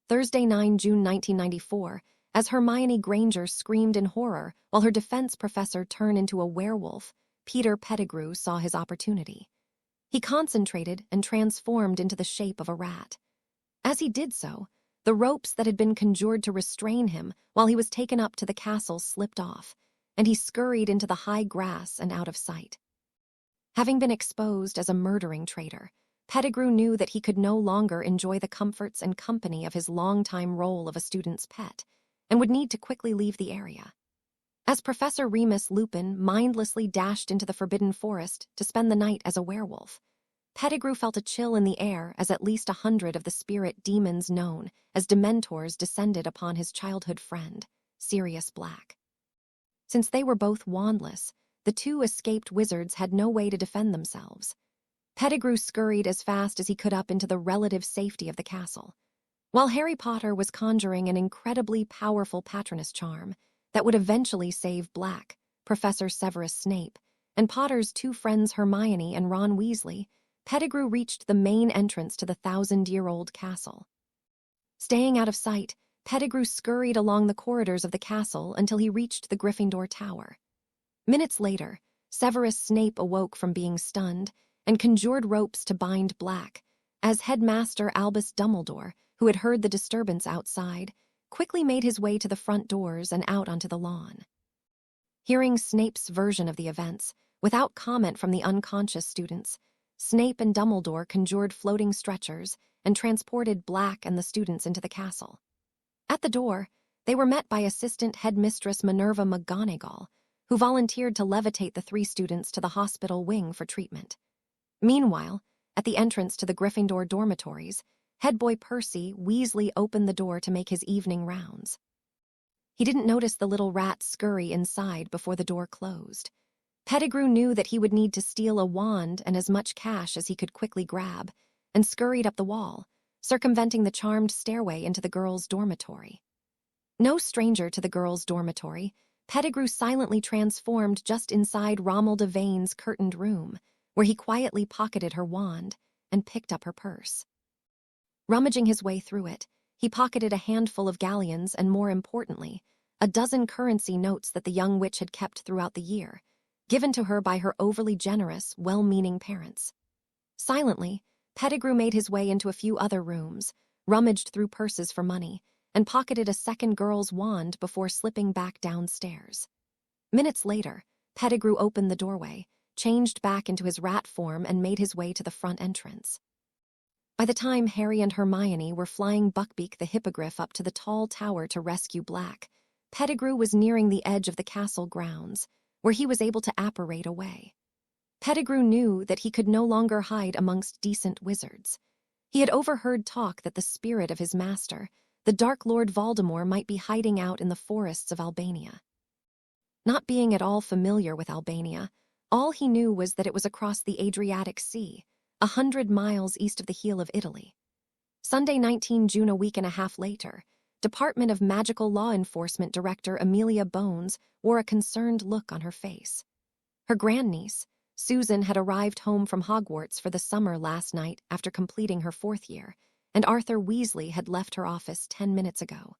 Thursday, 9 June 1994, as Hermione Granger screamed in horror while her defense professor turned into a werewolf, Peter Pettigrew saw his opportunity. He concentrated and transformed into the shape of a rat. As he did so, the ropes that had been conjured to restrain him while he was taken up to the castle slipped off, and he scurried into the high grass and out of sight. Having been exposed as a murdering traitor, Pettigrew knew that he could no longer enjoy the comforts and company of his longtime role of a student's pet, and would need to quickly leave the area. As Professor Remus Lupin mindlessly dashed into the Forbidden Forest to spend the night as a werewolf, Pettigrew felt a chill in the air as at least 100 of the spirit demons known as Dementors descended upon his childhood friend, Sirius Black. Since they were both wandless, the two escaped wizards had no way to defend themselves. Pettigrew scurried as fast as he could up into the relative safety of the castle. While Harry Potter was conjuring an incredibly powerful Patronus charm that would eventually save Black, Professor Severus Snape, and Potter's two friends Hermione and Ron Weasley, Pettigrew reached the main entrance to the 1,000-year-old castle. Staying out of sight, Pettigrew scurried along the corridors of the castle until he reached the Gryffindor Tower. Minutes later, Severus Snape awoke from being stunned and conjured ropes to bind Black, as Headmaster Albus Dumbledore, who had heard the disturbance outside, quickly made his way to the front doors and out onto the lawn. Hearing Snape's version of the events, without comment from the unconscious students, Snape and Dumbledore conjured floating stretchers and transported Black and the students into the castle. At the door, they were met by Assistant Headmistress Minerva McGonagall, who volunteered to levitate the three students to the hospital wing for treatment. Meanwhile, at the entrance to the Gryffindor dormitories, Headboy Percy Weasley opened the door to make his evening rounds. He didn't notice the little rat scurry inside before the door closed. Pettigrew knew that he would need to steal a wand and as much cash as he could quickly grab, and scurried up the wall, circumventing the charmed stairway into the girls' dormitory. No stranger to the girls' dormitory, Pettigrew silently transformed just inside Romelda Vane's curtained room, where he quietly pocketed her wand and picked up her purse. Rummaging his way through it, he pocketed a handful of galleons and, more importantly, a dozen currency notes that the young witch had kept throughout the year, given to her by her overly generous, well-meaning parents. Silently, Pettigrew made his way into a few other rooms, rummaged through purses for money, and pocketed a second girl's wand before slipping back downstairs. Minutes later, Pettigrew opened the doorway, changed back into his rat form, and made his way to the front entrance. By the time Harry and Hermione were flying Buckbeak the Hippogriff up to the tall tower to rescue Black, Pettigrew was nearing the edge of the castle grounds, where he was able to apparate away. Pettigrew knew that he could no longer hide amongst decent wizards. He had overheard talk that the spirit of his master, the Dark Lord Voldemort, might be hiding out in the forests of Albania. Not being at all familiar with Albania, all he knew was that it was across the Adriatic Sea, 100 miles east of the heel of Italy. Sunday, 19 June, a week and a half later, Department of Magical Law Enforcement Director Amelia Bones wore a concerned look on her face. Her grandniece, Susan, had arrived home from Hogwarts for the summer last night after completing her 4th year, and Arthur Weasley had left her office 10 minutes ago.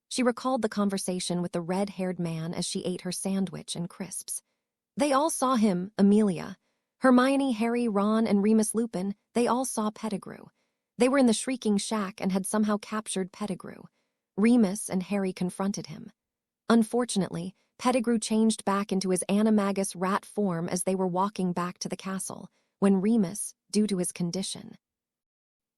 She recalled the conversation with the red-haired man as she ate her sandwich and crisps. They all saw him, Amelia. Hermione, Harry, Ron, and Remus Lupin, they all saw Pettigrew. They were in the Shrieking Shack and had somehow captured Pettigrew. Remus and Harry confronted him. Unfortunately, Pettigrew changed back into his animagus rat form as they were walking back to the castle, when Remus, due to his condition.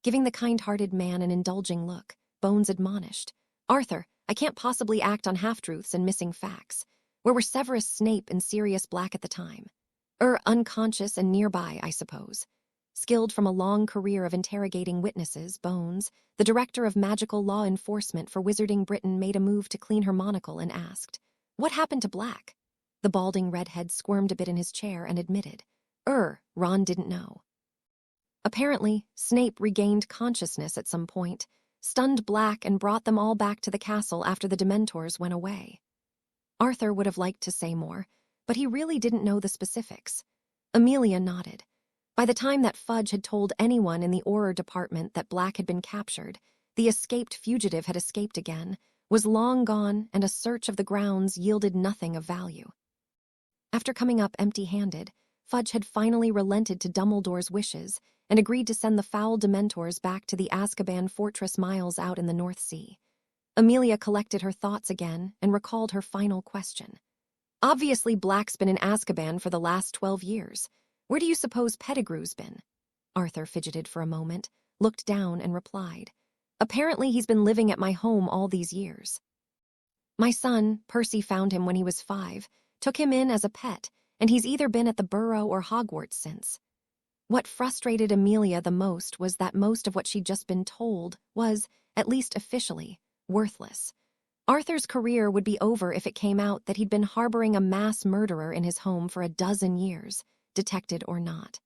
Giving the kind-hearted man an indulging look, Bones admonished, "Arthur, I can't possibly act on half-truths and missing facts. Where were Severus Snape and Sirius Black at the time? Unconscious and nearby, I suppose." Skilled from a long career of interrogating witnesses, Bones, the director of magical law enforcement for Wizarding Britain, made a move to clean her monocle and asked, "What happened to Black?" The balding redhead squirmed a bit in his chair and admitted, Ron didn't know. Apparently, Snape regained consciousness at some point, stunned Black, and brought them all back to the castle after the Dementors went away. Arthur would have liked to say more, but he really didn't know the specifics. Amelia nodded. By the time that Fudge had told anyone in the Auror department that Black had been captured, The escaped fugitive had escaped again, was long gone, and a search of the grounds yielded nothing of value. After coming up empty-handed, Fudge had finally relented to Dumbledore's wishes and agreed to send the foul Dementors back to the Azkaban fortress miles out in the North Sea. Amelia collected her thoughts again and recalled her final question. Obviously, Black's been in Azkaban for the last 12 years. Where do you suppose Pettigrew's been? Arthur fidgeted for a moment, looked down and replied. Apparently he's been living at my home all these years. My son, Percy, found him when he was 5, took him in as a pet, and he's either been at the Burrow or Hogwarts since. What frustrated Amelia the most was that most of what she'd just been told was, at least officially, worthless. Arthur's career would be over if it came out that he'd been harboring a mass murderer in his home for 12 years, detected or not.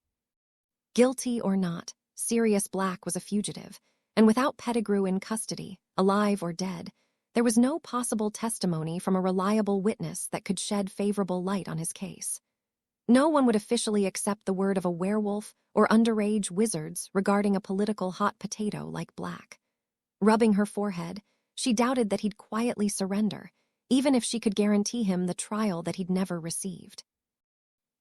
Guilty or not, Sirius Black was a fugitive, and without Pettigrew in custody, alive or dead, there was no possible testimony from a reliable witness that could shed favorable light on his case. No one would officially accept the word of a werewolf or underage wizards regarding a political hot potato like Black. Rubbing her forehead, she doubted that he'd quietly surrender, even if she could guarantee him the trial that he'd never received.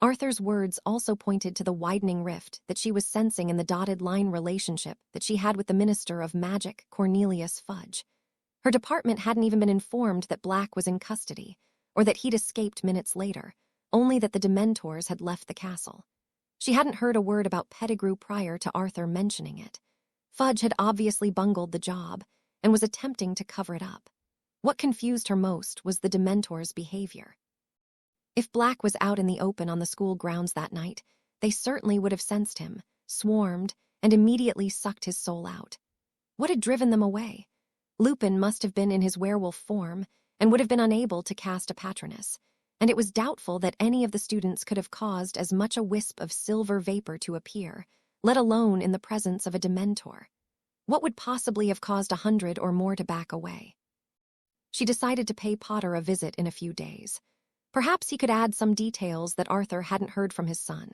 Arthur's words also pointed to the widening rift that she was sensing in the dotted line relationship that she had with the Minister of Magic, Cornelius Fudge. Her department hadn't even been informed that Black was in custody, or that he'd escaped minutes later, only that the Dementors had left the castle. She hadn't heard a word about Pettigrew prior to Arthur mentioning it. Fudge had obviously bungled the job and was attempting to cover it up. What confused her most was the Dementors' behavior. If Black was out in the open on the school grounds that night, they certainly would have sensed him, swarmed, and immediately sucked his soul out. What had driven them away? Lupin must have been in his werewolf form and would have been unable to cast a Patronus, and it was doubtful that any of the students could have caused as much a wisp of silver vapor to appear, let alone in the presence of a Dementor. What would possibly have caused 100 or more to back away? She decided to pay Potter a visit in a few days. Perhaps he could add some details that Arthur hadn't heard from his son.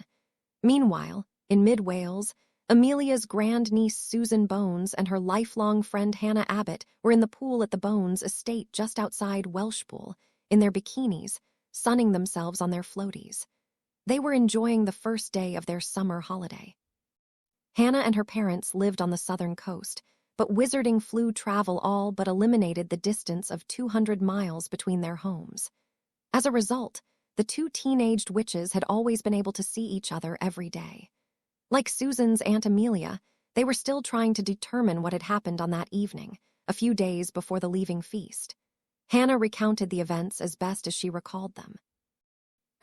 Meanwhile, in mid-Wales, Amelia's grandniece Susan Bones and her lifelong friend Hannah Abbott were in the pool at the Bones estate just outside Welshpool, in their bikinis, sunning themselves on their floaties. They were enjoying the first day of their summer holiday. Hannah and her parents lived on the southern coast, but wizarding flu travel all but eliminated the distance of 200 miles between their homes. As a result, the two teenaged witches had always been able to see each other every day. Like Susan's Aunt Amelia, they were still trying to determine what had happened on that evening, a few days before the leaving feast. Hannah recounted the events as best as she recalled them.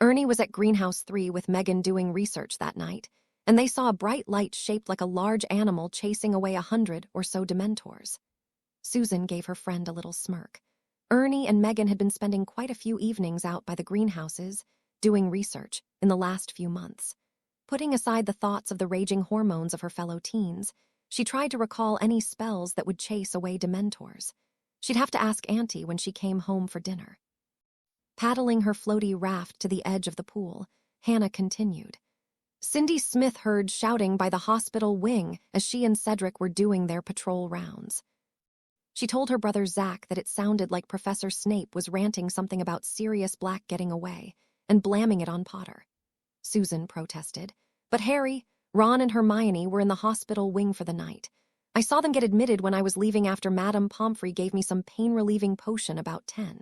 Ernie was at Greenhouse 3 with Megan doing research that night, and they saw a bright light shaped like a large animal chasing away 100 or so Dementors. Susan gave her friend a little smirk. Ernie and Megan had been spending quite a few evenings out by the greenhouses, doing research, in the last few months. Putting aside the thoughts of the raging hormones of her fellow teens, she tried to recall any spells that would chase away Dementors. She'd have to ask Auntie when she came home for dinner. Paddling her floaty raft to the edge of the pool, Hannah continued. Cindy Smith heard shouting by the hospital wing as she and Cedric were doing their patrol rounds. She told her brother Zach that it sounded like Professor Snape was ranting something about Sirius Black getting away and blamming it on Potter. Susan protested. But Harry, Ron, and Hermione were in the hospital wing for the night. I saw them get admitted when I was leaving after Madame Pomfrey gave me some pain-relieving potion about 10.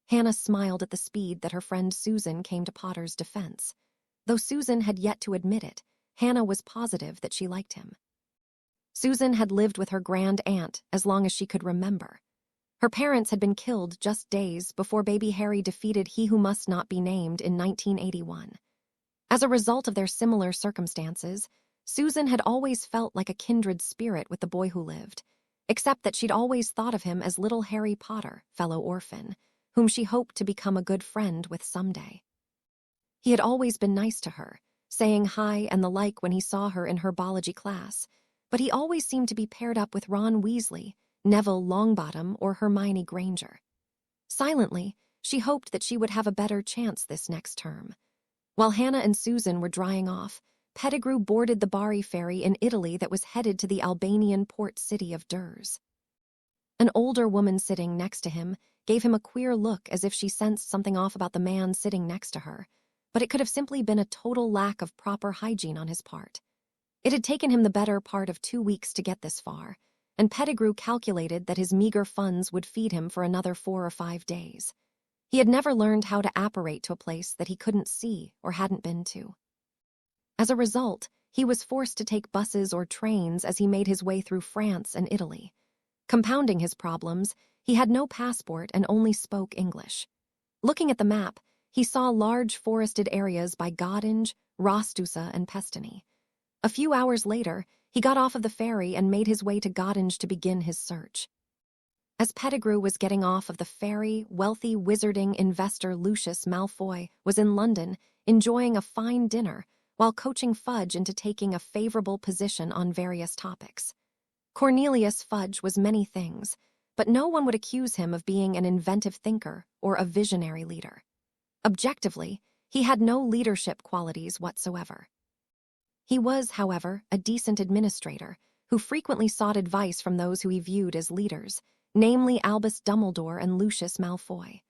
Hannah smiled at the speed that her friend Susan came to Potter's defense. Though Susan had yet to admit it, Hannah was positive that she liked him. Susan had lived with her grand aunt as long as she could remember. Her parents had been killed just days before baby Harry defeated He Who Must Not Be Named in 1981. As a result of their similar circumstances, Susan had always felt like a kindred spirit with the boy who lived, except that she'd always thought of him as little Harry Potter, fellow orphan, whom she hoped to become a good friend with someday. He had always been nice to her, saying hi and the like when he saw her in herbology class, but he always seemed to be paired up with Ron Weasley, Neville Longbottom, or Hermione Granger. Silently, she hoped that she would have a better chance this next term. While Hannah and Susan were drying off, Pettigrew boarded the Bari ferry in Italy that was headed to the Albanian port city of Durs. An older woman sitting next to him gave him a queer look as if she sensed something off about the man sitting next to her, but it could have simply been a total lack of proper hygiene on his part. It had taken him the better part of 2 weeks to get this far, and Pettigrew calculated that his meager funds would feed him for another 4 or 5 days. He had never learned how to apparate to a place that he couldn't see or hadn't been to. As a result, he was forced to take buses or trains as he made his way through France and Italy. Compounding his problems, he had no passport and only spoke English. Looking at the map, he saw large forested areas by Godinge, Rostusa, and Pestany. A few hours later, he got off of the ferry and made his way to Godinge to begin his search. As Pettigrew was getting off of the ferry, wealthy wizarding investor Lucius Malfoy was in London enjoying a fine dinner while coaching Fudge into taking a favorable position on various topics. Cornelius Fudge was many things, but no one would accuse him of being an inventive thinker or a visionary leader. Objectively, he had no leadership qualities whatsoever. He was, however, a decent administrator who frequently sought advice from those who he viewed as leaders, namely Albus Dumbledore and Lucius Malfoy.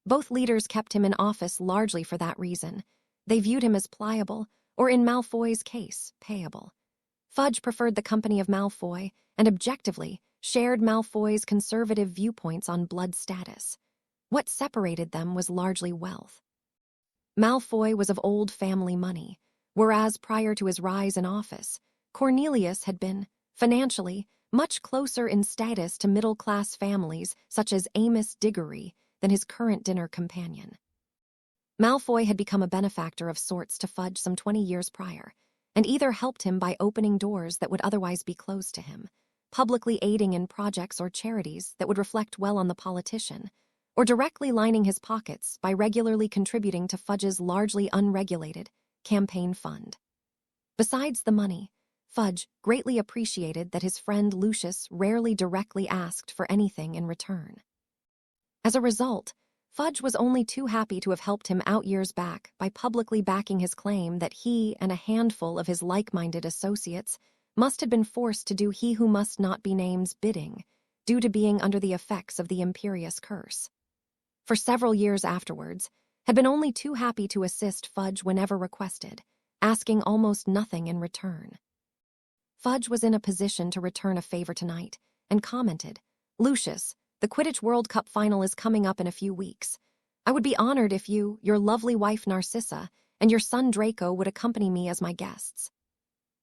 Both leaders kept him in office largely for that reason. They viewed him as pliable, or in Malfoy's case, payable. Fudge preferred the company of Malfoy and objectively shared Malfoy's conservative viewpoints on blood status. What separated them was largely wealth. Malfoy was of old family money, whereas prior to his rise in office, Cornelius had been, financially, much closer in status to middle-class families such as Amos Diggory than his current dinner companion. Malfoy had become a benefactor of sorts to Fudge some 20 years prior, and either helped him by opening doors that would otherwise be closed to him, publicly aiding in projects or charities that would reflect well on the politician, or directly lining his pockets by regularly contributing to Fudge's largely unregulated campaign fund. Besides the money, Fudge greatly appreciated that his friend Lucius rarely directly asked for anything in return. As a result, Fudge was only too happy to have helped him out years back by publicly backing his claim that he and a handful of his like-minded associates must have been forced to do he who must not be named's bidding, due to being under the effects of the Imperious Curse. For several years afterwards, had been only too happy to assist Fudge whenever requested, asking almost nothing in return. Fudge was in a position to return a favor tonight, and commented, "Lucius, the Quidditch World Cup final is coming up in a few weeks. I would be honored if you, your lovely wife Narcissa, and your son Draco would accompany me as my guests."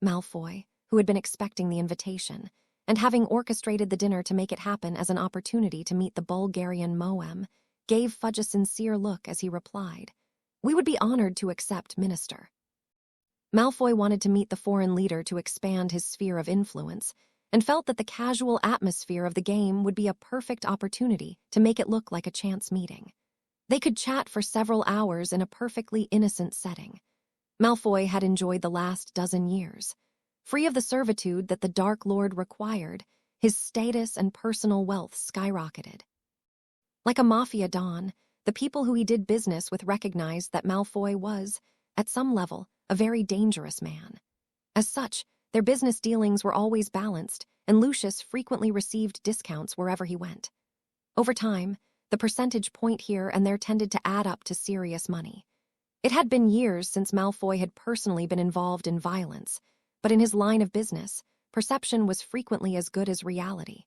Malfoy, who had been expecting the invitation, and having orchestrated the dinner to make it happen as an opportunity to meet the Bulgarian Moem, gave Fudge a sincere look as he replied, "We would be honored to accept, Minister." Malfoy wanted to meet the foreign leader to expand his sphere of influence, and felt that the casual atmosphere of the game would be a perfect opportunity to make it look like a chance meeting. They could chat for several hours in a perfectly innocent setting. Malfoy had enjoyed the last dozen years. Free of the servitude that the Dark Lord required, his status and personal wealth skyrocketed. Like a mafia don, the people who he did business with recognized that Malfoy was, at some level, a very dangerous man. As such, their business dealings were always balanced, and Lucius frequently received discounts wherever he went. Over time, the percentage point here and there tended to add up to serious money. It had been years since Malfoy had personally been involved in violence, but in his line of business, perception was frequently as good as reality.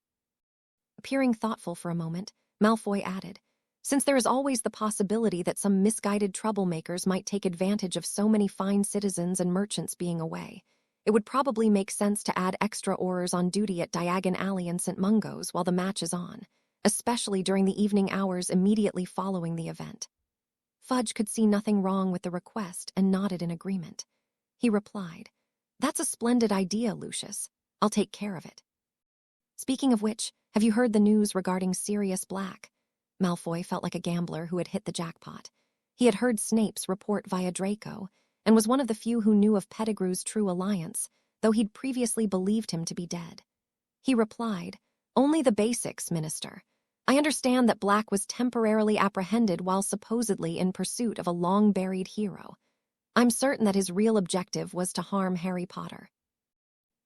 Appearing thoughtful for a moment, Malfoy added, "Since there is always the possibility that some misguided troublemakers might take advantage of so many fine citizens and merchants being away, it would probably make sense to add extra oars on duty at Diagon Alley and St. Mungo's while the match is on, especially during the evening hours immediately following the event." Fudge could see nothing wrong with the request and nodded in agreement. He replied, "That's a splendid idea, Lucius. I'll take care of it." "Speaking of which, have you heard the news regarding Sirius Black?" Malfoy felt like a gambler who had hit the jackpot. He had heard Snape's report via Draco, and was one of the few who knew of Pettigrew's true alliance, though he'd previously believed him to be dead. He replied, "Only the basics, Minister. I understand that Black was temporarily apprehended while supposedly in pursuit of a long-buried hero. I'm certain that his real objective was to harm Harry Potter."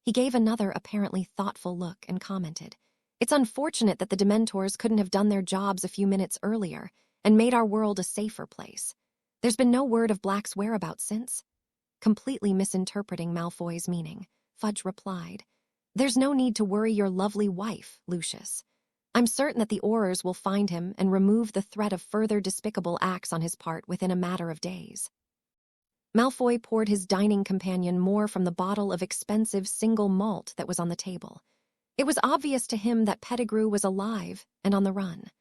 He gave another apparently thoughtful look and commented, It's unfortunate that the Dementors couldn't have done their jobs a few minutes earlier and made our world a safer place. There's been no word of Black's whereabouts since." Completely misinterpreting Malfoy's meaning, Fudge replied, "There's no need to worry your lovely wife, Lucius. I'm certain that the Aurors will find him and remove the threat of further despicable acts on his part within a matter of days." Malfoy poured his dining companion more from the bottle of expensive single malt that was on the table. It was obvious to him that Pettigrew was alive and on the run.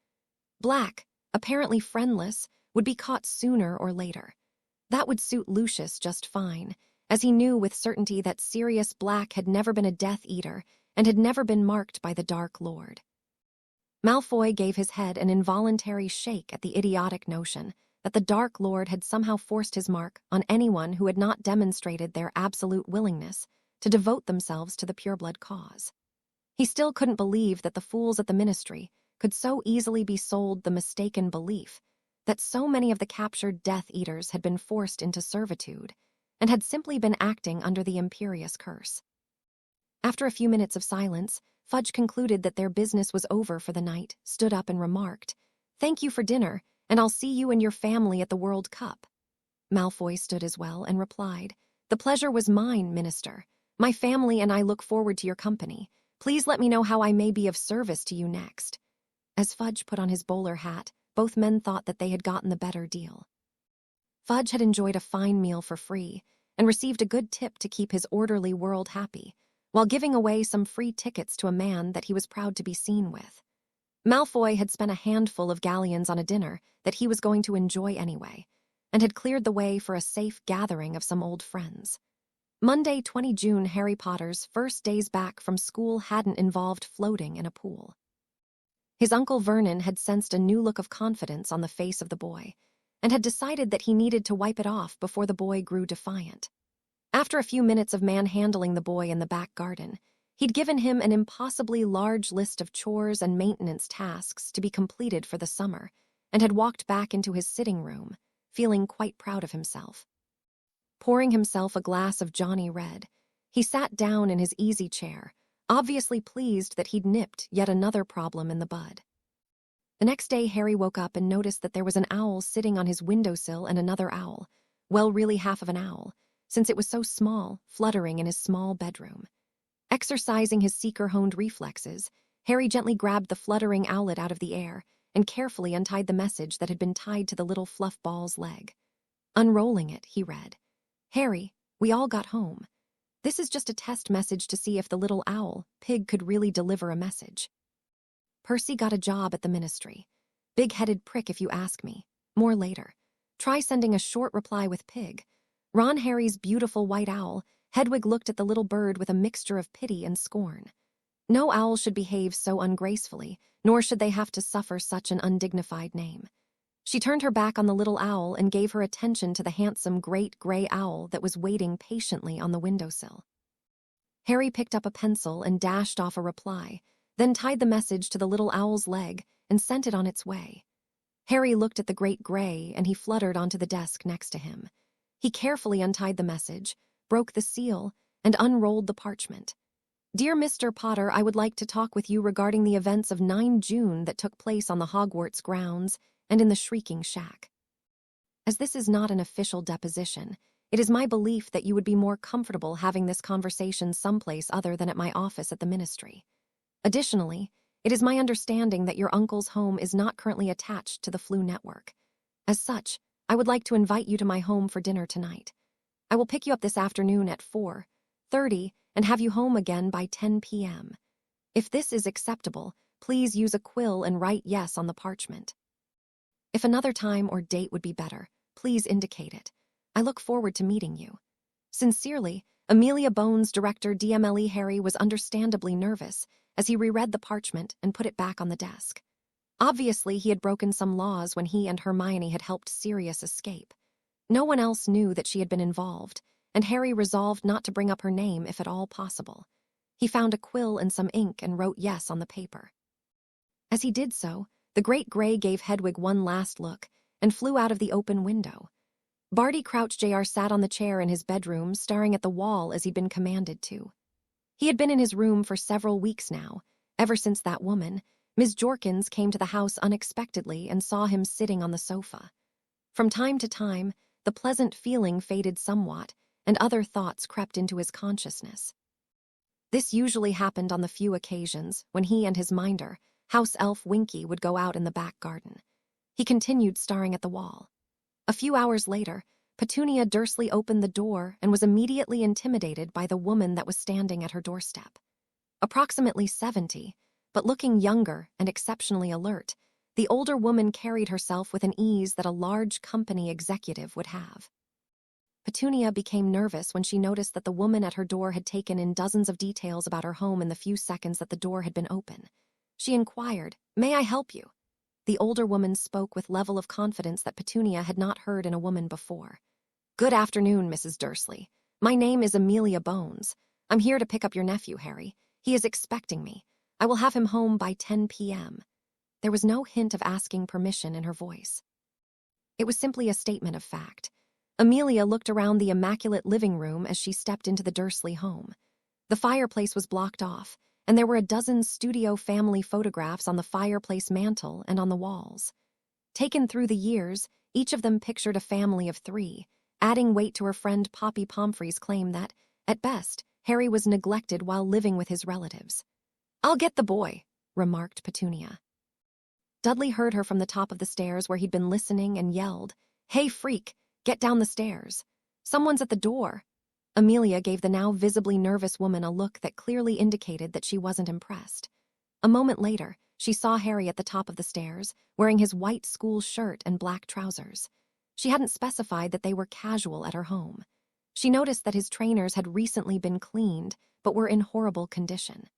Black, apparently friendless, would be caught sooner or later. That would suit Lucius just fine, as he knew with certainty that Sirius Black had never been a Death Eater and had never been marked by the Dark Lord. Malfoy gave his head an involuntary shake at the idiotic notion that the Dark Lord had somehow forced his mark on anyone who had not demonstrated their absolute willingness to devote themselves to the pureblood cause. He still couldn't believe that the fools at the Ministry could so easily be sold the mistaken belief that so many of the captured Death Eaters had been forced into servitude and had simply been acting under the imperious curse. After a few minutes of silence, Fudge concluded that their business was over for the night, stood up and remarked, "Thank you for dinner, and I'll see you and your family at the World Cup." Malfoy stood as well and replied, "The pleasure was mine, Minister. My family and I look forward to your company. Please let me know how I may be of service to you next." As Fudge put on his bowler hat, both men thought that they had gotten the better deal. Fudge had enjoyed a fine meal for free and received a good tip to keep his orderly world happy, while giving away some free tickets to a man that he was proud to be seen with. Malfoy had spent a handful of galleons on a dinner that he was going to enjoy anyway, and had cleared the way for a safe gathering of some old friends. Monday, 20 June, Harry Potter's first days back from school hadn't involved floating in a pool. His Uncle Vernon had sensed a new look of confidence on the face of the boy, and had decided that he needed to wipe it off before the boy grew defiant. After a few minutes of manhandling the boy in the back garden, he'd given him an impossibly large list of chores and maintenance tasks to be completed for the summer, and had walked back into his sitting room, feeling quite proud of himself. Pouring himself a glass of Johnny Red, he sat down in his easy chair, obviously pleased that he'd nipped yet another problem in the bud. The next day, Harry woke up and noticed that there was an owl sitting on his windowsill and another owl, well, really half of an owl, since it was so small, fluttering in his small bedroom. Exercising his seeker-honed reflexes, Harry gently grabbed the fluttering owlet out of the air and carefully untied the message that had been tied to the little fluff ball's leg. Unrolling it, he read, "Harry, we all got home. This is just a test message to see if the little owl, Pig, could really deliver a message. Percy got a job at the Ministry. Big-headed prick if you ask me. More later. Try sending a short reply with Pig. Ron Harry's beautiful white owl." Hedwig looked at the little bird with a mixture of pity and scorn. No owl should behave so ungracefully, nor should they have to suffer such an undignified name. She turned her back on the little owl and gave her attention to the handsome great gray owl that was waiting patiently on the windowsill. Harry picked up a pencil and dashed off a reply, then tied the message to the little owl's leg and sent it on its way. Harry looked at the great gray and he fluttered onto the desk next to him. He carefully untied the message, broke the seal, and unrolled the parchment. "Dear Mr. Potter, I would like to talk with you regarding the events of 9 June that took place on the Hogwarts grounds and in the Shrieking Shack. As this is not an official deposition, it is my belief that you would be more comfortable having this conversation someplace other than at my office at the Ministry. Additionally, it is my understanding that your uncle's home is not currently attached to the Flu network. As such, I would like to invite you to my home for dinner tonight. I will pick you up this afternoon at 4:30 and have you home again by 10 p.m. If this is acceptable, please use a quill and write yes on the parchment. If another time or date would be better, please indicate it. I look forward to meeting you. Sincerely, Amelia Bones." Director DMLE Harry was understandably nervous as he reread the parchment and put it back on the desk. Obviously, he had broken some laws when he and Hermione had helped Sirius escape. No one else knew that she had been involved, and Harry resolved not to bring up her name if at all possible. He found a quill and some ink and wrote yes on the paper. As he did so, the great gray gave Hedwig one last look and flew out of the open window. Barty Crouch Jr. sat on the chair in his bedroom, staring at the wall as he'd been commanded to. He had been in his room for several weeks now, Ever since that woman, Ms. Jorkins came to the house unexpectedly and saw him sitting on the sofa. From time to time, the pleasant feeling faded somewhat, and other thoughts crept into his consciousness. This usually happened on the few occasions when he and his minder, house elf Winky, would go out in the back garden. He continued staring at the wall. A few hours later, Petunia Dursley opened the door and was immediately intimidated by the woman that was standing at her doorstep. Approximately 70, but looking younger and exceptionally alert, the older woman carried herself with an ease that a large company executive would have. Petunia became nervous when she noticed that the woman at her door had taken in dozens of details about her home in the few seconds that the door had been open. She inquired, "May I help you?" The older woman spoke with level of confidence that Petunia had not heard in a woman before. "Good afternoon, Mrs. Dursley. My name is Amelia Bones. I'm here to pick up your nephew, Harry. He is expecting me. I will have him home by 10 p.m. There was no hint of asking permission in her voice. It was simply a statement of fact. Amelia looked around the immaculate living room as she stepped into the Dursley home. The fireplace was blocked off, and there were a dozen studio family photographs on the fireplace mantel and on the walls. Taken through the years, each of them pictured a family of 3, adding weight to her friend Poppy Pomfrey's claim that, at best, Harry was neglected while living with his relatives. "I'll get the boy," remarked Petunia. Dudley heard her from the top of the stairs where he'd been listening and yelled, "Hey, freak, get down the stairs. Someone's at the door." Amelia gave the now visibly nervous woman a look that clearly indicated that she wasn't impressed. A moment later, she saw Harry at the top of the stairs, wearing his white school shirt and black trousers. She hadn't specified that they were casual at her home. She noticed that his trainers had recently been cleaned, but were in horrible condition.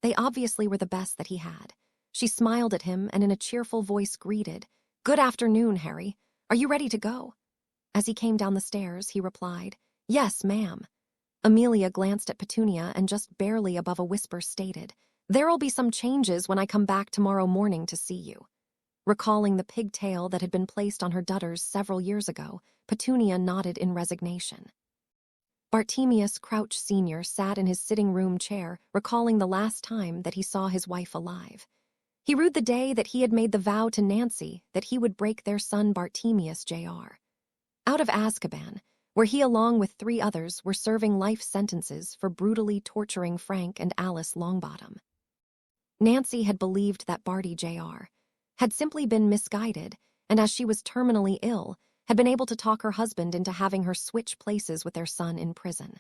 They obviously were the best that he had. She smiled at him and in a cheerful voice greeted, "Good afternoon, Harry. Are you ready to go?" As he came down the stairs, he replied, "Yes, ma'am." Amelia glanced at Petunia and just barely above a whisper stated, "There'll be some changes when I come back tomorrow morning to see you." Recalling the pigtail that had been placed on her dudders several years ago, Petunia nodded in resignation. Bartemius Crouch Sr. sat in his sitting room chair, recalling the last time that he saw his wife alive. He rued the day that he had made the vow to Nancy that he would break their son Bartemius Jr. out of Azkaban, where he along with 3 others were serving life sentences for brutally torturing Frank and Alice Longbottom. Nancy had believed that Barty Jr. had simply been misguided, and as she was terminally ill, had been able to talk her husband into having her switch places with their son in prison.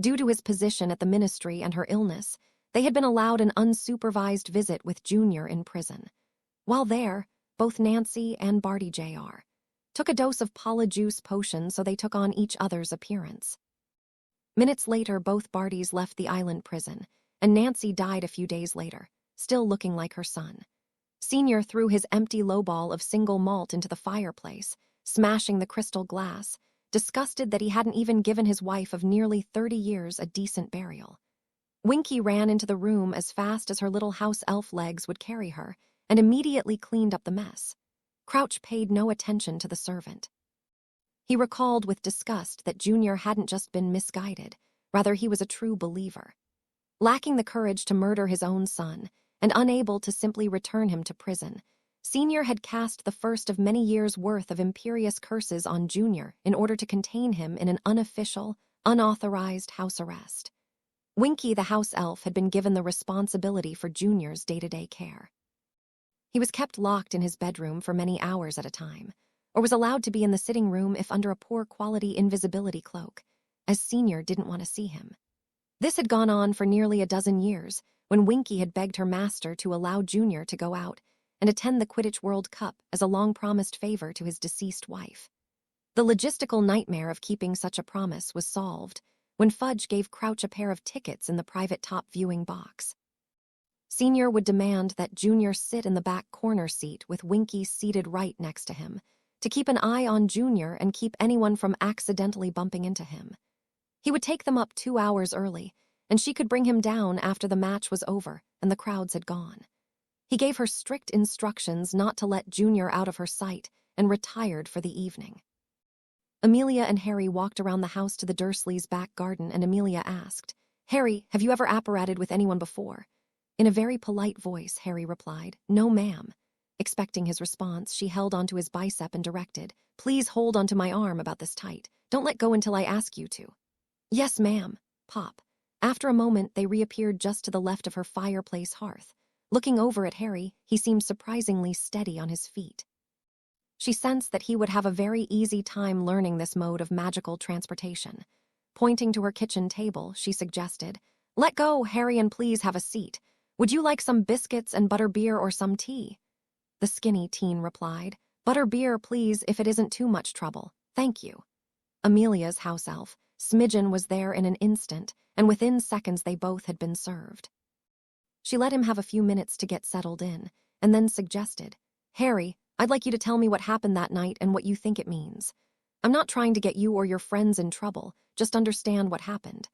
Due to his position at the ministry and her illness, they had been allowed an unsupervised visit with Junior in prison. While there, both Nancy and Barty Jr. took a dose of polyjuice potion so they took on each other's appearance. Minutes later, both Bartys left the island prison, and Nancy died a few days later, still looking like her son. Senior threw his empty lowball of single malt into the fireplace, smashing the crystal glass, disgusted that he hadn't even given his wife of nearly 30 years a decent burial. Winky ran into the room as fast as her little house elf legs would carry her, and immediately cleaned up the mess. Crouch paid no attention to the servant. He recalled with disgust that Junior hadn't just been misguided, rather he was a true believer. Lacking the courage to murder his own son, and unable to simply return him to prison, Senior had cast the first of many years' worth of imperious curses on Junior in order to contain him in an unofficial, unauthorized house arrest. Winky the house elf had been given the responsibility for Junior's day-to-day care. He was kept locked in his bedroom for many hours at a time, or was allowed to be in the sitting room if under a poor-quality invisibility cloak, as Senior didn't want to see him. This had gone on for nearly a dozen years, when Winky had begged her master to allow Junior to go out and attend the Quidditch World Cup as a long-promised favor to his deceased wife. The logistical nightmare of keeping such a promise was solved when Fudge gave Crouch a pair of tickets in the private top viewing box. Senior would demand that Junior sit in the back corner seat with Winky seated right next to him, to keep an eye on Junior and keep anyone from accidentally bumping into him. He would take them up 2 hours early, and she could bring him down after the match was over and the crowds had gone. He gave her strict instructions not to let Junior out of her sight and retired for the evening. Amelia and Harry walked around the house to the Dursleys' back garden, and Amelia asked, "Harry, have you ever apparated with anyone before?" In a very polite voice, Harry replied, "No, ma'am." Expecting his response, she held onto his bicep and directed, "Please hold onto my arm about this tight. Don't let go until I ask you to." "Yes, ma'am." Pop. After a moment, they reappeared just to the left of her fireplace hearth. Looking over at Harry, he seemed surprisingly steady on his feet. She sensed that he would have a very easy time learning this mode of magical transportation. Pointing to her kitchen table, she suggested, "Let go, Harry, and please have a seat. Would you like some biscuits and butterbeer or some tea?" The skinny teen replied, "Butterbeer, please, if it isn't too much trouble. Thank you." Amelia's house elf, Smidgen, was there in an instant, and within seconds they both had been served. She let him have a few minutes to get settled in, and then suggested, "Harry, I'd like you to tell me what happened that night and what you think it means. I'm not trying to get you or your friends in trouble, just understand what happened.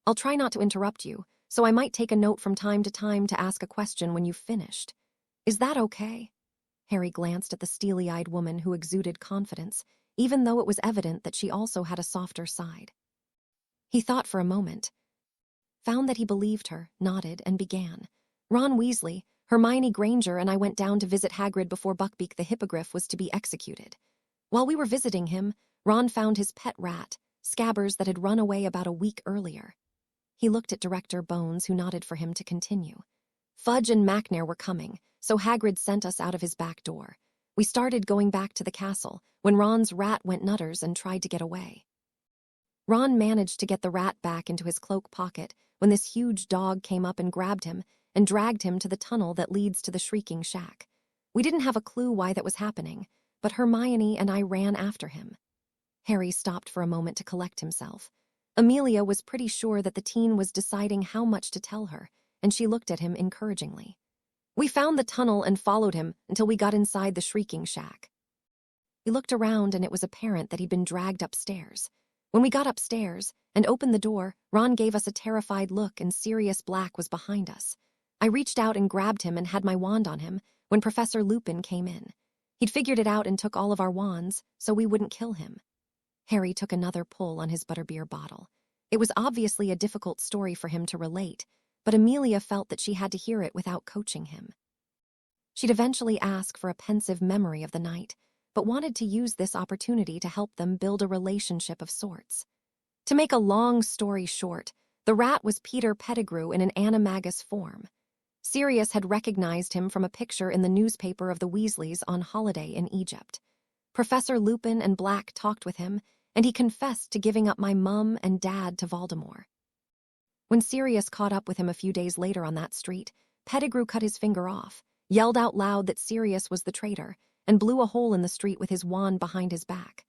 I'll try not to interrupt you, so I might take a note from time to time to ask a question when you've finished. Is that okay?" Harry glanced at the steely-eyed woman who exuded confidence, even though it was evident that she also had a softer side. He thought for a moment, found that he believed her, nodded, and began. "Ron Weasley, Hermione Granger, and I went down to visit Hagrid before Buckbeak the Hippogriff was to be executed. While we were visiting him, Ron found his pet rat, Scabbers, that had run away about a week earlier." He looked at Director Bones, who nodded for him to continue. "Fudge and Macnair were coming, so Hagrid sent us out of his back door. We started going back to the castle when Ron's rat went nutters and tried to get away. Ron managed to get the rat back into his cloak pocket when this huge dog came up and grabbed him and dragged him to the tunnel that leads to the Shrieking Shack. We didn't have a clue why that was happening, but Hermione and I ran after him." Harry stopped for a moment to collect himself. Amelia was pretty sure that the teen was deciding how much to tell her, and she looked at him encouragingly. "We found the tunnel and followed him until we got inside the Shrieking Shack. We looked around and it was apparent that he'd been dragged upstairs. When we got upstairs and opened the door, Ron gave us a terrified look and Sirius Black was behind us. I reached out and grabbed him and had my wand on him when Professor Lupin came in. He'd figured it out and took all of our wands so we wouldn't kill him." Harry took another pull on his butterbeer bottle. It was obviously a difficult story for him to relate, but Amelia felt that she had to hear it without coaching him. She'd eventually ask for a pensive memory of the night, but wanted to use this opportunity to help them build a relationship of sorts. To make a long story short, the rat was Peter Pettigrew in an animagus form. Sirius had recognized him from a picture in the newspaper of the Weasleys on holiday in Egypt. Professor Lupin and Black talked with him, and he confessed to giving up my mum and dad to Voldemort. When Sirius caught up with him a few days later on that street, Pettigrew cut his finger off, yelled out loud that Sirius was the traitor, and blew a hole in the street with his wand behind his back.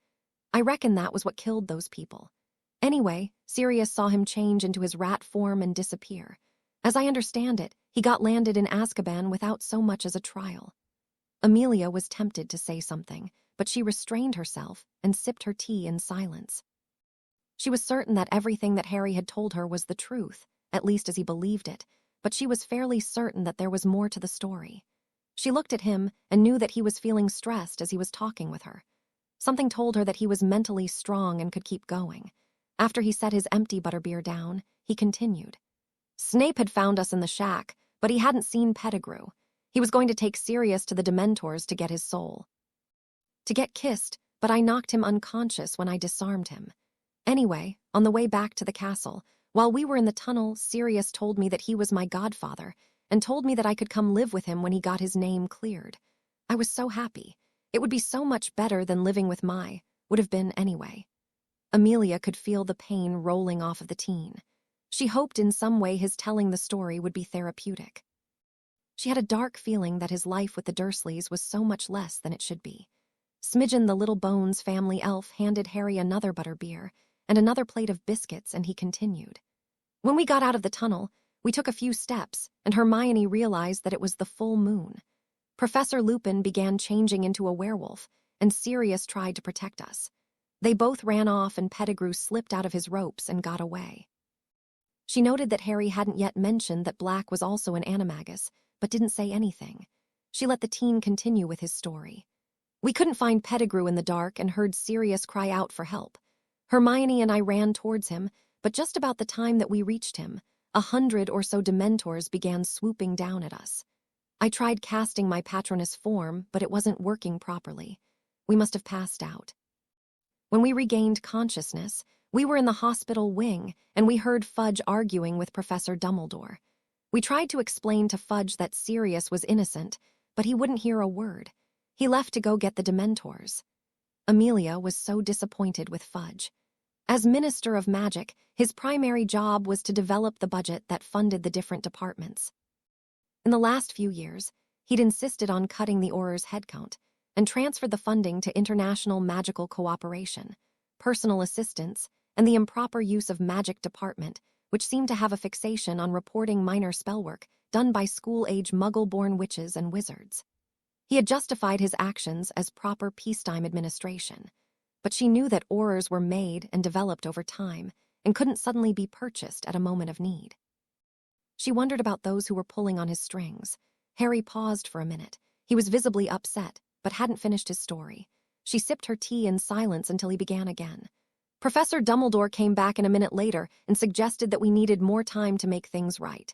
I reckon that was what killed those people. Anyway, Sirius saw him change into his rat form and disappear. As I understand it, he got landed in Azkaban without so much as a trial." Amelia was tempted to say something, but she restrained herself and sipped her tea in silence. She was certain that everything that Harry had told her was the truth, at least as he believed it, but she was fairly certain that there was more to the story. She looked at him and knew that he was feeling stressed as he was talking with her. Something told her that he was mentally strong and could keep going. After he set his empty butterbeer down, he continued. "Snape had found us in the shack, but he hadn't seen Pettigrew. He was going to take Sirius to the Dementors to get his soul. To get kissed, but I knocked him unconscious when I disarmed him. Anyway, on the way back to the castle, while we were in the tunnel, Sirius told me that he was my godfather and told me that I could come live with him when he got his name cleared. I was so happy. It would be so much better than living with would have been anyway." Amelia could feel the pain rolling off of the teen. She hoped in some way his telling the story would be therapeutic. She had a dark feeling that his life with the Dursleys was so much less than it should be. Smidgen the Little Bones family elf handed Harry another butterbeer and another plate of biscuits, and he continued. "When we got out of the tunnel, we took a few steps, and Hermione realized that it was the full moon. Professor Lupin began changing into a werewolf, and Sirius tried to protect us. They both ran off, and Pettigrew slipped out of his ropes and got away." She noted that Harry hadn't yet mentioned that Black was also an animagus, but didn't say anything. She let the teen continue with his story. "We couldn't find Pettigrew in the dark and heard Sirius cry out for help. Hermione and I ran towards him, but just about the time that we reached him, 100 or so Dementors began swooping down at us. I tried casting my Patronus form, but it wasn't working properly. We must have passed out. When we regained consciousness, we were in the hospital wing, and we heard Fudge arguing with Professor Dumbledore. We tried to explain to Fudge that Sirius was innocent, but he wouldn't hear a word. He left to go get the Dementors. Amelia was so disappointed with Fudge. As Minister of Magic, his primary job was to develop the budget that funded the different departments. In the last few years, he'd insisted on cutting the Auror's headcount and transferred the funding to international magical cooperation, personal assistance, and the improper use of magic department, which seemed to have a fixation on reporting minor spellwork done by school-age Muggle-born witches and wizards. He had justified his actions as proper peacetime administration, but she knew that Aurors were made and developed over time and couldn't suddenly be purchased at a moment of need. She wondered about those who were pulling on his strings. Harry paused for a minute. He was visibly upset, but hadn't finished his story. She sipped her tea in silence until he began again. Professor Dumbledore came back a minute later and suggested that we needed more time to make things right.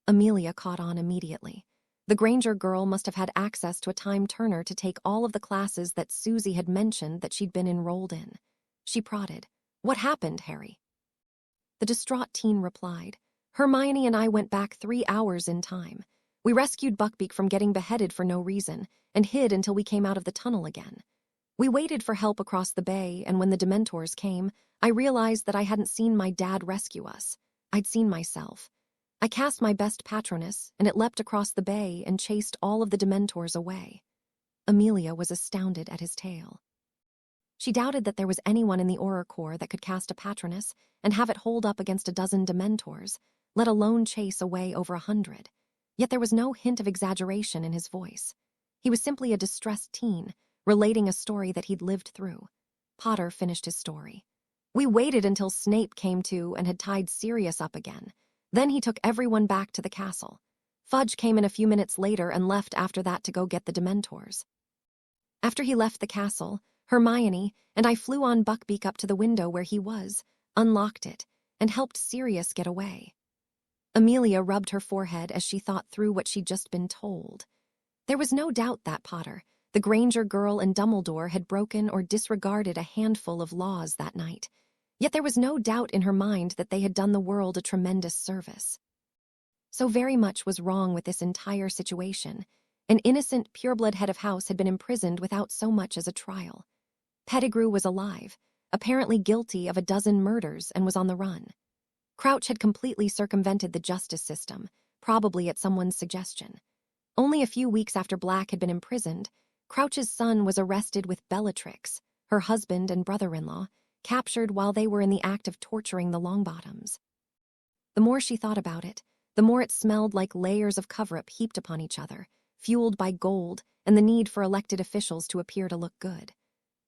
Amelia caught on immediately. The Granger girl must have had access to a time-turner to take all of the classes that Susie had mentioned that she'd been enrolled in. She prodded. "What happened, Harry?" The distraught teen replied, "Hermione and I went back 3 hours in time. We rescued Buckbeak from getting beheaded for no reason and hid until we came out of the tunnel again. We waited for help across the bay, and when the Dementors came, I realized that I hadn't seen my dad rescue us. I'd seen myself. I cast my best Patronus, and it leapt across the bay and chased all of the Dementors away." Amelia was astounded at his tale. She doubted that there was anyone in the Auror Corps that could cast a Patronus and have it hold up against a dozen Dementors, let alone chase away over 100. Yet there was no hint of exaggeration in his voice. He was simply a distressed teen, relating a story that he'd lived through. Potter finished his story. "We waited until Snape came to and had tied Sirius up again. Then he took everyone back to the castle. Fudge came in a few minutes later and left after that to go get the Dementors. After he left the castle, Hermione and I flew on Buckbeak up to the window where he was, unlocked it, and helped Sirius get away." Amelia rubbed her forehead as she thought through what she'd just been told. There was no doubt that Potter, the Granger girl, and Dumbledore had broken or disregarded a handful of laws that night. Yet there was no doubt in her mind that they had done the world a tremendous service. So very much was wrong with this entire situation. An innocent, pureblood head of house had been imprisoned without so much as a trial. Pettigrew was alive, apparently guilty of a dozen murders, and was on the run. Crouch had completely circumvented the justice system, probably at someone's suggestion. Only a few weeks after Black had been imprisoned, Crouch's son was arrested with Bellatrix, her husband and brother-in-law, captured while they were in the act of torturing the Longbottoms. The more she thought about it, the more it smelled like layers of cover-up heaped upon each other, fueled by gold and the need for elected officials to appear to look good.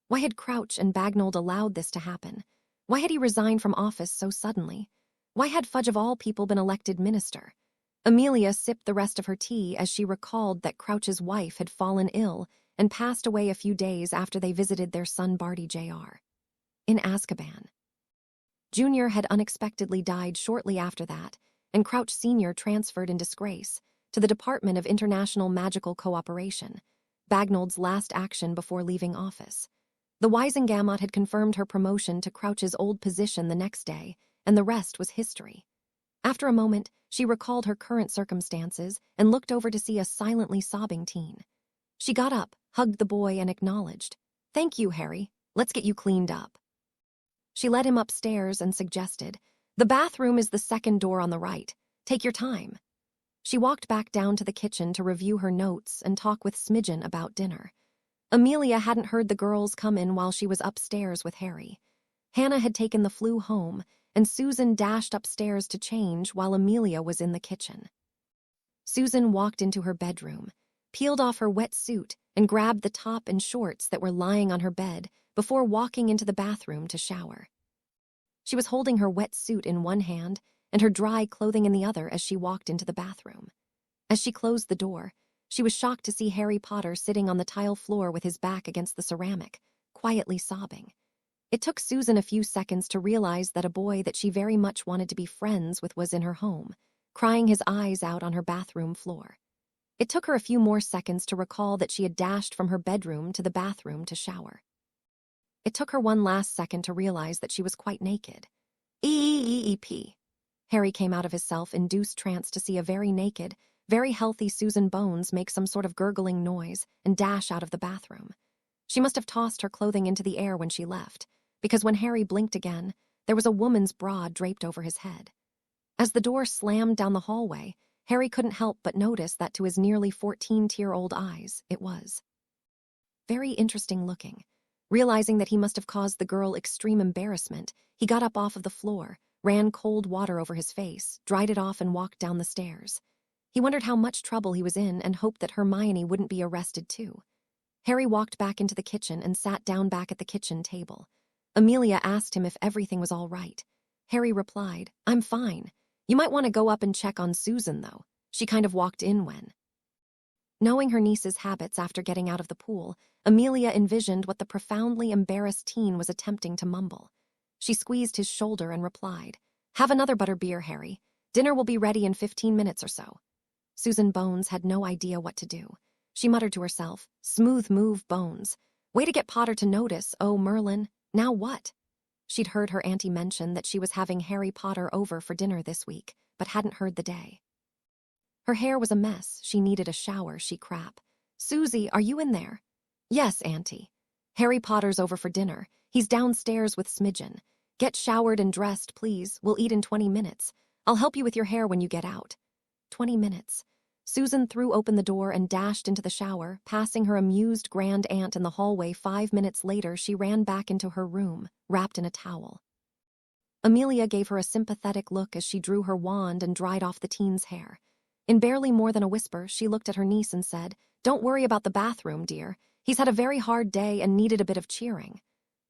Why had Crouch and Bagnold allowed this to happen? Why had he resigned from office so suddenly? Why had Fudge of all people been elected minister? Amelia sipped the rest of her tea as she recalled that Crouch's wife had fallen ill and passed away a few days after they visited their son Barty Jr. in Azkaban. Junior had unexpectedly died shortly after that, and Crouch Sr. transferred in disgrace to the Department of International Magical Cooperation, Bagnold's last action before leaving office. The Wisengamot had confirmed her promotion to Crouch's old position the next day, and the rest was history. After a moment, she recalled her current circumstances and looked over to see a silently sobbing teen. She got up, hugged the boy, and acknowledged, "Thank you, Harry. Let's get you cleaned up." She led him upstairs and suggested, "The bathroom is the second door on the right. Take your time." She walked back down to the kitchen to review her notes and talk with Smidgen about dinner. Amelia hadn't heard the girls come in while she was upstairs with Harry. Hannah had taken the flu home, and Susan dashed upstairs to change while Amelia was in the kitchen. Susan walked into her bedroom, peeled off her wet suit, and grabbed the top and shorts that were lying on her bed before walking into the bathroom to shower. She was holding her wet suit in one hand and her dry clothing in the other as she walked into the bathroom. As she closed the door, she was shocked to see Harry Potter sitting on the tile floor with his back against the ceramic, quietly sobbing. It took Susan a few seconds to realize that a boy that she very much wanted to be friends with was in her home, crying his eyes out on her bathroom floor. It took her a few more seconds to recall that she had dashed from her bedroom to the bathroom to shower. It took her one last second to realize that she was quite naked. Eep. Harry came out of his self-induced trance to see a very naked, very healthy Susan Bones make some sort of gurgling noise and dash out of the bathroom. She must have tossed her clothing into the air when she left, because when Harry blinked again, there was a woman's bra draped over his head. As the door slammed down the hallway, Harry couldn't help but notice that to his nearly 14-year-old eyes, it was very interesting looking. Realizing that he must have caused the girl extreme embarrassment, he got up off of the floor, ran cold water over his face, dried it off and walked down the stairs. He wondered how much trouble he was in and hoped that Hermione wouldn't be arrested too. Harry walked back into the kitchen and sat down back at the kitchen table. Amelia asked him if everything was all right. Harry replied, "I'm fine. You might want to go up and check on Susan, though. She kind of walked in when." Knowing her niece's habits after getting out of the pool, Amelia envisioned what the profoundly embarrassed teen was attempting to mumble. She squeezed his shoulder and replied, "Have another butterbeer, Harry. Dinner will be ready in 15 minutes or so." Susan Bones had no idea what to do. She muttered to herself, "Smooth move, Bones. Way to get Potter to notice, oh Merlin. Now what?" She'd heard her auntie mention that she was having Harry Potter over for dinner this week, but hadn't heard the day. Her hair was a mess. She needed a shower, she crap. "Susie, are you in there?" "Yes, Auntie. Harry Potter's over for dinner. He's downstairs with Smidgen. Get showered and dressed, please. We'll eat in 20 minutes. I'll help you with your hair when you get out." 20 minutes. Susan threw open the door and dashed into the shower, passing her amused grand aunt in the hallway. 5 minutes later, she ran back into her room, wrapped in a towel. Amelia gave her a sympathetic look as she drew her wand and dried off the teen's hair. In barely more than a whisper, she looked at her niece and said, "Don't worry about the bathroom, dear. He's had a very hard day and needed a bit of cheering."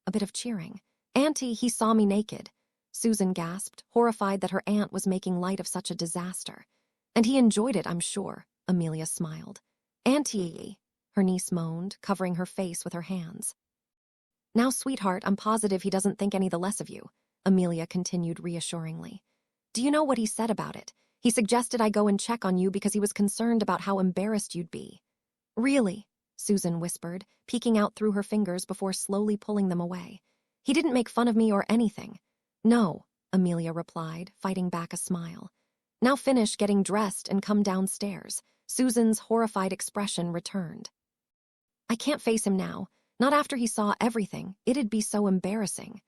"A bit of cheering? Auntie, he saw me naked." Susan gasped, horrified that her aunt was making light of such a disaster. "And he enjoyed it, I'm sure," Amelia smiled. "Auntie," her niece moaned, covering her face with her hands. "Now, sweetheart, I'm positive he doesn't think any the less of you," Amelia continued reassuringly. "Do you know what he said about it? He suggested I go and check on you because he was concerned about how embarrassed you'd be." "Really?" Susan whispered, peeking out through her fingers before slowly pulling them away. "He didn't make fun of me or anything." "No," Amelia replied, fighting back a smile. "Now finish getting dressed and come downstairs." Susan's horrified expression returned. "I can't face him now. Not after he saw everything. It'd be so embarrassing."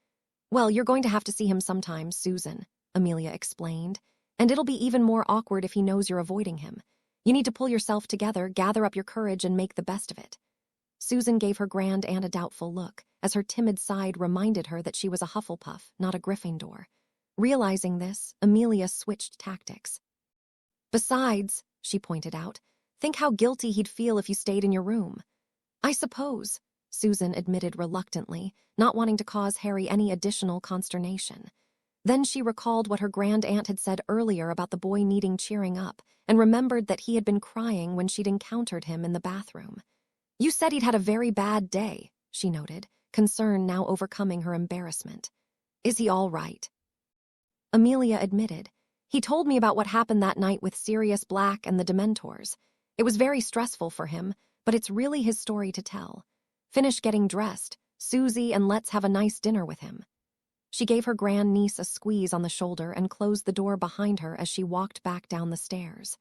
"Well, you're going to have to see him sometime, Susan," Amelia explained. "And it'll be even more awkward if he knows you're avoiding him. You need to pull yourself together, gather up your courage, and make the best of it." Susan gave her grand aunt a doubtful look, as her timid side reminded her that she was a Hufflepuff, not a Gryffindor. Realizing this, Amelia switched tactics. "Besides," she pointed out, "think how guilty he'd feel if you stayed in your room." "I suppose," Susan admitted reluctantly, not wanting to cause Harry any additional consternation. Then she recalled what her grand aunt had said earlier about the boy needing cheering up, and remembered that he had been crying when she'd encountered him in the bathroom. "You said he'd had a very bad day," she noted, concern now overcoming her embarrassment. "Is he all right?" Amelia admitted. "He told me about what happened that night with Sirius Black and the Dementors. It was very stressful for him, but it's really his story to tell. Finish getting dressed, Susie, and let's have a nice dinner with him." She gave her grandniece a squeeze on the shoulder and closed the door behind her as she walked back down the stairs.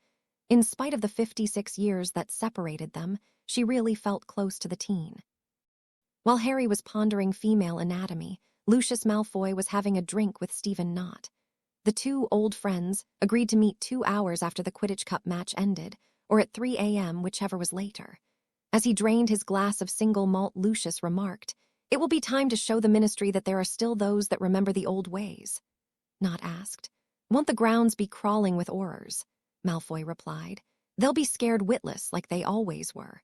In spite of the 56 years that separated them, she really felt close to the teen. While Harry was pondering female anatomy, Lucius Malfoy was having a drink with Stephen Knott. The two old friends agreed to meet 2 hours after the Quidditch Cup match ended, or at 3 a.m., whichever was later. As he drained his glass of single malt, Lucius remarked, "It will be time to show the Ministry that there are still those that remember the old ways." Knott asked. "Won't the grounds be crawling with Aurors?" Malfoy replied. "They'll be scared witless like they always were.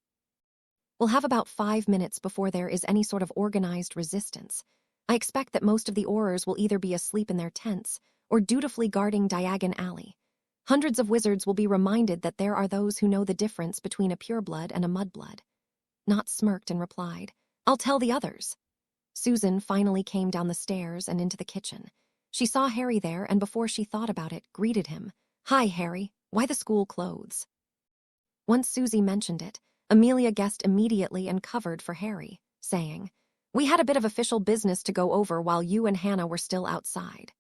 We'll have about 5 minutes before there is any sort of organized resistance. I expect that most of the Aurors will either be asleep in their tents or dutifully guarding Diagon Alley. Hundreds of wizards will be reminded that there are those who know the difference between a pureblood and a mudblood." Knott smirked and replied, "I'll tell the others." Susan finally came down the stairs and into the kitchen. She saw Harry there and before she thought about it, greeted him. "Hi, Harry. Why the school clothes?" Once Susie mentioned it, Amelia guessed immediately and covered for Harry, saying, "We had a bit of official business to go over while you and Hannah were still outside."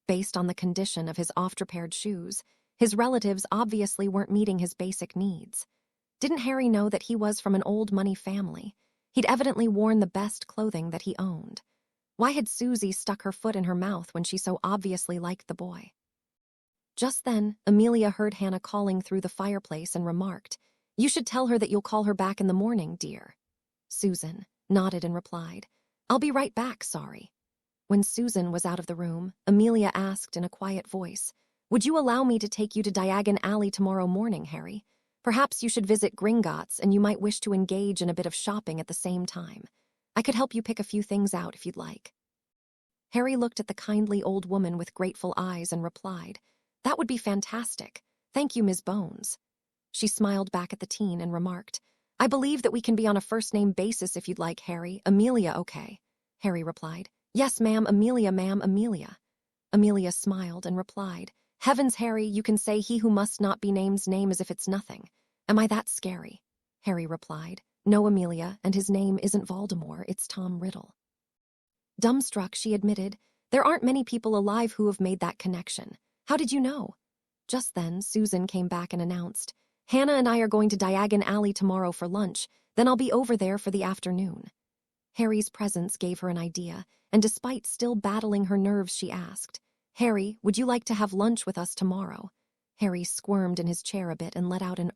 Based on the condition of his oft-repaired shoes, his relatives obviously weren't meeting his basic needs. Didn't Harry know that he was from an old money family? He'd evidently worn the best clothing that he owned. Why had Susie stuck her foot in her mouth when she so obviously liked the boy? Just then, Amelia heard Hannah calling through the fireplace and remarked, "You should tell her that you'll call her back in the morning, dear." Susan nodded and replied, "I'll be right back, sorry." When Susan was out of the room, Amelia asked in a quiet voice, "Would you allow me to take you to Diagon Alley tomorrow morning, Harry? Perhaps you should visit Gringotts and you might wish to engage in a bit of shopping at the same time. I could help you pick a few things out if you'd like." Harry looked at the kindly old woman with grateful eyes and replied, "That would be fantastic. Thank you, Ms. Bones." She smiled back at the teen and remarked, "I believe that we can be on a first-name basis if you'd like, Harry. Amelia, okay?" Harry replied, "Yes, ma'am, Amelia, ma'am, Amelia." Amelia smiled and replied, "Heavens, Harry, you can say he who must not be named's name as if it's nothing. Am I that scary?" Harry replied, "No, Amelia, and his name isn't Voldemort, it's Tom Riddle." Dumbstruck, she admitted, "There aren't many people alive who have made that connection. How did you know?" Just then, Susan came back and announced, "Hannah and I are going to Diagon Alley tomorrow for lunch, then I'll be over there for the afternoon." Harry's presence gave her an idea, and despite still battling her nerves, she asked, "Harry, would you like to have lunch with us tomorrow?" Harry squirmed in his chair a bit and let out an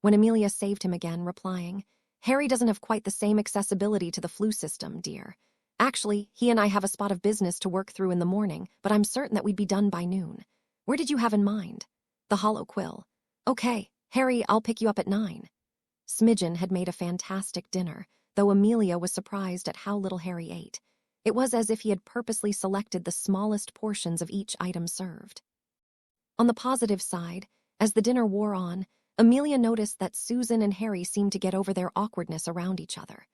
when Amelia saved him again, replying, "Harry doesn't have quite the same accessibility to the flu system, dear. Actually, he and I have a spot of business to work through in the morning, but I'm certain that we'd be done by noon. Where did you have in mind?" "The Hollow Quill." "Okay, Harry, I'll pick you up at 9. Smidgen had made a fantastic dinner, though Amelia was surprised at how little Harry ate. It was as if he had purposely selected the smallest portions of each item served. On the positive side, as the dinner wore on, Amelia noticed that Susan and Harry seemed to get over their awkwardness around each other.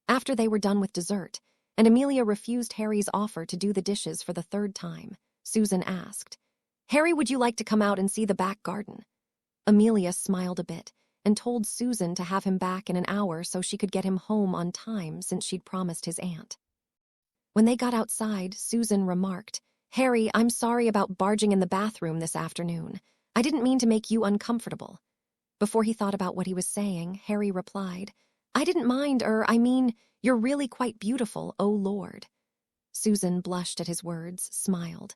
After they were done with dessert, and Amelia refused Harry's offer to do the dishes for the 3rd time, Susan asked, "Harry, would you like to come out and see the back garden?" Amelia smiled a bit and told Susan to have him back in an hour so she could get him home on time since she'd promised his aunt. When they got outside, Susan remarked, "Harry, I'm sorry about barging in the bathroom this afternoon. I didn't mean to make you uncomfortable." Before he thought about what he was saying, Harry replied, "I didn't mind, I mean, you're really quite beautiful, oh Lord." Susan blushed at his words, smiled,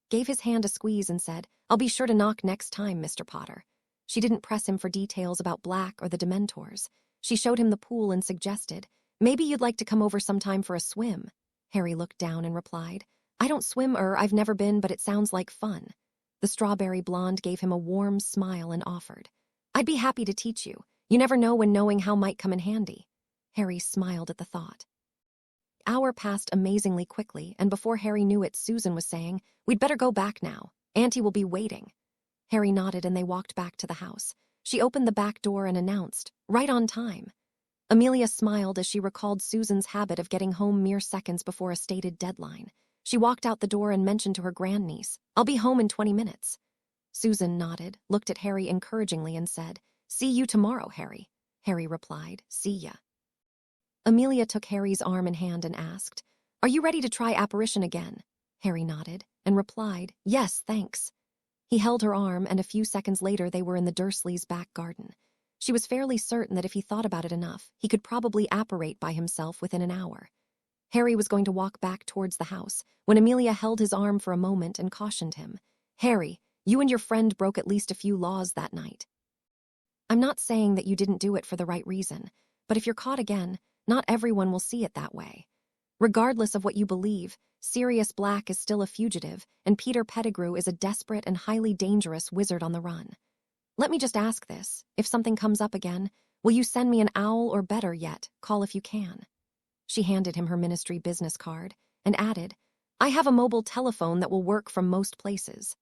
gave his hand a squeeze and said, "I'll be sure to knock next time, Mr. Potter." She didn't press him for details about Black or the Dementors. She showed him the pool and suggested, "Maybe you'd like to come over sometime for a swim." Harry looked down and replied, "I don't swim, I've never been, but it sounds like fun." The strawberry blonde gave him a warm smile and offered, "I'd be happy to teach you. You never know when knowing how might come in handy." Harry smiled at the thought. The hour passed amazingly quickly, and before Harry knew it, Susan was saying, "We'd better go back now. Auntie will be waiting." Harry nodded and they walked back to the house. She opened the back door and announced, "Right on time." Amelia smiled as she recalled Susan's habit of getting home mere seconds before a stated deadline. She walked out the door and mentioned to her grandniece, "I'll be home in 20 minutes. Susan nodded, looked at Harry encouragingly and said, "See you tomorrow, Harry." Harry replied, "See ya." Amelia took Harry's arm in hand and asked, "Are you ready to try apparition again?" Harry nodded and replied, "Yes, thanks." He held her arm, and a few seconds later they were in the Dursleys' back garden. She was fairly certain that if he thought about it enough, he could probably apparate by himself within an hour. Harry was going to walk back towards the house when Amelia held his arm for a moment and cautioned him, "Harry, you and your friend broke at least a few laws that night. I'm not saying that you didn't do it for the right reason, but if you're caught again, not everyone will see it that way. Regardless of what you believe, Sirius Black is still a fugitive, and Peter Pettigrew is a desperate and highly dangerous wizard on the run. Let me just ask this, if something comes up again, will you send me an owl, or better yet, call if you can?" She handed him her ministry business card and added, "I have a mobile telephone that will work from most places.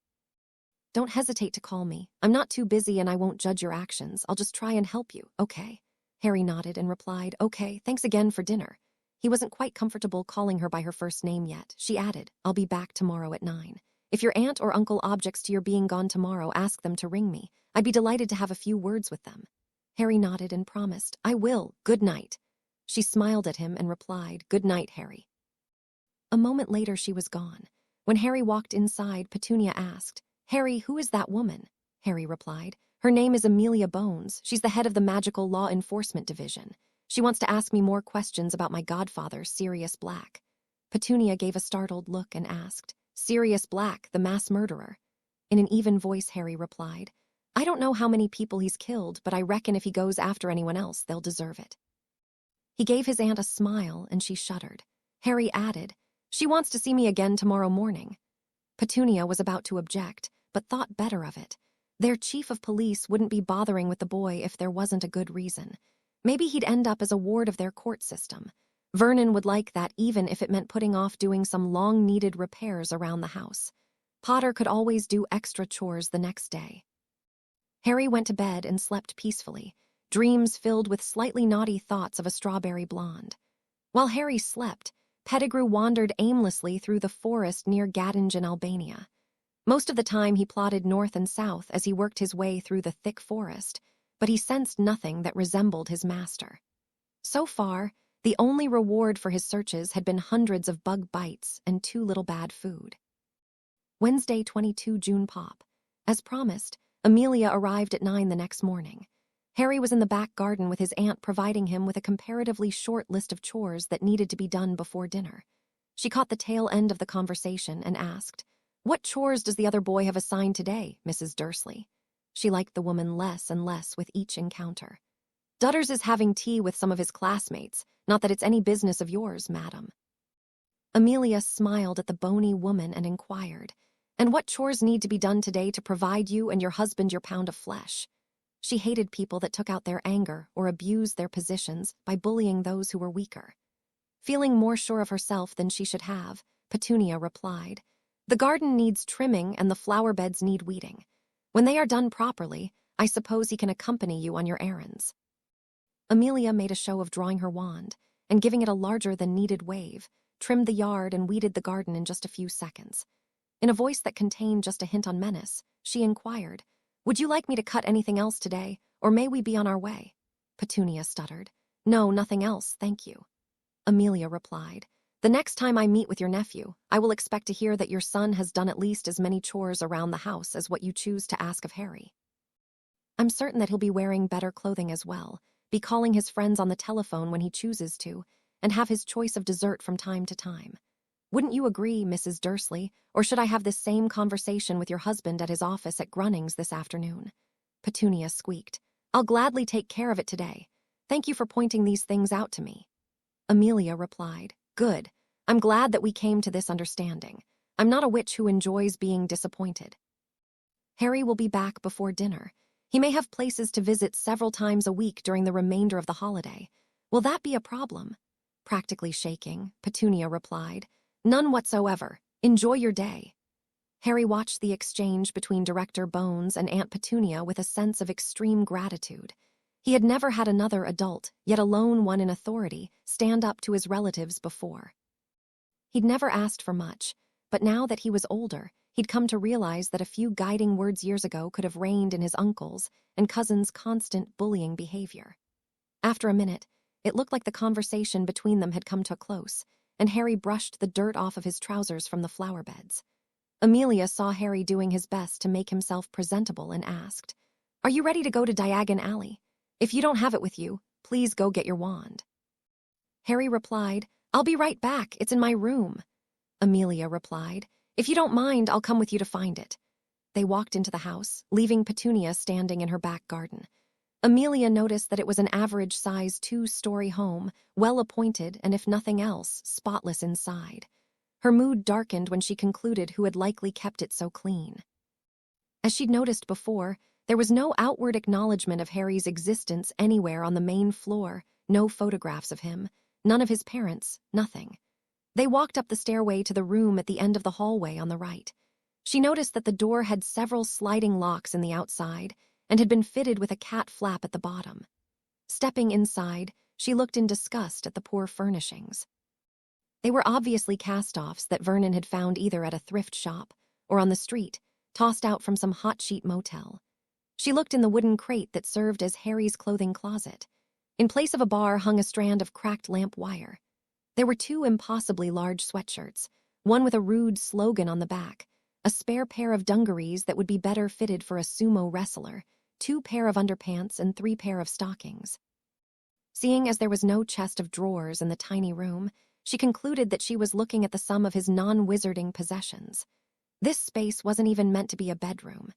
Don't hesitate to call me. I'm not too busy and I won't judge your actions. I'll just try and help you, okay?" Harry nodded and replied, "Okay, thanks again for dinner." He wasn't quite comfortable calling her by her first name yet. She added, "I'll be back tomorrow at 9. If your aunt or uncle objects to your being gone tomorrow, ask them to ring me. I'd be delighted to have a few words with them." Harry nodded and promised, "I will. Good night." She smiled at him and replied, "Good night, Harry." A moment later, she was gone. When Harry walked inside, Petunia asked, "Harry, who is that woman?" Harry replied, "Her name is Amelia Bones. She's the head of the Magical Law Enforcement Division. She wants to ask me more questions about my godfather, Sirius Black." Petunia gave a startled look and asked, "Sirius Black, the mass murderer?" In an even voice, Harry replied, "I don't know how many people he's killed, but I reckon if he goes after anyone else, they'll deserve it." He gave his aunt a smile, and she shuddered. Harry added, "She wants to see me again tomorrow morning." Petunia was about to object, but thought better of it. Their chief of police wouldn't be bothering with the boy if there wasn't a good reason. Maybe he'd end up as a ward of their court system. Vernon would like that, even if it meant putting off doing some long-needed repairs around the house. Potter could always do extra chores the next day. Harry went to bed and slept peacefully, dreams filled with slightly naughty thoughts of a strawberry blonde. While Harry slept, Pettigrew wandered aimlessly through the forest near Gattinge in Albania. Most of the time he plodded north and south as he worked his way through the thick forest, but he sensed nothing that resembled his master. So far, the only reward for his searches had been hundreds of bug bites and too little bad food. Wednesday, 22 June Pop. As promised, Amelia arrived at 9 the next morning. Harry was in the back garden with his aunt providing him with a comparatively short list of chores that needed to be done before dinner. She caught the tail end of the conversation and asked, "What chores does the other boy have assigned today, Mrs. Dursley?" She liked the woman less and less with each encounter. "Dutters is having tea with some of his classmates, not that it's any business of yours, madam." Amelia smiled at the bony woman and inquired, "And what chores need to be done today to provide you and your husband your pound of flesh?" She hated people that took out their anger or abused their positions by bullying those who were weaker. Feeling more sure of herself than she should have, Petunia replied, "The garden needs trimming and the flower beds need weeding. When they are done properly, I suppose he can accompany you on your errands." Amelia made a show of drawing her wand and giving it a larger-than-needed wave, trimmed the yard and weeded the garden in just a few seconds. In a voice that contained just a hint on menace, she inquired, "Would you like me to cut anything else today, or may we be on our way?" Petunia stuttered, "No, nothing else, thank you." Amelia replied, "The next time I meet with your nephew, I will expect to hear that your son has done at least as many chores around the house as what you choose to ask of Harry. I'm certain that he'll be wearing better clothing as well, be calling his friends on the telephone when he chooses to, and have his choice of dessert from time to time. Wouldn't you agree, Mrs. Dursley, or should I have this same conversation with your husband at his office at Grunning's this afternoon?" Petunia squeaked, "I'll gladly take care of it today. Thank you for pointing these things out to me." Amelia replied, "Good. I'm glad that we came to this understanding. I'm not a witch who enjoys being disappointed." Harry will be back before dinner. He may have places to visit several times a week during the remainder of the holiday. Will that be a problem? Practically shaking, Petunia replied, "None whatsoever. Enjoy your day." Harry watched the exchange between Director Bones and Aunt Petunia with a sense of extreme gratitude. He had never had another adult, yet alone one in authority, stand up to his relatives before. He'd never asked for much, but now that he was older, he'd come to realize that a few guiding words years ago could have reigned in his uncle's and cousin's constant bullying behavior. After a minute, it looked like the conversation between them had come to a close, and Harry brushed the dirt off of his trousers from the flower beds. Amelia saw Harry doing his best to make himself presentable and asked, "Are you ready to go to Diagon Alley? If you don't have it with you, please go get your wand." Harry replied, "I'll be right back, it's in my room." Amelia replied, "If you don't mind, I'll come with you to find it." They walked into the house, leaving Petunia standing in her back garden. Amelia noticed that it was an average-size 2-story home, well-appointed and, if nothing else, spotless inside. Her mood darkened when she concluded who had likely kept it so clean. As she'd noticed before, there was no outward acknowledgement of Harry's existence anywhere on the main floor, no photographs of him, none of his parents, nothing. They walked up the stairway to the room at the end of the hallway on the right. She noticed that the door had several sliding locks in the outside and had been fitted with a cat flap at the bottom. Stepping inside, she looked in disgust at the poor furnishings. They were obviously cast-offs that Vernon had found either at a thrift shop or on the street, tossed out from some hot-sheet motel. She looked in the wooden crate that served as Harry's clothing closet. In place of a bar hung a strand of cracked lamp wire. There were 2 impossibly large sweatshirts, one with a rude slogan on the back, a spare pair of dungarees that would be better fitted for a sumo wrestler, 2 pair of underpants and 3 pair of stockings. Seeing as there was no chest of drawers in the tiny room, she concluded that she was looking at the sum of his non-wizarding possessions. This space wasn't even meant to be a bedroom.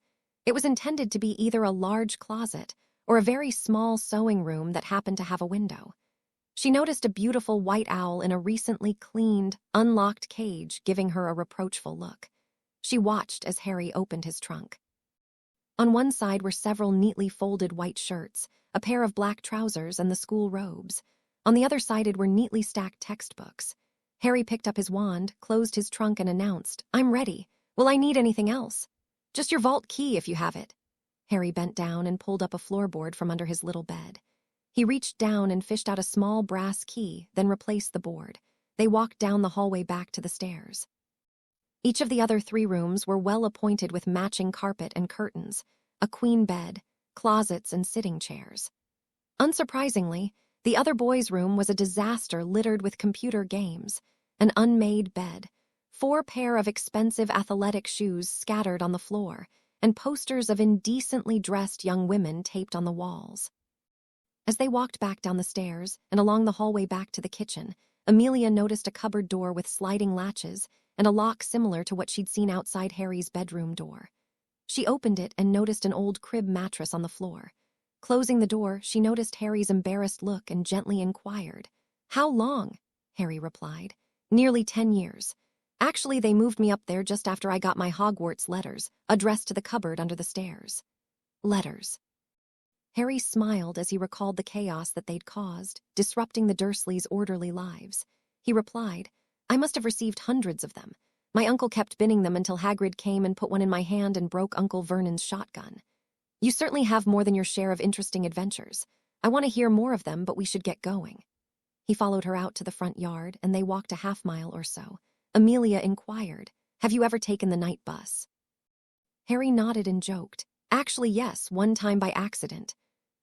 It was intended to be either a large closet or a very small sewing room that happened to have a window. She noticed a beautiful white owl in a recently cleaned, unlocked cage giving her a reproachful look. She watched as Harry opened his trunk. On one side were several neatly folded white shirts, a pair of black trousers, and the school robes. On the other side were neatly stacked textbooks. Harry picked up his wand, closed his trunk, and announced, "I'm ready. Will I need anything else? Just your vault key if you have it." Harry bent down and pulled up a floorboard from under his little bed. He reached down and fished out a small brass key, then replaced the board. They walked down the hallway back to the stairs. Each of the other 3 rooms were well appointed with matching carpet and curtains, a queen bed, closets, and sitting chairs. Unsurprisingly, the other boys' room was a disaster littered with computer games, an unmade bed, 4 pair of expensive athletic shoes scattered on the floor, and posters of indecently dressed young women taped on the walls. As they walked back down the stairs and along the hallway back to the kitchen, Amelia noticed a cupboard door with sliding latches and a lock similar to what she'd seen outside Harry's bedroom door. She opened it and noticed an old crib mattress on the floor. Closing the door, she noticed Harry's embarrassed look and gently inquired. "How long?" Harry replied. "Nearly 10 years. Actually, they moved me up there just after I got my Hogwarts letters, addressed to the cupboard under the stairs." Letters. Harry smiled as he recalled the chaos that they'd caused, disrupting the Dursleys' orderly lives. He replied, "I must have received hundreds of them. My uncle kept binning them until Hagrid came and put one in my hand and broke Uncle Vernon's shotgun. You certainly have more than your share of interesting adventures. I want to hear more of them, but we should get going." He followed her out to the front yard, and they walked a half-mile or so. Amelia inquired, "Have you ever taken the night bus?" Harry nodded and joked, "Actually, yes, one time by accident."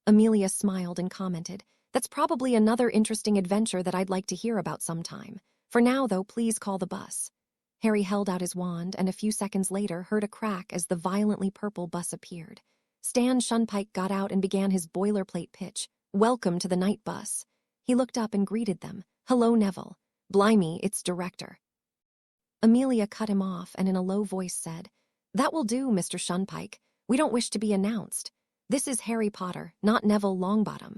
Amelia smiled and commented, "That's probably another interesting adventure that I'd like to hear about sometime. For now, though, please call the bus." Harry held out his wand and a few seconds later heard a crack as the violently purple bus appeared. Stan Shunpike got out and began his boilerplate pitch, "Welcome to the night bus." He looked up and greeted them, "Hello, Neville. Blimey, it's Director." Amelia cut him off and in a low voice said, "That will do, Mr. Shunpike. We don't wish to be announced. This is Harry Potter, not Neville Longbottom.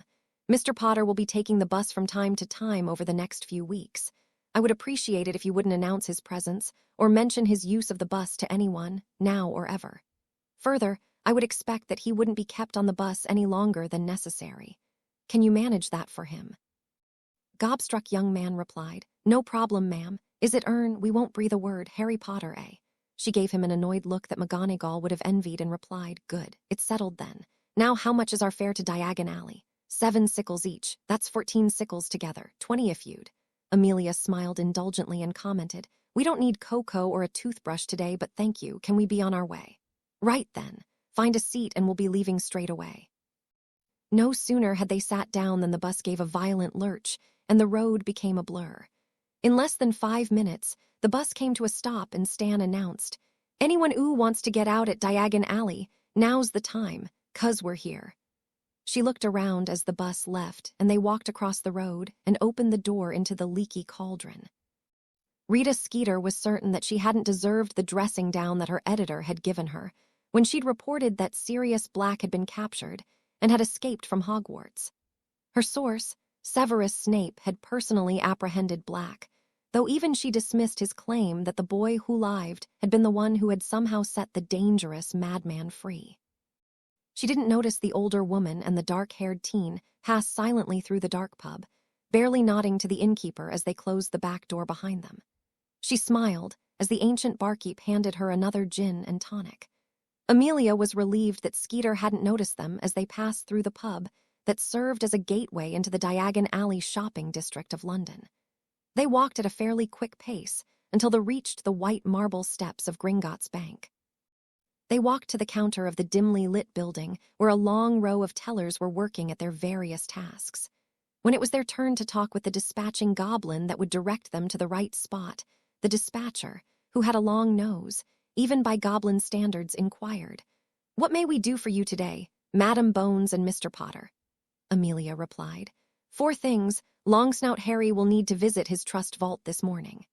Mr. Potter will be taking the bus from time to time over the next few weeks. I would appreciate it if you wouldn't announce his presence or mention his use of the bus to anyone, now or ever. Further, I would expect that he wouldn't be kept on the bus any longer than necessary. Can you manage that for him?" Gobstruck young man replied, "No problem, ma'am. Is it we won't breathe a word, Harry Potter, eh?" She gave him an annoyed look that McGonagall would have envied and replied, "Good, it's settled then. Now how much is our fare to Diagon Alley?" 7 sickles each. That's 14 sickles together, 20 if you'd." Amelia smiled indulgently and commented, "We don't need cocoa or a toothbrush today, but thank you. Can we be on our way?" "Right then. Find a seat and we'll be leaving straight away." No sooner had they sat down than the bus gave a violent lurch, and the road became a blur. In less than 5 minutes, the bus came to a stop and Stan announced, "Anyone who wants to get out at Diagon Alley, now's the time, 'cause we're here." She looked around as the bus left, and they walked across the road and opened the door into the leaky cauldron. Rita Skeeter was certain that she hadn't deserved the dressing down that her editor had given her when she'd reported that Sirius Black had been captured and had escaped from Hogwarts. Her source, Severus Snape, had personally apprehended Black, though even she dismissed his claim that the boy who lived had been the one who had somehow set the dangerous madman free. She didn't notice the older woman and the dark-haired teen pass silently through the dark pub, barely nodding to the innkeeper as they closed the back door behind them. She smiled as the ancient barkeep handed her another gin and tonic. Amelia was relieved that Skeeter hadn't noticed them as they passed through the pub, that served as a gateway into the Diagon Alley shopping district of London. They walked at a fairly quick pace until they reached the white marble steps of Gringotts Bank. They walked to the counter of the dimly lit building where a long row of tellers were working at their various tasks. When it was their turn to talk with the dispatching goblin that would direct them to the right spot, the dispatcher, who had a long nose, even by goblin standards, inquired, "What may we do for you today, Madam Bones and Mr. Potter?" Amelia replied, "4 things. Longsnout Harry will need to visit his trust vault this morning.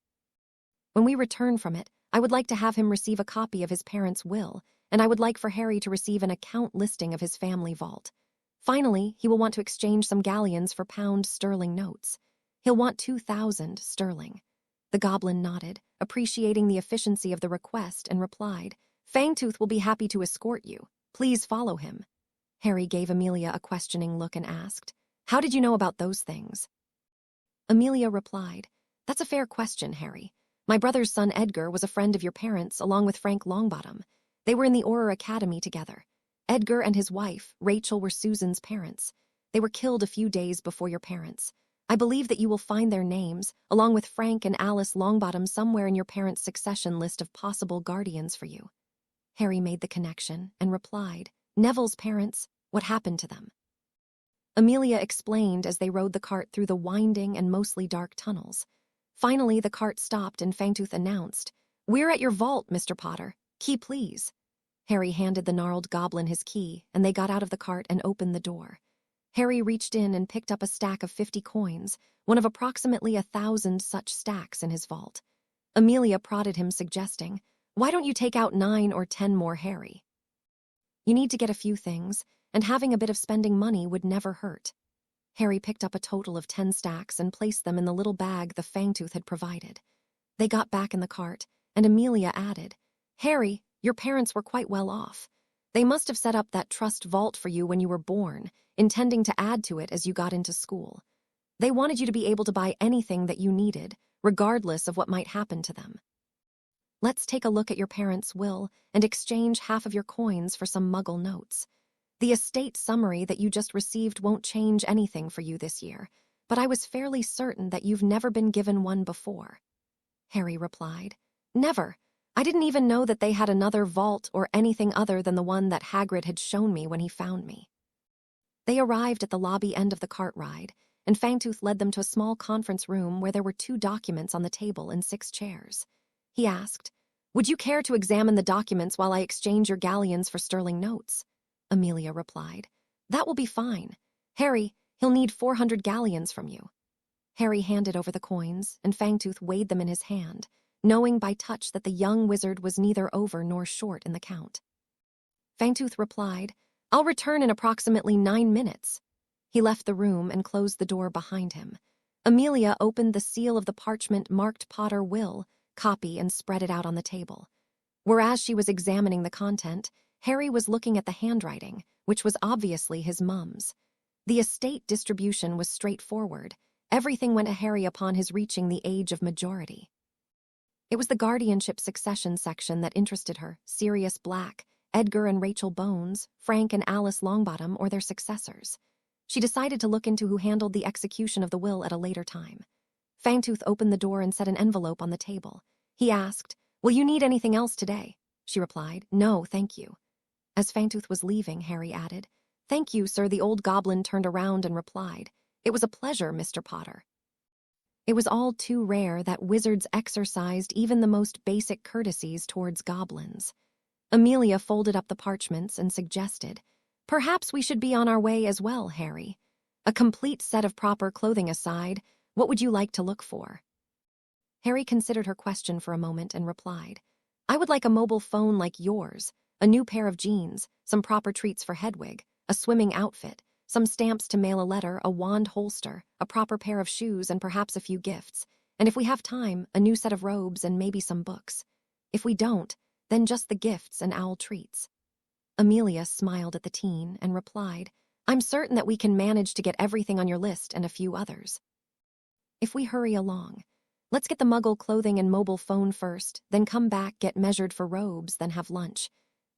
When we return from it, I would like to have him receive a copy of his parents' will, and I would like for Harry to receive an account listing of his family vault. Finally, he will want to exchange some galleons for pound sterling notes. He'll want 2,000 sterling. The goblin nodded, appreciating the efficiency of the request, and replied, "Fangtooth will be happy to escort you. Please follow him." Harry gave Amelia a questioning look and asked, "How did you know about those things?" Amelia replied, "That's a fair question, Harry. My brother's son Edgar was a friend of your parents along with Frank Longbottom. They were in the Auror Academy together. Edgar and his wife, Rachel, were Susan's parents. They were killed a few days before your parents. I believe that you will find their names, along with Frank and Alice Longbottom, somewhere in your parents' succession list of possible guardians for you." Harry made the connection and replied, "Neville's parents, what happened to them?" Amelia explained as they rode the cart through the winding and mostly dark tunnels. Finally, the cart stopped and Fangtooth announced, "We're at your vault, Mr. Potter. Key, please." Harry handed the gnarled goblin his key, and they got out of the cart and opened the door. Harry reached in and picked up a stack of 50 coins, one of approximately 1,000 such stacks in his vault. Amelia prodded him, suggesting, "Why don't you take out 9 or 10 more, Harry? You need to get a few things, and having a bit of spending money would never hurt." Harry picked up a total of 10 stacks and placed them in the little bag the Fangtooth had provided. They got back in the cart, and Amelia added, "Harry, your parents were quite well off. They must have set up that trust vault for you when you were born, intending to add to it as you got into school. They wanted you to be able to buy anything that you needed, regardless of what might happen to them. Let's take a look at your parents' will and exchange half of your coins for some Muggle notes. The estate summary that you just received won't change anything for you this year, but I was fairly certain that you've never been given one before." Harry replied, "Never. I didn't even know that they had another vault or anything other than the one that Hagrid had shown me when he found me." They arrived at the lobby end of the cart ride, and Fangtooth led them to a small conference room where there were 2 documents on the table and 6 chairs. He asked, "Would you care to examine the documents while I exchange your galleons for sterling notes?" Amelia replied, "That will be fine. Harry, he'll need 400 galleons from you." Harry handed over the coins, and Fangtooth weighed them in his hand, knowing by touch that the young wizard was neither over nor short in the count. Fangtooth replied, "I'll return in approximately 9 minutes. He left the room and closed the door behind him. Amelia opened the seal of the parchment marked Potter Will copy and spread it out on the table. Whereas she was examining the content, Harry was looking at the handwriting, which was obviously his mum's. The estate distribution was straightforward. Everything went to Harry upon his reaching the age of majority. It was the guardianship succession section that interested her: Sirius Black, Edgar and Rachel Bones, Frank and Alice Longbottom, or their successors. She decided to look into who handled the execution of the will at a later time. Fangtooth opened the door and set an envelope on the table. He asked, "Will you need anything else today?" She replied, "No, thank you." As Fangtooth was leaving, Harry added, "Thank you, sir." The old goblin turned around and replied, "It was a pleasure, Mr. Potter." It was all too rare that wizards exercised even the most basic courtesies towards goblins. Amelia folded up the parchments and suggested, "Perhaps we should be on our way as well, Harry. A complete set of proper clothing aside, what would you like to look for?" Harry considered her question for a moment and replied, "I would like a mobile phone like yours, a new pair of jeans, some proper treats for Hedwig, a swimming outfit, some stamps to mail a letter, a wand holster, a proper pair of shoes, and perhaps a few gifts. And if we have time, a new set of robes and maybe some books. If we don't, then just the gifts and owl treats." Amelia smiled at the teen and replied, "I'm certain that we can manage to get everything on your list and a few others. If we hurry along, let's get the Muggle clothing and mobile phone first, then come back, get measured for robes, then have lunch.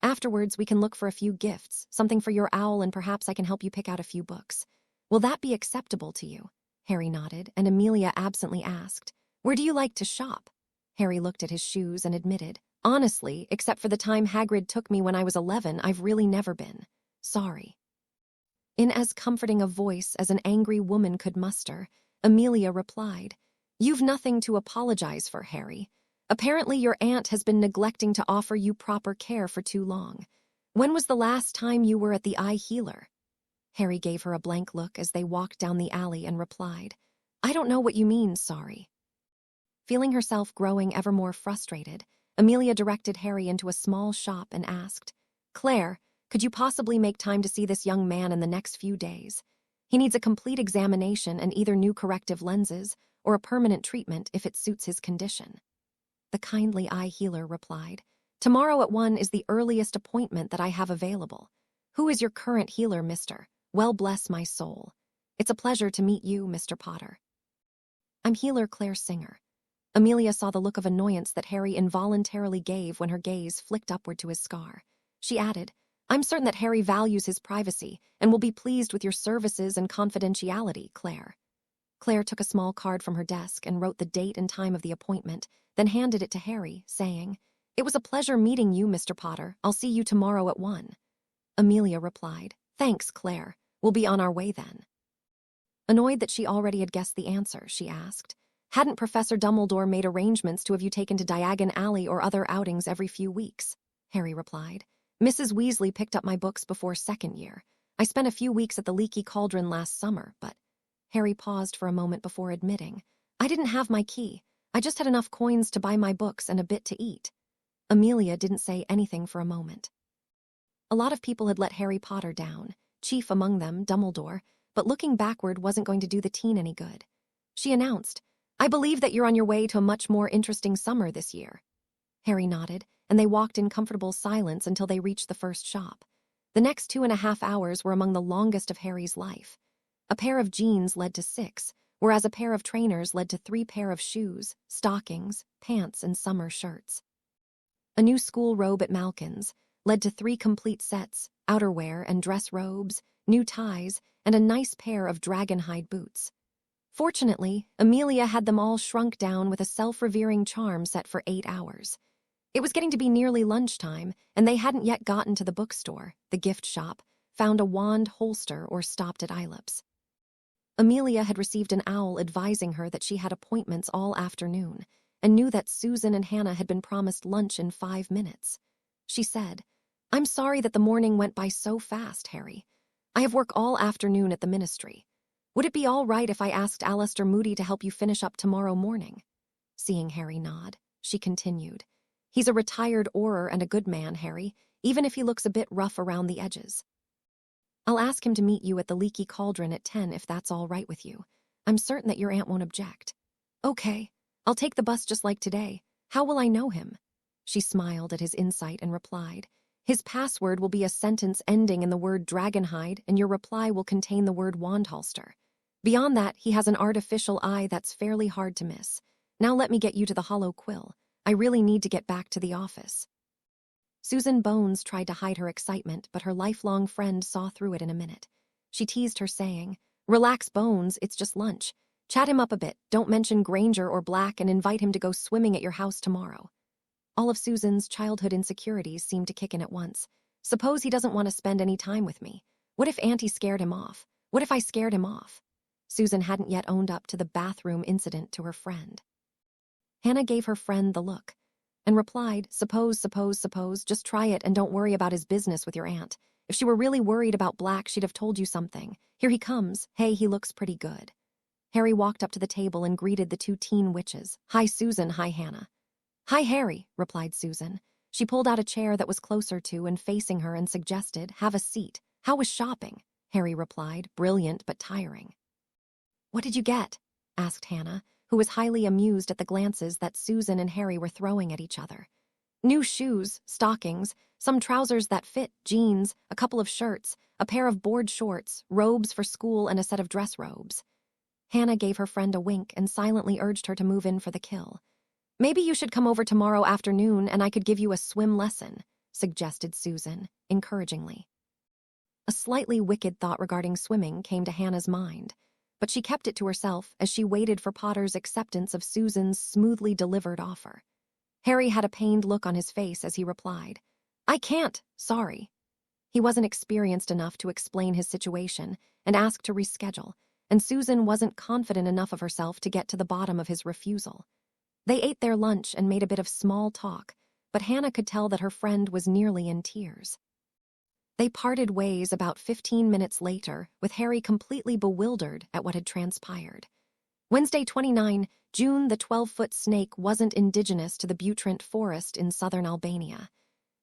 Afterwards, we can look for a few gifts, something for your owl, and perhaps I can help you pick out a few books. Will that be acceptable to you? Harry nodded, and Amelia absently asked, Where do you like to shop? Harry looked at his shoes and admitted, Honestly, except for the time Hagrid took me when I was 11, I've really never been. Sorry. In as comforting a voice as an angry woman could muster, Amelia replied, You've nothing to apologize for, Harry. Apparently your aunt has been neglecting to offer you proper care for too long. When was the last time you were at the eye healer? Harry gave her a blank look as they walked down the alley and replied, I don't know what you mean, sorry. Feeling herself growing ever more frustrated, Amelia directed Harry into a small shop and asked, Claire, could you possibly make time to see this young man in the next few days? He needs a complete examination and either new corrective lenses or a permanent treatment if it suits his condition. The kindly eye healer replied, Tomorrow at 1 is the earliest appointment that I have available. Who is your current healer, mister? Well, bless my soul. It's a pleasure to meet you, Mr. Potter. I'm healer Claire Singer. Amelia saw the look of annoyance that Harry involuntarily gave when her gaze flicked upward to his scar. She added, I'm certain that Harry values his privacy and will be pleased with your services and confidentiality, Claire. Claire took a small card from her desk and wrote the date and time of the appointment, then handed it to Harry, saying, It was a pleasure meeting you, Mr. Potter. I'll see you tomorrow at 1. Amelia replied, Thanks, Claire. We'll be on our way then. Annoyed that she already had guessed the answer, she asked, Hadn't Professor Dumbledore made arrangements to have you taken to Diagon Alley or other outings every few weeks? Harry replied, Mrs. Weasley picked up my books before second year. I spent a few weeks at the Leaky Cauldron last summer, but... Harry paused for a moment before admitting, I didn't have my key. I just had enough coins to buy my books and a bit to eat. Amelia didn't say anything for a moment. A lot of people had let Harry Potter down, chief among them Dumbledore, but looking backward wasn't going to do the teen any good. She announced, I believe that you're on your way to a much more interesting summer this year. Harry nodded, and they walked in comfortable silence until they reached the first shop. The next 2.5 hours were among the longest of Harry's life. A pair of jeans led to 6, whereas a pair of trainers led to 3 pair of shoes, stockings, pants, and summer shirts. A new school robe at Malkin's led to 3 complete sets, outerwear and dress robes, new ties, and a nice pair of dragonhide boots. Fortunately, Amelia had them all shrunk down with a self-revering charm set for 8 hours. It was getting to be nearly lunchtime, and they hadn't yet gotten to the bookstore, the gift shop, found a wand holster, or stopped at Ileps. Amelia had received an owl advising her that she had appointments all afternoon, and knew that Susan and Hannah had been promised lunch in 5 minutes. She said, I'm sorry that the morning went by so fast, Harry. I have work all afternoon at the ministry. Would it be all right if I asked Alistair Moody to help you finish up tomorrow morning? Seeing Harry nod, she continued, He's a retired Auror and a good man, Harry, even if he looks a bit rough around the edges. I'll ask him to meet you at the Leaky Cauldron at 10 if that's all right with you. I'm certain that your aunt won't object. Okay, I'll take the bus just like today. How will I know him? She smiled at his insight and replied, His password will be a sentence ending in the word dragonhide, and your reply will contain the word wandholster. Beyond that, he has an artificial eye that's fairly hard to miss. Now let me get you to the hollow quill. I really need to get back to the office. Susan Bones tried to hide her excitement, but her lifelong friend saw through it in a minute. She teased her, saying, Relax, Bones, it's just lunch. Chat him up a bit, don't mention Granger or Black, and invite him to go swimming at your house tomorrow. All of Susan's childhood insecurities seemed to kick in at once. Suppose he doesn't want to spend any time with me. What if Auntie scared him off? What if I scared him off? Susan hadn't yet owned up to the bathroom incident to her friend. Hannah gave her friend the look and replied, Suppose, just try it and don't worry about his business with your aunt. If she were really worried about Black, she'd have told you something. Here he comes. Hey, he looks pretty good. Harry walked up to the table and greeted the 2 teen witches. Hi, Susan. Hi, Hannah. Hi, Harry, replied Susan. She pulled out a chair that was closer to and facing her and suggested, Have a seat. How was shopping? Harry replied, Brilliant but tiring. What did you get? Asked Hannah, who was highly amused at the glances that Susan and Harry were throwing at each other. New shoes, stockings, some trousers that fit, jeans, a couple of shirts, a pair of board shorts, robes for school, and a set of dress robes. Hannah gave her friend a wink and silently urged her to move in for the kill. Maybe you should come over tomorrow afternoon and I could give you a swim lesson, suggested Susan, encouragingly. A slightly wicked thought regarding swimming came to Hannah's mind, but she kept it to herself as she waited for Potter's acceptance of Susan's smoothly delivered offer. Harry had a pained look on his face as he replied, "I can't, sorry." He wasn't experienced enough to explain his situation and asked to reschedule, and Susan wasn't confident enough of herself to get to the bottom of his refusal. They ate their lunch and made a bit of small talk, but Hannah could tell that her friend was nearly in tears. They parted ways about 15 minutes later, with Harry completely bewildered at what had transpired. Wednesday, 29 June, the 12-foot snake wasn't indigenous to the Butrint Forest in southern Albania.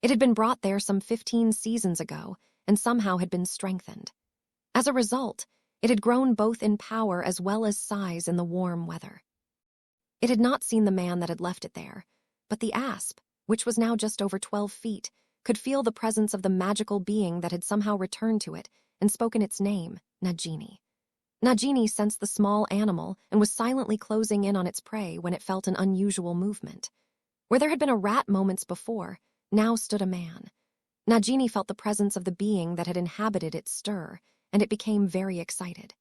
It had been brought there some 15 seasons ago and somehow had been strengthened. As a result, it had grown both in power as well as size in the warm weather. It had not seen the man that had left it there, but the asp, which was now just over 12 feet, could feel the presence of the magical being that had somehow returned to it and spoken its name, Nagini. Nagini sensed the small animal and was silently closing in on its prey when it felt an unusual movement. Where there had been a rat moments before, now stood a man. Nagini felt the presence of the being that had inhabited its stir, and it became very excited.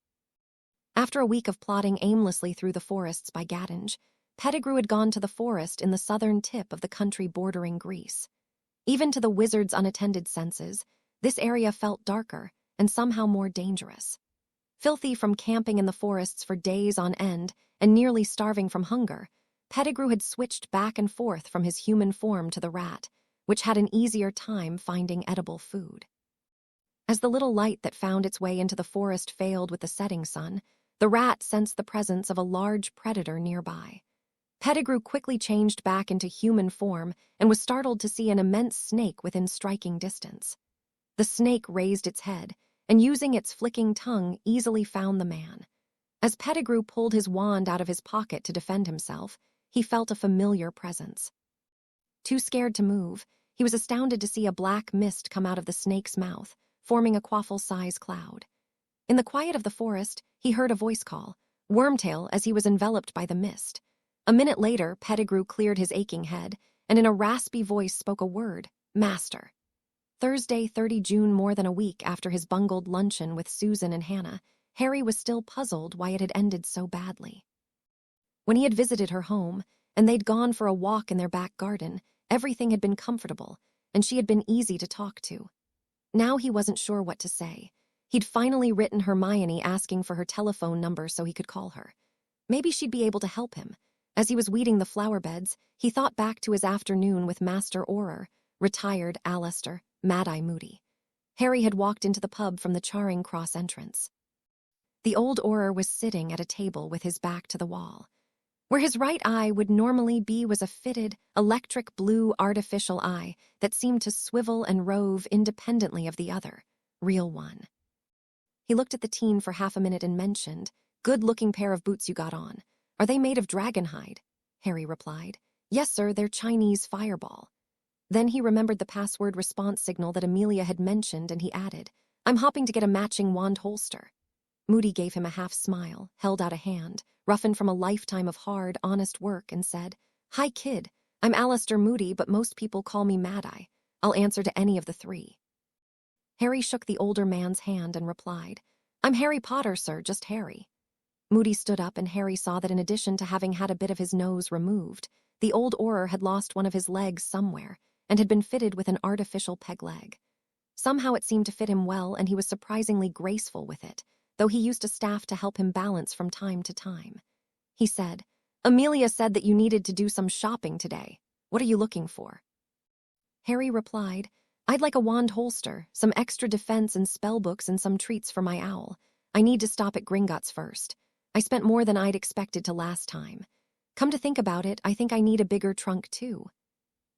After a week of plodding aimlessly through the forests by Gaddinge, Pettigrew had gone to the forest in the southern tip of the country bordering Greece. Even to the wizard's unattended senses, this area felt darker and somehow more dangerous. Filthy from camping in the forests for days on end and nearly starving from hunger, Pettigrew had switched back and forth from his human form to the rat, which had an easier time finding edible food. As the little light that found its way into the forest failed with the setting sun, the rat sensed the presence of a large predator nearby. Pettigrew quickly changed back into human form and was startled to see an immense snake within striking distance. The snake raised its head and, using its flicking tongue, easily found the man. As Pettigrew pulled his wand out of his pocket to defend himself, he felt a familiar presence. Too scared to move, he was astounded to see a black mist come out of the snake's mouth, forming a quaffle-size cloud. In the quiet of the forest, he heard a voice call, Wormtail, as he was enveloped by the mist. A minute later, Pettigrew cleared his aching head, and in a raspy voice spoke a word, Master. Thursday, 30 June, more than a week after his bungled luncheon with Susan and Hannah, Harry was still puzzled why it had ended so badly. When he had visited her home, and they'd gone for a walk in their back garden, everything had been comfortable, and she had been easy to talk to. Now he wasn't sure what to say. He'd finally written Hermione asking for her telephone number so he could call her. Maybe she'd be able to help him. As he was weeding the flower beds, he thought back to his afternoon with Master Auror, retired Alistair, Mad-Eye Moody. Harry had walked into the pub from the Charing Cross entrance. The old Auror was sitting at a table with his back to the wall. Where his right eye would normally be was a fitted, electric blue artificial eye that seemed to swivel and rove independently of the other, real one. He looked at the teen for half a minute and mentioned, Good-looking pair of boots you got on. Are they made of dragon hide? Harry replied. Yes, sir, they're Chinese fireball. Then he remembered the password response signal that Amelia had mentioned, and he added, I'm hopping to get a matching wand holster. Moody gave him a half smile, held out a hand, roughened from a lifetime of hard, honest work, and said, Hi, kid. I'm Alistair Moody, but most people call me Mad-Eye. I'll answer to any of the three. Harry shook the older man's hand and replied, I'm Harry Potter, sir, just Harry. Moody stood up, and Harry saw that in addition to having had a bit of his nose removed, the old Auror had lost one of his legs somewhere and had been fitted with an artificial peg leg. Somehow it seemed to fit him well, and he was surprisingly graceful with it, though he used a staff to help him balance from time to time. He said, Amelia said that you needed to do some shopping today. What are you looking for? Harry replied, I'd like a wand holster, some extra defense and spell books, and some treats for my owl. I need to stop at Gringotts first. I spent more than I'd expected to last time. Come to think about it, I think I need a bigger trunk too.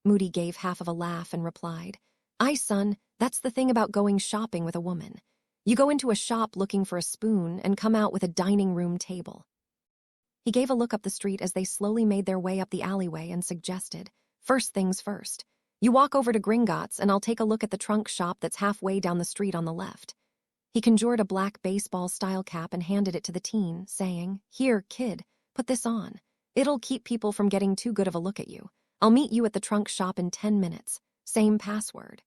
Moody gave half of a laugh and replied, Aye, son, that's the thing about going shopping with a woman. You go into a shop looking for a spoon and come out with a dining room table. He gave a look up the street as they slowly made their way up the alleyway and suggested, First things first. You walk over to Gringotts and I'll take a look at the trunk shop that's halfway down the street on the left. He conjured a black baseball-style cap and handed it to the teen, saying, Here, kid, put this on. It'll keep people from getting too good of a look at you. I'll meet you at the trunk shop in 10 minutes. Same password.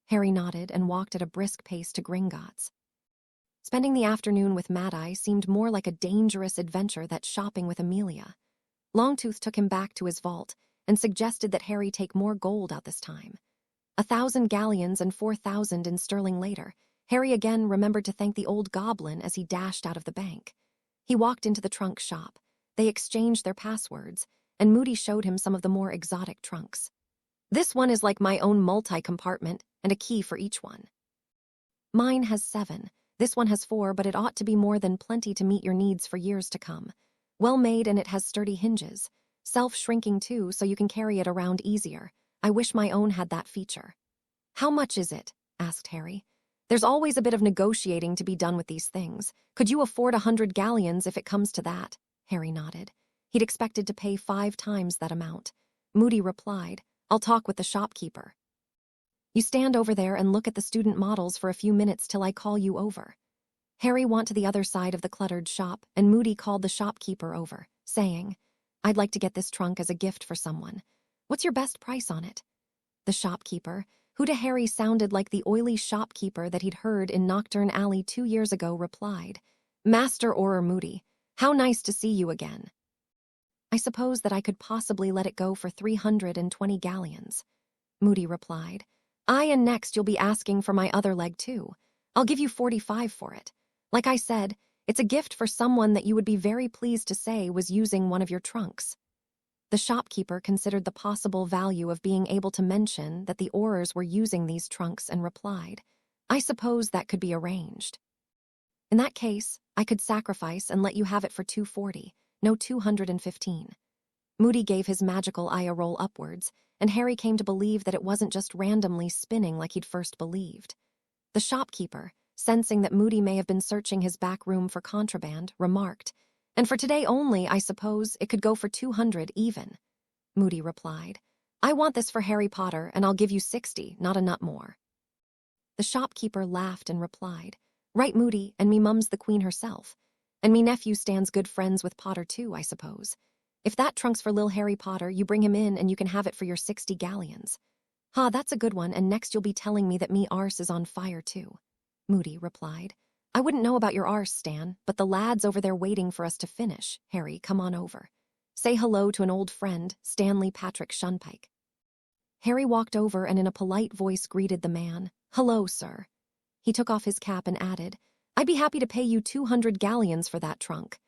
Harry nodded and walked at a brisk pace to Gringotts. Spending the afternoon with Mad-Eye seemed more like a dangerous adventure than shopping with Amelia. Longtooth took him back to his vault and suggested that Harry take more gold out this time. 1,000 galleons and 4,000 in sterling later, Harry again remembered to thank the old goblin as he dashed out of the bank. He walked into the trunk shop. They exchanged their passwords, and Moody showed him some of the more exotic trunks. This one is like my own multi-compartment and a key for each one. Mine has 7. This one has 4, but it ought to be more than plenty to meet your needs for years to come. Well made, and it has sturdy hinges. Self-shrinking too, so you can carry it around easier. I wish my own had that feature. How much is it? Asked Harry. There's always a bit of negotiating to be done with these things. Could you afford 100 galleons if it comes to that? Harry nodded. He'd expected to pay 5 times that amount. Moody replied, I'll talk with the shopkeeper. You stand over there and look at the student models for a few minutes till I call you over. Harry went to the other side of the cluttered shop, and Moody called the shopkeeper over, saying, I'd like to get this trunk as a gift for someone. What's your best price on it? The shopkeeper, who to Harry sounded like the oily shopkeeper that he'd heard in Knockturn Alley 2 years ago, replied, Master Auror Moody, how nice to see you again. I suppose that I could possibly let it go for 320 galleons. Moody replied, Aye, and next you'll be asking for my other leg too. I'll give you 45 for it. Like I said, it's a gift for someone that you would be very pleased to say was using one of your trunks. The shopkeeper considered the possible value of being able to mention that the Aurors were using these trunks and replied, I suppose that could be arranged. In that case, I could sacrifice and let you have it for 240, no 215. Moody gave his magical eye a roll upwards, and Harry came to believe that it wasn't just randomly spinning like he'd first believed. The shopkeeper, sensing that Moody may have been searching his back room for contraband, remarked, And for today only, I suppose, it could go for 200 even. Moody replied, I want this for Harry Potter, and I'll give you 60, not a nut more. The shopkeeper laughed and replied, Right, Moody, and me mum's the queen herself. And me nephew stands good friends with Potter too, I suppose. If that trunk's for lil Harry Potter, you bring him in and you can have it for your 60 galleons. Ha, that's a good one, and next you'll be telling me that me arse is on fire too. Moody replied, I wouldn't know about your arse, Stan, but the lad's over there waiting for us to finish. Harry, come on over. Say hello to an old friend, Stanley Patrick Shunpike. Harry walked over and in a polite voice greeted the man. Hello, sir. He took off his cap and added, I'd be happy to pay you 200 galleons for that trunk.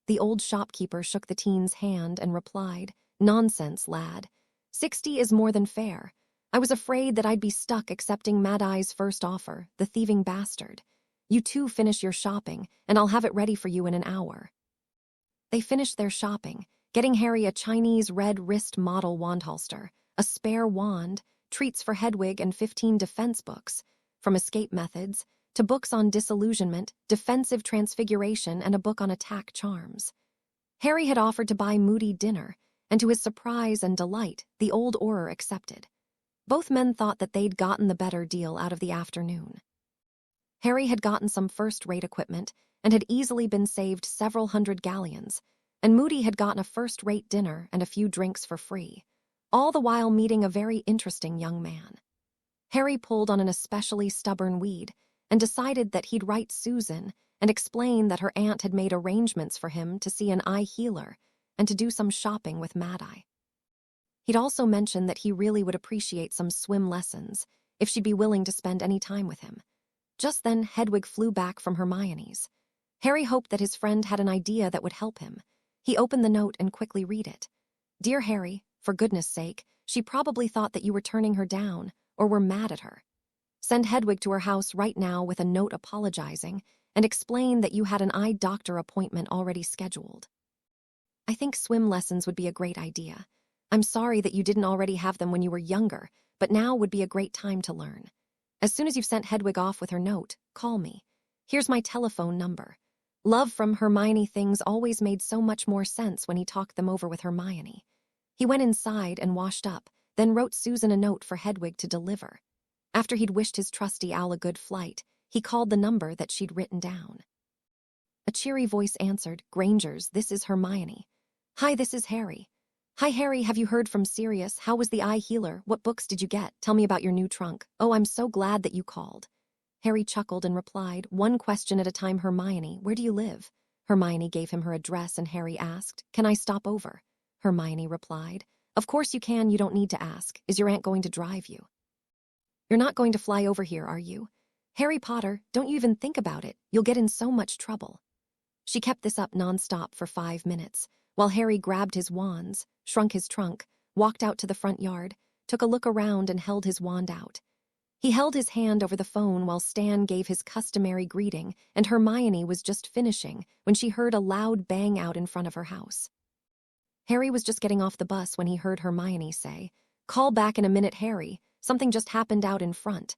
The old shopkeeper shook the teen's hand and replied, Nonsense, lad. 60 is more than fair. I was afraid that I'd be stuck accepting Mad-Eye's first offer, the thieving bastard. You two finish your shopping, and I'll have it ready for you in an hour. They finished their shopping, getting Harry a Chinese red wrist model wand holster, a spare wand, treats for Hedwig, and 15 defense books, from escape methods to books on disillusionment, defensive transfiguration, and a book on attack charms. Harry had offered to buy Moody dinner, and to his surprise and delight, the old Auror accepted. Both men thought that they'd gotten the better deal out of the afternoon. Harry had gotten some first-rate equipment and had easily been saved several hundred galleons, and Moody had gotten a first-rate dinner and a few drinks for free, all the while meeting a very interesting young man. Harry pulled on an especially stubborn weed and decided that he'd write Susan and explain that her aunt had made arrangements for him to see an eye healer and to do some shopping with Mad-Eye. He'd also mentioned that he really would appreciate some swim lessons if she'd be willing to spend any time with him. Just then, Hedwig flew back from Hermione's. Harry hoped that his friend had an idea that would help him. He opened the note and quickly read it. Dear Harry, for goodness sake, she probably thought that you were turning her down or were mad at her. Send Hedwig to her house right now with a note apologizing and explain that you had an eye doctor appointment already scheduled. I think swim lessons would be a great idea. I'm sorry that you didn't already have them when you were younger, but now would be a great time to learn. As soon as you've sent Hedwig off with her note, call me. Here's my telephone number. Love from Hermione. Things always made so much more sense when he talked them over with Hermione. He went inside and washed up, then wrote Susan a note for Hedwig to deliver. After he'd wished his trusty owl a good flight, he called the number that she'd written down. A cheery voice answered, Granger's, this is Hermione. Hi, this is Harry. Hi, Harry, have you heard from Sirius? How was the eye healer? What books did you get? Tell me about your new trunk. Oh, I'm so glad that you called. Harry chuckled and replied, one question at a time. Hermione, where do you live? Hermione gave him her address and Harry asked, can I stop over? Hermione replied, of course you can, you don't need to ask. Is your aunt going to drive you? You're not going to fly over here, are you? Harry Potter, don't you even think about it. You'll get in so much trouble. She kept this up nonstop for 5 minutes, while Harry grabbed his wands, shrunk his trunk, walked out to the front yard, took a look around and held his wand out. He held his hand over the phone while Stan gave his customary greeting, and Hermione was just finishing when she heard a loud bang out in front of her house. Harry was just getting off the bus when he heard Hermione say, call back in a minute, Harry. Something just happened out in front.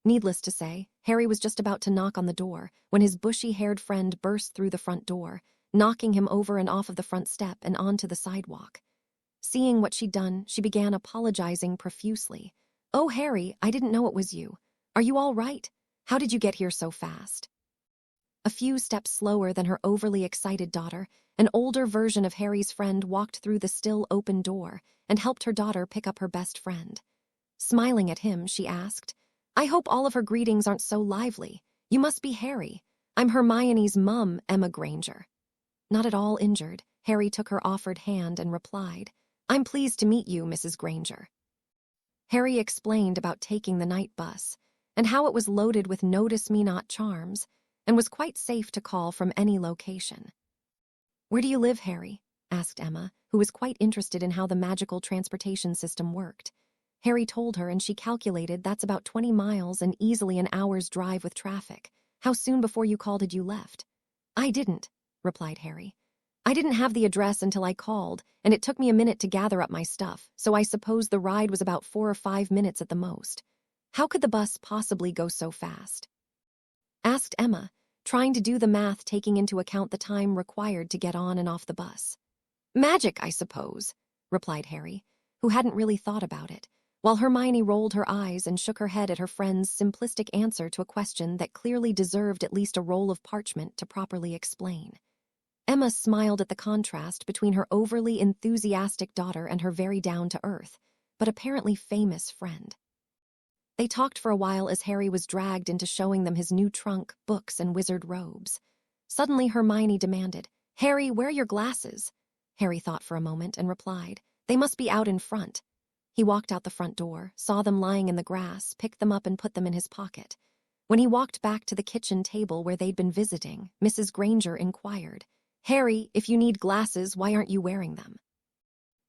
Needless to say, Harry was just about to knock on the door when his bushy-haired friend burst through the front door, knocking him over and off of the front step and onto the sidewalk. Seeing what she'd done, she began apologizing profusely. Oh, Harry, I didn't know it was you. Are you all right? How did you get here so fast? A few steps slower than her overly excited daughter, an older version of Harry's friend walked through the still open door and helped her daughter pick up her best friend. Smiling at him, she asked, I hope all of her greetings aren't so lively. You must be Harry. I'm Hermione's mum, Emma Granger. Not at all injured, Harry took her offered hand and replied, I'm pleased to meet you, Mrs. Granger. Harry explained about taking the night bus and how it was loaded with notice-me-not charms and was quite safe to call from any location. Where do you live, Harry? Asked Emma, who was quite interested in how the magical transportation system worked. Harry told her, and she calculated that's about 20 miles and easily an hour's drive with traffic. How soon before you called had you left? I didn't, replied Harry. I didn't have the address until I called, and it took me a minute to gather up my stuff, so I suppose the ride was about 4 or 5 minutes at the most. How could the bus possibly go so fast? Asked Emma, trying to do the math taking into account the time required to get on and off the bus. Magic, I suppose, replied Harry, who hadn't really thought about it, while Hermione rolled her eyes and shook her head at her friend's simplistic answer to a question that clearly deserved at least a roll of parchment to properly explain. Emma smiled at the contrast between her overly enthusiastic daughter and her very down-to-earth, but apparently famous friend. They talked for a while as Harry was dragged into showing them his new trunk, books, and wizard robes. Suddenly Hermione demanded, Harry, where are your glasses? Harry thought for a moment and replied, they must be out in front. He walked out the front door, saw them lying in the grass, picked them up and put them in his pocket. When he walked back to the kitchen table where they'd been visiting, Mrs. Granger inquired, Harry, if you need glasses, why aren't you wearing them?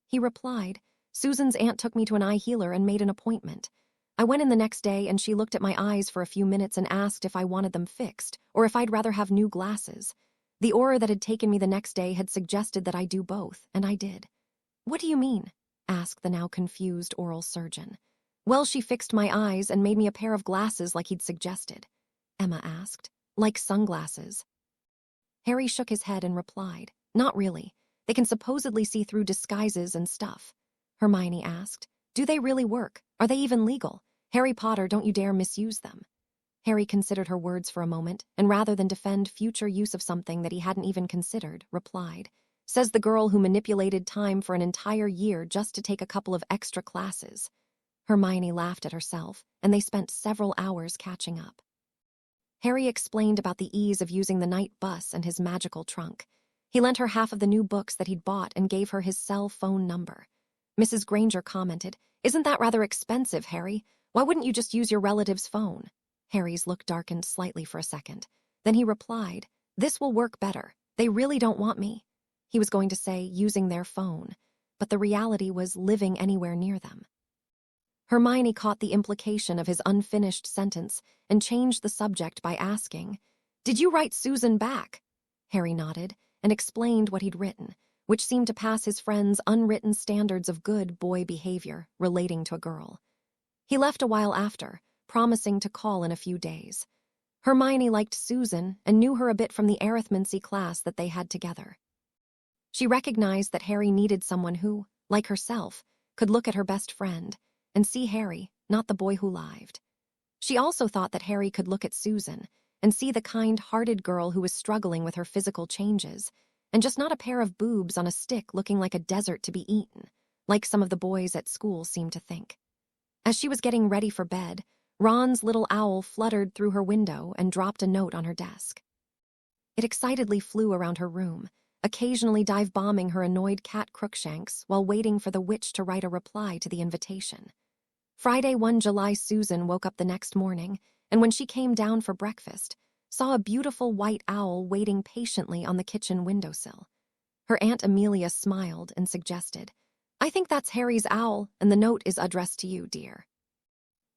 He replied, Susan's aunt took me to an eye healer and made an appointment. I went in the next day and she looked at my eyes for a few minutes and asked if I wanted them fixed or if I'd rather have new glasses. The aura that had taken me the next day had suggested that I do both, and I did. What do you mean? Asked the now confused oral surgeon. Well, she fixed my eyes and made me a pair of glasses like he'd suggested. Emma asked, like sunglasses. Harry shook his head and replied, not really. They can supposedly see through disguises and stuff. Hermione asked, do they really work? Are they even legal? Harry Potter, don't you dare misuse them. Harry considered her words for a moment, and rather than defend future use of something that he hadn't even considered, replied, says the girl who manipulated time for an entire year just to take a couple of extra classes. Hermione laughed at herself, and they spent several hours catching up. Harry explained about the ease of using the night bus and his magical trunk. He lent her half of the new books that he'd bought and gave her his cell phone number. Mrs. Granger commented, isn't that rather expensive, Harry? Why wouldn't you just use your relative's phone? Harry's look darkened slightly for a second. Then he replied, this will work better. They really don't want me. He was going to say using their phone, but the reality was living anywhere near them. Hermione caught the implication of his unfinished sentence and changed the subject by asking, did you write Susan back? Harry nodded and explained what he'd written, which seemed to pass his friend's unwritten standards of good boy behavior relating to a girl. He left a while after, promising to call in a few days. Hermione liked Susan and knew her a bit from the arithmancy class that they had together. She recognized that Harry needed someone who, like herself, could look at her best friend and see Harry, not the boy who lied. She also thought that Harry could look at Susan and see the kind-hearted girl who was struggling with her physical changes, and just not a pair of boobs on a stick looking like a desert to be eaten, like some of the boys at school seemed to think. As she was getting ready for bed, Ron's little owl fluttered through her window and dropped a note on her desk. It excitedly flew around her room, occasionally dive-bombing her annoyed cat Crookshanks while waiting for the witch to write a reply to the invitation. Friday, 1 July. Susan woke up the next morning, and when she came down for breakfast, saw a beautiful white owl waiting patiently on the kitchen windowsill. Her Aunt Amelia smiled and suggested, "I think that's Harry's owl, and the note is addressed to you, dear."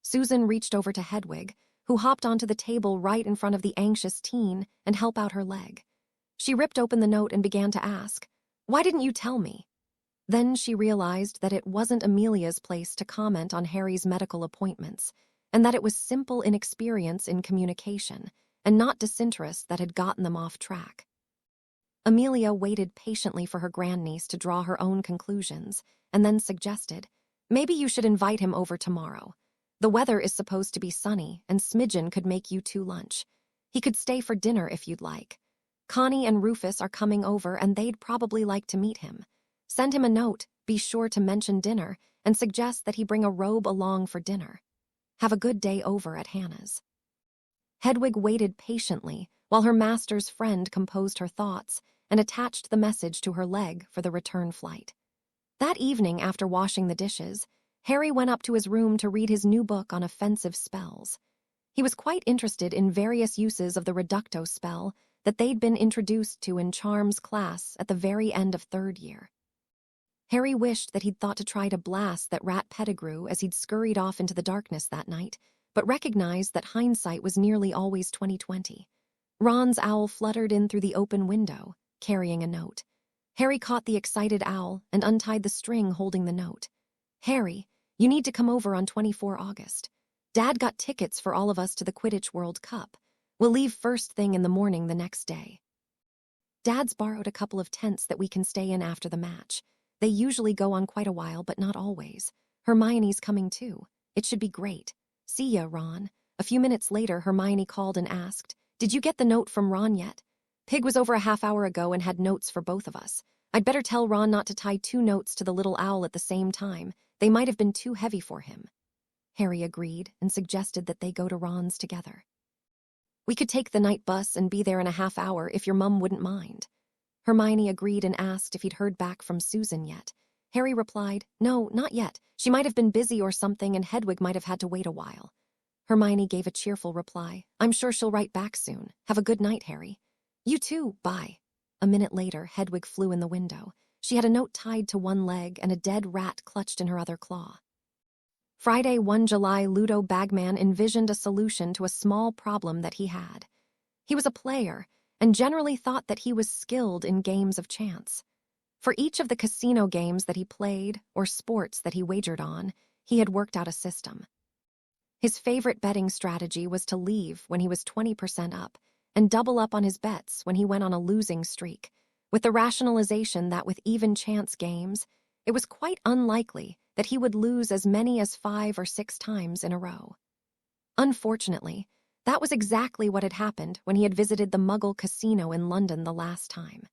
Susan reached over to Hedwig, who hopped onto the table right in front of the anxious teen and helped out her leg. She ripped open the note and began to ask, "Why didn't you tell me?" Then she realized that it wasn't Amelia's place to comment on Harry's medical appointments, and that it was simple inexperience in communication, and not disinterest that had gotten them off track. Amelia waited patiently for her grandniece to draw her own conclusions, and then suggested, "Maybe you should invite him over tomorrow. The weather is supposed to be sunny, and Smidgen could make you 2 lunch. He could stay for dinner if you'd like. Connie and Rufus are coming over, and they'd probably like to meet him. Send him a note, be sure to mention dinner, and suggest that he bring a robe along for dinner. Have a good day over at Hannah's." Hedwig waited patiently while her master's friend composed her thoughts and attached the message to her leg for the return flight. That evening, after washing the dishes, Harry went up to his room to read his new book on offensive spells. He was quite interested in various uses of the reducto spell that they'd been introduced to in Charms class at the very end of 3rd year. Harry wished that he'd thought to try to blast that rat Pettigrew as he'd scurried off into the darkness that night, but recognized that hindsight was nearly always 20/20. Ron's owl fluttered in through the open window, carrying a note. Harry caught the excited owl and untied the string holding the note. "Harry, you need to come over on 24 August. Dad got tickets for all of us to the Quidditch World Cup. We'll leave first thing in the morning the next day. Dad's borrowed a couple of tents that we can stay in after the match. They usually go on quite a while, but not always. Hermione's coming too. It should be great. See ya, Ron." A few minutes later, Hermione called and asked, "Did you get the note from Ron yet? Pig was over a half hour ago and had notes for both of us. I'd better tell Ron not to tie 2 notes to the little owl at the same time. They might have been too heavy for him." Harry agreed and suggested that they go to Ron's together. "We could take the night bus and be there in a half hour if your mum wouldn't mind." Hermione agreed and asked if he'd heard back from Susan yet. Harry replied, "No, not yet. She might have been busy or something, and Hedwig might have had to wait a while." Hermione gave a cheerful reply, "I'm sure she'll write back soon. Have a good night, Harry." "You too, bye." A minute later, Hedwig flew in the window. She had a note tied to one leg and a dead rat clutched in her other claw. Friday, 1 July. Ludo Bagman envisioned a solution to a small problem that he had. He was a player and generally thought that he was skilled in games of chance. For each of the casino games that he played or sports that he wagered on, he had worked out a system. His favorite betting strategy was to leave when he was 20% up and double up on his bets when he went on a losing streak, with the rationalization that with even chance games, it was quite unlikely that he would lose as many as 5 or 6 times in a row. Unfortunately, that was exactly what had happened when he had visited the Muggle Casino in London the last time.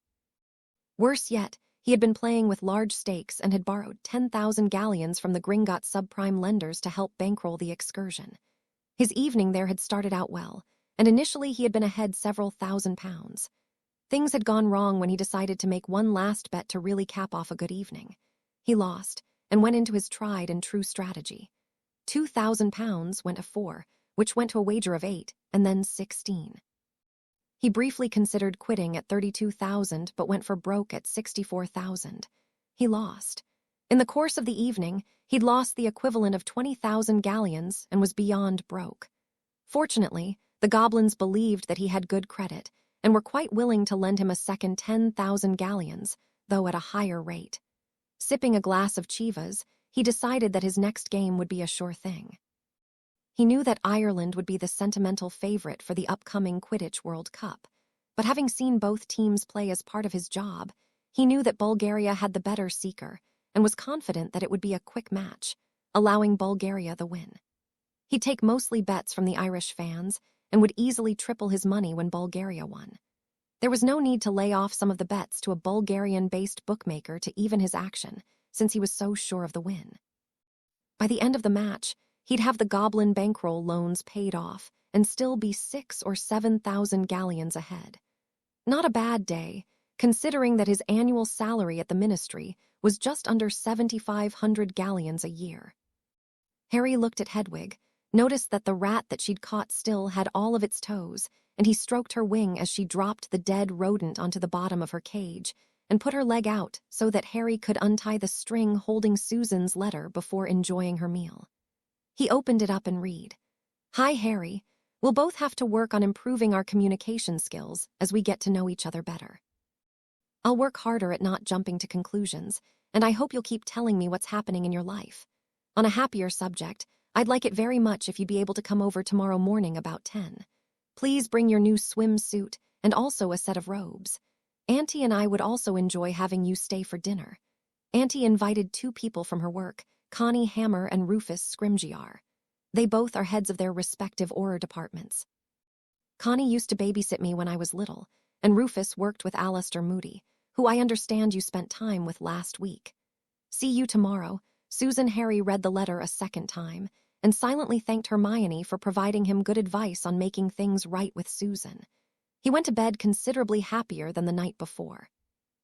Worse yet, he had been playing with large stakes and had borrowed 10,000 galleons from the Gringotts subprime lenders to help bankroll the excursion. His evening there had started out well, and initially he had been ahead several £1,000s. Things had gone wrong when he decided to make one last bet to really cap off a good evening. He lost and went into his tried and true strategy. £2,000 went to 4, which went to a wager of 8, and then 16. He briefly considered quitting at 32,000 but went for broke at 64,000. He lost. In the course of the evening, he'd lost the equivalent of 20,000 galleons and was beyond broke. Fortunately, the goblins believed that he had good credit and were quite willing to lend him a second 10,000 galleons, though at a higher rate. Sipping a glass of Chivas, he decided that his next game would be a sure thing. He knew that Ireland would be the sentimental favorite for the upcoming Quidditch World Cup, but having seen both teams play as part of his job, he knew that Bulgaria had the better seeker and was confident that it would be a quick match, allowing Bulgaria the win. He'd take mostly bets from the Irish fans and would easily triple his money when Bulgaria won. There was no need to lay off some of the bets to a Bulgarian-based bookmaker to even his action, since he was so sure of the win. By the end of the match, he'd have the goblin bankroll loans paid off and still be 6,000 or 7,000 galleons ahead. Not a bad day, considering that his annual salary at the ministry was just under 7,500 galleons a year. Harry looked at Hedwig, noticed that the rat that she'd caught still had all of its toes, and he stroked her wing as she dropped the dead rodent onto the bottom of her cage and put her leg out so that Harry could untie the string holding Susan's letter before enjoying her meal. He opened it up and read, "Hi, Harry. We'll both have to work on improving our communication skills as we get to know each other better. I'll work harder at not jumping to conclusions, and I hope you'll keep telling me what's happening in your life. On a happier subject, I'd like it very much if you'd be able to come over tomorrow morning about 10. Please bring your new swimsuit and also a set of robes. Auntie and I would also enjoy having you stay for dinner." Auntie invited 2 people from her work, Connie Hammer and Rufus Scrimgeour. They both are heads of their respective Auror departments. Connie used to babysit me when I was little, and Rufus worked with Alistair Moody, who I understand you spent time with last week. See you tomorrow. Susan. Harry read the letter a second time and silently thanked Hermione for providing him good advice on making things right with Susan. He went to bed considerably happier than the night before.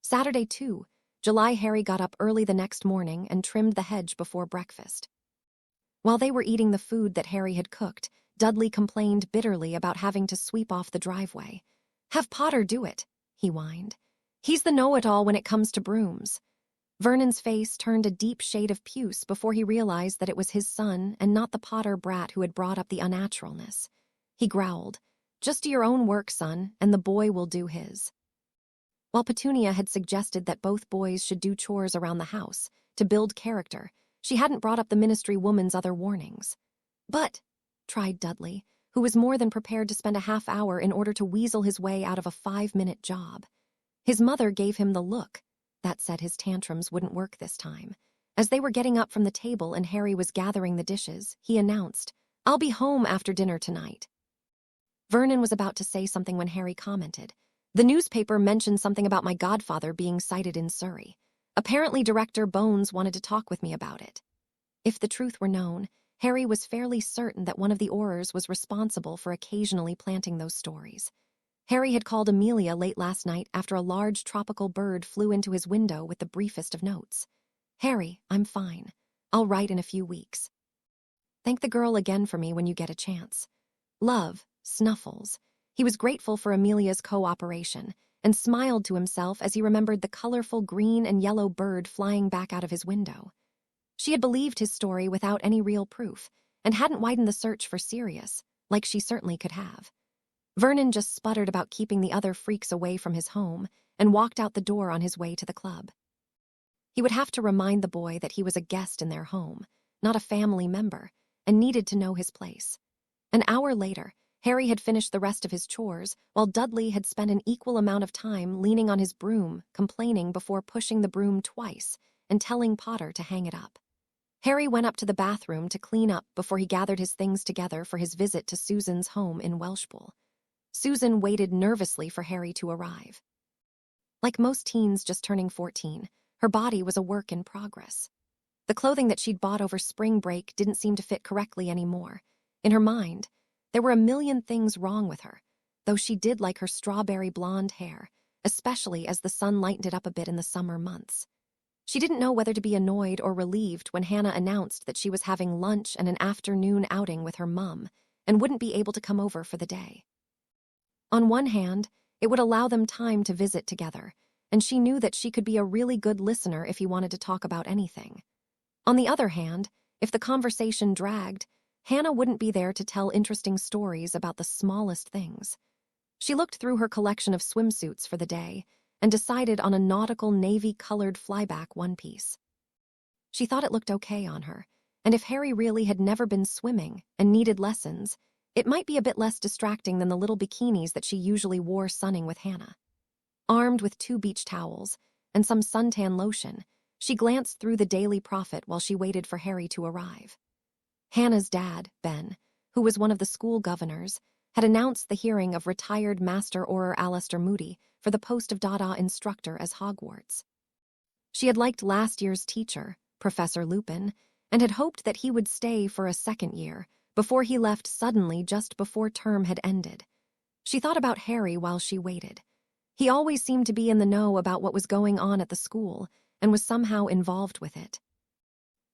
Saturday, 2 July. Harry got up early the next morning and trimmed the hedge before breakfast. While they were eating the food that Harry had cooked, Dudley complained bitterly about having to sweep off the driveway. "Have Potter do it," he whined. "He's the know-it-all when it comes to brooms." Vernon's face turned a deep shade of puce before he realized that it was his son and not the Potter brat who had brought up the unnaturalness. He growled, "Just do your own work, son, and the boy will do his." While Petunia had suggested that both boys should do chores around the house to build character, she hadn't brought up the ministry woman's other warnings. "But," tried Dudley, who was more than prepared to spend a half hour in order to weasel his way out of a 5-minute job. His mother gave him the look. That said, his tantrums wouldn't work this time. As they were getting up from the table and Harry was gathering the dishes, he announced, "I'll be home after dinner tonight." Vernon was about to say something when Harry commented, "The newspaper mentioned something about my godfather being sighted in Surrey. Apparently Director Bones wanted to talk with me about it." If the truth were known, Harry was fairly certain that one of the Aurors was responsible for occasionally planting those stories. Harry had called Amelia late last night after a large tropical bird flew into his window with the briefest of notes. "Harry, I'm fine. I'll write in a few weeks. Thank the girl again for me when you get a chance. Love, Snuffles." He was grateful for Amelia's cooperation and smiled to himself as he remembered the colorful green and yellow bird flying back out of his window. She had believed his story without any real proof and hadn't widened the search for Sirius, like she certainly could have. Vernon just sputtered about keeping the other freaks away from his home and walked out the door on his way to the club. He would have to remind the boy that he was a guest in their home, not a family member, and needed to know his place. An hour later, Harry had finished the rest of his chores, while Dudley had spent an equal amount of time leaning on his broom, complaining before pushing the broom twice and telling Potter to hang it up. Harry went up to the bathroom to clean up before he gathered his things together for his visit to Susan's home in Welshpool. Susan waited nervously for Harry to arrive. Like most teens just turning 14, her body was a work in progress. The clothing that she'd bought over spring break didn't seem to fit correctly anymore. In her mind, there were a million things wrong with her, though she did like her strawberry blonde hair, especially as the sun lightened it up a bit in the summer months. She didn't know whether to be annoyed or relieved when Hannah announced that she was having lunch and an afternoon outing with her mum and wouldn't be able to come over for the day. On one hand, it would allow them time to visit together, and she knew that she could be a really good listener if he wanted to talk about anything. On the other hand, if the conversation dragged, Hannah wouldn't be there to tell interesting stories about the smallest things. She looked through her collection of swimsuits for the day and decided on a nautical navy-colored flyback one-piece. She thought it looked okay on her, and if Harry really had never been swimming and needed lessons, it might be a bit less distracting than the little bikinis that she usually wore sunning with Hannah. Armed with 2 beach towels and some suntan lotion, she glanced through the Daily Prophet while she waited for Harry to arrive. Hannah's dad, Ben, who was one of the school governors, had announced the hearing of retired Master Auror Alistair Moody for the post of Dada instructor as Hogwarts. She had liked last year's teacher, Professor Lupin, and had hoped that he would stay for a second year before he left suddenly just before term had ended. She thought about Harry while she waited. He always seemed to be in the know about what was going on at the school and was somehow involved with it.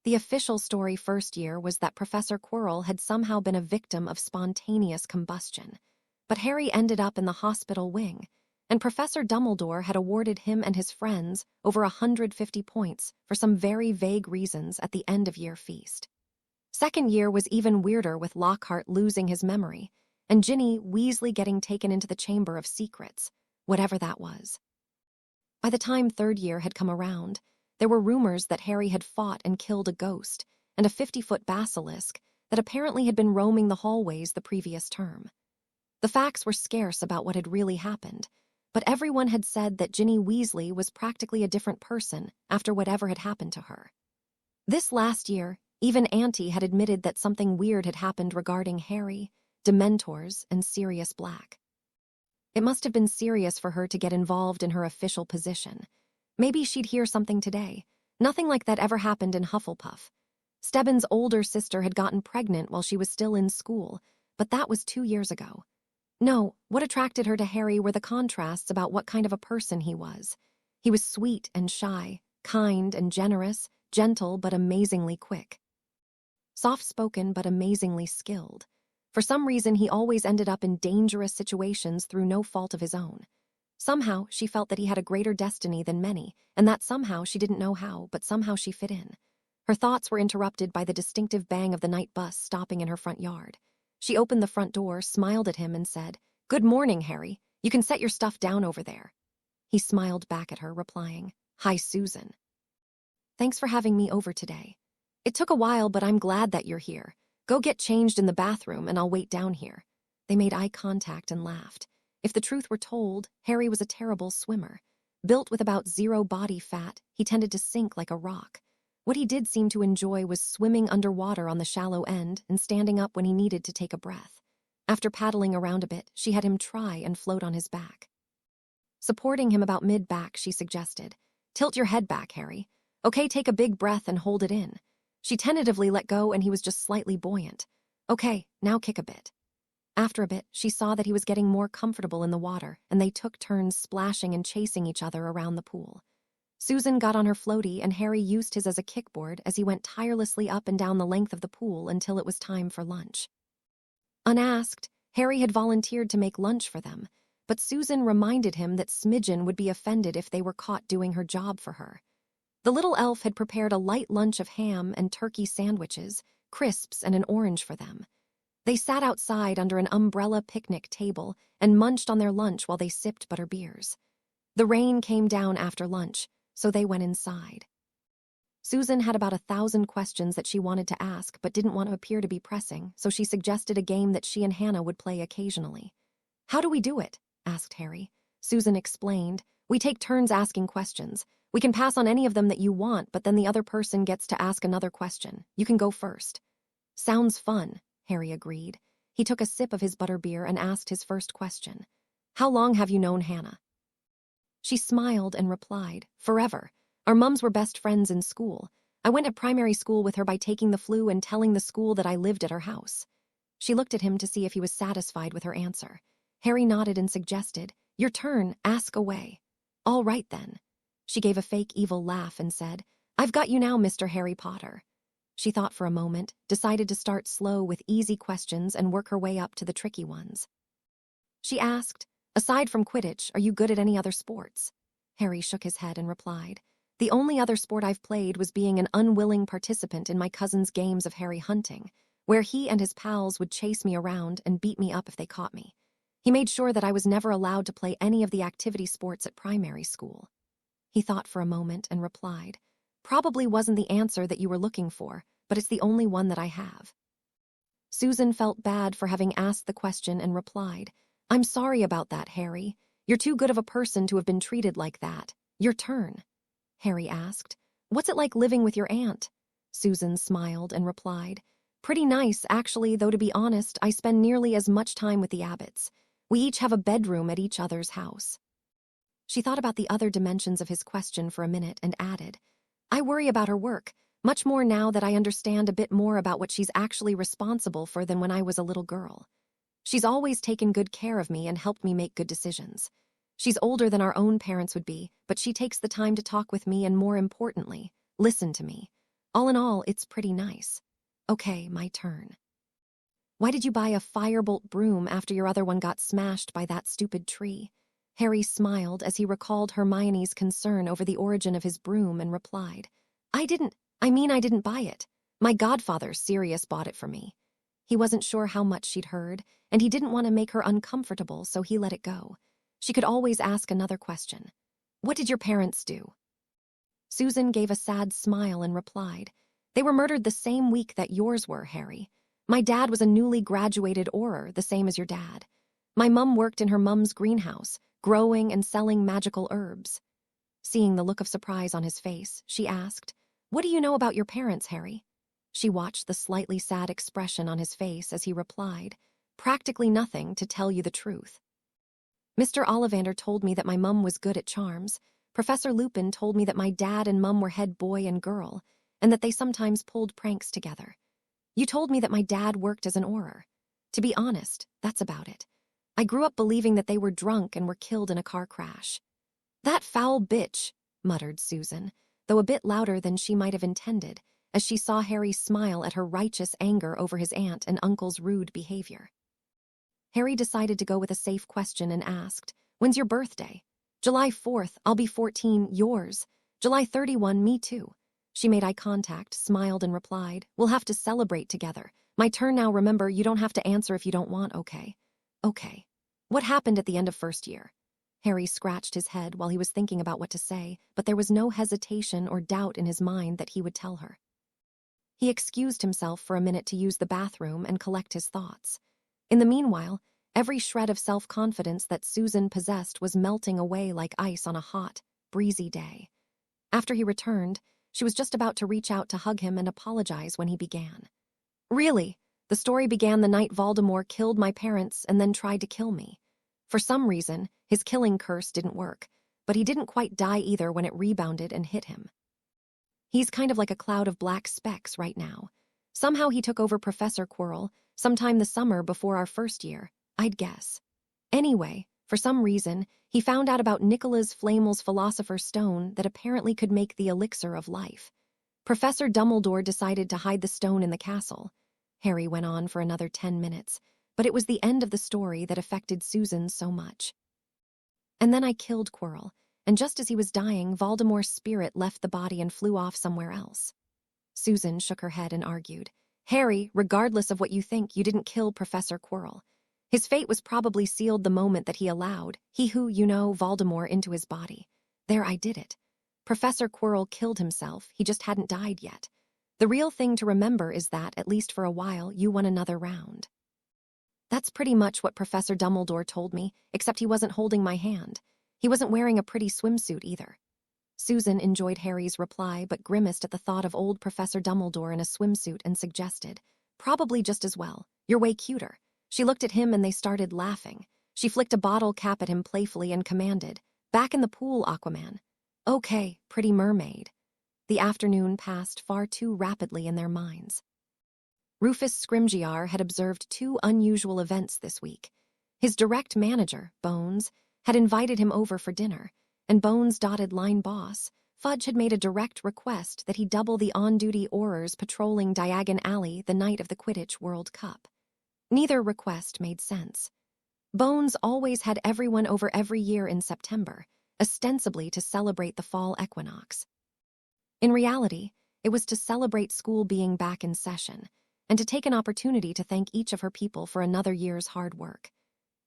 The official story first year was that Professor Quirrell had somehow been a victim of spontaneous combustion, but Harry ended up in the hospital wing, and Professor Dumbledore had awarded him and his friends over 150 points for some very vague reasons at the end-of-year feast. Second year was even weirder, with Lockhart losing his memory, and Ginny Weasley getting taken into the Chamber of Secrets, whatever that was. By the time third year had come around, there were rumors that Harry had fought and killed a ghost and a 50-foot basilisk that apparently had been roaming the hallways the previous term. The facts were scarce about what had really happened, but everyone had said that Ginny Weasley was practically a different person after whatever had happened to her. This last year, even Auntie had admitted that something weird had happened regarding Harry, Dementors, and Sirius Black. It must have been serious for her to get involved in her official position. Maybe she'd hear something today. Nothing like that ever happened in Hufflepuff. Stebbin's older sister had gotten pregnant while she was still in school, but that was 2 years ago. No, what attracted her to Harry were the contrasts about what kind of a person he was. He was sweet and shy, kind and generous, gentle but amazingly quick. Soft-spoken but amazingly skilled. For some reason, he always ended up in dangerous situations through no fault of his own. Somehow, she felt that he had a greater destiny than many, and that somehow she didn't know how, but somehow she fit in. Her thoughts were interrupted by the distinctive bang of the night bus stopping in her front yard. She opened the front door, smiled at him, and said, "Good morning, Harry. You can set your stuff down over there." He smiled back at her, replying, "Hi, Susan. Thanks for having me over today. It took a while, but I'm glad that you're here. Go get changed in the bathroom, and I'll wait down here." They made eye contact and laughed. If the truth were told, Harry was a terrible swimmer. Built with about 0 body fat, he tended to sink like a rock. What he did seem to enjoy was swimming underwater on the shallow end and standing up when he needed to take a breath. After paddling around a bit, she had him try and float on his back. Supporting him about mid-back, she suggested, "Tilt your head back, Harry. Okay, take a big breath and hold it in." She tentatively let go, and he was just slightly buoyant. "Okay, now kick a bit." After a bit, she saw that he was getting more comfortable in the water, and they took turns splashing and chasing each other around the pool. Susan got on her floaty, and Harry used his as a kickboard as he went tirelessly up and down the length of the pool until it was time for lunch. Unasked, Harry had volunteered to make lunch for them, but Susan reminded him that Smidgen would be offended if they were caught doing her job for her. The little elf had prepared a light lunch of ham and turkey sandwiches, crisps, and an orange for them. They sat outside under an umbrella picnic table and munched on their lunch while they sipped butterbeers. The rain came down after lunch, so they went inside. Susan had about 1,000 questions that she wanted to ask but didn't want to appear to be pressing, so she suggested a game that she and Hannah would play occasionally. "How do we do it?" asked Harry. Susan explained, "We take turns asking questions. We can pass on any of them that you want, but then the other person gets to ask another question. You can go first." "Sounds fun," Harry agreed. He took a sip of his butterbeer and asked his first question. "How long have you known Hannah?" She smiled and replied, "Forever. Our mums were best friends in school. I went to primary school with her by taking the flu and telling the school that I lived at her house." She looked at him to see if he was satisfied with her answer. Harry nodded and suggested, "Your turn, ask away." "All right, then." She gave a fake evil laugh and said, "I've got you now, Mr. Harry Potter." She thought for a moment, decided to start slow with easy questions and work her way up to the tricky ones. She asked, "Aside from Quidditch, are you good at any other sports?" Harry shook his head and replied, "The only other sport I've played was being an unwilling participant in my cousin's games of Harry hunting, where he and his pals would chase me around and beat me up if they caught me. He made sure that I was never allowed to play any of the activity sports at primary school." He thought for a moment and replied, "Probably wasn't the answer that you were looking for, but it's the only one that I have." Susan felt bad for having asked the question and replied, "I'm sorry about that, Harry. You're too good of a person to have been treated like that. Your turn." Harry asked, "What's it like living with your aunt?" Susan smiled and replied, Pretty nice, actually, though to be honest, I spend nearly as much time with the Abbotts. We each have a bedroom at each other's house. She thought about the other dimensions of his question for a minute and added, I worry about her work, much more now that I understand a bit more about what she's actually responsible for than when I was a little girl. She's always taken good care of me and helped me make good decisions. She's older than our own parents would be, but she takes the time to talk with me and, more importantly, listen to me. All in all, it's pretty nice. Okay, my turn. Why did you buy a firebolt broom after your other one got smashed by that stupid tree? Harry smiled as he recalled Hermione's concern over the origin of his broom and replied, I didn't buy it. My godfather, Sirius, bought it for me. He wasn't sure how much she'd heard, and he didn't want to make her uncomfortable, so he let it go. She could always ask another question. What did your parents do? Susan gave a sad smile and replied, They were murdered the same week that yours were, Harry. My dad was a newly graduated Auror, the same as your dad. My mum worked in her mum's greenhouse, growing and selling magical herbs. Seeing the look of surprise on his face, she asked, What do you know about your parents, Harry? She watched the slightly sad expression on his face as he replied, Practically nothing, to tell you the truth. Mr. Ollivander told me that my mum was good at charms. Professor Lupin told me that my dad and mum were head boy and girl, and that they sometimes pulled pranks together. You told me that my dad worked as an Auror. To be honest, that's about it. I grew up believing that they were drunk and were killed in a car crash. That foul bitch, muttered Susan, though a bit louder than she might have intended, as she saw Harry smile at her righteous anger over his aunt and uncle's rude behavior. Harry decided to go with a safe question and asked, When's your birthday? July 4th, I'll be 14, yours. July 31, me too. She made eye contact, smiled, and replied, We'll have to celebrate together. My turn now, remember, you don't have to answer if you don't want, okay? Okay. What happened at the end of first year? Harry scratched his head while he was thinking about what to say, but there was no hesitation or doubt in his mind that he would tell her. He excused himself for a minute to use the bathroom and collect his thoughts. In the meanwhile, every shred of self-confidence that Susan possessed was melting away like ice on a hot, breezy day. After he returned, she was just about to reach out to hug him and apologize when he began. Really, the story began the night Voldemort killed my parents and then tried to kill me. For some reason, his killing curse didn't work, but he didn't quite die either when it rebounded and hit him. He's kind of like a cloud of black specks right now. Somehow he took over Professor Quirrell sometime the summer before our first year, I'd guess. Anyway, for some reason, he found out about Nicholas Flamel's Philosopher's Stone that apparently could make the elixir of life. Professor Dumbledore decided to hide the stone in the castle. Harry went on for another 10 minutes, but it was the end of the story that affected Susan so much. And then I killed Quirrell, and just as he was dying, Voldemort's spirit left the body and flew off somewhere else. Susan shook her head and argued, Harry, regardless of what you think, you didn't kill Professor Quirrell. His fate was probably sealed the moment that he allowed, Voldemort into his body. There, I did it. Professor Quirrell killed himself, he just hadn't died yet. The real thing to remember is that, at least for a while, you won another round. That's pretty much what Professor Dumbledore told me, except he wasn't holding my hand. He wasn't wearing a pretty swimsuit either. Susan enjoyed Harry's reply but grimaced at the thought of old Professor Dumbledore in a swimsuit and suggested, Probably just as well. You're way cuter. She looked at him and they started laughing. She flicked a bottle cap at him playfully and commanded, Back in the pool, Aquaman. Okay, pretty mermaid. The afternoon passed far too rapidly in their minds. Rufus Scrimgeour had observed two unusual events this week. His direct manager, Bones, had invited him over for dinner, and Bones' dotted line boss, Fudge, had made a direct request that he double the on-duty Aurors patrolling Diagon Alley the night of the Quidditch World Cup. Neither request made sense. Bones always had everyone over every year in September, ostensibly to celebrate the fall equinox. In reality, it was to celebrate school being back in session, and to take an opportunity to thank each of her people for another year's hard work.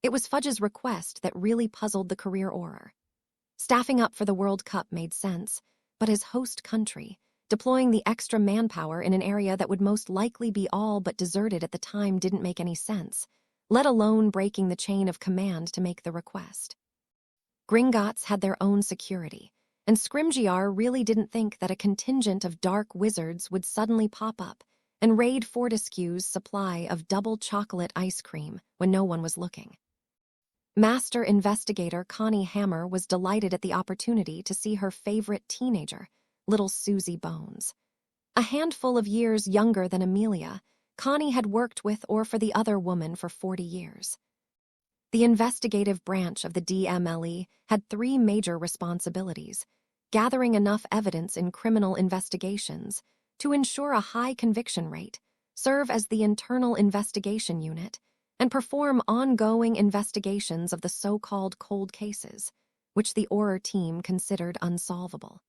It was Fudge's request that really puzzled the career Auror. Staffing up for the World Cup made sense, but as host country, deploying the extra manpower in an area that would most likely be all but deserted at the time didn't make any sense, let alone breaking the chain of command to make the request. Gringotts had their own security, and Scrimgeour really didn't think that a contingent of dark wizards would suddenly pop up and raid Fortescue's supply of double chocolate ice cream when no one was looking. Master investigator Connie Hammer was delighted at the opportunity to see her favorite teenager, little Susie Bones. A handful of years younger than Amelia, Connie had worked with or for the other woman for 40 years. The investigative branch of the DMLE had 3 major responsibilities: gathering enough evidence in criminal investigations to ensure a high conviction rate, serve as the internal investigation unit, and perform ongoing investigations of the so-called cold cases, which the Auror team considered unsolvable.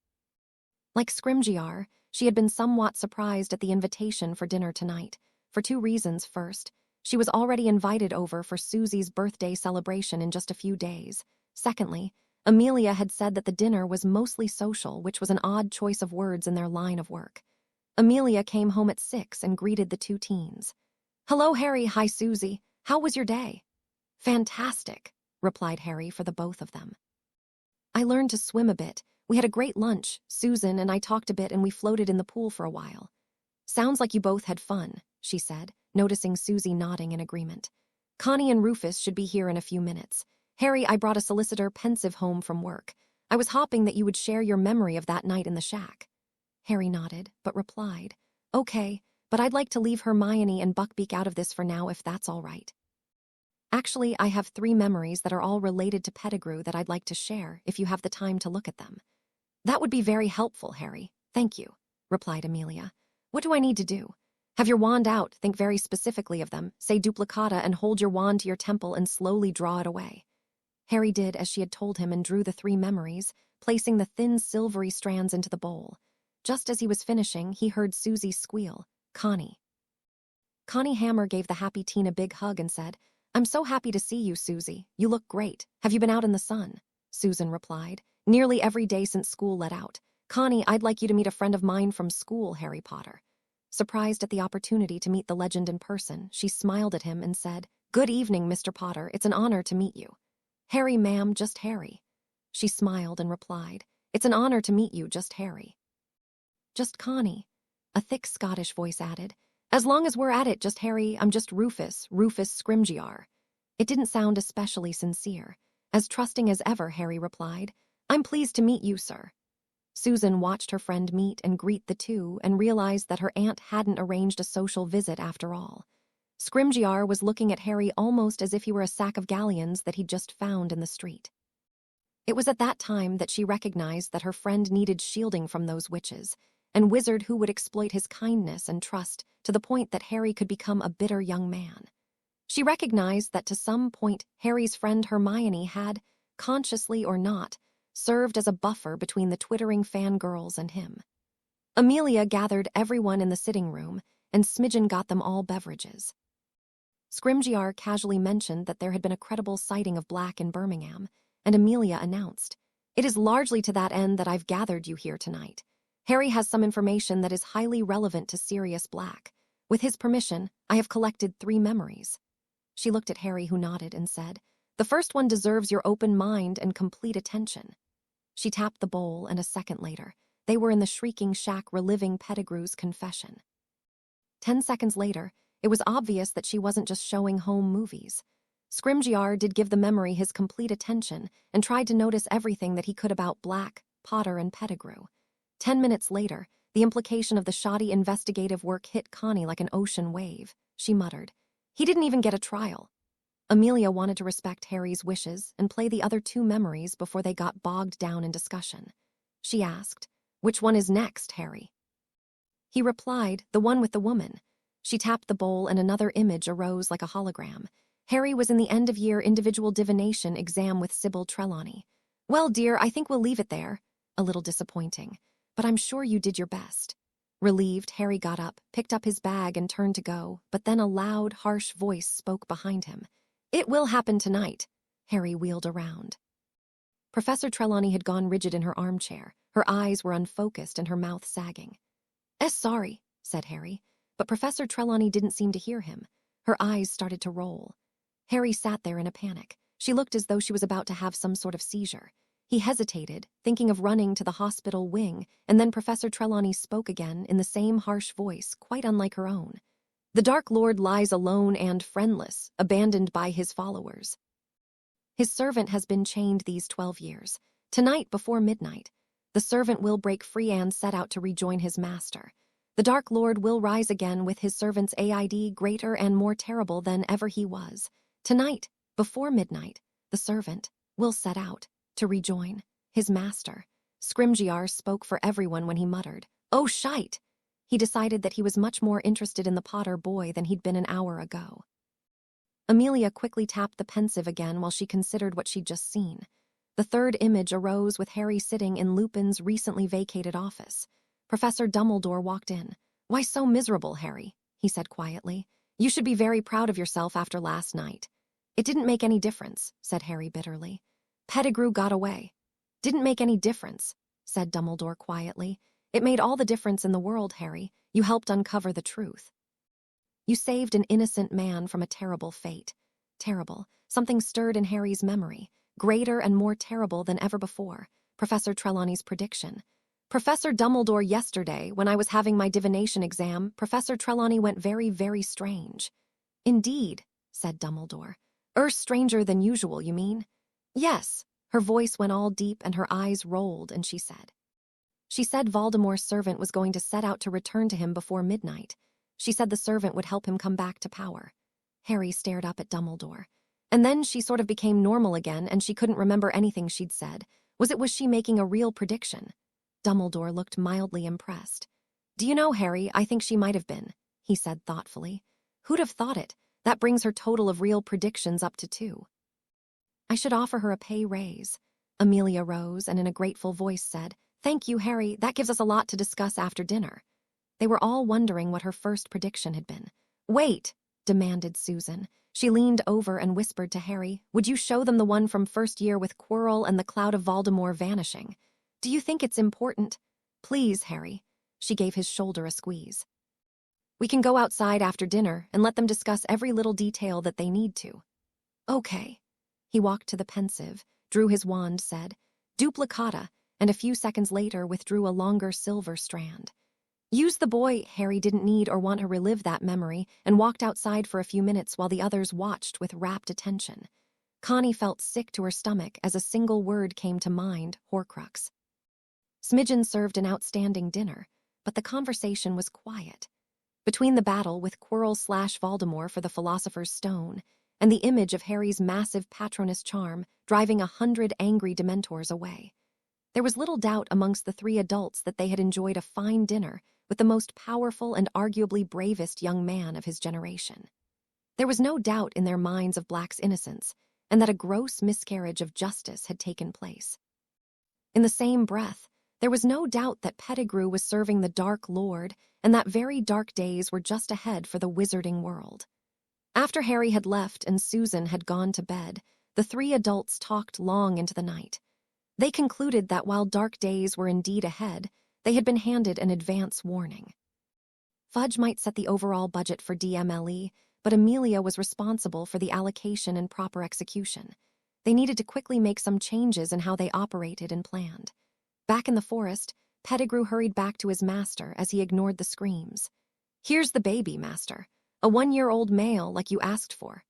Like Scrimgeour, she had been somewhat surprised at the invitation for dinner tonight, for 2 reasons. First, she was already invited over for Susie's birthday celebration in just a few days. Secondly, Amelia had said that the dinner was mostly social, which was an odd choice of words in their line of work. Amelia came home at 6 and greeted the 2 teens. "Hello, Harry. Hi, Susie. How was your day?" "Fantastic," replied Harry for the both of them. "I learned to swim a bit. We had a great lunch. Susan and I talked a bit and we floated in the pool for a while." "Sounds like you both had fun," she said, noticing Susie nodding in agreement. "Connie and Rufus should be here in a few minutes. Harry, I brought a solicitor Pensive home from work. I was hoping that you would share your memory of that night in the shack." Harry nodded, but replied, "Okay, but I'd like to leave Hermione and Buckbeak out of this for now if that's all right." "Actually, I have 3 memories that are all related to Pettigrew that I'd like to share if you have the time to look at them." "That would be very helpful, Harry. Thank you," replied Amelia. "What do I need to do?" "Have your wand out, think very specifically of them, say duplicata and hold your wand to your temple and slowly draw it away." Harry did as she had told him and drew the 3 memories, placing the thin silvery strands into the bowl. Just as he was finishing, he heard Susie squeal, "Connie." Connie Hammer gave the happy teen a big hug and said, "I'm so happy to see you, Susie. You look great. Have you been out in the sun?" Susan replied, "Nearly every day since school let out. Connie, I'd like you to meet a friend of mine from school, Harry Potter." Surprised at the opportunity to meet the legend in person, she smiled at him and said, "Good evening, Mr. Potter. It's an honor to meet you." "Harry, ma'am, just Harry." She smiled and replied, "It's an honor to meet you, just Harry." "Just Connie," a thick Scottish voice added. "As long as we're at it, just Harry, I'm just Rufus Scrimgeour." It didn't sound especially sincere. As trusting as ever, Harry replied, "I'm pleased to meet you, sir." Susan watched her friend meet and greet the 2 and realized that her aunt hadn't arranged a social visit after all. Scrimgeour was looking at Harry almost as if he were a sack of galleons that he'd just found in the street. It was at that time that she recognized that her friend needed shielding from those witches, and wizard who would exploit his kindness and trust to the point that Harry could become a bitter young man. She recognized that to some point Harry's friend Hermione had, consciously or not, served as a buffer between the twittering fangirls and him. Amelia gathered everyone in the sitting room, and Smidgen got them all beverages. Scrimgeour casually mentioned that there had been a credible sighting of Black in Birmingham, and Amelia announced, "It is largely to that end that I've gathered you here tonight. Harry has some information that is highly relevant to Sirius Black. With his permission, I have collected 3 memories." She looked at Harry, who nodded, and said, "The first one deserves your open mind and complete attention." She tapped the bowl, and a second later, they were in the shrieking shack reliving Pettigrew's confession. 10 seconds later, it was obvious that she wasn't just showing home movies. Scrimgeour did give the memory his complete attention and tried to notice everything that he could about Black, Potter, and Pettigrew. 10 minutes later, the implication of the shoddy investigative work hit Connie like an ocean wave. She muttered, "He didn't even get a trial." Amelia wanted to respect Harry's wishes and play the other 2 memories before they got bogged down in discussion. She asked, "Which one is next, Harry?" He replied, "The one with the woman." She tapped the bowl and another image arose like a hologram. Harry was in the end-of-year individual divination exam with Sybil Trelawney. "Well, dear, I think we'll leave it there." A little disappointing, "But I'm sure you did your best." Relieved, Harry got up, picked up his bag and turned to go, but then a loud, harsh voice spoke behind him. "It will happen tonight." Harry wheeled around. Professor Trelawney had gone rigid in her armchair. Her eyes were unfocused and her mouth sagging. Sorry," said Harry, but Professor Trelawney didn't seem to hear him. Her eyes started to roll. Harry sat there in a panic. She looked as though she was about to have some sort of seizure. He hesitated, thinking of running to the hospital wing, and then Professor Trelawney spoke again in the same harsh voice, quite unlike her own. The Dark Lord lies alone and friendless, abandoned by his followers. His servant has been chained these 12 years. Tonight, before midnight, the servant will break free and set out to rejoin his master. The Dark Lord will rise again with his servant's aid greater and more terrible than ever he was. Tonight, before midnight, the servant will set out to rejoin his master. Scrimgeour spoke for everyone when he muttered, "Oh, shite!" He decided that he was much more interested in the Potter boy than he'd been an hour ago. Amelia quickly tapped the pensive again while she considered what she'd just seen. The third image arose with Harry sitting in Lupin's recently vacated office. Professor Dumbledore walked in. "Why so miserable, Harry?" he said quietly. "You should be very proud of yourself after last night." "It didn't make any difference," said Harry bitterly. "Pettigrew got away." "Didn't make any difference," said Dumbledore quietly. "It made all the difference in the world, Harry. You helped uncover the truth. You saved an innocent man from a terrible fate." Terrible. Something stirred in Harry's memory, greater and more terrible than ever before. Professor Trelawney's prediction. "Professor Dumbledore, yesterday, when I was having my divination exam, Professor Trelawney went very, very strange." "Indeed," said Dumbledore. Stranger than usual, you mean?" "Yes." Her voice went all deep and her eyes rolled, and she said Voldemort's servant was going to set out to return to him before midnight. She said the servant would help him come back to power. Harry stared up at Dumbledore. "And then she sort of became normal again, and she couldn't remember anything she'd said. Was she making a real prediction?" Dumbledore looked mildly impressed. "Do you know, Harry, I think she might have been," he said thoughtfully. "Who'd have thought it? That brings her total of real predictions up to 2. "I should offer her a pay raise." Amelia rose and in a grateful voice said, "Thank you, Harry. That gives us a lot to discuss after dinner." They were all wondering what her first prediction had been. "Wait," demanded Susan. She leaned over and whispered to Harry, "Would you show them the one from first year with Quirrell and the cloud of Voldemort vanishing? Do you think it's important?" "Please, Harry." She gave his shoulder a squeeze. "We can go outside after dinner and let them discuss every little detail that they need to." "Okay." He walked to the pensive, drew his wand, said, "Duplicata," and a few seconds later withdrew a longer silver strand. "Use the boy." Harry didn't need or want to relive that memory and walked outside for a few minutes while the others watched with rapt attention. Connie felt sick to her stomach as a single word came to mind, Horcrux. Smidgen served an outstanding dinner, but the conversation was quiet. Between the battle with Quirrell/Voldemort for the Philosopher's Stone and the image of Harry's massive Patronus charm driving 100 angry Dementors away, there was little doubt amongst the 3 adults that they had enjoyed a fine dinner with the most powerful and arguably bravest young man of his generation. There was no doubt in their minds of Black's innocence, and that a gross miscarriage of justice had taken place. In the same breath, there was no doubt that Pettigrew was serving the Dark Lord, and that very dark days were just ahead for the wizarding world. After Harry had left and Susan had gone to bed, the 3 adults talked long into the night. They concluded that while dark days were indeed ahead, they had been handed an advance warning. Fudge might set the overall budget for DMLE, but Amelia was responsible for the allocation and proper execution. They needed to quickly make some changes in how they operated and planned. Back in the forest, Pettigrew hurried back to his master as he ignored the screams. "Here's the baby, master. A 1-year-old male like you asked for."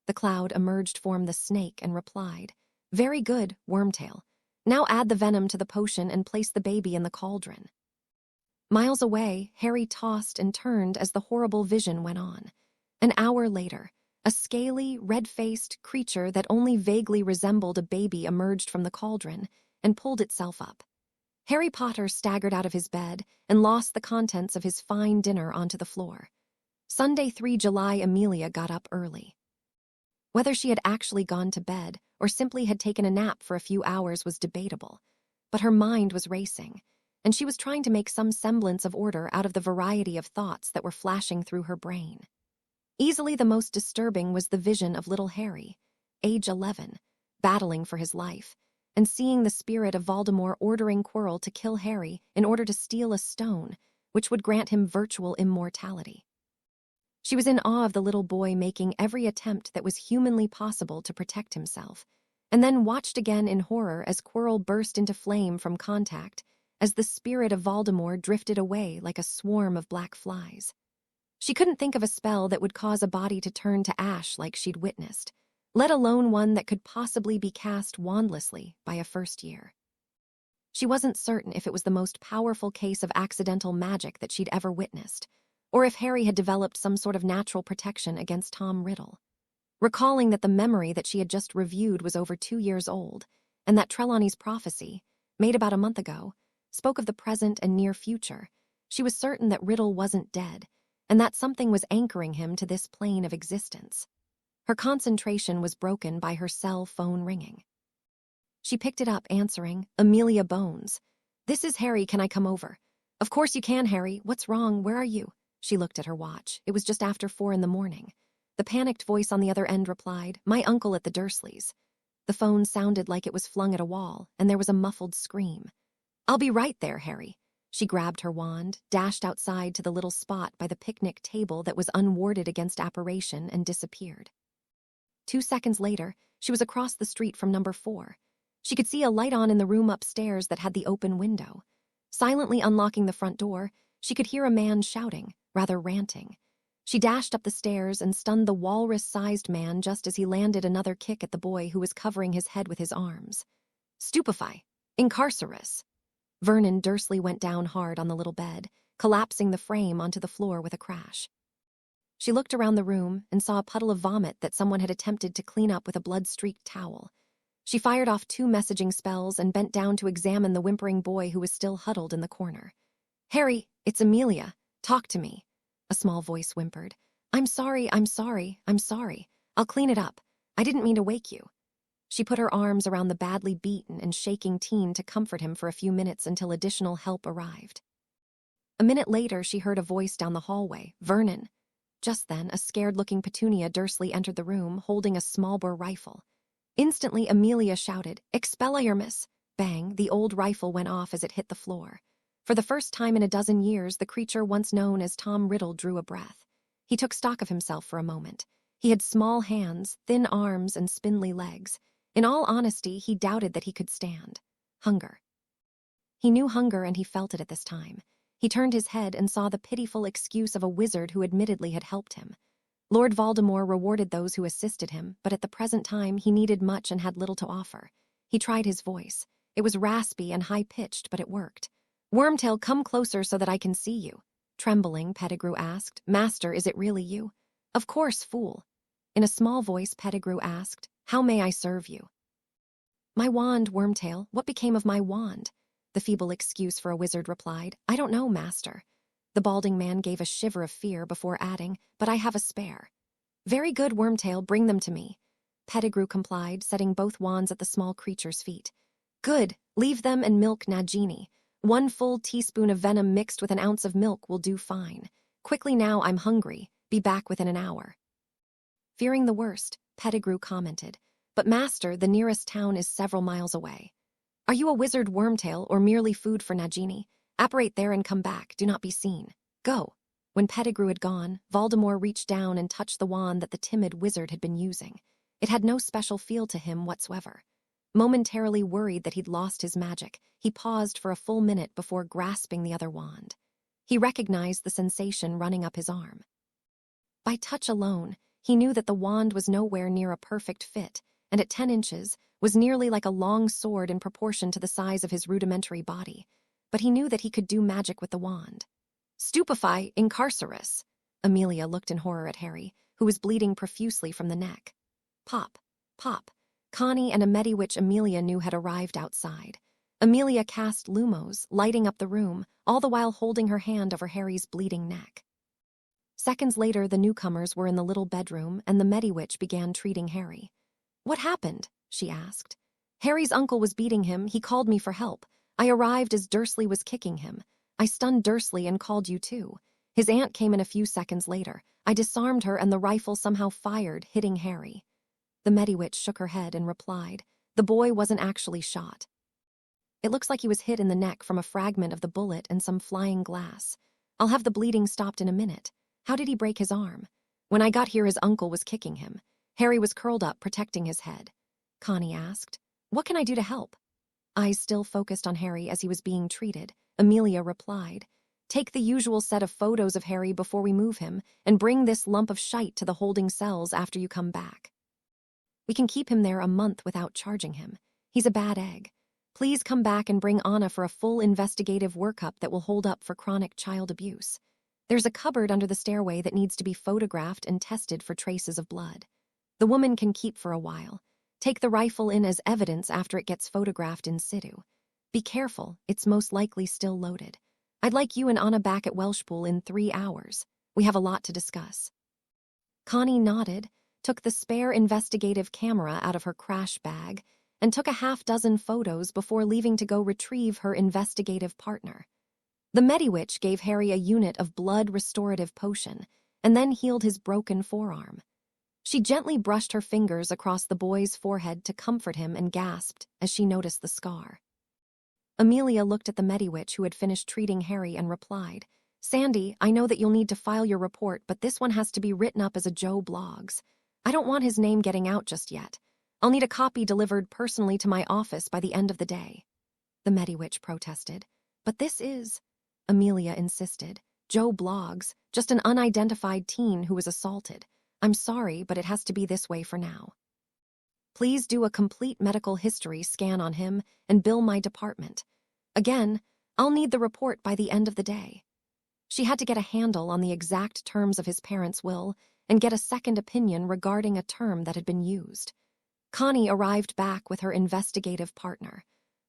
The cloud emerged from the snake and replied, "Very good, Wormtail. Now add the venom to the potion and place the baby in the cauldron." Miles away, Harry tossed and turned as the horrible vision went on. An hour later, a scaly, red-faced creature that only vaguely resembled a baby emerged from the cauldron and pulled itself up. Harry Potter staggered out of his bed and lost the contents of his fine dinner onto the floor. Sunday, 3 July, Amelia got up early. Whether she had actually gone to bed or simply had taken a nap for a few hours was debatable, but her mind was racing, and she was trying to make some semblance of order out of the variety of thoughts that were flashing through her brain. Easily the most disturbing was the vision of little Harry, age 11, battling for his life, and seeing the spirit of Voldemort ordering Quirrell to kill Harry in order to steal a stone, which would grant him virtual immortality. She was in awe of the little boy making every attempt that was humanly possible to protect himself, and then watched again in horror as Quirrell burst into flame from contact, as the spirit of Voldemort drifted away like a swarm of black flies. She couldn't think of a spell that would cause a body to turn to ash like she'd witnessed, let alone one that could possibly be cast wandlessly by a first year. She wasn't certain if it was the most powerful case of accidental magic that she'd ever witnessed, or if Harry had developed some sort of natural protection against Tom Riddle. Recalling that the memory that she had just reviewed was over 2 years old, and that Trelawney's prophecy, made about a month ago, spoke of the present and near future, she was certain that Riddle wasn't dead, and that something was anchoring him to this plane of existence. Her concentration was broken by her cell phone ringing. She picked it up, answering, "Amelia Bones. This is Harry, can I come over?" "Of course you can, Harry. What's wrong? Where are you?" She looked at her watch. It was just after 4 a.m. The panicked voice on the other end replied, "My uncle at the Dursleys." The phone sounded like it was flung at a wall, and there was a muffled scream. "I'll be right there, Harry." She grabbed her wand, dashed outside to the little spot by the picnic table that was unwarded against apparition, and disappeared. 2 seconds later, she was across the street from number 4. She could see a light on in the room upstairs that had the open window. Silently unlocking the front door, she could hear a man shouting, rather ranting. She dashed up the stairs and stunned the walrus-sized man just as he landed another kick at the boy who was covering his head with his arms. "Stupefy! Incarcerus!" Vernon Dursley went down hard on the little bed, collapsing the frame onto the floor with a crash. She looked around the room and saw a puddle of vomit that someone had attempted to clean up with a blood-streaked towel. She fired off 2 messaging spells and bent down to examine the whimpering boy who was still huddled in the corner. "Harry, it's Amelia. Talk to me," a small voice whimpered. I'm sorry. I'll clean it up. I didn't mean to wake you." She put her arms around the badly beaten and shaking teen to comfort him for a few minutes until additional help arrived. A minute later, she heard a voice down the hallway, "Vernon." Just then, a scared-looking Petunia Dursley entered the room, holding a small-bore rifle. Instantly, Amelia shouted, "Expelliarmus!" Bang, the old rifle went off as it hit the floor. For the first time in a dozen years, the creature once known as Tom Riddle drew a breath. He took stock of himself for a moment. He had small hands, thin arms, and spindly legs. In all honesty, he doubted that he could stand. Hunger. He knew hunger, and he felt it at this time. He turned his head and saw the pitiful excuse of a wizard who admittedly had helped him. Lord Voldemort rewarded those who assisted him, but at the present time he needed much and had little to offer. He tried his voice. It was raspy and high-pitched, but it worked. "Wormtail, come closer so that I can see you." Trembling, Pettigrew asked, "Master, is it really you?" "Of course, fool." In a small voice, Pettigrew asked, "How may I serve you?" "My wand, Wormtail. What became of my wand?" The feeble excuse for a wizard replied, "I don't know, Master." The balding man gave a shiver of fear before adding, "But I have a spare." "Very good, Wormtail, bring them to me." Pettigrew complied, setting both wands at the small creature's feet. "Good, leave them and milk Nagini. 1 full teaspoon of venom mixed with an ounce of milk will do fine. Quickly now, I'm hungry. Be back within an hour." Fearing the worst, Pettigrew commented, "But Master, the nearest town is several miles away." "Are you a wizard, Wormtail, or merely food for Nagini? Apparate there and come back. Do not be seen. Go." When Pettigrew had gone, Voldemort reached down and touched the wand that the timid wizard had been using. It had no special feel to him whatsoever. Momentarily worried that he'd lost his magic, he paused for a full minute before grasping the other wand. He recognized the sensation running up his arm. By touch alone, he knew that the wand was nowhere near a perfect fit, and at 10 inches, was nearly like a long sword in proportion to the size of his rudimentary body. But he knew that he could do magic with the wand. "Stupefy, Incarcerus!" Amelia looked in horror at Harry, who was bleeding profusely from the neck. Pop, pop. Connie and a Mediwitch Amelia knew had arrived outside. Amelia cast Lumos, lighting up the room, all the while holding her hand over Harry's bleeding neck. Seconds later, the newcomers were in the little bedroom, and the Mediwitch began treating Harry. "What happened?" she asked. "Harry's uncle was beating him. He called me for help. I arrived as Dursley was kicking him. I stunned Dursley and called you too. His aunt came in a few seconds later. I disarmed her and the rifle somehow fired, hitting Harry." The Mediwitch shook her head and replied, "The boy wasn't actually shot. It looks like he was hit in the neck from a fragment of the bullet and some flying glass. I'll have the bleeding stopped in a minute. How did he break his arm? When I got here, his uncle was kicking him. Harry was curled up, protecting his head." Connie asked. "What can I do to help?" Eyes still focused on Harry as he was being treated, Amelia replied, "Take the usual set of photos of Harry before we move him, and bring this lump of shite to the holding cells after you come back. We can keep him there a month without charging him. He's a bad egg. Please come back and bring Anna for a full investigative workup that will hold up for chronic child abuse. There's a cupboard under the stairway that needs to be photographed and tested for traces of blood. The woman can keep for a while. Take the rifle in as evidence after it gets photographed in situ. Be careful, it's most likely still loaded. I'd like you and Anna back at Welshpool in 3 hours. We have a lot to discuss." Connie nodded, took the spare investigative camera out of her crash bag, and took a half-dozen photos before leaving to go retrieve her investigative partner. The Mediwitch gave Harry a unit of blood restorative potion, and then healed his broken forearm. She gently brushed her fingers across the boy's forehead to comfort him and gasped as she noticed the scar. Amelia looked at the Mediwitch who had finished treating Harry and replied, "Sandy, I know that you'll need to file your report, but this one has to be written up as a Joe Blogs. I don't want his name getting out just yet. I'll need a copy delivered personally to my office by the end of the day." The Mediwitch protested. "But this is," Amelia insisted, "Joe Blogs, just an unidentified teen who was assaulted. I'm sorry, but it has to be this way for now. Please do a complete medical history scan on him and bill my department. Again, I'll need the report by the end of the day." She had to get a handle on the exact terms of his parents' will and get a second opinion regarding a term that had been used. Connie arrived back with her investigative partner.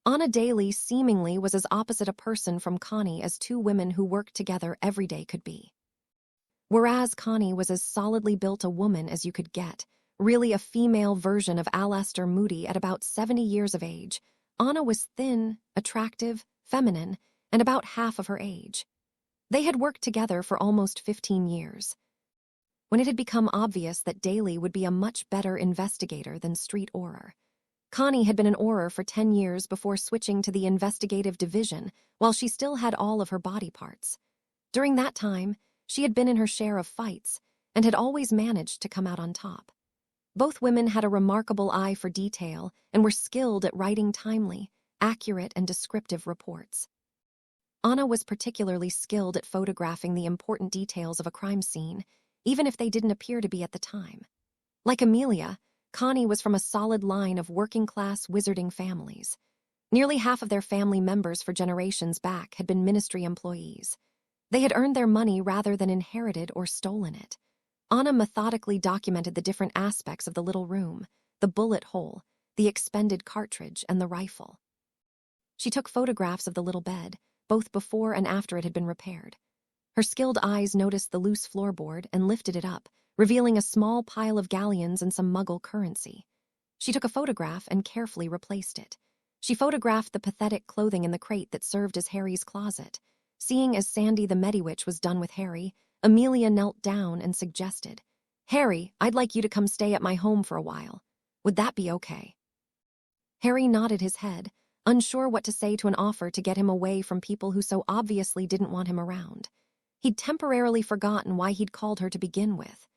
Anna Daly seemingly was as opposite a person from Connie as two women who worked together every day could be. Whereas Connie was as solidly built a woman as you could get, really a female version of Alastair Moody at about 70 years of age, Anna was thin, attractive, feminine, and about half of her age. They had worked together for almost 15 years. When it had become obvious that Daly would be a much better investigator than street Auror. Connie had been an Auror for 10 years before switching to the investigative division while she still had all of her body parts. During that time, she had been in her share of fights and had always managed to come out on top. Both women had a remarkable eye for detail and were skilled at writing timely, accurate, and descriptive reports. Anna was particularly skilled at photographing the important details of a crime scene, even if they didn't appear to be at the time. Like Amelia, Connie was from a solid line of working-class wizarding families. Nearly half of their family members for generations back had been ministry employees. They had earned their money rather than inherited or stolen it. Anna methodically documented the different aspects of the little room, the bullet hole, the expended cartridge, and the rifle. She took photographs of the little bed, both before and after it had been repaired. Her skilled eyes noticed the loose floorboard and lifted it up, revealing a small pile of galleons and some Muggle currency. She took a photograph and carefully replaced it. She photographed the pathetic clothing in the crate that served as Harry's closet. Seeing as Sandy the Mediwitch was done with Harry, Amelia knelt down and suggested, "Harry, I'd like you to come stay at my home for a while. Would that be okay?" Harry nodded his head, unsure what to say to an offer to get him away from people who so obviously didn't want him around. He'd temporarily forgotten why he'd called her to begin with.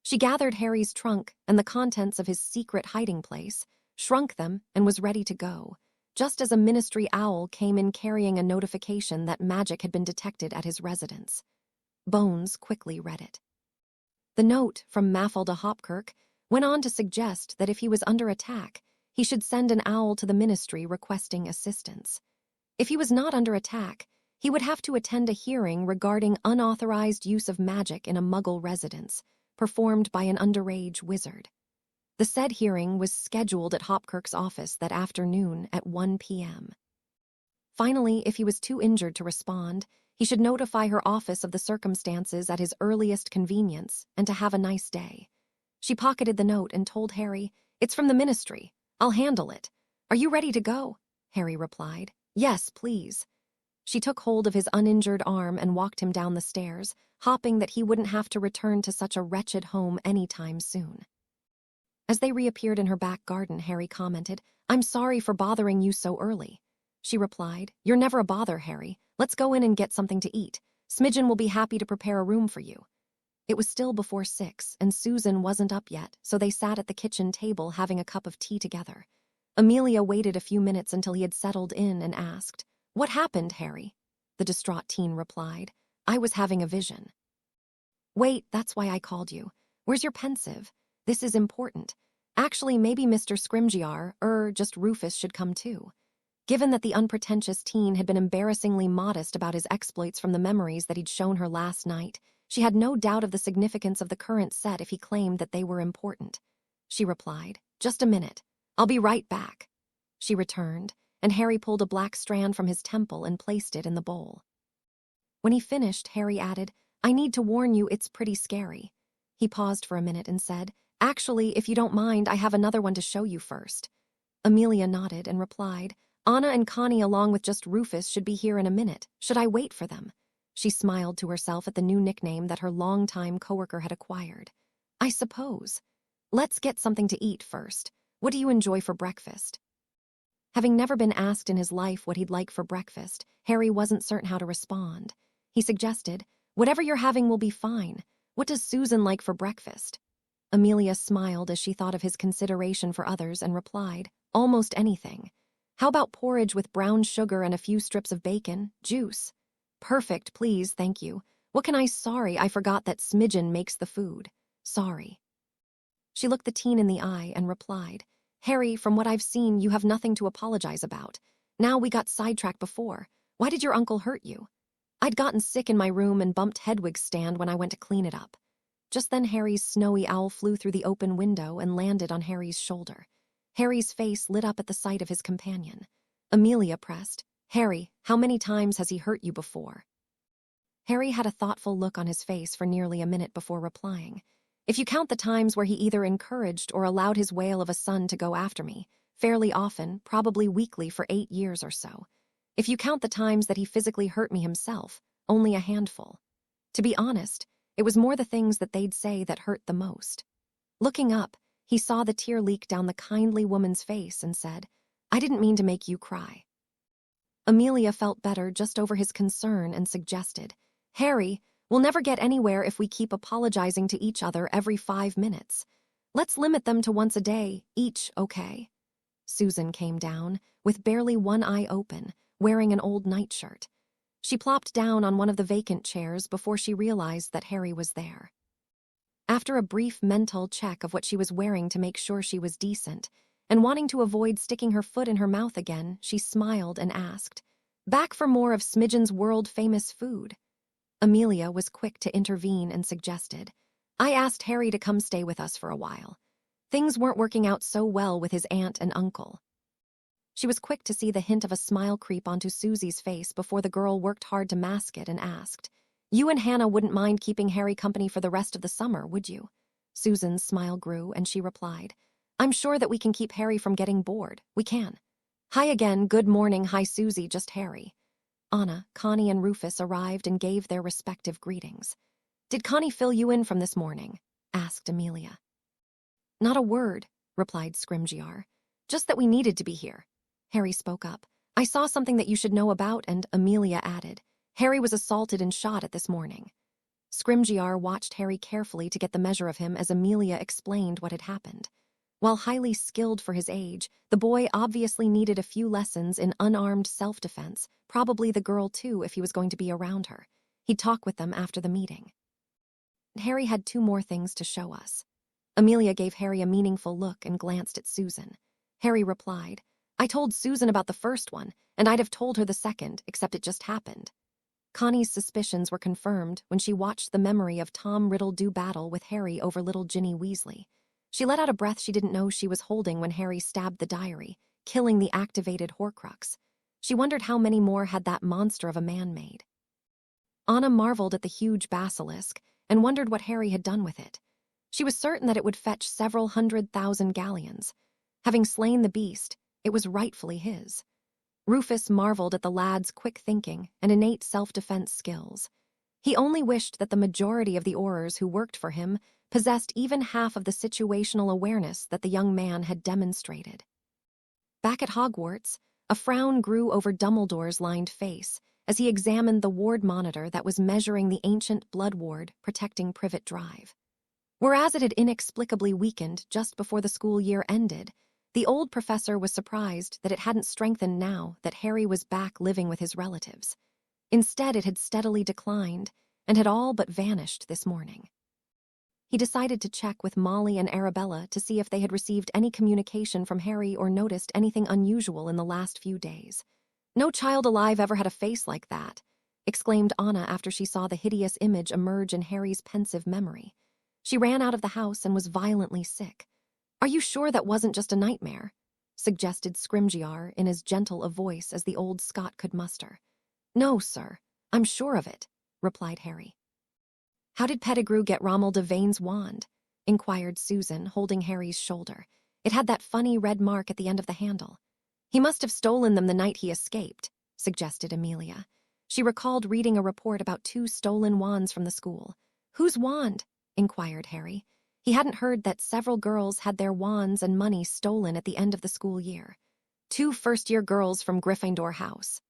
She gathered Harry's trunk and the contents of his secret hiding place, shrunk them, and was ready to go, just as a ministry owl came in carrying a notification that magic had been detected at his residence. Bones quickly read it. The note from Mafalda Hopkirk went on to suggest that if he was under attack, he should send an owl to the ministry requesting assistance. If he was not under attack, he would have to attend a hearing regarding unauthorized use of magic in a Muggle residence, performed by an underage wizard. The said hearing was scheduled at Hopkirk's office that afternoon at 1 p.m. Finally, if he was too injured to respond, he should notify her office of the circumstances at his earliest convenience and to have a nice day. She pocketed the note and told Harry, "It's from the ministry. I'll handle it. Are you ready to go?" Harry replied, "Yes, please." She took hold of his uninjured arm and walked him down the stairs, hoping that he wouldn't have to return to such a wretched home anytime soon. As they reappeared in her back garden, Harry commented, "I'm sorry for bothering you so early." She replied, "You're never a bother, Harry. Let's go in and get something to eat. Smidgen will be happy to prepare a room for you." It was still before 6, and Susan wasn't up yet, so they sat at the kitchen table having a cup of tea together. Amelia waited a few minutes until he had settled in and asked, "What happened, Harry?" The distraught teen replied, "I was having a vision." "Wait, that's why I called you. Where's your pensive? This is important. Actually, maybe Mr. Scrimgeour, just Rufus should come too." Given that the unpretentious teen had been embarrassingly modest about his exploits from the memories that he'd shown her last night, she had no doubt of the significance of the current set if he claimed that they were important. She replied, "Just a minute. I'll be right back." She returned, and Harry pulled a black strand from his temple and placed it in the bowl. When he finished, Harry added, "I need to warn you, it's pretty scary." He paused for a minute and said, "Actually, if you don't mind, I have another one to show you first." Amelia nodded and replied, "Anna and Connie along with just Rufus should be here in a minute. Should I wait for them?" She smiled to herself at the new nickname that her longtime coworker had acquired. "I suppose. Let's get something to eat first. What do you enjoy for breakfast?" Having never been asked in his life what he'd like for breakfast, Harry wasn't certain how to respond. He suggested, "Whatever you're having will be fine. What does Susan like for breakfast?" Amelia smiled as she thought of his consideration for others and replied, "Almost anything. How about porridge with brown sugar and a few strips of bacon? Juice." "Perfect, please, thank you. What can Sorry, I forgot that Smidgen makes the food. Sorry." She looked the teen in the eye and replied, "Harry, from what I've seen, you have nothing to apologize about. Now we got sidetracked before. Why did your uncle hurt you?" "I'd gotten sick in my room and bumped Hedwig's stand when I went to clean it up." Just then Harry's snowy owl flew through the open window and landed on Harry's shoulder. Harry's face lit up at the sight of his companion. Amelia pressed, "Harry, how many times has he hurt you before?" Harry had a thoughtful look on his face for nearly a minute before replying. "If you count the times where he either encouraged or allowed his whale of a son to go after me, fairly often, probably weekly for 8 years or so. If you count the times that he physically hurt me himself, only a handful. To be honest, it was more the things that they'd say that hurt the most." Looking up, he saw the tear leak down the kindly woman's face and said, "I didn't mean to make you cry." Amelia felt better just over his concern and suggested, "Harry, we'll never get anywhere if we keep apologizing to each other every 5 minutes. Let's limit them to once a day, each, okay?" Susan came down, with barely one eye open, wearing an old nightshirt. She plopped down on one of the vacant chairs before she realized that Harry was there. After a brief mental check of what she was wearing to make sure she was decent, and wanting to avoid sticking her foot in her mouth again, she smiled and asked, "Back for more of Smidgen's world-famous food?" Amelia was quick to intervene and suggested, "I asked Harry to come stay with us for a while. Things weren't working out so well with his aunt and uncle." She was quick to see the hint of a smile creep onto Susie's face before the girl worked hard to mask it and asked, "You and Hannah wouldn't mind keeping Harry company for the rest of the summer, would you?" Susan's smile grew, and she replied, "I'm sure that we can keep Harry from getting bored. We can. Hi again, good morning, hi Susie, just Harry." Anna, Connie, and Rufus arrived and gave their respective greetings. "Did Connie fill you in from this morning?" asked Amelia. "Not a word," replied Scrimgeour. "Just that we needed to be here." Harry spoke up. "I saw something that you should know about," and Amelia added, "Harry was assaulted and shot at this morning." Scrimgeour watched Harry carefully to get the measure of him as Amelia explained what had happened. While highly skilled for his age, the boy obviously needed a few lessons in unarmed self-defense, probably the girl too if he was going to be around her. He'd talk with them after the meeting. Harry had 2 more things to show us. Amelia gave Harry a meaningful look and glanced at Susan. Harry replied, "I told Susan about the first one, and I'd have told her the second, except it just happened." Connie's suspicions were confirmed when she watched the memory of Tom Riddle do battle with Harry over little Ginny Weasley. She let out a breath she didn't know she was holding when Harry stabbed the diary, killing the activated Horcrux. She wondered how many more had that monster of a man made. Anna marveled at the huge basilisk and wondered what Harry had done with it. She was certain that it would fetch several 100,000 galleons. Having slain the beast, it was rightfully his. Rufus marveled at the lad's quick thinking and innate self-defense skills. He only wished that the majority of the Aurors who worked for him possessed even half of the situational awareness that the young man had demonstrated. Back at Hogwarts, a frown grew over Dumbledore's lined face as he examined the ward monitor that was measuring the ancient blood ward protecting Privet Drive. Whereas it had inexplicably weakened just before the school year ended, the old professor was surprised that it hadn't strengthened now that Harry was back living with his relatives. Instead, it had steadily declined and had all but vanished this morning. He decided to check with Molly and Arabella to see if they had received any communication from Harry or noticed anything unusual in the last few days. "No child alive ever had a face like that," exclaimed Anna after she saw the hideous image emerge in Harry's pensive memory. She ran out of the house and was violently sick. "Are you sure that wasn't just a nightmare?" suggested Scrimgeour in as gentle a voice as the old Scot could muster. "No, sir, I'm sure of it," replied Harry. "How did Pettigrew get Rommel de Vane's wand?" inquired Susan, holding Harry's shoulder. It had that funny red mark at the end of the handle. "He must have stolen them the night he escaped," suggested Amelia. She recalled reading a report about 2 stolen wands from the school. "Whose wand?" inquired Harry. He hadn't heard that several girls had their wands and money stolen at the end of the school year. 2 first-year girls from Gryffindor House.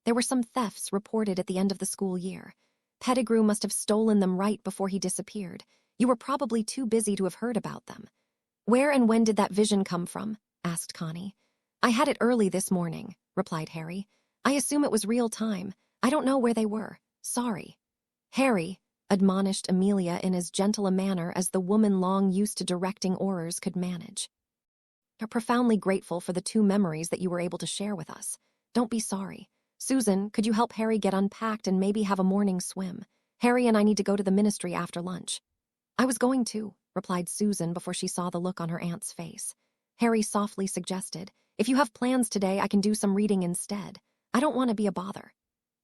There were some thefts reported at the end of the school year. Pettigrew must have stolen them right before he disappeared. You were probably too busy to have heard about them. "Where and when did that vision come from?" asked Connie. "I had it early this morning," replied Harry. "I assume it was real time. I don't know where they were. Sorry." "Harry," admonished Amelia in as gentle a manner as the woman long used to directing Aurors could manage. "We're profoundly grateful for the 2 memories that you were able to share with us. Don't be sorry. Susan, could you help Harry get unpacked and maybe have a morning swim? Harry and I need to go to the ministry after lunch." "I was going to," replied Susan before she saw the look on her aunt's face. Harry softly suggested, "If you have plans today, I can do some reading instead. I don't want to be a bother."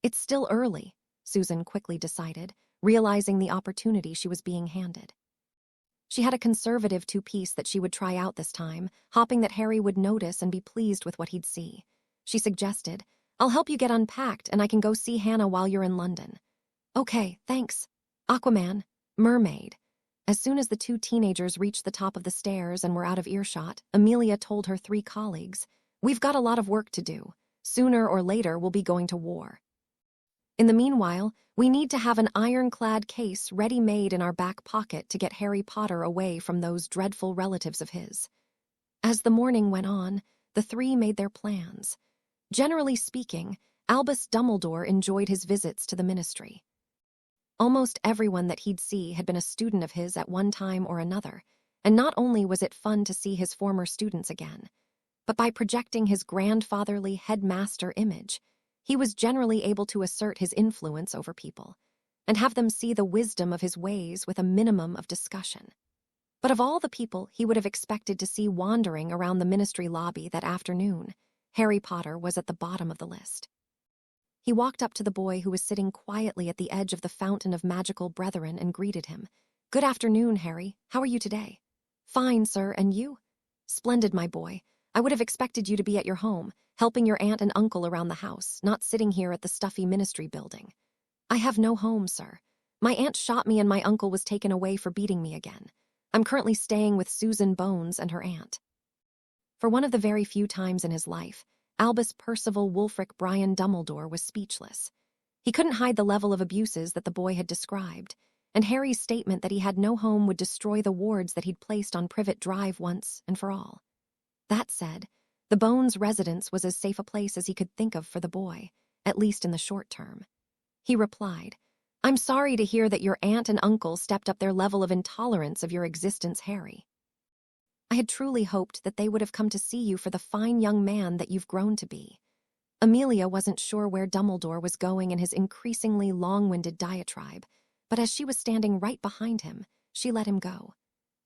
"It's still early," Susan quickly decided, realizing the opportunity she was being handed. She had a conservative 2-piece that she would try out this time, hoping that Harry would notice and be pleased with what he'd see. She suggested, "I'll help you get unpacked and I can go see Hannah while you're in London." "Okay, thanks." "Aquaman, mermaid." As soon as the 2 teenagers reached the top of the stairs and were out of earshot, Amelia told her 3 colleagues, "We've got a lot of work to do. Sooner or later, we'll be going to war. In the meanwhile, we need to have an ironclad case ready-made in our back pocket to get Harry Potter away from those dreadful relatives of his." As the morning went on, the 3 made their plans. Generally speaking, Albus Dumbledore enjoyed his visits to the ministry. Almost everyone that he'd see had been a student of his at one time or another, and not only was it fun to see his former students again, but by projecting his grandfatherly headmaster image, he was generally able to assert his influence over people and have them see the wisdom of his ways with a minimum of discussion. But of all the people he would have expected to see wandering around the ministry lobby that afternoon, Harry Potter was at the bottom of the list. He walked up to the boy who was sitting quietly at the edge of the Fountain of Magical Brethren and greeted him. "Good afternoon, Harry. How are you today?" "Fine, sir, and you?" "Splendid, my boy. I would have expected you to be at your home, helping your aunt and uncle around the house, not sitting here at the stuffy ministry building." "I have no home, sir. My aunt shot me and my uncle was taken away for beating me again. I'm currently staying with Susan Bones and her aunt." For one of the very few times in his life, Albus Percival Wulfric Brian Dumbledore was speechless. He couldn't hide the level of abuses that the boy had described, and Harry's statement that he had no home would destroy the wards that he'd placed on Privet Drive once and for all. That said, the Bones residence was as safe a place as he could think of for the boy, at least in the short term. He replied, "I'm sorry to hear that your aunt and uncle stepped up their level of intolerance of your existence, Harry. I had truly hoped that they would have come to see you for the fine young man that you've grown to be." Amelia wasn't sure where Dumbledore was going in his increasingly long-winded diatribe, but as she was standing right behind him, she let him go.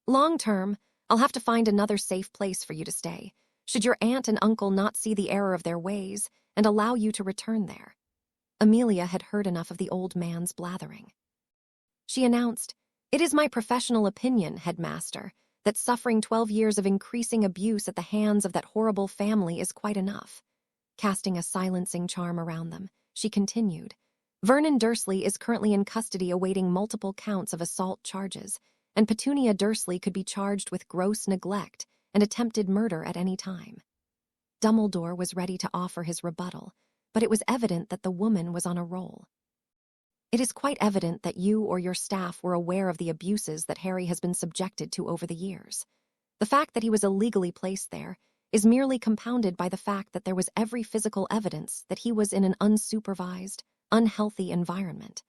"Long term, I'll have to find another safe place for you to stay, should your aunt and uncle not see the error of their ways and allow you to return there." Amelia had heard enough of the old man's blathering. She announced, "It is my professional opinion, headmaster, that suffering 12 years of increasing abuse at the hands of that horrible family is quite enough." Casting a silencing charm around them, she continued, "Vernon Dursley is currently in custody awaiting multiple counts of assault charges, and Petunia Dursley could be charged with gross neglect and attempted murder at any time." Dumbledore was ready to offer his rebuttal, but it was evident that the woman was on a roll. It is quite evident that you or your staff were aware of the abuses that Harry has been subjected to over the years. The fact that he was illegally placed there is merely compounded by the fact that there was every physical evidence that he was in an unsupervised, unhealthy environment.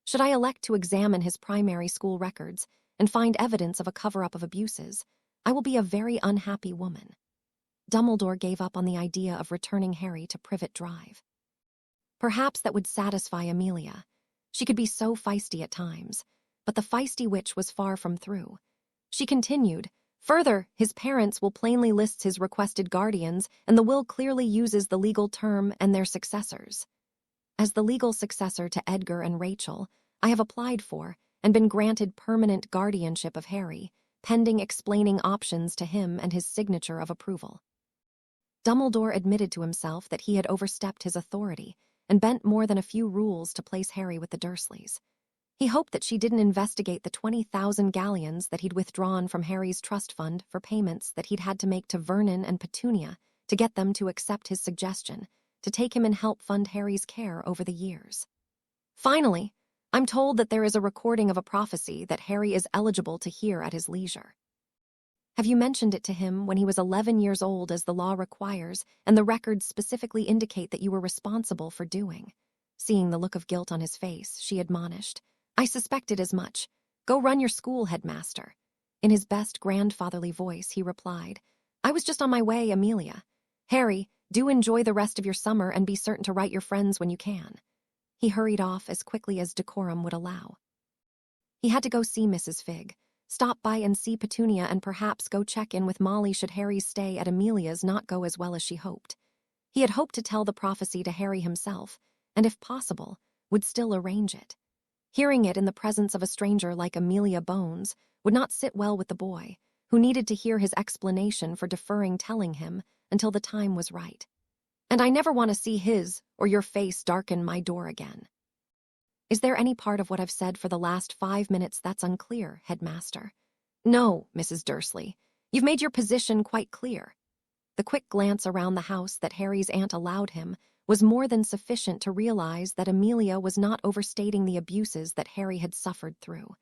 Should I elect to examine his primary school records and find evidence of a cover-up of abuses, I will be a very unhappy woman. Dumbledore gave up on the idea of returning Harry to Privet Drive. Perhaps that would satisfy Amelia. She could be so feisty at times, but the feisty witch was far from through. She continued, "Further, his parents will plainly list his requested guardians, and the will clearly uses the legal term and their successors. As the legal successor to Edgar and Rachel, I have applied for and been granted permanent guardianship of Harry, pending explaining options to him and his signature of approval." Dumbledore admitted to himself that he had overstepped his authority and bent more than a few rules to place Harry with the Dursleys. He hoped that she didn't investigate the 20,000 galleons that he'd withdrawn from Harry's trust fund for payments that he'd had to make to Vernon and Petunia to get them to accept his suggestion to take him and help fund Harry's care over the years. Finally, I'm told that there is a recording of a prophecy that Harry is eligible to hear at his leisure. Have you mentioned it to him when he was 11 years old, as the law requires, and the records specifically indicate that you were responsible for doing? Seeing the look of guilt on his face, she admonished, "I suspected as much. Go run your school, headmaster." In his best grandfatherly voice, he replied, "I was just on my way, Amelia. Harry, do enjoy the rest of your summer and be certain to write your friends when you can." He hurried off as quickly as decorum would allow. He had to go see Mrs. Figg, stop by and see Petunia, and perhaps go check in with Molly should Harry's stay at Amelia's not go as well as she hoped. He had hoped to tell the prophecy to Harry himself, and if possible, would still arrange it. Hearing it in the presence of a stranger like Amelia Bones would not sit well with the boy, who needed to hear his explanation for deferring telling him until the time was right. "And I never want to see his or your face darken my door again." "Is there any part of what I've said for the last 5 minutes that's unclear, headmaster?" "No, Mrs. Dursley. You've made your position quite clear." The quick glance around the house that Harry's aunt allowed him was more than sufficient to realize that Amelia was not overstating the abuses that Harry had suffered through.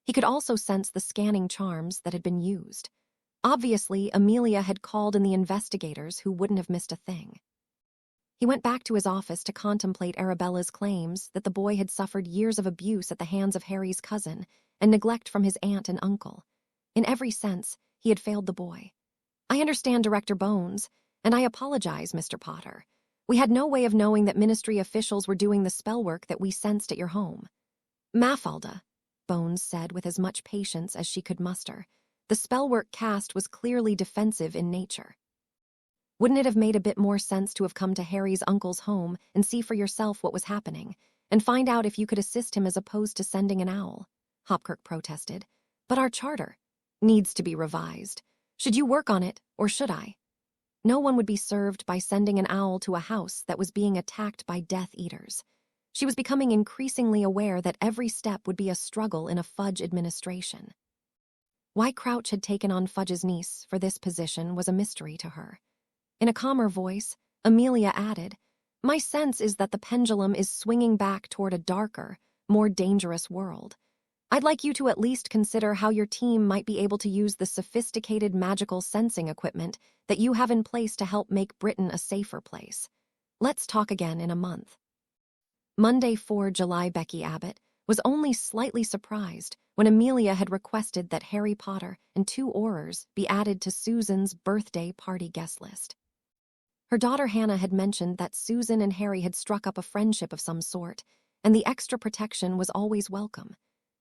He could also sense the scanning charms that had been used. Obviously, Amelia had called in the investigators who wouldn't have missed a thing. He went back to his office to contemplate Arabella's claims that the boy had suffered years of abuse at the hands of Harry's cousin and neglect from his aunt and uncle. In every sense, he had failed the boy. "I understand, Director Bones, and I apologize, Mr. Potter. We had no way of knowing that ministry officials were doing the spell work that we sensed at your home." "Mafalda," Bones said with as much patience as she could muster, "the spell work cast was clearly defensive in nature. Wouldn't it have made a bit more sense to have come to Harry's uncle's home and see for yourself what was happening, and find out if you could assist him as opposed to sending an owl?" Hopkirk protested. "But our charter needs to be revised. Should you work on it, or should I? No one would be served by sending an owl to a house that was being attacked by Death Eaters." She was becoming increasingly aware that every step would be a struggle in a Fudge administration. Why Crouch had taken on Fudge's niece for this position was a mystery to her. In a calmer voice, Amelia added, "My sense is that the pendulum is swinging back toward a darker, more dangerous world. I'd like you to at least consider how your team might be able to use the sophisticated magical sensing equipment that you have in place to help make Britain a safer place. Let's talk again in a month." Monday, 4 July. Becky Abbott was only slightly surprised when Amelia had requested that Harry Potter and 2 Aurors be added to Susan's birthday party guest list. Her daughter Hannah had mentioned that Susan and Harry had struck up a friendship of some sort, and the extra protection was always welcome.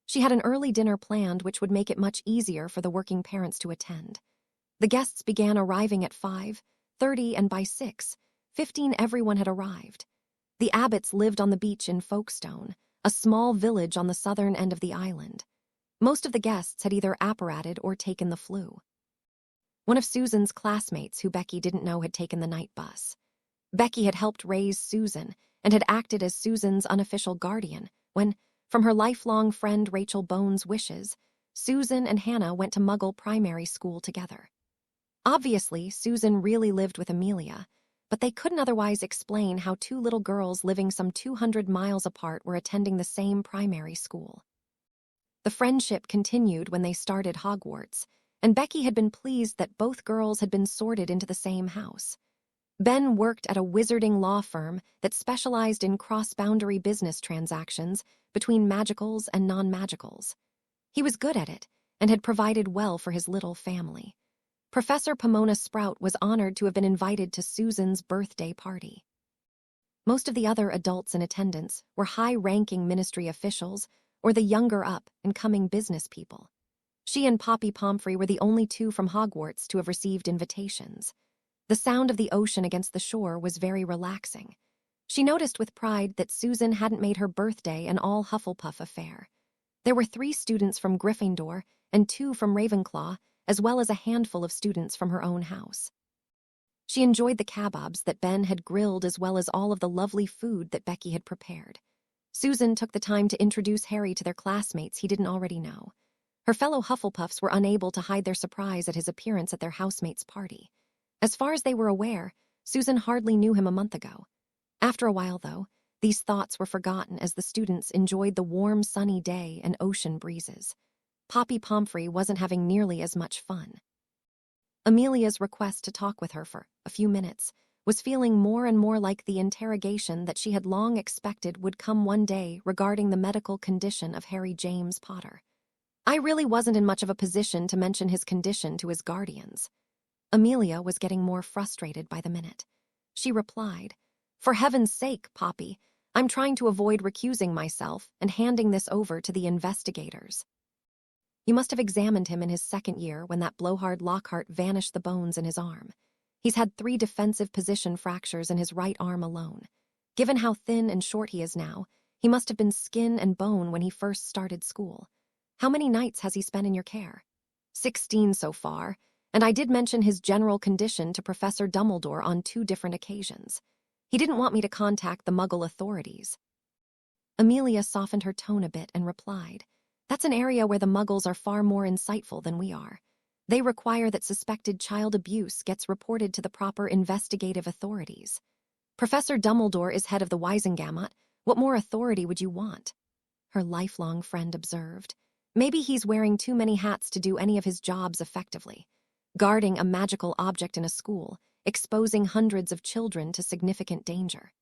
She had an early dinner planned which would make it much easier for the working parents to attend. The guests began arriving at 5:30, and by 6:15 everyone had arrived. The Abbotts lived on the beach in Folkestone, a small village on the southern end of the island. Most of the guests had either apparated or taken the flu. One of Susan's classmates, who Becky didn't know, had taken the night bus. Becky had helped raise Susan and had acted as Susan's unofficial guardian when, from her lifelong friend Rachel Bones' wishes, Susan and Hannah went to Muggle primary school together. Obviously, Susan really lived with Amelia, but they couldn't otherwise explain how two little girls living some 200 miles apart were attending the same primary school. The friendship continued when they started Hogwarts, and Becky had been pleased that both girls had been sorted into the same house. Ben worked at a wizarding law firm that specialized in cross-boundary business transactions between magicals and non-magicals. He was good at it and had provided well for his little family. Professor Pomona Sprout was honored to have been invited to Susan's birthday party. Most of the other adults in attendance were high-ranking ministry officials or the younger-up and coming business people. She and Poppy Pomfrey were the only two from Hogwarts to have received invitations. The sound of the ocean against the shore was very relaxing. She noticed with pride that Susan hadn't made her birthday an all-Hufflepuff affair. There were 3 students from Gryffindor and 2 from Ravenclaw, as well as a handful of students from her own house. She enjoyed the kebabs that Ben had grilled as well as all of the lovely food that Becky had prepared. Susan took the time to introduce Harry to their classmates he didn't already know. Her fellow Hufflepuffs were unable to hide their surprise at his appearance at their housemate's party. As far as they were aware, Susan hardly knew him a month ago. After a while, though, these thoughts were forgotten as the students enjoyed the warm, sunny day and ocean breezes. Poppy Pomfrey wasn't having nearly as much fun. Amelia's request to talk with her for a few minutes was feeling more and more like the interrogation that she had long expected would come one day regarding the medical condition of Harry James Potter. I really wasn't in much of a position to mention his condition to his guardians. Amelia was getting more frustrated by the minute. She replied, "For heaven's sake, Poppy, I'm trying to avoid recusing myself and handing this over to the investigators. You must have examined him in his second year when that blowhard Lockhart vanished the bones in his arm. He's had 3 defensive position fractures in his right arm alone. Given how thin and short he is now, he must have been skin and bone when he first started school. How many nights has he spent in your care?" 16 so far, and I did mention his general condition to Professor Dumbledore on 2 different occasions. He didn't want me to contact the Muggle authorities. Amelia softened her tone a bit and replied, "That's an area where the Muggles are far more insightful than we are. They require that suspected child abuse gets reported to the proper investigative authorities. Professor Dumbledore is head of the Wisengamot. What more authority would you want?" Her lifelong friend observed. Maybe he's wearing too many hats to do any of his jobs effectively. Guarding a magical object in a school, exposing hundreds of children to significant danger.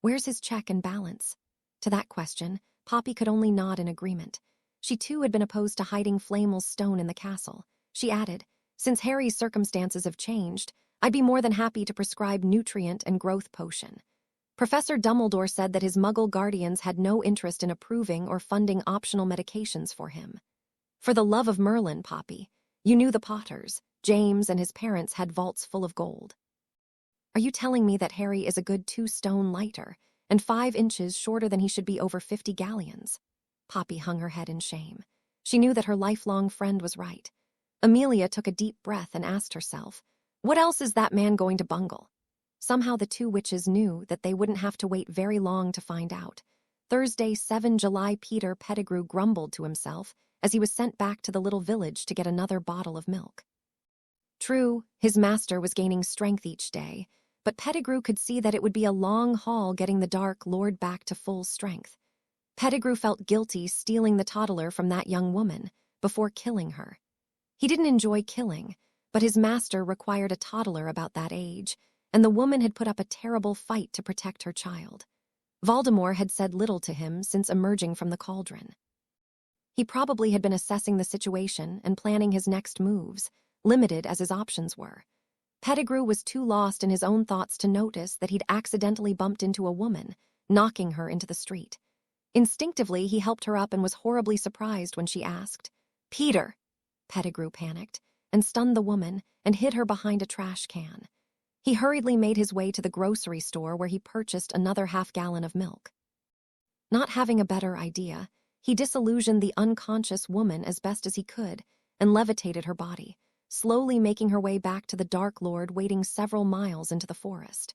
Where's his check and balance? To that question, Poppy could only nod in agreement. She too had been opposed to hiding Flamel's stone in the castle. She added, "Since Harry's circumstances have changed, I'd be more than happy to prescribe nutrient and growth potion. Professor Dumbledore said that his Muggle guardians had no interest in approving or funding optional medications for him. For the love of Merlin, Poppy, you knew the Potters. James and his parents had vaults full of gold. Are you telling me that Harry is a good 2 stone lighter and 5 inches shorter than he should be over 50 galleons? Poppy hung her head in shame. She knew that her lifelong friend was right. Amelia took a deep breath and asked herself, what else is that man going to bungle? Somehow the 2 witches knew that they wouldn't have to wait very long to find out. Thursday, 7 July, Peter Pettigrew grumbled to himself as he was sent back to the little village to get another bottle of milk. True, his master was gaining strength each day, but Pettigrew could see that it would be a long haul getting the Dark Lord back to full strength. Pettigrew felt guilty stealing the toddler from that young woman before killing her. He didn't enjoy killing, but his master required a toddler about that age, and the woman had put up a terrible fight to protect her child. Voldemort had said little to him since emerging from the cauldron. He probably had been assessing the situation and planning his next moves, limited as his options were. Pettigrew was too lost in his own thoughts to notice that he'd accidentally bumped into a woman, knocking her into the street. Instinctively, he helped her up and was horribly surprised when she asked, "Peter!" Pettigrew panicked and stunned the woman and hid her behind a trash can. He hurriedly made his way to the grocery store where he purchased another half-gallon of milk. Not having a better idea, he disillusioned the unconscious woman as best as he could and levitated her body, slowly making her way back to the Dark Lord waiting several miles into the forest.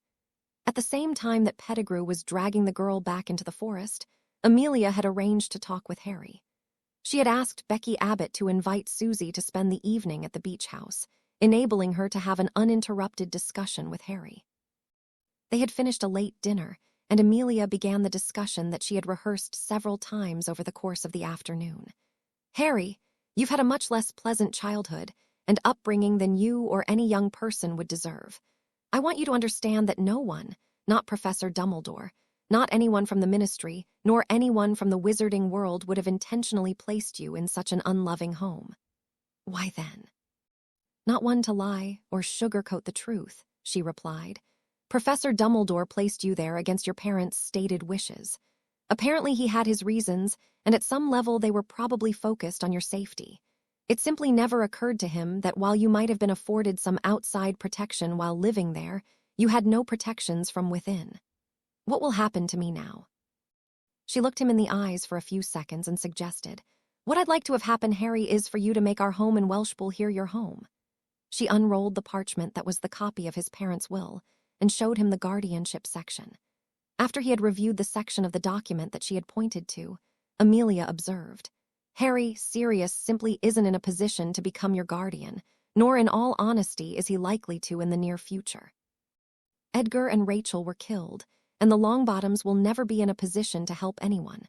At the same time that Pettigrew was dragging the girl back into the forest, Amelia had arranged to talk with Harry. She had asked Becky Abbott to invite Susie to spend the evening at the beach house, enabling her to have an uninterrupted discussion with Harry. They had finished a late dinner, and Amelia began the discussion that she had rehearsed several times over the course of the afternoon. "Harry, you've had a much less pleasant childhood and upbringing than you or any young person would deserve. I want you to understand that no one, not Professor Dumbledore, not anyone from the Ministry, nor anyone from the wizarding world would have intentionally placed you in such an unloving home." "Why then?" "Not one to lie or sugarcoat the truth," she replied. "Professor Dumbledore placed you there against your parents' stated wishes. Apparently he had his reasons, and at some level they were probably focused on your safety. It simply never occurred to him that while you might have been afforded some outside protection while living there, you had no protections from within. What will happen to me now?" She looked him in the eyes for a few seconds and suggested, "What I'd like to have happen, Harry, is for you to make our home in Welshpool here your home." She unrolled the parchment that was the copy of his parents' will and showed him the guardianship section. After he had reviewed the section of the document that she had pointed to, Amelia observed, "Harry, Sirius simply isn't in a position to become your guardian, nor in all honesty is he likely to in the near future. Edgar and Rachel were killed, and the Longbottoms will never be in a position to help anyone.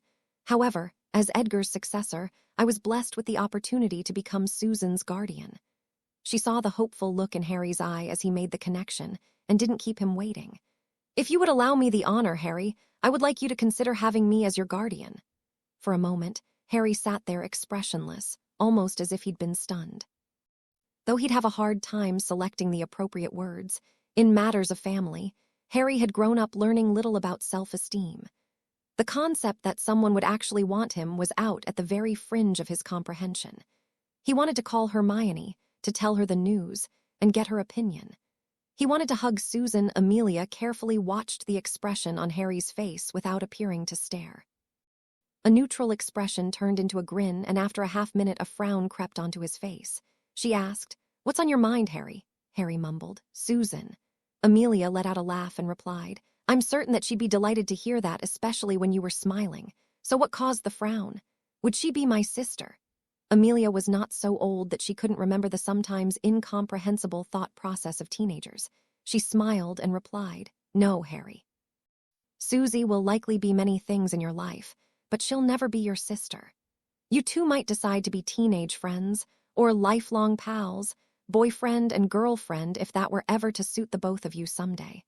However, as Edgar's successor, I was blessed with the opportunity to become Susan's guardian." She saw the hopeful look in Harry's eye as he made the connection and didn't keep him waiting. "If you would allow me the honor, Harry, I would like you to consider having me as your guardian." For a moment, Harry sat there expressionless, almost as if he'd been stunned. Though he'd have a hard time selecting the appropriate words, in matters of family, Harry had grown up learning little about self-esteem. The concept that someone would actually want him was out at the very fringe of his comprehension. He wanted to call Hermione, to tell her the news, and get her opinion. He wanted to hug Susan. Amelia carefully watched the expression on Harry's face without appearing to stare. A neutral expression turned into a grin, and after a half-minute a frown crept onto his face. She asked, "What's on your mind, Harry?" Harry mumbled, "Susan." Amelia let out a laugh and replied, "I'm certain that she'd be delighted to hear that, especially when you were smiling. So what caused the frown? Would she be my sister?" Amelia was not so old that she couldn't remember the sometimes incomprehensible thought process of teenagers. She smiled and replied, "No, Harry. Susie will likely be many things in your life, but she'll never be your sister. You two might decide to be teenage friends, or lifelong pals, boyfriend and girlfriend if that were ever to suit the both of you someday.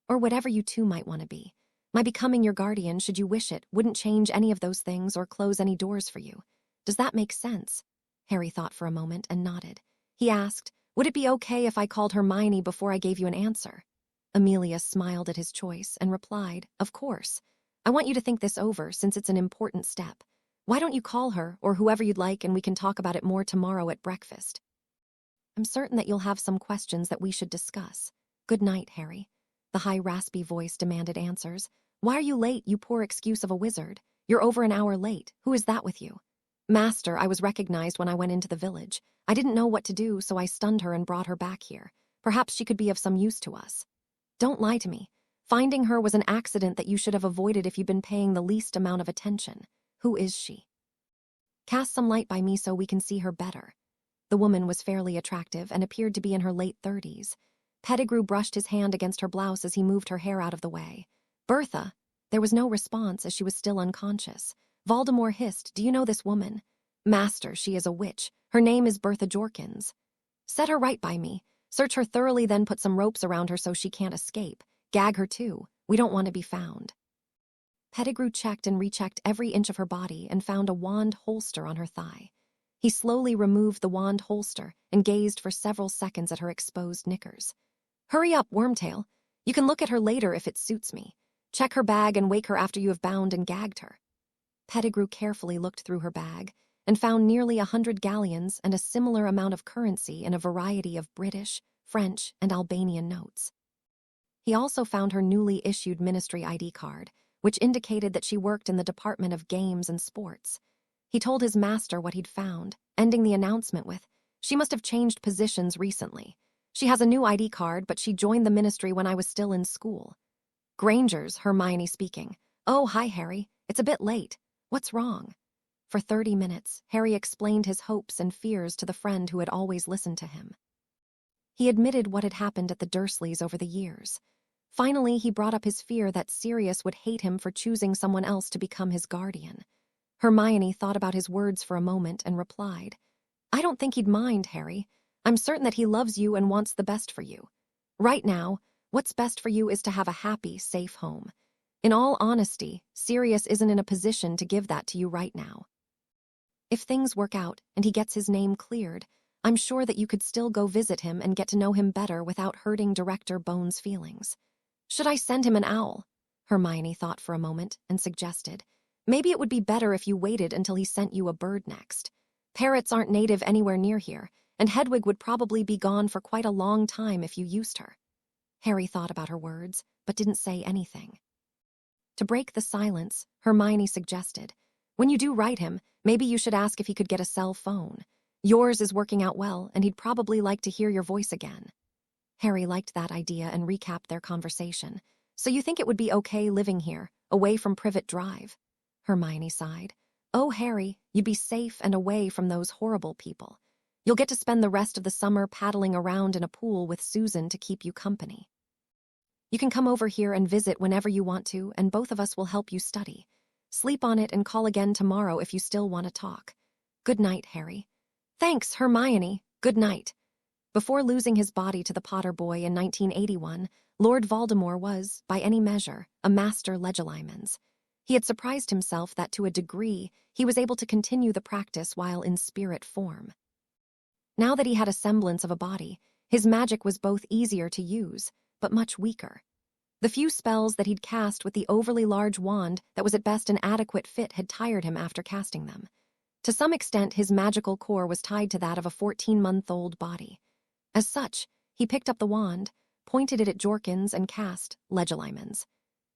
Or whatever you two might want to be. My becoming your guardian, should you wish it, wouldn't change any of those things or close any doors for you. Does that make sense?" Harry thought for a moment and nodded. He asked, "Would it be okay if I called Hermione before I gave you an answer?" Amelia smiled at his choice and replied, "Of course. I want you to think this over since it's an important step. Why don't you call her or whoever you'd like and we can talk about it more tomorrow at breakfast? I'm certain that you'll have some questions that we should discuss. Good night, Harry." The high, raspy voice demanded answers. "Why are you late, you poor excuse of a wizard? You're over an hour late. Who is that with you?" "Master, I was recognized when I went into the village. I didn't know what to do, so I stunned her and brought her back here. Perhaps she could be of some use to us." "Don't lie to me. Finding her was an accident that you should have avoided if you'd been paying the least amount of attention. Who is she?" "Cast some light by me so we can see her better." The woman was fairly attractive and appeared to be in her late 30s. Pettigrew brushed his hand against her blouse as he moved her hair out of the way. "Bertha." There was no response as she was still unconscious. Voldemort hissed, "Do you know this woman?" "Master, she is a witch. Her name is Bertha Jorkins." "Set her right by me. Search her thoroughly, then put some ropes around her so she can't escape. Gag her too. We don't want to be found." Pettigrew checked and rechecked every inch of her body and found a wand holster on her thigh. He slowly removed the wand holster and gazed for several seconds at her exposed knickers. "Hurry up, Wormtail. You can look at her later if it suits me. Check her bag and wake her after you have bound and gagged her." Pettigrew carefully looked through her bag and found nearly 100 galleons and a similar amount of currency in a variety of British, French, and Albanian notes. He also found her newly issued ministry ID card, which indicated that she worked in the Department of Games and Sports. He told his master what he'd found, ending the announcement with, "She must have changed positions recently. She has a new ID card, but she joined the ministry when I was still in school." "Granger's," Hermione speaking. "Oh, hi, Harry. It's a bit late. What's wrong?" For 30 minutes, Harry explained his hopes and fears to the friend who had always listened to him. He admitted what had happened at the Dursleys over the years. Finally, he brought up his fear that Sirius would hate him for choosing someone else to become his guardian. Hermione thought about his words for a moment and replied, "I don't think he'd mind, Harry. I'm certain that he loves you and wants the best for you. Right now, what's best for you is to have a happy, safe home. In all honesty, Sirius isn't in a position to give that to you right now. If things work out and he gets his name cleared, I'm sure that you could still go visit him and get to know him better without hurting Director Bones' feelings. Should I send him an owl?" Hermione thought for a moment and suggested, "Maybe it would be better if you waited until he sent you a bird next. Parrots aren't native anywhere near here, and Hedwig would probably be gone for quite a long time if you used her." Harry thought about her words, but didn't say anything. To break the silence, Hermione suggested, "When you do write him, maybe you should ask if he could get a cell phone. Yours is working out well, and he'd probably like to hear your voice again." Harry liked that idea and recapped their conversation. "So you think it would be okay living here, away from Privet Drive?" Hermione sighed. "Oh, Harry, you'd be safe and away from those horrible people. You'll get to spend the rest of the summer paddling around in a pool with Susan to keep you company. You can come over here and visit whenever you want to, and both of us will help you study. Sleep on it and call again tomorrow if you still want to talk. Good night, Harry." "Thanks, Hermione. Good night." Before losing his body to the Potter boy in 1981, Lord Voldemort was, by any measure, a master legilimens. He had surprised himself that, to a degree, he was able to continue the practice while in spirit form. Now that he had a semblance of a body, his magic was both easier to use, but much weaker. The few spells that he'd cast with the overly large wand that was at best an adequate fit had tired him after casting them. To some extent, his magical core was tied to that of a 14-month-old body. As such, he picked up the wand, pointed it at Jorkins, and cast Legilimens.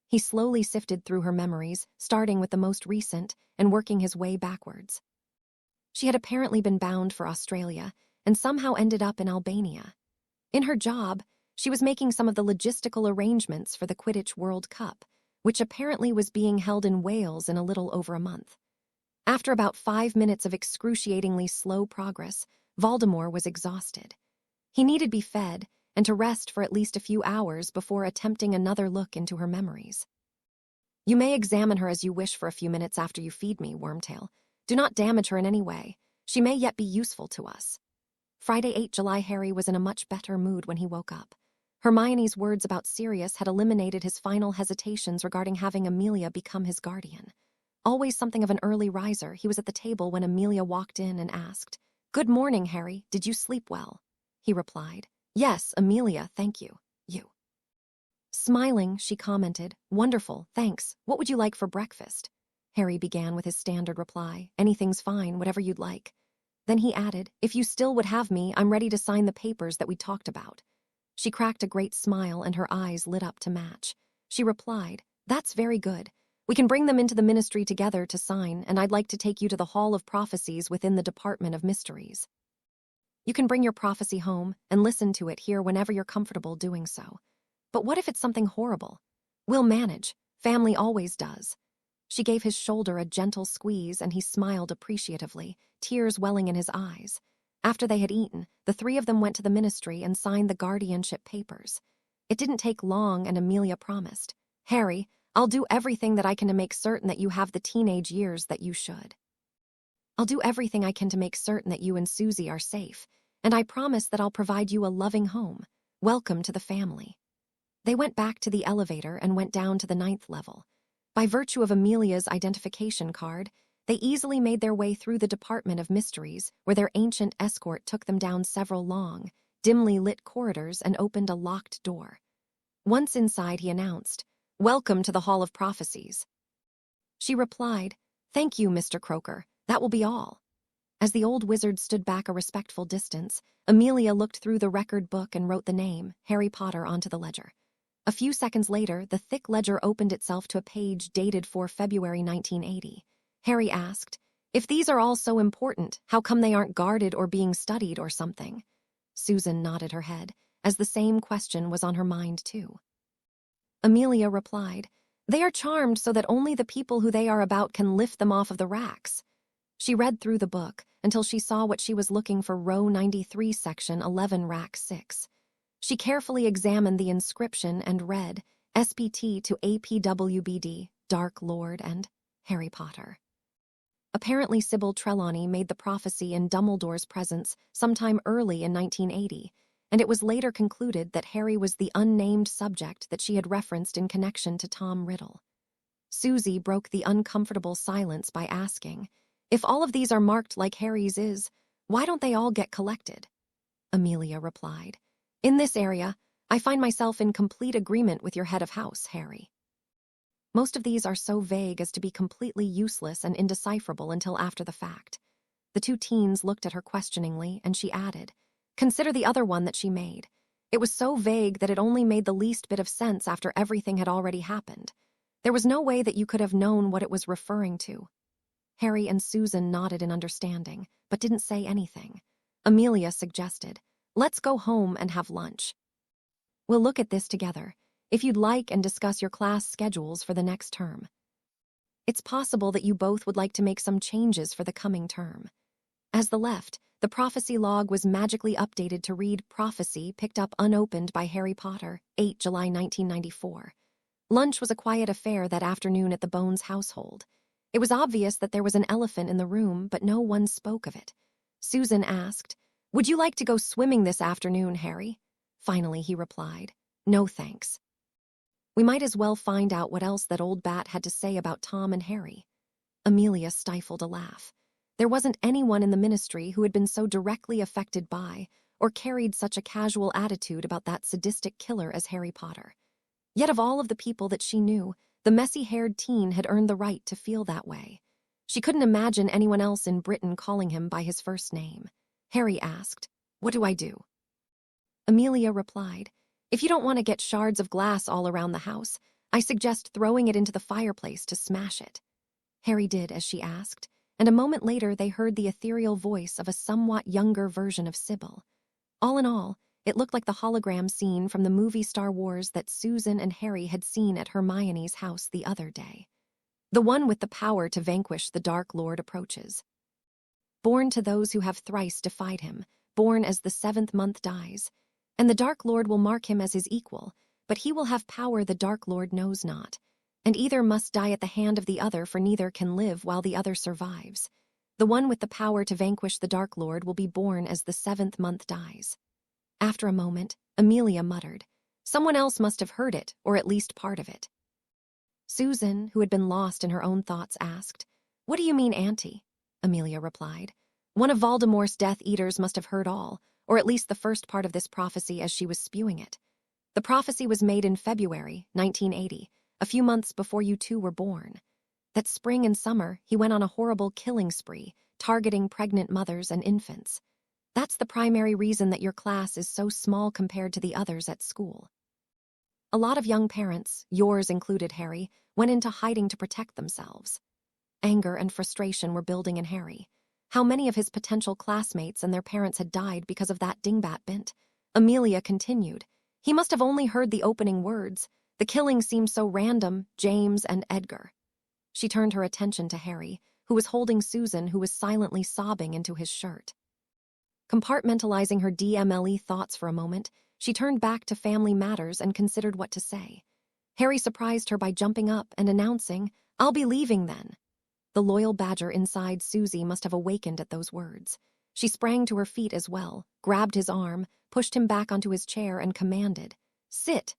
He slowly sifted through her memories, starting with the most recent and working his way backwards. She had apparently been bound for Australia and somehow ended up in Albania. In her job, she was making some of the logistical arrangements for the Quidditch World Cup, which apparently was being held in Wales in a little over a month. After about 5 minutes of excruciatingly slow progress, Voldemort was exhausted. He needed to be fed and to rest for at least a few hours before attempting another look into her memories. "You may examine her as you wish for a few minutes after you feed me, Wormtail. Do not damage her in any way. She may yet be useful to us." Friday, 8 July. Harry was in a much better mood when he woke up. Hermione's words about Sirius had eliminated his final hesitations regarding having Amelia become his guardian. Always something of an early riser, he was at the table when Amelia walked in and asked, "Good morning, Harry. Did you sleep well?" He replied, "Yes, Amelia, thank you. You." Smiling, she commented, "Wonderful, thanks. What would you like for breakfast?" Harry began with his standard reply, "Anything's fine, whatever you'd like." Then he added, "If you still would have me, I'm ready to sign the papers that we talked about." She cracked a great smile and her eyes lit up to match. She replied, "That's very good. We can bring them into the ministry together to sign, and I'd like to take you to the Hall of Prophecies within the Department of Mysteries. You can bring your prophecy home and listen to it here whenever you're comfortable doing so. But what if it's something horrible? We'll manage. Family always does." She gave his shoulder a gentle squeeze and he smiled appreciatively, tears welling in his eyes. After they had eaten, the three of them went to the ministry and signed the guardianship papers. It didn't take long, and Amelia promised, "Harry, I'll do everything that I can to make certain that you have the teenage years that you should. I'll do everything I can to make certain that you and Susie are safe, and I promise that I'll provide you a loving home. Welcome to the family." They went back to the elevator and went down to the 9th level. By virtue of Amelia's identification card, they easily made their way through the Department of Mysteries, where their ancient escort took them down several long, dimly lit corridors and opened a locked door. Once inside, he announced, "Welcome to the Hall of Prophecies." She replied, "Thank you, Mr. Croker. That will be all." As the old wizard stood back a respectful distance, Amelia looked through the record book and wrote the name, Harry Potter, onto the ledger. A few seconds later, the thick ledger opened itself to a page dated for February 1980. Harry asked, "If these are all so important, how come they aren't guarded or being studied or something?" Susan nodded her head, as the same question was on her mind too. Amelia replied, "They are charmed so that only the people who they are about can lift them off of the racks." She read through the book until she saw what she was looking for, row 93, section 11, rack 6. She carefully examined the inscription and read, SPT to APWBD, Dark Lord and Harry Potter. Apparently Sybil Trelawney made the prophecy in Dumbledore's presence sometime early in 1980, and it was later concluded that Harry was the unnamed subject that she had referenced in connection to Tom Riddle. Susie broke the uncomfortable silence by asking, if all of these are marked like Harry's is, why don't they all get collected? Amelia replied, in this area, I find myself in complete agreement with your head of house, Harry. Most of these are so vague as to be completely useless and indecipherable until after the fact. The two teens looked at her questioningly, and she added, consider the other one that she made. It was so vague that it only made the least bit of sense after everything had already happened. There was no way that you could have known what it was referring to. Harry and Susan nodded in understanding, but didn't say anything. Amelia suggested, let's go home and have lunch. We'll look at this together, if you'd like, and discuss your class schedules for the next term. It's possible that you both would like to make some changes for the coming term. As the left, the prophecy log was magically updated to read Prophecy picked up unopened by Harry Potter, 8 July 1994. Lunch was a quiet affair that afternoon at the Bones household. It was obvious that there was an elephant in the room, but no one spoke of it. Susan asked, would you like to go swimming this afternoon, Harry? Finally, he replied, no thanks. We might as well find out what else that old bat had to say about Tom and Harry. Amelia stifled a laugh. There wasn't anyone in the ministry who had been so directly affected by or carried such a casual attitude about that sadistic killer as Harry Potter. Yet of all of the people that she knew, the messy-haired teen had earned the right to feel that way. She couldn't imagine anyone else in Britain calling him by his first name. Harry asked, what do I do? Amelia replied, if you don't want to get shards of glass all around the house, I suggest throwing it into the fireplace to smash it. Harry did as she asked, and a moment later they heard the ethereal voice of a somewhat younger version of Sybil. All in all, it looked like the hologram scene from the movie Star Wars that Susan and Harry had seen at Hermione's house the other day. The one with the power to vanquish the Dark Lord approaches. Born to those who have thrice defied him, born as the seventh month dies, and the Dark Lord will mark him as his equal, but he will have power the Dark Lord knows not, and either must die at the hand of the other, for neither can live while the other survives. The one with the power to vanquish the Dark Lord will be born as the seventh month dies. After a moment, Amelia muttered, someone else must have heard it, or at least part of it. Susan, who had been lost in her own thoughts, asked, what do you mean, Auntie? Amelia replied, one of Voldemort's Death Eaters must have heard all, or at least the first part of this prophecy as she was spewing it. The prophecy was made in February 1980, a few months before you two were born. That spring and summer, he went on a horrible killing spree, targeting pregnant mothers and infants. That's the primary reason that your class is so small compared to the others at school. A lot of young parents, yours included, Harry, went into hiding to protect themselves. Anger and frustration were building in Harry. How many of his potential classmates and their parents had died because of that dingbat bint? Amelia continued, he must have only heard the opening words. The killing seemed so random, James and Edgar. She turned her attention to Harry, who was holding Susan, who was silently sobbing into his shirt. Compartmentalizing her DMLE thoughts for a moment, she turned back to family matters and considered what to say. Harry surprised her by jumping up and announcing, I'll be leaving then. The loyal badger inside Susie must have awakened at those words. She sprang to her feet as well, grabbed his arm, pushed him back onto his chair and commanded, sit.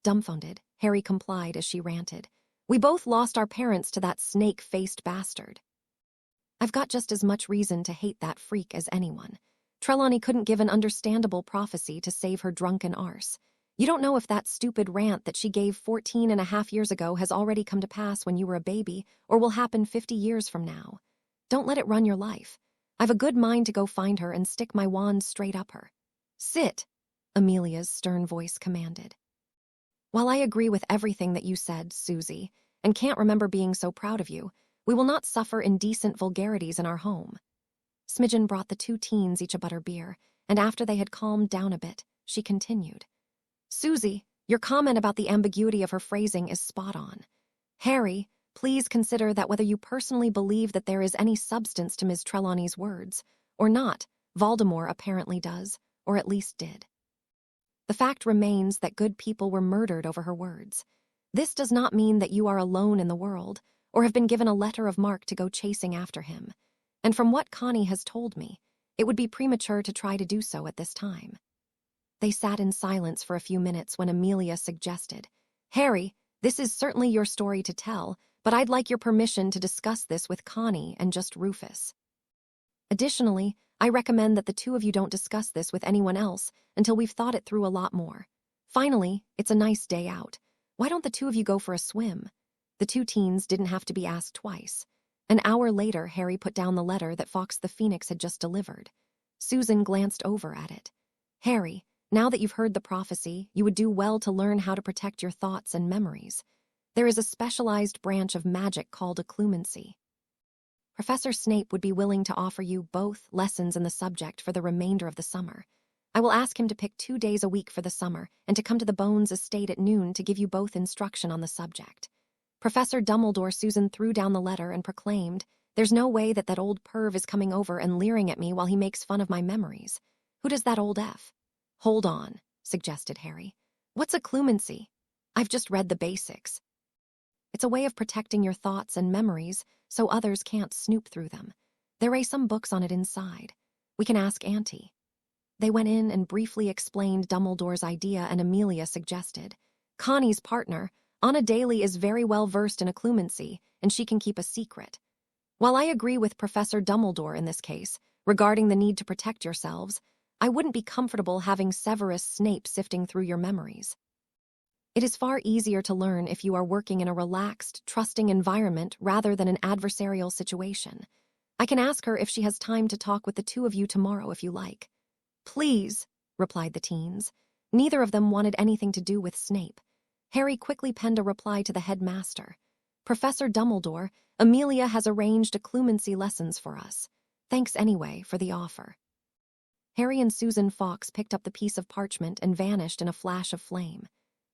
Dumbfounded, Harry complied as she ranted, we both lost our parents to that snake-faced bastard. I've got just as much reason to hate that freak as anyone. Trelawney couldn't give an understandable prophecy to save her drunken arse. You don't know if that stupid rant that she gave 14.5 years ago has already come to pass when you were a baby, or will happen 50 years from now. Don't let it run your life. I've a good mind to go find her and stick my wand straight up her. Sit, Amelia's stern voice commanded. While I agree with everything that you said, Susie, and can't remember being so proud of you, we will not suffer indecent vulgarities in our home. Smidgen brought the two teens each a butterbeer, and after they had calmed down a bit, she continued. Susie, your comment about the ambiguity of her phrasing is spot on. Harry, please consider that whether you personally believe that there is any substance to Ms. Trelawney's words, or not, Voldemort apparently does, or at least did. The fact remains that good people were murdered over her words. This does not mean that you are alone in the world, or have been given a letter of marque to go chasing after him. And from what Connie has told me, it would be premature to try to do so at this time. They sat in silence for a few minutes when Amelia suggested, "Harry, this is certainly your story to tell, but I'd like your permission to discuss this with Connie and just Rufus. Additionally, I recommend that the two of you don't discuss this with anyone else until we've thought it through a lot more. Finally, it's a nice day out. Why don't the two of you go for a swim?" The two teens didn't have to be asked twice. An hour later, Harry put down the letter that Fawkes the Phoenix had just delivered. Susan glanced over at it. "Harry, now that you've heard the prophecy, you would do well to learn how to protect your thoughts and memories. There is a specialized branch of magic called occlumency. Professor Snape would be willing to offer you both lessons in the subject for the remainder of the summer. I will ask him to pick 2 days a week for the summer and to come to the Bones estate at noon to give you both instruction on the subject." Professor Dumbledore. Susan threw down the letter and proclaimed, "There's no way that old perv is coming over and leering at me while he makes fun of my memories. Who does that old F?" "Hold on," suggested Harry. "What's occlumency?" "I've just read the basics. It's a way of protecting your thoughts and memories so others can't snoop through them. There are some books on it inside. We can ask Auntie." They went in and briefly explained Dumbledore's idea, and Amelia suggested, "Connie's partner, Anna Daly, is very well versed in occlumency, and she can keep a secret. While I agree with Professor Dumbledore in this case, regarding the need to protect yourselves, I wouldn't be comfortable having Severus Snape sifting through your memories. It is far easier to learn if you are working in a relaxed, trusting environment rather than an adversarial situation. I can ask her if she has time to talk with the two of you tomorrow if you like." "Please," replied the teens. Neither of them wanted anything to do with Snape. Harry quickly penned a reply to the headmaster. "Professor Dumbledore, Amelia has arranged occlumency lessons for us. Thanks anyway for the offer." Harry and Susan Fawkes picked up the piece of parchment and vanished in a flash of flame.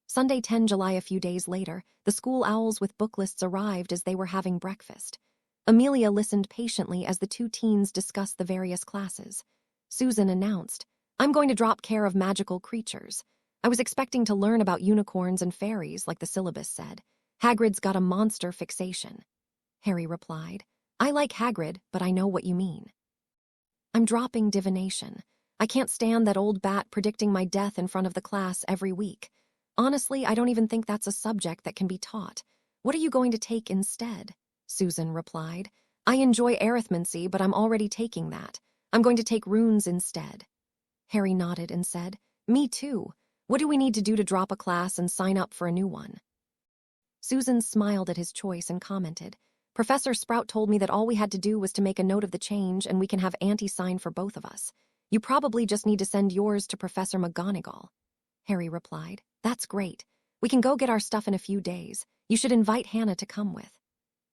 Sunday, 10 July. A few days later, the school owls with book lists arrived as they were having breakfast. Amelia listened patiently as the two teens discussed the various classes. Susan announced, "I'm going to drop care of magical creatures. I was expecting to learn about unicorns and fairies, like the syllabus said. Hagrid's got a monster fixation." Harry replied, "I like Hagrid, but I know what you mean." "I'm dropping divination. I can't stand that old bat predicting my death in front of the class every week. Honestly, I don't even think that's a subject that can be taught. What are you going to take instead?" Susan replied, "I enjoy arithmancy, but I'm already taking that. I'm going to take runes instead." Harry nodded and said, "Me too. What do we need to do to drop a class and sign up for a new one?" Susan smiled at his choice and commented, "Professor Sprout told me that all we had to do was to make a note of the change and we can have Auntie sign for both of us. You probably just need to send yours to Professor McGonagall." Harry replied, "That's great. We can go get our stuff in a few days. You should invite Hannah to come with."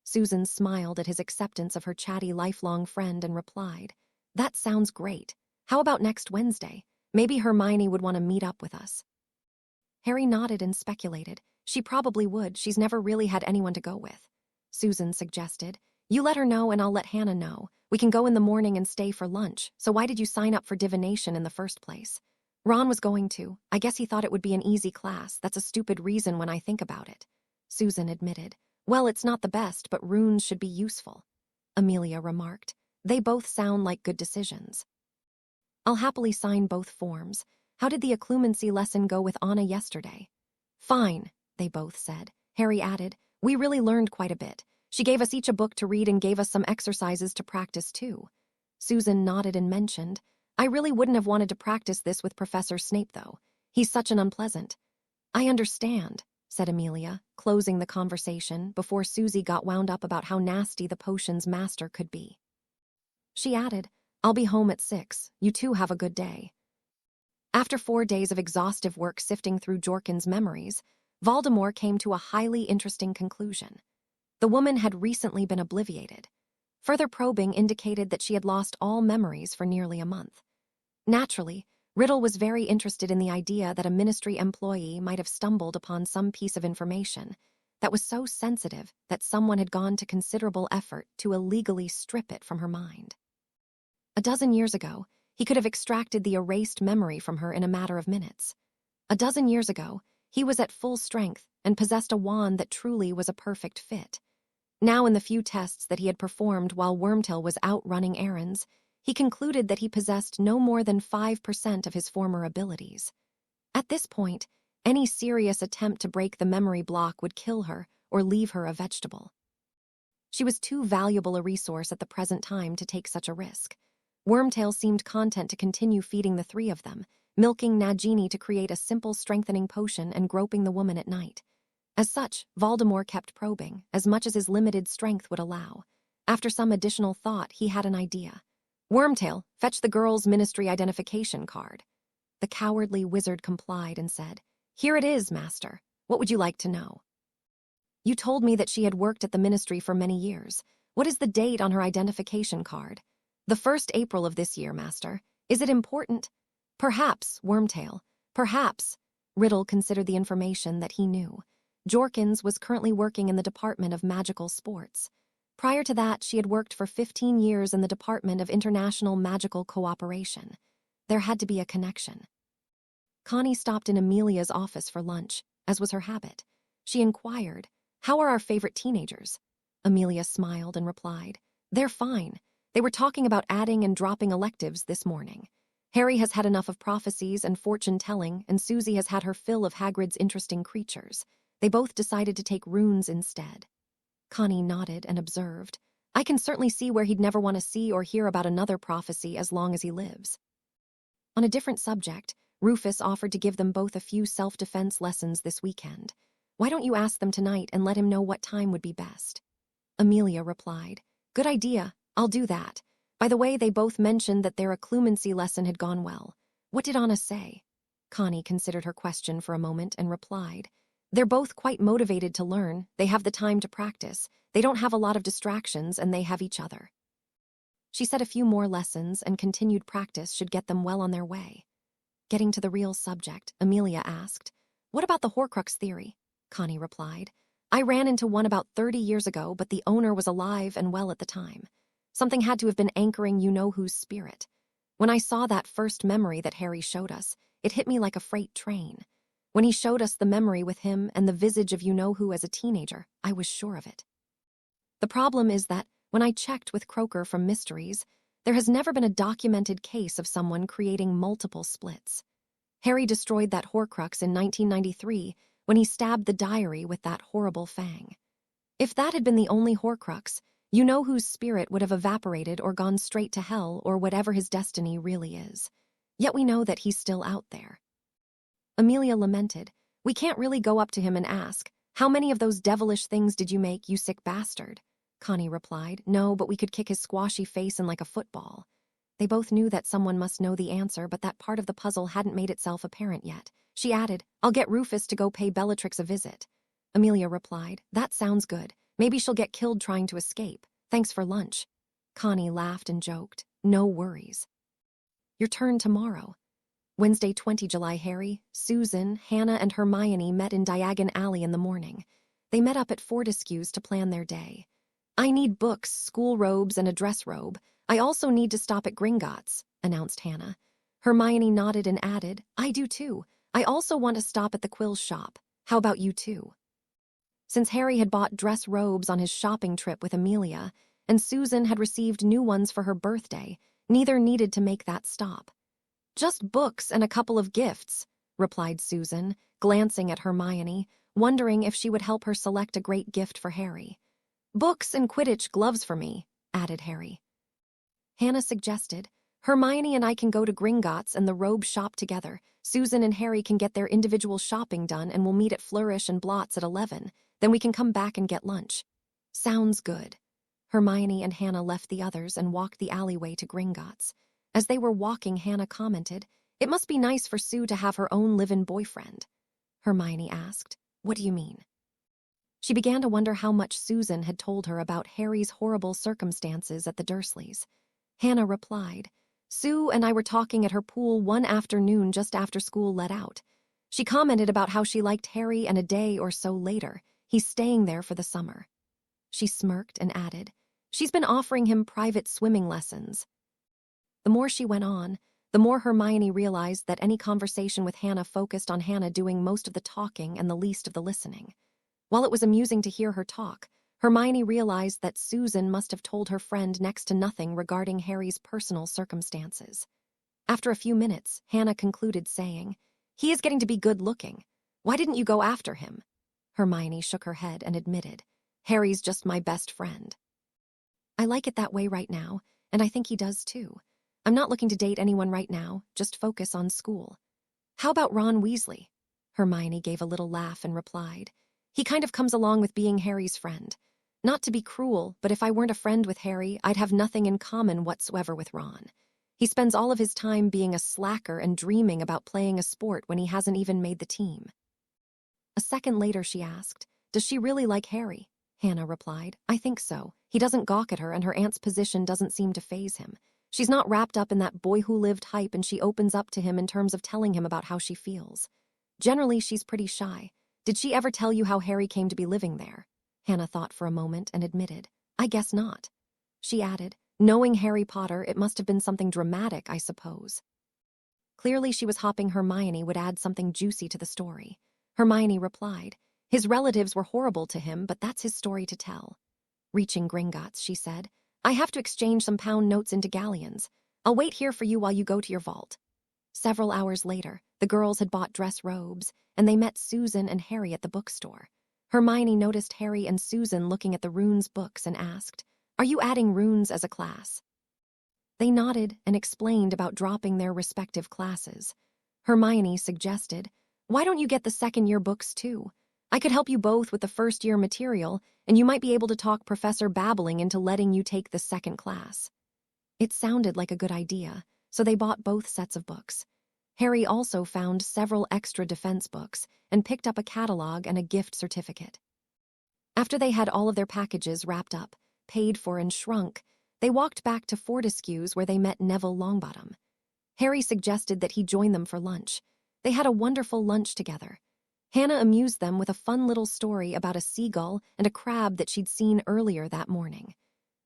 Susan smiled at his acceptance of her chatty lifelong friend and replied, "That sounds great. How about next Wednesday? Maybe Hermione would want to meet up with us." Harry nodded and speculated. She probably would. She's never really had anyone to go with. Susan suggested, "You let her know and I'll let Hannah know. We can go in the morning and stay for lunch. So why did you sign up for divination in the first place?" "Ron was going to. I guess he thought it would be an easy class. That's a stupid reason when I think about it." Susan admitted, "Well, it's not the best, but runes should be useful." Amelia remarked, "They both sound like good decisions." "I'll happily sign both forms. How did the occlumency lesson go with Anna yesterday?" "Fine," they both said. Harry added, "We really learned quite a bit. She gave us each a book to read and gave us some exercises to practice too." Susan nodded and mentioned, "I really wouldn't have wanted to practice this with Professor Snape, though. He's such an unpleasant." "I understand," said Amelia, closing the conversation before Susie got wound up about how nasty the potion's master could be. She added, "I'll be home at 6. You two have a good day." After 4 days of exhaustive work sifting through Jorkin's memories, Voldemort came to a highly interesting conclusion. The woman had recently been obliviated. Further probing indicated that she had lost all memories for nearly a month. Naturally, Riddle was very interested in the idea that a ministry employee might have stumbled upon some piece of information that was so sensitive that someone had gone to considerable effort to illegally strip it from her mind. A dozen years ago, he could have extracted the erased memory from her in a matter of minutes. A dozen years ago, he was at full strength and possessed a wand that truly was a perfect fit. Now, in the few tests that he had performed while Wormtail was out running errands, he concluded that he possessed no more than 5% of his former abilities. At this point, any serious attempt to break the memory block would kill her or leave her a vegetable. She was too valuable a resource at the present time to take such a risk. Wormtail seemed content to continue feeding the three of them, milking Nagini to create a simple strengthening potion and groping the woman at night. As such, Voldemort kept probing, as much as his limited strength would allow. After some additional thought, he had an idea. "Wormtail, fetch the girl's ministry identification card." The cowardly wizard complied and said, "Here it is, master. What would you like to know?" "You told me that she had worked at the ministry for many years. What is the date on her identification card?" "The 1st April of this year, master." "Is it important?" "Perhaps, Wormtail. Perhaps." Riddle considered the information that he knew. Jorkins was currently working in the Department of Magical Sports. Prior to that, she had worked for 15 years in the Department of International Magical Cooperation. There had to be a connection. Connie stopped in Amelia's office for lunch, as was her habit. She inquired, "How are our favorite teenagers?" Amelia smiled and replied, "They're fine. They were talking about adding and dropping electives this morning. Harry has had enough of prophecies and fortune-telling, and Susie has had her fill of Hagrid's interesting creatures. They both decided to take runes instead." Connie nodded and observed, "I can certainly see where he'd never want to see or hear about another prophecy as long as he lives." On a different subject, Rufus offered to give them both a few self-defense lessons this weekend. "Why don't you ask them tonight and let him know what time would be best?" Amelia replied, "Good idea, I'll do that. By the way, they both mentioned that their occlumency lesson had gone well. What did Anna say?" Connie considered her question for a moment and replied, "They're both quite motivated to learn, they have the time to practice, they don't have a lot of distractions, and they have each other." She said a few more lessons and continued practice should get them well on their way. Getting to the real subject, Amelia asked, "What about the Horcrux theory?" Connie replied, "I ran into one about 30 years ago, but the owner was alive and well at the time. Something had to have been anchoring you-know-who's spirit. When I saw that first memory that Harry showed us, it hit me like a freight train. When he showed us the memory with him and the visage of you-know-who as a teenager, I was sure of it. The problem is that, when I checked with Croker from Mysteries, there has never been a documented case of someone creating multiple splits. Harry destroyed that Horcrux in 1993 when he stabbed the diary with that horrible fang. If that had been the only Horcrux, you-know-whose spirit would have evaporated or gone straight to hell or whatever his destiny really is. Yet we know that he's still out there." Amelia lamented, "We can't really go up to him and ask, 'How many of those devilish things did you make, you sick bastard?'" Connie replied, "No, but we could kick his squashy face in like a football." They both knew that someone must know the answer, but that part of the puzzle hadn't made itself apparent yet. She added, "I'll get Rufus to go pay Bellatrix a visit." Amelia replied, "That sounds good. Maybe she'll get killed trying to escape. Thanks for lunch." Connie laughed and joked, "No worries." "Your turn tomorrow." Wednesday, 20 July. Harry, Susan, Hannah, and Hermione met in Diagon Alley in the morning. They met up at Fortescue's to plan their day. "I need books, school robes, and a dress robe. I also need to stop at Gringotts," announced Hannah. Hermione nodded and added, "I do too. I also want to stop at the quill shop. How about you two?" Since Harry had bought dress robes on his shopping trip with Amelia, and Susan had received new ones for her birthday, neither needed to make that stop. "Just books and a couple of gifts," replied Susan, glancing at Hermione, wondering if she would help her select a great gift for Harry. "Books and Quidditch gloves for me," added Harry. Hannah suggested, "Hermione and I can go to Gringotts and the robe shop together. Susan and Harry can get their individual shopping done and we'll meet at Flourish and Blott's at 11. Then we can come back and get lunch." "Sounds good." Hermione and Hannah left the others and walked the alleyway to Gringotts. As they were walking, Hannah commented, "It must be nice for Sue to have her own live-in boyfriend." Hermione asked, "What do you mean?" She began to wonder how much Susan had told her about Harry's horrible circumstances at the Dursleys. Hannah replied, "Sue and I were talking at her pool one afternoon just after school let out. She commented about how she liked Harry, and a day or so later, he's staying there for the summer." She smirked and added, "She's been offering him private swimming lessons." The more she went on, the more Hermione realized that any conversation with Hannah focused on Hannah doing most of the talking and the least of the listening. While it was amusing to hear her talk, Hermione realized that Susan must have told her friend next to nothing regarding Harry's personal circumstances. After a few minutes, Hannah concluded saying, "He is getting to be good-looking. Why didn't you go after him?" Hermione shook her head and admitted, "Harry's just my best friend. I like it that way right now, and I think he does too. I'm not looking to date anyone right now, just focus on school." "How about Ron Weasley?" Hermione gave a little laugh and replied, "He kind of comes along with being Harry's friend. Not to be cruel, but if I weren't a friend with Harry, I'd have nothing in common whatsoever with Ron. He spends all of his time being a slacker and dreaming about playing a sport when he hasn't even made the team." A second later she asked, "Does she really like Harry?" Hannah replied, "I think so. He doesn't gawk at her and her aunt's position doesn't seem to faze him. She's not wrapped up in that boy-who-lived hype and she opens up to him in terms of telling him about how she feels. Generally, she's pretty shy. Did she ever tell you how Harry came to be living there?" Hannah thought for a moment and admitted, "I guess not." She added, "Knowing Harry Potter, it must have been something dramatic, I suppose." Clearly she was hoping Hermione would add something juicy to the story. Hermione replied, "His relatives were horrible to him, but that's his story to tell." Reaching Gringotts, she said, "I have to exchange some pound notes into galleons. I'll wait here for you while you go to your vault." Several hours later, the girls had bought dress robes, and they met Susan and Harry at the bookstore. Hermione noticed Harry and Susan looking at the runes books and asked, "Are you adding runes as a class?" They nodded and explained about dropping their respective classes. Hermione suggested, "Why don't you get the second-year books too? I could help you both with the first-year material, and you might be able to talk Professor Babbling into letting you take the second class." It sounded like a good idea, so they bought both sets of books. Harry also found several extra defense books and picked up a catalog and a gift certificate. After they had all of their packages wrapped up, paid for and shrunk, they walked back to Fortescue's where they met Neville Longbottom. Harry suggested that he join them for lunch. They had a wonderful lunch together. Hannah amused them with a fun little story about a seagull and a crab that she'd seen earlier that morning.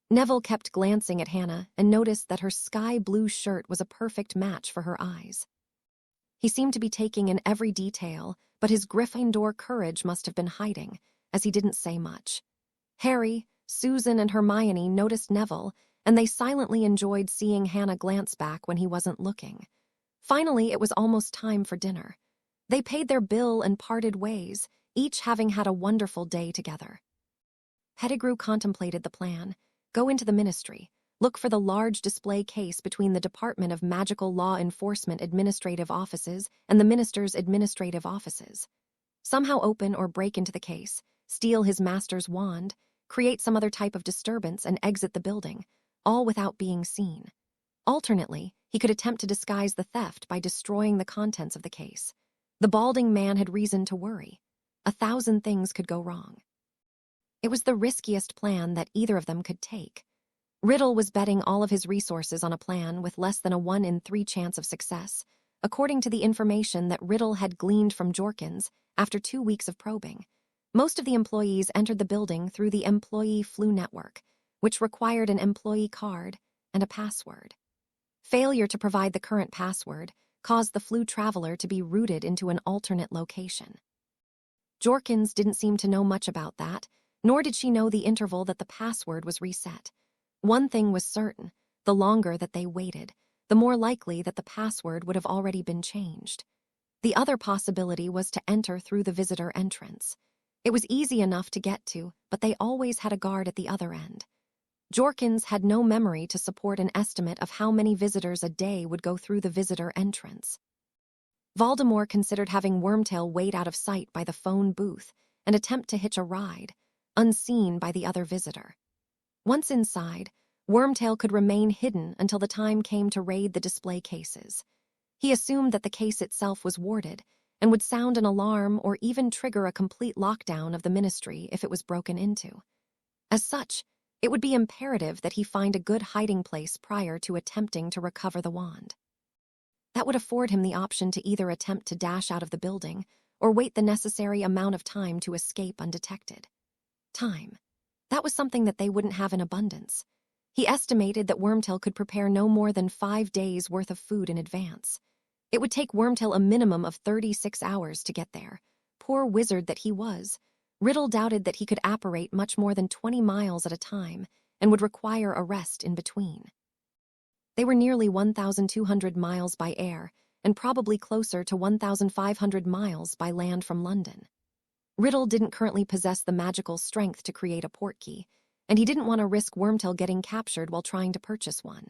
Neville kept glancing at Hannah and noticed that her sky-blue shirt was a perfect match for her eyes. He seemed to be taking in every detail, but his Gryffindor courage must have been hiding, as he didn't say much. Harry, Susan, and Hermione noticed Neville, and they silently enjoyed seeing Hannah glance back when he wasn't looking. Finally, it was almost time for dinner. They paid their bill and parted ways, each having had a wonderful day together. Pettigrew contemplated the plan. Go into the ministry. Look for the large display case between the Department of Magical Law Enforcement administrative offices and the minister's administrative offices. Somehow open or break into the case, steal his master's wand, create some other type of disturbance and exit the building, all without being seen. Alternately, he could attempt to disguise the theft by destroying the contents of the case. The balding man had reason to worry. 1,000 things could go wrong. It was the riskiest plan that either of them could take. Riddle was betting all of his resources on a plan with less than a 1 in 3 chance of success, according to the information that Riddle had gleaned from Jorkins after 2 weeks of probing. Most of the employees entered the building through the employee flu network, which required an employee card and a password. Failure to provide the current password caused the flu traveler to be routed into an alternate location. Jorkins didn't seem to know much about that, nor did she know the interval that the password was reset. One thing was certain: the longer that they waited, the more likely that the password would have already been changed. The other possibility was to enter through the visitor entrance. It was easy enough to get to, but they always had a guard at the other end. Jorkins had no memory to support an estimate of how many visitors a day would go through the visitor entrance. Voldemort considered having Wormtail wait out of sight by the phone booth and attempt to hitch a ride, unseen by the other visitor. Once inside, Wormtail could remain hidden until the time came to raid the display cases. He assumed that the case itself was warded and would sound an alarm or even trigger a complete lockdown of the ministry if it was broken into. As such, it would be imperative that he find a good hiding place prior to attempting to recover the wand. That would afford him the option to either attempt to dash out of the building or wait the necessary amount of time to escape undetected. Time. That was something that they wouldn't have in abundance. He estimated that Wormtail could prepare no more than 5 days' worth of food in advance. It would take Wormtail a minimum of 36 hours to get there. Poor wizard that he was. Riddle doubted that he could apparate much more than 20 miles at a time and would require a rest in between. They were nearly 1,200 miles by air and probably closer to 1,500 miles by land from London. Riddle didn't currently possess the magical strength to create a portkey, and he didn't want to risk Wormtail getting captured while trying to purchase one.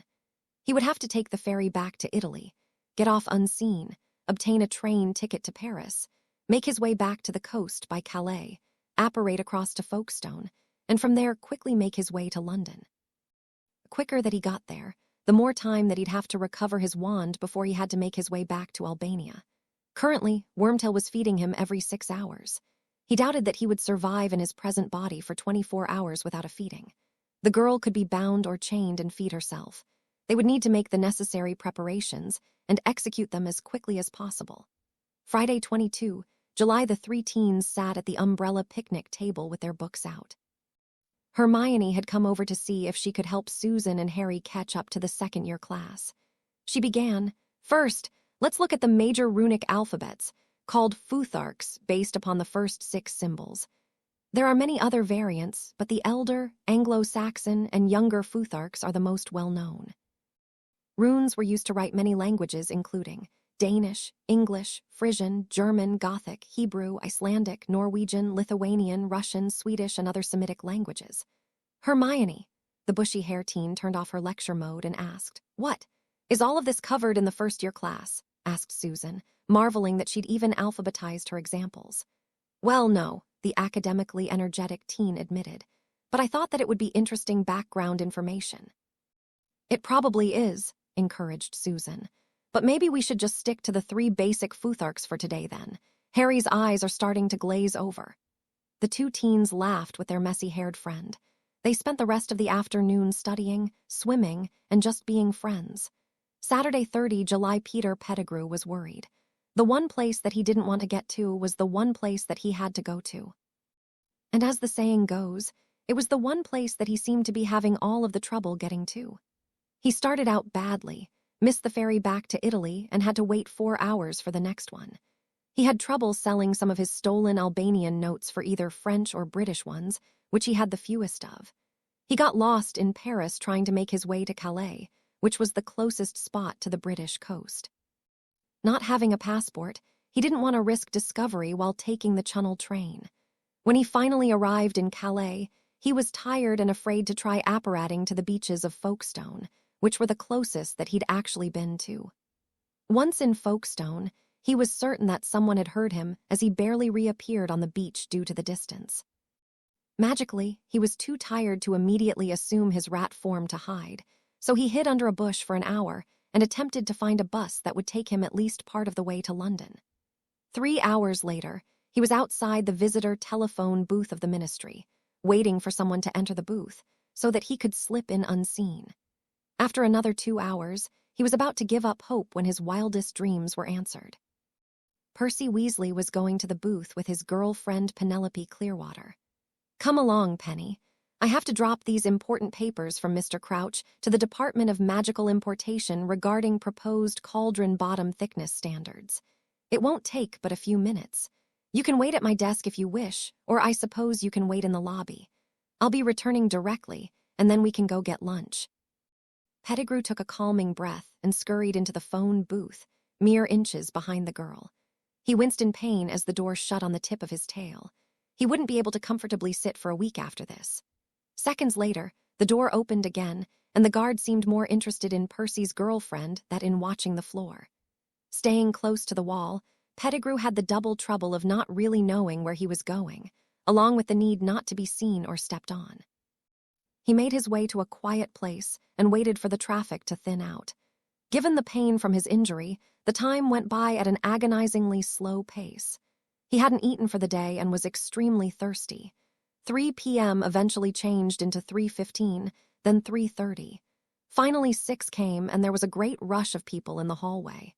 He would have to take the ferry back to Italy, get off unseen, obtain a train ticket to Paris, make his way back to the coast by Calais, apparate across to Folkestone, and from there quickly make his way to London. The quicker that he got there, the more time that he'd have to recover his wand before he had to make his way back to Albania. Currently, Wormtail was feeding him every 6 hours. He doubted that he would survive in his present body for 24 hours without a feeding. The girl could be bound or chained and feed herself. They would need to make the necessary preparations and execute them as quickly as possible. Friday 22, July, the 3 teens sat at the umbrella picnic table with their books out. Hermione had come over to see if she could help Susan and Harry catch up to the second-year class. She began, "First, let's look at the major runic alphabets, called futharks, based upon the first 6 symbols. There are many other variants, but the elder, Anglo-Saxon, and younger futharks are the most well-known. Runes were used to write many languages, including Danish, English, Frisian, German, Gothic, Hebrew, Icelandic, Norwegian, Lithuanian, Russian, Swedish, and other Semitic languages." "Hermione," the bushy-haired teen turned off her lecture mode and asked, "What? Is all of this covered in the first-year class?" asked Susan, marveling that she'd even alphabetized her examples. "Well, no," the academically energetic teen admitted, "but I thought that it would be interesting background information." "It probably is," encouraged Susan. "But maybe we should just stick to the 3 basic futharks for today then. Harry's eyes are starting to glaze over." The 2 teens laughed with their messy-haired friend. They spent the rest of the afternoon studying, swimming, and just being friends. Saturday 30 July, Peter Pettigrew was worried. The one place that he didn't want to get to was the one place that he had to go to. And as the saying goes, it was the one place that he seemed to be having all of the trouble getting to. He started out badly, missed the ferry back to Italy, and had to wait 4 hours for the next one. He had trouble selling some of his stolen Albanian notes for either French or British ones, which he had the fewest of. He got lost in Paris trying to make his way to Calais, which was the closest spot to the British coast. Not having a passport, he didn't want to risk discovery while taking the Channel train. When he finally arrived in Calais, he was tired and afraid to try apparating to the beaches of Folkestone, which were the closest that he'd actually been to. Once in Folkestone, he was certain that someone had heard him as he barely reappeared on the beach due to the distance. Magically, he was too tired to immediately assume his rat form to hide, so he hid under a bush for an hour and attempted to find a bus that would take him at least part of the way to London. 3 hours later, he was outside the visitor telephone booth of the ministry, waiting for someone to enter the booth so that he could slip in unseen. After another 2 hours, he was about to give up hope when his wildest dreams were answered. Percy Weasley was going to the booth with his girlfriend Penelope Clearwater. "Come along, Penny. I have to drop these important papers from Mr. Crouch to the Department of Magical Importation regarding proposed cauldron bottom thickness standards. It won't take but a few minutes. You can wait at my desk if you wish, or I suppose you can wait in the lobby. I'll be returning directly, and then we can go get lunch." Pettigrew took a calming breath and scurried into the phone booth, mere inches behind the girl. He winced in pain as the door shut on the tip of his tail. He wouldn't be able to comfortably sit for a week after this. Seconds later, the door opened again, and the guard seemed more interested in Percy's girlfriend than in watching the floor. Staying close to the wall, Pettigrew had the double trouble of not really knowing where he was going, along with the need not to be seen or stepped on. He made his way to a quiet place and waited for the traffic to thin out. Given the pain from his injury, the time went by at an agonizingly slow pace. He hadn't eaten for the day and was extremely thirsty. 3 p.m. eventually changed into 3:15, then 3:30. Finally 6 came, and there was a great rush of people in the hallway.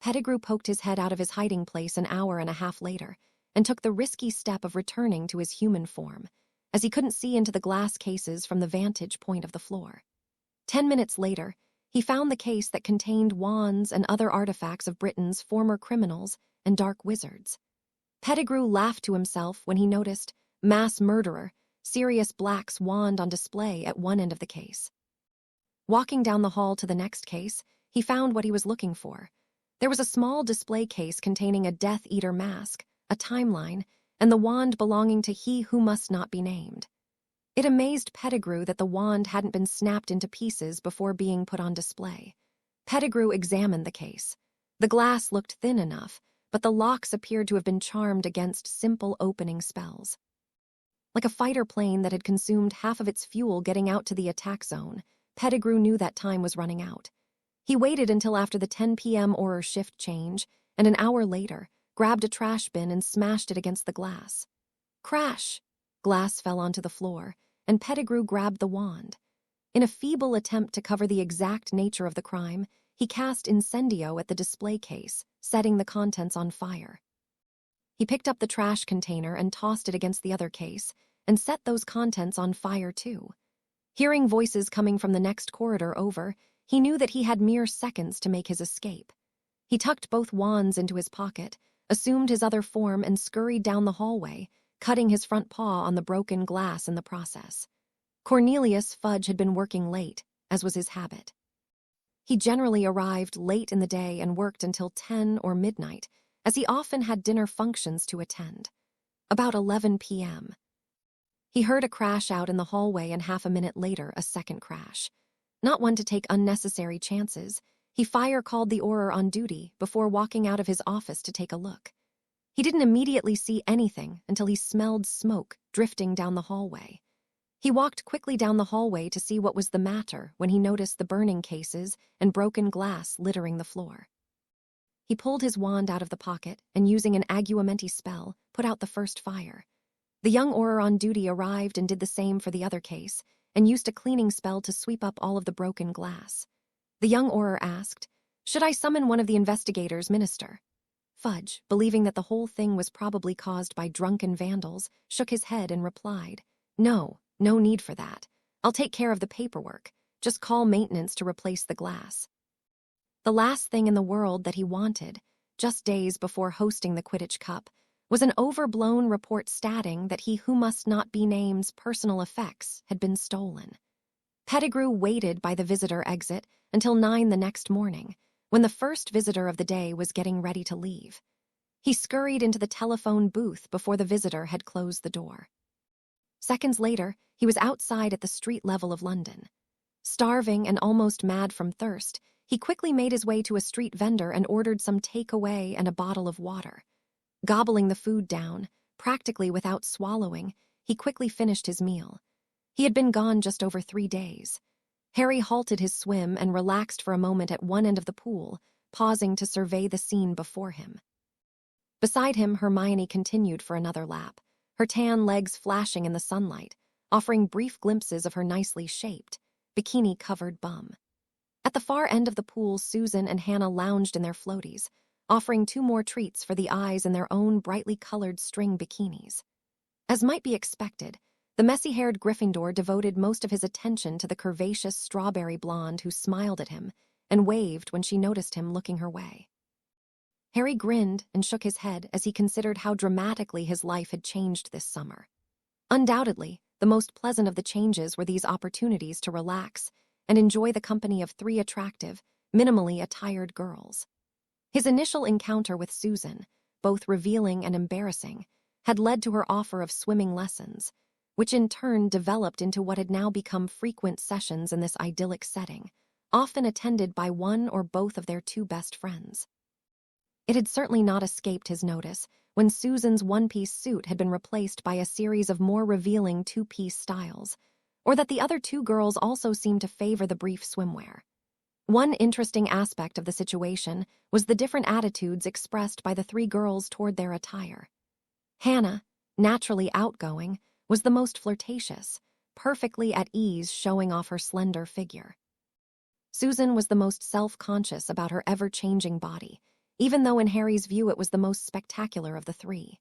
Pettigrew poked his head out of his hiding place an hour and a half later and took the risky step of returning to his human form. as he couldn't see into the glass cases from the vantage point of the floor. 10 minutes later, he found the case that contained wands and other artifacts of Britain's former criminals and dark wizards. Pettigrew laughed to himself when he noticed Mass Murderer, Sirius Black's wand on display at one end of the case. Walking down the hall to the next case, he found what he was looking for. There was a small display case containing a Death Eater mask, a timeline, and the wand belonging to He Who Must Not Be Named. It amazed Pettigrew that the wand hadn't been snapped into pieces before being put on display. Pettigrew examined the case. The glass looked thin enough, but the locks appeared to have been charmed against simple opening spells. Like a fighter plane that had consumed half of its fuel getting out to the attack zone, Pettigrew knew that time was running out. He waited until after the 10 p.m. Auror shift change, and an hour later, grabbed a trash bin and smashed it against the glass. Crash! Glass fell onto the floor, and Pettigrew grabbed the wand. In a feeble attempt to cover the exact nature of the crime, he cast incendio at the display case, setting the contents on fire. He picked up the trash container and tossed it against the other case, and set those contents on fire too. Hearing voices coming from the next corridor over, he knew that he had mere seconds to make his escape. He tucked both wands into his pocket, assumed his other form, and scurried down the hallway, cutting his front paw on the broken glass in the process. Cornelius Fudge had been working late, as was his habit. He generally arrived late in the day and worked until 10 or midnight, as he often had dinner functions to attend. About 11 p.m. He heard a crash out in the hallway, and half a minute later a second crash. Not one to take unnecessary chances, he fire-called the Auror on duty before walking out of his office to take a look. He didn't immediately see anything until he smelled smoke drifting down the hallway. He walked quickly down the hallway to see what was the matter when he noticed the burning cases and broken glass littering the floor. He pulled his wand out of the pocket and, using an aguamenti spell, put out the first fire. The young Auror on duty arrived and did the same for the other case, and used a cleaning spell to sweep up all of the broken glass. The young Auror asked, "Should I summon one of the investigators, Minister?" Fudge, believing that the whole thing was probably caused by drunken vandals, shook his head and replied, "No need for that. I'll take care of the paperwork. Just call maintenance to replace the glass." The last thing in the world that he wanted, just days before hosting the Quidditch Cup, was an overblown report stating that He Who Must Not Be Named's personal effects had been stolen. Pettigrew waited by the visitor exit until 9 the next morning, when the first visitor of the day was getting ready to leave. He scurried into the telephone booth before the visitor had closed the door. Seconds later, he was outside at the street level of London. Starving and almost mad from thirst, he quickly made his way to a street vendor and ordered some takeaway and a bottle of water. Gobbling the food down, practically without swallowing, he quickly finished his meal. He had been gone just over 3 days. Harry halted his swim and relaxed for a moment at one end of the pool, pausing to survey the scene before him. Beside him, Hermione continued for another lap, her tan legs flashing in the sunlight, offering brief glimpses of her nicely shaped, bikini-covered bum. At the far end of the pool, Susan and Hannah lounged in their floaties, offering 2 more treats for the eyes in their own brightly colored string bikinis. As might be expected, the messy-haired Gryffindor devoted most of his attention to the curvaceous strawberry blonde who smiled at him and waved when she noticed him looking her way. Harry grinned and shook his head as he considered how dramatically his life had changed this summer. Undoubtedly, the most pleasant of the changes were these opportunities to relax and enjoy the company of 3 attractive, minimally attired girls. His initial encounter with Susan, both revealing and embarrassing, had led to her offer of swimming lessons, which in turn developed into what had now become frequent sessions in this idyllic setting, often attended by one or both of their 2 best friends. It had certainly not escaped his notice when Susan's one-piece suit had been replaced by a series of more revealing 2-piece styles, or that the other 2 girls also seemed to favor the brief swimwear. One interesting aspect of the situation was the different attitudes expressed by the 3 girls toward their attire. Hannah, naturally outgoing, was the most flirtatious, perfectly at ease showing off her slender figure. Susan was the most self-conscious about her ever-changing body, even though in Harry's view it was the most spectacular of the 3.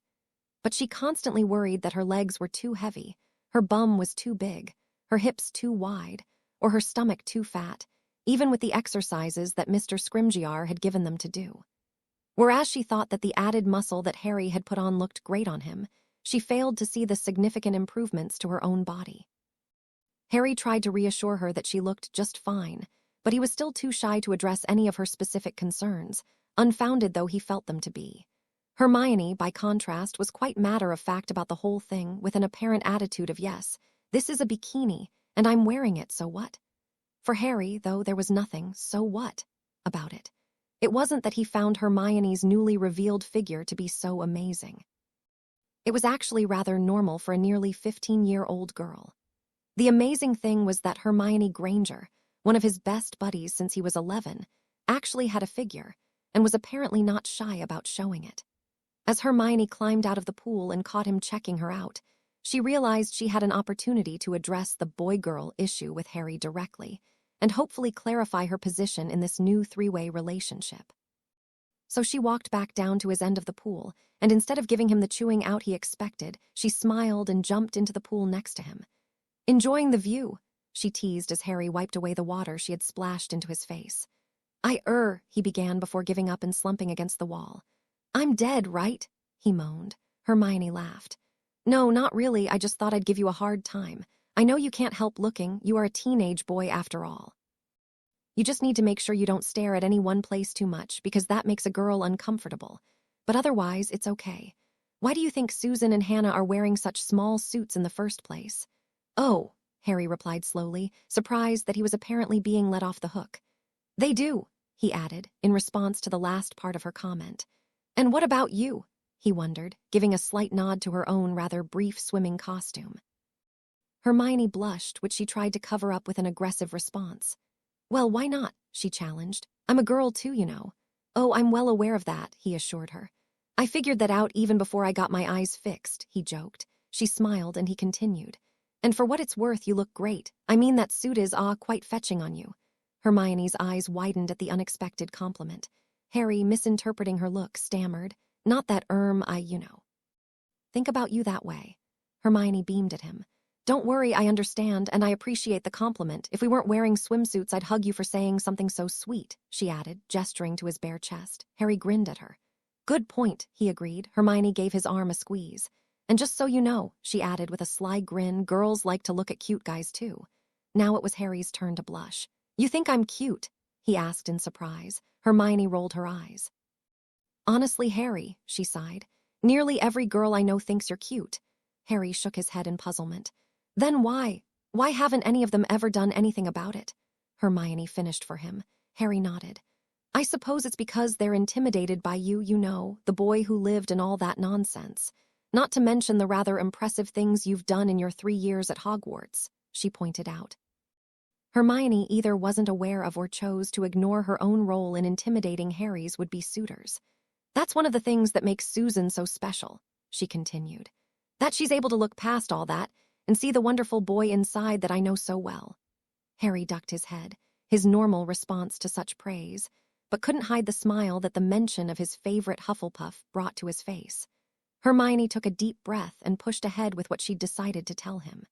But she constantly worried that her legs were too heavy, Her bum was too big, her hips too wide, or her stomach too fat, even with the exercises that Mr. Scrimgeour had given them to do. Whereas she thought that the added muscle that Harry had put on looked great on him, she failed to see the significant improvements to her own body. Harry tried to reassure her that she looked just fine, but he was still too shy to address any of her specific concerns, unfounded though he felt them to be. Hermione, by contrast, was quite matter-of-fact about the whole thing, with an apparent attitude of yes, this is a bikini, and I'm wearing it, so what? For Harry, though, there was nothing, so what, about it. It wasn't that he found Hermione's newly revealed figure to be so amazing. It was actually rather normal for a nearly 15-year-old girl. The amazing thing was that Hermione Granger, one of his best buddies since he was 11, actually had a figure, and was apparently not shy about showing it. As Hermione climbed out of the pool and caught him checking her out, she realized she had an opportunity to address the boy-girl issue with Harry directly, and hopefully clarify her position in this new three-way relationship. So she walked back down to his end of the pool, and instead of giving him the chewing out he expected, she smiled and jumped into the pool next to him. "Enjoying the view," she teased as Harry wiped away the water she had splashed into his face. He began before giving up and slumping against the wall. "I'm dead, right?" he moaned. Hermione laughed. "No, not really, I just thought I'd give you a hard time. I know you can't help looking, you are a teenage boy after all. You just need to make sure you don't stare at any one place too much, because that makes a girl uncomfortable. But otherwise, it's okay. Why do you think Susan and Hannah are wearing such small suits in the first place?" "Oh," Harry replied slowly, surprised that he was apparently being let off the hook. "They do," he added, in response to the last part of her comment. "And what about you?" he wondered, giving a slight nod to her own rather brief swimming costume. Hermione blushed, which she tried to cover up with an aggressive response. "Well, why not?" she challenged. "I'm a girl too, you know." "Oh, I'm well aware of that," he assured her. "I figured that out even before I got my eyes fixed," he joked. She smiled and he continued. "And for what it's worth, you look great. I mean, that suit is, quite fetching on you." Hermione's eyes widened at the unexpected compliment. Harry, misinterpreting her look, stammered, "Not that, think about you that way." Hermione beamed at him. "Don't worry, I understand, and I appreciate the compliment. If we weren't wearing swimsuits, I'd hug you for saying something so sweet," she added, gesturing to his bare chest. Harry grinned at her. "Good point," he agreed. Hermione gave his arm a squeeze. "And just so you know," she added with a sly grin, "girls like to look at cute guys too." Now it was Harry's turn to blush. "You think I'm cute?" he asked in surprise. Hermione rolled her eyes. "Honestly, Harry," she sighed, "nearly every girl I know thinks you're cute." Harry shook his head in puzzlement. "Then why haven't any of them ever done anything about it?" Hermione finished for him. Harry nodded. "I suppose it's because they're intimidated by you, the boy who lived and all that nonsense. Not to mention the rather impressive things you've done in your 3 years at Hogwarts," she pointed out. Hermione either wasn't aware of or chose to ignore her own role in intimidating Harry's would-be suitors. "That's one of the things that makes Susan so special," she continued. "That she's able to look past all that and see the wonderful boy inside that I know so well." Harry ducked his head, his normal response to such praise, but couldn't hide the smile that the mention of his favorite Hufflepuff brought to his face. Hermione took a deep breath and pushed ahead with what she'd decided to tell him.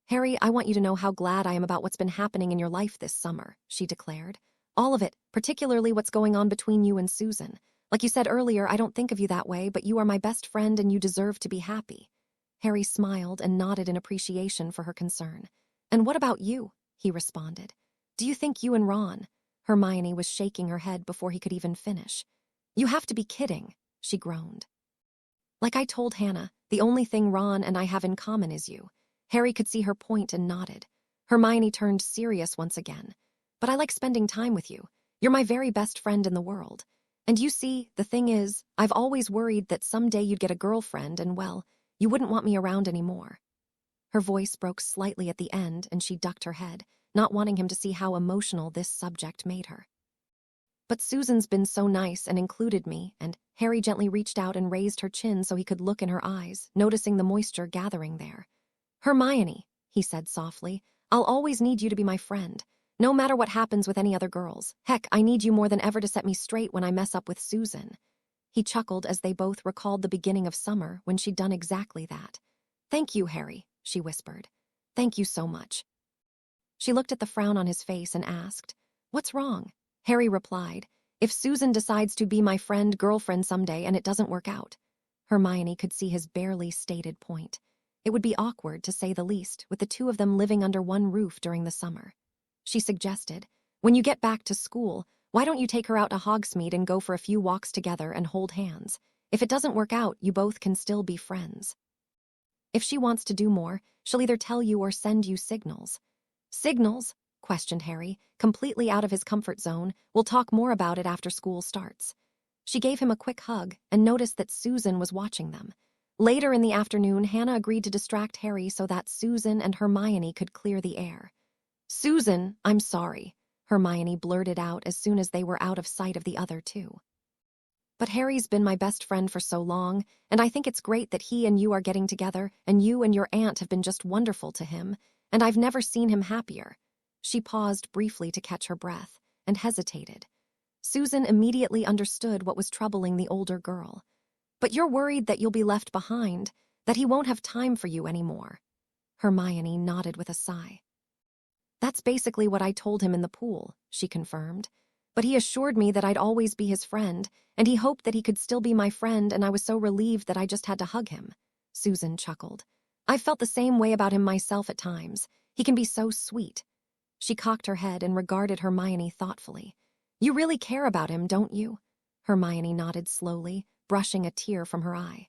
"Harry, I want you to know how glad I am about what's been happening in your life this summer," she declared. "All of it, particularly what's going on between you and Susan. Like you said earlier, I don't think of you that way, but you are my best friend and you deserve to be happy." Harry smiled and nodded in appreciation for her concern. "And what about you?" he responded. "Do you think you and Ron?" Hermione was shaking her head before he could even finish. "You have to be kidding," she groaned. "Like I told Hannah, the only thing Ron and I have in common is you." Harry could see her point and nodded. Hermione turned serious once again. "But I like spending time with you. You're my very best friend in the world. And you see, the thing is, I've always worried that someday you'd get a girlfriend and, well, you wouldn't want me around anymore." Her voice broke slightly at the end and she ducked her head, not wanting him to see how emotional this subject made her. "But Susan's been so nice and included me," and Harry gently reached out and raised her chin so he could look in her eyes, noticing the moisture gathering there. "Hermione," he said softly, "I'll always need you to be my friend. No matter what happens with any other girls. Heck, I need you more than ever to set me straight when I mess up with Susan." He chuckled as they both recalled the beginning of summer when she'd done exactly that. "Thank you, Harry," she whispered. Thank you so much. She looked at the frown on his face and asked, What's wrong? Harry replied, If Susan decides to be my girlfriend someday and it doesn't work out. Hermione could see his barely stated point. It would be awkward, to say the least, with the two of them living under one roof during the summer. She suggested, When you get back to school, why don't you take her out to Hogsmeade and go for a few walks together and hold hands? If it doesn't work out, you both can still be friends. If she wants to do more, she'll either tell you or send you signals. Signals? Questioned Harry, completely out of his comfort zone. We'll talk more about it after school starts. She gave him a quick hug and noticed that Susan was watching them. Later in the afternoon, Hannah agreed to distract Harry so that Susan and Hermione could clear the air. Susan, I'm sorry, Hermione blurted out as soon as they were out of sight of the other two. But Harry's been my best friend for so long, and I think it's great that he and you are getting together, and you and your aunt have been just wonderful to him, and I've never seen him happier. She paused briefly to catch her breath, and hesitated. Susan immediately understood what was troubling the older girl. But you're worried that you'll be left behind, that he won't have time for you anymore. Hermione nodded with a sigh. That's basically what I told him in the pool, she confirmed. But he assured me that I'd always be his friend, and he hoped that he could still be my friend, and I was so relieved that I just had to hug him. Susan chuckled. I've felt the same way about him myself at times. He can be so sweet. She cocked her head and regarded Hermione thoughtfully. You really care about him, don't you? Hermione nodded slowly, brushing a tear from her eye.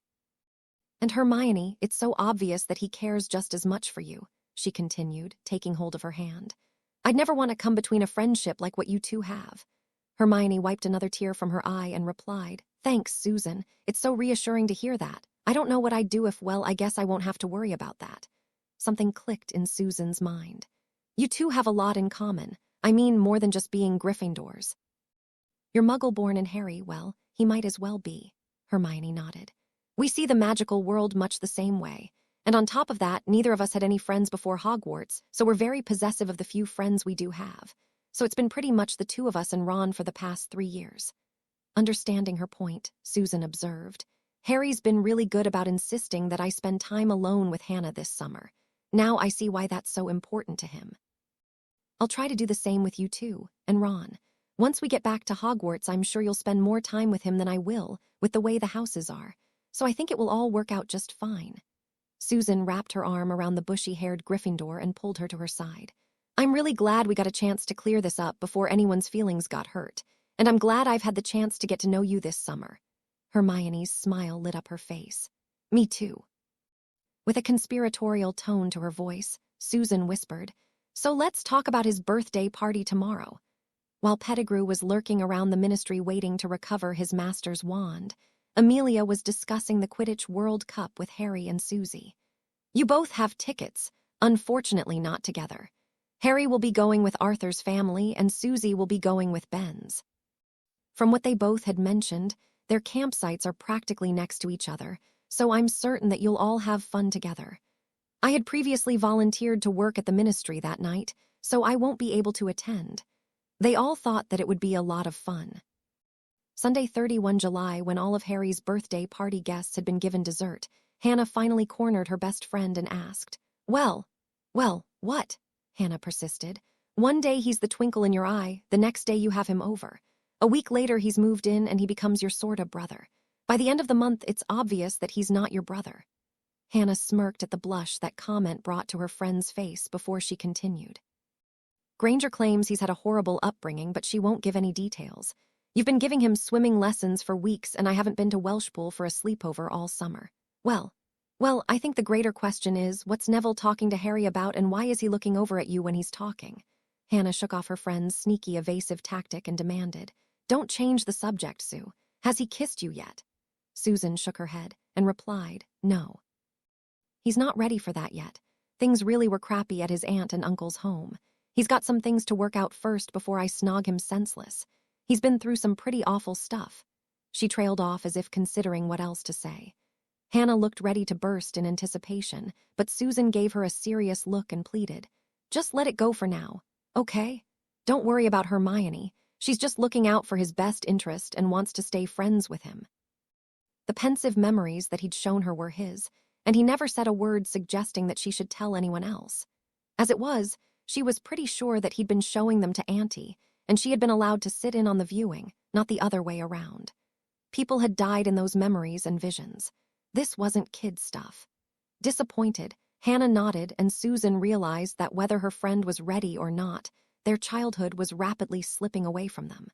And Hermione, it's so obvious that he cares just as much for you, she continued, taking hold of her hand. I'd never want to come between a friendship like what you two have. Hermione wiped another tear from her eye and replied, Thanks, Susan. It's so reassuring to hear that. I don't know what I'd do if, well, I guess I won't have to worry about that. Something clicked in Susan's mind. You two have a lot in common. I mean, more than just being Gryffindors. You're Muggle-born, and Harry, well, he might as well be. Hermione nodded. We see the magical world much the same way. And on top of that, neither of us had any friends before Hogwarts, so we're very possessive of the few friends we do have. So it's been pretty much the two of us and Ron for the past 3 years. Understanding her point, Susan observed, Harry's been really good about insisting that I spend time alone with Hannah this summer. Now I see why that's so important to him. I'll try to do the same with you too, and Ron. Once we get back to Hogwarts, I'm sure you'll spend more time with him than I will, with the way the houses are. So I think it will all work out just fine. Susan wrapped her arm around the bushy-haired Gryffindor and pulled her to her side. I'm really glad we got a chance to clear this up before anyone's feelings got hurt, and I'm glad I've had the chance to get to know you this summer. Hermione's smile lit up her face. Me too. With a conspiratorial tone to her voice, Susan whispered, So let's talk about his birthday party tomorrow. While Pettigrew was lurking around the ministry waiting to recover his master's wand, Amelia was discussing the Quidditch World Cup with Harry and Susie. You both have tickets, unfortunately not together. Harry will be going with Arthur's family and Susie will be going with Ben's. From what they both had mentioned, their campsites are practically next to each other, so I'm certain that you'll all have fun together. I had previously volunteered to work at the ministry that night, so I won't be able to attend. They all thought that it would be a lot of fun. Sunday, 31 July, when all of Harry's birthday party guests had been given dessert, Hannah finally cornered her best friend and asked, Well, what? Hannah persisted. One day he's the twinkle in your eye, the next day you have him over. A week later he's moved in and he becomes your sorta brother. By the end of the month, it's obvious that he's not your brother. Hannah smirked at the blush that comment brought to her friend's face before she continued. Granger claims he's had a horrible upbringing, but she won't give any details. You've been giving him swimming lessons for weeks, and I haven't been to Welshpool for a sleepover all summer. Well, I think the greater question is, what's Neville talking to Harry about, and why is he looking over at you when he's talking? Hannah shook off her friend's sneaky, evasive tactic and demanded, Don't change the subject, Sue. Has he kissed you yet? Susan shook her head and replied, No. He's not ready for that yet. Things really were crappy at his aunt and uncle's home. He's got some things to work out first before I snog him senseless. He's been through some pretty awful stuff. She trailed off as if considering what else to say. Hannah looked ready to burst in anticipation, but Susan gave her a serious look and pleaded, Just let it go for now, okay? Don't worry about Hermione. She's just looking out for his best interest and wants to stay friends with him. The pensive memories that he'd shown her were his, and he never said a word suggesting that she should tell anyone else. As it was, she was pretty sure that he'd been showing them to Auntie, and she had been allowed to sit in on the viewing, not the other way around. People had died in those memories and visions. This wasn't kid stuff. Disappointed, Hannah nodded, and Susan realized that whether her friend was ready or not, their childhood was rapidly slipping away from them.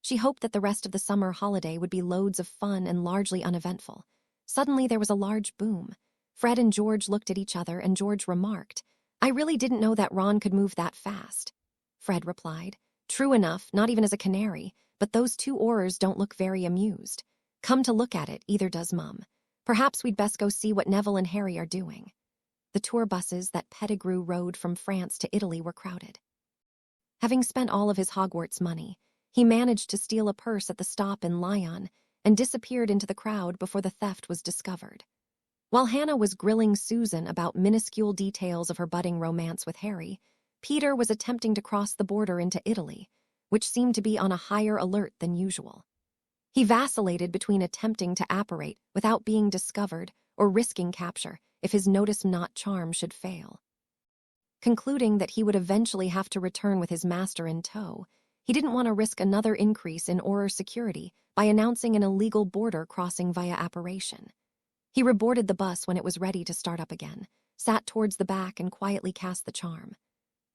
She hoped that the rest of the summer holiday would be loads of fun and largely uneventful. Suddenly there was a large boom. Fred and George looked at each other, and George remarked, "I really didn't know that Ron could move that fast." Fred replied, "True enough, not even as a canary, but those two Aurors don't look very amused. Come to look at it, either does Mum. Perhaps we'd best go see what Neville and Harry are doing." The tour buses that Pettigrew rode from France to Italy were crowded. Having spent all of his Hogwarts money, he managed to steal a purse at the stop in Lyon and disappeared into the crowd before the theft was discovered. While Hannah was grilling Susan about minuscule details of her budding romance with Harry, Peter was attempting to cross the border into Italy, which seemed to be on a higher alert than usual. He vacillated between attempting to apparate without being discovered or risking capture if his notice-not charm should fail. Concluding that he would eventually have to return with his master in tow, he didn't want to risk another increase in Auror security by announcing an illegal border crossing via apparition. He reboarded the bus when it was ready to start up again, sat towards the back, and quietly cast the charm.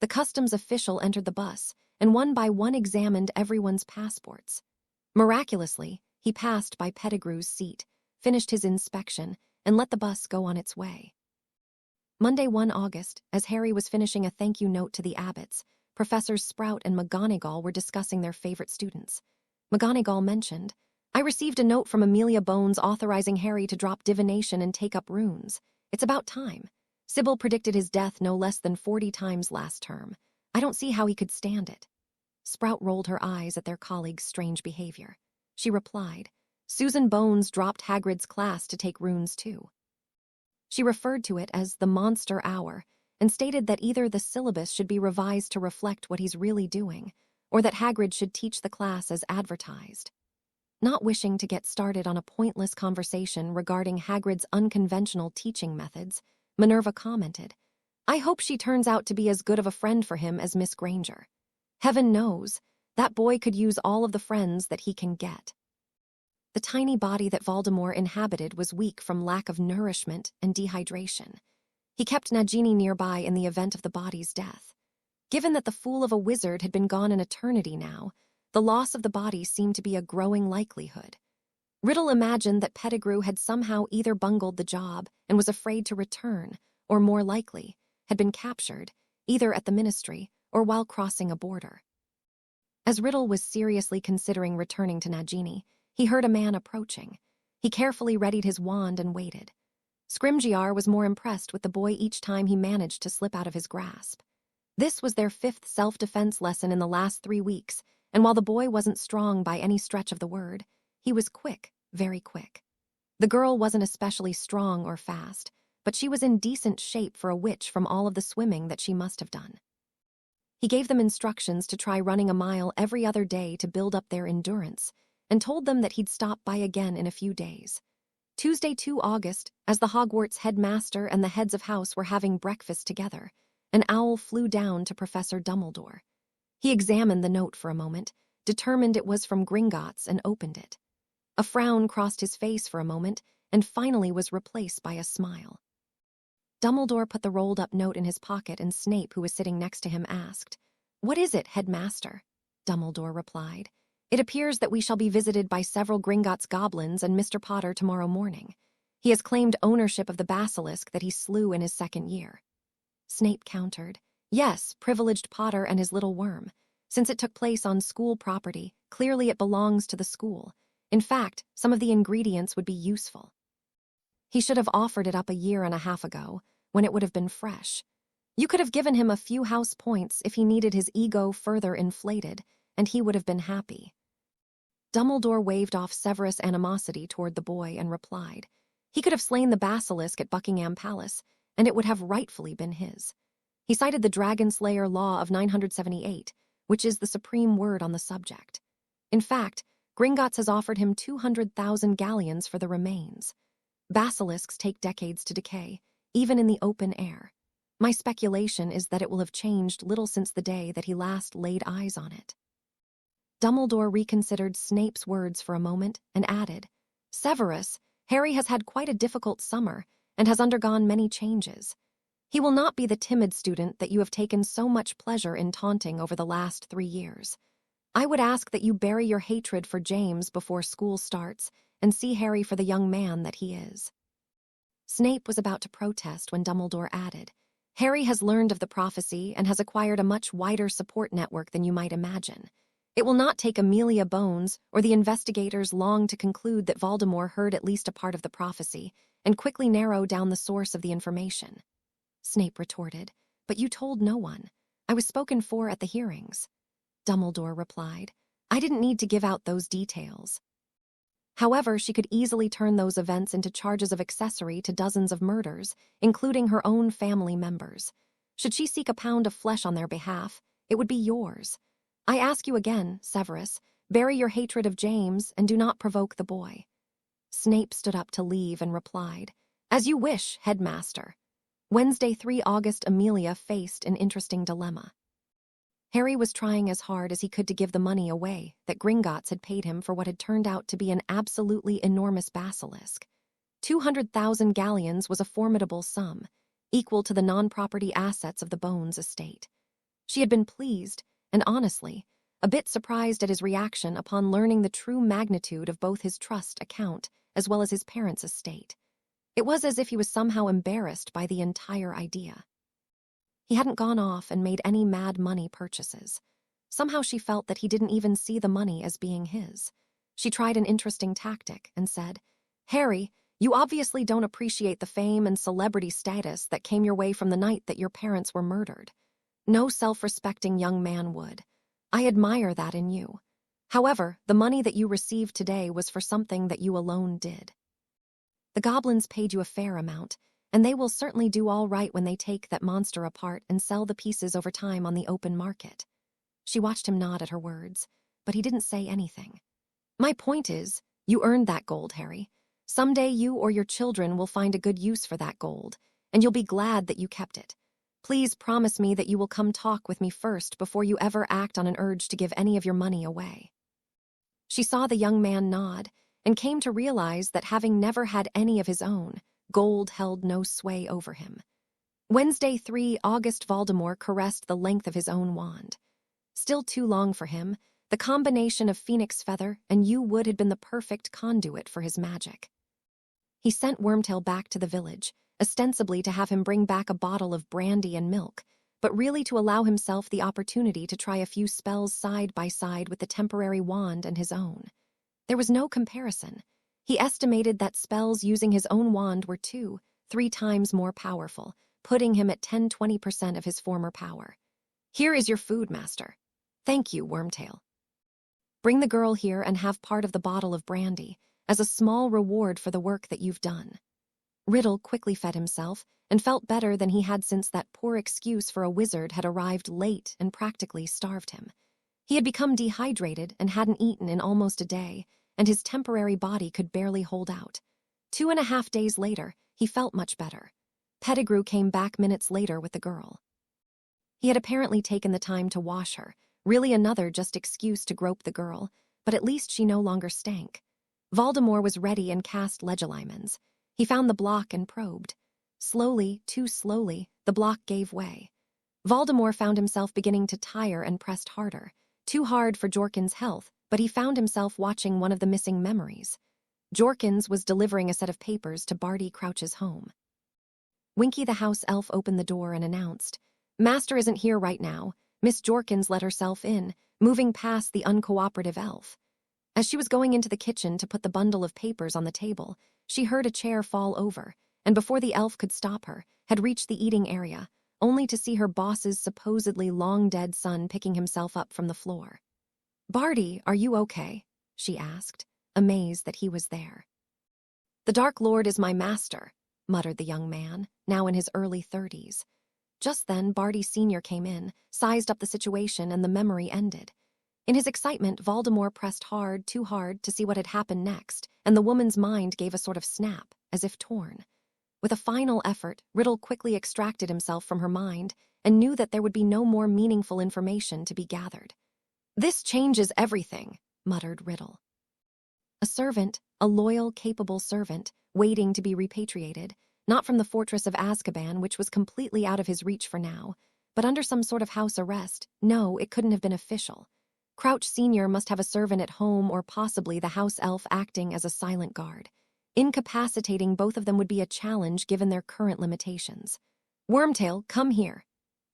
The customs official entered the bus and one by one examined everyone's passports. Miraculously, he passed by Pettigrew's seat, finished his inspection, and let the bus go on its way. Monday, 1 August, as Harry was finishing a thank-you note to the Abbotts, Professors Sprout and McGonagall were discussing their favorite students. McGonagall mentioned, "I received a note from Amelia Bones authorizing Harry to drop divination and take up runes. It's about time. Sybil predicted his death no less than 40 times last term. I don't see how he could stand it." Sprout rolled her eyes at their colleague's strange behavior. She replied, "Susan Bones dropped Hagrid's class to take runes too." She referred to it as the monster hour and stated that either the syllabus should be revised to reflect what he's really doing, or that Hagrid should teach the class as advertised. Not wishing to get started on a pointless conversation regarding Hagrid's unconventional teaching methods, Minerva commented, "I hope she turns out to be as good of a friend for him as Miss Granger. Heaven knows, that boy could use all of the friends that he can get." The tiny body that Voldemort inhabited was weak from lack of nourishment and dehydration. He kept Nagini nearby in the event of the body's death. Given that the fool of a wizard had been gone an eternity now, the loss of the body seemed to be a growing likelihood. Riddle imagined that Pettigrew had somehow either bungled the job and was afraid to return, or more likely, had been captured, either at the ministry or while crossing a border. As Riddle was seriously considering returning to Nagini, he heard a man approaching. He carefully readied his wand and waited. Scrimgeour was more impressed with the boy each time he managed to slip out of his grasp. This was their 5th self-defense lesson in the last 3 weeks, and while the boy wasn't strong by any stretch of the word, he was quick, very quick. The girl wasn't especially strong or fast, but she was in decent shape for a witch from all of the swimming that she must have done. He gave them instructions to try running a mile every other day to build up their endurance, and told them that he'd stop by again in a few days. Tuesday, 2 August, as the Hogwarts headmaster and the heads of house were having breakfast together, an owl flew down to Professor Dumbledore. He examined the note for a moment, determined it was from Gringotts, and opened it. A frown crossed his face for a moment, and finally was replaced by a smile. Dumbledore put the rolled-up note in his pocket, and Snape, who was sitting next to him, asked, "What is it, Headmaster?" Dumbledore replied, "It appears that we shall be visited by several Gringotts goblins and Mr. Potter tomorrow morning. He has claimed ownership of the basilisk that he slew in his 2nd year." Snape countered, "Yes, privileged Potter and his little worm. Since it took place on school property, clearly it belongs to the school. In fact, some of the ingredients would be useful. He should have offered it up a year and a half ago, when it would have been fresh. You could have given him a few house points if he needed his ego further inflated, and he would have been happy." Dumbledore waved off Severus' animosity toward the boy and replied, "He could have slain the basilisk at Buckingham Palace, and it would have rightfully been his." He cited the Dragon Slayer Law of 978, which is the supreme word on the subject. In fact, Gringotts has offered him 200,000 galleons for the remains. Basilisks take decades to decay, even in the open air. My speculation is that it will have changed little since the day that he last laid eyes on it. Dumbledore reconsidered Snape's words for a moment and added, Severus, Harry has had quite a difficult summer and has undergone many changes. He will not be the timid student that you have taken so much pleasure in taunting over the last 3 years. I would ask that you bury your hatred for James before school starts and see Harry for the young man that he is. Snape was about to protest when Dumbledore added, Harry has learned of the prophecy and has acquired a much wider support network than you might imagine. It will not take Amelia Bones or the investigators long to conclude that Voldemort heard at least a part of the prophecy and quickly narrow down the source of the information. Snape retorted, But you told no one. I was spoken for at the hearings. Dumbledore replied, I didn't need to give out those details. However, she could easily turn those events into charges of accessory to dozens of murders, including her own family members. Should she seek a pound of flesh on their behalf, it would be yours. I ask you again, Severus, bury your hatred of James and do not provoke the boy. Snape stood up to leave and replied, As you wish, Headmaster. Wednesday, 3 August. Amelia faced an interesting dilemma. Harry was trying as hard as he could to give the money away that Gringotts had paid him for what had turned out to be an absolutely enormous basilisk. 200,000 galleons was a formidable sum, equal to the non-property assets of the Bones estate. She had been pleased, and honestly, a bit surprised at his reaction upon learning the true magnitude of both his trust account as well as his parents' estate. It was as if he was somehow embarrassed by the entire idea. He hadn't gone off and made any mad money purchases. Somehow she felt that he didn't even see the money as being his. She tried an interesting tactic and said, Harry, you obviously don't appreciate the fame and celebrity status that came your way from the night that your parents were murdered. No self-respecting young man would. I admire that in you. However, the money that you received today was for something that you alone did. The goblins paid you a fair amount, and they will certainly do all right when they take that monster apart and sell the pieces over time on the open market. She watched him nod at her words, but he didn't say anything. My point is, you earned that gold, Harry. Someday you or your children will find a good use for that gold, and you'll be glad that you kept it. Please promise me that you will come talk with me first before you ever act on an urge to give any of your money away. She saw the young man nod and came to realize that having never had any of his own, gold held no sway over him. Wednesday, 3 August. Voldemort caressed the length of his own wand. Still too long for him, the combination of Phoenix Feather and Yew Wood had been the perfect conduit for his magic. He sent Wormtail back to the village, ostensibly to have him bring back a bottle of brandy and milk, but really to allow himself the opportunity to try a few spells side by side with the temporary wand and his own. There was no comparison. He estimated that spells using his own wand were 2-3 times more powerful, putting him at 10-20% of his former power. Here is your food, Master. Thank you, Wormtail. Bring the girl here and have part of the bottle of brandy, as a small reward for the work that you've done. Riddle quickly fed himself and felt better than he had since that poor excuse for a wizard had arrived late and practically starved him. He had become dehydrated and hadn't eaten in almost a day, and his temporary body could barely hold out. 2.5 days later, he felt much better. Pettigrew came back minutes later with the girl. He had apparently taken the time to wash her, really another just excuse to grope the girl, but at least she no longer stank. Voldemort was ready and cast Legilimens. He found the block and probed. Slowly, too slowly, the block gave way. Voldemort found himself beginning to tire and pressed harder. Too hard for Jorkin's health, but he found himself watching one of the missing memories. Jorkins was delivering a set of papers to Barty Crouch's home. Winky the house elf opened the door and announced, Master isn't here right now. Miss Jorkins let herself in, moving past the uncooperative elf. As she was going into the kitchen to put the bundle of papers on the table, she heard a chair fall over, and before the elf could stop her, had reached the eating area, only to see her boss's supposedly long-dead son picking himself up from the floor. Barty, are you okay? She asked, amazed that he was there. The Dark Lord is my master, muttered the young man, now in his early 30s. Just then, Barty Sr. came in, sized up the situation, and the memory ended. In his excitement, Voldemort pressed hard, too hard, to see what had happened next, and the woman's mind gave a sort of snap, as if torn. With a final effort, Riddle quickly extracted himself from her mind and knew that there would be no more meaningful information to be gathered. "This changes everything," muttered Riddle. A servant, a loyal, capable servant, waiting to be repatriated, not from the fortress of Azkaban, which was completely out of his reach for now, but under some sort of house arrest. No, it couldn't have been official. Crouch Sr. must have a servant at home, or possibly the house elf acting as a silent guard. Incapacitating both of them would be a challenge given their current limitations. "Wormtail, come here."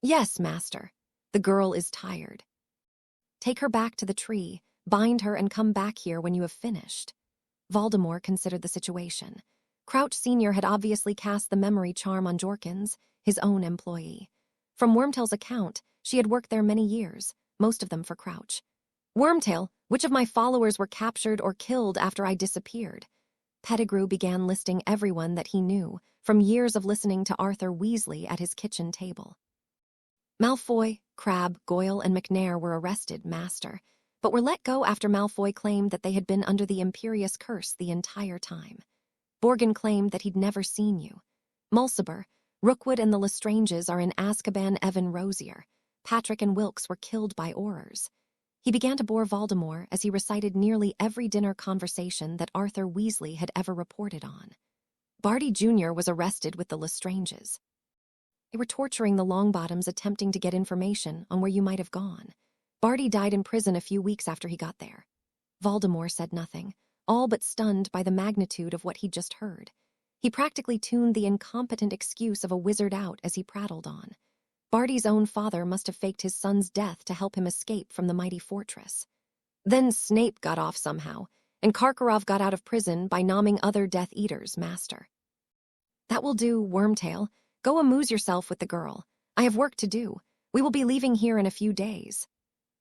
"Yes, master." "The girl is tired. Take her back to the tree, bind her, and come back here when you have finished." Voldemort considered the situation. Crouch Sr. had obviously cast the memory charm on Jorkins, his own employee. From Wormtail's account, she had worked there many years, most of them for Crouch. "Wormtail, which of my followers were captured or killed after I disappeared?" Pettigrew began listing everyone that he knew, from years of listening to Arthur Weasley at his kitchen table. "Malfoy, Crabbe, Goyle, and McNair were arrested, master, but were let go after Malfoy claimed that they had been under the Imperious Curse the entire time. Borgin claimed that he'd never seen you. Mulciber, Rookwood, and the Lestranges are in Azkaban. Evan Rosier, Patrick, and Wilkes were killed by Aurors." He began to bore Voldemort as he recited nearly every dinner conversation that Arthur Weasley had ever reported on. Barty Jr. was arrested with the Lestranges. They were torturing the Longbottoms, attempting to get information on where you might have gone. Barty died in prison a few weeks after he got there. Voldemort said nothing, all but stunned by the magnitude of what he'd just heard. He practically tuned the incompetent excuse of a wizard out as he prattled on. Barty's own father must have faked his son's death to help him escape from the mighty fortress. Then Snape got off somehow, and Karkaroff got out of prison by nomming other Death Eaters, master. "That will do, Wormtail. Go amuse yourself with the girl. I have work to do. We will be leaving here in a few days."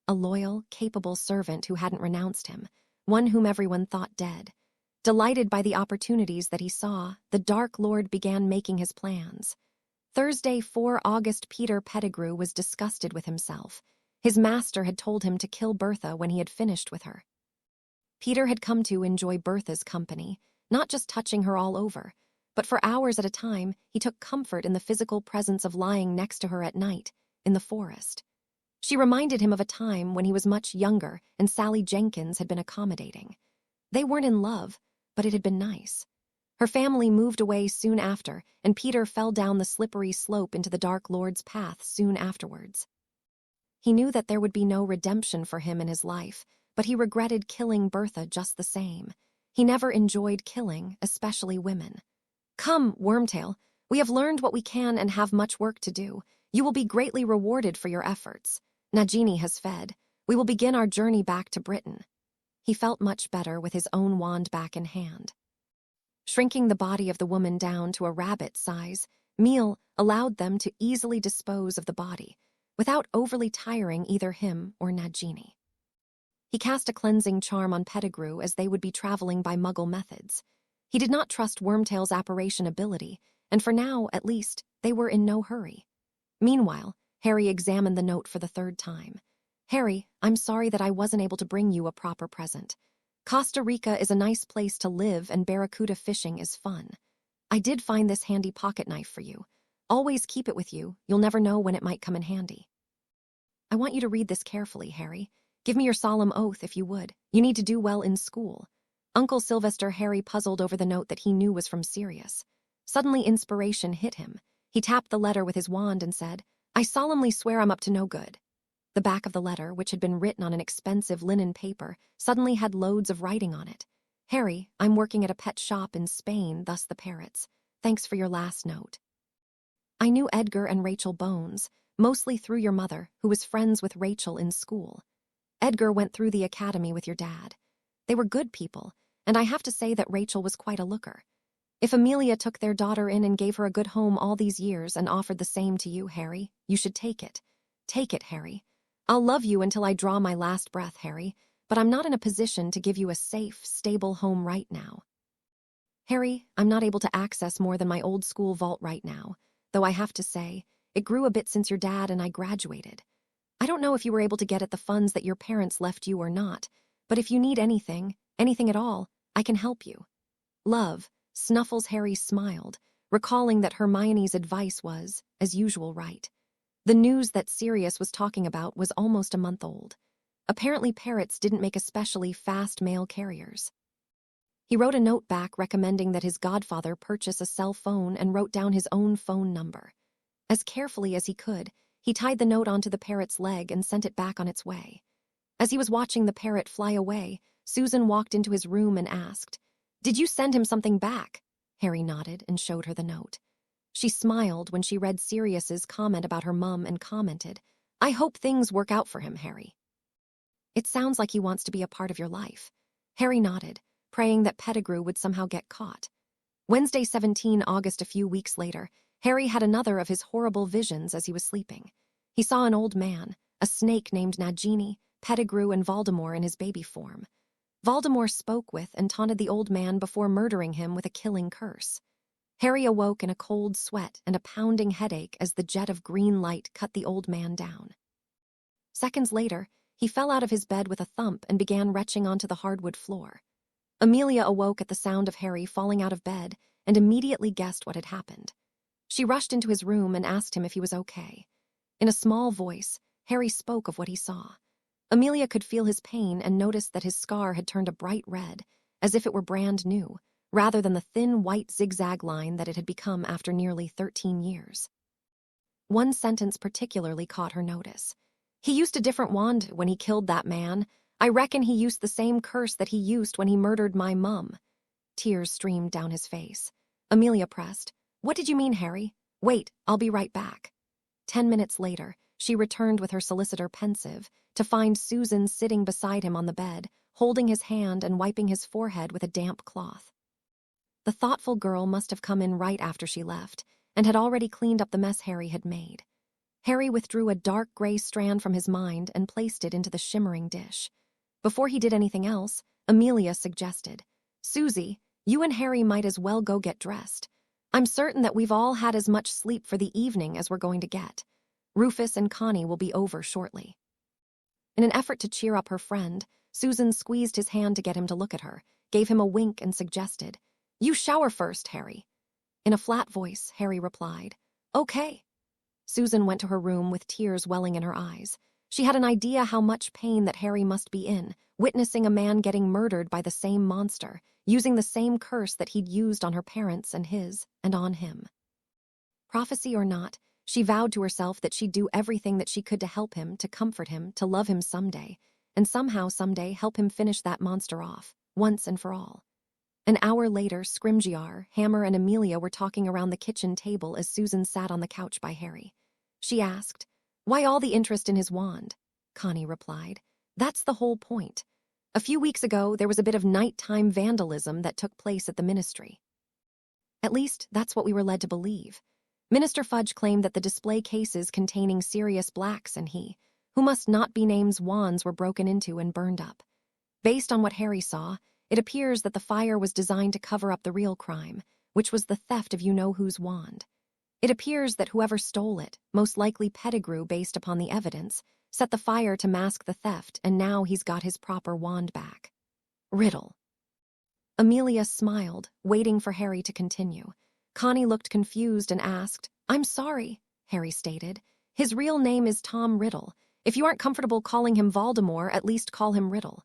A loyal, capable servant who hadn't renounced him, one whom everyone thought dead. Delighted by the opportunities that he saw, the Dark Lord began making his plans. Thursday, 4 August. Peter Pettigrew was disgusted with himself. His master had told him to kill Bertha when he had finished with her. Peter had come to enjoy Bertha's company, not just touching her all over, but for hours at a time he took comfort in the physical presence of lying next to her at night, in the forest. She reminded him of a time when he was much younger and Sally Jenkins had been accommodating. They weren't in love, but it had been nice. Her family moved away soon after, and Peter fell down the slippery slope into the Dark Lord's path soon afterwards. He knew that there would be no redemption for him in his life, but he regretted killing Bertha just the same. He never enjoyed killing, especially women. "Come, Wormtail, we have learned what we can and have much work to do. You will be greatly rewarded for your efforts. Nagini has fed. We will begin our journey back to Britain." He felt much better with his own wand back in hand. Shrinking the body of the woman down to a rabbit size, Meal allowed them to easily dispose of the body, without overly tiring either him or Nagini. He cast a cleansing charm on Pettigrew as they would be traveling by Muggle methods. He did not trust Wormtail's apparition ability, and for now, at least, they were in no hurry. Meanwhile, Harry examined the note for the third time. "Harry, I'm sorry that I wasn't able to bring you a proper present. Costa Rica is a nice place to live and barracuda fishing is fun. I did find this handy pocket knife for you. Always keep it with you, you'll never know when it might come in handy. I want you to read this carefully, Harry. Give me your solemn oath if you would. You need to do well in school." Uncle Sylvester. Harry puzzled over the note that he knew was from Sirius. Suddenly inspiration hit him. He tapped the letter with his wand and said, "I solemnly swear I'm up to no good." The back of the letter, which had been written on an expensive linen paper, suddenly had loads of writing on it. "Harry, I'm working at a pet shop in Spain, thus the parrots. Thanks for your last note. I knew Edgar and Rachel Bones, mostly through your mother, who was friends with Rachel in school. Edgar went through the academy with your dad. They were good people, and I have to say that Rachel was quite a looker. If Amelia took their daughter in and gave her a good home all these years and offered the same to you, Harry, you should take it. Take it, Harry. I'll love you until I draw my last breath, Harry, but I'm not in a position to give you a safe, stable home right now. Harry, I'm not able to access more than my old school vault right now, though I have to say, it grew a bit since your dad and I graduated. I don't know if you were able to get at the funds that your parents left you or not, but if you need anything at all, I can help you. Love, Snuffles Harry smiled, recalling that Hermione's advice was, as usual, right. The news that Sirius was talking about was almost a month old. Apparently parrots didn't make especially fast mail carriers. He wrote a note back recommending that his godfather purchase a cell phone and wrote down his own phone number. As carefully as he could, he tied the note onto the parrot's leg and sent it back on its way. As he was watching the parrot fly away, Susan walked into his room and asked, "Did you send him something back?" Harry nodded and showed her the note. She smiled when she read Sirius's comment about her mum and commented, "I hope things work out for him, Harry." "It sounds like he wants to be a part of your life." Harry nodded, praying that Pettigrew would somehow get caught. Wednesday, 17 August. A few weeks later, Harry had another of his horrible visions as he was sleeping. He saw an old man, a snake named Nagini, Pettigrew, and Voldemort in his baby form. Voldemort spoke with and taunted the old man before murdering him with a killing curse. Harry awoke in a cold sweat and a pounding headache as the jet of green light cut the old man down. Seconds later, he fell out of his bed with a thump and began retching onto the hardwood floor. Amelia awoke at the sound of Harry falling out of bed and immediately guessed what had happened. She rushed into his room and asked him if he was okay. In a small voice, Harry spoke of what he saw. Amelia could feel his pain and noticed that his scar had turned a bright red, as if it were brand new, rather than the thin white zigzag line that it had become after nearly 13 years. One sentence particularly caught her notice. "He used a different wand when he killed that man. I reckon he used the same curse that he used when he murdered my mum." Tears streamed down his face. Amelia pressed, "What did you mean, Harry? Wait, I'll be right back." 10 minutes later, she returned with her solicitor pensive, to find Susan sitting beside him on the bed, holding his hand and wiping his forehead with a damp cloth. The thoughtful girl must have come in right after she left, and had already cleaned up the mess Harry had made. Harry withdrew a dark gray strand from his mind and placed it into the shimmering dish. Before he did anything else, Amelia suggested, "Susie, you and Harry might as well go get dressed. I'm certain that we've all had as much sleep for the evening as we're going to get. Rufus and Connie will be over shortly." In an effort to cheer up her friend, Susan squeezed his hand to get him to look at her, gave him a wink and suggested, "You shower first, Harry." In a flat voice, Harry replied, "Okay." Susan went to her room with tears welling in her eyes. She had an idea how much pain that Harry must be in, witnessing a man getting murdered by the same monster, using the same curse that he'd used on her parents and his, and on him. Prophecy or not, she vowed to herself that she'd do everything that she could to help him, to comfort him, to love him someday, and somehow someday help him finish that monster off, once and for all. An hour later, Scrimgeour, Hammer, and Amelia were talking around the kitchen table as Susan sat on the couch by Harry. She asked, "Why all the interest in his wand?" Connie replied, "That's the whole point. A few weeks ago, there was a bit of nighttime vandalism that took place at the ministry. At least, that's what we were led to believe. Minister Fudge claimed that the display cases containing Sirius Black's and he, who must not be named's wands, were broken into and burned up. Based on what Harry saw, it appears that the fire was designed to cover up the real crime, which was the theft of you-know-whose wand. It appears that whoever stole it, most likely Pettigrew based upon the evidence, set the fire to mask the theft, and now he's got his proper wand back. Riddle." Amelia smiled, waiting for Harry to continue. Connie looked confused and asked, "I'm sorry," Harry stated. "His real name is Tom Riddle. If you aren't comfortable calling him Voldemort, at least call him Riddle."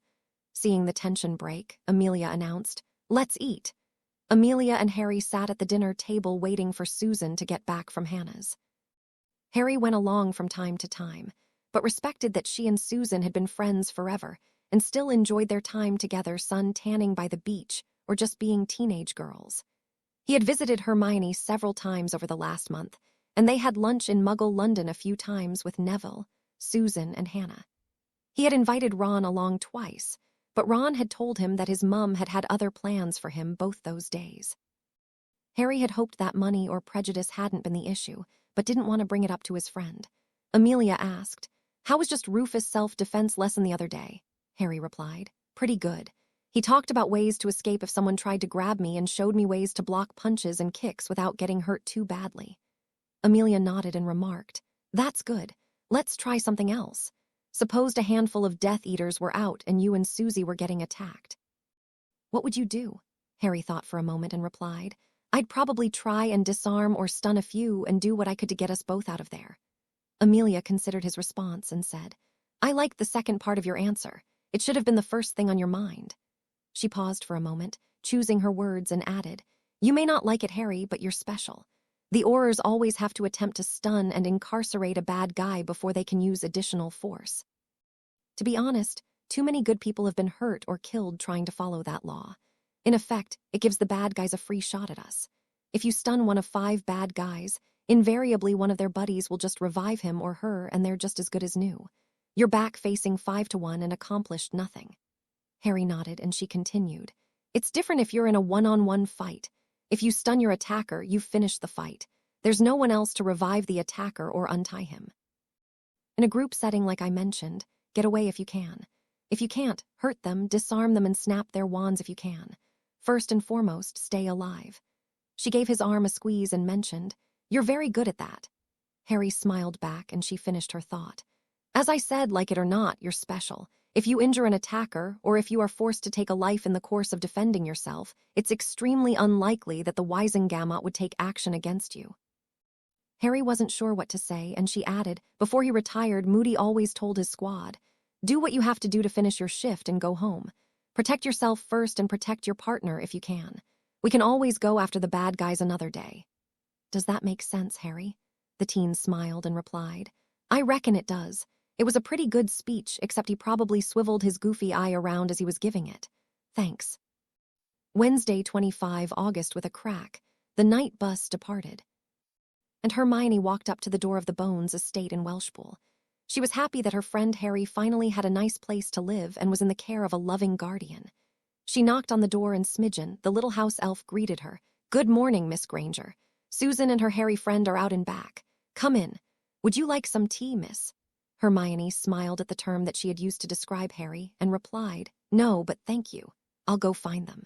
Seeing the tension break, Amelia announced, "Let's eat." Amelia and Harry sat at the dinner table waiting for Susan to get back from Hannah's. Harry went along from time to time, but respected that she and Susan had been friends forever and still enjoyed their time together, sun tanning by the beach or just being teenage girls. He had visited Hermione several times over the last month, and they had lunch in Muggle London a few times with Neville, Susan, and Hannah. He had invited Ron along twice, but Ron had told him that his mum had had other plans for him both those days. Harry had hoped that money or prejudice hadn't been the issue, but didn't want to bring it up to his friend. Amelia asked, "How was just Rufus' self-defense lesson the other day?" Harry replied, "Pretty good. He talked about ways to escape if someone tried to grab me and showed me ways to block punches and kicks without getting hurt too badly." Amelia nodded and remarked, "That's good. Let's try something else. Supposed a handful of Death Eaters were out and you and Susie were getting attacked. What would you do? Harry thought for a moment and replied, I'd probably try and disarm or stun a few and do what I could to get us both out of there. Amelia considered his response and said, I liked the second part of your answer. It should have been the first thing on your mind. She paused for a moment, choosing her words, and added, You may not like it, Harry, but you're special. The Aurors always have to attempt to stun and incarcerate a bad guy before they can use additional force. To be honest, too many good people have been hurt or killed trying to follow that law. In effect, it gives the bad guys a free shot at us. If you stun one of 5 bad guys, invariably one of their buddies will just revive him or her and they're just as good as new. You're back facing 5-1 and accomplished nothing. Harry nodded and she continued, It's different if you're in a one-on-one fight. If you stun your attacker, you've finished the fight. There's no one else to revive the attacker or untie him. In a group setting like I mentioned, get away if you can. If you can't, hurt them, disarm them, and snap their wands if you can. First and foremost, stay alive. She gave his arm a squeeze and mentioned, You're very good at that. Harry smiled back and she finished her thought. As I said, like it or not, you're special. If you injure an attacker, or if you are forced to take a life in the course of defending yourself, it's extremely unlikely that the Wisengamot would take action against you. Harry wasn't sure what to say, and she added, Before he retired, Moody always told his squad, Do what you have to do to finish your shift and go home. Protect yourself first and protect your partner if you can. We can always go after the bad guys another day. Does that make sense, Harry? The teen smiled and replied, I reckon it does. It was a pretty good speech, except he probably swiveled his goofy eye around as he was giving it. Thanks. Wednesday, 25 August with a crack, the night bus departed. And Hermione walked up to the door of the Bones estate in Welshpool. She was happy that her friend Harry finally had a nice place to live and was in the care of a loving guardian. She knocked on the door and Smidgen, the little house elf, greeted her. Good morning, Miss Granger. Susan and her hairy friend are out and back. Come in. Would you like some tea, miss? Hermione smiled at the term that she had used to describe Harry and replied, No, but thank you. I'll go find them.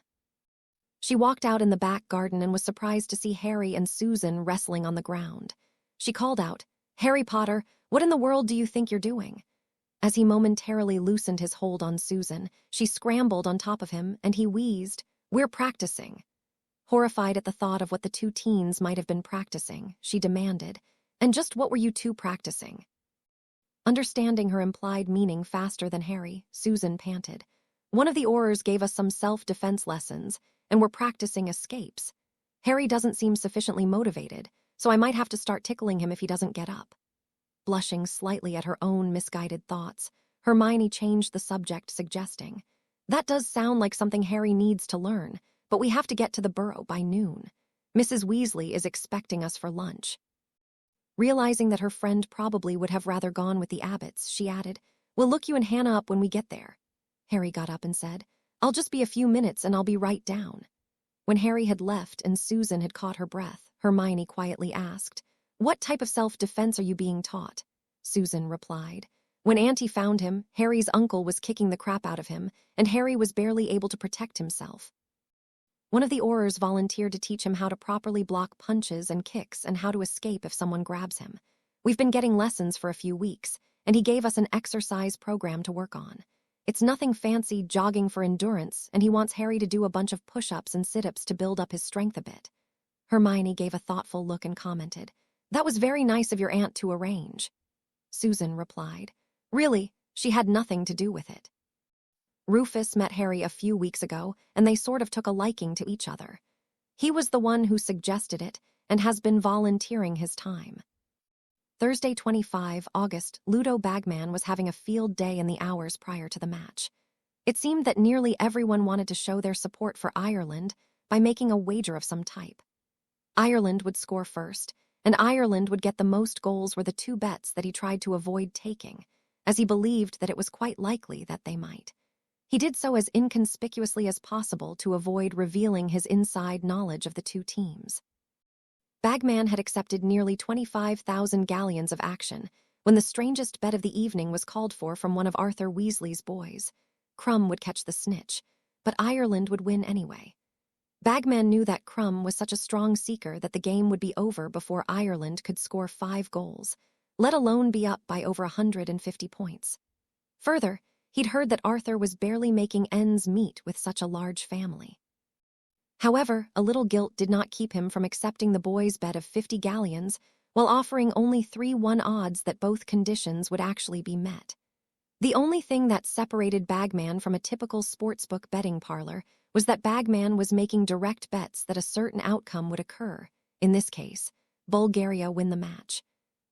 She walked out in the back garden and was surprised to see Harry and Susan wrestling on the ground. She called out, Harry Potter, what in the world do you think you're doing? As he momentarily loosened his hold on Susan, she scrambled on top of him and he wheezed, We're practicing. Horrified at the thought of what the 2 teens might have been practicing, she demanded, And just what were you 2 practicing? Understanding her implied meaning faster than Harry, Susan panted. One of the Aurors gave us some self-defense lessons, and we're practicing escapes. Harry doesn't seem sufficiently motivated, so I might have to start tickling him if he doesn't get up. Blushing slightly at her own misguided thoughts, Hermione changed the subject, suggesting, That does sound like something Harry needs to learn, but we have to get to the Burrow by noon. Mrs. Weasley is expecting us for lunch. Realizing that her friend probably would have rather gone with the Abbotts, she added, We'll look you and Hannah up when we get there. Harry got up and said, I'll just be a few minutes and I'll be right down. When Harry had left and Susan had caught her breath, Hermione quietly asked, What type of self-defense are you being taught? Susan replied, When Auntie found him, Harry's uncle was kicking the crap out of him, and Harry was barely able to protect himself. One of the Aurors volunteered to teach him how to properly block punches and kicks and how to escape if someone grabs him. We've been getting lessons for a few weeks, and he gave us an exercise program to work on. It's nothing fancy jogging for endurance, and he wants Harry to do a bunch of push-ups and sit-ups to build up his strength a bit. Hermione gave a thoughtful look and commented, That was very nice of your aunt to arrange. Susan replied, Really, she had nothing to do with it. Rufus met Harry a few weeks ago, and they sort of took a liking to each other. He was the one who suggested it, and has been volunteering his time. Thursday, 25 August, Ludo Bagman was having a field day in the hours prior to the match. It seemed that nearly everyone wanted to show their support for Ireland by making a wager of some type. Ireland would score first, and Ireland would get the most goals were the 2 bets that he tried to avoid taking, as he believed that it was quite likely that they might. He did so as inconspicuously as possible to avoid revealing his inside knowledge of the 2 teams. Bagman had accepted nearly 25,000 galleons of action when the strangest bet of the evening was called for from one of Arthur Weasley's boys. Crumb would catch the snitch, but Ireland would win anyway. Bagman knew that Crumb was such a strong seeker that the game would be over before Ireland could score 5 goals. let alone be up by over 150 points. Further, he'd heard that Arthur was barely making ends meet with such a large family. However, a little guilt did not keep him from accepting the boys' bet of 50 galleons while offering only 3-1 odds that both conditions would actually be met. The only thing that separated Bagman from a typical sportsbook betting parlor was that Bagman was making direct bets that a certain outcome would occur. In this case, Bulgaria win the match.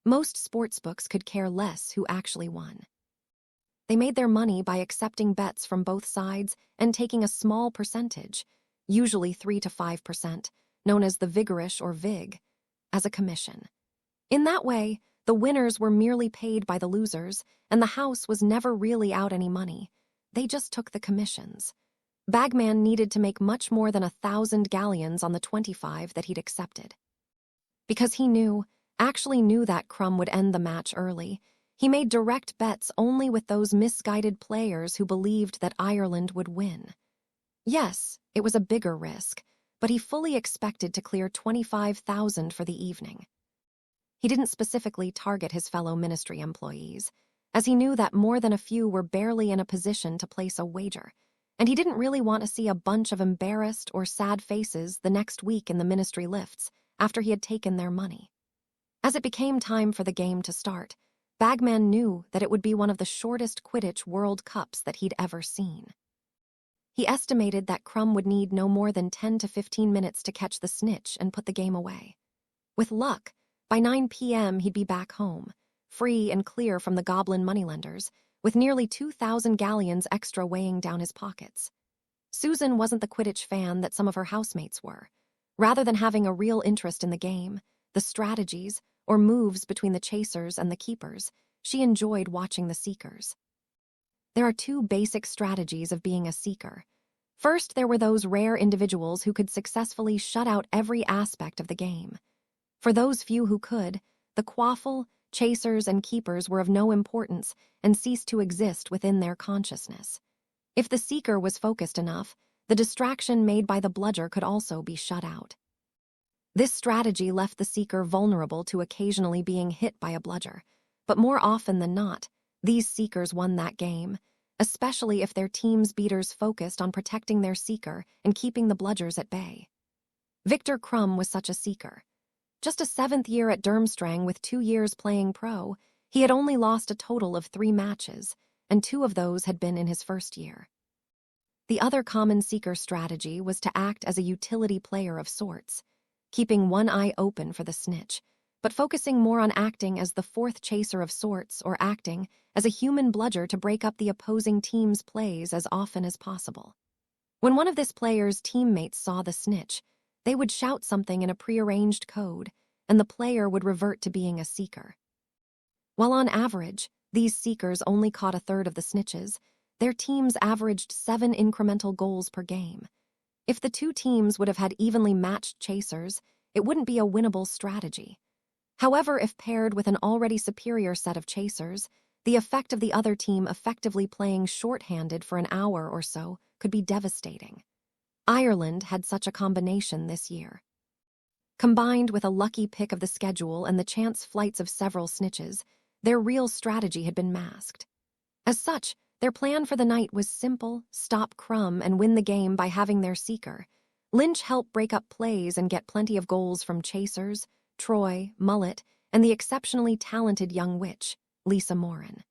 Most sportsbooks could care less who actually won. They made their money by accepting bets from both sides and taking a small percentage, usually 3 to 5%, known as the vigorish or vig, as a commission. In that way, the winners were merely paid by the losers, and the house was never really out any money. They just took the commissions. Bagman needed to make much more than 1,000 galleons on the 25 that he'd accepted. Because he actually knew that Crumb would end the match early, he made direct bets only with those misguided players who believed that Ireland would win. Yes, it was a bigger risk, but he fully expected to clear 25,000 for the evening. He didn't specifically target his fellow ministry employees, as he knew that more than a few were barely in a position to place a wager, and he didn't really want to see a bunch of embarrassed or sad faces the next week in the ministry lifts after he had taken their money. As it became time for the game to start, Bagman knew that it would be one of the shortest Quidditch World Cups that he'd ever seen. He estimated that Crumb would need no more than 10 to 15 minutes to catch the snitch and put the game away. With luck, by 9 p.m. he'd be back home, free and clear from the goblin moneylenders, with nearly 2,000 galleons extra weighing down his pockets. Susan wasn't the Quidditch fan that some of her housemates were. Rather than having a real interest in the game, the strategies, or moves between the chasers and the keepers, she enjoyed watching the seekers. There are 2 basic strategies of being a seeker. First, there were those rare individuals who could successfully shut out every aspect of the game. For those few who could, the quaffle, chasers, and keepers were of no importance and ceased to exist within their consciousness. If the seeker was focused enough, the distraction made by the bludger could also be shut out. This strategy left the seeker vulnerable to occasionally being hit by a bludger, but more often than not, these seekers won that game, especially if their team's beaters focused on protecting their seeker and keeping the bludgers at bay. Victor Crumb was such a seeker. Just a 7th year at Durmstrang with 2 years playing pro, he had only lost a total of 3 matches, and 2 of those had been in his first year. The other common seeker strategy was to act as a utility player of sorts, keeping one eye open for the snitch, but focusing more on acting as the 4th chaser of sorts or acting as a human bludger to break up the opposing team's plays as often as possible. When one of this player's teammates saw the snitch, they would shout something in a prearranged code, and the player would revert to being a seeker. While on average, these seekers only caught a third of the snitches, their teams averaged 7 incremental goals per game. If the 2 teams would have had evenly matched chasers, it wouldn't be a winnable strategy. However, if paired with an already superior set of chasers, the effect of the other team effectively playing shorthanded for an hour or so could be devastating. Ireland had such a combination this year. Combined with a lucky pick of the schedule and the chance flights of several snitches, their real strategy had been masked. As such, their plan for the night was simple: stop Crumb and win the game by having their seeker. Lynch help break up plays and get plenty of goals from chasers, Troy, Mullet, and the exceptionally talented young witch, Lisa Morin.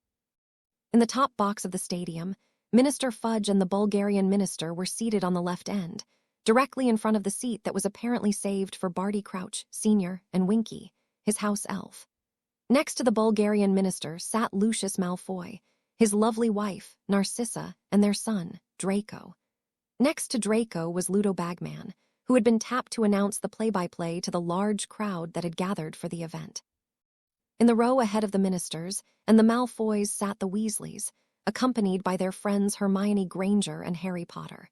In the top box of the stadium, Minister Fudge and the Bulgarian minister were seated on the left end, directly in front of the seat that was apparently saved for Barty Crouch, Sr., and Winky, his house elf. Next to the Bulgarian minister sat Lucius Malfoy, his lovely wife, Narcissa, and their son, Draco. Next to Draco was Ludo Bagman, who had been tapped to announce the play-by-play to the large crowd that had gathered for the event. In the row ahead of the ministers and the Malfoys sat the Weasleys, accompanied by their friends Hermione Granger and Harry Potter.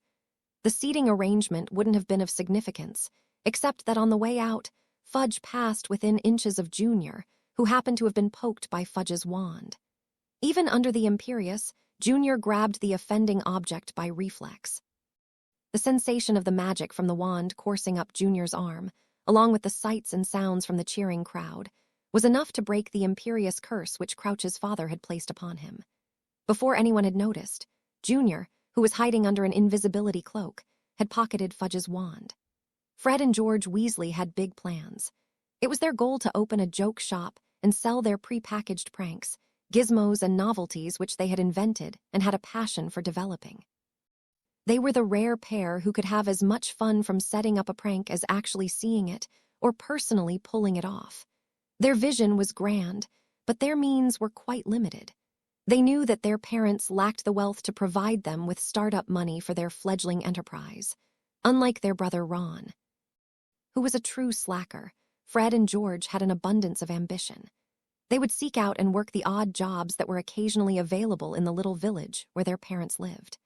The seating arrangement wouldn't have been of significance, except that on the way out, Fudge passed within inches of Junior, who happened to have been poked by Fudge's wand. Even under the Imperius, Junior grabbed the offending object by reflex. The sensation of the magic from the wand coursing up Junior's arm, along with the sights and sounds from the cheering crowd, was enough to break the imperious curse which Crouch's father had placed upon him. Before anyone had noticed, Junior, who was hiding under an invisibility cloak, had pocketed Fudge's wand. Fred and George Weasley had big plans. It was their goal to open a joke shop and sell their pre-packaged pranks, gizmos and novelties which they had invented and had a passion for developing. They were the rare pair who could have as much fun from setting up a prank as actually seeing it or personally pulling it off. Their vision was grand, but their means were quite limited. They knew that their parents lacked the wealth to provide them with startup money for their fledgling enterprise. Unlike their brother Ron, who was a true slacker, Fred and George had an abundance of ambition. They would seek out and work the odd jobs that were occasionally available in the little village where their parents lived.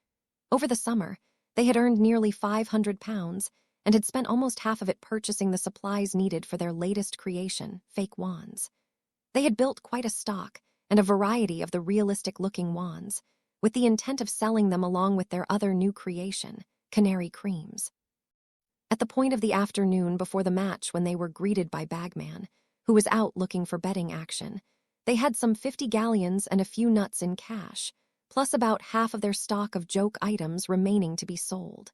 Over the summer, they had earned nearly £500 and had spent almost half of it purchasing the supplies needed for their latest creation, fake wands. They had built quite a stock and a variety of the realistic-looking wands, with the intent of selling them along with their other new creation, canary creams. At the point of the afternoon before the match when they were greeted by Bagman, who was out looking for betting action, they had some 50 galleons and a few nuts in cash, plus about half of their stock of joke items remaining to be sold.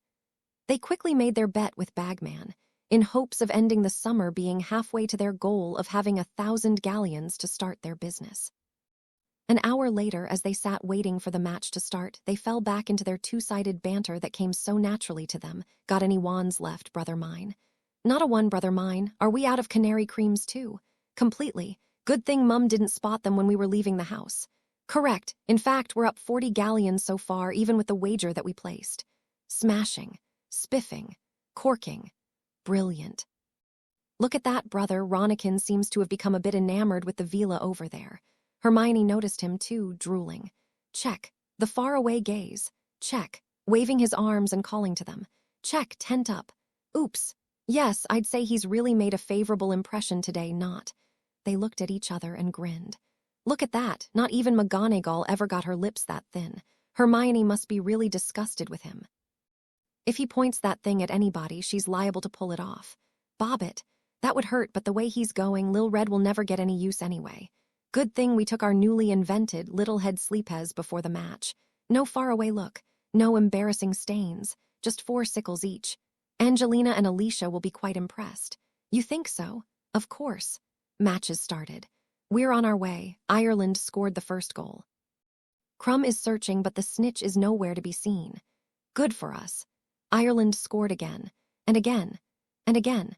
They quickly made their bet with Bagman, in hopes of ending the summer being halfway to their goal of having 1,000 galleons to start their business. An hour later, as they sat waiting for the match to start, they fell back into their two-sided banter that came so naturally to them. Got any wands left, brother mine? Not a one, brother mine. Are we out of canary creams too? Completely. Good thing Mum didn't spot them when we were leaving the house. Correct. In fact, we're up 40 galleons so far, even with the wager that we placed. Smashing. Spiffing. Corking. Brilliant. Look at that, brother. Ronikin seems to have become a bit enamored with the villa over there. Hermione noticed him too, drooling. Check. The faraway gaze. Check. Waving his arms and calling to them. Check. Tent up. Oops. Yes, I'd say he's really made a favorable impression today, not. They looked at each other and grinned. Look at that. Not even McGonagall ever got her lips that thin. Hermione must be really disgusted with him. If he points that thing at anybody, she's liable to pull it off. Bob it. That would hurt, but the way he's going, Lil Red will never get any use anyway. Good thing we took our newly invented little head sleepes before the match. No faraway look, no embarrassing stains, just 4 sickles each. Angelina and Alicia will be quite impressed. You think so? Of course. Matches started. We're on our way. Ireland scored the first goal. Crumb is searching, but the snitch is nowhere to be seen. Good for us. Ireland scored again, and again, and again.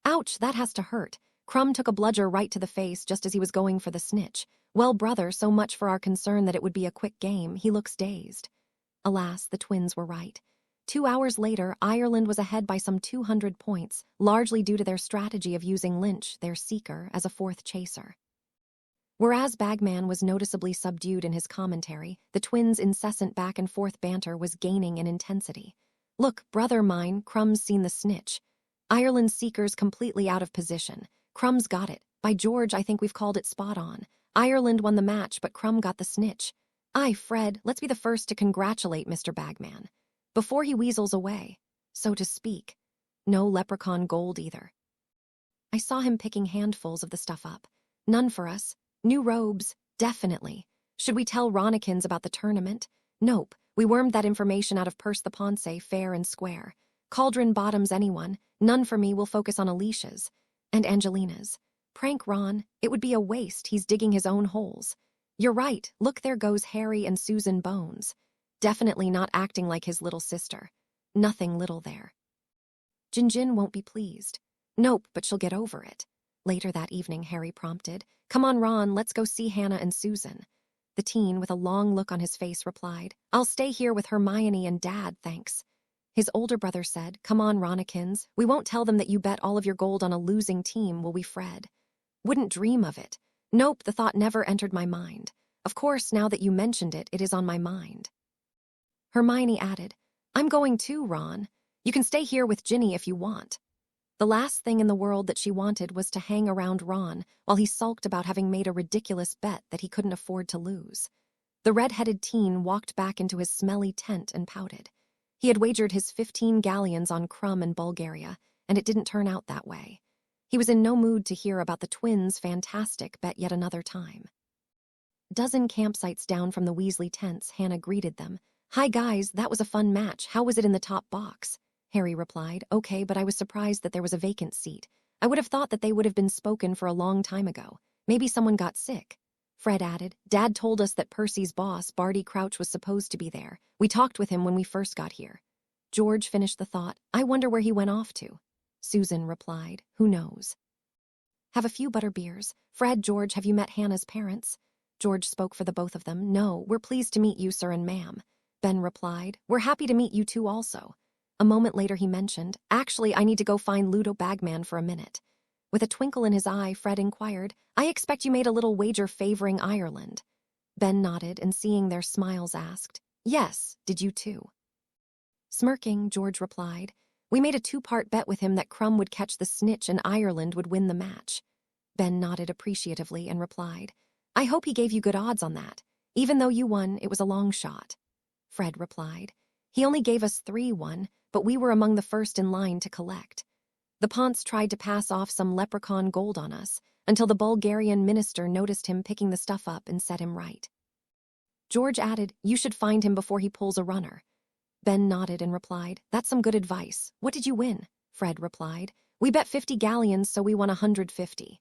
Ouch, that has to hurt. Crumb took a bludger right to the face just as he was going for the snitch. Well, brother, so much for our concern that it would be a quick game. He looks dazed. Alas, the twins were right. 2 hours later, Ireland was ahead by some 200 points, largely due to their strategy of using Lynch, their seeker, as a fourth chaser. Whereas Bagman was noticeably subdued in his commentary, the twins' incessant back-and-forth banter was gaining in intensity. Look, brother mine, Crumb's seen the snitch. Ireland's seeker's completely out of position. Crumb's got it. By George, I think we've called it spot on. Ireland won the match, but Crumb got the snitch. Aye, Fred, let's be the first to congratulate Mr. Bagman. Before he weasels away, so to speak. No leprechaun gold either. I saw him picking handfuls of the stuff up. None for us. New robes, definitely. Should we tell Ronikins about the tournament? Nope, we wormed that information out of Purse the Ponce fair and square. Cauldron bottoms anyone, none for me, we'll focus on Alicia's. And Angelina's. Prank Ron, it would be a waste, he's digging his own holes. You're right, look, there goes Harry and Susan Bones. Definitely not acting like his little sister. Nothing little there. Jinjin won't be pleased. Nope, but she'll get over it. Later that evening, Harry prompted, Come on, Ron, let's go see Hannah and Susan. The teen, with a long look on his face, replied, I'll stay here with Hermione and Dad, thanks. His older brother said, Come on, Ronikins, we won't tell them that you bet all of your gold on a losing team, will we, Fred? Wouldn't dream of it. Nope, the thought never entered my mind. Of course, now that you mentioned it, it is on my mind. Hermione added, I'm going too, Ron. You can stay here with Ginny if you want. The last thing in the world that she wanted was to hang around Ron while he sulked about having made a ridiculous bet that he couldn't afford to lose. The red-headed teen walked back into his smelly tent and pouted. He had wagered his 15 galleons on Crumb and Bulgaria, and it didn't turn out that way. He was in no mood to hear about the twins' fantastic bet yet another time. Dozen campsites down from the Weasley tents, Hannah greeted them. "Hi guys, that was a fun match. How was it in the top box?" Harry replied, "Okay, but I was surprised that there was a vacant seat. I would have thought that they would have been spoken for a long time ago. Maybe someone got sick." Fred added, "Dad told us that Percy's boss, Barty Crouch, was supposed to be there. We talked with him when we first got here." George finished the thought. "I wonder where he went off to." Susan replied, "Who knows?" "Have a few butterbeers. Fred, George, have you met Hannah's parents?" George spoke for the both of them. "No, we're pleased to meet you, sir and ma'am." Ben replied, "We're happy to meet you two also." A moment later he mentioned, "Actually, I need to go find Ludo Bagman for a minute." With a twinkle in his eye, Fred inquired, "I expect you made a little wager favoring Ireland." Ben nodded and seeing their smiles asked, "Yes, did you too?" Smirking, George replied, "We made a two-part bet with him that Crumb would catch the snitch and Ireland would win the match." Ben nodded appreciatively and replied, "I hope he gave you good odds on that. Even though you won, it was a long shot." Fred replied, "He only gave us 3-1, but we were among the first in line to collect. The Ponce tried to pass off some leprechaun gold on us until the Bulgarian minister noticed him picking the stuff up and set him right." George added, "You should find him before he pulls a runner." Ben nodded and replied, "That's some good advice. What did you win?" Fred replied, "We bet 50 galleons, so we won 150.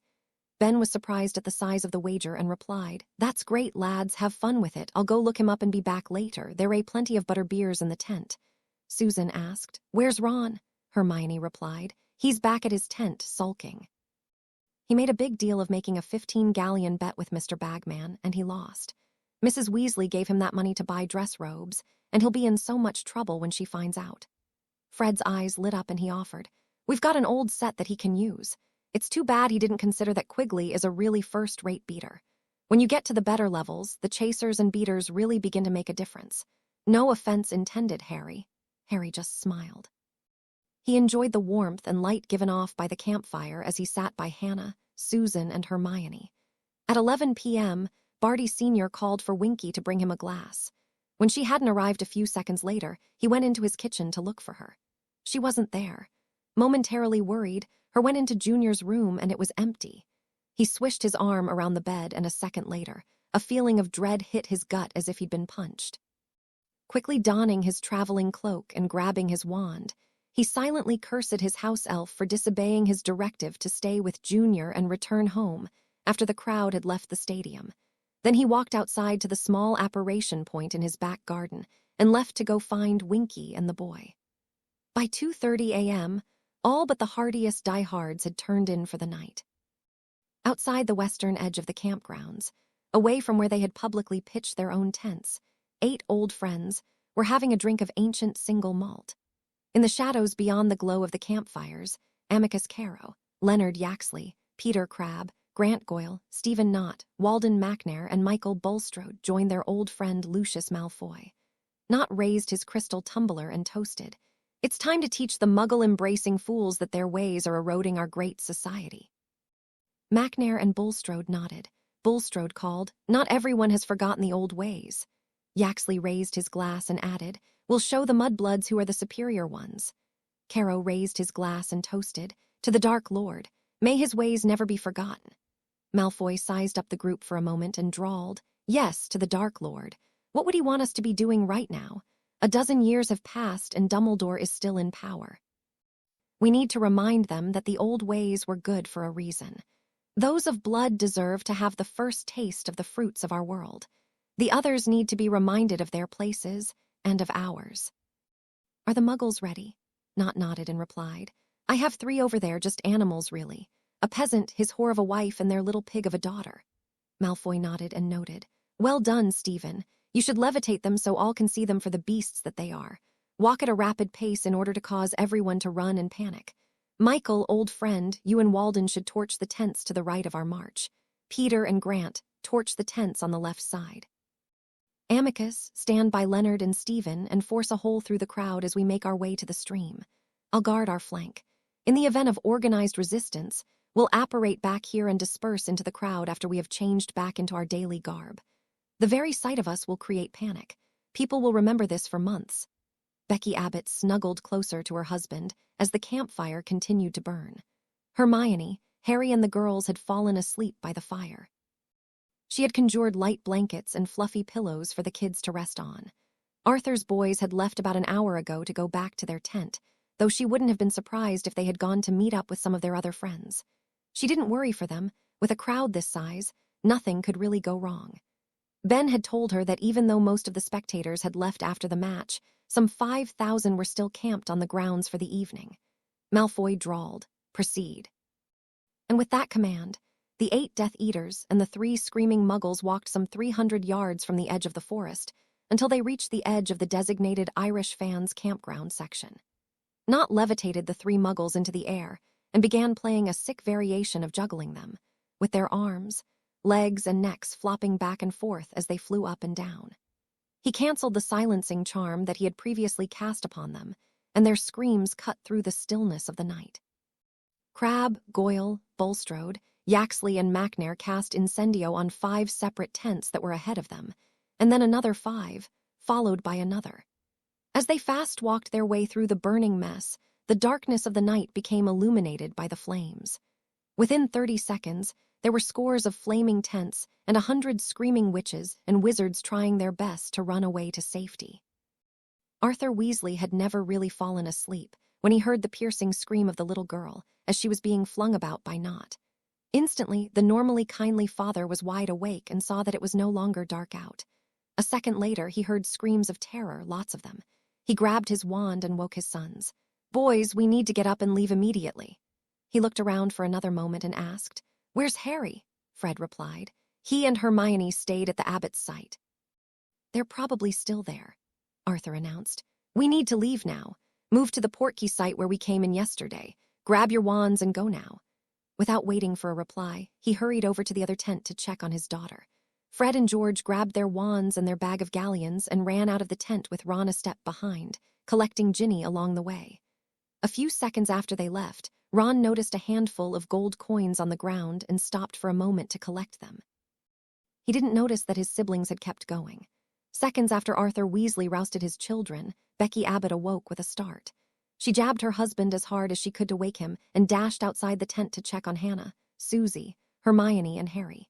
Ben was surprised at the size of the wager and replied, "That's great, lads. Have fun with it. I'll go look him up and be back later. There are plenty of butterbeers in the tent." Susan asked, "Where's Ron?" Hermione replied, "He's back at his tent, sulking. He made a big deal of making a 15-galleon bet with Mr. Bagman, and he lost. Mrs. Weasley gave him that money to buy dress robes, and he'll be in so much trouble when she finds out." Fred's eyes lit up and he offered, "We've got an old set that he can use. It's too bad he didn't consider that Quigley is a really first-rate beater. When you get to the better levels, the chasers and beaters really begin to make a difference. No offense intended, Harry." Harry just smiled. He enjoyed the warmth and light given off by the campfire as he sat by Hannah, Susan, and Hermione. At 11 p.m., Barty Sr. called for Winky to bring him a glass. When she hadn't arrived a few seconds later, he went into his kitchen to look for her. She wasn't there. Momentarily worried, her went into Junior's room and it was empty. He swished his arm around the bed and a second later, a feeling of dread hit his gut as if he'd been punched. Quickly donning his traveling cloak and grabbing his wand, he silently cursed his house elf for disobeying his directive to stay with Junior and return home after the crowd had left the stadium. Then he walked outside to the small apparition point in his back garden and left to go find Winky and the boy. By 2:30 a.m., all but the hardiest diehards had turned in for the night. Outside the western edge of the campgrounds, away from where they had publicly pitched their own tents, 8 old friends were having a drink of ancient single malt. In the shadows beyond the glow of the campfires, Amicus Caro, Leonard Yaxley, Peter Crabb, Grant Goyle, Stephen Knott, Walden McNair, and Michael Bulstrode joined their old friend Lucius Malfoy. Knott raised his crystal tumbler and toasted, "It's time to teach the muggle-embracing fools that their ways are eroding our great society." McNair and Bulstrode nodded. Bulstrode called, "Not everyone has forgotten the old ways." Yaxley raised his glass and added, "We'll show the mudbloods who are the superior ones." Caro raised his glass and toasted, "To the Dark Lord. May his ways never be forgotten." Malfoy sized up the group for a moment and drawled, "Yes, to the Dark Lord. What would he want us to be doing right now? A dozen years have passed and Dumbledore is still in power. We need to remind them that the old ways were good for a reason. Those of blood deserve to have the first taste of the fruits of our world. The others need to be reminded of their places and of ours." "Are the muggles ready?" Knott nodded and replied, "I have 3 over there, just animals really. A peasant, his whore of a wife, and their little pig of a daughter." Malfoy nodded and noted, "Well done, Stephen. You should levitate them so all can see them for the beasts that they are. Walk at a rapid pace in order to cause everyone to run and panic. Michael, old friend, you and Walden should torch the tents to the right of our march. Peter and Grant, torch the tents on the left side. Amicus, stand by Leonard and Stephen and force a hole through the crowd as we make our way to the stream. I'll guard our flank. In the event of organized resistance, we'll apparate back here and disperse into the crowd after we have changed back into our daily garb. The very sight of us will create panic. People will remember this for months." Becky Abbott snuggled closer to her husband as the campfire continued to burn. Hermione, Harry and the girls had fallen asleep by the fire. She had conjured light blankets and fluffy pillows for the kids to rest on. Arthur's boys had left about an hour ago to go back to their tent, though she wouldn't have been surprised if they had gone to meet up with some of their other friends. She didn't worry for them. With a crowd this size, nothing could really go wrong. Ben had told her that even though most of the spectators had left after the match, some 5,000 were still camped on the grounds for the evening. Malfoy drawled, "Proceed." And with that command, the 8 Death Eaters and the 3 screaming muggles walked some 300 yards from the edge of the forest until they reached the edge of the designated Irish fans' campground section. Nott levitated the 3 muggles into the air and began playing a sick variation of juggling them, with their arms, legs, and necks flopping back and forth as they flew up and down. He canceled the silencing charm that he had previously cast upon them, and their screams cut through the stillness of the night. Crabbe, Goyle, Bulstrode, Yaxley, and Macnair cast Incendio on 5 separate tents that were ahead of them, and then another 5, followed by another. As they fast-walked their way through the burning mess, the darkness of the night became illuminated by the flames. Within 30 seconds, there were scores of flaming tents and 100 screaming witches and wizards trying their best to run away to safety. Arthur Weasley had never really fallen asleep when he heard the piercing scream of the little girl as she was being flung about by Nott. Instantly, the normally kindly father was wide awake and saw that it was no longer dark out. A second later, he heard screams of terror, lots of them. He grabbed his wand and woke his sons. "Boys, we need to get up and leave immediately." He looked around for another moment and asked, "Where's Harry?" Fred replied. "He and Hermione stayed at the abbot's site." "They're probably still there," Arthur announced. "We need to leave now. Move to the Portkey site where we came in yesterday. Grab your wands and go now." Without waiting for a reply, he hurried over to the other tent to check on his daughter. Fred and George grabbed their wands and their bag of galleons and ran out of the tent with Ron a step behind, collecting Ginny along the way. A few seconds after they left, Ron noticed a handful of gold coins on the ground and stopped for a moment to collect them. He didn't notice that his siblings had kept going. Seconds after Arthur Weasley rousted his children, Becky Abbott awoke with a start. She jabbed her husband as hard as she could to wake him and dashed outside the tent to check on Hannah, Susie, Hermione, and Harry.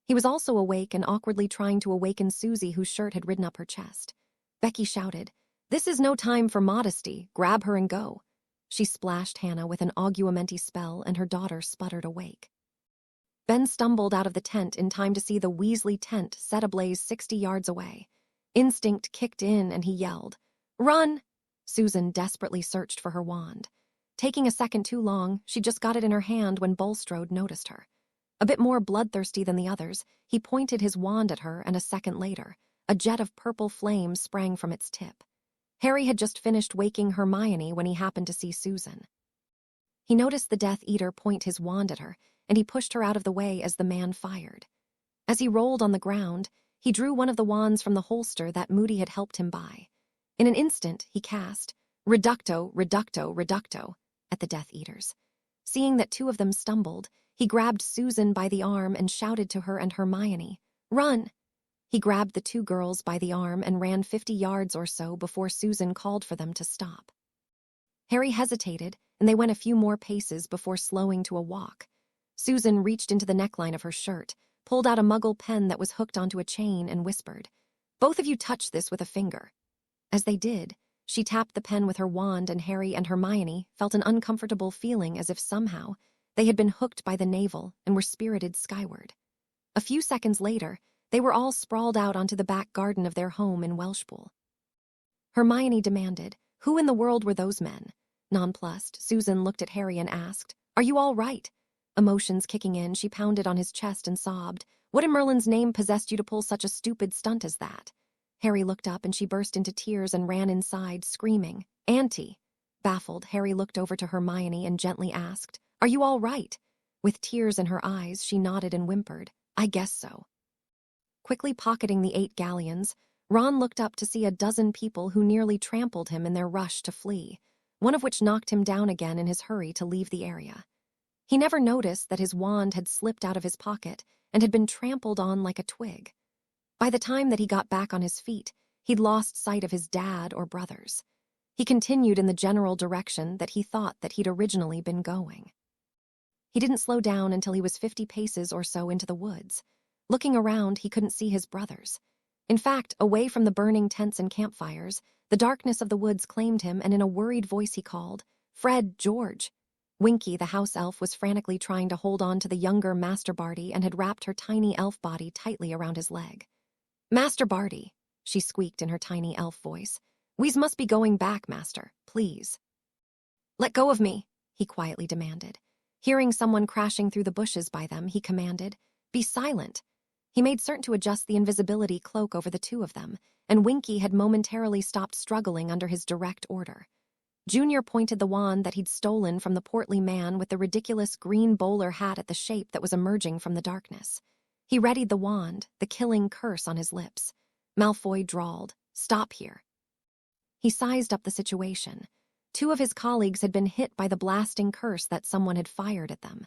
He was also awake and awkwardly trying to awaken Susie, whose shirt had ridden up her chest. Becky shouted, "This is no time for modesty. Grab her and go." She splashed Hannah with an augumenti spell, and her daughter sputtered awake. Ben stumbled out of the tent in time to see the Weasley tent set ablaze 60 yards away. Instinct kicked in and he yelled, "Run!" Susan desperately searched for her wand. Taking a second too long, she just got it in her hand when Bulstrode noticed her. A bit more bloodthirsty than the others, he pointed his wand at her, and a second later, a jet of purple flame sprang from its tip. Harry had just finished waking Hermione when he happened to see Susan. He noticed the Death Eater point his wand at her, and he pushed her out of the way as the man fired. As he rolled on the ground, he drew one of the wands from the holster that Moody had helped him buy. In an instant, he cast Reducto, Reducto, Reducto at the Death Eaters. Seeing that 2 of them stumbled, he grabbed Susan by the arm and shouted to her and Hermione, "Run!" He grabbed the 2 girls by the arm and ran 50 yards or so before Susan called for them to stop. Harry hesitated, and they went a few more paces before slowing to a walk. Susan reached into the neckline of her shirt, pulled out a muggle pen that was hooked onto a chain, and whispered, "Both of you touch this with a finger." As they did, she tapped the pen with her wand, and Harry and Hermione felt an uncomfortable feeling as if somehow they had been hooked by the navel and were spirited skyward. A few seconds later, they were all sprawled out onto the back garden of their home in Welshpool. Hermione demanded, "Who in the world were those men?" Nonplussed, Susan looked at Harry and asked, "Are you all right?" Emotions kicking in, she pounded on his chest and sobbed, "What in Merlin's name possessed you to pull such a stupid stunt as that?" Harry looked up and she burst into tears and ran inside, screaming, "Auntie!" Baffled, Harry looked over to Hermione and gently asked, "Are you all right?" With tears in her eyes, she nodded and whimpered, "I guess so." Quickly pocketing the 8 galleons, Ron looked up to see a dozen people who nearly trampled him in their rush to flee, one of which knocked him down again in his hurry to leave the area. He never noticed that his wand had slipped out of his pocket and had been trampled on like a twig. By the time that he got back on his feet, he'd lost sight of his dad or brothers. He continued in the general direction that he thought that he'd originally been going. He didn't slow down until he was 50 paces or so into the woods. Looking around, he couldn't see his brothers. In fact, away from the burning tents and campfires, the darkness of the woods claimed him, and in a worried voice he called, "Fred, George." Winky, the house elf, was frantically trying to hold on to the younger Master Barty and had wrapped her tiny elf body tightly around his leg. "Master Barty," she squeaked in her tiny elf voice. "We's must be going back, Master, please." "Let go of me," he quietly demanded. Hearing someone crashing through the bushes by them, he commanded, "Be silent." He made certain to adjust the invisibility cloak over the two of them, and Winky had momentarily stopped struggling under his direct order. Junior pointed the wand that he'd stolen from the portly man with the ridiculous green bowler hat at the shape that was emerging from the darkness. He readied the wand, the killing curse on his lips. Malfoy drawled, "Stop here." He sized up the situation. Two of his colleagues had been hit by the blasting curse that someone had fired at them.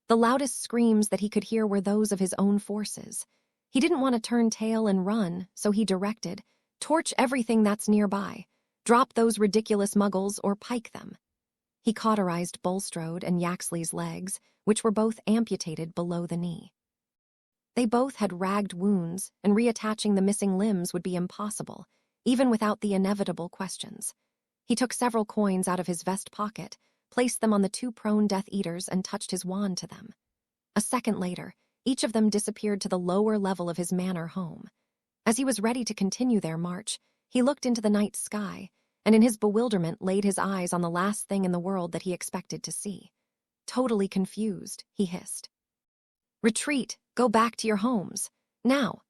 The loudest screams that he could hear were those of his own forces. He didn't want to turn tail and run, so he directed, "Torch everything that's nearby. Drop those ridiculous muggles or pike them." He cauterized Bulstrode and Yaxley's legs, which were both amputated below the knee. They both had ragged wounds, and reattaching the missing limbs would be impossible, even without the inevitable questions. He took several coins out of his vest pocket, placed them on the two prone Death Eaters, and touched his wand to them. A second later, each of them disappeared to the lower level of his manor home. As he was ready to continue their march, he looked into the night sky, and in his bewilderment laid his eyes on the last thing in the world that he expected to see. Totally confused, he hissed, "Retreat, go back to your homes, now."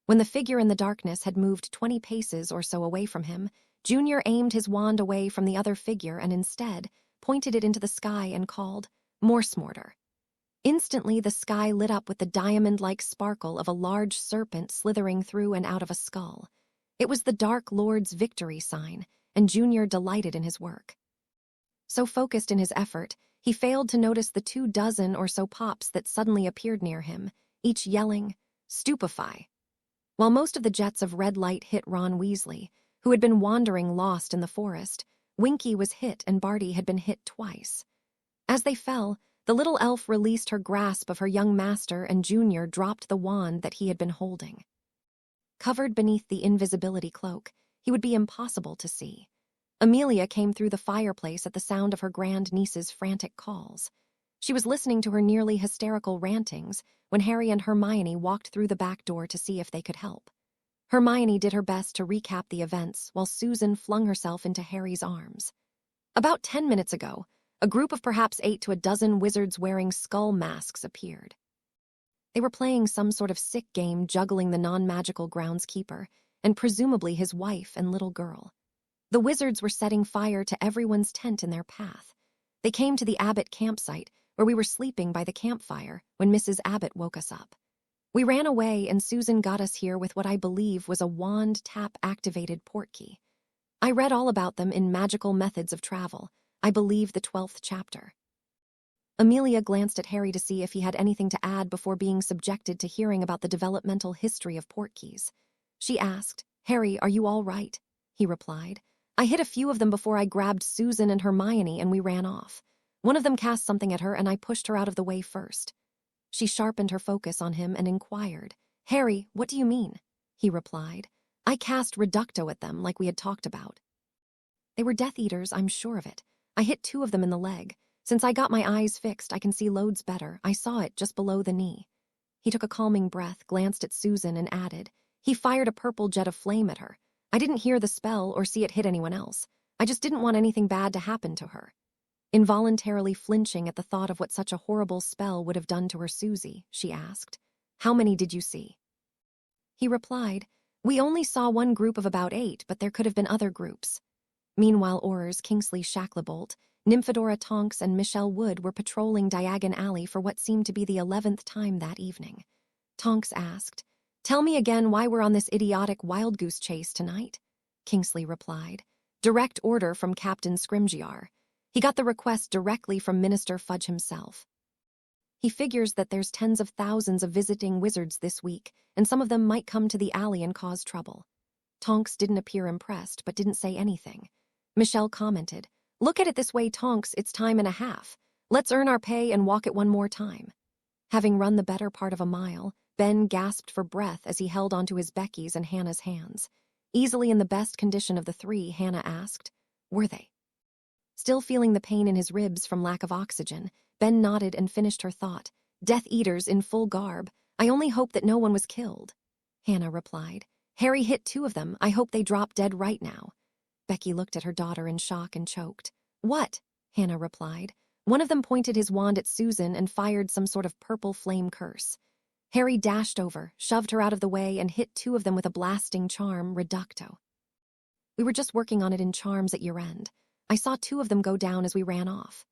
When the figure in the darkness had moved 20 paces or so away from him, Junior aimed his wand away from the other figure and instead pointed it into the sky and called, "Morsmortar." Instantly, the sky lit up with the diamond-like sparkle of a large serpent slithering through and out of a skull. It was the Dark Lord's victory sign, and Junior delighted in his work. So focused in his effort, he failed to notice the 24 or so pops that suddenly appeared near him, each yelling, "Stupefy." While most of the jets of red light hit Ron Weasley, who had been wandering lost in the forest, Winky was hit and Barty had been hit twice. As they fell, the little elf released her grasp of her young master, and Junior dropped the wand that he had been holding. Covered beneath the invisibility cloak, he would be impossible to see. Amelia came through the fireplace at the sound of her grandniece's frantic calls. She was listening to her nearly hysterical rantings when Harry and Hermione walked through the back door to see if they could help. Hermione did her best to recap the events while Susan flung herself into Harry's arms. About 10 minutes ago, a group of perhaps 8 to a dozen wizards wearing skull masks appeared. They were playing some sort of sick game juggling the non-magical groundskeeper, and presumably his wife and little girl. The wizards were setting fire to everyone's tent in their path. They came to the Abbott campsite, where we were sleeping by the campfire when Mrs. Abbott woke us up. We ran away, and Susan got us here with what I believe was a wand-tap-activated portkey. I read all about them in Magical Methods of Travel, I believe the 12th chapter. Amelia glanced at Harry to see if he had anything to add before being subjected to hearing about the developmental history of portkeys. She asked, "Harry, are you all right?" He replied, "I hit a few of them before I grabbed Susan and Hermione and we ran off. One of them cast something at her and I pushed her out of the way first." She sharpened her focus on him and inquired, "Harry, what do you mean?" He replied, "I cast Reducto at them like we had talked about." "They were Death Eaters, I'm sure of it. I hit 2 of them in the leg. Since I got my eyes fixed, I can see loads better. I saw it just below the knee." He took a calming breath, glanced at Susan, and added, "He fired a purple jet of flame at her. I didn't hear the spell or see it hit anyone else. I just didn't want anything bad to happen to her." Involuntarily flinching at the thought of what such a horrible spell would have done to her Susie, she asked, "How many did you see?" He replied, "We only saw one group of about 8, but there could have been other groups." Meanwhile, Aurors Kingsley Shacklebolt, Nymphadora Tonks, and Michelle Wood were patrolling Diagon Alley for what seemed to be the 11th time that evening. Tonks asked, "Tell me again why we're on this idiotic wild goose chase tonight?" Kingsley replied, "Direct order from Captain Scrimgeour. He got the request directly from Minister Fudge himself. He figures that there's tens of thousands of visiting wizards this week, and some of them might come to the alley and cause trouble." Tonks didn't appear impressed, but didn't say anything. Michelle commented, "Look at it this way, Tonks, it's time and a half. Let's earn our pay and walk it one more time." Having run the better part of a mile, Ben gasped for breath as he held onto his Becky's and Hannah's hands. Easily in the best condition of the three, Hannah asked, "Were they?" Still feeling the pain in his ribs from lack of oxygen, Ben nodded and finished her thought. "Death Eaters in full garb. I only hope that no one was killed." Hannah replied, "Harry hit 2 of them. I hope they drop dead right now." Becky looked at her daughter in shock and choked. "What?" Hannah replied. "One of them pointed his wand at Susan and fired some sort of purple flame curse. Harry dashed over, shoved her out of the way, and hit 2 of them with a blasting charm, reducto. We were just working on it in charms at year-end. I saw 2 of them go down as we ran off."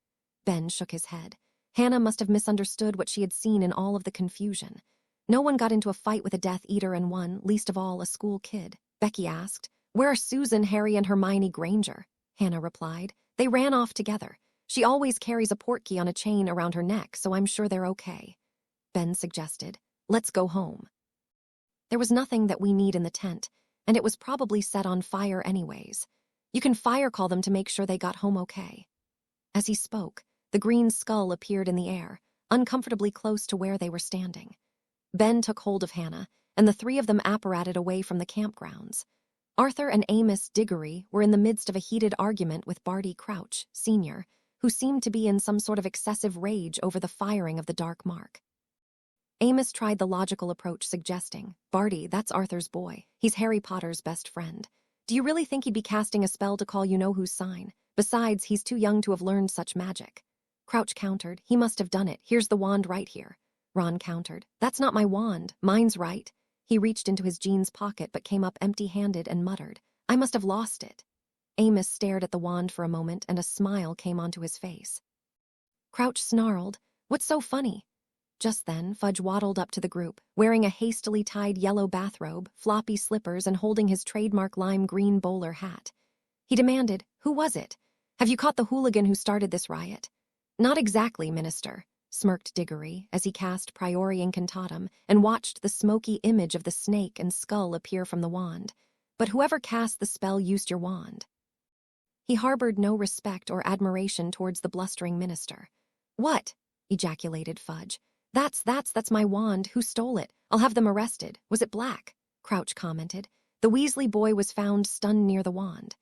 Ben shook his head. Hannah must have misunderstood what she had seen in all of the confusion. No one got into a fight with a Death Eater and one, least of all, a school kid. Becky asked, "Where are Susan, Harry, and Hermione Granger?" Hannah replied, "They ran off together. She always carries a portkey on a chain around her neck, so I'm sure they're okay." Ben suggested, "Let's go home." There was nothing that we need in the tent, and it was probably set on fire anyways. You can fire call them to make sure they got home okay. As he spoke, the green skull appeared in the air, uncomfortably close to where they were standing. Ben took hold of Hannah, and the 3 of them apparated away from the campgrounds. Arthur and Amos Diggory were in the midst of a heated argument with Barty Crouch, Sr., who seemed to be in some sort of excessive rage over the firing of the dark mark. Amos tried the logical approach, suggesting, "Barty, that's Arthur's boy. He's Harry Potter's best friend. Do you really think he'd be casting a spell to call you-know-whose sign? Besides, he's too young to have learned such magic." Crouch countered, "He must have done it. Here's the wand right here." Ron countered, "That's not my wand. Mine's right." He reached into his jeans pocket but came up empty-handed and muttered, "I must have lost it." Amos stared at the wand for a moment and a smile came onto his face. Crouch snarled, "What's so funny?" Just then, Fudge waddled up to the group, wearing a hastily tied yellow bathrobe, floppy slippers, and holding his trademark lime green bowler hat. He demanded, "Who was it? Have you caught the hooligan who started this riot?" "Not exactly, Minister," smirked Diggory as he cast Priori Incantatem and watched the smoky image of the snake and skull appear from the wand. "But whoever cast the spell used your wand." He harbored no respect or admiration towards the blustering minister. "What?" ejaculated Fudge. That's my wand. Who stole it? I'll have them arrested. Was it black?" Crouch commented. "The Weasley boy was found stunned near the wand."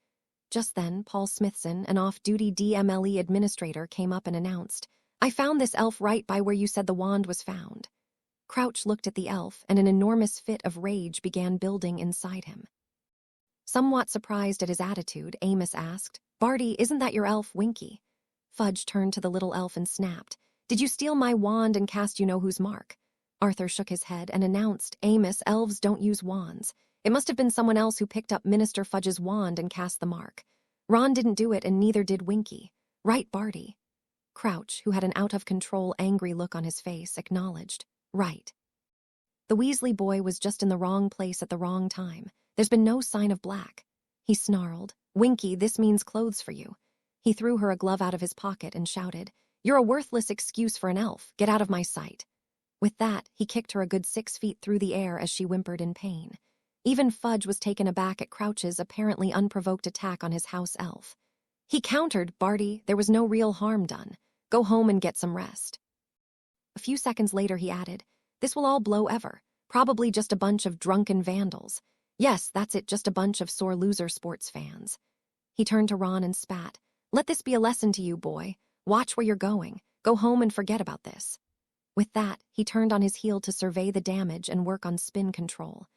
Just then, Paul Smithson, an off-duty DMLE administrator, came up and announced, "I found this elf right by where you said the wand was found." Crouch looked at the elf, and an enormous fit of rage began building inside him. Somewhat surprised at his attitude, Amos asked, "Barty, isn't that your elf, Winky?" Fudge turned to the little elf and snapped, "Did you steal my wand and cast you-know-whose mark?" Arthur shook his head and announced, "Amos, elves don't use wands. It must have been someone else who picked up Minister Fudge's wand and cast the mark. Ron didn't do it and neither did Winky. Right, Barty?" Crouch, who had an out-of-control, angry look on his face, acknowledged, "Right." The Weasley boy was just in the wrong place at the wrong time. There's been no sign of black. He snarled, "Winky, this means clothes for you." He threw her a glove out of his pocket and shouted, "You're a worthless excuse for an elf. Get out of my sight." With that, he kicked her a good 6 feet through the air as she whimpered in pain. Even Fudge was taken aback at Crouch's apparently unprovoked attack on his house elf. He countered, "Barty, there was no real harm done. Go home and get some rest." A few seconds later he added, "This will all blow over. Probably just a bunch of drunken vandals. Yes, that's it, just a bunch of sore loser sports fans." He turned to Ron and spat, "Let this be a lesson to you, boy. Watch where you're going. Go home and forget about this." With that, he turned on his heel to survey the damage and work on spin control.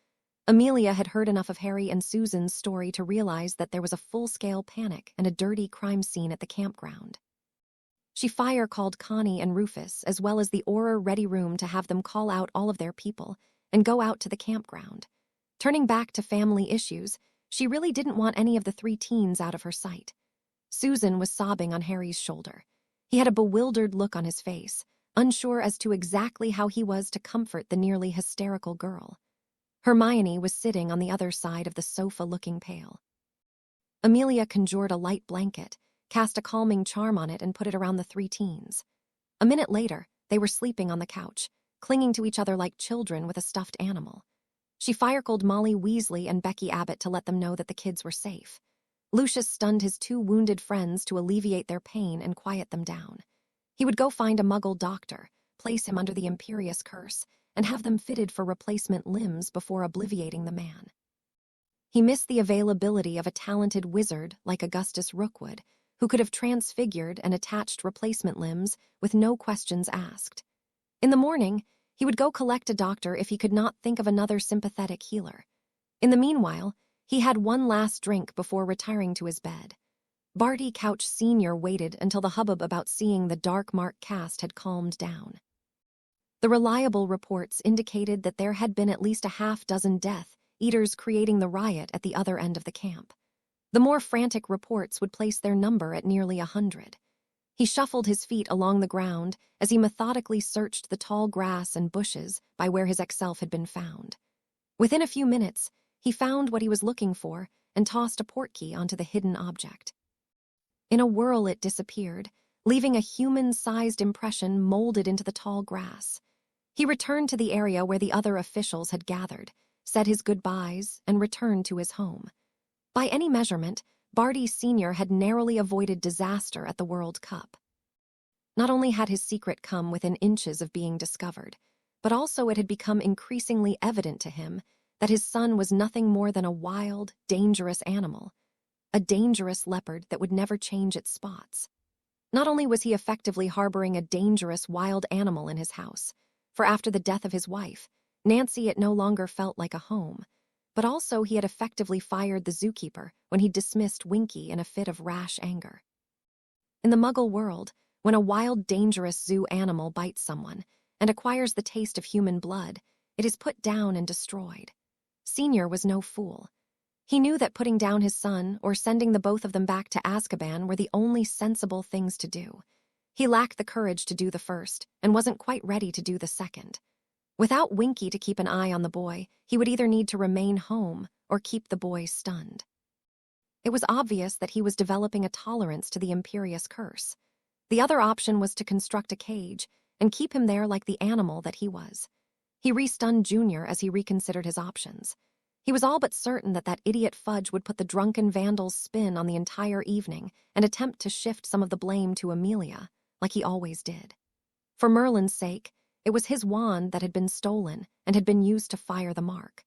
Amelia had heard enough of Harry and Susan's story to realize that there was a full-scale panic and a dirty crime scene at the campground. She fire-called Connie and Rufus, as well as the Auror Ready Room, to have them call out all of their people and go out to the campground. Turning back to family issues, she really didn't want any of the 3 teens out of her sight. Susan was sobbing on Harry's shoulder. He had a bewildered look on his face, unsure as to exactly how he was to comfort the nearly hysterical girl. Hermione was sitting on the other side of the sofa looking pale. Amelia conjured a light blanket, cast a calming charm on it, and put it around the 3 teens. A minute later, they were sleeping on the couch, clinging to each other like children with a stuffed animal. She fire-called Molly Weasley and Becky Abbott to let them know that the kids were safe. Lucius stunned his 2 wounded friends to alleviate their pain and quiet them down. He would go find a Muggle doctor, place him under the imperious curse, and have them fitted for replacement limbs before obliviating the man. He missed the availability of a talented wizard like Augustus Rookwood, who could have transfigured and attached replacement limbs with no questions asked. In the morning, he would go collect a doctor if he could not think of another sympathetic healer. In the meanwhile, he had one last drink before retiring to his bed. Barty Couch Sr. waited until the hubbub about seeing the Dark Mark cast had calmed down. The reliable reports indicated that there had been at least a half-dozen Death Eaters creating the riot at the other end of the camp. The more frantic reports would place their number at nearly 100. He shuffled his feet along the ground as he methodically searched the tall grass and bushes by where his ex-self had been found. Within a few minutes, he found what he was looking for and tossed a portkey onto the hidden object. In a whirl, it disappeared, leaving a human-sized impression molded into the tall grass. He returned to the area where the other officials had gathered, said his goodbyes, and returned to his home. By any measurement, Barty Sr. had narrowly avoided disaster at the World Cup. Not only had his secret come within inches of being discovered, but also it had become increasingly evident to him that his son was nothing more than a wild, dangerous animal, a dangerous leopard that would never change its spots. Not only was he effectively harboring a dangerous wild animal in his house, for after the death of his wife, Nancy, it no longer felt like a home, but also he had effectively fired the zookeeper when he dismissed Winky in a fit of rash anger. In the Muggle world, when a wild, dangerous zoo animal bites someone and acquires the taste of human blood, it is put down and destroyed. Senior was no fool. He knew that putting down his son or sending the both of them back to Azkaban were the only sensible things to do. He lacked the courage to do the first and wasn't quite ready to do the second. Without Winky to keep an eye on the boy, he would either need to remain home or keep the boy stunned. It was obvious that he was developing a tolerance to the imperious curse. The other option was to construct a cage and keep him there like the animal that he was. He re-stunned Junior as he reconsidered his options. He was all but certain that that idiot Fudge would put the drunken vandal's spin on the entire evening and attempt to shift some of the blame to Amelia, like he always did. For Merlin's sake, it was his wand that had been stolen and had been used to fire the mark.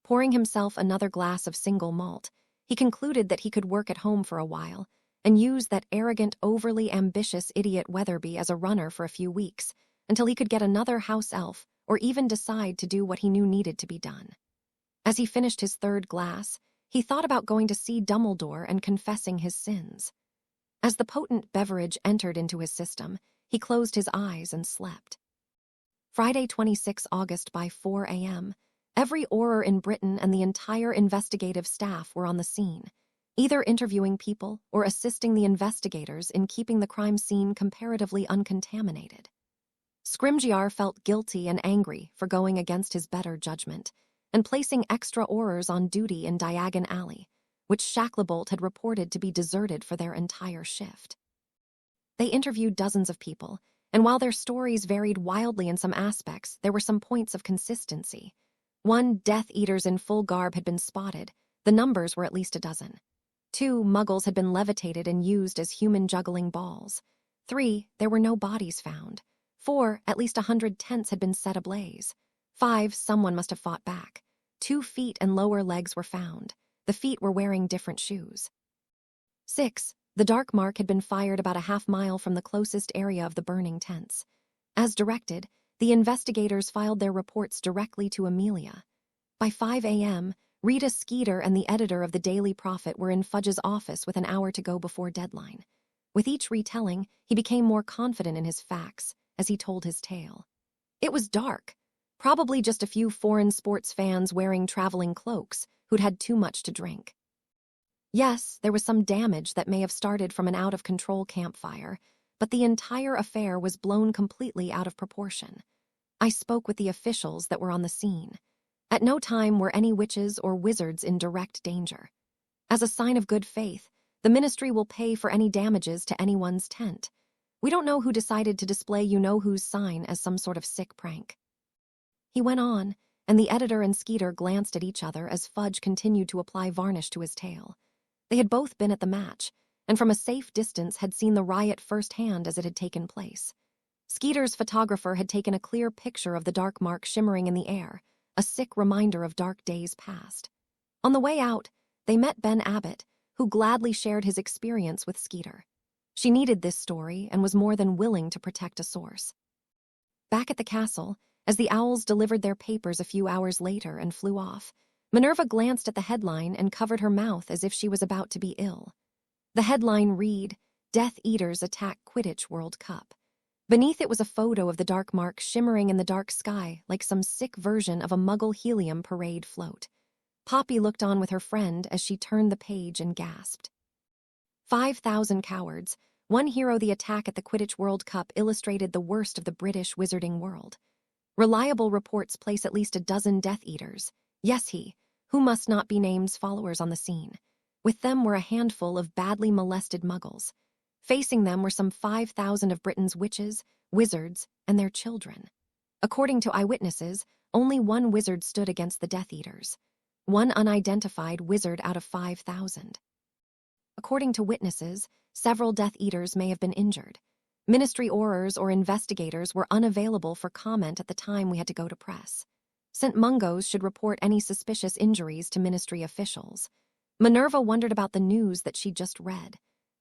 Pouring himself another glass of single malt, he concluded that he could work at home for a while and use that arrogant, overly ambitious idiot Weatherby as a runner for a few weeks until he could get another house elf or even decide to do what he knew needed to be done. As he finished his third glass, he thought about going to see Dumbledore and confessing his sins. As the potent beverage entered into his system, he closed his eyes and slept. Friday, 26 August by 4 a.m., every Auror in Britain and the entire investigative staff were on the scene, either interviewing people or assisting the investigators in keeping the crime scene comparatively uncontaminated. Scrimgeour felt guilty and angry for going against his better judgment and placing extra Aurors on duty in Diagon Alley, which Shacklebolt had reported to be deserted for their entire shift. They interviewed dozens of people, and while their stories varied wildly in some aspects, there were some points of consistency. 1, Death Eaters in full garb had been spotted. The numbers were at least a dozen. 2, Muggles had been levitated and used as human juggling balls. 3, there were no bodies found. 4, at least 100 tents had been set ablaze. 5, someone must have fought back. 2 feet and lower legs were found. The feet were wearing different shoes. 6, the dark mark had been fired about a half-mile from the closest area of the burning tents. As directed, the investigators filed their reports directly to Amelia. By 5 a.m., Rita Skeeter and the editor of the Daily Prophet were in Fudge's office with an hour to go before deadline. With each retelling, he became more confident in his facts as he told his tale. It was dark, probably just a few foreign sports fans wearing traveling cloaks who'd had too much to drink. Yes, there was some damage that may have started from an out-of-control campfire, but the entire affair was blown completely out of proportion. I spoke with the officials that were on the scene. At no time were any witches or wizards in direct danger. As a sign of good faith, the ministry will pay for any damages to anyone's tent. We don't know who decided to display you-know-who's sign as some sort of sick prank. He went on, and the editor and Skeeter glanced at each other as Fudge continued to apply varnish to his tale. They had both been at the match, and from a safe distance had seen the riot firsthand as it had taken place. Skeeter's photographer had taken a clear picture of the dark mark shimmering in the air, a sick reminder of dark days past. On the way out, they met Ben Abbott, who gladly shared his experience with Skeeter. She needed this story and was more than willing to protect a source. Back at the castle, as the owls delivered their papers a few hours later and flew off, Minerva glanced at the headline and covered her mouth as if she was about to be ill. The headline read, "Death Eaters Attack Quidditch World Cup." Beneath it was a photo of the dark mark shimmering in the dark sky like some sick version of a Muggle helium parade float. Poppy looked on with her friend as she turned the page and gasped. 5,000 cowards, one hero. The attack at the Quidditch World Cup illustrated the worst of the British wizarding world. Reliable reports place at least a dozen Death Eaters, yes he, who must not be named's followers on the scene. With them were a handful of badly molested muggles. Facing them were some 5,000 of Britain's witches, wizards, and their children. According to eyewitnesses, only one wizard stood against the Death Eaters. One unidentified wizard out of 5,000. According to witnesses, several Death Eaters may have been injured. Ministry aurors or investigators were unavailable for comment at the time we had to go to press. St. Mungo's should report any suspicious injuries to ministry officials. Minerva wondered about the news that she'd just read.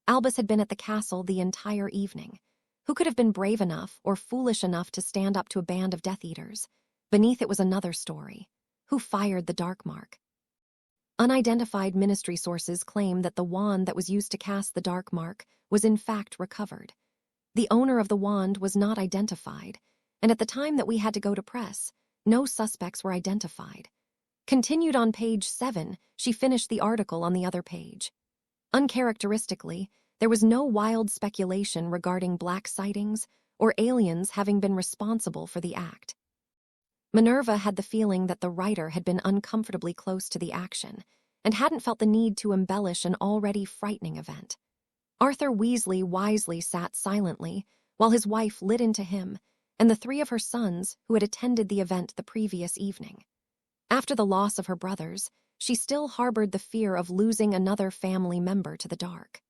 Albus had been at the castle the entire evening. Who could have been brave enough or foolish enough to stand up to a band of Death Eaters? Beneath it was another story. Who fired the dark mark? Unidentified ministry sources claim that the wand that was used to cast the dark mark was in fact recovered. The owner of the wand was not identified, and at the time that we had to go to press, no suspects were identified. Continued on page 7, she finished the article on the other page. Uncharacteristically, there was no wild speculation regarding black sightings or aliens having been responsible for the act. Minerva had the feeling that the writer had been uncomfortably close to the action and hadn't felt the need to embellish an already frightening event. Arthur Weasley wisely sat silently while his wife lit into him and the 3 of her sons who had attended the event the previous evening. After the loss of her brothers, she still harbored the fear of losing another family member to the dark.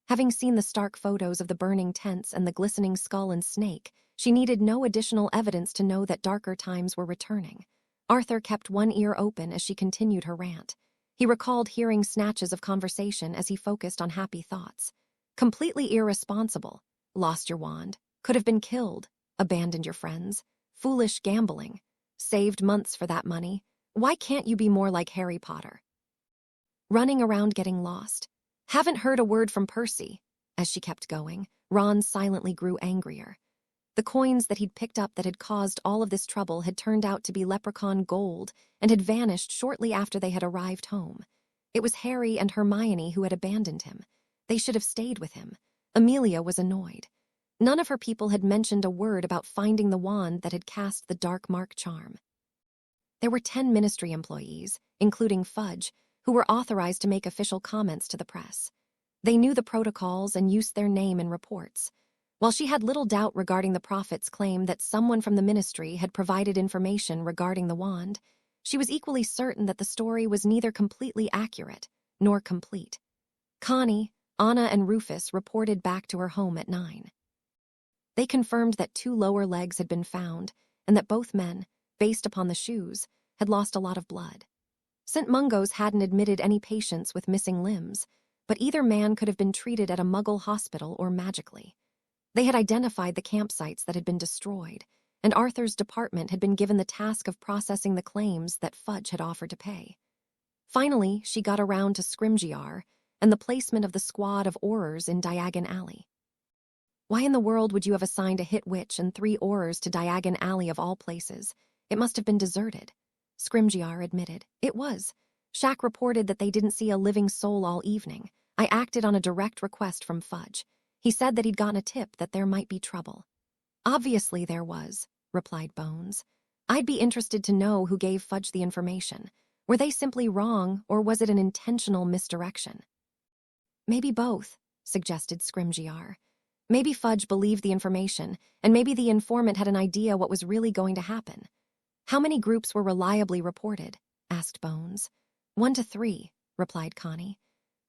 Having seen the stark photos of the burning tents and the glistening skull and snake, she needed no additional evidence to know that darker times were returning. Arthur kept one ear open as she continued her rant. He recalled hearing snatches of conversation as he focused on happy thoughts. Completely irresponsible. Lost your wand. Could have been killed. Abandoned your friends. Foolish gambling. Saved months for that money. Why can't you be more like Harry Potter? Running around getting lost. Haven't heard a word from Percy. As she kept going, Ron silently grew angrier. The coins that he'd picked up that had caused all of this trouble had turned out to be leprechaun gold and had vanished shortly after they had arrived home. It was Harry and Hermione who had abandoned him. They should have stayed with him. Amelia was annoyed. None of her people had mentioned a word about finding the wand that had cast the dark mark charm. There were 10 ministry employees, including Fudge, who were authorized to make official comments to the press. They knew the protocols and used their name in reports. While she had little doubt regarding the prophet's claim that someone from the ministry had provided information regarding the wand, she was equally certain that the story was neither completely accurate nor complete. Connie, Anna, and Rufus reported back to her home at 9. They confirmed that 2 lower legs had been found and that both men, based upon the shoes, had lost a lot of blood. St. Mungo's hadn't admitted any patients with missing limbs, but either man could have been treated at a Muggle hospital or magically. They had identified the campsites that had been destroyed, and Arthur's department had been given the task of processing the claims that Fudge had offered to pay. Finally, she got around to Scrimgeour and the placement of the squad of Aurors in Diagon Alley. Why in the world would you have assigned a hit witch and 3 Aurors to Diagon Alley of all places? It must have been deserted. Scrimgeour admitted. It was. Shaq reported that they didn't see a living soul all evening. I acted on a direct request from Fudge. He said that he'd gotten a tip that there might be trouble. Obviously there was, replied Bones. I'd be interested to know who gave Fudge the information. Were they simply wrong, or was it an intentional misdirection? Maybe both, suggested Scrimgeour. Maybe Fudge believed the information, and maybe the informant had an idea what was really going to happen. How many groups were reliably reported? Asked Bones. 1 to 3, replied Connie.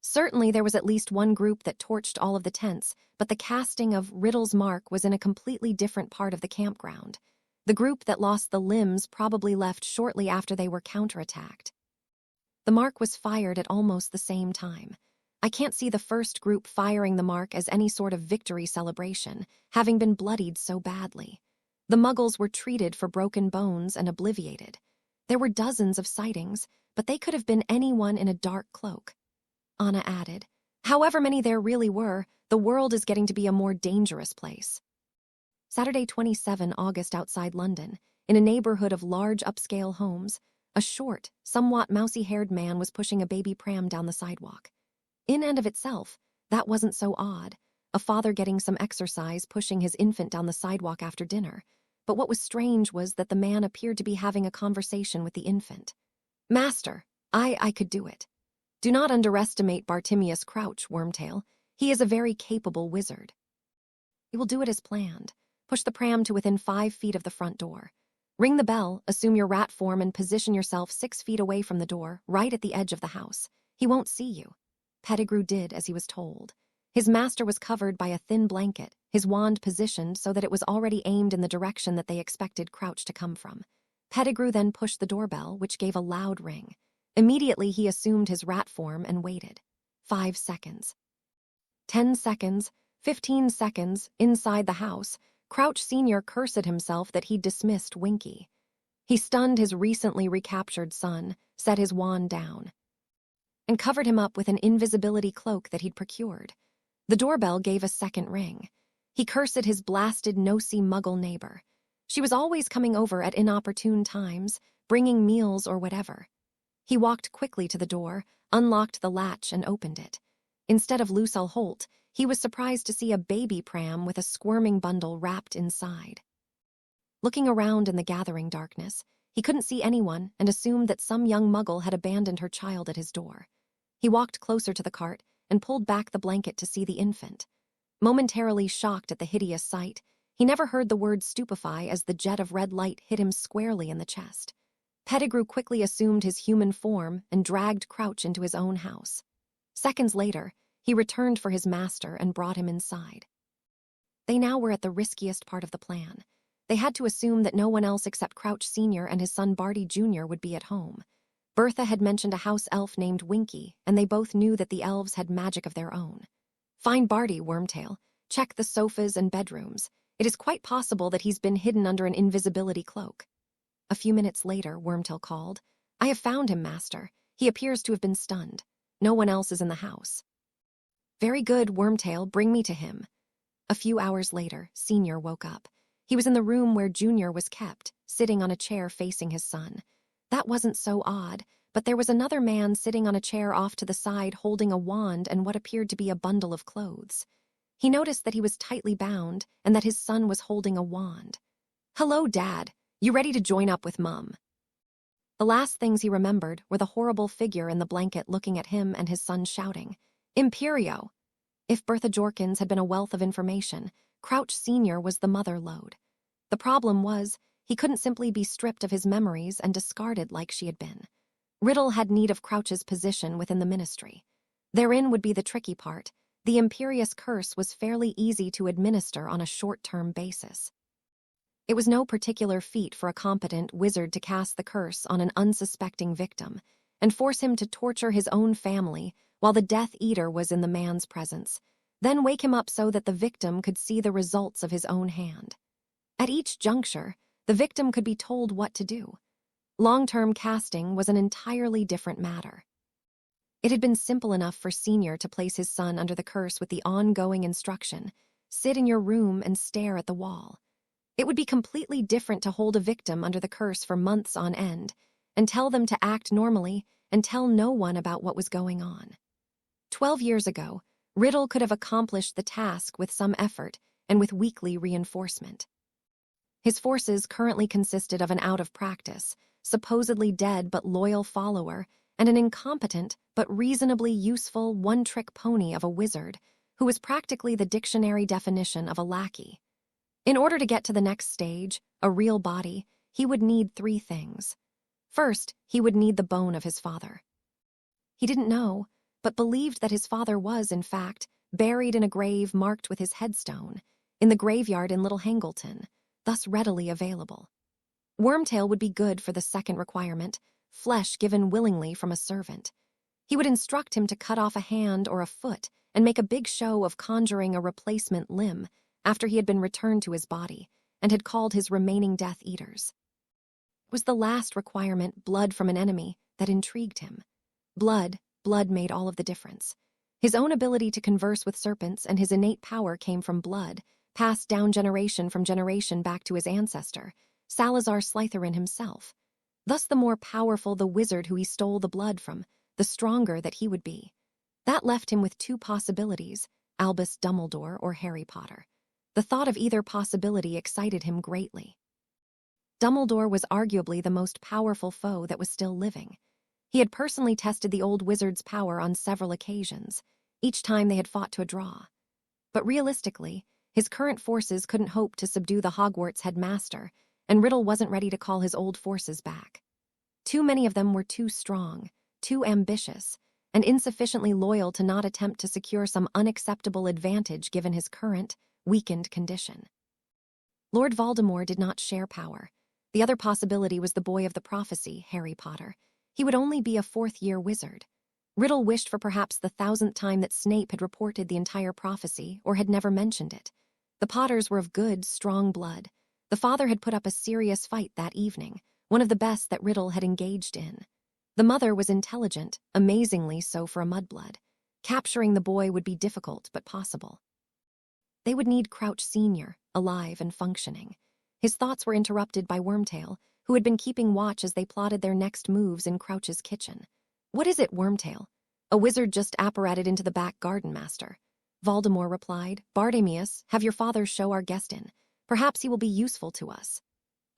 Certainly there was at least one group that torched all of the tents, but the casting of Riddle's mark was in a completely different part of the campground. The group that lost the limbs probably left shortly after they were counterattacked. The mark was fired at almost the same time. I can't see the first group firing the mark as any sort of victory celebration, having been bloodied so badly. The Muggles were treated for broken bones and obliviated. There were dozens of sightings, but they could have been anyone in a dark cloak. Anna added, however many there really were, the world is getting to be a more dangerous place. Saturday, 27 August outside London, in a neighborhood of large upscale homes, a short, somewhat mousy-haired man was pushing a baby pram down the sidewalk. In and of itself, that wasn't so odd, a father getting some exercise pushing his infant down the sidewalk after dinner. But what was strange was that the man appeared to be having a conversation with the infant. Master, I could do it. Do not underestimate Bartimius Crouch, Wormtail. He is a very capable wizard. He will do it as planned. Push the pram to within 5 feet of the front door. Ring the bell, assume your rat form and position yourself 6 feet away from the door, right at the edge of the house. He won't see you. Pettigrew did as he was told. His master was covered by a thin blanket, his wand positioned so that it was already aimed in the direction that they expected Crouch to come from. Pettigrew then pushed the doorbell, which gave a loud ring. Immediately he assumed his rat form and waited. 5 seconds. 10 seconds, 15 seconds, inside the house, Crouch Sr. cursed himself that he'd dismissed Winky. He stunned his recently recaptured son, set his wand down, and covered him up with an invisibility cloak that he'd procured. The doorbell gave a second ring. He cursed his blasted nosy Muggle neighbor. She was always coming over at inopportune times, bringing meals or whatever. He walked quickly to the door, unlocked the latch, and opened it. Instead of Lucille Holt, he was surprised to see a baby pram with a squirming bundle wrapped inside. Looking around in the gathering darkness, he couldn't see anyone and assumed that some young Muggle had abandoned her child at his door. He walked closer to the cart and pulled back the blanket to see the infant. Momentarily shocked at the hideous sight, he never heard the word stupefy as the jet of red light hit him squarely in the chest. Pettigrew quickly assumed his human form and dragged Crouch into his own house. Seconds later, he returned for his master and brought him inside. They now were at the riskiest part of the plan. They had to assume that no one else except Crouch Sr. and his son Barty Jr. would be at home. Bertha had mentioned a house elf named Winky, and they both knew that the elves had magic of their own. Find Barty, Wormtail. Check the sofas and bedrooms. It is quite possible that he's been hidden under an invisibility cloak. A few minutes later, Wormtail called. I have found him, Master. He appears to have been stunned. No one else is in the house. Very good, Wormtail. Bring me to him. A few hours later, Senior woke up. He was in the room where Junior was kept, sitting on a chair facing his son. That wasn't so odd, but there was another man sitting on a chair off to the side holding a wand and what appeared to be a bundle of clothes. He noticed that he was tightly bound and that his son was holding a wand. Hello, Dad. You ready to join up with Mum? The last things he remembered were the horrible figure in the blanket looking at him and his son shouting, Imperio! If Bertha Jorkins had been a wealth of information, Crouch Sr. was the mother lode. The problem was, he couldn't simply be stripped of his memories and discarded like she had been. Riddle had need of Crouch's position within the ministry. Therein would be the tricky part. The Imperious Curse was fairly easy to administer on a short-term basis. It was no particular feat for a competent wizard to cast the curse on an unsuspecting victim and force him to torture his own family while the Death Eater was in the man's presence, then wake him up so that the victim could see the results of his own hand. At each juncture, the victim could be told what to do. Long-term casting was an entirely different matter. It had been simple enough for Senior to place his son under the curse with the ongoing instruction, sit in your room and stare at the wall. It would be completely different to hold a victim under the curse for months on end and tell them to act normally and tell no one about what was going on. 12 years ago, Riddle could have accomplished the task with some effort and with weekly reinforcement. His forces currently consisted of an out-of-practice, supposedly dead but loyal follower, and an incompetent but reasonably useful one-trick pony of a wizard who was practically the dictionary definition of a lackey. In order to get to the next stage, a real body, he would need 3 things. First, he would need the bone of his father. He didn't know. but believed that his father was, in fact, buried in a grave marked with his headstone, in the graveyard in Little Hangleton, thus readily available. Wormtail would be good for the second requirement, flesh given willingly from a servant. He would instruct him to cut off a hand or a foot and make a big show of conjuring a replacement limb after he had been returned to his body and had called his remaining Death Eaters. It was the last requirement, blood from an enemy, that intrigued him. Blood made all of the difference. His own ability to converse with serpents and his innate power came from blood, passed down generation from generation back to his ancestor, Salazar Slytherin himself. Thus the more powerful the wizard who he stole the blood from, the stronger that he would be. That left him with two possibilities, Albus Dumbledore or Harry Potter. The thought of either possibility excited him greatly. Dumbledore was arguably the most powerful foe that was still living. He had personally tested the old wizard's power on several occasions, each time they had fought to a draw. But realistically, his current forces couldn't hope to subdue the Hogwarts headmaster, and Riddle wasn't ready to call his old forces back. Too many of them were too strong, too ambitious, and insufficiently loyal to not attempt to secure some unacceptable advantage given his current, weakened condition. Lord Voldemort did not share power. The other possibility was the boy of the prophecy, Harry Potter. He would only be a fourth-year wizard. Riddle wished for perhaps the 1,000th time that Snape had reported the entire prophecy or had never mentioned it. The Potters were of good, strong blood. The father had put up a serious fight that evening, one of the best that Riddle had engaged in. The mother was intelligent, amazingly so for a mudblood. Capturing the boy would be difficult but possible. They would need Crouch Sr., alive and functioning. His thoughts were interrupted by Wormtail, who had been keeping watch as they plotted their next moves in Crouch's kitchen. "What is it, Wormtail?" "A wizard just apparated into the back garden, master." Voldemort replied, "Bartemius, have your father show our guest in. Perhaps he will be useful to us."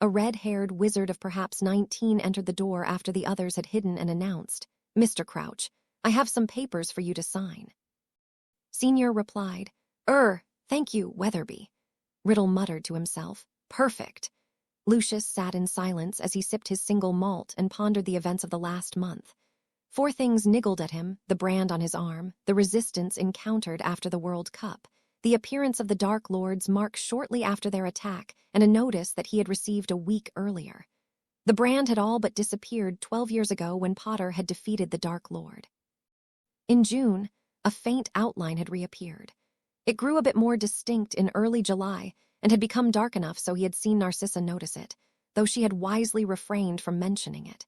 A red-haired wizard of perhaps 19 entered the door after the others had hidden and announced, "Mr. Crouch, I have some papers for you to sign." Senior replied, Thank you, Weatherby." Riddle muttered to himself, "Perfect." Lucius sat in silence as he sipped his single malt and pondered the events of the last month. 4 things niggled at him: the brand on his arm, the resistance encountered after the World Cup, the appearance of the Dark Lords marked shortly after their attack, and a notice that he had received a week earlier. The brand had all but disappeared 12 years ago when Potter had defeated the Dark Lord. In June, a faint outline had reappeared. It grew a bit more distinct in early July and had become dark enough so he had seen Narcissa notice it, though she had wisely refrained from mentioning it.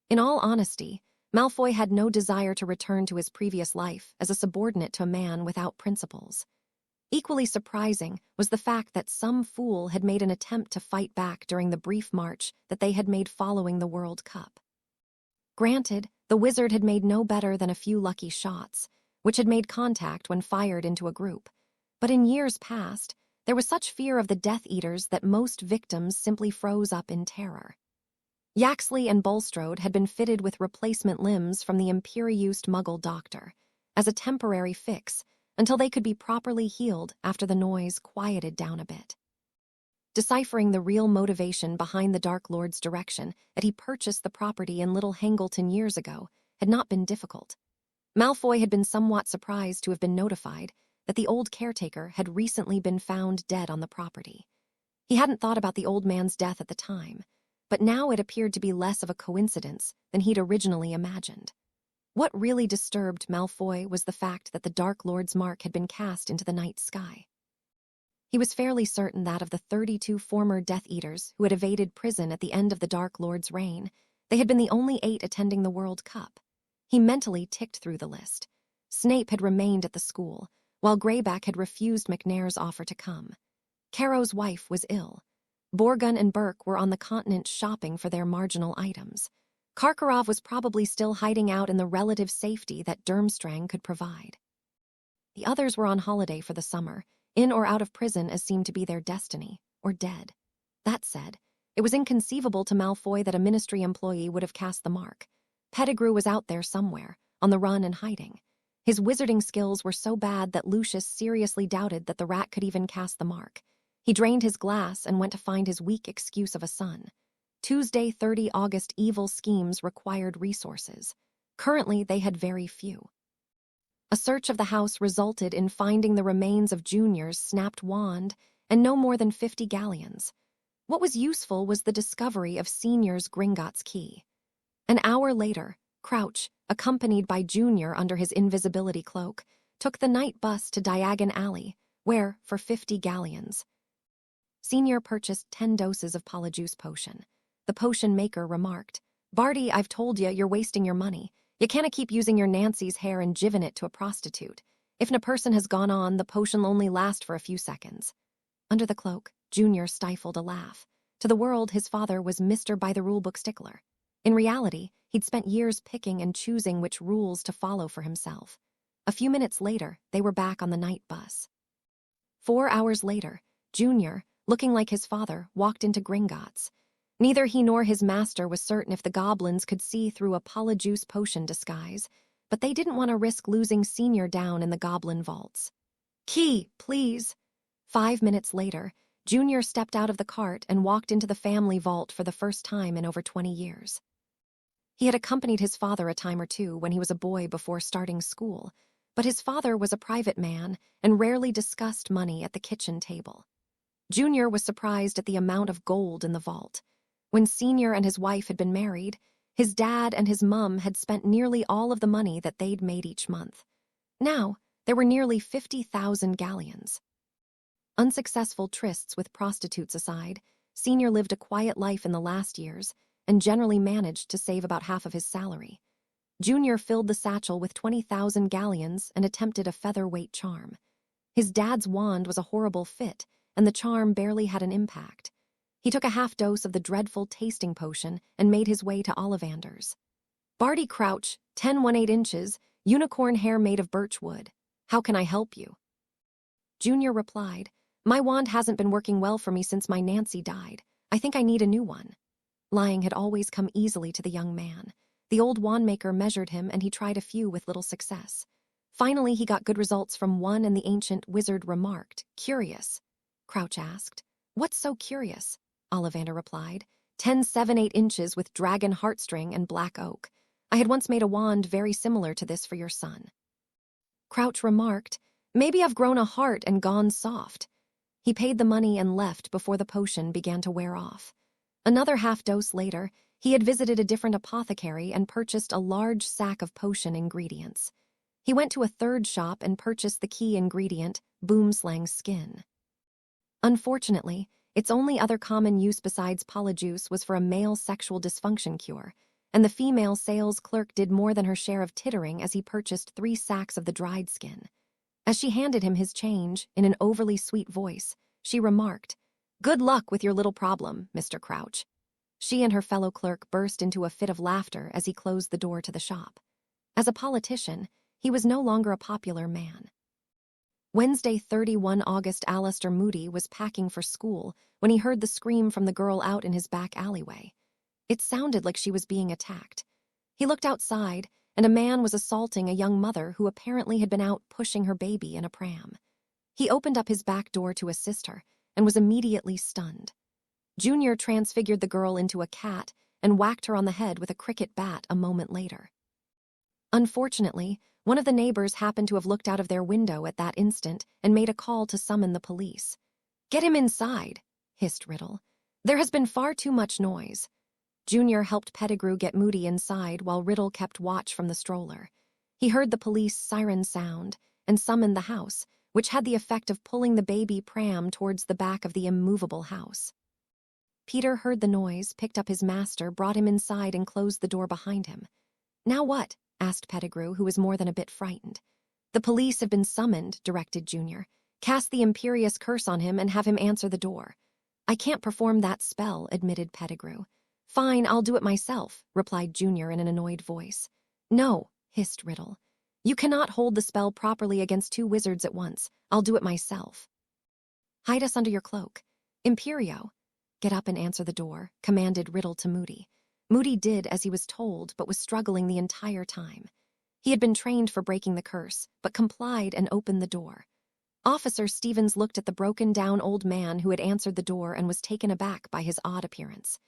In all honesty, Malfoy had no desire to return to his previous life as a subordinate to a man without principles. Equally surprising was the fact that some fool had made an attempt to fight back during the brief march that they had made following the World Cup. Granted, the wizard had made no better than a few lucky shots, which had made contact when fired into a group. But in years past, there was such fear of the Death Eaters that most victims simply froze up in terror. Yaxley and Bulstrode had been fitted with replacement limbs from the Imperiused Muggle doctor, as a temporary fix, until they could be properly healed after the noise quieted down a bit. Deciphering the real motivation behind the Dark Lord's direction that he purchased the property in Little Hangleton years ago had not been difficult. Malfoy had been somewhat surprised to have been notified that the old caretaker had recently been found dead on the property. He hadn't thought about the old man's death at the time, but now it appeared to be less of a coincidence than he'd originally imagined. What really disturbed Malfoy was the fact that the Dark Lord's mark had been cast into the night sky. He was fairly certain that of the 32 former Death Eaters who had evaded prison at the end of the Dark Lord's reign, they had been the only 8 attending the World Cup. He mentally ticked through the list. Snape had remained at the school, while Greyback had refused McNair's offer to come. Caro's wife was ill. Borgun and Burke were on the continent shopping for their marginal items. Karkaroff was probably still hiding out in the relative safety that Durmstrang could provide. The others were on holiday for the summer, in or out of prison as seemed to be their destiny, or dead. That said, it was inconceivable to Malfoy that a ministry employee would have cast the mark. Pettigrew was out there somewhere, on the run and hiding. His wizarding skills were so bad that Lucius seriously doubted that the rat could even cast the mark. He drained his glass and went to find his weak excuse of a son. Tuesday, 30 August evil schemes required resources. Currently, they had very few. A search of the house resulted in finding the remains of Junior's snapped wand and no more than 50 galleons. What was useful was the discovery of Senior's Gringotts key. An hour later, Crouch, accompanied by Junior under his invisibility cloak, took the night bus to Diagon Alley, where, for 50 galleons, Senior purchased 10 doses of Polyjuice potion. The potion maker remarked, "Barty, I've told you, you're wasting your money. You can't keep using your Nancy's hair and giving it to a prostitute. If a person has gone on, the potion'll only last for a few seconds." Under the cloak, Junior stifled a laugh. To the world, his father was Mr. by-the-rulebook stickler. In reality, he'd spent years picking and choosing which rules to follow for himself. A few minutes later, they were back on the night bus. 4 hours later, Junior, looking like his father, walked into Gringotts. Neither he nor his master was certain if the goblins could see through a Polyjuice potion disguise, but they didn't want to risk losing Senior down in the goblin vaults. "Key, please." 5 minutes later, Junior stepped out of the cart and walked into the family vault for the first time in over 20 years. He had accompanied his father a time or two when he was a boy before starting school, but his father was a private man and rarely discussed money at the kitchen table. Junior was surprised at the amount of gold in the vault. When Senior and his wife had been married, his dad and his mum had spent nearly all of the money that they'd made each month. Now, there were nearly 50,000 galleons. Unsuccessful trysts with prostitutes aside, Senior lived a quiet life in the last years and generally managed to save about half of his salary. Junior filled the satchel with 20,000 galleons and attempted a featherweight charm. His dad's wand was a horrible fit, and the charm barely had an impact. He took a half dose of the dreadful tasting potion and made his way to Ollivander's. "Barty Crouch, 10 inches, unicorn hair made of birch wood. How can I help you?" Junior replied, "My wand hasn't been working well for me since my Nancy died. I think I need a new one." Lying had always come easily to the young man. The old wandmaker measured him, and he tried a few with little success. Finally, he got good results from one, and the ancient wizard remarked, "Curious." Crouch asked, "What's so curious?" Ollivander replied, 10 inches with dragon heartstring and black oak. I had once made a wand very similar to this for your son." Crouch remarked, "Maybe I've grown a heart and gone soft." He paid the money and left before the potion began to wear off. Another half dose later, he had visited a different apothecary and purchased a large sack of potion ingredients. He went to a third shop and purchased the key ingredient, boomslang skin. Unfortunately, its only other common use besides Polyjuice was for a male sexual dysfunction cure, and the female sales clerk did more than her share of tittering as he purchased 3 sacks of the dried skin. As she handed him his change, in an overly sweet voice, she remarked, "Good luck with your little problem, Mr. Crouch." She and her fellow clerk burst into a fit of laughter as he closed the door to the shop. As a politician, he was no longer a popular man. Wednesday, 31 August. Alistair Moody was packing for school when he heard the scream from the girl out in his back alleyway. It sounded like she was being attacked. He looked outside, and a man was assaulting a young mother who apparently had been out pushing her baby in a pram. He opened up his back door to assist her and was immediately stunned. Junior transfigured the girl into a cat and whacked her on the head with a cricket bat a moment later. Unfortunately, one of the neighbors happened to have looked out of their window at that instant and made a call to summon the police. "Get him inside," hissed Riddle. "There has been far too much noise." Junior helped Pettigrew get Moody inside while Riddle kept watch from the stroller. He heard the police siren sound and summoned the house, which had the effect of pulling the baby pram towards the back of the immovable house. Peter heard the noise, picked up his master, brought him inside, and closed the door behind him. "Now what?" asked Pettigrew, who was more than a bit frightened. "The police have been summoned," directed Junior. "Cast the imperious curse on him and have him answer the door." "I can't perform that spell," admitted Pettigrew. "Fine, I'll do it myself," replied Junior in an annoyed voice. "No," hissed Riddle. "You cannot hold the spell properly against 2 wizards at once. I'll do it myself." "Hide us under your cloak." "Imperio." "Get up and answer the door," commanded Riddle to Moody. Moody did as he was told, but was struggling the entire time. He had been trained for breaking the curse, but complied and opened the door. Officer Stevens looked at the broken-down old man who had answered the door and was taken aback by his odd appearance.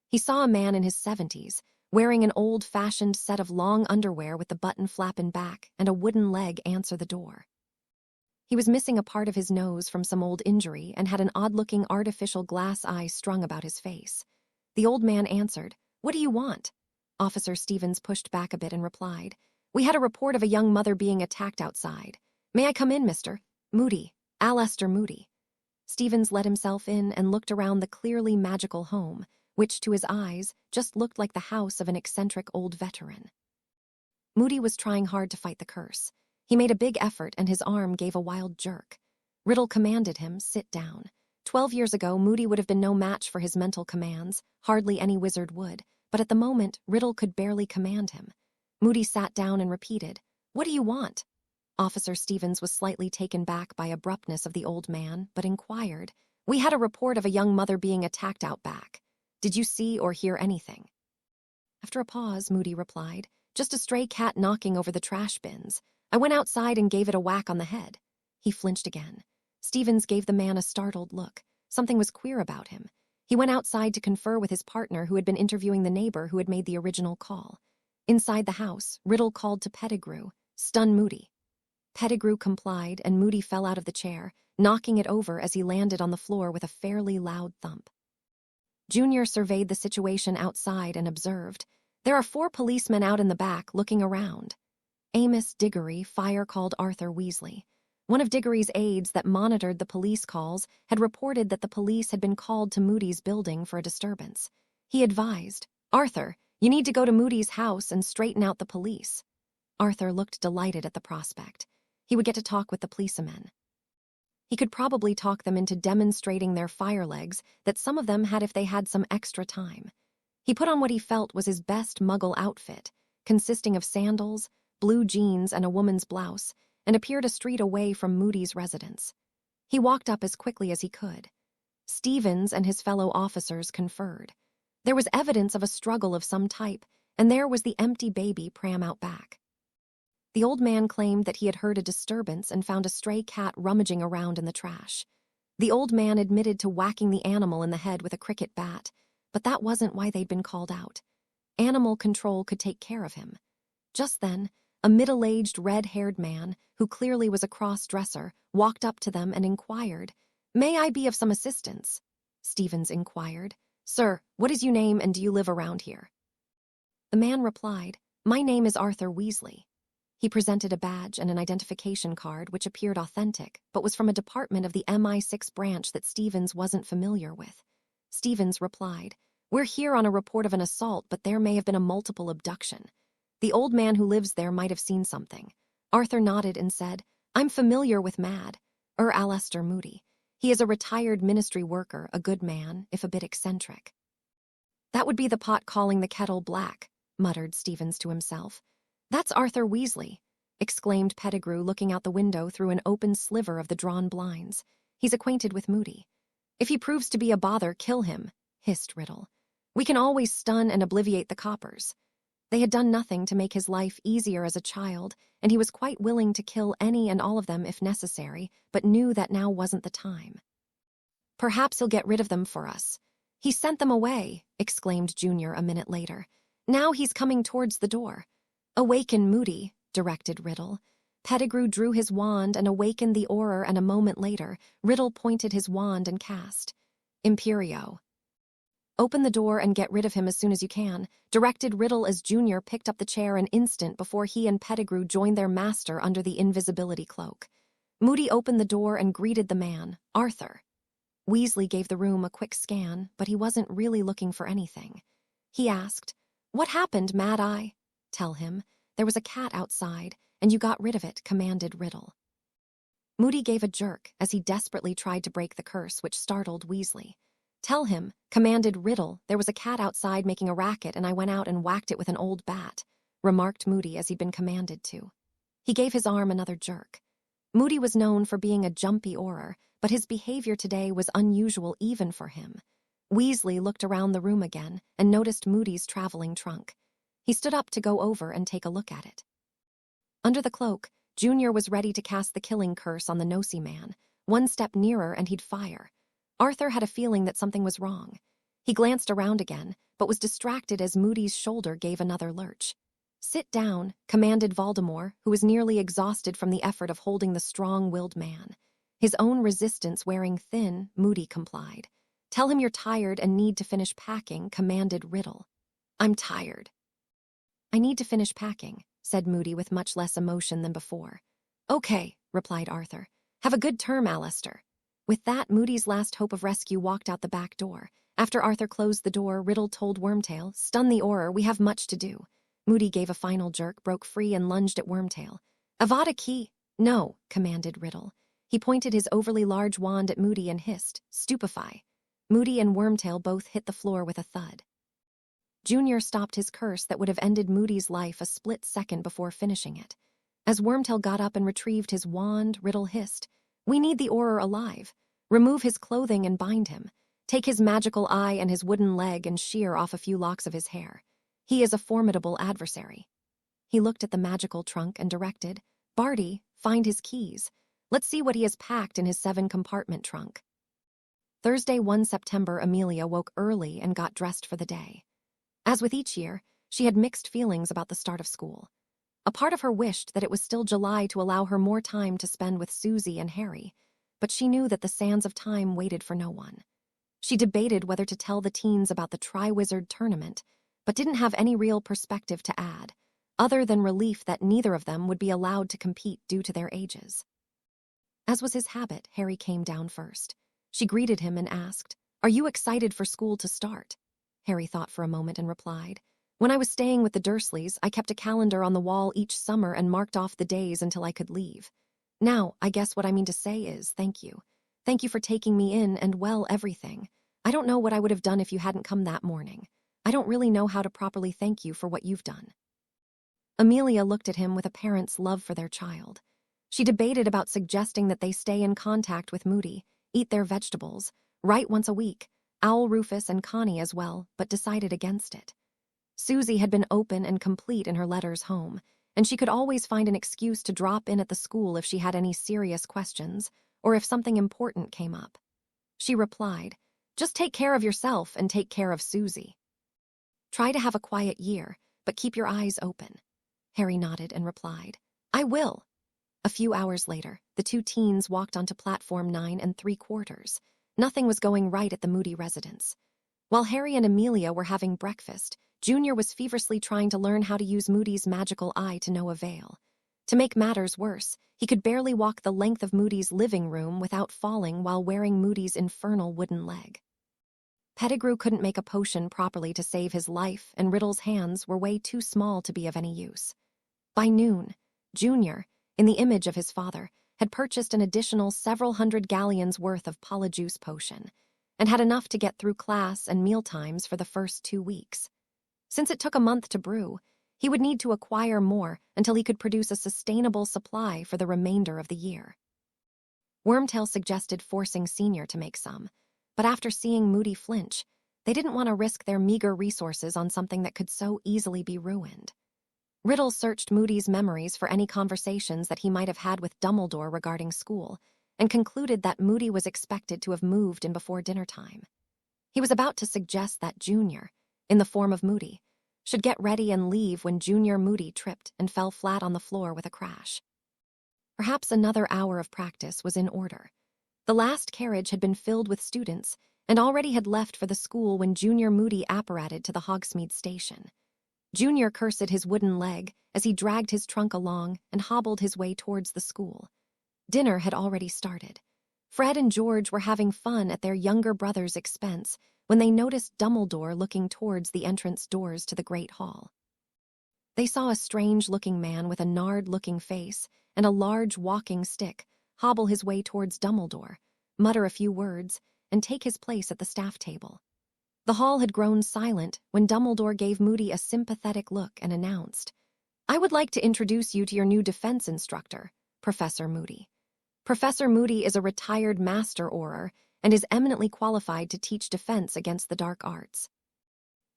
He saw a man in his 70s, wearing an old-fashioned set of long underwear with the button flap in back and a wooden leg answer the door. He was missing a part of his nose from some old injury and had an odd-looking artificial glass eye strung about his face. The old man answered, "What do you want?" Officer Stevens pushed back a bit and replied, "We had a report of a young mother being attacked outside. May I come in, Mr. Moody, Alastair Moody?" Stevens let himself in and looked around the clearly magical home, which to his eyes just looked like the house of an eccentric old veteran. Moody was trying hard to fight the curse. He made a big effort and his arm gave a wild jerk. Riddle commanded him, "Sit down." 12 years ago, Moody would have been no match for his mental commands, hardly any wizard would, but at the moment, Riddle could barely command him. Moody sat down and repeated, "What do you want?" Officer Stevens was slightly taken back by abruptness of the old man, but inquired, "We had a report of a young mother being attacked out back. Did you see or hear anything?" After a pause, Moody replied, "Just a stray cat knocking over the trash bins. I went outside and gave it a whack on the head." He flinched again. Stevens gave the man a startled look. Something was queer about him. He went outside to confer with his partner who had been interviewing the neighbor who had made the original call. Inside the house, Riddle called to Pettigrew, "Stun Moody." Pettigrew complied and Moody fell out of the chair, knocking it over as he landed on the floor with a fairly loud thump. Junior surveyed the situation outside and observed, "There are 4 policemen out in the back looking around." Amos Diggory fire-called Arthur Weasley. One of Diggory's aides that monitored the police calls had reported that the police had been called to Moody's building for a disturbance. He advised, "Arthur, you need to go to Moody's house and straighten out the police." Arthur looked delighted at the prospect. He would get to talk with the policemen. He could probably talk them into demonstrating their fire legs that some of them had if they had some extra time. He put on what he felt was his best Muggle outfit, consisting of sandals, blue jeans, and a woman's blouse, and appeared a street away from Moody's residence. He walked up as quickly as he could. Stevens and his fellow officers conferred. There was evidence of a struggle of some type, and there was the empty baby pram out back. The old man claimed that he had heard a disturbance and found a stray cat rummaging around in the trash. The old man admitted to whacking the animal in the head with a cricket bat, but that wasn't why they'd been called out. Animal control could take care of him. Just then, a middle-aged, red-haired man, who clearly was a cross-dresser, walked up to them and inquired, "May I be of some assistance?" Stevens inquired, "Sir, what is your name and do you live around here?" The man replied, "My name is Arthur Weasley." He presented a badge and an identification card which appeared authentic, but was from a department of the MI6 branch that Stevens wasn't familiar with. Stevens replied, "We're here on a report of an assault, but there may have been a multiple abduction. The old man who lives there might have seen something." Arthur nodded and said, "I'm familiar with Alastair Moody. He is a retired ministry worker, a good man, if a bit eccentric." "That would be the pot calling the kettle black," muttered Stevens to himself. "That's Arthur Weasley," exclaimed Pettigrew, looking out the window through an open sliver of the drawn blinds. "He's acquainted with Moody." "If he proves to be a bother, kill him," hissed Riddle. "We can always stun and obliviate the coppers." They had done nothing to make his life easier as a child, and he was quite willing to kill any and all of them if necessary, but knew that now wasn't the time. "Perhaps he'll get rid of them for us." "He sent them away," exclaimed Junior a minute later. "Now he's coming towards the door." "Awaken Moody," directed Riddle. Pettigrew drew his wand and awakened the Auror, and a moment later, Riddle pointed his wand and cast, "Imperio." "Open the door and get rid of him as soon as you can," directed Riddle as Junior picked up the chair an instant before he and Pettigrew joined their master under the invisibility cloak. Moody opened the door and greeted the man, "Arthur." Weasley gave the room a quick scan, but he wasn't really looking for anything. He asked, "What happened, Mad Eye?" "Tell him. There was a cat outside, and you got rid of it," commanded Riddle. Moody gave a jerk as he desperately tried to break the curse, which startled Weasley. "Tell him," commanded Riddle, "there was a cat outside making a racket and I went out and whacked it with an old bat," remarked Moody as he'd been commanded to. He gave his arm another jerk. Moody was known for being a jumpy Auror, but his behavior today was unusual even for him. Weasley looked around the room again and noticed Moody's traveling trunk. He stood up to go over and take a look at it. Under the cloak, Junior was ready to cast the killing curse on the Nosy man. One step nearer and he'd fire. Arthur had a feeling that something was wrong. He glanced around again, but was distracted as Moody's shoulder gave another lurch. "Sit down," commanded Voldemort, who was nearly exhausted from the effort of holding the strong-willed man. His own resistance wearing thin, Moody complied. "Tell him you're tired and need to finish packing," commanded Riddle. "I'm tired." "I need to finish packing," said Moody with much less emotion than before. "Okay," replied Arthur. "Have a good term, Alistair." With that, Moody's last hope of rescue walked out the back door. After Arthur closed the door, Riddle told Wormtail, "Stun the Auror, we have much to do." Moody gave a final jerk, broke free, and lunged at Wormtail. "Avada key!" "No," commanded Riddle. He pointed his overly large wand at Moody and hissed, "Stupefy." Moody and Wormtail both hit the floor with a thud. Junior stopped his curse that would have ended Moody's life a split second before finishing it. As Wormtail got up and retrieved his wand, Riddle hissed, "We need the Auror alive. Remove his clothing and bind him. Take his magical eye and his wooden leg and shear off a few locks of his hair. He is a formidable adversary." He looked at the magical trunk and directed, "Barty, find his keys. Let's see what he has packed in his 7-compartment trunk." Thursday, 1 September, Amelia woke early and got dressed for the day. As with each year, she had mixed feelings about the start of school. A part of her wished that it was still July to allow her more time to spend with Susie and Harry, but she knew that the sands of time waited for no one. She debated whether to tell the teens about the Triwizard Tournament, but didn't have any real perspective to add, other than relief that neither of them would be allowed to compete due to their ages. As was his habit, Harry came down first. She greeted him and asked, "Are you excited for school to start?" Harry thought for a moment and replied, "When I was staying with the Dursleys, I kept a calendar on the wall each summer and marked off the days until I could leave. Now, I guess what I mean to say is thank you. Thank you for taking me in and, well, everything. I don't know what I would have done if you hadn't come that morning. I don't really know how to properly thank you for what you've done." Amelia looked at him with a parent's love for their child. She debated about suggesting that they stay in contact with Moody, eat their vegetables, write once a week, Owl Rufus and Connie as well, but decided against it. Susie had been open and complete in her letters home, and she could always find an excuse to drop in at the school if she had any serious questions or if something important came up. She replied, "Just take care of yourself and take care of Susie. Try to have a quiet year, but keep your eyes open." Harry nodded and replied, "I will." A few hours later, the two teens walked onto platform 9 3/4. Nothing was going right at the Moody residence. While Harry and Amelia were having breakfast, Junior was feverishly trying to learn how to use Moody's magical eye to no avail. To make matters worse, he could barely walk the length of Moody's living room without falling while wearing Moody's infernal wooden leg. Pettigrew couldn't make a potion properly to save his life, and Riddle's hands were way too small to be of any use. By noon, Junior, in the image of his father, had purchased an additional several hundred galleons worth of Polyjuice potion, and had enough to get through class and mealtimes for the first 2 weeks. Since it took a month to brew, he would need to acquire more until he could produce a sustainable supply for the remainder of the year. Wormtail suggested forcing Senior to make some, but after seeing Moody flinch, they didn't want to risk their meager resources on something that could so easily be ruined. Riddle searched Moody's memories for any conversations that he might have had with Dumbledore regarding school, and concluded that Moody was expected to have moved in before dinner time. He was about to suggest that Junior, in the form of Moody, should get ready and leave when Junior Moody tripped and fell flat on the floor with a crash. Perhaps another hour of practice was in order. The last carriage had been filled with students and already had left for the school when Junior Moody apparated to the Hogsmeade station. Junior cursed his wooden leg as he dragged his trunk along and hobbled his way towards the school. Dinner had already started. Fred and George were having fun at their younger brother's expense when they noticed Dumbledore looking towards the entrance doors to the Great Hall. They saw a strange-looking man with a gnarled-looking face and a large walking stick hobble his way towards Dumbledore, mutter a few words, and take his place at the staff table. The hall had grown silent when Dumbledore gave Moody a sympathetic look and announced, "I would like to introduce you to your new defense instructor, Professor Moody. Professor Moody is a retired master Auror and is eminently qualified to teach defense against the dark arts."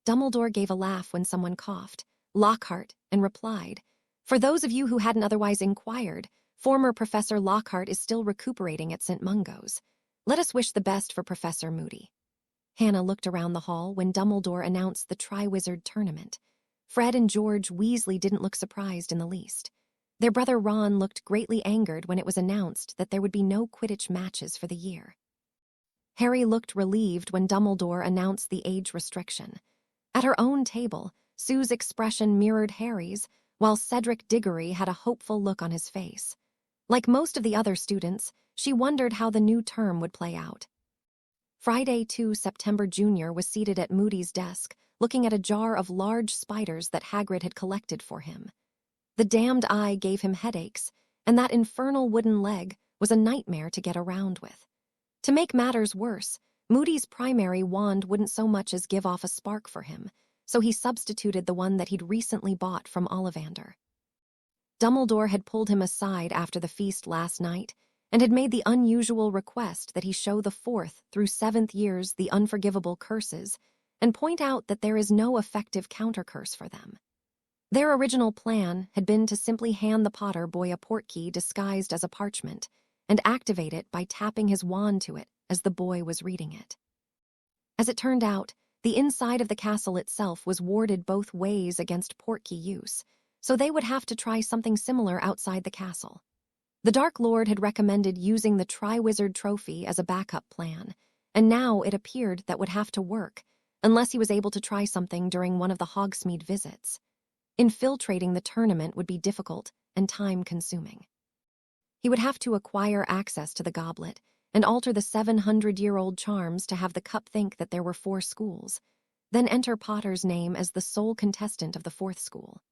Dumbledore gave a laugh when someone coughed, Lockhart, and replied, "For those of you who hadn't otherwise inquired, former Professor Lockhart is still recuperating at St. Mungo's. Let us wish the best for Professor Moody." Hannah looked around the hall when Dumbledore announced the Triwizard Tournament. Fred and George Weasley didn't look surprised in the least. Their brother Ron looked greatly angered when it was announced that there would be no Quidditch matches for the year. Harry looked relieved when Dumbledore announced the age restriction. At her own table, Sue's expression mirrored Harry's, while Cedric Diggory had a hopeful look on his face. Like most of the other students, she wondered how the new term would play out. Friday, 2 September Jr. was seated at Moody's desk, looking at a jar of large spiders that Hagrid had collected for him. The damned eye gave him headaches, and that infernal wooden leg was a nightmare to get around with. To make matters worse, Moody's primary wand wouldn't so much as give off a spark for him, so he substituted the one that he'd recently bought from Ollivander. Dumbledore had pulled him aside after the feast last night and had made the unusual request that he show the 4th through 7th years the unforgivable curses and point out that there is no effective countercurse for them. Their original plan had been to simply hand the Potter boy a portkey disguised as a parchment and activate it by tapping his wand to it as the boy was reading it. As it turned out, the inside of the castle itself was warded both ways against portkey use, so they would have to try something similar outside the castle. The Dark Lord had recommended using the Triwizard Trophy as a backup plan, and now it appeared that would have to work, unless he was able to try something during one of the Hogsmeade visits. Infiltrating the tournament would be difficult and time-consuming. He would have to acquire access to the goblet and alter the 700-year-old charms to have the cup think that there were 4 schools, then enter Potter's name as the sole contestant of the 4th school.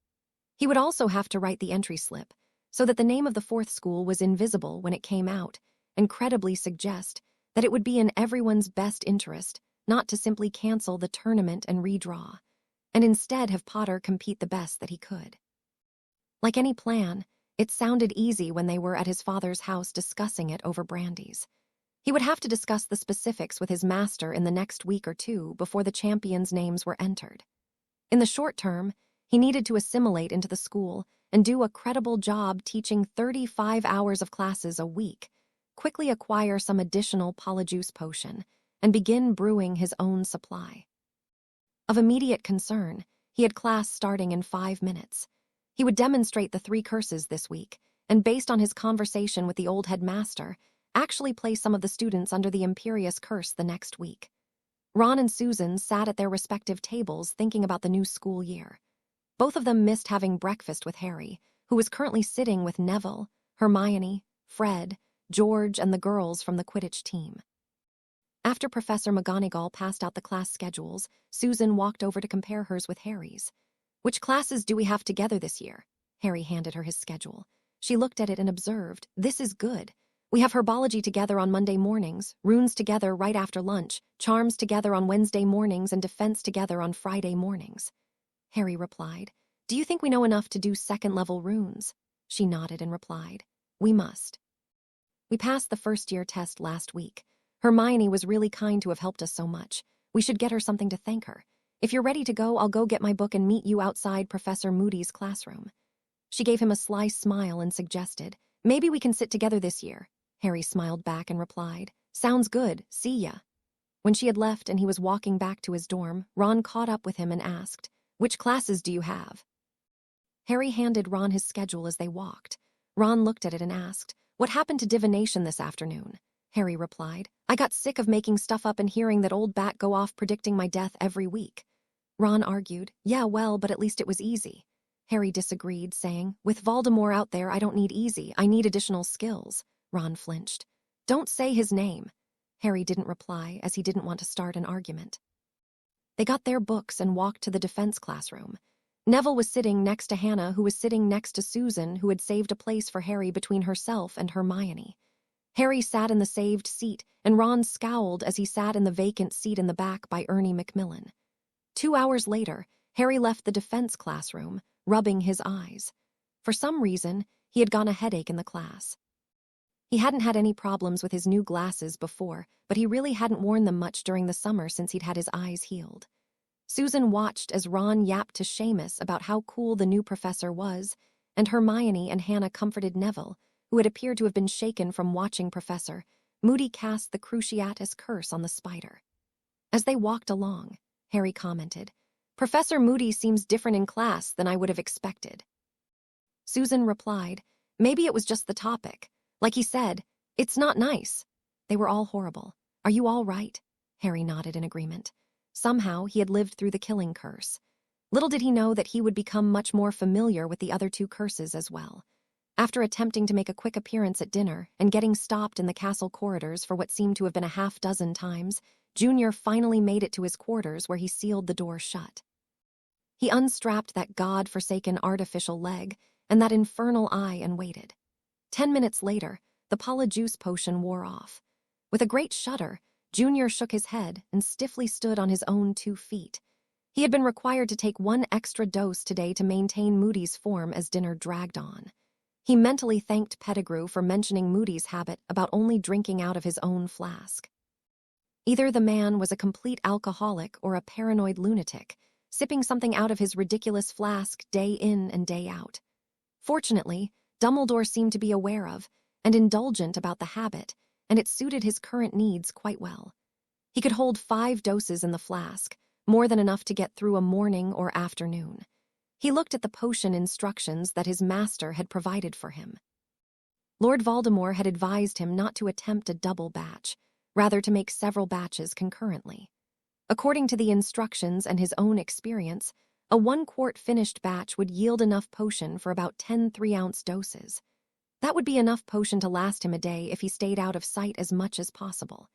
He would also have to write the entry slip so that the name of the 4th school was invisible when it came out, and credibly suggest that it would be in everyone's best interest not to simply cancel the tournament and redraw, and instead have Potter compete the best that he could. Like any plan, it sounded easy when they were at his father's house discussing it over brandies. He would have to discuss the specifics with his master in the next week or two before the champions' names were entered. In the short term, he needed to assimilate into the school and do a credible job teaching 35 hours of classes a week, quickly acquire some additional polyjuice potion, and begin brewing his own supply. Of immediate concern, he had class starting in 5 minutes. He would demonstrate the 3 curses this week, and based on his conversation with the old headmaster, actually place some of the students under the Imperious Curse the next week. Ron and Susan sat at their respective tables thinking about the new school year. Both of them missed having breakfast with Harry, who was currently sitting with Neville, Hermione, Fred, George, and the girls from the Quidditch team. After Professor McGonagall passed out the class schedules, Susan walked over to compare hers with Harry's. "Which classes do we have together this year?" Harry handed her his schedule. She looked at it and observed, "This is good. We have herbology together on Monday mornings, runes together right after lunch, charms together on Wednesday mornings, and defense together on Friday mornings." Harry replied, "Do you think we know enough to do 2nd-level runes?" She nodded and replied, "We must. We passed the first-year test last week. Hermione was really kind to have helped us so much. We should get her something to thank her. If you're ready to go, I'll go get my book and meet you outside Professor Moody's classroom." She gave him a sly smile and suggested, "Maybe we can sit together this year." Harry smiled back and replied, "Sounds good, see ya." When she had left and he was walking back to his dorm, Ron caught up with him and asked, "Which classes do you have?" Harry handed Ron his schedule as they walked. Ron looked at it and asked, "What happened to divination this afternoon?" Harry replied, "I got sick of making stuff up and hearing that old Bat go off predicting my death every week." Ron argued, "Yeah, well, but at least it was easy." Harry disagreed, saying, "With Voldemort out there, I don't need easy, I need additional skills." Ron flinched. "Don't say his name." Harry didn't reply, as he didn't want to start an argument. They got their books and walked to the defense classroom. Neville was sitting next to Hannah, who was sitting next to Susan, who had saved a place for Harry between herself and Hermione. Harry sat in the saved seat, and Ron scowled as he sat in the vacant seat in the back by Ernie Macmillan. 2 hours later, Harry left the defense classroom, rubbing his eyes. For some reason, he had gotten a headache in the class. He hadn't had any problems with his new glasses before, but he really hadn't worn them much during the summer since he'd had his eyes healed. Susan watched as Ron yapped to Seamus about how cool the new professor was, and Hermione and Hannah comforted Neville, who had appeared to have been shaken from watching Professor Moody cast the Cruciatus curse on the spider. As they walked along, Harry commented, "Professor Moody seems different in class than I would have expected." Susan replied, "Maybe it was just the topic. Like he said, it's not nice." They were all horrible. "Are you all right?" Harry nodded in agreement. Somehow he had lived through the killing curse. Little did he know that he would become much more familiar with the other two curses as well. After attempting to make a quick appearance at dinner and getting stopped in the castle corridors for what seemed to have been a half-dozen times, Junior finally made it to his quarters where he sealed the door shut. He unstrapped that god-forsaken artificial leg and that infernal eye and waited. 10 minutes later, the Polyjuice potion wore off. With a great shudder, Junior shook his head and stiffly stood on his own 2 feet. He had been required to take 1 extra dose today to maintain Moody's form as dinner dragged on. He mentally thanked Pettigrew for mentioning Moody's habit about only drinking out of his own flask. Either the man was a complete alcoholic or a paranoid lunatic, sipping something out of his ridiculous flask day in and day out. Fortunately, Dumbledore seemed to be aware of and indulgent about the habit, and it suited his current needs quite well. He could hold 5 doses in the flask, more than enough to get through a morning or afternoon. He looked at the potion instructions that his master had provided for him. Lord Voldemort had advised him not to attempt a double batch, rather to make several batches concurrently. According to the instructions and his own experience, a 1-quart finished batch would yield enough potion for about 10 3-ounce doses. That would be enough potion to last him a day if he stayed out of sight as much as possible.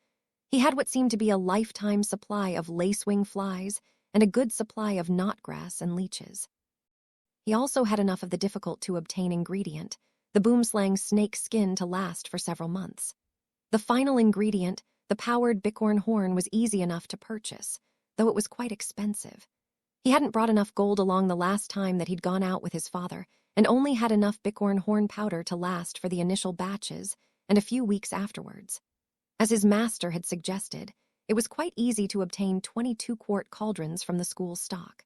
He had what seemed to be a lifetime supply of lacewing flies and a good supply of knotgrass and leeches. He also had enough of the difficult-to-obtain ingredient, the boomslang snake skin, to last for several months. The final ingredient, the powered bicorn horn, was easy enough to purchase, though it was quite expensive. He hadn't brought enough gold along the last time that he'd gone out with his father, and only had enough bicorn horn powder to last for the initial batches and a few weeks afterwards. As his master had suggested, it was quite easy to obtain 22-quart cauldrons from the school stock.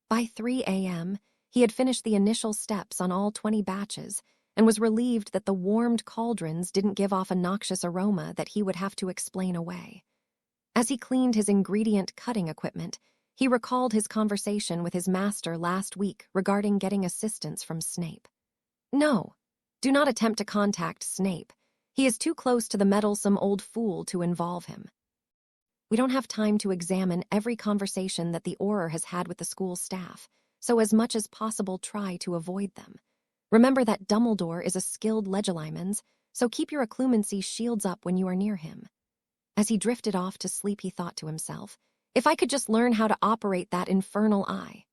By 3 a.m., he had finished the initial steps on all 20 batches and was relieved that the warmed cauldrons didn't give off a noxious aroma that he would have to explain away. As he cleaned his ingredient cutting equipment, he recalled his conversation with his master last week regarding getting assistance from Snape. "No, do not attempt to contact Snape. He is too close to the meddlesome old fool to involve him. We don't have time to examine every conversation that the Auror has had with the school staff, so as much as possible try to avoid them. Remember that Dumbledore is a skilled legilimens, so keep your occlumency shields up when you are near him." As he drifted off to sleep, he thought to himself, "If I could just learn how to operate that infernal eye."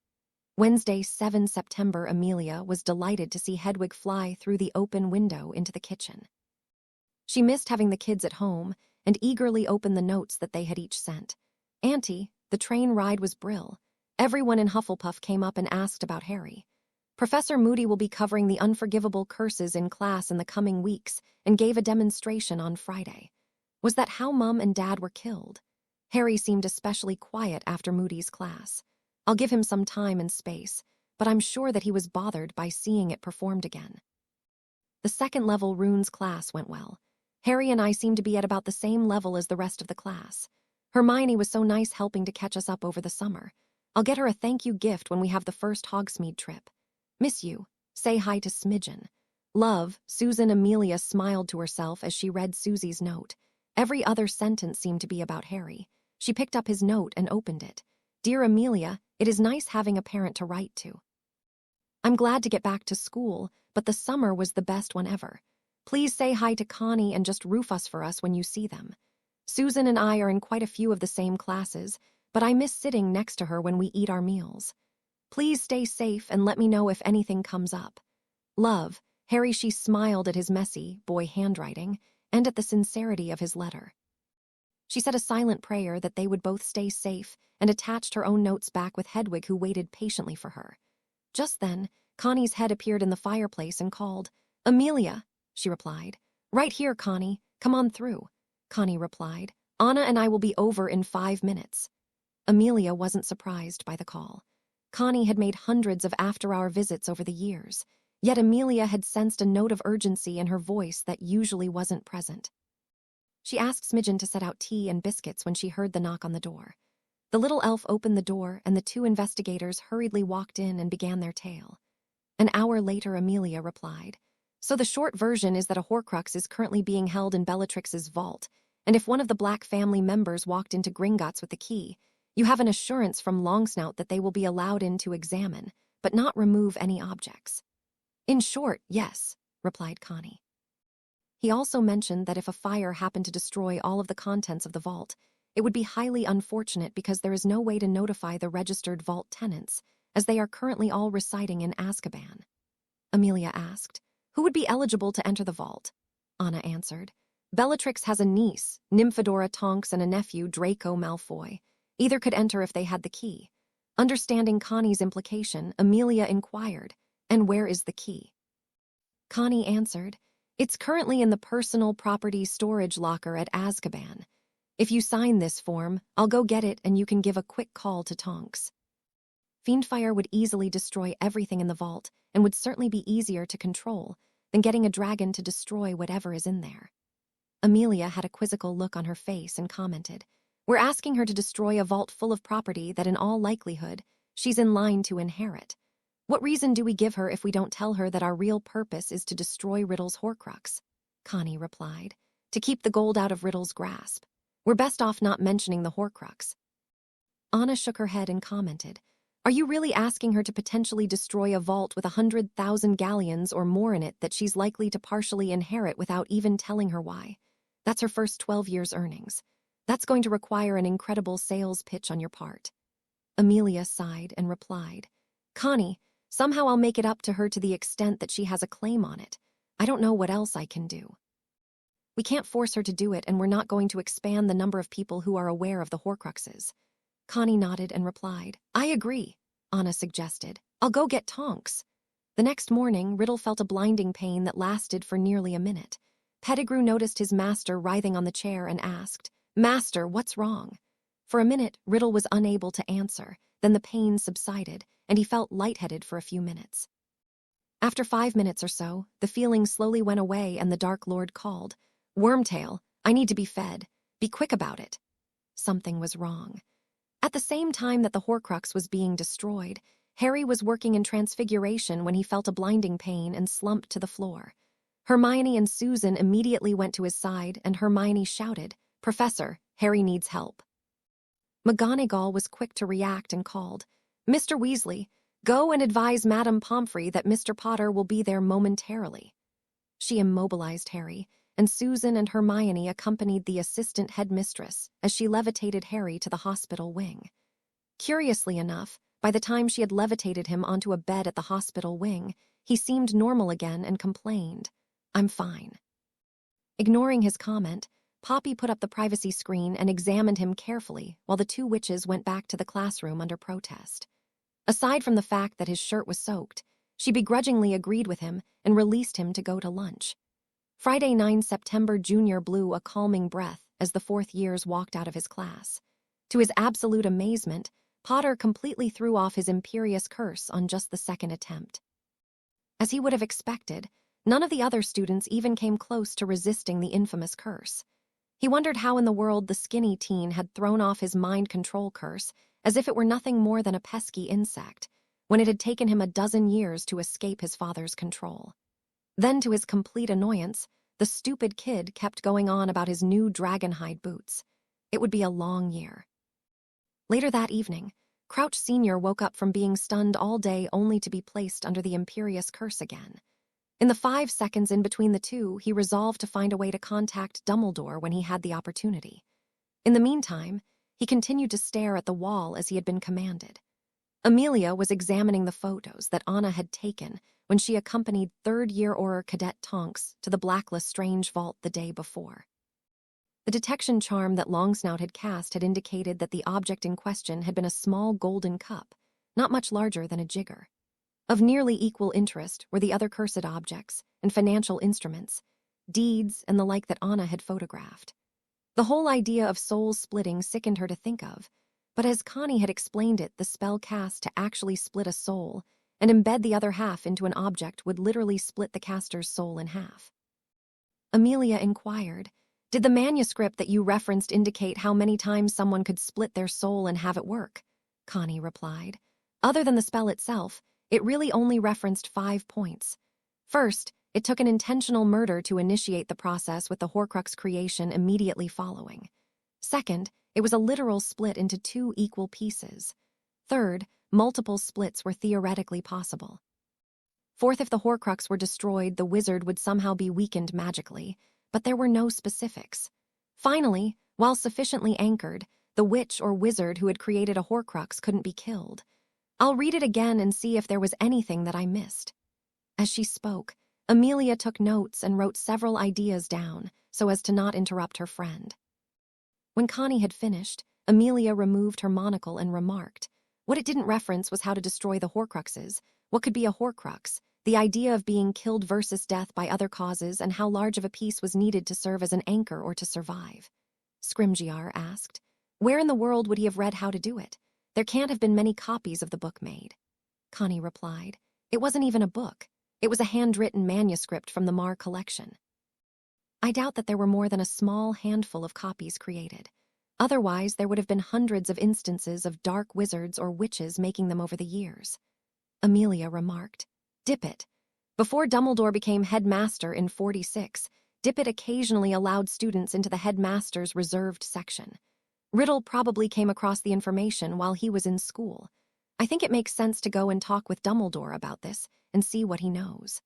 Wednesday, 7 September, Amelia was delighted to see Hedwig fly through the open window into the kitchen. She missed having the kids at home and eagerly opened the notes that they had each sent. "Auntie, the train ride was brill. Everyone in Hufflepuff came up and asked about Harry. Professor Moody will be covering the unforgivable curses in class in the coming weeks and gave a demonstration on Friday. Was that how Mum and Dad were killed? Harry seemed especially quiet after Moody's class. I'll give him some time and space, but I'm sure that he was bothered by seeing it performed again. The second-level runes class went well. Harry and I seem to be at about the same level as the rest of the class. Hermione was so nice helping to catch us up over the summer. I'll get her a thank-you gift when we have the first Hogsmeade trip. Miss you. Say hi to Smidgen. Love." Susan Amelia smiled to herself as she read Susie's note. Every other sentence seemed to be about Harry. She picked up his note and opened it. "Dear Amelia, it is nice having a parent to write to. I'm glad to get back to school, but the summer was the best one ever. Please say hi to Connie and just roof us for us when you see them. Susan and I are in quite a few of the same classes, but I miss sitting next to her when we eat our meals. Please stay safe and let me know if anything comes up. Love, Harry." She smiled at his messy, boy handwriting and at the sincerity of his letter. She said a silent prayer that they would both stay safe and attached her own notes back with Hedwig, who waited patiently for her. Just then, Connie's head appeared in the fireplace and called, "Amelia," she replied. "Right here, Connie. Come on through." Connie replied, "Anna and I will be over in 5 minutes." Amelia wasn't surprised by the call. Connie had made hundreds of after-hour visits over the years, yet Amelia had sensed a note of urgency in her voice that usually wasn't present. She asked Smidgen to set out tea and biscuits when she heard the knock on the door. The little elf opened the door, and the two investigators hurriedly walked in and began their tale. An hour later, Amelia replied, "So the short version is that a Horcrux is currently being held in Bellatrix's vault, and if one of the Black family members walked into Gringotts with the key, you have an assurance from Longsnout that they will be allowed in to examine, but not remove any objects." "In short, yes," replied Connie. He also mentioned that if a fire happened to destroy all of the contents of the vault, it would be highly unfortunate because there is no way to notify the registered vault tenants, as they are currently all residing in Azkaban. Amelia asked, "Who would be eligible to enter the vault?" Anna answered, "Bellatrix has a niece, Nymphadora Tonks, and a nephew, Draco Malfoy. Either could enter if they had the key." Understanding Connie's implication, Amelia inquired, "And where is the key?" Connie answered, "It's currently in the personal property storage locker at Azkaban. If you sign this form, I'll go get it and you can give a quick call to Tonks." Fiendfire would easily destroy everything in the vault and would certainly be easier to control than getting a dragon to destroy whatever is in there. Amelia had a quizzical look on her face and commented, "We're asking her to destroy a vault full of property that in all likelihood she's in line to inherit. What reason do we give her if we don't tell her that our real purpose is to destroy Riddle's Horcrux?" Connie replied, "To keep the gold out of Riddle's grasp. We're best off not mentioning the Horcrux." Anna shook her head and commented, "Are you really asking her to potentially destroy a vault with 100,000 galleons or more in it that she's likely to partially inherit without even telling her why? That's her first 12 years' earnings. That's going to require an incredible sales pitch on your part." Amelia sighed and replied, "Connie, somehow I'll make it up to her to the extent that she has a claim on it. I don't know what else I can do." "We can't force her to do it, and we're not going to expand the number of people who are aware of the Horcruxes." Connie nodded and replied, "I agree." Anna suggested, "I'll go get Tonks." The next morning, Riddle felt a blinding pain that lasted for nearly a minute. Pettigrew noticed his master writhing on the chair and asked, "Master, what's wrong?" For a minute, Riddle was unable to answer. Then the pain subsided, and he felt lightheaded for a few minutes. After 5 minutes or so, the feeling slowly went away and the Dark Lord called, "Wormtail, I need to be fed. Be quick about it." Something was wrong. At the same time that the Horcrux was being destroyed, Harry was working in Transfiguration when he felt a blinding pain and slumped to the floor. Hermione and Susan immediately went to his side, and Hermione shouted, "Professor, Harry needs help." McGonagall was quick to react and called, "Mr. Weasley, go and advise Madame Pomfrey that Mr. Potter will be there momentarily." She immobilized Harry, and Susan and Hermione accompanied the assistant headmistress as she levitated Harry to the hospital wing. Curiously enough, by the time she had levitated him onto a bed at the hospital wing, he seemed normal again and complained, "I'm fine." Ignoring his comment, Poppy put up the privacy screen and examined him carefully while the two witches went back to the classroom under protest. Aside from the fact that his shirt was soaked, she begrudgingly agreed with him and released him to go to lunch. Friday 9 September Jr. blew a calming breath as the fourth years walked out of his class. To his absolute amazement, Potter completely threw off his imperious curse on just the second attempt. As he would have expected, none of the other students even came close to resisting the infamous curse. He wondered how in the world the skinny teen had thrown off his mind control curse as if it were nothing more than a pesky insect, when it had taken him a dozen years to escape his father's control. Then, to his complete annoyance, the stupid kid kept going on about his new dragonhide boots. It would be a long year. Later that evening, Crouch Sr. woke up from being stunned all day only to be placed under the imperious curse again. In the 5 seconds in between the two, he resolved to find a way to contact Dumbledore when he had the opportunity. In the meantime, he continued to stare at the wall as he had been commanded. Amelia was examining the photos that Anna had taken when she accompanied third-year Auror Cadet Tonks to the Blacklist Strange Vault the day before. The detection charm that Longsnout had cast had indicated that the object in question had been a small golden cup, not much larger than a jigger. Of nearly equal interest were the other cursed objects and financial instruments, deeds and the like that Anna had photographed. The whole idea of soul splitting sickened her to think of, but as Connie had explained it, the spell cast to actually split a soul and embed the other half into an object would literally split the caster's soul in half. Amelia inquired, Did the manuscript that you referenced indicate how many times someone could split their soul and have it work? Connie replied. Other than the spell itself, it really only referenced 5 points. First, it took an intentional murder to initiate the process with the Horcrux creation immediately following. Second, it was a literal split into 2 equal pieces. Third, multiple splits were theoretically possible. Fourth, if the Horcrux were destroyed, the wizard would somehow be weakened magically, but there were no specifics. Finally, while sufficiently anchored, the witch or wizard who had created a Horcrux couldn't be killed. I'll read it again and see if there was anything that I missed. As she spoke, Amelia took notes and wrote several ideas down so as to not interrupt her friend. When Connie had finished, Amelia removed her monocle and remarked, what it didn't reference was how to destroy the Horcruxes, what could be a Horcrux, the idea of being killed versus death by other causes, and how large of a piece was needed to serve as an anchor or to survive. Scrimgeour asked, where in the world would he have read how to do it? There can't have been many copies of the book made. Connie replied, it wasn't even a book. It was a handwritten manuscript from the Mar collection. I doubt that there were more than a small handful of copies created. Otherwise, there would have been hundreds of instances of dark wizards or witches making them over the years. Amelia remarked, Dippet. Before Dumbledore became headmaster in 46, Dippet occasionally allowed students into the headmaster's reserved section. Riddle probably came across the information while he was in school. I think it makes sense to go and talk with Dumbledore about this and see what he knows.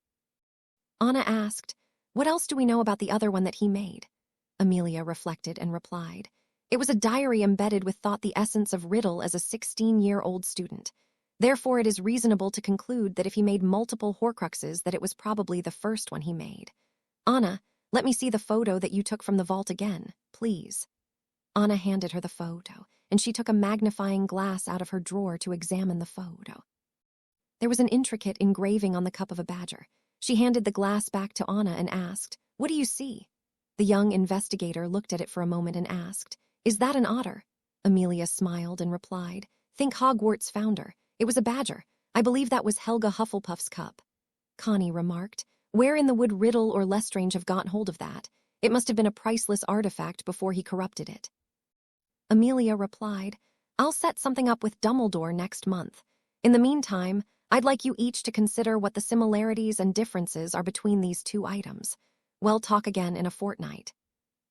Anna asked, what else do we know about the other one that he made? Amelia reflected and replied, it was a diary embedded with thought the essence of Riddle as a 16-year-old student. Therefore, it is reasonable to conclude that if he made multiple Horcruxes, that it was probably the first one he made. Anna, let me see the photo that you took from the vault again, please. Anna handed her the photo, and she took a magnifying glass out of her drawer to examine the photo. There was an intricate engraving on the cup of a badger. She handed the glass back to Anna and asked, what do you see? The young investigator looked at it for a moment and asked, is that an otter? Amelia smiled and replied, think Hogwarts founder. It was a badger. I believe that was Helga Hufflepuff's cup. Connie remarked, where in the wood Riddle or Lestrange have got hold of that? It must have been a priceless artifact before he corrupted it. Amelia replied, I'll set something up with Dumbledore next month. In the meantime, I'd like you each to consider what the similarities and differences are between these 2 items. We'll talk again in a fortnight.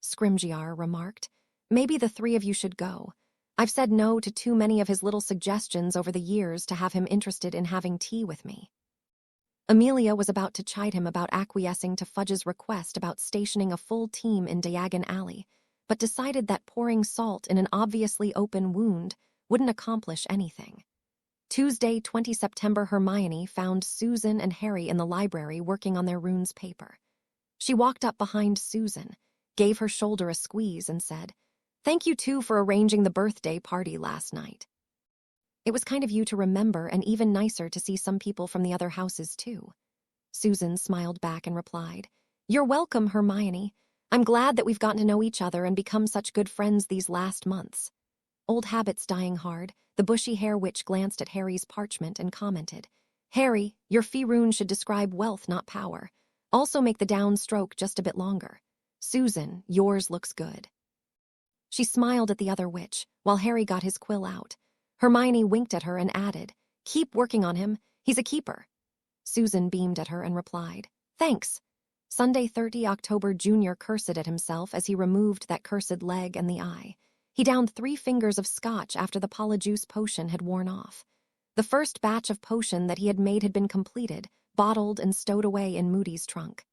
Scrimgeour remarked, maybe the 3 of you should go. I've said no to too many of his little suggestions over the years to have him interested in having tea with me. Amelia was about to chide him about acquiescing to Fudge's request about stationing a full team in Diagon Alley, but decided that pouring salt in an obviously open wound wouldn't accomplish anything. Tuesday, 20 September, Hermione found Susan and Harry in the library working on their runes paper. She walked up behind Susan, gave her shoulder a squeeze, and said, thank you two for arranging the birthday party last night. It was kind of you to remember, and even nicer to see some people from the other houses too. Susan smiled back and replied, you're welcome, Hermione. I'm glad that we've gotten to know each other and become such good friends these last months. Old habits dying hard, the bushy hair witch glanced at Harry's parchment and commented, Harry, your fee rune should describe wealth, not power. Also make the down stroke just a bit longer. Susan, yours looks good. She smiled at the other witch, while Harry got his quill out. Hermione winked at her and added, keep working on him, he's a keeper. Susan beamed at her and replied, thanks. Sunday 30 October Jr. cursed at himself as he removed that cursed leg and the eye. He downed 3 fingers of scotch after the polyjuice potion had worn off. The first batch of potion that he had made had been completed, bottled and stowed away in Moody's trunk.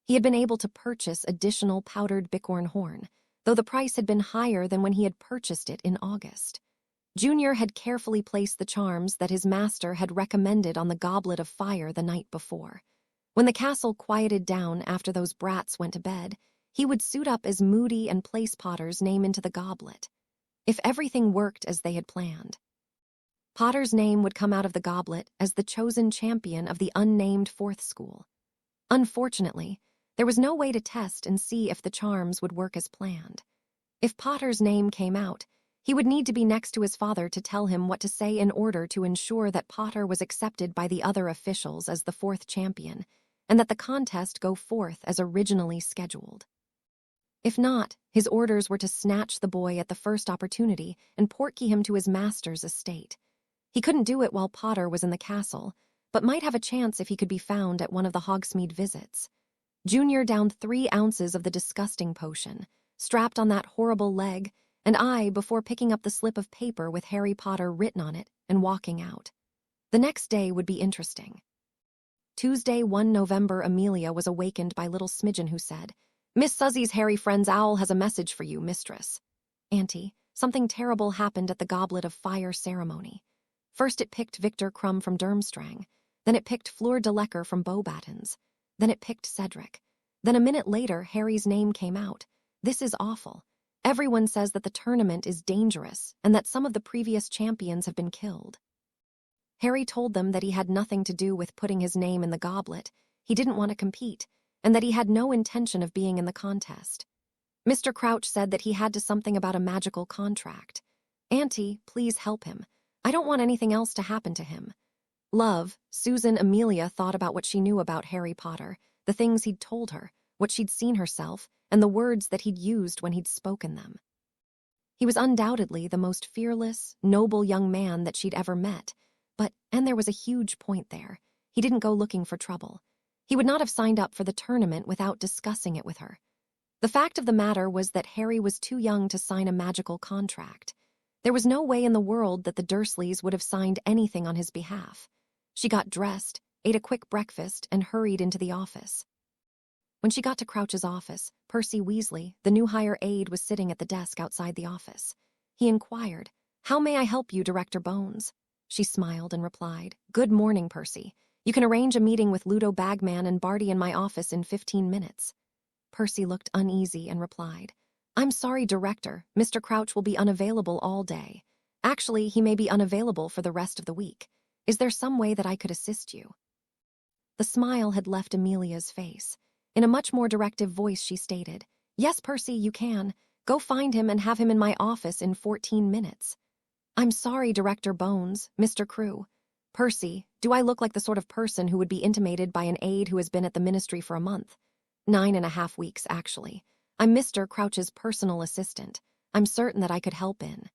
He had been able to purchase additional powdered bicorn horn, though the price had been higher than when he had purchased it in August. Junior had carefully placed the charms that his master had recommended on the goblet of fire the night before. When the castle quieted down after those brats went to bed, he would suit up as Moody and place Potter's name into the goblet. If everything worked as they had planned, Potter's name would come out of the goblet as the chosen champion of the unnamed 4th school. Unfortunately, there was no way to test and see if the charms would work as planned. If Potter's name came out, he would need to be next to his father to tell him what to say in order to ensure that Potter was accepted by the other officials as the 4th champion, and that the contest go forth as originally scheduled. If not, his orders were to snatch the boy at the first opportunity and portkey him to his master's estate. He couldn't do it while Potter was in the castle, but might have a chance if he could be found at one of the Hogsmeade visits. Junior downed 3 ounces of the disgusting potion, strapped on that horrible leg, and I before picking up the slip of paper with Harry Potter written on it and walking out. The next day would be interesting. Tuesday, 1 November, Amelia was awakened by little Smidgen who said, "Miss Suzzie's hairy friend's owl has a message for you, mistress." "Auntie, something terrible happened at the Goblet of Fire ceremony. First it picked Victor Crumb from Durmstrang, then it picked Fleur de Lecker from Beauxbatons, then it picked Cedric. Then a minute later, Harry's name came out. This is awful. Everyone says that the tournament is dangerous and that some of the previous champions have been killed." Harry told them that he had nothing to do with putting his name in the goblet, he didn't want to compete, and that he had no intention of being in the contest. Mr. Crouch said that he had to something about a magical contract. "Auntie, please help him. I don't want anything else to happen to him." Love, Susan Amelia thought about what she knew about Harry Potter, the things he'd told her, what she'd seen herself, and the words that he'd used when he'd spoken them. He was undoubtedly the most fearless, noble young man that she'd ever met, and there was a huge point there. He didn't go looking for trouble. He would not have signed up for the tournament without discussing it with her. The fact of the matter was that Harry was too young to sign a magical contract. There was no way in the world that the Dursleys would have signed anything on his behalf. She got dressed, ate a quick breakfast, and hurried into the office. When she got to Crouch's office, Percy Weasley, the new hire aide, was sitting at the desk outside the office. He inquired, "How may I help you, Director Bones?" She smiled and replied, "Good morning, Percy. You can arrange a meeting with Ludo Bagman and Barty in my office in 15 minutes. Percy looked uneasy and replied, "I'm sorry, Director. Mr. Crouch will be unavailable all day. Actually, he may be unavailable for the rest of the week. Is there some way that I could assist you?" The smile had left Amelia's face. In a much more directive voice, she stated, "Yes, Percy, you can. Go find him and have him in my office in 14 minutes. I'm sorry, Director Bones, Mr. Crewe. Percy, do I look like the sort of person who would be intimated by an aide who has been at the ministry for a month? 9.5 weeks, actually. I'm Mr. Crouch's personal assistant. I'm certain that I could help in."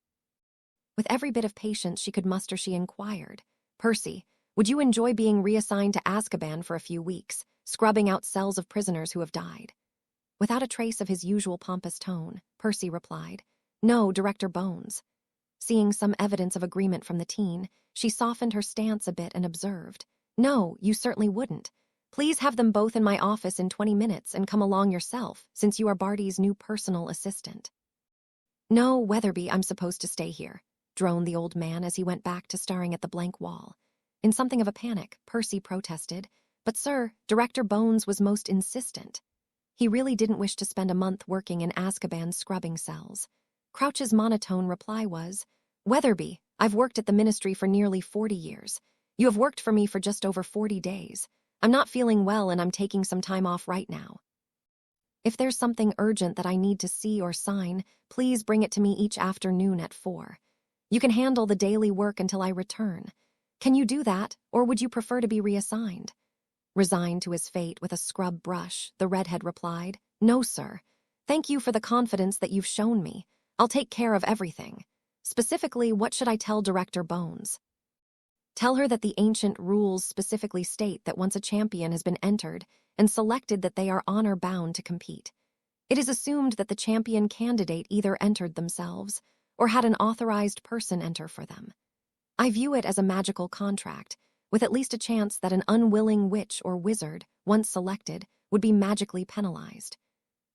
With every bit of patience she could muster, she inquired, "Percy, would you enjoy being reassigned to Azkaban for a few weeks, scrubbing out cells of prisoners who have died?" Without a trace of his usual pompous tone, Percy replied, "No, Director Bones." Seeing some evidence of agreement from the teen, she softened her stance a bit and observed, "No, you certainly wouldn't. Please have them both in my office in 20 minutes and come along yourself, since you are Barty's new personal assistant." "No, Weatherby, I'm supposed to stay here," droned the old man as he went back to staring at the blank wall. In something of a panic, Percy protested, "But sir, Director Bones was most insistent." He really didn't wish to spend a month working in Azkaban's scrubbing cells. Crouch's monotone reply was, "Weatherby, I've worked at the ministry for nearly 40 years. You have worked for me for just over 40 days. I'm not feeling well and I'm taking some time off right now. If there's something urgent that I need to see or sign, please bring it to me each afternoon at 4. You can handle the daily work until I return. Can you do that, or would you prefer to be reassigned?" Resigned to his fate with a scrub brush, the redhead replied, "No, sir. Thank you for the confidence that you've shown me. I'll take care of everything. Specifically, what should I tell Director Bones?" "Tell her that the ancient rules specifically state that once a champion has been entered and selected that they are honor-bound to compete. It is assumed that the champion candidate either entered themselves or had an authorized person enter for them. I view it as a magical contract, with at least a chance that an unwilling witch or wizard, once selected, would be magically penalized.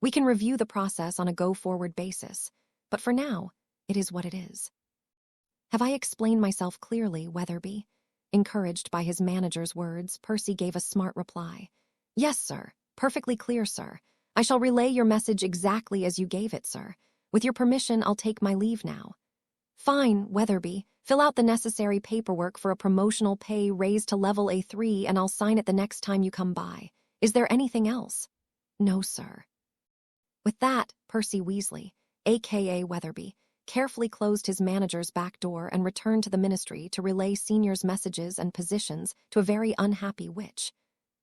We can review the process on a go-forward basis, but for now, it is what it is." "Have I explained myself clearly, Weatherby?" Encouraged by his manager's words, Percy gave a smart reply. "Yes, sir. Perfectly clear, sir. I shall relay your message exactly as you gave it, sir. With your permission, I'll take my leave now." "Fine, Weatherby. Fill out the necessary paperwork for a promotional pay raise to level A3 and I'll sign it the next time you come by. Is there anything else?" "No, sir." With that, Percy Weasley, a.k.a. Weatherby, carefully closed his manager's back door and returned to the ministry to relay Senior's messages and positions to a very unhappy witch.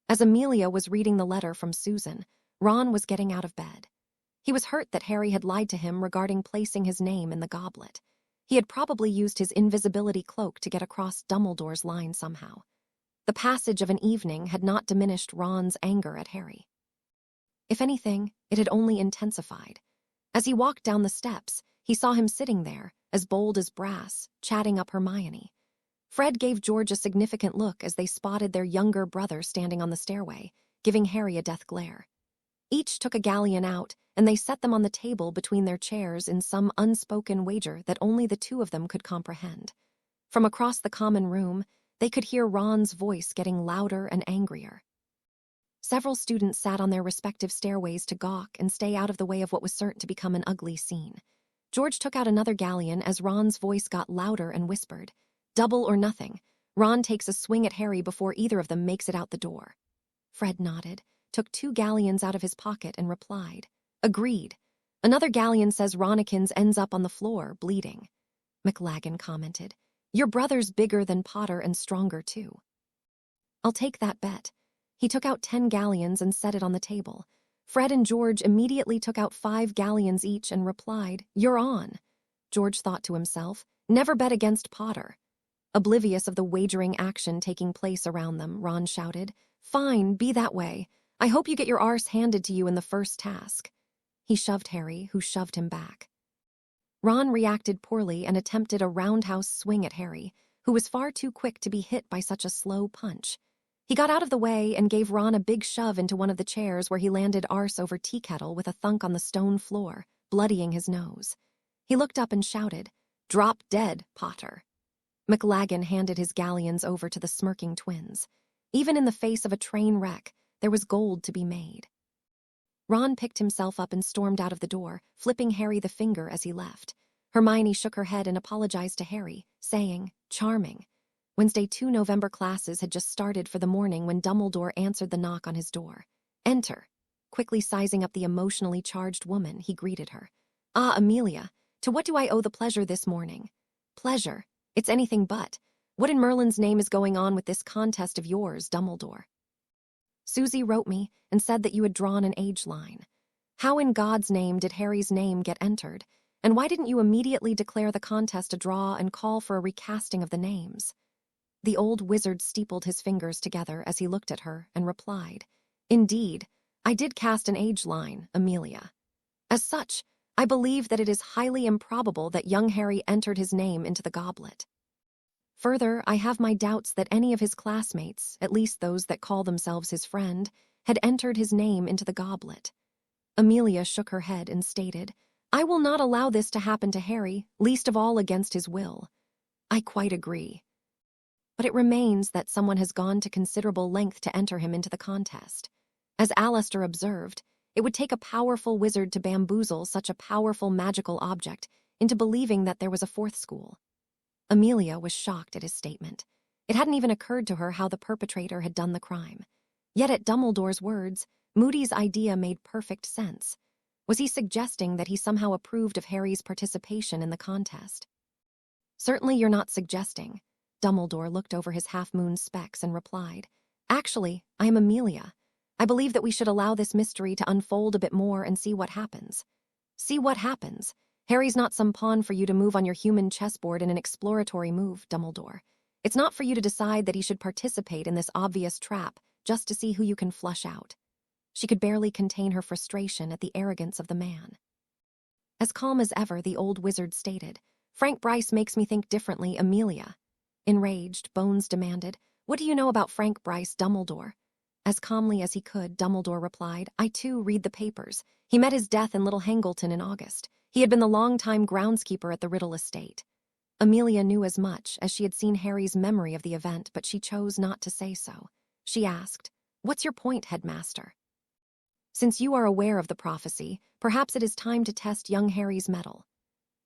As Amelia was reading the letter from Susan, Ron was getting out of bed. He was hurt that Harry had lied to him regarding placing his name in the goblet. He had probably used his invisibility cloak to get across Dumbledore's line somehow. The passage of an evening had not diminished Ron's anger at Harry. If anything, it had only intensified. As he walked down the steps, he saw him sitting there, as bold as brass, chatting up Hermione. Fred gave George a significant look as they spotted their younger brother standing on the stairway, giving Harry a death glare. Each took a galleon out, and they set them on the table between their chairs in some unspoken wager that only the two of them could comprehend. From across the common room, they could hear Ron's voice getting louder and angrier. Several students sat on their respective stairways to gawk and stay out of the way of what was certain to become an ugly scene. George took out another galleon as Ron's voice got louder and whispered, "Double or nothing. Ron takes a swing at Harry before either of them makes it out the door." Fred nodded, took 2 galleons out of his pocket and replied, "Agreed. Another galleon says Ronikins ends up on the floor, bleeding." McLaggen commented, "Your brother's bigger than Potter and stronger too." "I'll take that bet." He took out 10 galleons and set it on the table. Fred and George immediately took out 5 galleons each and replied, "You're on." George thought to himself, "Never bet against Potter." Oblivious of the wagering action taking place around them, Ron shouted, "Fine, be that way. I hope you get your arse handed to you in the first task." He shoved Harry, who shoved him back. Ron reacted poorly and attempted a roundhouse swing at Harry, who was far too quick to be hit by such a slow punch. He got out of the way and gave Ron a big shove into one of the chairs where he landed arse over tea kettle with a thunk on the stone floor, bloodying his nose. He looked up and shouted, "Drop dead, Potter." McLaggen handed his galleons over to the smirking twins. Even in the face of a train wreck, there was gold to be made. Ron picked himself up and stormed out of the door, flipping Harry the finger as he left. Hermione shook her head and apologized to Harry, saying, "Charming." Wednesday 2 November classes had just started for the morning when Dumbledore answered the knock on his door. "Enter." Quickly sizing up the emotionally charged woman, he greeted her. "Ah, Amelia, to what do I owe the pleasure this morning?" "Pleasure? It's anything but. What in Merlin's name is going on with this contest of yours, Dumbledore?" "Susie wrote me and said that you had drawn an age line. How in God's name did Harry's name get entered? And why didn't you immediately declare the contest a draw and call for a recasting of the names?" The old wizard steepled his fingers together as he looked at her and replied, "Indeed, I did cast an age line, Amelia. As such, I believe that it is highly improbable that young Harry entered his name into the goblet. Further, I have my doubts that any of his classmates, at least those that call themselves his friend, had entered his name into the goblet." Amelia shook her head and stated, "I will not allow this to happen to Harry, least of all against his will." "I quite agree. But it remains that someone has gone to considerable length to enter him into the contest. As Alistair observed, it would take a powerful wizard to bamboozle such a powerful magical object into believing that there was a fourth school." Amelia was shocked at his statement. It hadn't even occurred to her how the perpetrator had done the crime. Yet at Dumbledore's words, Moody's idea made perfect sense. Was he suggesting that he somehow approved of Harry's participation in the contest? "Certainly you're not suggesting." Dumbledore looked over his half-moon specs and replied, "Actually, I am Amelia. I believe that we should allow this mystery to unfold a bit more and see what happens." "See what happens? Harry's not some pawn for you to move on your human chessboard in an exploratory move, Dumbledore. It's not for you to decide that he should participate in this obvious trap just to see who you can flush out." She could barely contain her frustration at the arrogance of the man. As calm as ever, the old wizard stated, "Frank Bryce makes me think differently, Amelia." Enraged, Bones demanded, "What do you know about Frank Bryce, Dumbledore?" As calmly as he could, Dumbledore replied, "I too read the papers. He met his death in Little Hangleton in August. He had been the long-time groundskeeper at the Riddle estate." Amelia knew as much, as she had seen Harry's memory of the event, but she chose not to say so. She asked, "What's your point, headmaster?" "Since you are aware of the prophecy, perhaps it is time to test young Harry's mettle."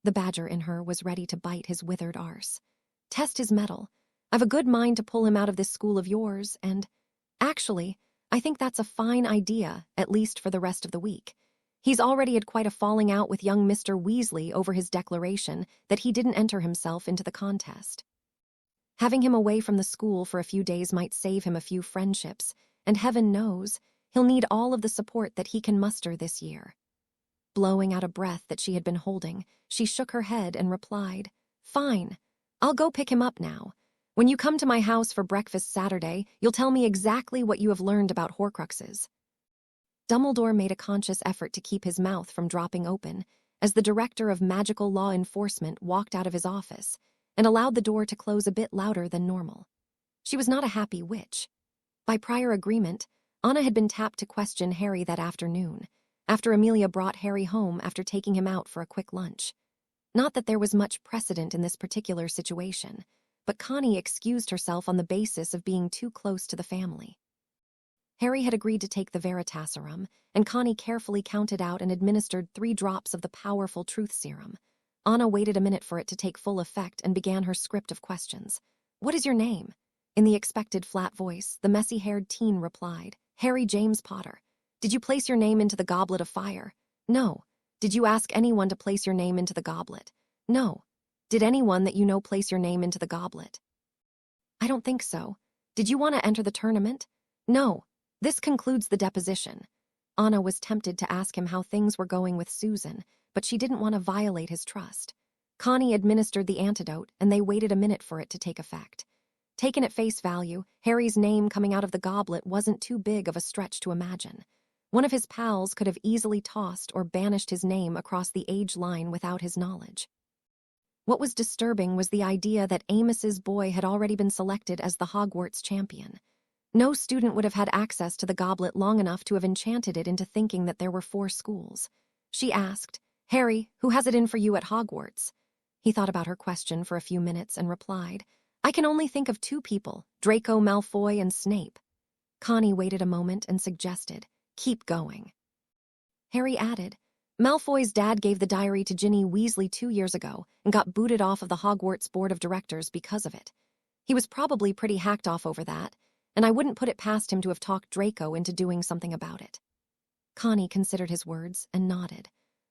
The badger in her was ready to bite his withered arse. "Test his mettle? I've a good mind to pull him out of this school of yours, and actually, I think that's a fine idea, at least for the rest of the week. He's already had quite a falling out with young Mr. Weasley over his declaration that he didn't enter himself into the contest. Having him away from the school for a few days might save him a few friendships, and heaven knows, he'll need all of the support that he can muster this year." Blowing out a breath that she had been holding, she shook her head and replied, "Fine. I'll go pick him up now. When you come to my house for breakfast Saturday, you'll tell me exactly what you have learned about Horcruxes." Dumbledore made a conscious effort to keep his mouth from dropping open as the director of magical law enforcement walked out of his office and allowed the door to close a bit louder than normal. She was not a happy witch. By prior agreement, Anna had been tapped to question Harry that afternoon, after Amelia brought Harry home after taking him out for a quick lunch. Not that there was much precedent in this particular situation, but Connie excused herself on the basis of being too close to the family. Harry had agreed to take the Veritaserum, and Connie carefully counted out and administered 3 drops of the powerful truth serum. Anna waited a minute for it to take full effect and began her script of questions. "What is your name?" In the expected flat voice, the messy-haired teen replied, "Harry James Potter. Did you place your name into the goblet of fire?" "No." "Did you ask anyone to place your name into the goblet?" "No." "Did anyone that you know place your name into the goblet?" "I don't think so." "Did you want to enter the tournament?" "No." "This concludes the deposition." Anna was tempted to ask him how things were going with Susan, but she didn't want to violate his trust. Connie administered the antidote, and they waited a minute for it to take effect. Taken at face value, Harry's name coming out of the goblet wasn't too big of a stretch to imagine. One of his pals could have easily tossed or banished his name across the age line without his knowledge. What was disturbing was the idea that Amos's boy had already been selected as the Hogwarts champion. No student would have had access to the goblet long enough to have enchanted it into thinking that there were 4 schools. She asked, "Harry, who has it in for you at Hogwarts?" He thought about her question for a few minutes and replied, "I can only think of 2 people, Draco Malfoy and Snape." Connie waited a moment and suggested, "Keep going." Harry added, "Malfoy's dad gave the diary to Ginny Weasley 2 years ago and got booted off of the Hogwarts board of directors because of it. He was probably pretty hacked off over that, and I wouldn't put it past him to have talked Draco into doing something about it." Connie considered his words and nodded.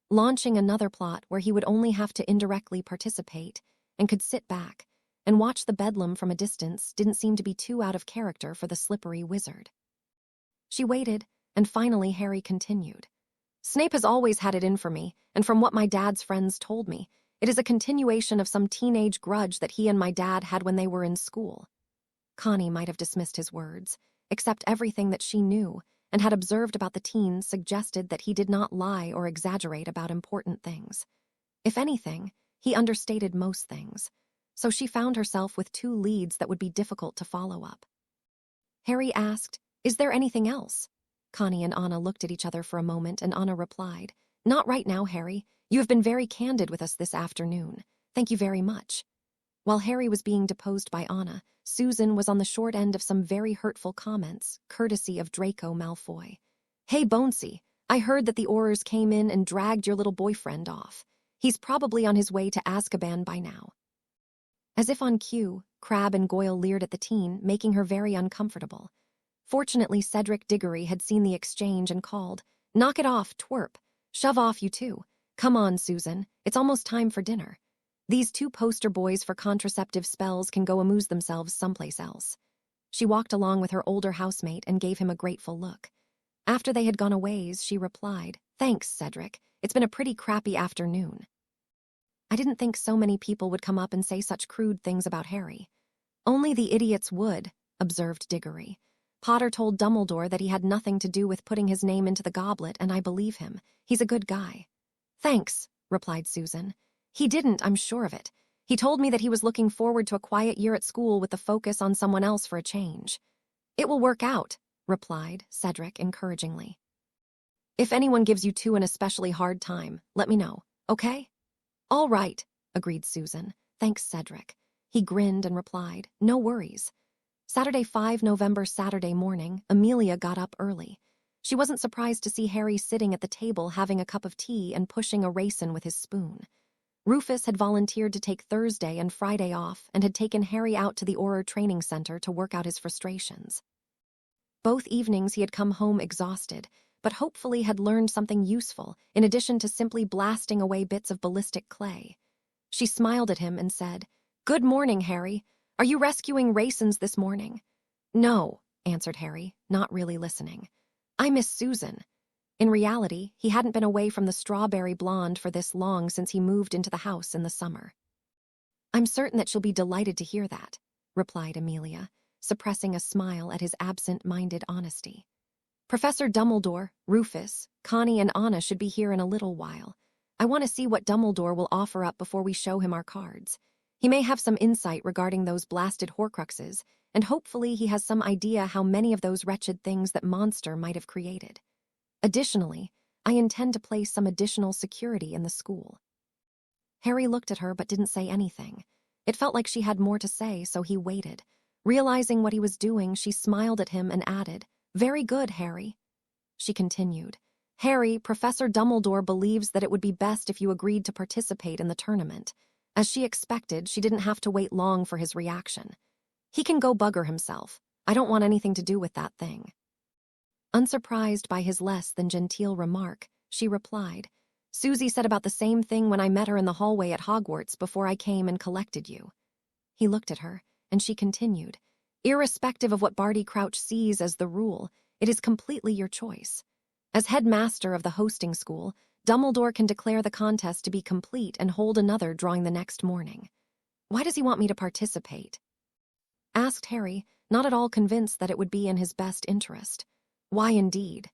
Launching another plot where he would only have to indirectly participate and could sit back and watch the bedlam from a distance didn't seem to be too out of character for the slippery wizard. She waited, and finally Harry continued. "Snape has always had it in for me, and from what my dad's friends told me, it is a continuation of some teenage grudge that he and my dad had when they were in school." Connie might have dismissed his words, except everything that she knew and had observed about the teen suggested that he did not lie or exaggerate about important things. If anything, he understated most things, so she found herself with 2 leads that would be difficult to follow up. Harry asked, "Is there anything else?" Connie and Anna looked at each other for a moment, and Anna replied, "Not right now, Harry. You have been very candid with us this afternoon. Thank you very much." While Harry was being deposed by Anna, Susan was on the short end of some very hurtful comments, courtesy of Draco Malfoy. "Hey, Bonesy, I heard that the Aurors came in and dragged your little boyfriend off. He's probably on his way to Azkaban by now." As if on cue, Crabbe and Goyle leered at the teen, making her very uncomfortable. Fortunately, Cedric Diggory had seen the exchange and called, "Knock it off, twerp. Shove off, you two. Come on, Susan. It's almost time for dinner. These 2 poster boys for contraceptive spells can go amuse themselves someplace else." She walked along with her older housemate and gave him a grateful look. After they had gone a ways, she replied, "Thanks, Cedric. It's been a pretty crappy afternoon." "I didn't think so many people would come up and say such crude things about Harry." "Only the idiots would," observed Diggory. "Potter told Dumbledore that he had nothing to do with putting his name into the goblet, and I believe him. He's a good guy." "Thanks," replied Susan. "He didn't, I'm sure of it. He told me that he was looking forward to a quiet year at school with the focus on someone else for a change." "It will work out," replied Cedric encouragingly. "If anyone gives you 2 an especially hard time, let me know, okay?" "All right," agreed Susan. "Thanks, Cedric." He grinned and replied, "No worries." Saturday, 5 November Saturday morning, Amelia got up early. She wasn't surprised to see Harry sitting at the table having a cup of tea and pushing a raisin with his spoon. Rufus had volunteered to take Thursday and Friday off and had taken Harry out to the Auror Training Center to work out his frustrations. Both evenings he had come home exhausted, but hopefully had learned something useful in addition to simply blasting away bits of ballistic clay. She smiled at him and said, "Good morning, Harry. Are you rescuing raisins this morning?" "No," answered Harry, not really listening. "I miss Susan." In reality, he hadn't been away from the strawberry blonde for this long since he moved into the house in the summer. "I'm certain that she'll be delighted to hear that," replied Amelia, suppressing a smile at his absent-minded honesty. "Professor Dumbledore, Rufus, Connie, and Anna should be here in a little while. I want to see what Dumbledore will offer up before we show him our cards. He may have some insight regarding those blasted Horcruxes, and hopefully he has some idea how many of those wretched things that monster might have created. Additionally, I intend to place some additional security in the school." Harry looked at her but didn't say anything. It felt like she had more to say, so he waited. Realizing what he was doing, she smiled at him and added, "Very good, Harry." She continued, "Harry, Professor Dumbledore believes that it would be best if you agreed to participate in the tournament." As she expected, she didn't have to wait long for his reaction. "He can go bugger himself. I don't want anything to do with that thing." Unsurprised by his less than genteel remark, she replied, "Susie said about the same thing when I met her in the hallway at Hogwarts before I came and collected you." He looked at her, and she continued, "Irrespective of what Barty Crouch sees as the rule, it is completely your choice. As headmaster of the hosting school, Dumbledore can declare the contest to be complete and hold another drawing the next morning." "Why does he want me to participate?" asked Harry, not at all convinced that it would be in his best interest. "Why indeed?"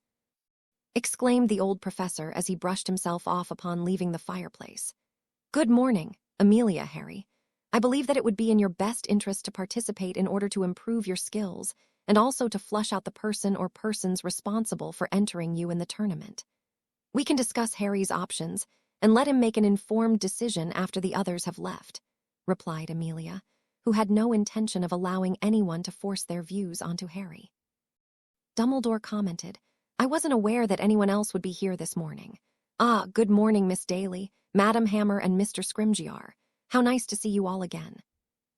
exclaimed the old professor as he brushed himself off upon leaving the fireplace. "Good morning, Amelia, Harry. I believe that it would be in your best interest to participate in order to improve your skills, and also to flush out the person or persons responsible for entering you in the tournament. We can discuss Harry's options and let him make an informed decision after the others have left," replied Amelia, who had no intention of allowing anyone to force their views onto Harry. Dumbledore commented, "I wasn't aware that anyone else would be here this morning. Ah, good morning, Miss Daly, Madam Hammer, and Mr. Scrimgeour. How nice to see you all again."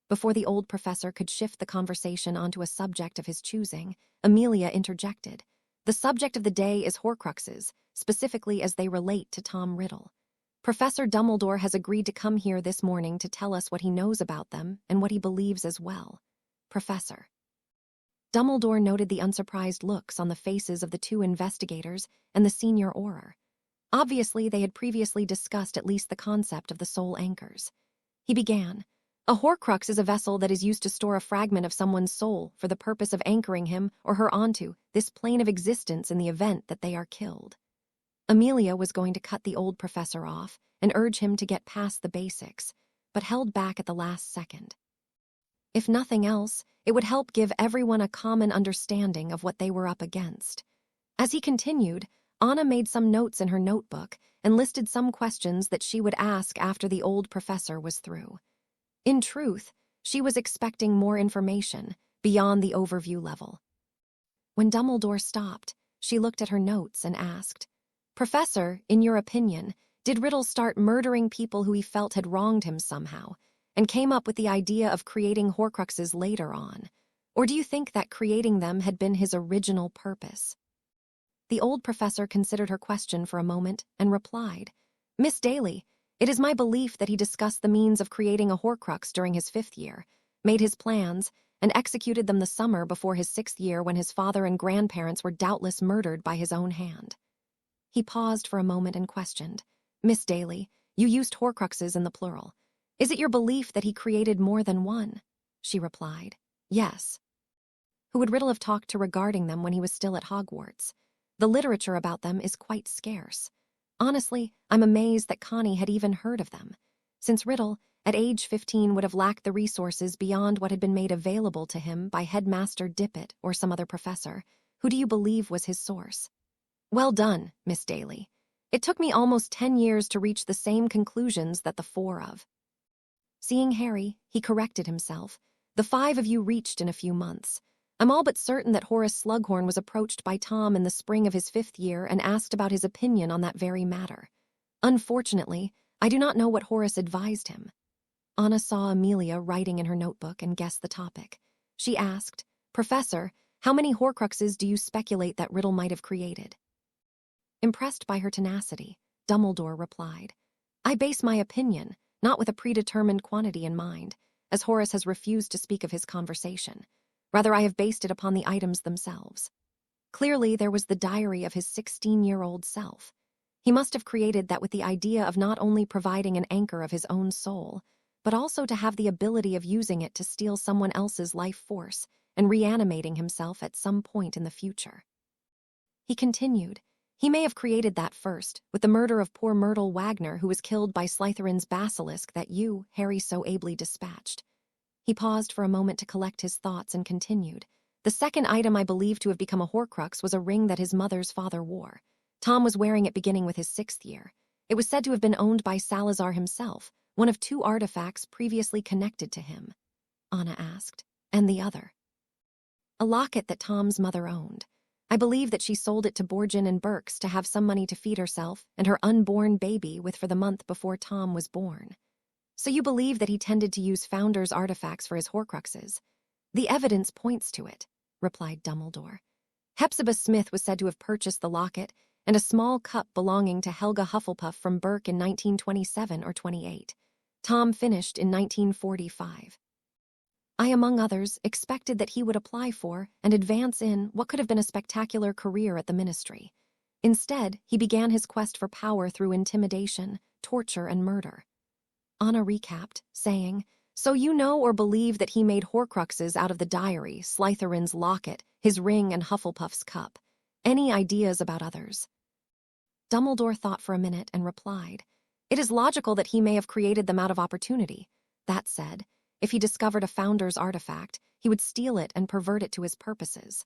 Before the old professor could shift the conversation onto a subject of his choosing, Amelia interjected, "The subject of the day is Horcruxes, specifically as they relate to Tom Riddle. Professor Dumbledore has agreed to come here this morning to tell us what he knows about them and what he believes as well. Professor." Dumbledore noted the unsurprised looks on the faces of the two investigators and the senior Auror. Obviously, they had previously discussed at least the concept of the soul anchors. He began, "A Horcrux is a vessel that is used to store a fragment of someone's soul for the purpose of anchoring him or her onto this plane of existence in the event that they are killed." Amelia was going to cut the old professor off and urge him to get past the basics, but held back at the last second. If nothing else, it would help give everyone a common understanding of what they were up against. As he continued, Anna made some notes in her notebook and listed some questions that she would ask after the old professor was through. In truth, she was expecting more information beyond the overview level. When Dumbledore stopped, she looked at her notes and asked, "Professor, in your opinion, did Riddle start murdering people who he felt had wronged him somehow, and came up with the idea of creating Horcruxes later on? Or do you think that creating them had been his original purpose?" The old professor considered her question for a moment and replied, "Miss Daly, it is my belief that he discussed the means of creating a Horcrux during his 5th year, made his plans, and executed them the summer before his 6th year when his father and grandparents were doubtless murdered by his own hand." He paused for a moment and questioned, "Miss Daly, you used Horcruxes in the plural. Is it your belief that he created more than one?" She replied, "Yes." Who would Riddle have talked to regarding them when he was still at Hogwarts? The literature about them is quite scarce. Honestly, I'm amazed that Connie had even heard of them, since Riddle, at age 15, would have lacked the resources beyond what had been made available to him by Headmaster Dippet or some other professor. Who do you believe was his source? Well done, Miss Daly. It took me almost 10 years to reach the same conclusions that the 4 of. Seeing Harry, he corrected himself. The 5 of you reached in a few months. I'm all but certain that Horace Slughorn was approached by Tom in the spring of his 5th year and asked about his opinion on that very matter. Unfortunately, I do not know what Horace advised him. Anna saw Amelia writing in her notebook and guessed the topic. She asked, "Professor, how many Horcruxes do you speculate that Riddle might have created?" Impressed by her tenacity, Dumbledore replied, "I base my opinion, not with a predetermined quantity in mind, as Horace has refused to speak of his conversation. Rather, I have based it upon the items themselves." Clearly, there was the diary of his 16-year-old self. He must have created that with the idea of not only providing an anchor of his own soul, but also to have the ability of using it to steal someone else's life force and reanimating himself at some point in the future. He continued, he may have created that first, with the murder of poor Myrtle Wagner, who was killed by Slytherin's basilisk that you, Harry, so ably dispatched. He paused for a moment to collect his thoughts and continued. The second item I believe to have become a Horcrux was a ring that his mother's father wore. Tom was wearing it beginning with his 6th year. It was said to have been owned by Salazar himself, one of 2 artifacts previously connected to him. Anna asked. And the other? A locket that Tom's mother owned. I believe that she sold it to Borgin and Burke's to have some money to feed herself and her unborn baby with for the month before Tom was born. So you believe that he tended to use Founder's artifacts for his Horcruxes? The evidence points to it, replied Dumbledore. Hepzibah Smith was said to have purchased the locket and a small cup belonging to Helga Hufflepuff from Burke in 1927 or 28. Tom finished in 1945. I, among others, expected that he would apply for and advance in what could have been a spectacular career at the ministry. Instead, he began his quest for power through intimidation, torture, and murder. Anna recapped, saying, So you know or believe that he made Horcruxes out of the diary, Slytherin's locket, his ring, and Hufflepuff's cup. Any ideas about others? Dumbledore thought for a minute and replied, It is logical that he may have created them out of opportunity. That said, if he discovered a Founder's artifact, he would steal it and pervert it to his purposes.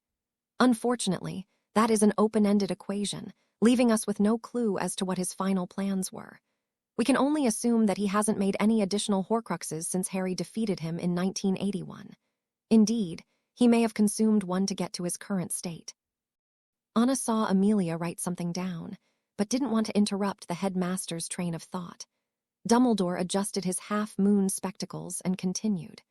Unfortunately, that is an open-ended equation, leaving us with no clue as to what his final plans were. We can only assume that he hasn't made any additional Horcruxes since Harry defeated him in 1981. Indeed, he may have consumed one to get to his current state. Anna saw Amelia write something down, but didn't want to interrupt the headmaster's train of thought. Dumbledore adjusted his half-moon spectacles and continued.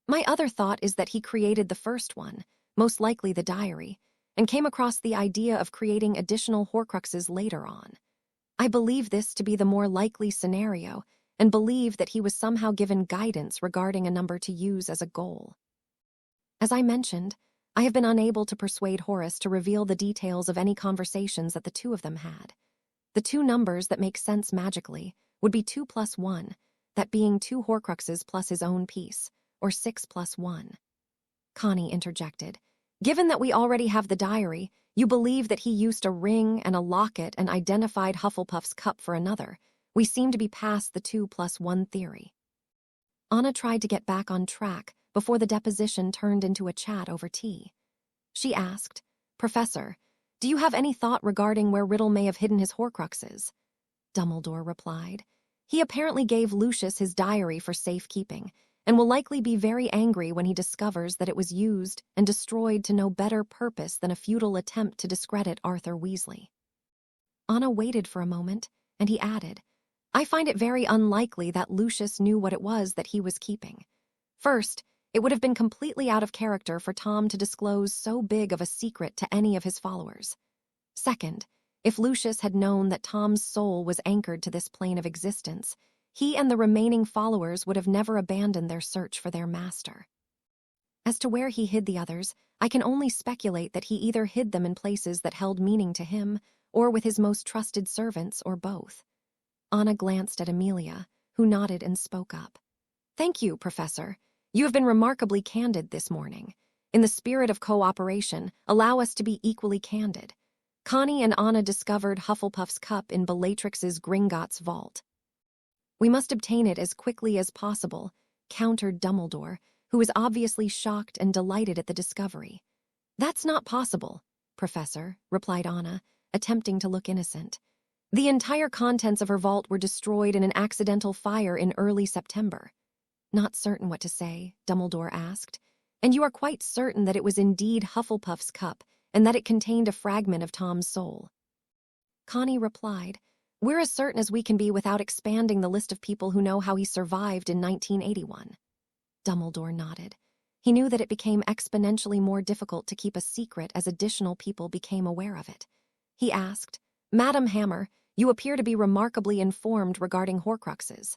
My other thought is that he created the first one, most likely the diary, and came across the idea of creating additional Horcruxes later on. I believe this to be the more likely scenario, and believe that he was somehow given guidance regarding a number to use as a goal. As I mentioned, I have been unable to persuade Horace to reveal the details of any conversations that the 2 of them had. The 2 numbers that make sense magically would be 2 plus 1, that being 2 Horcruxes plus his own piece, or 6 plus 1. Connie interjected. Given that we already have the diary, you believe that he used a ring and a locket and identified Hufflepuff's cup for another. We seem to be past the 2 plus 1 theory. Anna tried to get back on track before the deposition turned into a chat over tea. She asked, Professor, do you have any thought regarding where Riddle may have hidden his Horcruxes? Dumbledore replied. He apparently gave Lucius his diary for safekeeping, and will likely be very angry when he discovers that it was used and destroyed to no better purpose than a futile attempt to discredit Arthur Weasley. Anna waited for a moment, and he added, I find it very unlikely that Lucius knew what it was that he was keeping. First, it would have been completely out of character for Tom to disclose so big of a secret to any of his followers. Second, if Lucius had known that Tom's soul was anchored to this plane of existence, he and the remaining followers would have never abandoned their search for their master. As to where he hid the others, I can only speculate that he either hid them in places that held meaning to him, or with his most trusted servants, or both. Anna glanced at Amelia, who nodded and spoke up. Thank you, Professor. You have been remarkably candid this morning. In the spirit of cooperation, allow us to be equally candid. Connie and Anna discovered Hufflepuff's cup in Bellatrix's Gringotts vault. We must obtain it as quickly as possible, countered Dumbledore, who was obviously shocked and delighted at the discovery. That's not possible, Professor, replied Anna, attempting to look innocent. The entire contents of her vault were destroyed in an accidental fire in early September. Not certain what to say, Dumbledore asked. And you are quite certain that it was indeed Hufflepuff's cup, and that it contained a fragment of Tom's soul? Connie replied, We're as certain as we can be without expanding the list of people who know how he survived in 1981. Dumbledore nodded. He knew that it became exponentially more difficult to keep a secret as additional people became aware of it. He asked, Madam Hammer, you appear to be remarkably informed regarding Horcruxes.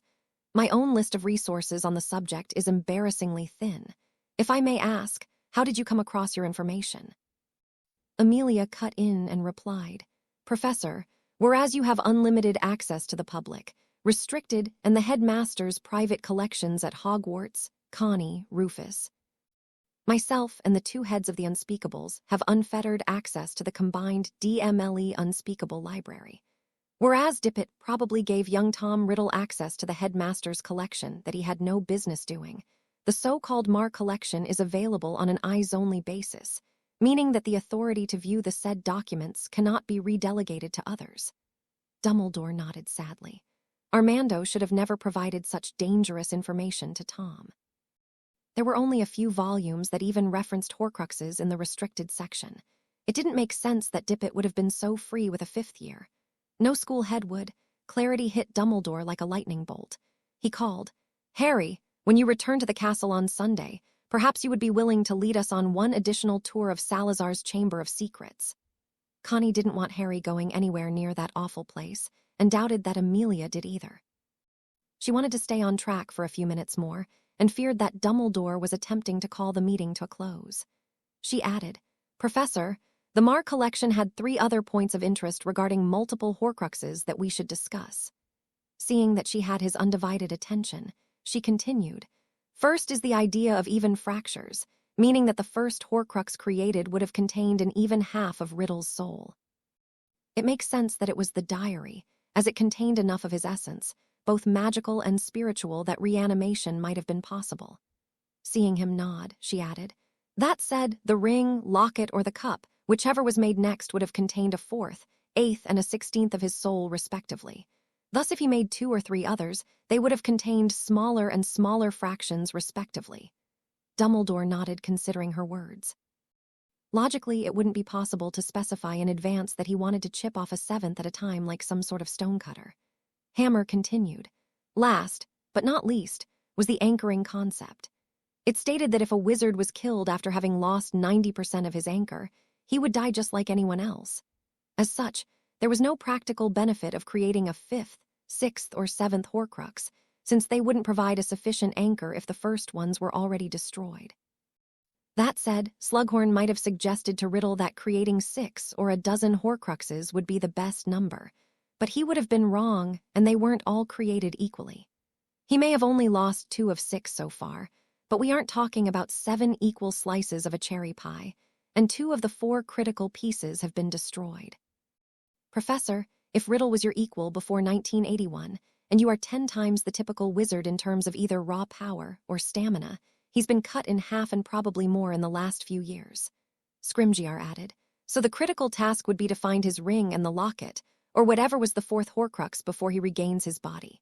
My own list of resources on the subject is embarrassingly thin. If I may ask, how did you come across your information? Amelia cut in and replied, "Professor, whereas you have unlimited access to the public, restricted and the headmaster's private collections at Hogwarts, Connie, Rufus. Myself and the two heads of the Unspeakables have unfettered access to the combined DMLE Unspeakable Library. Whereas Dippet probably gave young Tom Riddle access to the headmaster's collection that he had no business doing, the so-called Mar collection is available on an eyes-only basis, meaning that the authority to view the said documents cannot be redelegated to others." Dumbledore nodded sadly. Armando should have never provided such dangerous information to Tom. There were only a few volumes that even referenced Horcruxes in the restricted section. It didn't make sense that Dippet would have been so free with a fifth year. No school head would. Clarity hit Dumbledore like a lightning bolt. He called, "Harry, when you return to the castle on Sunday, perhaps you would be willing to lead us on one additional tour of Salazar's Chamber of Secrets." Connie didn't want Harry going anywhere near that awful place, and doubted that Amelia did either. She wanted to stay on track for a few minutes more, and feared that Dumbledore was attempting to call the meeting to a close. She added, "Professor, the Mar collection had 3 other points of interest regarding multiple Horcruxes that we should discuss." Seeing that she had his undivided attention, she continued, "First is the idea of even fractures, meaning that the first Horcrux created would have contained an even half of Riddle's soul. It makes sense that it was the diary, as it contained enough of his essence, both magical and spiritual, that reanimation might have been possible." Seeing him nod, she added, "That said, the ring, locket, or the cup, whichever was made next, would have contained a 4th, 8th, and a 16th of his soul, respectively. Thus, if he made 2 or 3 others, they would have contained smaller and smaller fractions, respectively." Dumbledore nodded, considering her words. Logically, it wouldn't be possible to specify in advance that he wanted to chip off a 7th at a time like some sort of stonecutter. Hammer continued. Last, but not least, was the anchoring concept. It stated that if a wizard was killed after having lost 90% of his anchor, he would die just like anyone else. As such, there was no practical benefit of creating a 5th, 6th, or 7th Horcrux, since they wouldn't provide a sufficient anchor if the first ones were already destroyed. That said, Slughorn might have suggested to Riddle that creating 6 or a dozen Horcruxes would be the best number, but he would have been wrong, and they weren't all created equally. He may have only lost 2 of 6 so far, but we aren't talking about 7 equal slices of a cherry pie, and 2 of the 4 critical pieces have been destroyed. Professor, if Riddle was your equal before 1981, and you are 10 times the typical wizard in terms of either raw power or stamina, he's been cut in half and probably more in the last few years. Scrimgeour added, "So the critical task would be to find his ring and the locket, or whatever was the 4th Horcrux, before he regains his body."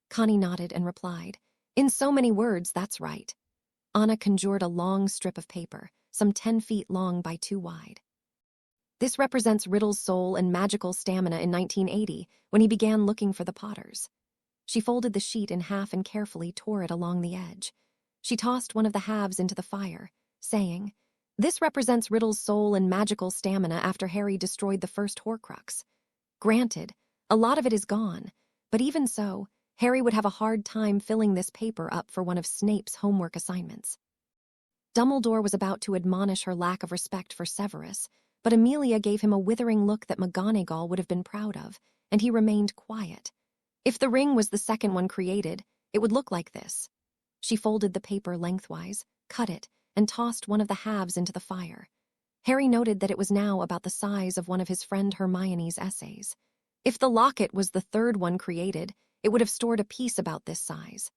Connie nodded and replied, "In so many words, that's right." Anna conjured a long strip of paper, some 10 feet long by 2 wide. "This represents Riddle's soul and magical stamina in 1980, when he began looking for the Potters." She folded the sheet in half and carefully tore it along the edge. She tossed one of the halves into the fire, saying, "This represents Riddle's soul and magical stamina after Harry destroyed the first Horcrux. Granted, a lot of it is gone, but even so, Harry would have a hard time filling this paper up for one of Snape's homework assignments." Dumbledore was about to admonish her lack of respect for Severus, but Amelia gave him a withering look that McGonagall would have been proud of, and he remained quiet. If the ring was the second one created, it would look like this. She folded the paper lengthwise, cut it, and tossed one of the halves into the fire. Harry noted that it was now about the size of one of his friend Hermione's essays. If the locket was the 3rd one created, it would have stored a piece about this size.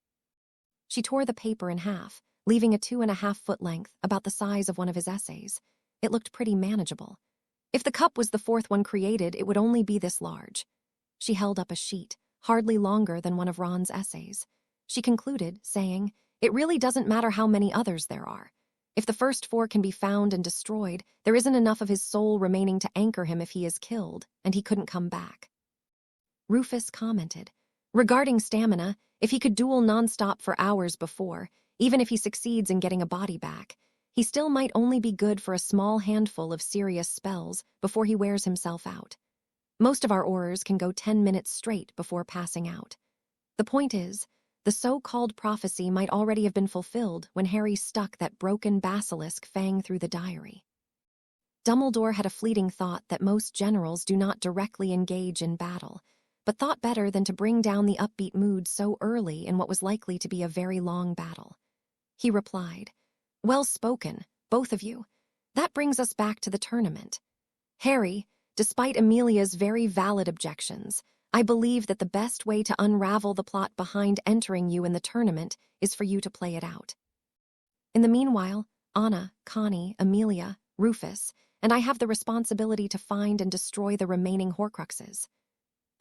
She tore the paper in half, leaving a 2.5-foot length, about the size of one of his essays. It looked pretty manageable. If the cup was the 4th one created, it would only be this large. She held up a sheet, hardly longer than one of Ron's essays. She concluded, saying, "It really doesn't matter how many others there are. If the first 4 can be found and destroyed, there isn't enough of his soul remaining to anchor him if he is killed, and he couldn't come back." Rufus commented, "Regarding stamina, if he could duel nonstop for hours before, even if he succeeds in getting a body back, he still might only be good for a small handful of serious spells before he wears himself out. Most of our Aurors can go 10 minutes straight before passing out. The point is, the so-called prophecy might already have been fulfilled when Harry stuck that broken basilisk fang through the diary." Dumbledore had a fleeting thought that most generals do not directly engage in battle, but thought better than to bring down the upbeat mood so early in what was likely to be a very long battle. He replied, "Well spoken, both of you. That brings us back to the tournament. Harry, despite Amelia's very valid objections, I believe that the best way to unravel the plot behind entering you in the tournament is for you to play it out. In the meanwhile, Anna, Connie, Amelia, Rufus, and I have the responsibility to find and destroy the remaining Horcruxes."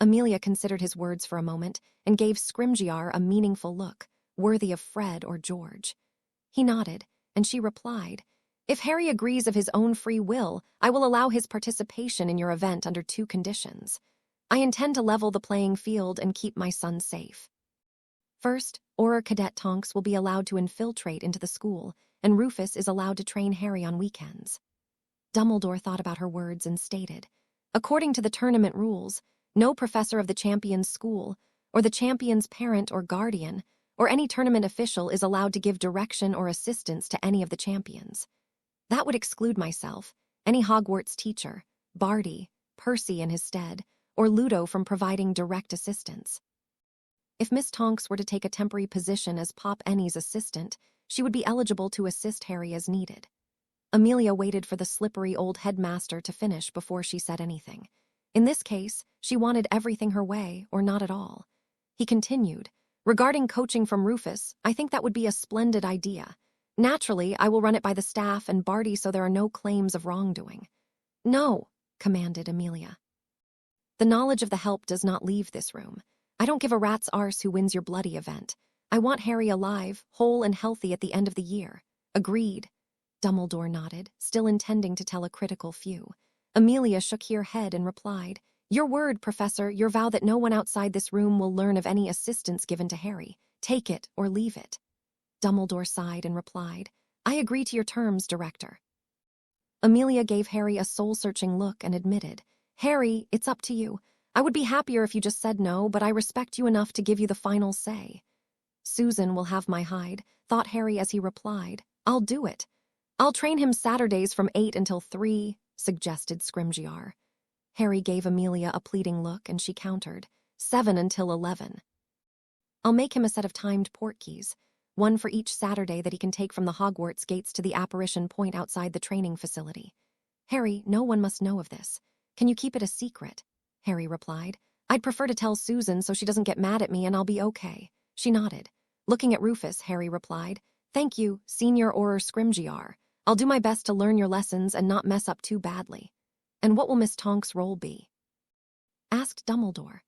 Amelia considered his words for a moment and gave Scrimgeour a meaningful look, worthy of Fred or George. He nodded, and she replied, "If Harry agrees of his own free will, I will allow his participation in your event under 2 conditions. I intend to level the playing field and keep my son safe. First, Auror Cadet Tonks will be allowed to infiltrate into the school, and Rufus is allowed to train Harry on weekends." Dumbledore thought about her words and stated, "According to the tournament rules, no professor of the champion's school, or the champion's parent or guardian, or any tournament official is allowed to give direction or assistance to any of the champions. That would exclude myself, any Hogwarts teacher, Barty, Percy in his stead, or Ludo from providing direct assistance. If Miss Tonks were to take a temporary position as Pop Ennie's assistant, she would be eligible to assist Harry as needed." Amelia waited for the slippery old headmaster to finish before she said anything. In this case, she wanted everything her way, or not at all. He continued, "Regarding coaching from Rufus, I think that would be a splendid idea. Naturally, I will run it by the staff and Barty so there are no claims of wrongdoing." "No," commanded Amelia. "The knowledge of the help does not leave this room. I don't give a rat's arse who wins your bloody event. I want Harry alive, whole and healthy at the end of the year." "Agreed." Dumbledore nodded, still intending to tell a critical few. Amelia shook her head and replied, "Your word, Professor, your vow that no one outside this room will learn of any assistance given to Harry. Take it or leave it." Dumbledore sighed and replied, "I agree to your terms, Director." Amelia gave Harry a soul-searching look and admitted, "Harry, it's up to you. I would be happier if you just said no, but I respect you enough to give you the final say." "Susan will have my hide," thought Harry as he replied, "I'll do it." "I'll train him Saturdays from 8 until 3, suggested Scrimgeour. Harry gave Amelia a pleading look and she countered, 7 until 11. "I'll make him a set of timed portkeys, one for each Saturday that he can take from the Hogwarts gates to the apparition point outside the training facility. Harry, no one must know of this. Can you keep it a secret?" Harry replied, "I'd prefer to tell Susan so she doesn't get mad at me and I'll be okay." She nodded. Looking at Rufus, Harry replied, "Thank you, Senior Auror Scrimgeour. I'll do my best to learn your lessons and not mess up too badly." "And what will Miss Tonks' role be?" asked Dumbledore.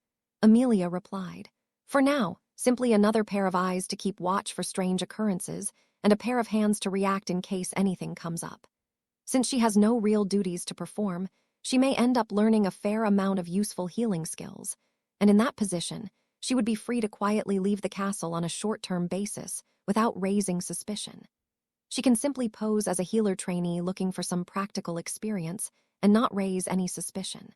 Amelia replied, "For now, simply another pair of eyes to keep watch for strange occurrences and a pair of hands to react in case anything comes up. Since she has no real duties to perform, she may end up learning a fair amount of useful healing skills, and in that position, she would be free to quietly leave the castle on a short-term basis without raising suspicion. She can simply pose as a healer trainee looking for some practical experience and not raise any suspicion.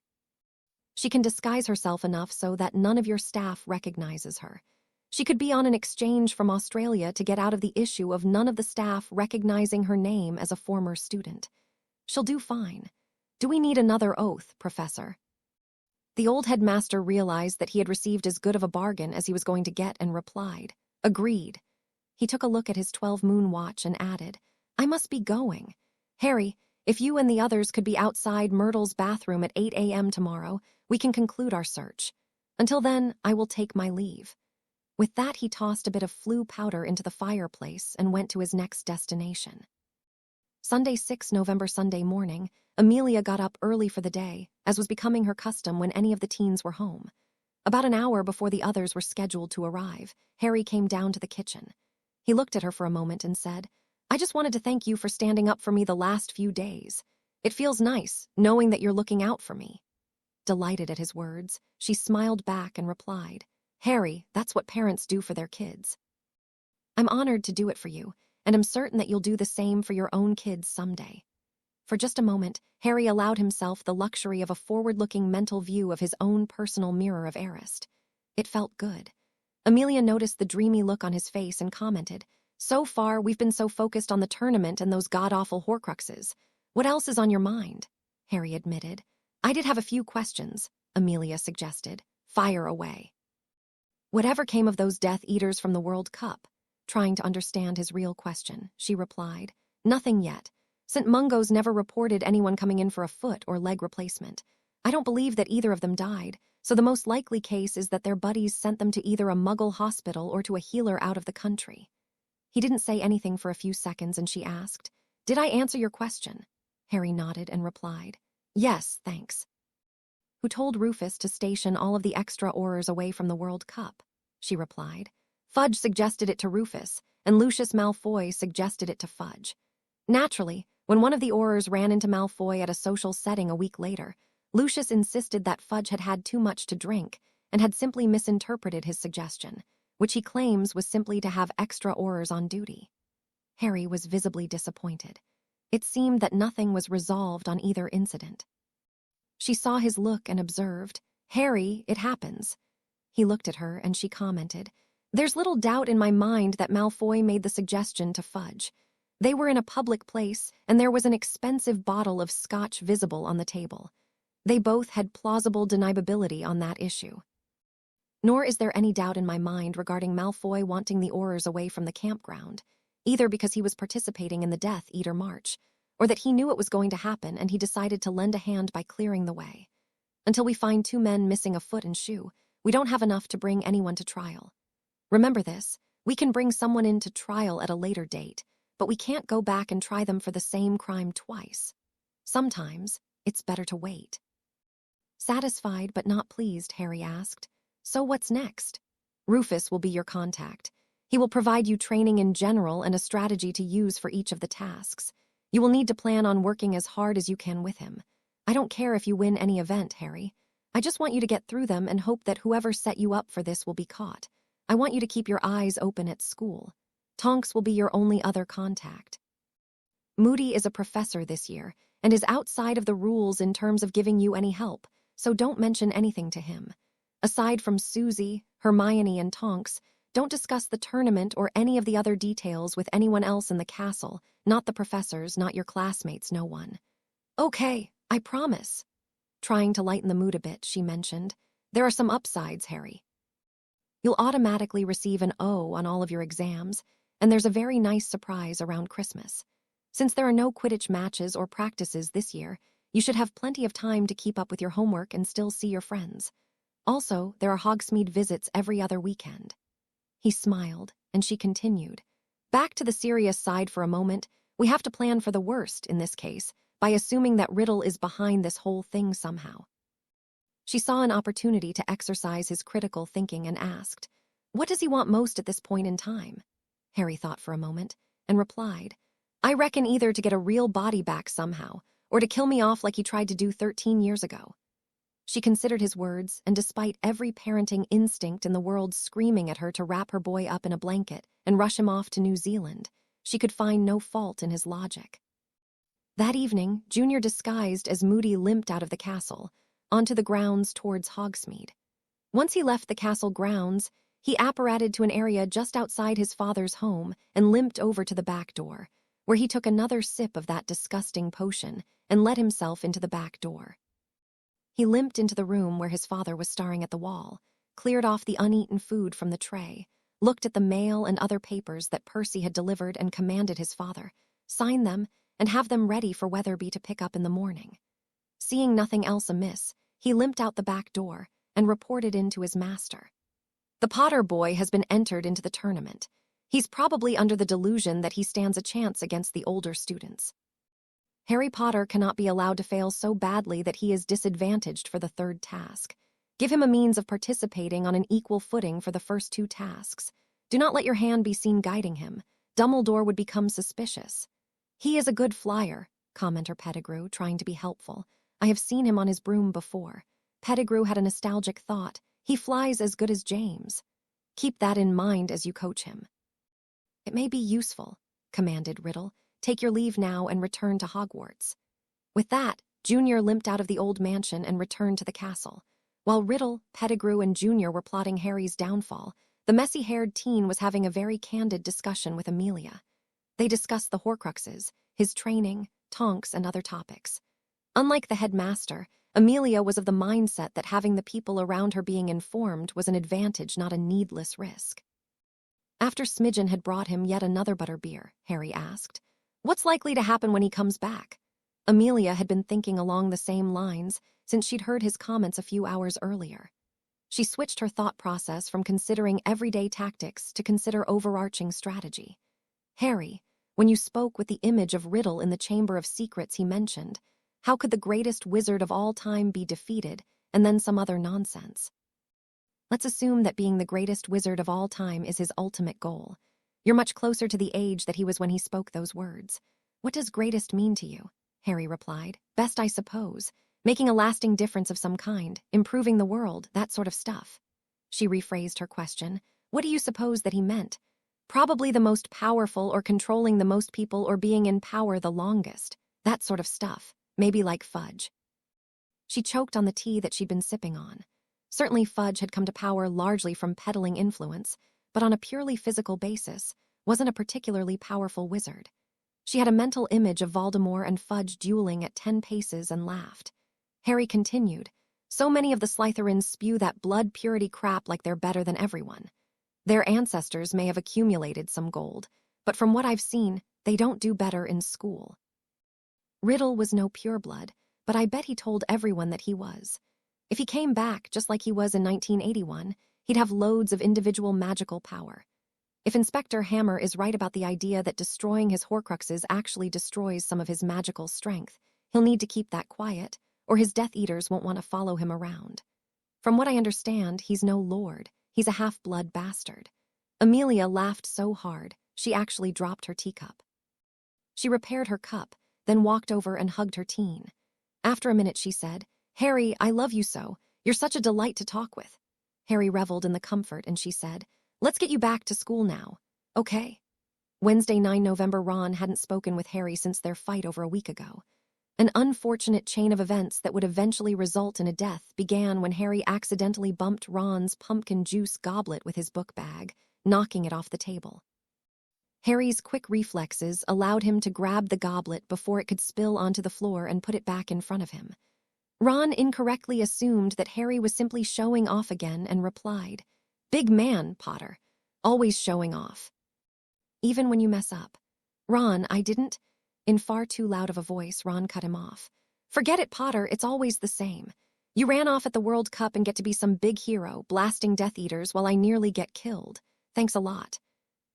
She can disguise herself enough so that none of your staff recognizes her. She could be on an exchange from Australia to get out of the issue of none of the staff recognizing her name as a former student. She'll do fine. Do we need another oath, Professor?" The old headmaster realized that he had received as good of a bargain as he was going to get and replied, "Agreed." He took a look at his 12-moon watch and added, "I must be going. Harry, if you and the others could be outside Myrtle's bathroom at 8 a.m. tomorrow, we can conclude our search. Until then, I will take my leave." With that, he tossed a bit of flue powder into the fireplace and went to his next destination. Sunday, 6 November Sunday morning, Amelia got up early for the day, as was becoming her custom when any of the teens were home. About an hour before the others were scheduled to arrive, Harry came down to the kitchen. He looked at her for a moment and said, "I just wanted to thank you for standing up for me the last few days. It feels nice, knowing that you're looking out for me." Delighted at his words, she smiled back and replied, "Harry, that's what parents do for their kids. I'm honored to do it for you, and am certain that you'll do the same for your own kids someday." For just a moment, Harry allowed himself the luxury of a forward-looking mental view of his own personal mirror of Arist. It felt good. Amelia noticed the dreamy look on his face and commented, "So far, we've been so focused on the tournament and those god-awful Horcruxes. What else is on your mind? Harry admitted. I did have a few questions, Amelia suggested. Fire away. Whatever came of those Death Eaters from the World Cup? Trying to understand his real question, she replied. Nothing yet. St. Mungo's never reported anyone coming in for a foot or leg replacement. I don't believe that either of them died, so the most likely case is that their buddies sent them to either a Muggle hospital or to a healer out of the country. He didn't say anything for a few seconds, and she asked, Did I answer your question? Harry nodded and replied, Yes, thanks. Who told Rufus to station all of the extra Aurors away from the World Cup? She replied. Fudge suggested it to Rufus, and Lucius Malfoy suggested it to Fudge. Naturally, when one of the Aurors ran into Malfoy at a social setting a week later, Lucius insisted that Fudge had had too much to drink and had simply misinterpreted his suggestion, which he claims was simply to have extra Aurors on duty. Harry was visibly disappointed. It seemed that nothing was resolved on either incident. She saw his look and observed, Harry, it happens. He looked at her and she commented, There's little doubt in my mind that Malfoy made the suggestion to Fudge. They were in a public place and there was an expensive bottle of scotch visible on the table. They both had plausible deniability on that issue. Nor is there any doubt in my mind regarding Malfoy wanting the Aurors away from the campground, either because he was participating in the Death Eater March, or that he knew it was going to happen and he decided to lend a hand by clearing the way. Until we find 2 men missing a foot and shoe, we don't have enough to bring anyone to trial. Remember this, we can bring someone into trial at a later date, but we can't go back and try them for the same crime twice. Sometimes, it's better to wait. Satisfied but not pleased, Harry asked, So what's next? Rufus will be your contact. He will provide you training in general and a strategy to use for each of the tasks. You will need to plan on working as hard as you can with him. I don't care if you win any event, Harry. I just want you to get through them and hope that whoever set you up for this will be caught. I want you to keep your eyes open at school. Tonks will be your only other contact. Moody is a professor this year and is outside of the rules in terms of giving you any help, so don't mention anything to him. Aside from Susie, Hermione, and Tonks, don't discuss the tournament or any of the other details with anyone else in the castle, not the professors, not your classmates, no one. Okay, I promise. Trying to lighten the mood a bit, she mentioned, There are some upsides, Harry. You'll automatically receive an O on all of your exams, and there's a very nice surprise around Christmas. Since there are no Quidditch matches or practices this year, you should have plenty of time to keep up with your homework and still see your friends. Also, there are Hogsmeade visits every other weekend. He smiled, and she continued. Back to the serious side for a moment, we have to plan for the worst in this case, by assuming that Riddle is behind this whole thing somehow. She saw an opportunity to exercise his critical thinking and asked, What does he want most at this point in time? Harry thought for a moment, and replied, I reckon either to get a real body back somehow, or to kill me off like he tried to do 13 years ago. She considered his words, and despite every parenting instinct in the world screaming at her to wrap her boy up in a blanket and rush him off to New Zealand, she could find no fault in his logic. That evening, Junior disguised as Moody limped out of the castle, onto the grounds towards Hogsmeade. Once he left the castle grounds, he apparated to an area just outside his father's home and limped over to the back door, where he took another sip of that disgusting potion and let himself into the back door. He limped into the room where his father was staring at the wall, cleared off the uneaten food from the tray, looked at the mail and other papers that Percy had delivered and commanded his father, sign them, and have them ready for Weatherby to pick up in the morning. Seeing nothing else amiss, he limped out the back door and reported in to his master. The Potter boy has been entered into the tournament. He's probably under the delusion that he stands a chance against the older students. Harry Potter cannot be allowed to fail so badly that he is disadvantaged for the 3rd task. Give him a means of participating on an equal footing for the first 2 tasks. Do not let your hand be seen guiding him. Dumbledore would become suspicious. He is a good flyer, commenter Pettigrew, trying to be helpful. I have seen him on his broom before. Pettigrew had a nostalgic thought. He flies as good as James. Keep that in mind as you coach him. It may be useful, commanded Riddle. Take your leave now and return to Hogwarts. With that, Junior limped out of the old mansion and returned to the castle. While Riddle, Pettigrew, and Junior were plotting Harry's downfall, the messy-haired teen was having a very candid discussion with Amelia. They discussed the Horcruxes, his training, Tonks, and other topics. Unlike the headmaster, Amelia was of the mindset that having the people around her being informed was an advantage, not a needless risk. After Smidgen had brought him yet another butterbeer, Harry asked, "What's likely to happen when he comes back?" Amelia had been thinking along the same lines since she'd heard his comments a few hours earlier. She switched her thought process from considering everyday tactics to consider overarching strategy. "Harry, when you spoke with the image of Riddle in the Chamber of Secrets he mentioned, how could the greatest wizard of all time be defeated, and then some other nonsense? Let's assume that being the greatest wizard of all time is his ultimate goal. You're much closer to the age that he was when he spoke those words. What does greatest mean to you?" Harry replied. "Best, I suppose. Making a lasting difference of some kind, improving the world, that sort of stuff." She rephrased her question. "What do you suppose that he meant? Probably the most powerful, or controlling the most people, or being in power the longest. That sort of stuff. Maybe like Fudge." She choked on the tea that she'd been sipping on. Certainly Fudge had come to power largely from peddling influence, but on a purely physical basis, wasn't a particularly powerful wizard. She had a mental image of Voldemort and Fudge dueling at 10 paces and laughed. Harry continued, "So many of the Slytherins spew that blood purity crap like they're better than everyone. Their ancestors may have accumulated some gold, but from what I've seen, they don't do better in school. Riddle was no pureblood, but I bet he told everyone that he was. If he came back just like he was in 1981, he'd have loads of individual magical power. If Inspector Hammer is right about the idea that destroying his Horcruxes actually destroys some of his magical strength, he'll need to keep that quiet, or his Death Eaters won't want to follow him around. From what I understand, he's no lord. He's a half-blood bastard." Amelia laughed so hard, she actually dropped her teacup. She repaired her cup, then walked over and hugged her teen. After a minute she said, "Harry, I love you so. You're such a delight to talk with." Harry reveled in the comfort, and she said, "Let's get you back to school now." "Okay." Wednesday, 9 November. Ron hadn't spoken with Harry since their fight over a week ago. An unfortunate chain of events that would eventually result in a death began when Harry accidentally bumped Ron's pumpkin juice goblet with his book bag, knocking it off the table. Harry's quick reflexes allowed him to grab the goblet before it could spill onto the floor and put it back in front of him. Ron incorrectly assumed that Harry was simply showing off again and replied, "Big man, Potter. Always showing off. Even when you mess up." "Ron, I didn't—" In far too loud of a voice, Ron cut him off. "Forget it, Potter, it's always the same. You ran off at the World Cup and get to be some big hero, blasting Death Eaters while I nearly get killed. Thanks a lot."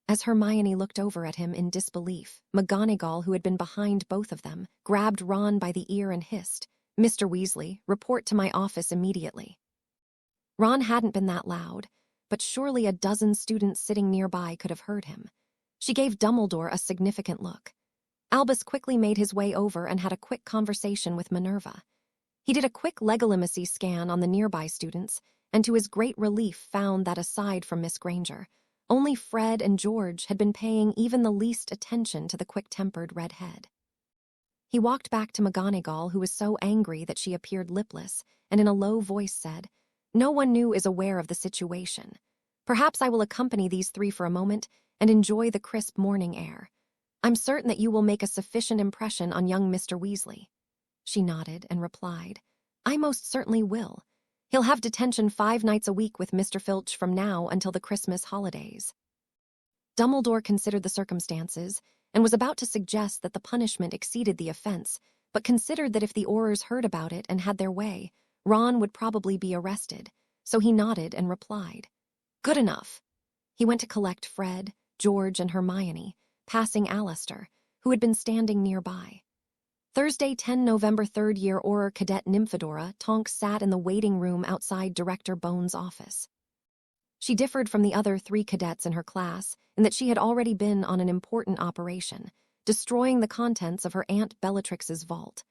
As Hermione looked over at him in disbelief, McGonagall, who had been behind both of them, grabbed Ron by the ear and hissed, "Mr. Weasley, report to my office immediately." Ron hadn't been that loud, but surely a dozen students sitting nearby could have heard him. She gave Dumbledore a significant look. Albus quickly made his way over and had a quick conversation with Minerva. He did a quick legilimacy scan on the nearby students, and to his great relief found that aside from Miss Granger, only Fred and George had been paying even the least attention to the quick-tempered redhead. He walked back to McGonagall, who was so angry that she appeared lipless, and in a low voice said, "No one new is aware of the situation. Perhaps I will accompany these three for a moment and enjoy the crisp morning air. I'm certain that you will make a sufficient impression on young Mr. Weasley." She nodded and replied, "I most certainly will. He'll have detention 5 nights a week with Mr. Filch from now until the Christmas holidays." Dumbledore considered the circumstances and was about to suggest that the punishment exceeded the offense, but considered that if the Aurors heard about it and had their way, Ron would probably be arrested, so he nodded and replied, "Good enough." He went to collect Fred, George, and Hermione, passing Alistair, who had been standing nearby. Thursday, 10 November. Third-year Auror cadet Nymphadora Tonks sat in the waiting room outside Director Bones' office. She differed from the other 3 cadets in her class in that she had already been on an important operation, destroying the contents of her Aunt Bellatrix's vault.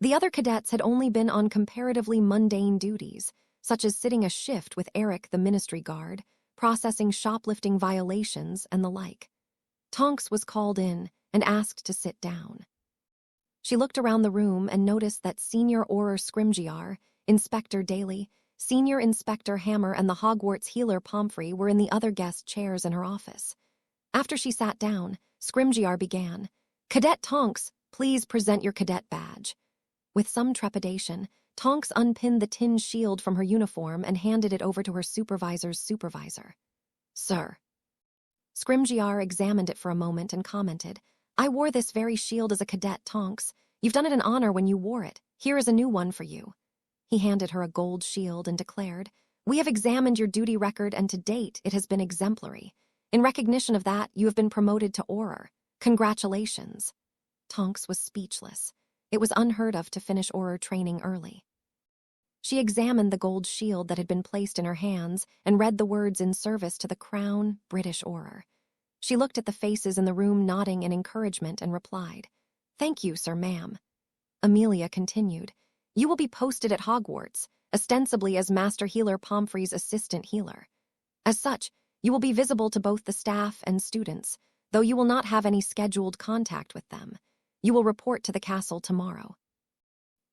The other cadets had only been on comparatively mundane duties, such as sitting a shift with Eric, the ministry guard, processing shoplifting violations, and the like. Tonks was called in and asked to sit down. She looked around the room and noticed that Senior Auror Scrimgeour, Inspector Daly, Senior Inspector Hammer, and the Hogwarts healer Pomfrey were in the other guest chairs in her office. After she sat down, Scrimgeour began, "Cadet Tonks, Please present your cadet badge." With some trepidation, Tonks unpinned the tin shield from her uniform and handed it over to her supervisor's supervisor. "Sir." Scrimgeour examined it for a moment and commented, "I wore this very shield as a cadet, Tonks. You've done it an honor when you wore it. Here is a new one for you." He handed her a gold shield and declared, "We have examined your duty record and to date it has been exemplary. In recognition of that, you have been promoted to Auror. Congratulations." Tonks was speechless. It was unheard of to finish Auror training early. She examined the gold shield that had been placed in her hands and read the words in service to the Crown, British Auror. She looked at the faces in the room nodding in encouragement and replied, "Thank you, sir, ma'am." Amelia continued, "You will be posted at Hogwarts, ostensibly as Master Healer Pomfrey's assistant healer. As such, you will be visible to both the staff and students, though you will not have any scheduled contact with them. You will report to the castle tomorrow.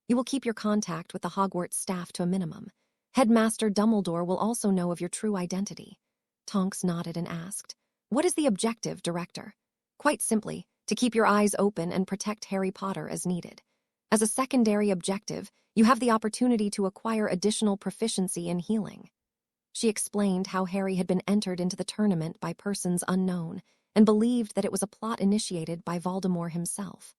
You will keep your contact with the Hogwarts staff to a minimum. Headmaster Dumbledore will also know of your true identity." Tonks nodded and asked, "What is the objective, Director?" "Quite simply, to keep your eyes open and protect Harry Potter as needed. As a secondary objective, you have the opportunity to acquire additional proficiency in healing." She explained how Harry had been entered into the tournament by persons unknown and believed that it was a plot initiated by Voldemort himself.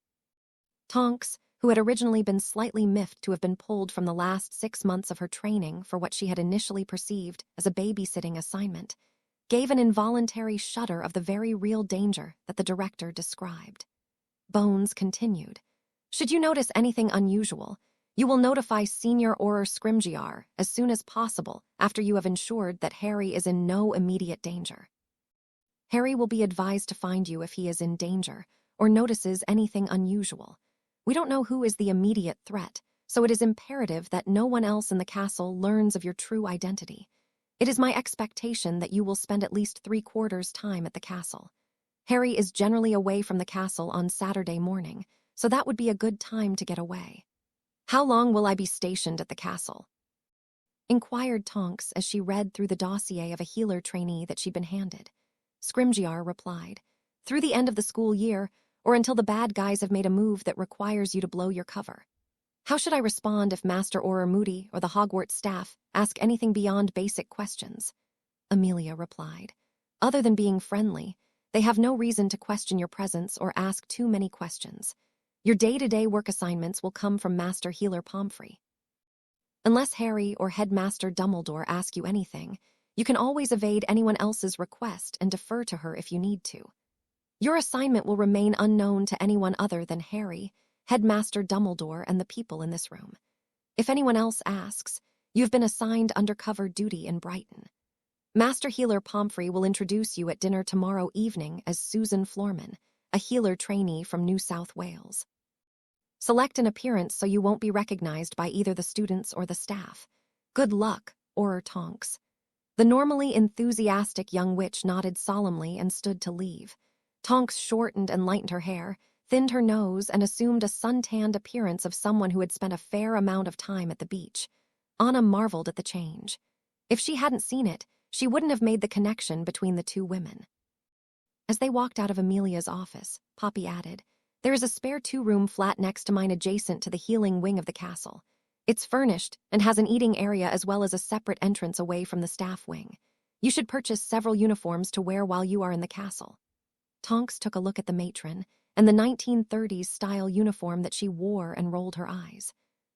Tonks, who had originally been slightly miffed to have been pulled from the last 6 months of her training for what she had initially perceived as a babysitting assignment, gave an involuntary shudder of the very real danger that the director described. Bones continued, "Should you notice anything unusual, you will notify Senior Auror Scrimgeour as soon as possible after you have ensured that Harry is in no immediate danger. Harry will be advised to find you if he is in danger or notices anything unusual. We don't know who is the immediate threat, so it is imperative that no one else in the castle learns of your true identity. It is my expectation that you will spend at least 3/4 time at the castle. Harry is generally away from the castle on Saturday morning, so that would be a good time to get away." "How long will I be stationed at the castle?" inquired Tonks as she read through the dossier of a healer trainee that she'd been handed. Scrimgeour replied, "Through the end of the school year, or until the bad guys have made a move that requires you to blow your cover." "How should I respond if Master Auror Moody or the Hogwarts staff ask anything beyond basic questions?" Amelia replied, "Other than being friendly, they have no reason to question your presence or ask too many questions. Your day-to-day work assignments will come from Master Healer Pomfrey. Unless Harry or Headmaster Dumbledore ask you anything, you can always evade anyone else's request and defer to her if you need to. Your assignment will remain unknown to anyone other than Harry, Headmaster Dumbledore, and the people in this room. If anyone else asks, you have been assigned undercover duty in Brighton. Master Healer Pomfrey will introduce you at dinner tomorrow evening as Susan Florman, a healer trainee from New South Wales. Select an appearance so you won't be recognized by either the students or the staff. Good luck, Auror Tonks." The normally enthusiastic young witch nodded solemnly and stood to leave. Tonks shortened and lightened her hair, thinned her nose, and assumed a suntanned appearance of someone who had spent a fair amount of time at the beach. Anna marveled at the change. If she hadn't seen it, she wouldn't have made the connection between the two women. As they walked out of Amelia's office, Poppy added, "There is a spare 2-room flat next to mine adjacent to the healing wing of the castle. It's furnished and has an eating area as well as a separate entrance away from the staff wing. You should purchase several uniforms to wear while you are in the castle." Tonks took a look at the matron and the 1930s-style uniform that she wore and rolled her eyes.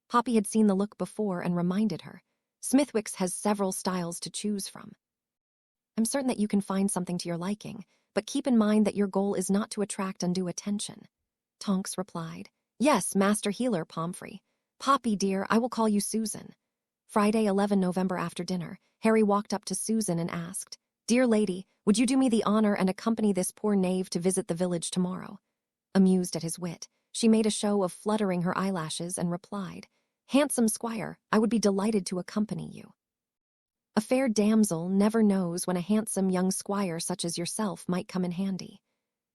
Poppy had seen the look before and reminded her, "Smithwick's has several styles to choose from. I'm certain that you can find something to your liking, but keep in mind that your goal is not to attract undue attention." Tonks replied, "Yes, Master Healer Pomfrey. Poppy, dear, I will call you Susan." Friday, 11 November after dinner, Harry walked up to Susan and asked, "Dear lady, would you do me the honor and accompany this poor knave to visit the village tomorrow?" Amused at his wit, she made a show of fluttering her eyelashes and replied, "Handsome squire, I would be delighted to accompany you." A fair damsel never knows when a handsome young squire such as yourself might come in handy.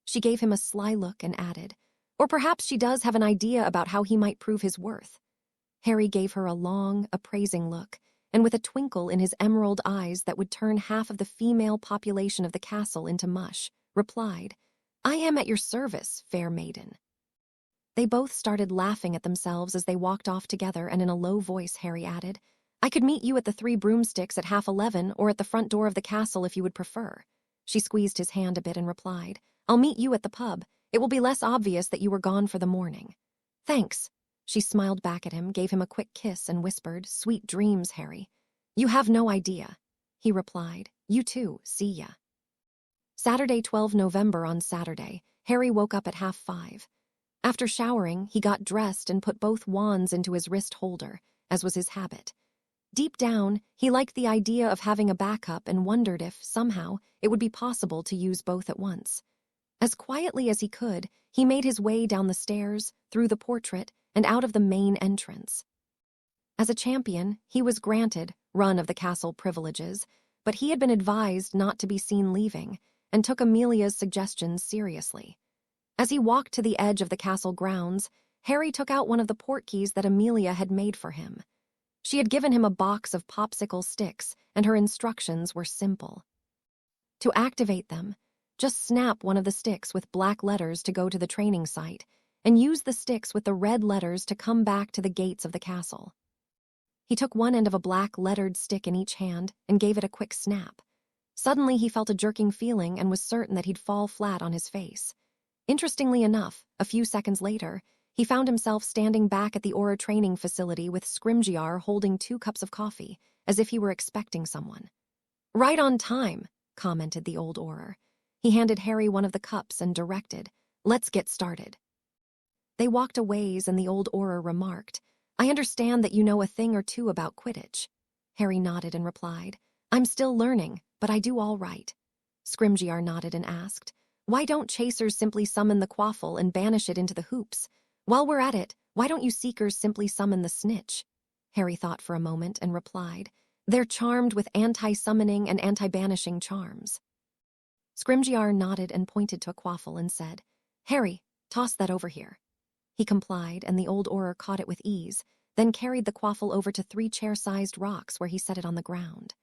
She gave him a sly look and added, "Or perhaps she does have an idea about how he might prove his worth." Harry gave her a long, appraising look, and with a twinkle in his emerald eyes that would turn half of the female population of the castle into mush, replied, "I am at your service, fair maiden." They both started laughing at themselves as they walked off together, and in a low voice Harry added, "I could meet you at the Three Broomsticks at 11:30 or at the front door of the castle if you would prefer." She squeezed his hand a bit and replied, "I'll meet you at the pub. It will be less obvious that you were gone for the morning." "Thanks." She smiled back at him, gave him a quick kiss, and whispered, "Sweet dreams, Harry." "You have no idea." He replied, "You too, see ya." Saturday, 12 November. On Saturday, Harry woke up at 5:30. After showering, he got dressed and put both wands into his wrist holder, as was his habit. Deep down, he liked the idea of having a backup and wondered if, somehow, it would be possible to use both at once. As quietly as he could, he made his way down the stairs, through the portrait, and out of the main entrance. As a champion, he was granted run of the castle privileges, but he had been advised not to be seen leaving, and took Amelia's suggestions seriously. As he walked to the edge of the castle grounds, Harry took out one of the portkeys that Amelia had made for him. She had given him a box of popsicle sticks, and her instructions were simple. To activate them, just snap one of the sticks with black letters to go to the training site, and use the sticks with the red letters to come back to the gates of the castle. He took one end of a black lettered stick in each hand and gave it a quick snap. Suddenly he felt a jerking feeling and was certain that he'd fall flat on his face. Interestingly enough, a few seconds later, he found himself standing back at the Auror training facility with Scrimgeour holding 2 cups of coffee, as if he were expecting someone. "Right on time," commented the old Auror. He handed Harry one of the cups and directed, "Let's get started." They walked a ways and the old Auror remarked, "I understand that you know a thing or two about Quidditch." Harry nodded and replied, "I'm still learning, but I do all right." Scrimgeour nodded and asked, "Why don't chasers simply summon the quaffle and banish it into the hoops? While we're at it, why don't you seekers simply summon the snitch?" Harry thought for a moment and replied, "They're charmed with anti-summoning and anti-banishing charms." Scrimgeour nodded and pointed to a quaffle and said, "Harry, toss that over here." He complied, and the old Auror caught it with ease, then carried the quaffle over to 3 chair-sized rocks where he set it on the ground.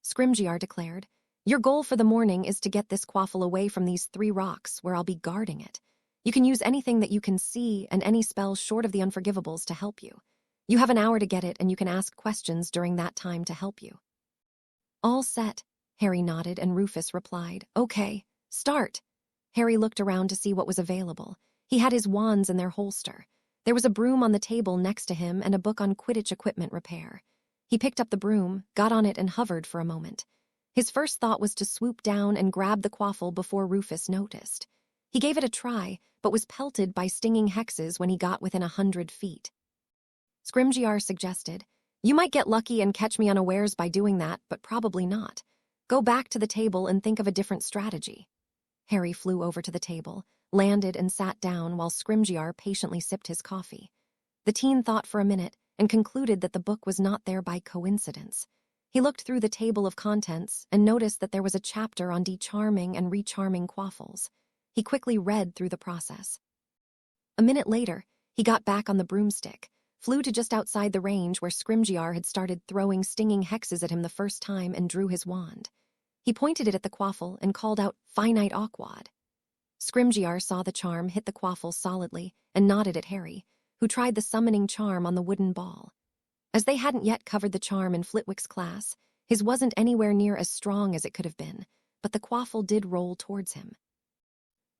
Scrimgeour declared, "Your goal for the morning is to get this quaffle away from these 3 rocks where I'll be guarding it. You can use anything that you can see and any spell short of the unforgivables to help you. You have an hour to get it, and you can ask questions during that time to help you." "All set," Harry nodded, and Rufus replied, "Okay, start." Harry looked around to see what was available. He had his wands in their holster. There was a broom on the table next to him and a book on Quidditch equipment repair. He picked up the broom, got on it, and hovered for a moment. His first thought was to swoop down and grab the quaffle before Rufus noticed. He gave it a try, but was pelted by stinging hexes when he got within 100 feet. Scrimgeour suggested, "You might get lucky and catch me unawares by doing that, but probably not. Go back to the table and think of a different strategy." Harry flew over to the table, landed and sat down while Scrimgeour patiently sipped his coffee. The teen thought for a minute and concluded that the book was not there by coincidence. He looked through the table of contents and noticed that there was a chapter on decharming and recharming quaffles. He quickly read through the process. A minute later, he got back on the broomstick, flew to just outside the range where Scrimgeour had started throwing stinging hexes at him the first time, and drew his wand. He pointed it at the quaffle and called out, "Finite Awkwad." Scrimgeour saw the charm hit the quaffle solidly and nodded at Harry, who tried the summoning charm on the wooden ball. As they hadn't yet covered the charm in Flitwick's class, his wasn't anywhere near as strong as it could have been, but the quaffle did roll towards him.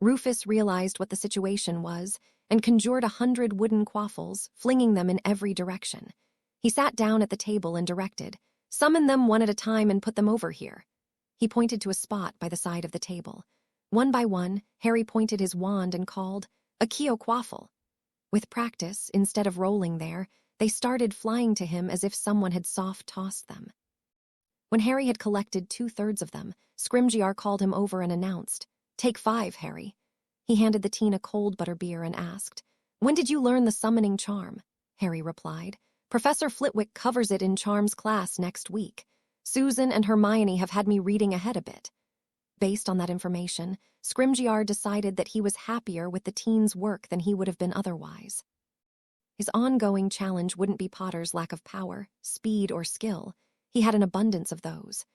Rufus realized what the situation was and conjured 100 wooden quaffles, flinging them in every direction. He sat down at the table and directed, "Summon them one at a time and put them over here." He pointed to a spot by the side of the table. One by one, Harry pointed his wand and called, "Akio quaffle." With practice, instead of rolling there, they started flying to him as if someone had soft-tossed them. When Harry had collected 2/3 of them, Scrimgeour called him over and announced, "Take 5, Harry." He handed the teen a cold butterbeer and asked, "When did you learn the summoning charm?" Harry replied, "Professor Flitwick covers it in charms class next week. Susan and Hermione have had me reading ahead a bit." Based on that information, Scrimgeour decided that he was happier with the teen's work than he would have been otherwise. His ongoing challenge wouldn't be Potter's lack of power, speed, or skill. He had an abundance of those.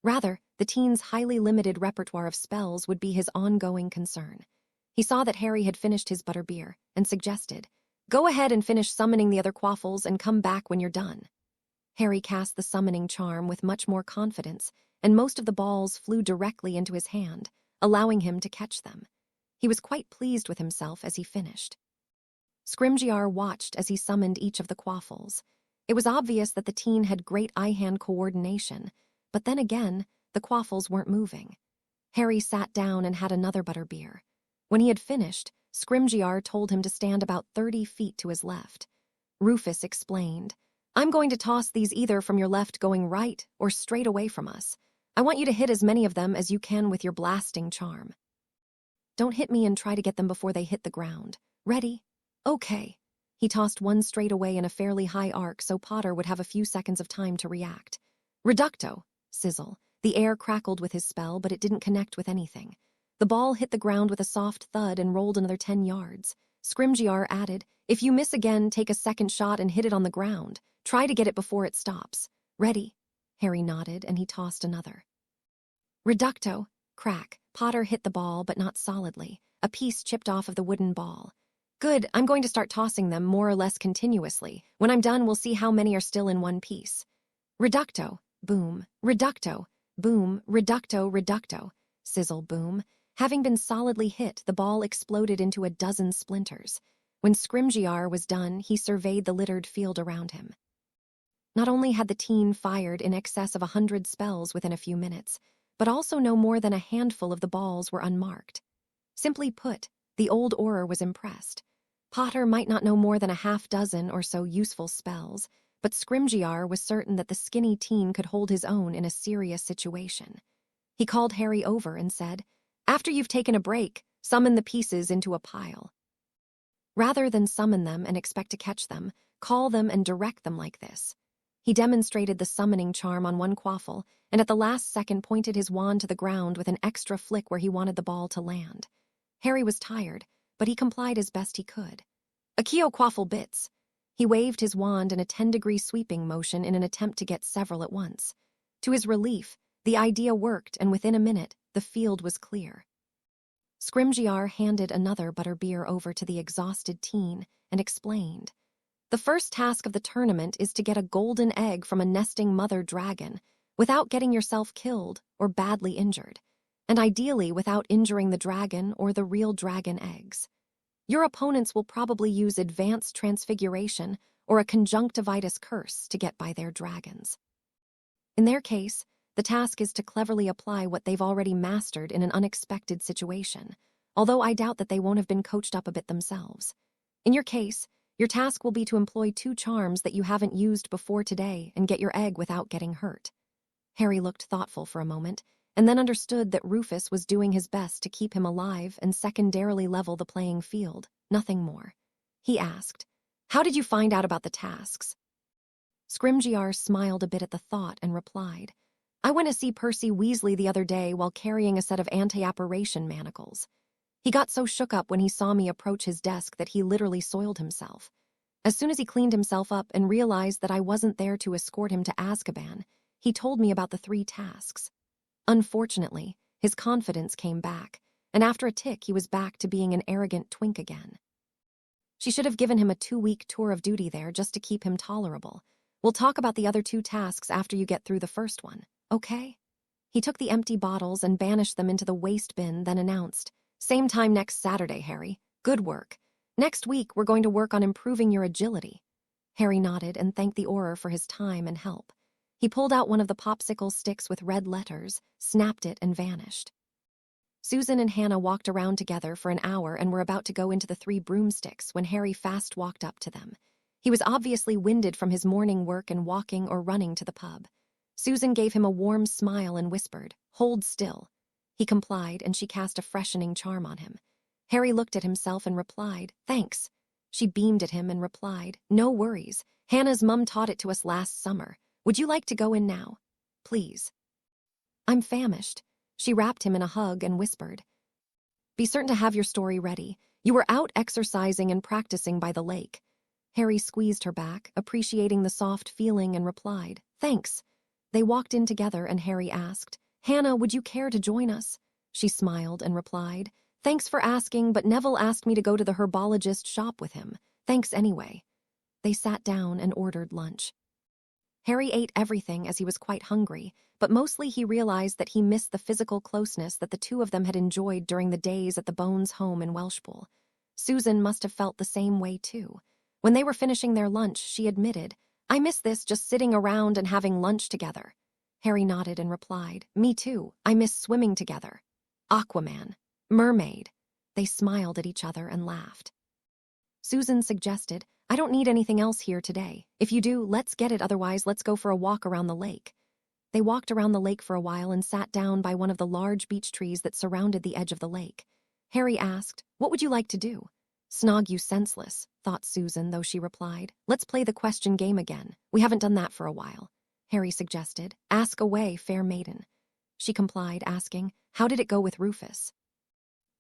Rather, the teen's highly limited repertoire of spells would be his ongoing concern. He saw that Harry had finished his butterbeer and suggested, "Go ahead and finish summoning the other quaffles and come back when you're done." Harry cast the summoning charm with much more confidence, and most of the balls flew directly into his hand, allowing him to catch them. He was quite pleased with himself as he finished. Scrimgeour watched as he summoned each of the quaffles. It was obvious that the teen had great eye-hand coordination, but then again, the quaffles weren't moving. Harry sat down and had another butterbeer. When he had finished, Scrimgeour told him to stand about 30 feet to his left. Rufus explained, "I'm going to toss these either from your left going right or straight away from us. I want you to hit as many of them as you can with your blasting charm. Don't hit me and try to get them before they hit the ground. Ready? Okay." He tossed one straight away in a fairly high arc so Potter would have a few seconds of time to react. Reducto! Sizzle. The air crackled with his spell, but it didn't connect with anything. The ball hit the ground with a soft thud and rolled another 10 yards. Scrimgeour added, "If you miss again, take a second shot and hit it on the ground. Try to get it before it stops. Ready?" Harry nodded, and he tossed another. Reducto! Crack. Potter hit the ball, but not solidly. A piece chipped off of the wooden ball. "Good, I'm going to start tossing them more or less continuously. When I'm done, we'll see how many are still in one piece." Reducto! Boom. Reducto! Boom. Reducto! Reducto! Sizzle, boom. Having been solidly hit, the ball exploded into a dozen splinters. When Scrimgeour was done, he surveyed the littered field around him. Not only had the teen fired in excess of 100 spells within a few minutes, but also no more than a handful of the balls were unmarked. Simply put, the old Auror was impressed. Potter might not know more than a half-dozen or so useful spells, but Scrimgeour was certain that the skinny teen could hold his own in a serious situation. He called Harry over and said, "After you've taken a break, summon the pieces into a pile. Rather than summon them and expect to catch them, call them and direct them like this." He demonstrated the summoning charm on one quaffle, and at the last second pointed his wand to the ground with an extra flick where he wanted the ball to land. Harry was tired, but he complied as best he could. "Accio quaffle bits." He waved his wand in a 10-degree sweeping motion in an attempt to get several at once. To his relief, the idea worked, and within a minute, the field was clear. Scrimgeour handed another butterbeer over to the exhausted teen and explained, "The first task of the tournament is to get a golden egg from a nesting mother dragon without getting yourself killed or badly injured, and ideally without injuring the dragon or the real dragon eggs. Your opponents will probably use advanced transfiguration or a conjunctivitis curse to get by their dragons. In their case, the task is to cleverly apply what they've already mastered in an unexpected situation, although I doubt that they won't have been coached up a bit themselves. In your case, your task will be to employ 2 charms that you haven't used before today and get your egg without getting hurt." Harry looked thoughtful for a moment, and then understood that Rufus was doing his best to keep him alive and secondarily level the playing field, nothing more. He asked, "How did you find out about the tasks?" Scrimgeour smiled a bit at the thought and replied, "I went to see Percy Weasley the other day while carrying a set of anti-apparition manacles. He got so shook up when he saw me approach his desk that he literally soiled himself. As soon as he cleaned himself up and realized that I wasn't there to escort him to Azkaban, he told me about the 3 tasks. Unfortunately, his confidence came back, and after a tick he was back to being an arrogant twink again. She should have given him a 2-week tour of duty there just to keep him tolerable. We'll talk about the other 2 tasks after you get through the first one, okay?" He took the empty bottles and banished them into the waste bin, then announced, "Same time next Saturday, Harry. Good work. Next week, we're going to work on improving your agility." Harry nodded and thanked the Auror for his time and help. He pulled out one of the popsicle sticks with red letters, snapped it, and vanished. Susan and Hannah walked around together for an hour and were about to go into the 3 broomsticks when Harry fast walked up to them. He was obviously winded from his morning work and walking or running to the pub. Susan gave him a warm smile and whispered, "Hold still." He complied, and she cast a freshening charm on him. Harry looked at himself and replied, "Thanks." She beamed at him and replied, "No worries. Hannah's mum taught it to us last summer. Would you like to go in now? Please." "I'm famished." She wrapped him in a hug and whispered, "Be certain to have your story ready. You were out exercising and practicing by the lake." Harry squeezed her back, appreciating the soft feeling, and replied, "Thanks." They walked in together and Harry asked, "Hannah, would you care to join us?" She smiled and replied, Thanks for asking, but Neville asked me to go to the herbologist shop with him. Thanks anyway. They sat down and ordered lunch. Harry ate everything as he was quite hungry, but mostly he realized that he missed the physical closeness that the two of them had enjoyed during the days at the Bones home in Welshpool. Susan must have felt the same way too. When they were finishing their lunch, she admitted, "I miss this, just sitting around and having lunch together." Harry nodded and replied, "Me too. I miss swimming together. Aquaman. Mermaid." They smiled at each other and laughed. Susan suggested, "I don't need anything else here today. If you do, let's get it, otherwise let's go for a walk around the lake." They walked around the lake for a while and sat down by one of the large beech trees that surrounded the edge of the lake. Harry asked, "What would you like to do?" "Snog you senseless," thought Susan, though she replied, "Let's play the question game again. We haven't done that for a while." Harry suggested, "Ask away, fair maiden." She complied, asking, "How did it go with Rufus?"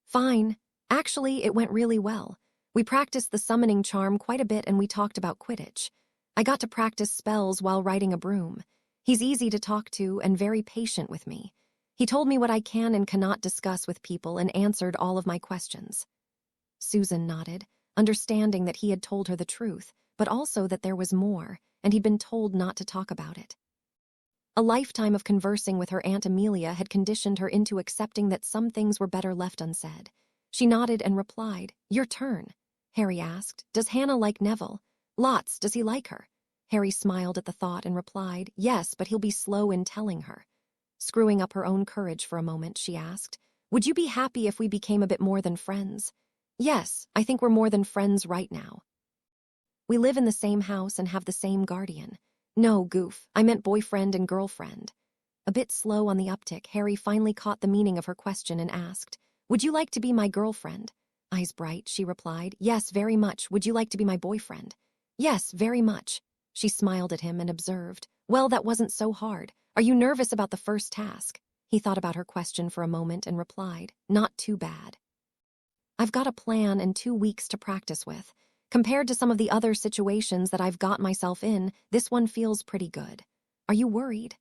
"Fine. Actually, it went really well. We practiced the summoning charm quite a bit and we talked about Quidditch. I got to practice spells while riding a broom. He's easy to talk to and very patient with me. He told me what I can and cannot discuss with people and answered all of my questions." Susan nodded, understanding that he had told her the truth, but also that there was more, and he'd been told not to talk about it. A lifetime of conversing with her Aunt Amelia had conditioned her into accepting that some things were better left unsaid. She nodded and replied, "Your turn." Harry asked, "Does Hannah like Neville?" "Lots. Does he like her?" Harry smiled at the thought and replied, "Yes, but he'll be slow in telling her." Screwing up her own courage for a moment, she asked, "Would you be happy if we became a bit more than friends?" "Yes, I think we're more than friends right now. We live in the same house and have the same guardian." "No, goof, I meant boyfriend and girlfriend." A bit slow on the uptick, Harry finally caught the meaning of her question and asked, "Would you like to be my girlfriend?" Eyes bright, she replied, "Yes, very much. Would you like to be my boyfriend?" "Yes, very much." She smiled at him and observed, "Well, that wasn't so hard. Are you nervous about the first task?" He thought about her question for a moment and replied, "Not too bad. I've got a plan and 2 weeks to practice with. Compared to some of the other situations that I've got myself in, this one feels pretty good. Are you worried?"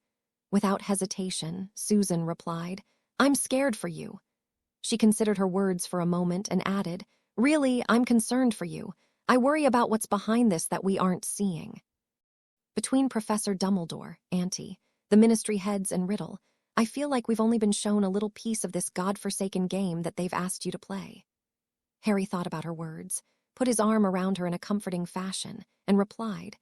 Without hesitation, Susan replied, "I'm scared for you." She considered her words for a moment and added, "Really, I'm concerned for you. I worry about what's behind this that we aren't seeing." Between Professor Dumbledore, Auntie, the Ministry heads, and Riddle, I feel like we've only been shown a little piece of this godforsaken game that they've asked you to play. Harry thought about her words, put his arm around her in a comforting fashion, and replied,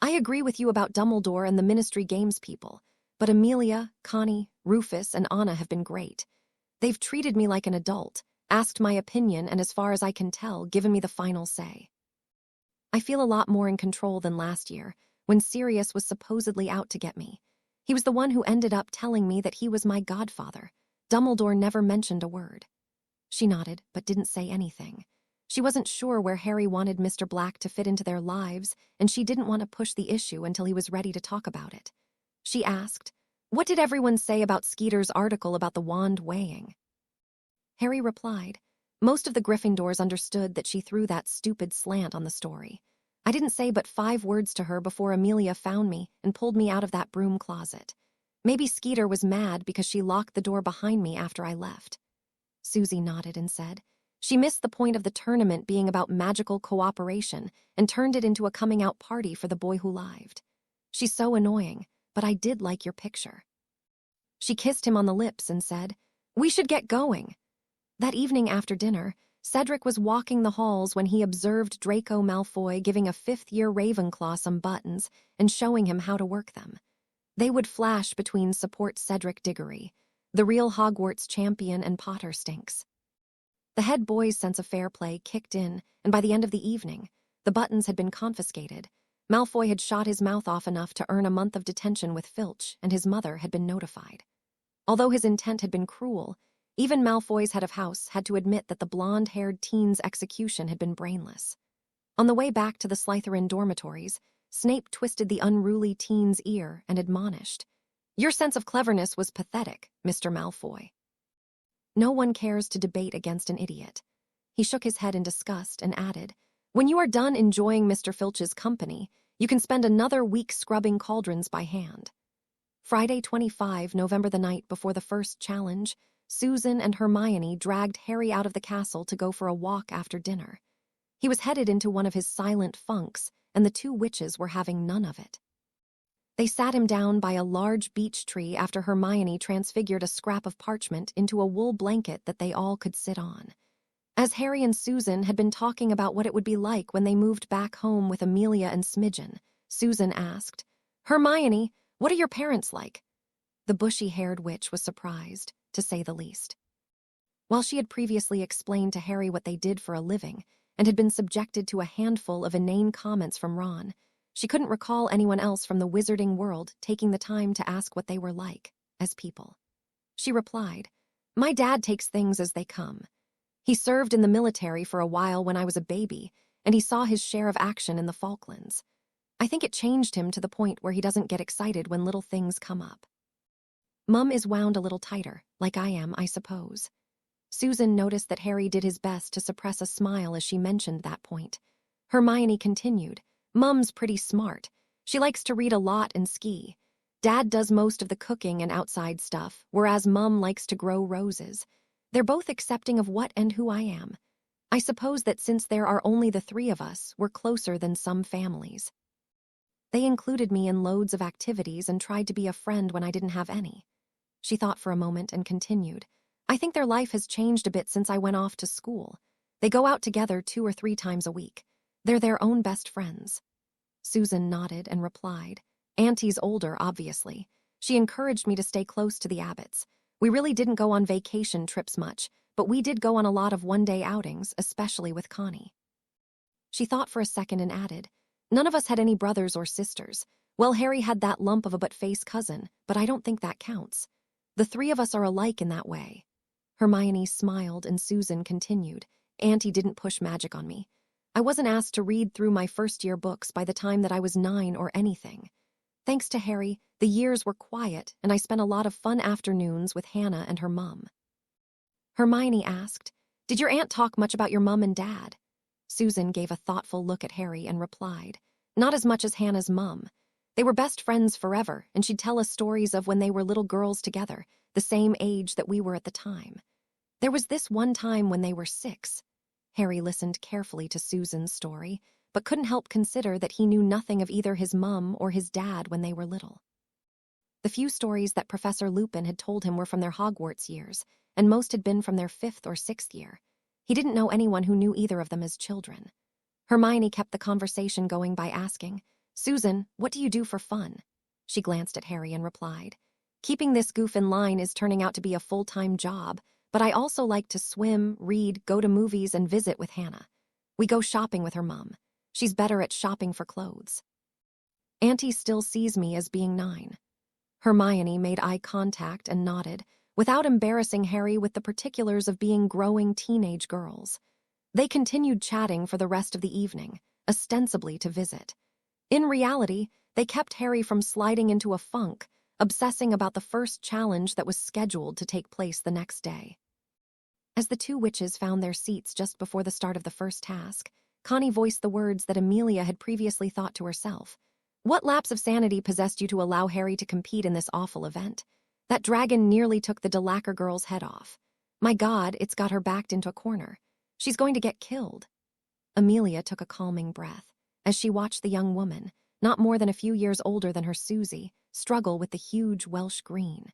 "I agree with you about Dumbledore and the Ministry Games people, but Amelia, Connie, Rufus, and Anna have been great. They've treated me like an adult, asked my opinion, and as far as I can tell, given me the final say. I feel a lot more in control than last year, when Sirius was supposedly out to get me. He was the one who ended up telling me that he was my godfather. Dumbledore never mentioned a word." She nodded, but didn't say anything. She wasn't sure where Harry wanted Mr. Black to fit into their lives, and she didn't want to push the issue until he was ready to talk about it. She asked, "What did everyone say about Skeeter's article about the wand weighing?" Harry replied, "Most of the Gryffindors understood that she threw that stupid slant on the story. I didn't say but 5 words to her before Amelia found me and pulled me out of that broom closet. Maybe Skeeter was mad because she locked the door behind me after I left." Susie nodded and said, "She missed the point of the tournament being about magical cooperation and turned it into a coming-out party for the boy who lived. She's so annoying, but I did like your picture." She kissed him on the lips and said, "We should get going." That evening after dinner, Cedric was walking the halls when he observed Draco Malfoy giving a 5th-year Ravenclaw some buttons and showing him how to work them. They would flash between support Cedric Diggory, the real Hogwarts champion, and Potter Stinks. The head boy's sense of fair play kicked in, and by the end of the evening, the buttons had been confiscated. Malfoy had shot his mouth off enough to earn a month of detention with Filch, and his mother had been notified. Although his intent had been cruel, even Malfoy's head of house had to admit that the blonde-haired teen's execution had been brainless. On the way back to the Slytherin dormitories, Snape twisted the unruly teen's ear and admonished, "Your sense of cleverness was pathetic, Mr. Malfoy. No one cares to debate against an idiot." He shook his head in disgust and added, "When you are done enjoying Mr. Filch's company, you can spend another week scrubbing cauldrons by hand." Friday 25, November, the night before the first challenge, Susan and Hermione dragged Harry out of the castle to go for a walk after dinner. He was headed into one of his silent funks, and the two witches were having none of it. They sat him down by a large beech tree after Hermione transfigured a scrap of parchment into a wool blanket that they all could sit on. As Harry and Susan had been talking about what it would be like when they moved back home with Amelia and Smidgen, Susan asked, "Hermione, what are your parents like?" The bushy-haired witch was surprised, to say the least. While she had previously explained to Harry what they did for a living and had been subjected to a handful of inane comments from Ron, she couldn't recall anyone else from the wizarding world taking the time to ask what they were like, as people. She replied, "My dad takes things as they come. He served in the military for a while when I was a baby, and he saw his share of action in the Falklands. I think it changed him to the point where he doesn't get excited when little things come up. Mum is wound a little tighter, like I am, I suppose." Susan noticed that Harry did his best to suppress a smile as she mentioned that point. Hermione continued, "Mum's pretty smart. She likes to read a lot and ski. Dad does most of the cooking and outside stuff, whereas Mum likes to grow roses. They're both accepting of what and who I am. I suppose that since there are only the three of us, we're closer than some families. They included me in loads of activities and tried to be a friend when I didn't have any." She thought for a moment and continued, "I think their life has changed a bit since I went off to school. They go out together 2 or 3 times a week. They're their own best friends." Susan nodded and replied, "Auntie's older, obviously. She encouraged me to stay close to the Abbotts. We really didn't go on vacation trips much, but we did go on a lot of one-day outings, especially with Connie." She thought for a second and added, "None of us had any brothers or sisters. Well, Harry had that lump of a butt-face cousin, but I don't think that counts. The three of us are alike in that way." Hermione smiled and Susan continued, "Auntie didn't push magic on me. I wasn't asked to read through my first-year books by the time that I was 9 or anything. Thanks to Harry, the years were quiet, and I spent a lot of fun afternoons with Hannah and her mum." Hermione asked, "Did your aunt talk much about your mum and dad?" Susan gave a thoughtful look at Harry and replied, "Not as much as Hannah's mum. They were best friends forever, and she'd tell us stories of when they were little girls together, the same age that we were at the time. There was this one time when they were 6. Harry listened carefully to Susan's story, but couldn't help consider that he knew nothing of either his mum or his dad when they were little. The few stories that Professor Lupin had told him were from their Hogwarts years, and most had been from their 5th or 6th year. He didn't know anyone who knew either of them as children. Hermione kept the conversation going by asking, "Susan, what do you do for fun?" She glanced at Harry and replied, "Keeping this goof in line is turning out to be a full-time job, but I also like to swim, read, go to movies, and visit with Hannah. We go shopping with her mum. She's better at shopping for clothes. Auntie still sees me as being 9. Hermione made eye contact and nodded, without embarrassing Harry with the particulars of being growing teenage girls. They continued chatting for the rest of the evening, ostensibly to visit. In reality, they kept Harry from sliding into a funk, obsessing about the first challenge that was scheduled to take place the next day. As the two witches found their seats just before the start of the first task, Connie voiced the words that Amelia had previously thought to herself. "What lapse of sanity possessed you to allow Harry to compete in this awful event? That dragon nearly took the Delacour girl's head off. My God, it's got her backed into a corner. She's going to get killed." Amelia took a calming breath as she watched the young woman, not more than a few years older than her Susie, struggle with the huge Welsh green.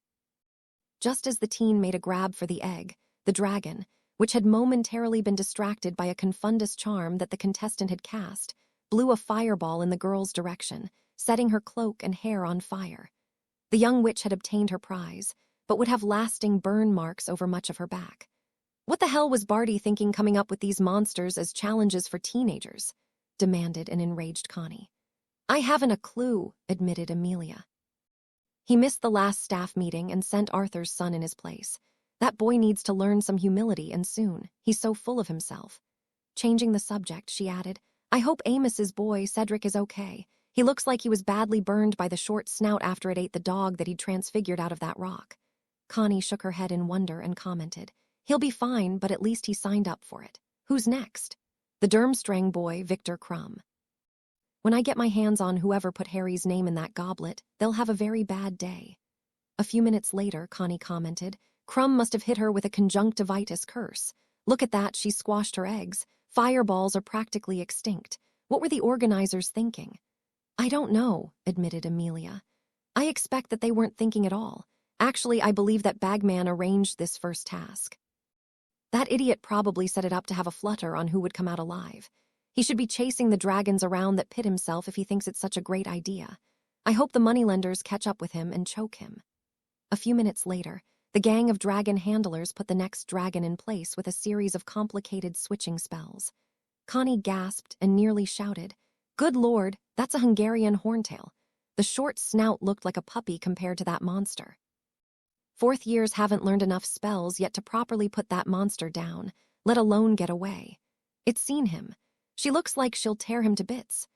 Just as the teen made a grab for the egg, the dragon, which had momentarily been distracted by a confundus charm that the contestant had cast, blew a fireball in the girl's direction, setting her cloak and hair on fire. The young witch had obtained her prize, but would have lasting burn marks over much of her back. What the hell was Barty thinking coming up with these monsters as challenges for teenagers? Demanded an enraged Connie. I haven't a clue, admitted Amelia. He missed the last staff meeting and sent Arthur's son in his place. That boy needs to learn some humility, and soon. He's so full of himself. Changing the subject, she added, I hope Amos's boy, Cedric, is okay. He looks like he was badly burned by the short snout after it ate the dog that he'd transfigured out of that rock. Connie shook her head in wonder and commented, He'll be fine, but at least he signed up for it. Who's next? The Durmstrang boy, Victor Crumb. When I get my hands on whoever put Harry's name in that goblet, they'll have a very bad day. A few minutes later, Connie commented, Crumb must have hit her with a conjunctivitis curse. Look at that, she squashed her eggs. Fireballs are practically extinct. What were the organizers thinking? I don't know, admitted Amelia. I expect that they weren't thinking at all. Actually, I believe that Bagman arranged this first task. That idiot probably set it up to have a flutter on who would come out alive. He should be chasing the dragons around that pit himself if he thinks it's such a great idea. I hope the moneylenders catch up with him and choke him. A few minutes later, the gang of dragon handlers put the next dragon in place with a series of complicated switching spells. Connie gasped and nearly shouted, "Good Lord, that's a Hungarian horntail." The short snout looked like a puppy compared to that monster. Fourth years haven't learned enough spells yet to properly put that monster down, let alone get away. It's seen him. She looks like she'll tear him to bits.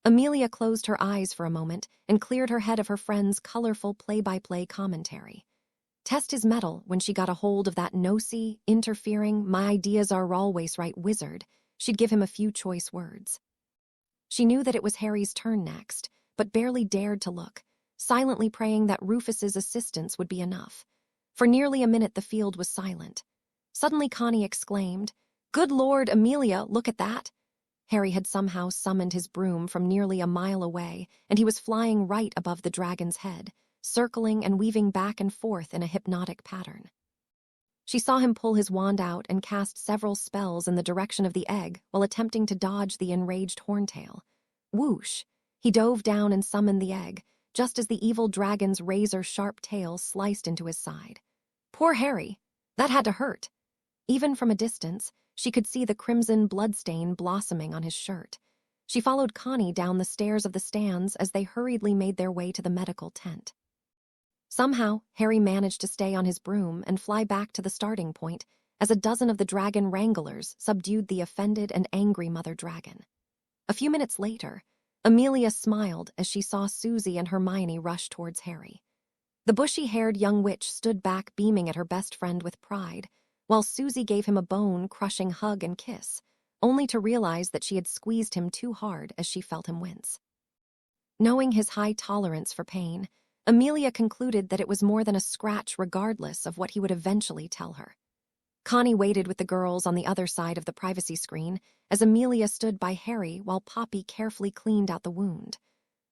Amelia closed her eyes for a moment and cleared her head of her friend's colorful play-by-play commentary. Test his mettle when she got a hold of that nosy, interfering, my ideas are always right wizard. She'd give him a few choice words. She knew that it was Harry's turn next, but barely dared to look, silently praying that Rufus's assistance would be enough. For nearly a minute the field was silent. Suddenly Connie exclaimed, "Good Lord, Amelia, look at that!" Harry had somehow summoned his broom from nearly a mile away, and he was flying right above the dragon's head, circling and weaving back and forth in a hypnotic pattern. She saw him pull his wand out and cast several spells in the direction of the egg while attempting to dodge the enraged horntail. Whoosh! He dove down and summoned the egg, just as the evil dragon's razor-sharp tail sliced into his side. Poor Harry! That had to hurt. Even from a distance, she could see the crimson bloodstain blossoming on his shirt. She followed Connie down the stairs of the stands as they hurriedly made their way to the medical tent. Somehow, Harry managed to stay on his broom and fly back to the starting point as a dozen of the dragon wranglers subdued the offended and angry mother dragon. A few minutes later, Amelia smiled as she saw Susie and Hermione rush towards Harry. The bushy-haired young witch stood back beaming at her best friend with pride, while Susie gave him a bone-crushing hug and kiss, only to realize that she had squeezed him too hard as she felt him wince. Knowing his high tolerance for pain, Amelia concluded that it was more than a scratch regardless of what he would eventually tell her. Connie waited with the girls on the other side of the privacy screen as Amelia stood by Harry while Poppy carefully cleaned out the wound.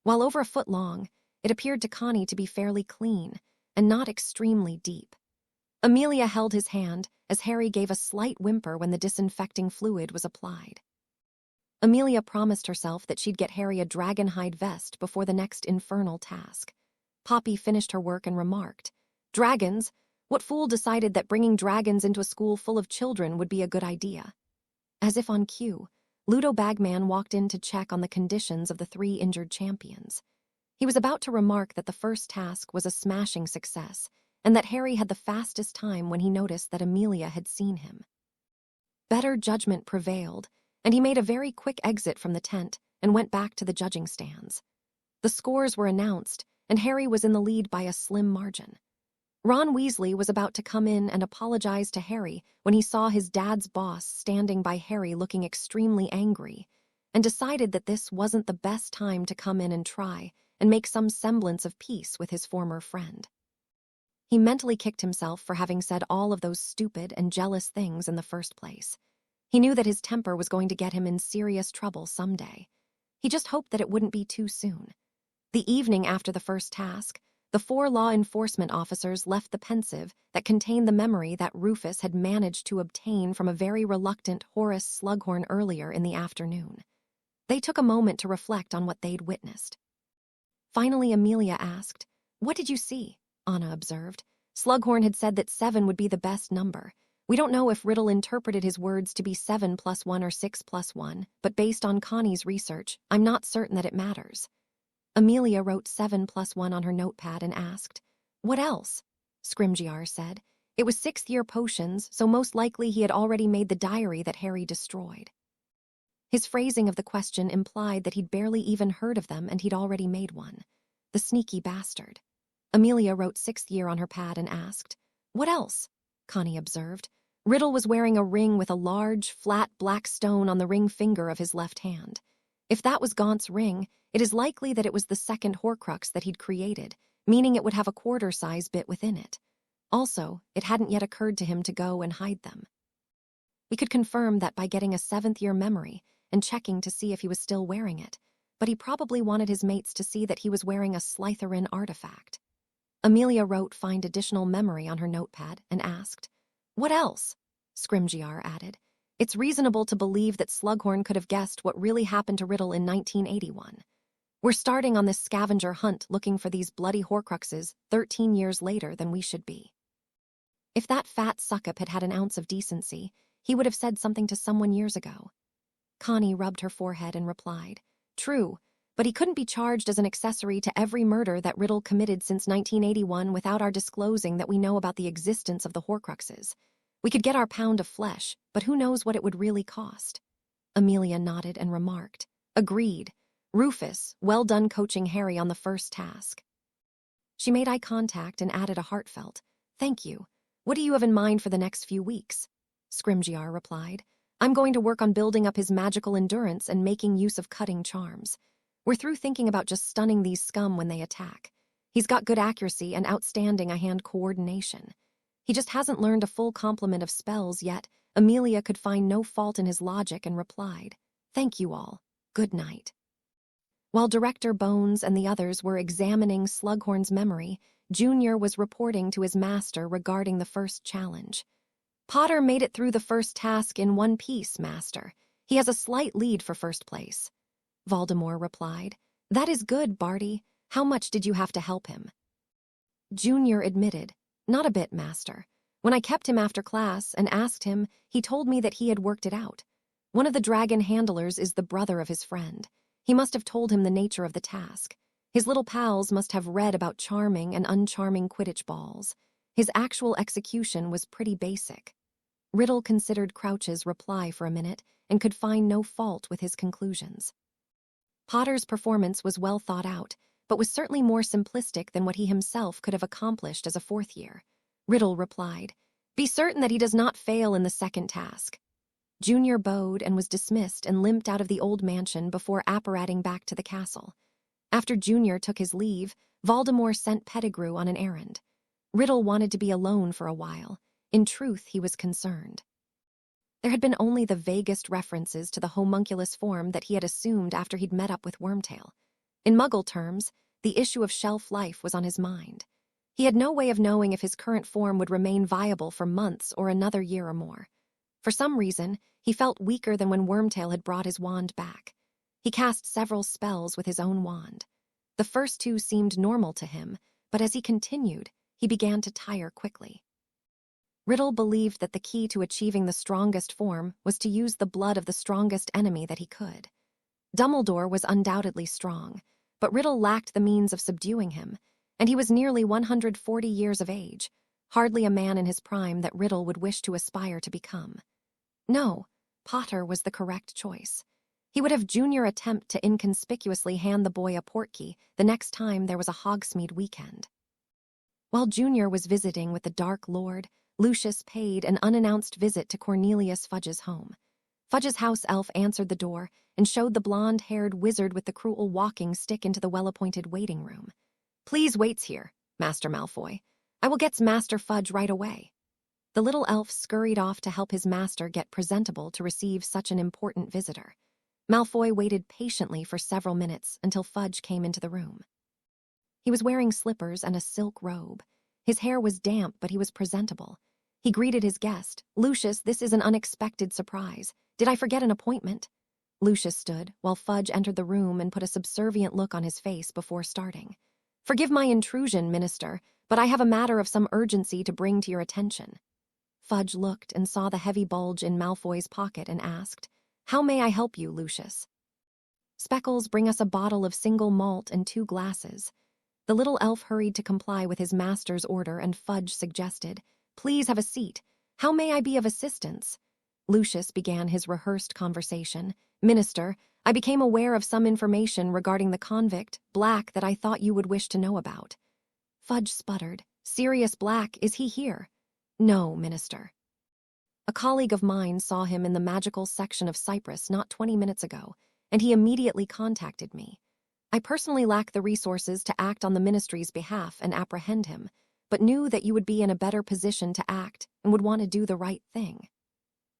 While over a foot long, it appeared to Connie to be fairly clean and not extremely deep. Amelia held his hand as Harry gave a slight whimper when the disinfecting fluid was applied. Amelia promised herself that she'd get Harry a dragon-hide vest before the next infernal task. Poppy finished her work and remarked, "Dragons? What fool decided that bringing dragons into a school full of children would be a good idea?" As if on cue, Ludo Bagman walked in to check on the conditions of the 3 injured champions. He was about to remark that the first task was a smashing success, and that Harry had the fastest time when he noticed that Amelia had seen him. Better judgment prevailed, and he made a very quick exit from the tent and went back to the judging stands. The scores were announced, and Harry was in the lead by a slim margin. Ron Weasley was about to come in and apologize to Harry when he saw his dad's boss standing by Harry looking extremely angry, and decided that this wasn't the best time to come in and try and make some semblance of peace with his former friend. He mentally kicked himself for having said all of those stupid and jealous things in the first place. He knew that his temper was going to get him in serious trouble someday. He just hoped that it wouldn't be too soon. The evening after the first task, the 4 law enforcement officers left the pensive that contained the memory that Rufus had managed to obtain from a very reluctant Horace Slughorn earlier in the afternoon. They took a moment to reflect on what they'd witnessed. Finally, Amelia asked, "What did you see?" Anna observed. "Slughorn had said that 7 would be the best number. We don't know if Riddle interpreted his words to be 7 + 1 or 6 + 1, but based on Connie's research, I'm not certain that it matters." Amelia wrote 7 + 1 on her notepad and asked, "What else?" Scrimgeour said, "It was 6th-year potions, so most likely he had already made the diary that Harry destroyed." His phrasing of the question implied that he'd barely even heard of them and he'd already made one. The sneaky bastard. Amelia wrote 6th year on her pad and asked, "What else?" Connie observed. Riddle was wearing a ring with a large, flat black stone on the ring finger of his left hand. If that was Gaunt's ring, it is likely that it was the second Horcrux that he'd created, meaning it would have a quarter-size bit within it. Also, it hadn't yet occurred to him to go and hide them. We could confirm that by getting a 7th-year memory and checking to see if he was still wearing it, but he probably wanted his mates to see that he was wearing a Slytherin artifact. Amelia wrote "find additional memory" on her notepad and asked, "What else?" Scrimgeour added, "It's reasonable to believe that Slughorn could have guessed what really happened to Riddle in 1981. We're starting on this scavenger hunt looking for these bloody Horcruxes 13 years later than we should be." If that fat suckup had had an ounce of decency, he would have said something to someone years ago. Connie rubbed her forehead and replied, "True, but he couldn't be charged as an accessory to every murder that Riddle committed since 1981 without our disclosing that we know about the existence of the Horcruxes. We could get our pound of flesh, but who knows what it would really cost." Amelia nodded and remarked, "Agreed. Rufus, well done coaching Harry on the first task." She made eye contact and added a heartfelt, "Thank you. What do you have in mind for the next few weeks?" Scrimgeour replied, "I'm going to work on building up his magical endurance and making use of cutting charms. We're through thinking about just stunning these scum when they attack. He's got good accuracy and outstanding hand coordination. He just hasn't learned a full complement of spells yet." Amelia could find no fault in his logic and replied, "Thank you all. Good night." While Director Bones and the others were examining Slughorn's memory, Junior was reporting to his master regarding the first challenge. "Potter made it through the first task in one piece, Master. He has a slight lead for first place." Voldemort replied, "That is good, Barty. How much did you have to help him?" Junior admitted, "Not a bit, Master. When I kept him after class and asked him, he told me that he had worked it out. One of the dragon handlers is the brother of his friend. He must have told him the nature of the task. His little pals must have read about charming and uncharming Quidditch balls. His actual execution was pretty basic." Riddle considered Crouch's reply for a minute and could find no fault with his conclusions. Potter's performance was well thought out, but was certainly more simplistic than what he himself could have accomplished as a 4th year. Riddle replied, "Be certain that he does not fail in the second task." Junior bowed and was dismissed and limped out of the old mansion before apparating back to the castle. After Junior took his leave, Voldemort sent Pettigrew on an errand. Riddle wanted to be alone for a while. In truth, he was concerned. There had been only the vaguest references to the homunculus form that he had assumed after he'd met up with Wormtail. In Muggle terms, the issue of shelf life was on his mind. He had no way of knowing if his current form would remain viable for months or another year or more. For some reason, he felt weaker than when Wormtail had brought his wand back. He cast several spells with his own wand. The first 2 seemed normal to him, but as he continued, he began to tire quickly. Riddle believed that the key to achieving the strongest form was to use the blood of the strongest enemy that he could. Dumbledore was undoubtedly strong, but Riddle lacked the means of subduing him, and he was nearly 140 years of age, hardly a man in his prime that Riddle would wish to aspire to become. No, Potter was the correct choice. He would have Junior attempt to inconspicuously hand the boy a portkey the next time there was a Hogsmeade weekend. While Junior was visiting with the Dark Lord, Lucius paid an unannounced visit to Cornelius Fudge's home. Fudge's house elf answered the door and showed the blonde-haired wizard with the cruel walking stick into the well-appointed waiting room. "Please waits here, Master Malfoy. I will gets Master Fudge right away." The little elf scurried off to help his master get presentable to receive such an important visitor. Malfoy waited patiently for several minutes until Fudge came into the room. He was wearing slippers and a silk robe. His hair was damp, but he was presentable. He greeted his guest. "Lucius, this is an unexpected surprise. Did I forget an appointment?" Lucius stood while Fudge entered the room and put a subservient look on his face before starting. "Forgive my intrusion, Minister, but I have a matter of some urgency to bring to your attention." Fudge looked and saw the heavy bulge in Malfoy's pocket and asked, "How may I help you, Lucius?" "Speckles, bring us a bottle of single malt and 2 glasses." The little elf hurried to comply with his master's order, and Fudge suggested, "Please have a seat. How may I be of assistance?" Lucius began his rehearsed conversation. "Minister, I became aware of some information regarding the convict, Black, that I thought you would wish to know about." Fudge sputtered. "Sirius Black, is he here?" "No, Minister." "A colleague of mine saw him in the magical section of Cyprus not 20 minutes ago, and he immediately contacted me. I personally lack the resources to act on the Ministry's behalf and apprehend him, but knew that you would be in a better position to act and would want to do the right thing.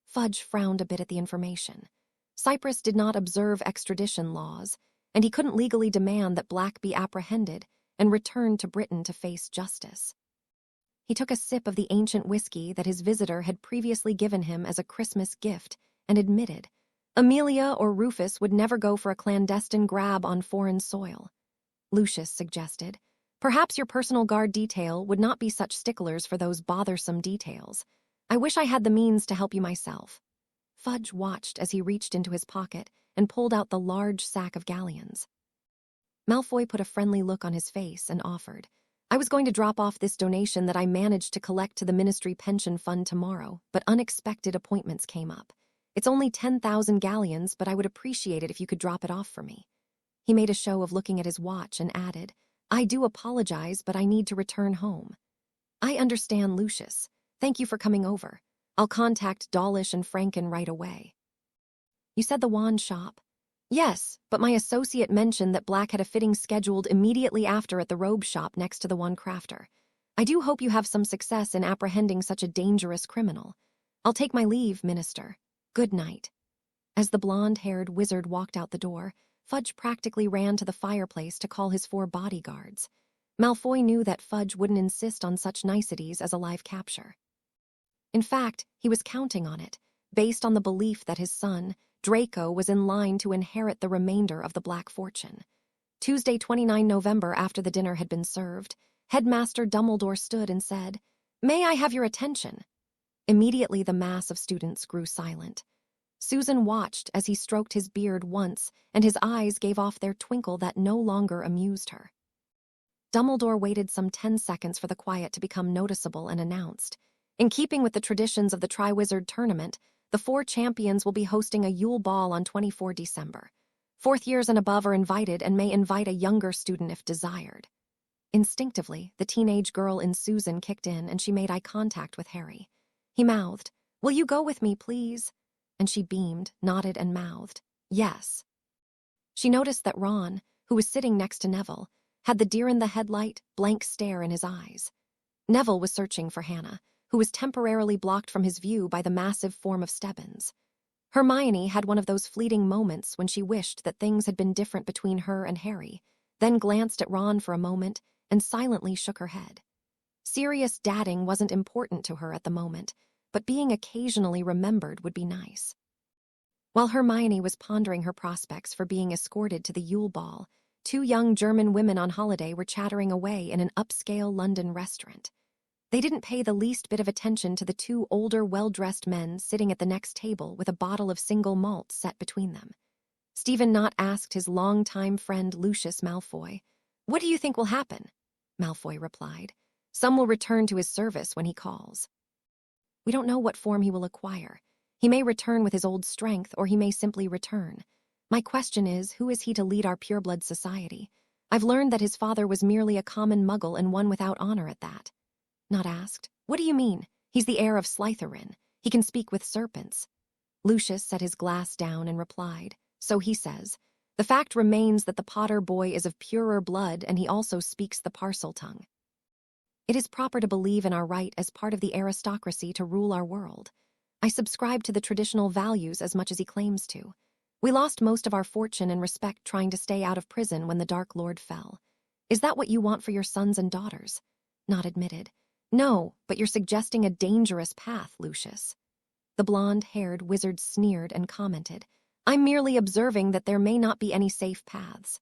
Fudge frowned a bit at the information. Cyprus did not observe extradition laws, and he couldn't legally demand that Black be apprehended and returned to Britain to face justice. He took a sip of the ancient whiskey that his visitor had previously given him as a Christmas gift and admitted, Amelia or Rufus would never go for a clandestine grab on foreign soil. Lucius suggested, perhaps your personal guard detail would not be such sticklers for those bothersome details. I wish I had the means to help you myself. Fudge watched as he reached into his pocket and pulled out the large sack of galleons. Malfoy put a friendly look on his face and offered, I was going to drop off this donation that I managed to collect to the Ministry Pension Fund tomorrow, but unexpected appointments came up. It's only 10,000 galleons, but I would appreciate it if you could drop it off for me. He made a show of looking at his watch and added, I do apologize, but I need to return home. I understand, Lucius. Thank you for coming over. I'll contact Dawlish and Franken right away. You said the wand shop? Yes, but my associate mentioned that Black had a fitting scheduled immediately after at the robe shop next to the one crafter. I do hope you have some success in apprehending such a dangerous criminal. I'll take my leave, Minister. Good night. As the blonde-haired wizard walked out the door, Fudge practically ran to the fireplace to call his 4 bodyguards. Malfoy knew that Fudge wouldn't insist on such niceties as a live capture. In fact, he was counting on it, based on the belief that his son, Draco, was in line to inherit the remainder of the Black fortune. Tuesday, 29 November, after the dinner had been served, Headmaster Dumbledore stood and said, May I have your attention? Immediately the mass of students grew silent. Susan watched as he stroked his beard once, and his eyes gave off their twinkle that no longer amused her. Dumbledore waited some 10 seconds for the quiet to become noticeable and announced, in keeping with the traditions of the Triwizard Tournament, the 4 champions will be hosting a Yule Ball on 24 December. 4th years and above are invited and may invite a younger student if desired. Instinctively, the teenage girl in Susan kicked in and she made eye contact with Harry. He mouthed, Will you go with me, please? And she beamed, nodded, and mouthed, Yes. She noticed that Ron, who was sitting next to Neville, had the deer-in-the-headlight, blank stare in his eyes. Neville was searching for Hannah, who was temporarily blocked from his view by the massive form of Stebbins. Hermione had one of those fleeting moments when she wished that things had been different between her and Harry, then glanced at Ron for a moment and silently shook her head. Serious dadding wasn't important to her at the moment, but being occasionally remembered would be nice. While Hermione was pondering her prospects for being escorted to the Yule Ball, 2 young German women on holiday were chattering away in an upscale London restaurant. They didn't pay the least bit of attention to the 2 older, well-dressed men sitting at the next table with a bottle of single malt set between them. Stephen Knott asked his longtime friend Lucius Malfoy, What do you think will happen? Malfoy replied, Some will return to his service when he calls. We don't know what form he will acquire. He may return with his old strength, or he may simply return. My question is, who is he to lead our pureblood society? I've learned that his father was merely a common muggle and one without honor at that. Not asked, What do you mean? He's the heir of Slytherin. He can speak with serpents. Lucius set his glass down and replied, So he says. The fact remains that the Potter boy is of purer blood and he also speaks the parcel tongue. It is proper to believe in our right as part of the aristocracy to rule our world. I subscribe to the traditional values as much as he claims to. We lost most of our fortune and respect trying to stay out of prison when the Dark Lord fell. Is that what you want for your sons and daughters? Not admitted. No, but you're suggesting a dangerous path, Lucius. The blonde-haired wizard sneered and commented, I'm merely observing that there may not be any safe paths.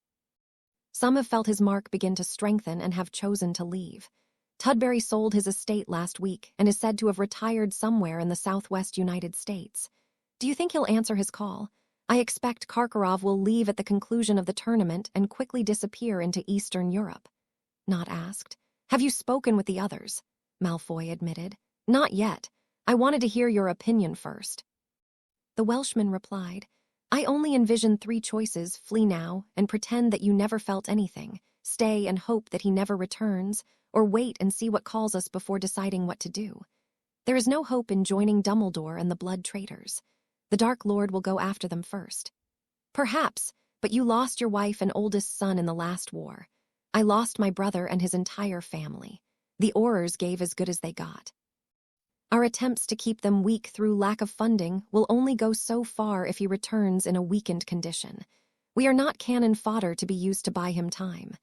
Some have felt his mark begin to strengthen and have chosen to leave. Tudbury sold his estate last week and is said to have retired somewhere in the southwest United States. Do you think he'll answer his call? I expect Karkaroff will leave at the conclusion of the tournament and quickly disappear into Eastern Europe. Not asked. Have you spoken with the others? Malfoy admitted. Not yet. I wanted to hear your opinion first. The Welshman replied, I only envision 3 choices, flee now and pretend that you never felt anything, stay and hope that he never returns, or wait and see what calls us before deciding what to do. There is no hope in joining Dumbledore and the Blood Traitors. The Dark Lord will go after them first. Perhaps, but you lost your wife and oldest son in the last war. I lost my brother and his entire family. The Aurors gave as good as they got. Our attempts to keep them weak through lack of funding will only go so far if he returns in a weakened condition. We are not cannon fodder to be used to buy him time.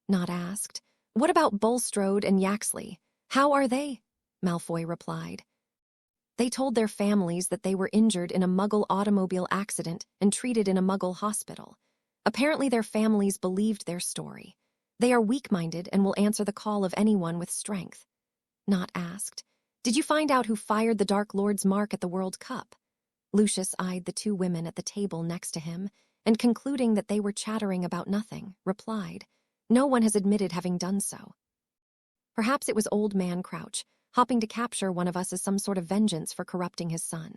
Not asked. What about Bulstrode and Yaxley? How are they? Malfoy replied. They told their families that they were injured in a Muggle automobile accident and treated in a Muggle hospital. Apparently their families believed their story. They are weak-minded and will answer the call of anyone with strength. Not asked. Did you find out who fired the Dark Lord's mark at the World Cup? Lucius eyed the two women at the table next to him, and concluding that they were chattering about nothing, replied, No one has admitted having done so. Perhaps it was Old Man Crouch, hopping to capture one of us as some sort of vengeance for corrupting his son.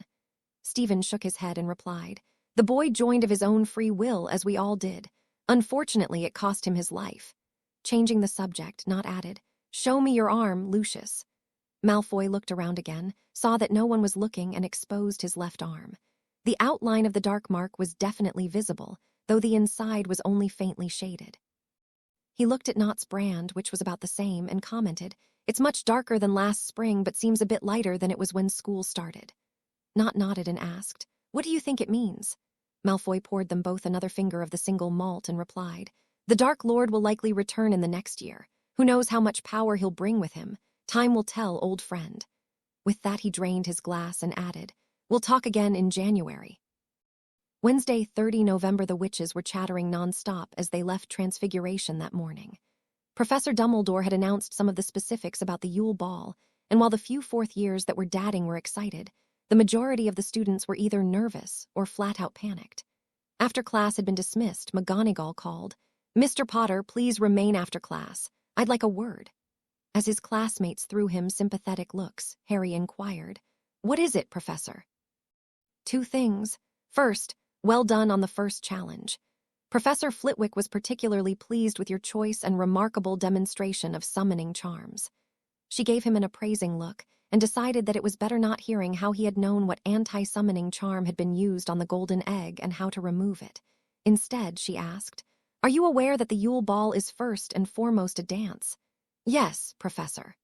Stephen shook his head and replied, The boy joined of his own free will, as we all did. Unfortunately, it cost him his life. Changing the subject, Not added, Show me your arm, Lucius. Malfoy looked around again, saw that no one was looking, and exposed his left arm. The outline of the dark mark was definitely visible, though the inside was only faintly shaded. He looked at Not's brand, which was about the same, and commented, It's much darker than last spring, but seems a bit lighter than it was when school started. Not nodded and asked, What do you think it means? Malfoy poured them both another finger of the single malt and replied, The Dark Lord will likely return in the next year. Who knows how much power he'll bring with him? Time will tell, old friend. With that he drained his glass and added, We'll talk again in January. Wednesday, 30 November. The witches were chattering non-stop as they left Transfiguration that morning. Professor Dumbledore had announced some of the specifics about the Yule Ball, and while the few fourth years that were dadding were excited, the majority of the students were either nervous or flat-out panicked. After class had been dismissed, McGonagall called, Mr. Potter, please remain after class. I'd like a word. As his classmates threw him sympathetic looks, Harry inquired, What is it, Professor? 2 things. First, well done on the first challenge. Professor Flitwick was particularly pleased with your choice and remarkable demonstration of summoning charms. She gave him an appraising look and decided that it was better not hearing how he had known what anti-summoning charm had been used on the golden egg and how to remove it. Instead, she asked, Are you aware that the Yule Ball is first and foremost a dance? Yes, Professor.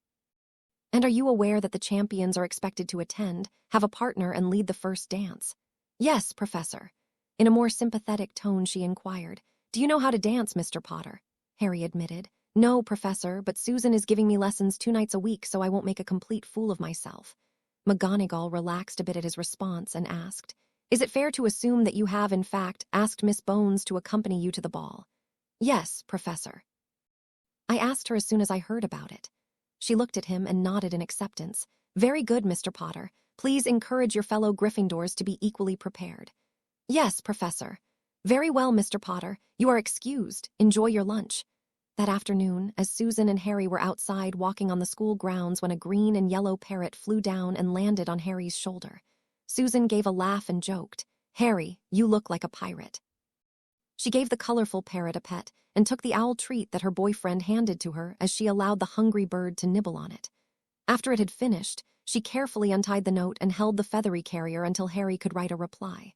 And are you aware that the champions are expected to attend, have a partner, and lead the first dance? Yes, Professor. In a more sympathetic tone, she inquired, Do you know how to dance, Mr. Potter? Harry admitted, No, Professor, but Susan is giving me lessons 2 nights a week so I won't make a complete fool of myself. McGonagall relaxed a bit at his response and asked, Is it fair to assume that you have, in fact, asked Miss Bones to accompany you to the ball? Yes, Professor. I asked her as soon as I heard about it. She looked at him and nodded in acceptance. Very good, Mr. Potter. Please encourage your fellow Gryffindors to be equally prepared. Yes, Professor. Very well, Mr. Potter. You are excused. Enjoy your lunch. That afternoon, as Susan and Harry were outside walking on the school grounds when a green and yellow parrot flew down and landed on Harry's shoulder. Susan gave a laugh and joked, Harry, you look like a pirate. She gave the colorful parrot a pet and took the owl treat that her boyfriend handed to her as she allowed the hungry bird to nibble on it. After it had finished, she carefully untied the note and held the feathery carrier until Harry could write a reply.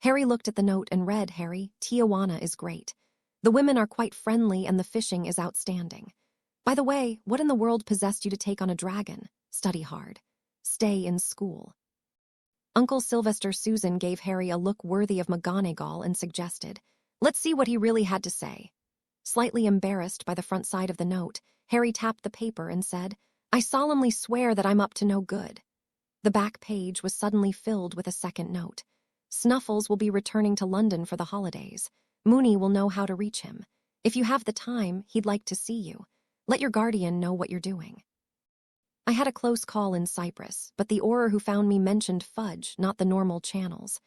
Harry looked at the note and read, Harry, Tijuana is great. The women are quite friendly and the fishing is outstanding. By the way, what in the world possessed you to take on a dragon? Study hard. Stay in school. Uncle Sylvester Susan gave Harry a look worthy of McGonagall and suggested, Let's see what he really had to say. Slightly embarrassed by the front side of the note, Harry tapped the paper and said, I solemnly swear that I'm up to no good. The back page was suddenly filled with a second note. Snuffles will be returning to London for the holidays. Moony will know how to reach him. If you have the time, he'd like to see you. Let your guardian know what you're doing. I had a close call in Cyprus, but the Auror who found me mentioned Fudge, not the normal channels.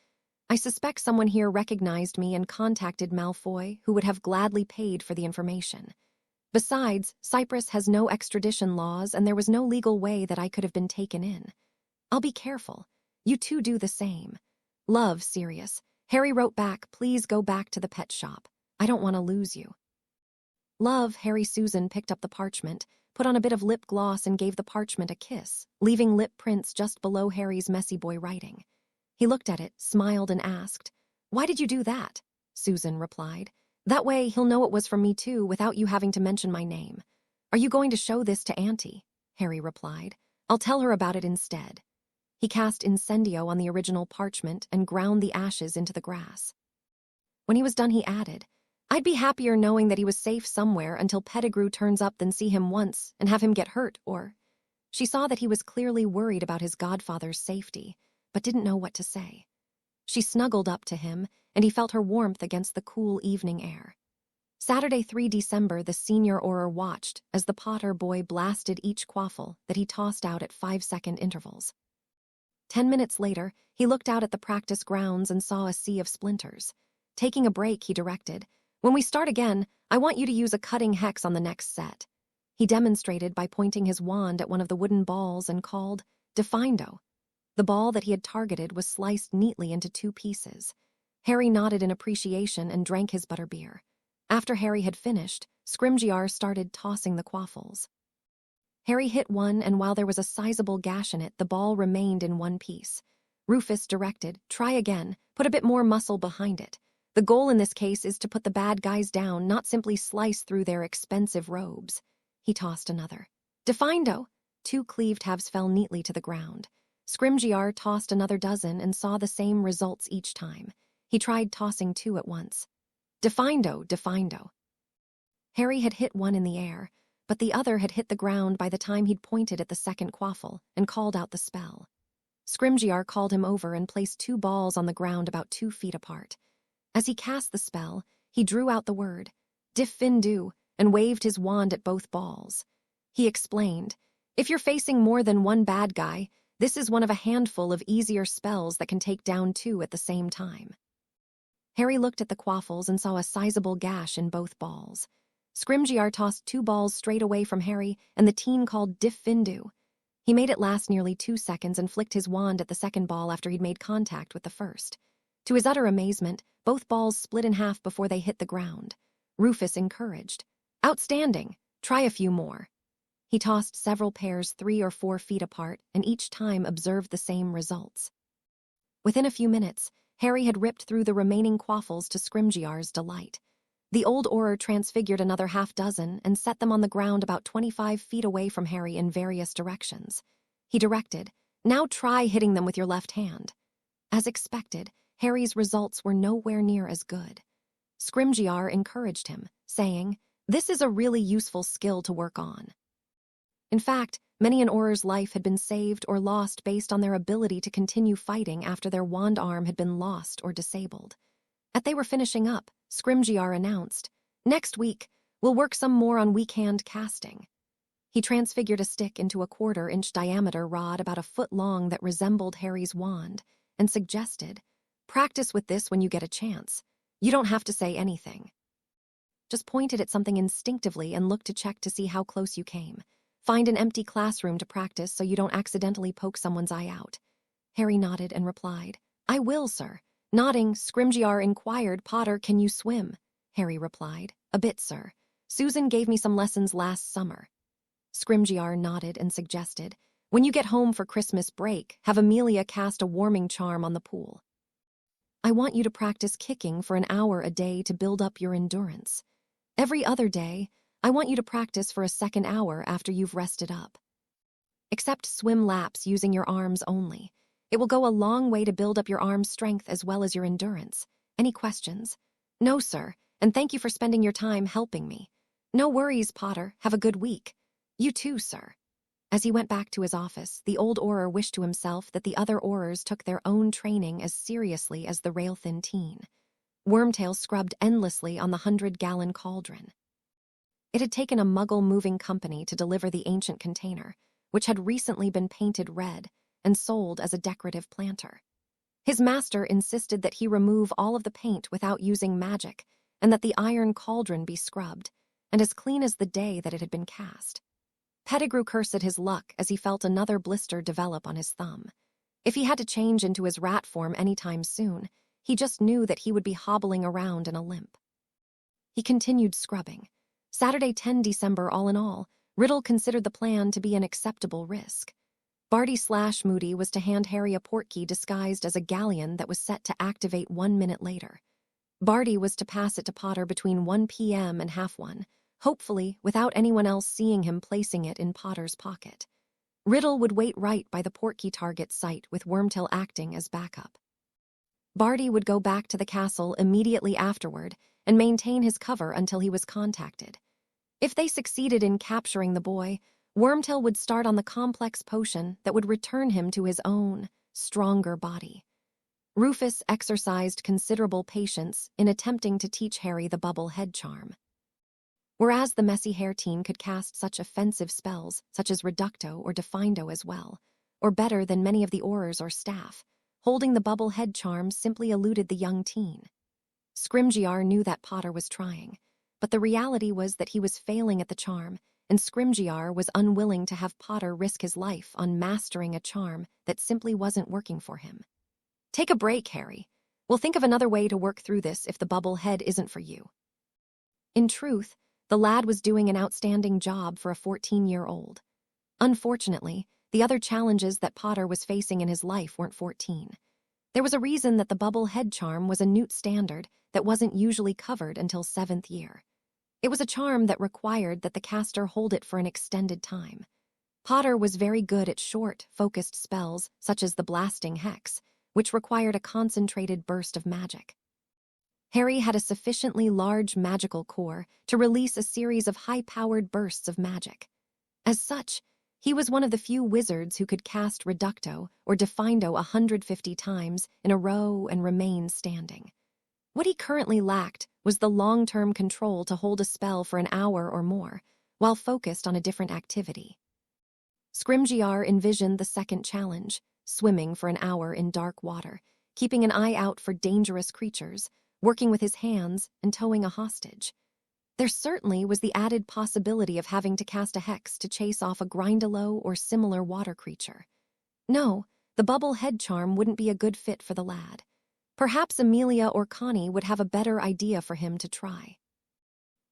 I suspect someone here recognized me and contacted Malfoy, who would have gladly paid for the information. Besides, Cyprus has no extradition laws and there was no legal way that I could have been taken in. I'll be careful. You two do the same. Love, Sirius. Harry wrote back, Please go back to the pet shop. I don't want to lose you. Love, Harry. Susan picked up the parchment, put on a bit of lip gloss and gave the parchment a kiss, leaving lip prints just below Harry's messy boy writing. He looked at it, smiled and asked, Why did you do that? Susan replied, That way he'll know it was from me too without you having to mention my name. "Are you going to show this to Auntie?" Harry replied. "I'll tell her about it instead." He cast incendio on the original parchment and ground the ashes into the grass. When he was done, he added, "I'd be happier knowing that he was safe somewhere until Pettigrew turns up than see him once and have him get hurt or—" She saw that he was clearly worried about his godfather's safety, but didn't know what to say. She snuggled up to him, and he felt her warmth against the cool evening air. Saturday, 3 December, the senior Auror watched as the Potter boy blasted each quaffle that he tossed out at 5-second intervals. 10 minutes later, he looked out at the practice grounds and saw a sea of splinters. Taking a break, he directed, "When we start again, I want you to use a cutting hex on the next set." He demonstrated by pointing his wand at one of the wooden balls and called, "Defindo." The ball that he had targeted was sliced neatly into 2 pieces. Harry nodded in appreciation and drank his butterbeer. After Harry had finished, Scrimgeour started tossing the quaffles. Harry hit one, and while there was a sizable gash in it, the ball remained in 1 piece. Rufus directed, "Try again, put a bit more muscle behind it. The goal in this case is to put the bad guys down, not simply slice through their expensive robes." He tossed another. "Defindo!" 2 cleaved halves fell neatly to the ground. Scrimgeour tossed another dozen and saw the same results each time. He tried tossing 2 at once. "Defindo, defindo." Harry had hit one in the air, but the other had hit the ground by the time he'd pointed at the second quaffle and called out the spell. Scrimgeour called him over and placed 2 balls on the ground about 2 feet apart. As he cast the spell, he drew out the word, "Diffindu," and waved his wand at both balls. He explained, "If you're facing more than one bad guy, this is one of a handful of easier spells that can take down 2 at the same time." Harry looked at the quaffles and saw a sizable gash in both balls. Scrimgeour tossed 2 balls straight away from Harry, and the teen called Diffindu. He made it last nearly 2 seconds and flicked his wand at the second ball after he'd made contact with the first. To his utter amazement, both balls split in half before they hit the ground. Rufus encouraged, "Outstanding! Try a few more." He tossed several pairs 3 or 4 feet apart and each time observed the same results. Within a few minutes, Harry had ripped through the remaining quaffles to Scrimgeour's delight. The old Auror transfigured another 6 and set them on the ground about 25 feet away from Harry in various directions. He directed, "Now try hitting them with your left hand." As expected, Harry's results were nowhere near as good. Scrimgeour encouraged him, saying, "This is a really useful skill to work on." In fact, many an Auror's life had been saved or lost based on their ability to continue fighting after their wand arm had been lost or disabled. As they were finishing up, Scrimgeour announced, "Next week, we'll work some more on weak hand casting." He transfigured a stick into a 1/4-inch diameter rod about a foot long that resembled Harry's wand, and suggested, "Practice with this when you get a chance. You don't have to say anything. Just point it at something instinctively and look to check to see how close you came. Find an empty classroom to practice so you don't accidentally poke someone's eye out." Harry nodded and replied, "I will, sir." Nodding, Scrimgeour inquired, "Potter, can you swim?" Harry replied, "A bit, sir. Susan gave me some lessons last summer." Scrimgeour nodded and suggested, "When you get home for Christmas break, have Amelia cast a warming charm on the pool. I want you to practice kicking for an hour a day to build up your endurance. Every other day, I want you to practice for a second hour after you've rested up. Except swim laps using your arms only. It will go a long way to build up your arm strength as well as your endurance. Any questions?" "No, sir, and thank you for spending your time helping me." "No worries, Potter. Have a good week." "You too, sir." As he went back to his office, the old Auror wished to himself that the other Aurors took their own training as seriously as the rail-thin teen. Wormtail scrubbed endlessly on the 100-gallon cauldron. It had taken a Muggle-moving company to deliver the ancient container, which had recently been painted red and sold as a decorative planter. His master insisted that he remove all of the paint without using magic and that the iron cauldron be scrubbed, and as clean as the day that it had been cast. Pettigrew cursed his luck as he felt another blister develop on his thumb. If he had to change into his rat form anytime soon, he just knew that he would be hobbling around in a limp. He continued scrubbing. Saturday, 10 December, all in all, Riddle considered the plan to be an acceptable risk. Barty/Moody was to hand Harry a portkey disguised as a galleon that was set to activate 1 minute later. Barty was to pass it to Potter between 1 p.m. and 1:30, hopefully without anyone else seeing him placing it in Potter's pocket. Riddle would wait right by the portkey target site with Wormtail acting as backup. Barty would go back to the castle immediately afterward and maintain his cover until he was contacted. If they succeeded in capturing the boy, Wormtail would start on the complex potion that would return him to his own, stronger body. Rufus exercised considerable patience in attempting to teach Harry the bubble head charm. Whereas the messy hair teen could cast such offensive spells, such as Reducto or Defindo as well, or better than many of the Aurors or staff, holding the bubble head charm simply eluded the young teen. Scrimgeour knew that Potter was trying, but the reality was that he was failing at the charm, and Scrimgeour was unwilling to have Potter risk his life on mastering a charm that simply wasn't working for him. Take a break, Harry. We'll think of another way to work through this if the bubble head isn't for you. In truth, the lad was doing an outstanding job for a 14-year-old. Unfortunately, the other challenges that Potter was facing in his life weren't 14. There was a reason that the bubble head charm was a Newt standard that wasn't usually covered until 7th year. It was a charm that required that the caster hold it for an extended time. Potter was very good at short, focused spells such as the blasting hex, which required a concentrated burst of magic. Harry had a sufficiently large magical core to release a series of high-powered bursts of magic. As such, he was one of the few wizards who could cast Reducto or Defindo 150 times in a row and remain standing. What he currently lacked was the long-term control to hold a spell for an hour or more, while focused on a different activity. Scrimgeour envisioned the second challenge, swimming for an hour in dark water, keeping an eye out for dangerous creatures, working with his hands, and towing a hostage. There certainly was the added possibility of having to cast a hex to chase off a Grindylow or similar water creature. No, the bubble head charm wouldn't be a good fit for the lad. Perhaps Amelia or Connie would have a better idea for him to try.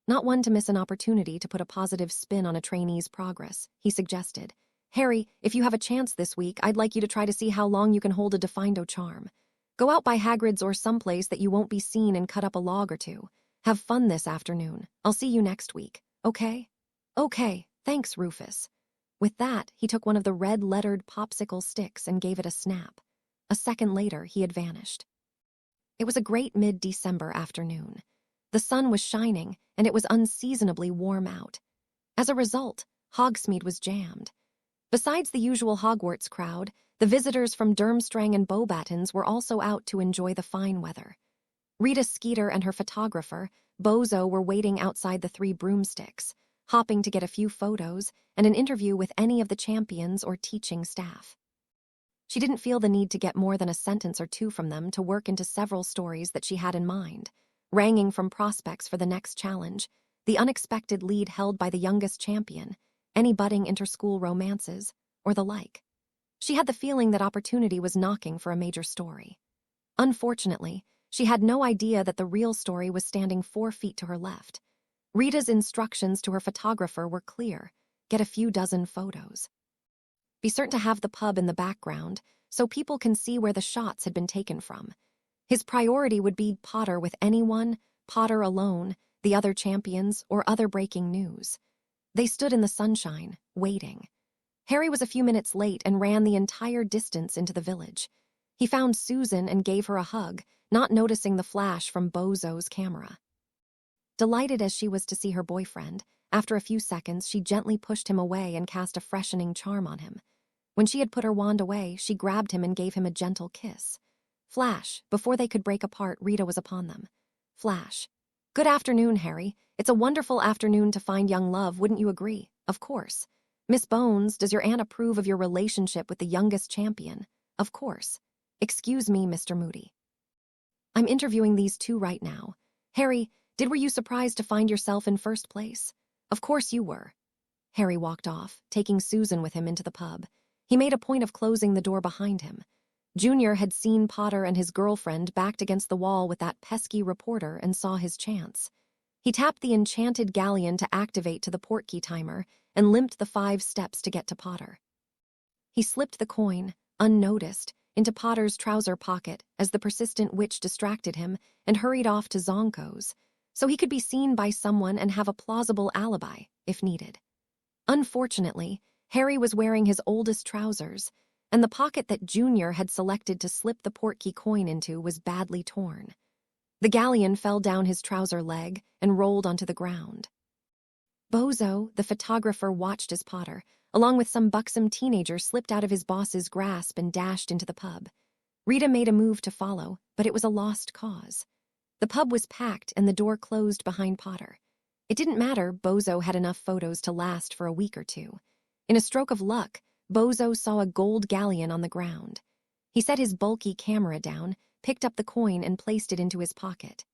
Not one to miss an opportunity to put a positive spin on a trainee's progress, he suggested. Harry, if you have a chance this week, I'd like you to try to see how long you can hold a Defindo charm. Go out by Hagrid's or someplace that you won't be seen and cut up a log or two. Have fun this afternoon. I'll see you next week, okay? Okay, thanks, Rufus. With that, he took one of the red-lettered popsicle sticks and gave it a snap. A second later, he had vanished. It was a great mid-December afternoon. The sun was shining, and it was unseasonably warm out. As a result, Hogsmeade was jammed. Besides the usual Hogwarts crowd, the visitors from Durmstrang and Beauxbatons were also out to enjoy the fine weather. Rita Skeeter and her photographer, Bozo, were waiting outside the Three Broomsticks, hopping to get a few photos and an interview with any of the champions or teaching staff. She didn't feel the need to get more than a sentence or two from them to work into several stories that she had in mind, ranging from prospects for the next challenge, the unexpected lead held by the youngest champion, any budding interschool romances, or the like. She had the feeling that opportunity was knocking for a major story. Unfortunately, she had no idea that the real story was standing 4 feet to her left. Rita's instructions to her photographer were clear: get a few dozen photos. Be certain to have the pub in the background so people can see where the shots had been taken from. His priority would be Potter with anyone, Potter alone, the other champions, or other breaking news. They stood in the sunshine, waiting. Harry was a few minutes late and ran the entire distance into the village. He found Susan and gave her a hug, not noticing the flash from Bozo's camera. Delighted as she was to see her boyfriend, after a few seconds she gently pushed him away and cast a freshening charm on him. When she had put her wand away, she grabbed him and gave him a gentle kiss. Flash, before they could break apart, Rita was upon them. Flash. Good afternoon, Harry. It's a wonderful afternoon to find young love, wouldn't you agree? Of course. Miss Bones, does your aunt approve of your relationship with the youngest champion? Of course. Excuse me, Mr. Moody. I'm interviewing these two right now. Harry, were you surprised to find yourself in first place? Of course you were. Harry walked off, taking Susan with him into the pub. He made a point of closing the door behind him. Junior had seen Potter and his girlfriend backed against the wall with that pesky reporter and saw his chance. He tapped the enchanted galleon to activate to the portkey timer and limped the 5 steps to get to Potter. He slipped the coin, unnoticed, into Potter's trouser pocket as the persistent witch distracted him and hurried off to Zonko's. so he could be seen by someone and have a plausible alibi, if needed. Unfortunately, Harry was wearing his oldest trousers, and the pocket that Junior had selected to slip the portkey coin into was badly torn. The galleon fell down his trouser leg and rolled onto the ground. Bozo, the photographer, watched as Potter, along with some buxom teenager, slipped out of his boss's grasp and dashed into the pub. Rita made a move to follow, but it was a lost cause. The pub was packed and the door closed behind Potter. It didn't matter, Bozo had enough photos to last for a week or two. In a stroke of luck, Bozo saw a gold galleon on the ground. He set his bulky camera down, picked up the coin and placed it into his pocket.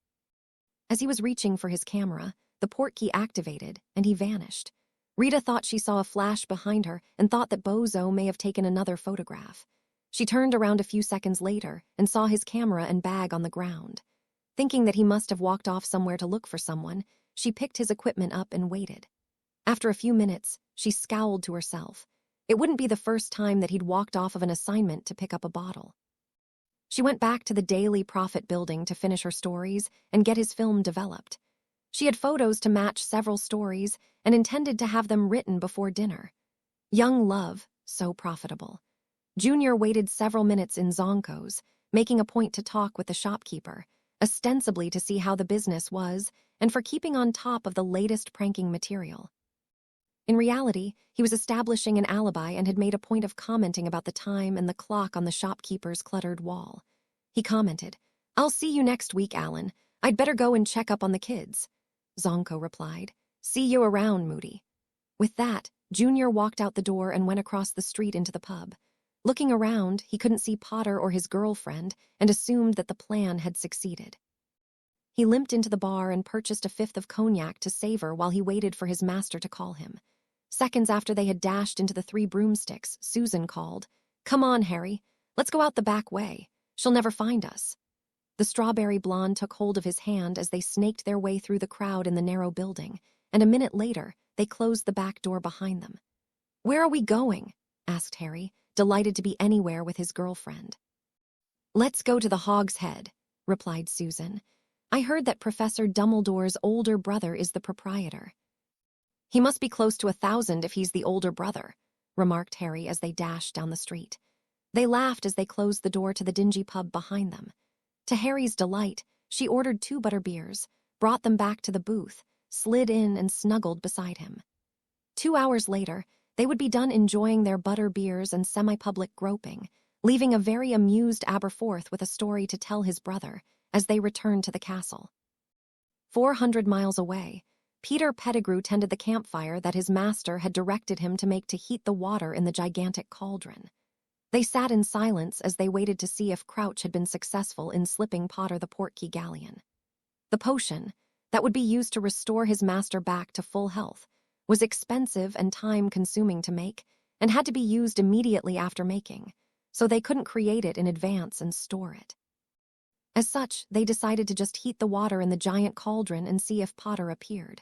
As he was reaching for his camera, the portkey activated and he vanished. Rita thought she saw a flash behind her and thought that Bozo may have taken another photograph. She turned around a few seconds later and saw his camera and bag on the ground. Thinking that he must have walked off somewhere to look for someone, she picked his equipment up and waited. After a few minutes, she scowled to herself. It wouldn't be the first time that he'd walked off of an assignment to pick up a bottle. She went back to the Daily Prophet building to finish her stories and get his film developed. She had photos to match several stories and intended to have them written before dinner. Young love, so profitable. Junior waited several minutes in Zonko's, making a point to talk with the shopkeeper, ostensibly to see how the business was and for keeping on top of the latest pranking material. In reality, he was establishing an alibi and had made a point of commenting about the time and the clock on the shopkeeper's cluttered wall. He commented, "I'll see you next week, Alan. I'd better go and check up on the kids." Zonko replied, "See you around, Moody." With that, Junior walked out the door and went across the street into the pub. Looking around, he couldn't see Potter or his girlfriend and assumed that the plan had succeeded. He limped into the bar and purchased a fifth of cognac to savor while he waited for his master to call him. Seconds after they had dashed into the Three Broomsticks, Susan called, "Come on, Harry. Let's go out the back way. She'll never find us." The strawberry blonde took hold of his hand as they snaked their way through the crowd in the narrow building, and a minute later, they closed the back door behind them. "Where are we going?" asked Harry, delighted to be anywhere with his girlfriend. "Let's go to the Hog's Head," replied Susan. "I heard that Professor Dumbledore's older brother is the proprietor." "He must be close to 1,000 if he's the older brother," remarked Harry as they dashed down the street. They laughed as they closed the door to the dingy pub behind them. To Harry's delight, she ordered 2 butterbeers, brought them back to the booth, slid in and snuggled beside him. 2 hours later, they would be done enjoying their butterbeers and semi-public groping, leaving a very amused Aberforth with a story to tell his brother as they returned to the castle. 400 miles away, Peter Pettigrew tended the campfire that his master had directed him to make to heat the water in the gigantic cauldron. They sat in silence as they waited to see if Crouch had been successful in slipping Potter the portkey galleon. The potion, that would be used to restore his master back to full health, was expensive and time-consuming to make and had to be used immediately after making, so they couldn't create it in advance and store it. As such, they decided to just heat the water in the giant cauldron and see if Potter appeared.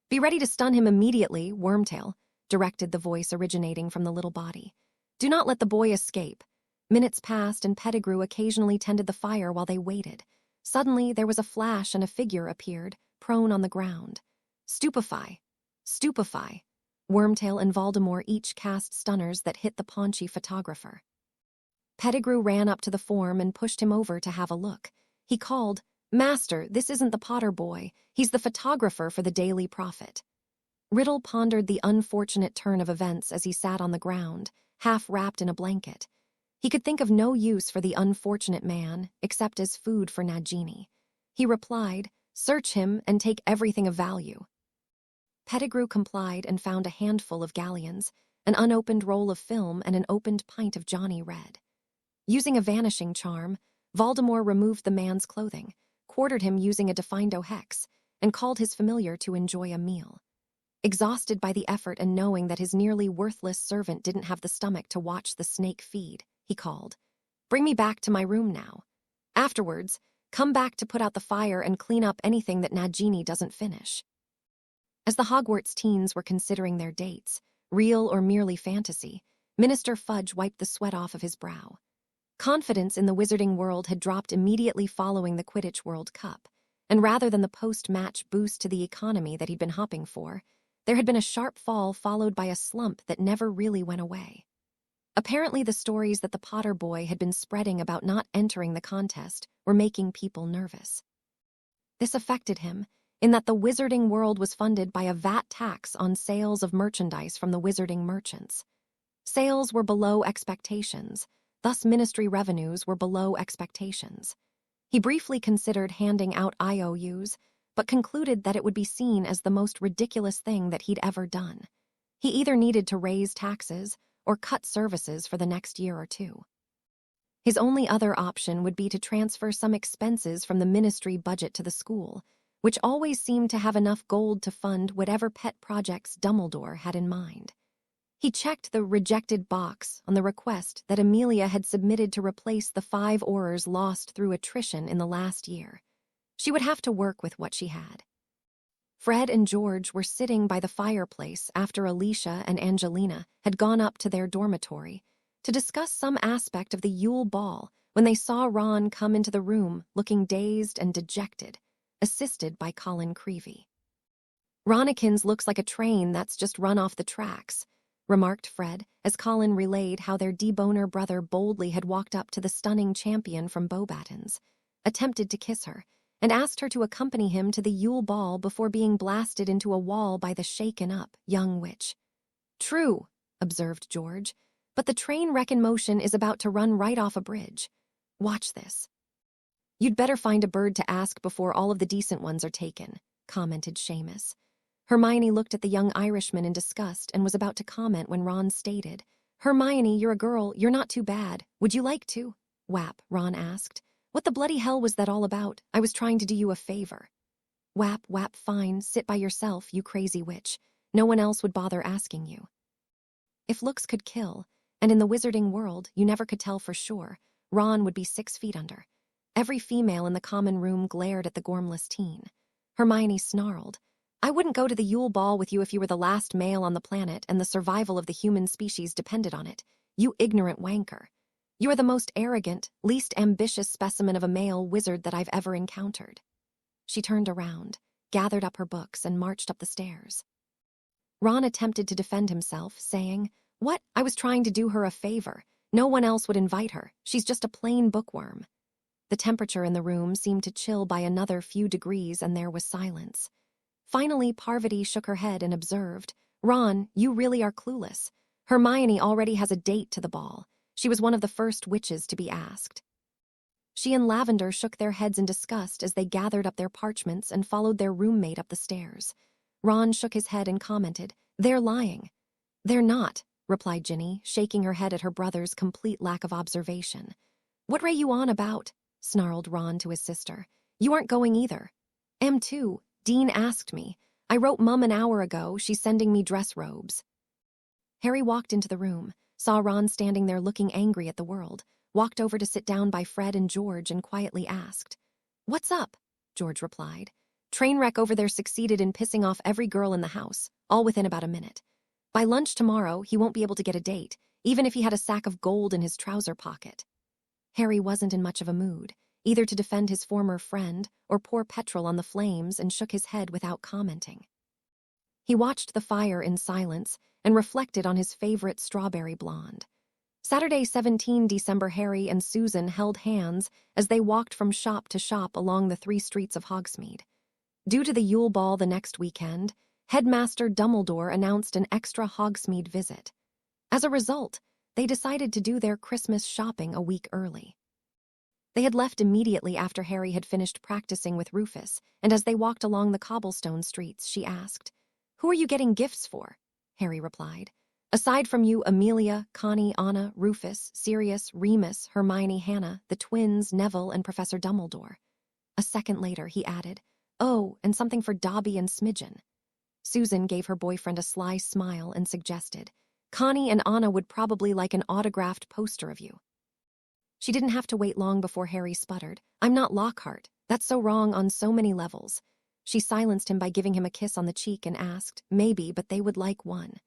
"Be ready to stun him immediately, Wormtail," directed the voice originating from the little body. "Do not let the boy escape." Minutes passed and Pettigrew occasionally tended the fire while they waited. Suddenly, there was a flash and a figure appeared, prone on the ground. "Stupefy! Stupefy!" Wormtail and Voldemort each cast stunners that hit the paunchy photographer. Pettigrew ran up to the form and pushed him over to have a look. He called, "Master, this isn't the Potter boy. He's the photographer for the Daily Prophet." Riddle pondered the unfortunate turn of events as he sat on the ground, half wrapped in a blanket. He could think of no use for the unfortunate man, except as food for Nagini. He replied, "Search him and take everything of value." Pettigrew complied and found a handful of galleons, an unopened roll of film, and an opened pint of Johnny Red. Using a vanishing charm, Voldemort removed the man's clothing, quartered him using a Defindo hex, and called his familiar to enjoy a meal. Exhausted by the effort and knowing that his nearly worthless servant didn't have the stomach to watch the snake feed, he called, "Bring me back to my room now. Afterwards, come back to put out the fire and clean up anything that Nagini doesn't finish." As the Hogwarts teens were considering their dates, real or merely fantasy, Minister Fudge wiped the sweat off of his brow. Confidence in the wizarding world had dropped immediately following the Quidditch World Cup, and rather than the post-match boost to the economy that he'd been hoping for, there had been a sharp fall followed by a slump that never really went away. Apparently, the stories that the Potter boy had been spreading about not entering the contest were making people nervous. This affected him, in that the wizarding world was funded by a VAT tax on sales of merchandise from the wizarding merchants. Sales were below expectations, thus ministry revenues were below expectations. He briefly considered handing out IOUs, but concluded that it would be seen as the most ridiculous thing that he'd ever done. He either needed to raise taxes or cut services for the next year or two. His only other option would be to transfer some expenses from the ministry budget to the school, which always seemed to have enough gold to fund whatever pet projects Dumbledore had in mind. He checked the rejected box on the request that Amelia had submitted to replace the 5 Aurors lost through attrition in the last year. She would have to work with what she had. Fred and George were sitting by the fireplace after Alicia and Angelina had gone up to their dormitory to discuss some aspect of the Yule Ball when they saw Ron come into the room looking dazed and dejected, assisted by Colin Creevey. "Ronikins looks like a train that's just run off the tracks," remarked Fred as Colin relayed how their deboner brother boldly had walked up to the stunning champion from Beauxbatons, attempted to kiss her, and asked her to accompany him to the Yule Ball before being blasted into a wall by the shaken-up young witch. "True," observed George, "but the train wreck in motion is about to run right off a bridge. Watch this." "You'd better find a bird to ask before all of the decent ones are taken," commented Seamus. Hermione looked at the young Irishman in disgust and was about to comment when Ron stated, "Hermione, you're a girl, you're not too bad. Would you like to?" "Wap," Ron asked. "What the bloody hell was that all about? I was trying to do you a favor." "Wap, wap, fine, sit by yourself, you crazy witch. No one else would bother asking you." If looks could kill, and in the wizarding world you never could tell for sure, Ron would be 6 feet under. Every female in the common room glared at the gormless teen. Hermione snarled, "I wouldn't go to the Yule Ball with you if you were the last male on the planet and the survival of the human species depended on it. You ignorant wanker. You are the most arrogant, least ambitious specimen of a male wizard that I've ever encountered." She turned around, gathered up her books, and marched up the stairs. Ron attempted to defend himself, saying, "What? I was trying to do her a favor. No one else would invite her. She's just a plain bookworm." The temperature in the room seemed to chill by another few degrees, and there was silence. Finally, Parvati shook her head and observed, "Ron, you really are clueless. Hermione already has a date to the ball. She was one of the first witches to be asked." She and Lavender shook their heads in disgust as they gathered up their parchments and followed their roommate up the stairs. Ron shook his head and commented, "They're lying." "They're not," replied Ginny, shaking her head at her brother's complete lack of observation. "What ray you on about?" snarled Ron to his sister. "You aren't going either." "Am too. Dean asked me. I wrote Mum an hour ago. She's sending me dress robes." Harry walked into the room, saw Ron standing there looking angry at the world, walked over to sit down by Fred and George and quietly asked, "What's up?" George replied, "Trainwreck over there succeeded in pissing off every girl in the house, all within about a minute. By lunch tomorrow, he won't be able to get a date, even if he had a sack of gold in his trouser pocket." Harry wasn't in much of a mood, either to defend his former friend or pour petrol on the flames, and shook his head without commenting. He watched the fire in silence and reflected on his favorite strawberry blonde. Saturday, 17 December, Harry and Susan held hands as they walked from shop to shop along the 3 streets of Hogsmeade. Due to the Yule Ball the next weekend, Headmaster Dumbledore announced an extra Hogsmeade visit. As a result, they decided to do their Christmas shopping a week early. They had left immediately after Harry had finished practicing with Rufus, and as they walked along the cobblestone streets, she asked, "Who are you getting gifts for?" Harry replied, "Aside from you, Amelia, Connie, Anna, Rufus, Sirius, Remus, Hermione, Hannah, the twins, Neville, and Professor Dumbledore." A second later, he added, "Oh, and something for Dobby and Smidgen." Susan gave her boyfriend a sly smile and suggested, "Connie and Anna would probably like an autographed poster of you." She didn't have to wait long before Harry sputtered, "I'm not Lockhart. That's so wrong on so many levels." She silenced him by giving him a kiss on the cheek and asked, "Maybe, but they would like one."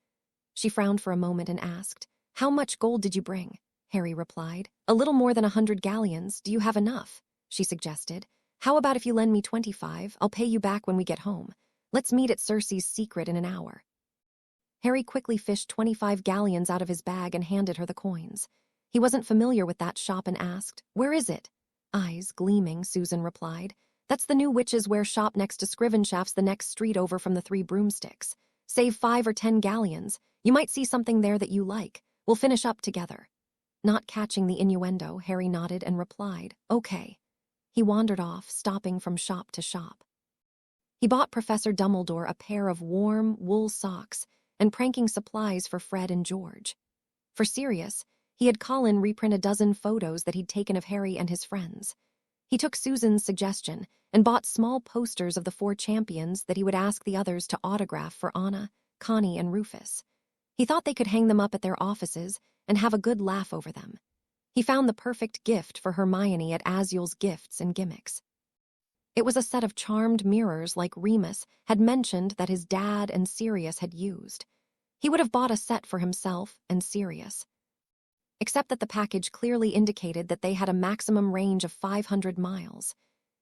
She frowned for a moment and asked, "How much gold did you bring?" Harry replied, "A little more than 100 galleons. Do you have enough?" She suggested, How about if you lend me 25? I'll pay you back when we get home. Let's meet at Cersei's secret in an hour. Harry quickly fished 25 galleons out of his bag and handed her the coins. He wasn't familiar with that shop and asked, "Where is it?" Eyes gleaming, Susan replied, "That's the new witches' wear shop next to Scrivenshaft's, the next street over from the Three Broomsticks. Save 5 or 10 galleons. You might see something there that you like. We'll finish up together." Not catching the innuendo, Harry nodded and replied, "Okay." He wandered off, stopping from shop to shop. He bought Professor Dumbledore a pair of warm, wool socks and pranking supplies for Fred and George. For Sirius, he had Colin reprint a dozen photos that he'd taken of Harry and his friends. He took Susan's suggestion and bought small posters of the 4 champions that he would ask the others to autograph for Anna, Connie, and Rufus. He thought they could hang them up at their offices and have a good laugh over them. He found the perfect gift for Hermione at Azul's Gifts and Gimmicks. It was a set of charmed mirrors like Remus had mentioned that his dad and Sirius had used. He would have bought a set for himself and Sirius, except that the package clearly indicated that they had a maximum range of 500 miles.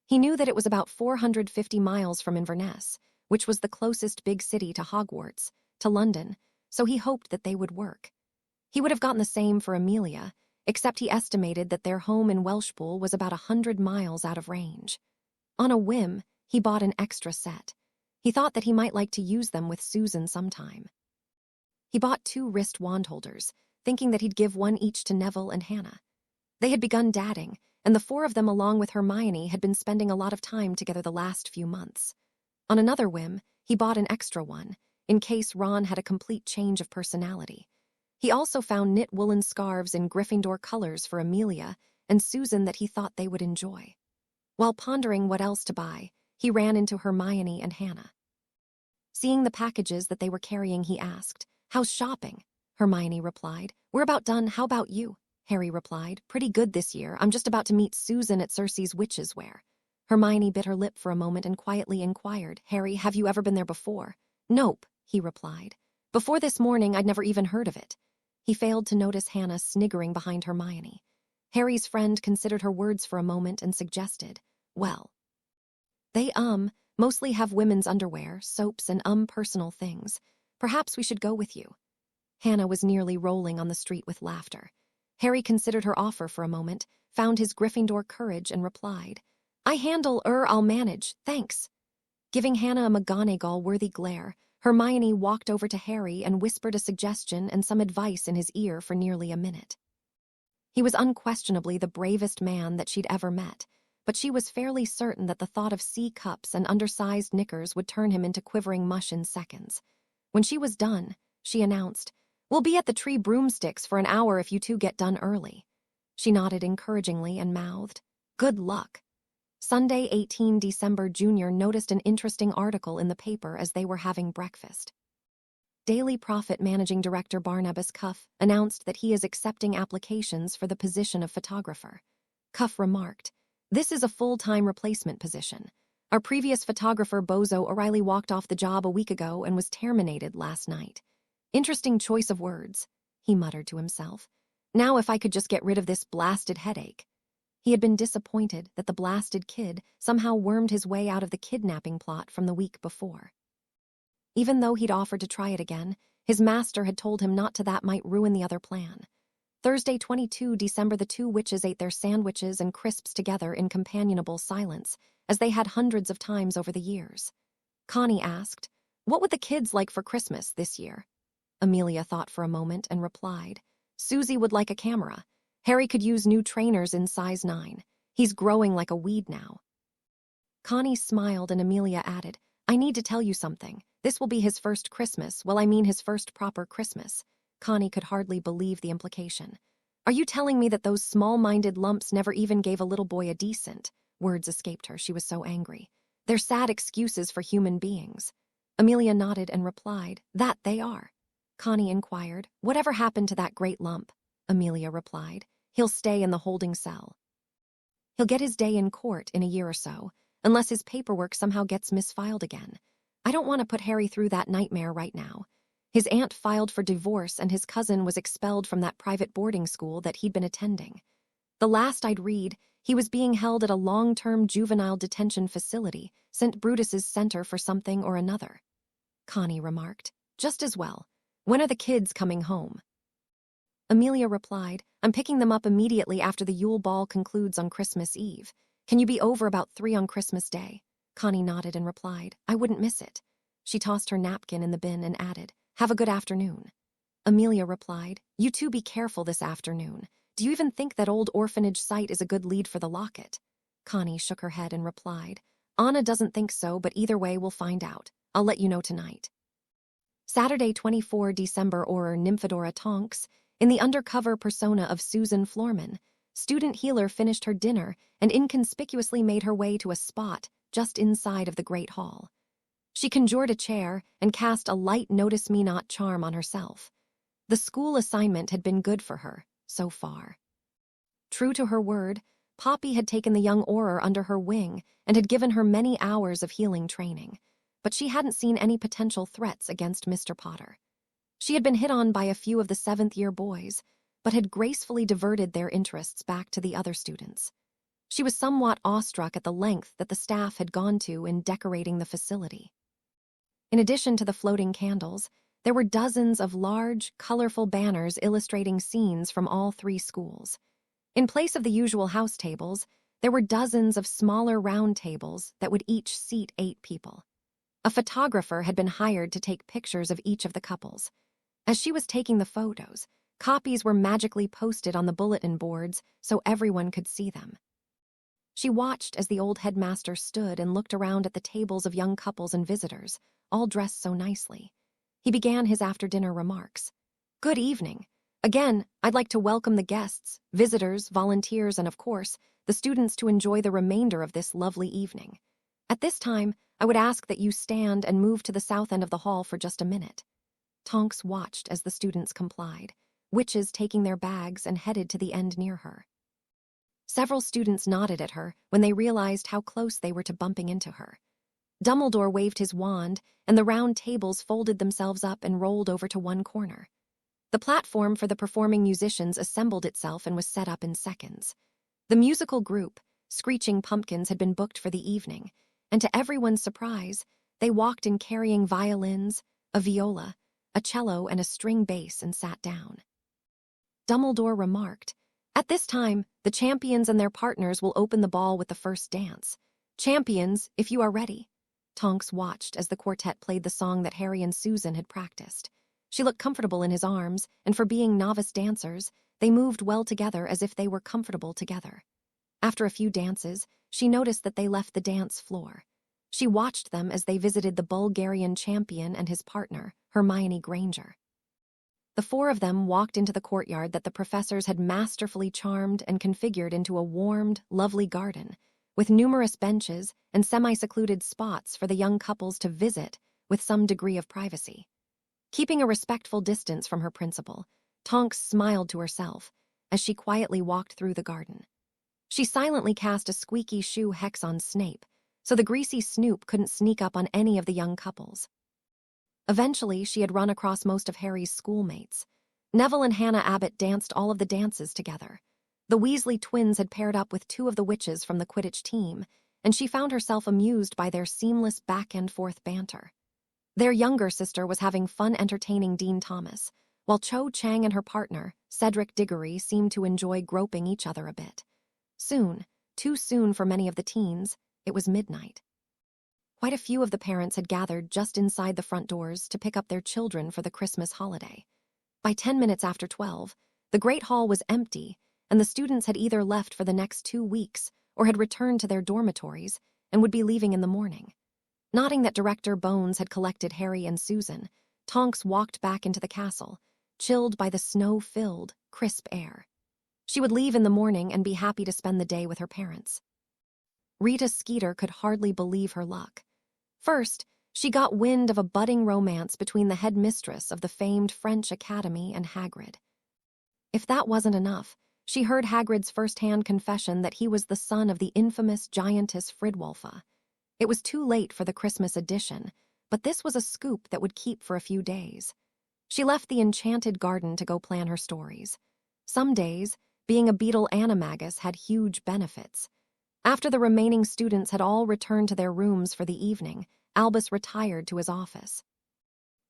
He knew that it was about 450 miles from Inverness, which was the closest big city to Hogwarts, to London, so he hoped that they would work. He would have gotten the same for Amelia, except he estimated that their home in Welshpool was about 100 miles out of range. On a whim, he bought an extra set. He thought that he might like to use them with Susan sometime. He bought 2 wrist wand holders, thinking that he'd give one each to Neville and Hannah. They had begun dating, and the 4 of them along with Hermione had been spending a lot of time together the last few months. On another whim, he bought an extra one, in case Ron had a complete change of personality. He also found knit woolen scarves in Gryffindor colors for Amelia and Susan that he thought they would enjoy. While pondering what else to buy, he ran into Hermione and Hannah. Seeing the packages that they were carrying, he asked, "How's shopping?" Hermione replied, "We're about done. How about you?" Harry replied, "Pretty good this year. I'm just about to meet Susan at Cersei's Witches' Wear." Hermione bit her lip for a moment and quietly inquired, "Harry, have you ever been there before?" "Nope," he replied. "Before this morning, I'd never even heard of it." He failed to notice Hannah sniggering behind Hermione. Harry's friend considered her words for a moment and suggested, "Well, they, mostly have women's underwear, soaps, and, personal things. Perhaps we should go with you." Hannah was nearly rolling on the street with laughter. Harry considered her offer for a moment, found his Gryffindor courage, and replied, I'll manage, thanks." Giving Hannah a McGonagall-worthy glare, Hermione walked over to Harry and whispered a suggestion and some advice in his ear for nearly a minute. He was unquestionably the bravest man that she'd ever met, but she was fairly certain that the thought of C-cups and undersized knickers would turn him into quivering mush in seconds. When she was done, she announced, "We'll be at the Three Broomsticks for an hour if you two get done early." She nodded encouragingly and mouthed, "Good luck." Sunday, 18 December, Jr. noticed an interesting article in the paper as they were having breakfast. Daily Prophet Managing Director Barnabas Cuff announced that he is accepting applications for the position of photographer. Cuff remarked, "This is a full-time replacement position. Our previous photographer, Bozo O'Reilly, walked off the job a week ago and was terminated last night. Interesting choice of words," he muttered to himself. "Now if I could just get rid of this blasted headache." He had been disappointed that the blasted kid somehow wormed his way out of the kidnapping plot from the week before. Even though he'd offered to try it again, his master had told him not to, that might ruin the other plan. Thursday, 22 December, the two witches ate their sandwiches and crisps together in companionable silence, as they had hundreds of times over the years. Connie asked, "What would the kids like for Christmas this year?" Amelia thought for a moment and replied, "Susie would like a camera. Harry could use new trainers in size 9. He's growing like a weed now." Connie smiled and Amelia added, "I need to tell you something. This will be his first Christmas, his first proper Christmas." Connie could hardly believe the implication. "Are you telling me that those small-minded lumps never even gave a little boy a decent?" Words escaped her, she was so angry. "They're sad excuses for human beings." Amelia nodded and replied, "That they are." Connie inquired, "Whatever happened to that great lump?" Amelia replied, "He'll stay in the holding cell. He'll get his day in court in a year or so, unless his paperwork somehow gets misfiled again. I don't want to put Harry through that nightmare right now. His aunt filed for divorce and his cousin was expelled from that private boarding school that he'd been attending. The last I'd read, He was being held at a long-term juvenile detention facility, St. Brutus's Center for something or another. Connie remarked. Just as well. When are the kids coming home? Amelia replied, I'm picking them up immediately after the Yule Ball concludes on Christmas Eve. Can you be over about 3 on Christmas Day? Connie nodded and replied, I wouldn't miss it. She tossed her napkin in the bin and added, Have a good afternoon. Amelia replied, You two be careful this afternoon. Do you even think that old orphanage site is a good lead for the locket? Connie shook her head and replied, Anna doesn't think so, but either way we'll find out. I'll let you know tonight. Saturday, 24 December or Nymphadora Tonks, in the undercover persona of Susan Florman, student healer finished her dinner and inconspicuously made her way to a spot just inside of the Great Hall. She conjured a chair and cast a light notice-me-not charm on herself. The school assignment had been good for her, so far. True to her word, Poppy had taken the young Auror under her wing and had given her many hours of healing training, but she hadn't seen any potential threats against Mr. Potter. She had been hit on by a few of the 7th-year boys, but had gracefully diverted their interests back to the other students. She was somewhat awestruck at the length that the staff had gone to in decorating the facility. In addition to the floating candles, there were dozens of large, colorful banners illustrating scenes from all 3 schools. In place of the usual house tables, there were dozens of smaller round tables that would each seat 8 people. A photographer had been hired to take pictures of each of the couples. As she was taking the photos, copies were magically posted on the bulletin boards so everyone could see them. She watched as the old headmaster stood and looked around at the tables of young couples and visitors, all dressed so nicely. He began his after-dinner remarks. Good evening. Again, I'd like to welcome the guests, visitors, volunteers, and of course, the students to enjoy the remainder of this lovely evening. At this time, I would ask that you stand and move to the south end of the hall for just a minute. Tonks watched as the students complied, witches taking their bags and headed to the end near her. Several students nodded at her when they realized how close they were to bumping into her. Dumbledore waved his wand, and the round tables folded themselves up and rolled over to one corner. The platform for the performing musicians assembled itself and was set up in seconds. The musical group, Screeching Pumpkins, had been booked for the evening, and to everyone's surprise, they walked in carrying violins, a viola, a cello, and a string bass and sat down. Dumbledore remarked, At this time, the champions and their partners will open the ball with the first dance. Champions, if you are ready. Tonks watched as the quartet played the song that Harry and Susan had practiced. She looked comfortable in his arms, and for being novice dancers, they moved well together as if they were comfortable together. After a few dances, she noticed that they left the dance floor. She watched them as they visited the Bulgarian champion and his partner, Hermione Granger. The 4 of them walked into the courtyard that the professors had masterfully charmed and configured into a warmed, lovely garden, with numerous benches and semi-secluded spots for the young couples to visit with some degree of privacy. Keeping a respectful distance from her principal, Tonks smiled to herself as she quietly walked through the garden. She silently cast a squeaky shoe hex on Snape, so the greasy Snoop couldn't sneak up on any of the young couples. Eventually, she had run across most of Harry's schoolmates. Neville and Hannah Abbott danced all of the dances together. The Weasley twins had paired up with 2 of the witches from the Quidditch team, and she found herself amused by their seamless back-and-forth banter. Their younger sister was having fun entertaining Dean Thomas, while Cho Chang and her partner, Cedric Diggory, seemed to enjoy groping each other a bit. Soon, too soon for many of the teens, it was midnight. Quite a few of the parents had gathered just inside the front doors to pick up their children for the Christmas holiday. By 10 minutes after 12, the Great Hall was empty, and the students had either left for the next 2 weeks or had returned to their dormitories and would be leaving in the morning. Noting that Director Bones had collected Harry and Susan, Tonks walked back into the castle, chilled by the snow-filled, crisp air. She would leave in the morning and be happy to spend the day with her parents. Rita Skeeter could hardly believe her luck. First, she got wind of a budding romance between the headmistress of the famed French Academy and Hagrid. If that wasn't enough, she heard Hagrid's first-hand confession that he was the son of the infamous giantess Fridwulfa. It was too late for the Christmas edition, but this was a scoop that would keep for a few days. She left the enchanted garden to go plan her stories. Some days, being a beetle animagus had huge benefits. After the remaining students had all returned to their rooms for the evening, Albus retired to his office.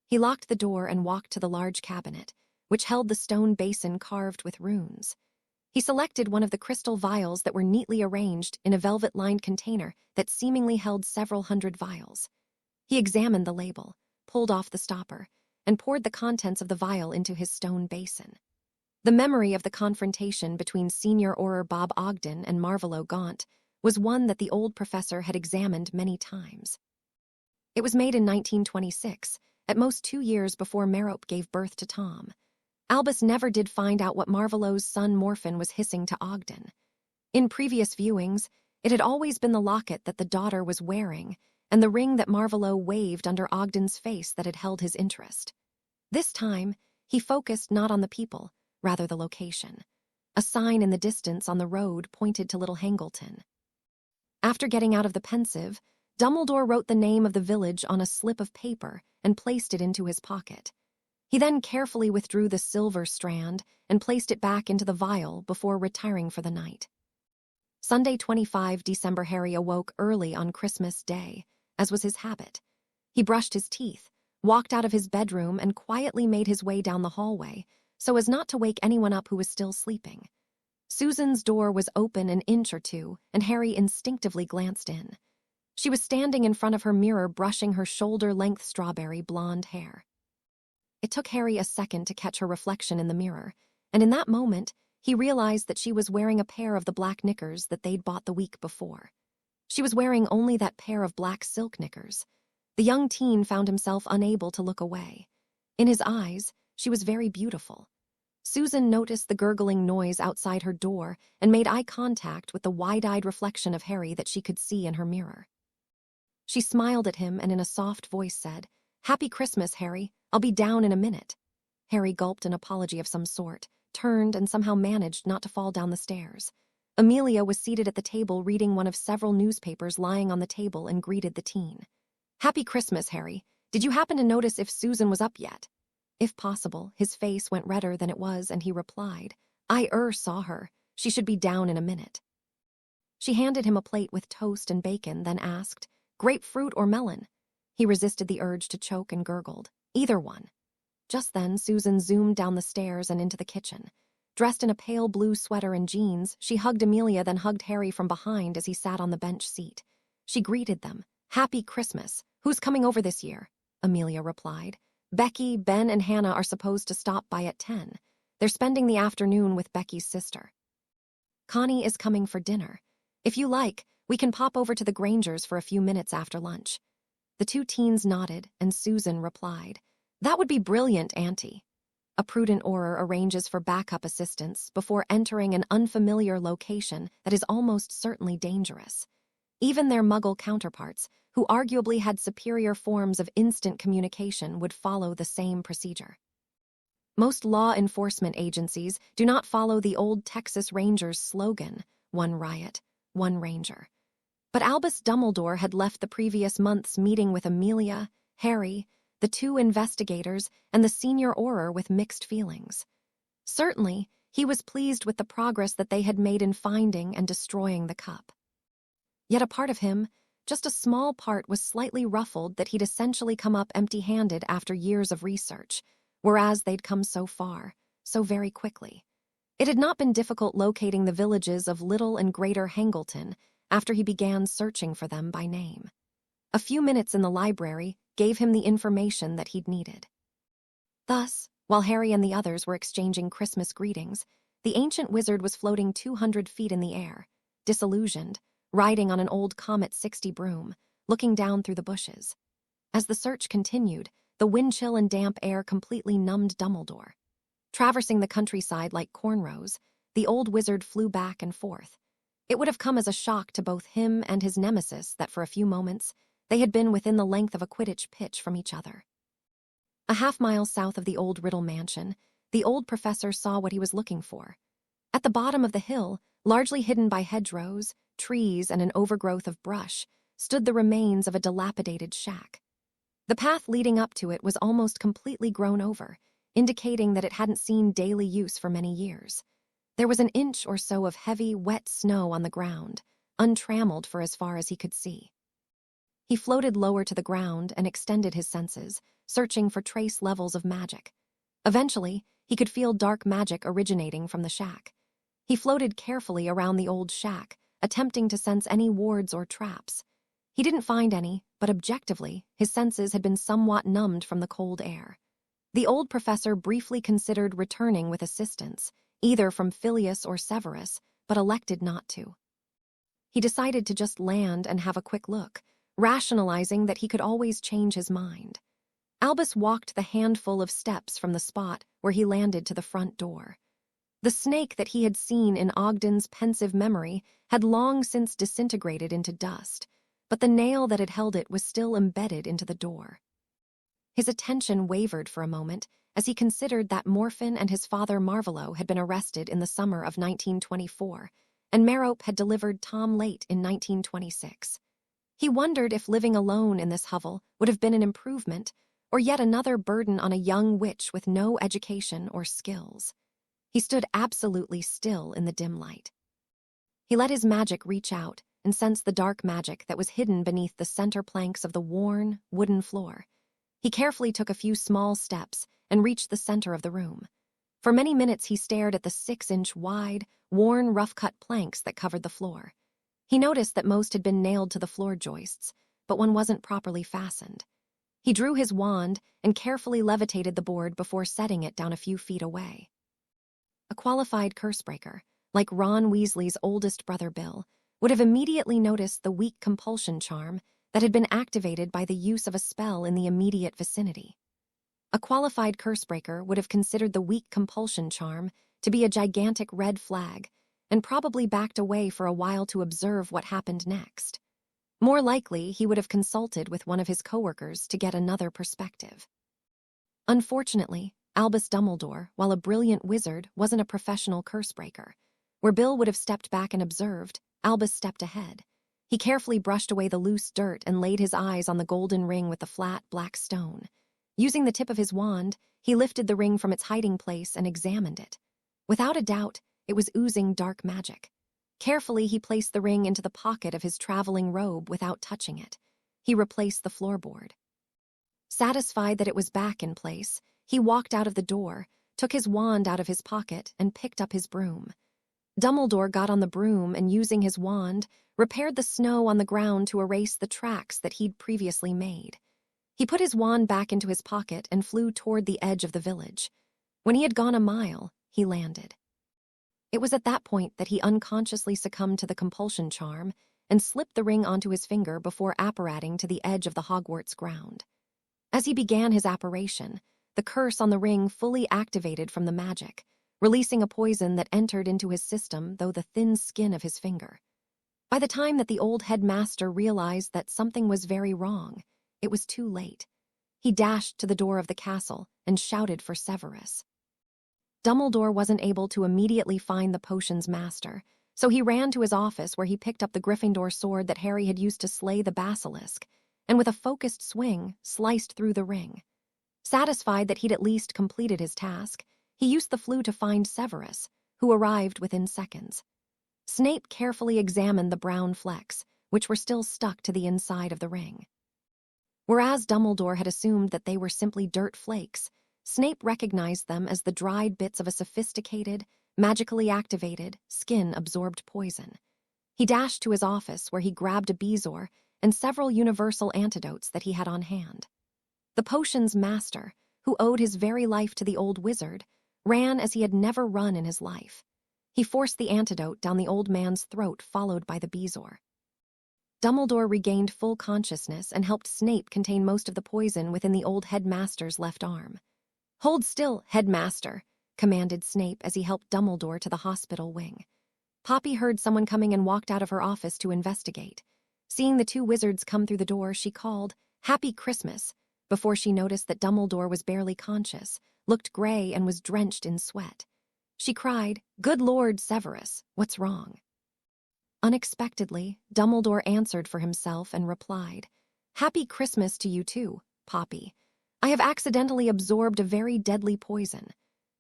He locked the door and walked to the large cabinet, which held the stone basin carved with runes. He selected one of the crystal vials that were neatly arranged in a velvet-lined container that seemingly held several hundred vials. He examined the label, pulled off the stopper, and poured the contents of the vial into his stone basin. The memory of the confrontation between Senior Auror Bob Ogden and Marvolo Gaunt was one that the old professor had examined many times. It was made in 1926, at most 2 years before Merope gave birth to Tom. Albus never did find out what Marvolo's son Morphin was hissing to Ogden. In previous viewings, it had always been the locket that the daughter was wearing and the ring that Marvolo waved under Ogden's face that had held his interest. This time, he focused not on the people, rather the location. A sign in the distance on the road pointed to Little Hangleton. After getting out of the pensive, Dumbledore wrote the name of the village on a slip of paper and placed it into his pocket. He then carefully withdrew the silver strand and placed it back into the vial before retiring for the night. Sunday, 25 December. Harry awoke early on Christmas Day, as was his habit. He brushed his teeth, walked out of his bedroom, and quietly made his way down the hallway, so as not to wake anyone up who was still sleeping. Susan's door was open an inch or two, and Harry instinctively glanced in. She was standing in front of her mirror brushing her shoulder-length strawberry blonde hair. It took Harry a second to catch her reflection in the mirror, and in that moment, he realized that she was wearing a pair of the black knickers that they'd bought the week before. She was wearing only that pair of black silk knickers. The young teen found himself unable to look away. In his eyes, she was very beautiful. Susan noticed the gurgling noise outside her door and made eye contact with the wide-eyed reflection of Harry that she could see in her mirror. She smiled at him and in a soft voice said, "Happy Christmas, Harry. I'll be down in a minute." Harry gulped an apology of some sort, turned, and somehow managed not to fall down the stairs. Amelia was seated at the table reading one of several newspapers lying on the table and greeted the teen. "Happy Christmas, Harry. Did you happen to notice if Susan was up yet?" If possible, his face went redder than it was, and he replied, "I saw her. She should be down in a minute." She handed him a plate with toast and bacon, then asked, "Grapefruit or melon?" He resisted the urge to choke and gurgled, "Either one." Just then, Susan zoomed down the stairs and into the kitchen. Dressed in a pale blue sweater and jeans, she hugged Amelia, then hugged Harry from behind as he sat on the bench seat. She greeted them. "Happy Christmas. Who's coming over this year?" Amelia replied. "Becky, Ben, and Hannah are supposed to stop by at 10. They're spending the afternoon with Becky's sister. Connie is coming for dinner. If you like, we can pop over to the Grangers for a few minutes after lunch." The two teens nodded, and Susan replied, "That would be brilliant, Auntie." A prudent Auror arranges for backup assistance before entering an unfamiliar location that is almost certainly dangerous. Even their Muggle counterparts, who arguably had superior forms of instant communication, would follow the same procedure. Most law enforcement agencies do not follow the old Texas Rangers slogan, "One riot, one ranger." But Albus Dumbledore had left the previous month's meeting with Amelia, Harry, the two investigators, and the senior Auror with mixed feelings. Certainly, he was pleased with the progress that they had made in finding and destroying the cup. Yet a part of him, just a small part, was slightly ruffled that he'd essentially come up empty-handed after years of research, whereas they'd come so far, so very quickly. It had not been difficult locating the villages of Little and Greater Hangleton after he began searching for them by name. A few minutes in the library gave him the information that he'd needed. Thus, while Harry and the others were exchanging Christmas greetings, the ancient wizard was floating 200 feet in the air, disillusioned, riding on an old Comet 60 broom, looking down through the bushes. As the search continued, the wind chill and damp air completely numbed Dumbledore. Traversing the countryside like cornrows, the old wizard flew back and forth. It would have come as a shock to both him and his nemesis that for a few moments they had been within the length of a Quidditch pitch from each other. A half-mile south of the old Riddle mansion, the old professor saw what he was looking for. At the bottom of the hill, largely hidden by hedgerows, trees, and an overgrowth of brush, stood the remains of a dilapidated shack. The path leading up to it was almost completely grown over, indicating that it hadn't seen daily use for many years. There was an inch or so of heavy, wet snow on the ground, untrammeled for as far as he could see. He floated lower to the ground and extended his senses, searching for trace levels of magic. Eventually, he could feel dark magic originating from the shack. He floated carefully around the old shack, attempting to sense any wards or traps. He didn't find any, but objectively, his senses had been somewhat numbed from the cold air. The old professor briefly considered returning with assistance, either from Phileas or Severus, but elected not to. He decided to just land and have a quick look, rationalizing that he could always change his mind. Albus walked the handful of steps from the spot where he landed to the front door. The snake that he had seen in Ogden's pensive memory had long since disintegrated into dust, but the nail that had held it was still embedded into the door. His attention wavered for a moment as he considered that Morphin and his father Marvolo had been arrested in the summer of 1924, and Merope had delivered Tom late in 1926. He wondered if living alone in this hovel would have been an improvement, or yet another burden on a young witch with no education or skills. He stood absolutely still in the dim light. He let his magic reach out and sensed the dark magic that was hidden beneath the center planks of the worn, wooden floor. He carefully took a few small steps and reached the center of the room. For many minutes he stared at the 6-inch wide, worn, rough-cut planks that covered the floor. He noticed that most had been nailed to the floor joists, but one wasn't properly fastened. He drew his wand and carefully levitated the board before setting it down a few feet away. A qualified cursebreaker, like Ron Weasley's oldest brother Bill, would have immediately noticed the weak compulsion charm that had been activated by the use of a spell in the immediate vicinity. A qualified cursebreaker would have considered the weak compulsion charm to be a gigantic red flag and probably backed away for a while to observe what happened next. More likely, he would have consulted with one of his coworkers to get another perspective. Unfortunately, Albus Dumbledore, while a brilliant wizard, wasn't a professional cursebreaker. Where Bill would have stepped back and observed, Albus stepped ahead. He carefully brushed away the loose dirt and laid his eyes on the golden ring with the flat, black stone. Using the tip of his wand, he lifted the ring from its hiding place and examined it. Without a doubt, it was oozing dark magic. Carefully, he placed the ring into the pocket of his traveling robe without touching it. He replaced the floorboard. Satisfied that it was back in place, he walked out of the door, took his wand out of his pocket, and picked up his broom. Dumbledore got on the broom and, using his wand, repaired the snow on the ground to erase the tracks that he'd previously made. He put his wand back into his pocket and flew toward the edge of the village. When he had gone a mile, he landed. It was at that point that he unconsciously succumbed to the compulsion charm and slipped the ring onto his finger before apparating to the edge of the Hogwarts ground. As he began his apparition, the curse on the ring fully activated from the magic, releasing a poison that entered into his system through the thin skin of his finger. By the time that the old headmaster realized that something was very wrong, it was too late. He dashed to the door of the castle and shouted for Severus. Dumbledore wasn't able to immediately find the potion's master, so he ran to his office where he picked up the Gryffindor sword that Harry had used to slay the basilisk, and with a focused swing, sliced through the ring. Satisfied that he'd at least completed his task, he used the flue to find Severus, who arrived within seconds. Snape carefully examined the brown flecks, which were still stuck to the inside of the ring. Whereas Dumbledore had assumed that they were simply dirt flakes, Snape recognized them as the dried bits of a sophisticated, magically activated, skin-absorbed poison. He dashed to his office where he grabbed a bezoar and several universal antidotes that he had on hand. The potion's master, who owed his very life to the old wizard, ran as he had never run in his life. He forced the antidote down the old man's throat, followed by the bezoar. Dumbledore regained full consciousness and helped Snape contain most of the poison within the old headmaster's left arm. "Hold still, headmaster," commanded Snape as he helped Dumbledore to the hospital wing. Poppy heard someone coming and walked out of her office to investigate. Seeing the two wizards come through the door, she called, "Happy Christmas," before she noticed that Dumbledore was barely conscious, looked gray, and was drenched in sweat. She cried, "Good Lord, Severus, what's wrong?" Unexpectedly, Dumbledore answered for himself and replied, "Happy Christmas to you too, Poppy. I have accidentally absorbed a very deadly poison.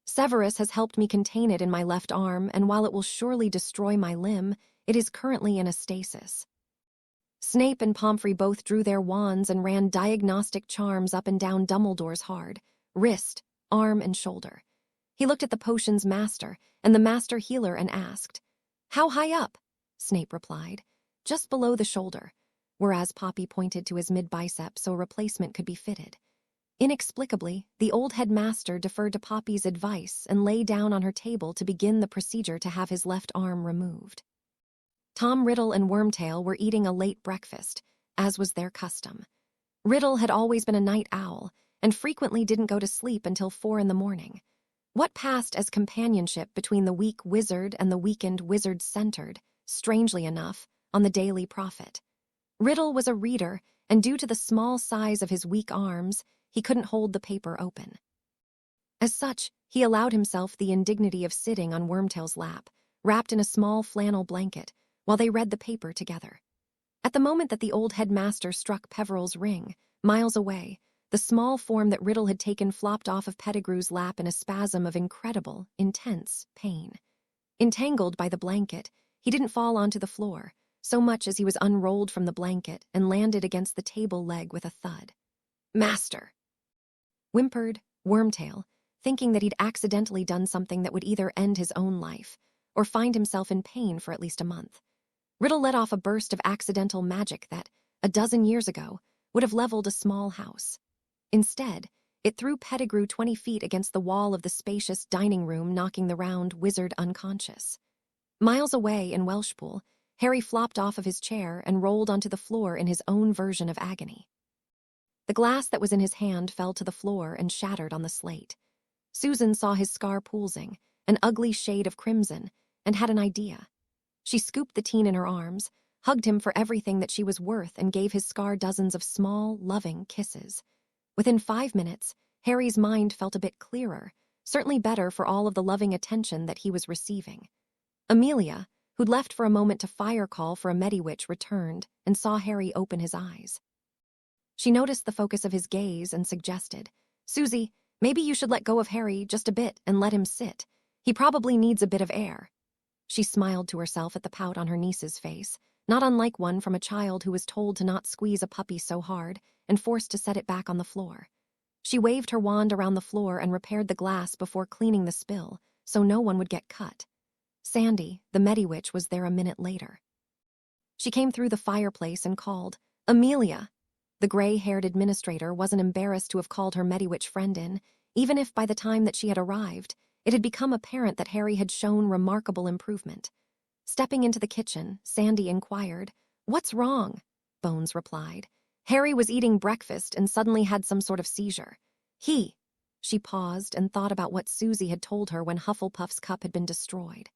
Severus has helped me contain it in my left arm, and while it will surely destroy my limb, it is currently in a stasis. Snape and Pomfrey both drew their wands and ran diagnostic charms up and down Dumbledore's hard wrist, arm, and shoulder. He looked at the potion's master and the master healer and asked, "How high up?" Snape replied, "Just below the shoulder," whereas Poppy pointed to his mid-bicep so a replacement could be fitted. Inexplicably, the old headmaster deferred to Poppy's advice and lay down on her table to begin the procedure to have his left arm removed. Tom Riddle and Wormtail were eating a late breakfast, as was their custom. Riddle had always been a night owl and frequently didn't go to sleep until 4 a.m. What passed as companionship between the weak wizard and the weakened wizard centered, strangely enough, on the Daily Prophet. Riddle was a reader, and due to the small size of his weak arms, he couldn't hold the paper open. As such, he allowed himself the indignity of sitting on Wormtail's lap, wrapped in a small flannel blanket, while they read the paper together. At the moment that the old headmaster struck Peveril's ring, miles away, the small form that Riddle had taken flopped off of Pettigrew's lap in a spasm of incredible, intense pain. Entangled by the blanket, he didn't fall onto the floor, so much as he was unrolled from the blanket and landed against the table leg with a thud. "Master!" whimpered Wormtail, thinking that he'd accidentally done something that would either end his own life or find himself in pain for at least a month. Riddle let off a burst of accidental magic that, a dozen years ago, would have leveled a small house. Instead, it threw Pettigrew 20 feet against the wall of the spacious dining room, knocking the round wizard unconscious. Miles away in Welshpool, Harry flopped off of his chair and rolled onto the floor in his own version of agony. The glass that was in his hand fell to the floor and shattered on the slate. Susan saw his scar pulsing, an ugly shade of crimson, and had an idea. She scooped the teen in her arms, hugged him for everything that she was worth, and gave his scar dozens of small, loving kisses. Within 5 minutes, Harry's mind felt a bit clearer, certainly better for all of the loving attention that he was receiving. Amelia, who'd left for a moment to fire call for a Mediwitch, returned and saw Harry open his eyes. She noticed the focus of his gaze and suggested, "Susie, maybe you should let go of Harry just a bit and let him sit. He probably needs a bit of air." She smiled to herself at the pout on her niece's face, not unlike one from a child who was told to not squeeze a puppy so hard and forced to set it back on the floor. She waved her wand around the floor and repaired the glass before cleaning the spill, so no one would get cut. Sandy, the Mediwitch, was there a minute later. She came through the fireplace and called, "Amelia." The gray-haired administrator wasn't embarrassed to have called her Mediwitch friend in, even if by the time that she had arrived, it had become apparent that Harry had shown remarkable improvement. Stepping into the kitchen, Sandy inquired, "What's wrong?" Bones replied. Harry was eating breakfast and suddenly had some sort of seizure. She paused and thought about what Susie had told her when Hufflepuff's cup had been destroyed.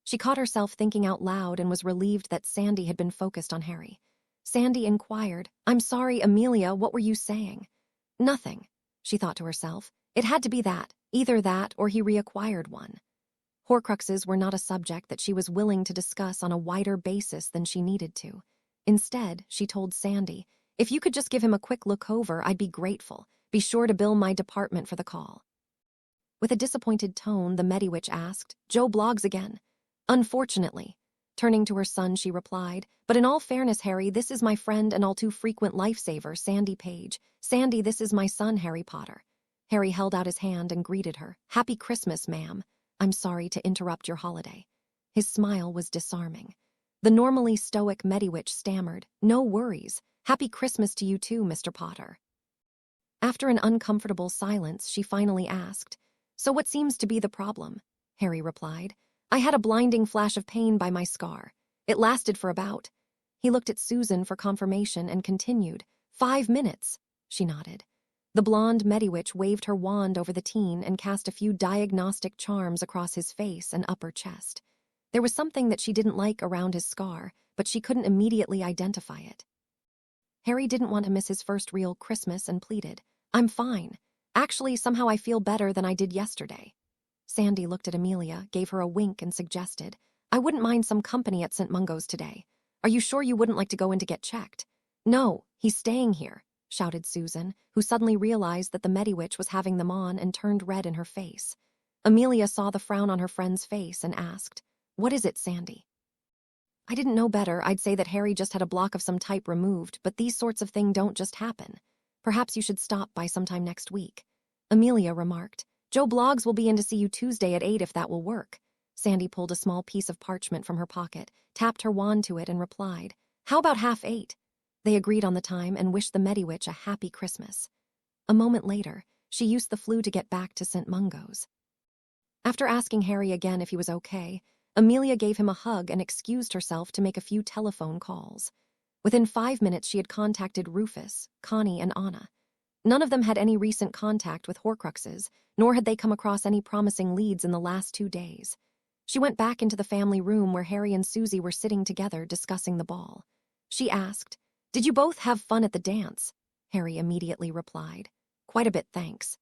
She caught herself thinking out loud and was relieved that Sandy had been focused on Harry. Sandy inquired, "I'm sorry, Amelia, what were you saying?" "Nothing," she thought to herself. It had to be that, either that or he reacquired one. Horcruxes were not a subject that she was willing to discuss on a wider basis than she needed to. Instead, she told Sandy, "If you could just give him a quick look over, I'd be grateful. Be sure to bill my department for the call." With a disappointed tone, the Mediwitch asked, "Joe blogs again?" "Unfortunately." Turning to her son, she replied, "But in all fairness, Harry, this is my friend and all too frequent lifesaver, Sandy Page. Sandy, this is my son, Harry Potter." Harry held out his hand and greeted her. "Happy Christmas, ma'am. I'm sorry to interrupt your holiday." His smile was disarming. The normally stoic Mediwitch stammered, "No worries. Happy Christmas to you too, Mr. Potter." After an uncomfortable silence, she finally asked, "So what seems to be the problem?" Harry replied, "I had a blinding flash of pain by my scar. It lasted for about..." He looked at Susan for confirmation and continued, 5 minutes." She nodded. The blonde Mediwitch waved her wand over the teen and cast a few diagnostic charms across his face and upper chest. There was something that she didn't like around his scar, but she couldn't immediately identify it. Harry didn't want to miss his first real Christmas and pleaded, "I'm fine. Actually, somehow I feel better than I did yesterday." Sandy looked at Amelia, gave her a wink and suggested, "I wouldn't mind some company at St. Mungo's today. Are you sure you wouldn't like to go in to get checked?" "No, he's staying here," shouted Susan, who suddenly realized that the Mediwitch was having them on and turned red in her face. Amelia saw the frown on her friend's face and asked, "What is it, Sandy?" "I didn't know better. I'd say that Harry just had a block of some type removed, but these sorts of things don't just happen. Perhaps you should stop by sometime next week," Amelia remarked. "Joe Bloggs will be in to see you Tuesday at 8 if that will work." Sandy pulled a small piece of parchment from her pocket, tapped her wand to it, and replied, "How about 8:30?" They agreed on the time and wished the Mediwitch a happy Christmas. A moment later, she used the flu to get back to St. Mungo's. After asking Harry again if he was okay, Amelia gave him a hug and excused herself to make a few telephone calls. Within 5 minutes, she had contacted Rufus, Connie, and Anna. None of them had any recent contact with Horcruxes, nor had they come across any promising leads in the last 2 days. She went back into the family room where Harry and Susie were sitting together discussing the ball. She asked, "Did you both have fun at the dance?" Harry immediately replied, "Quite a bit, thanks."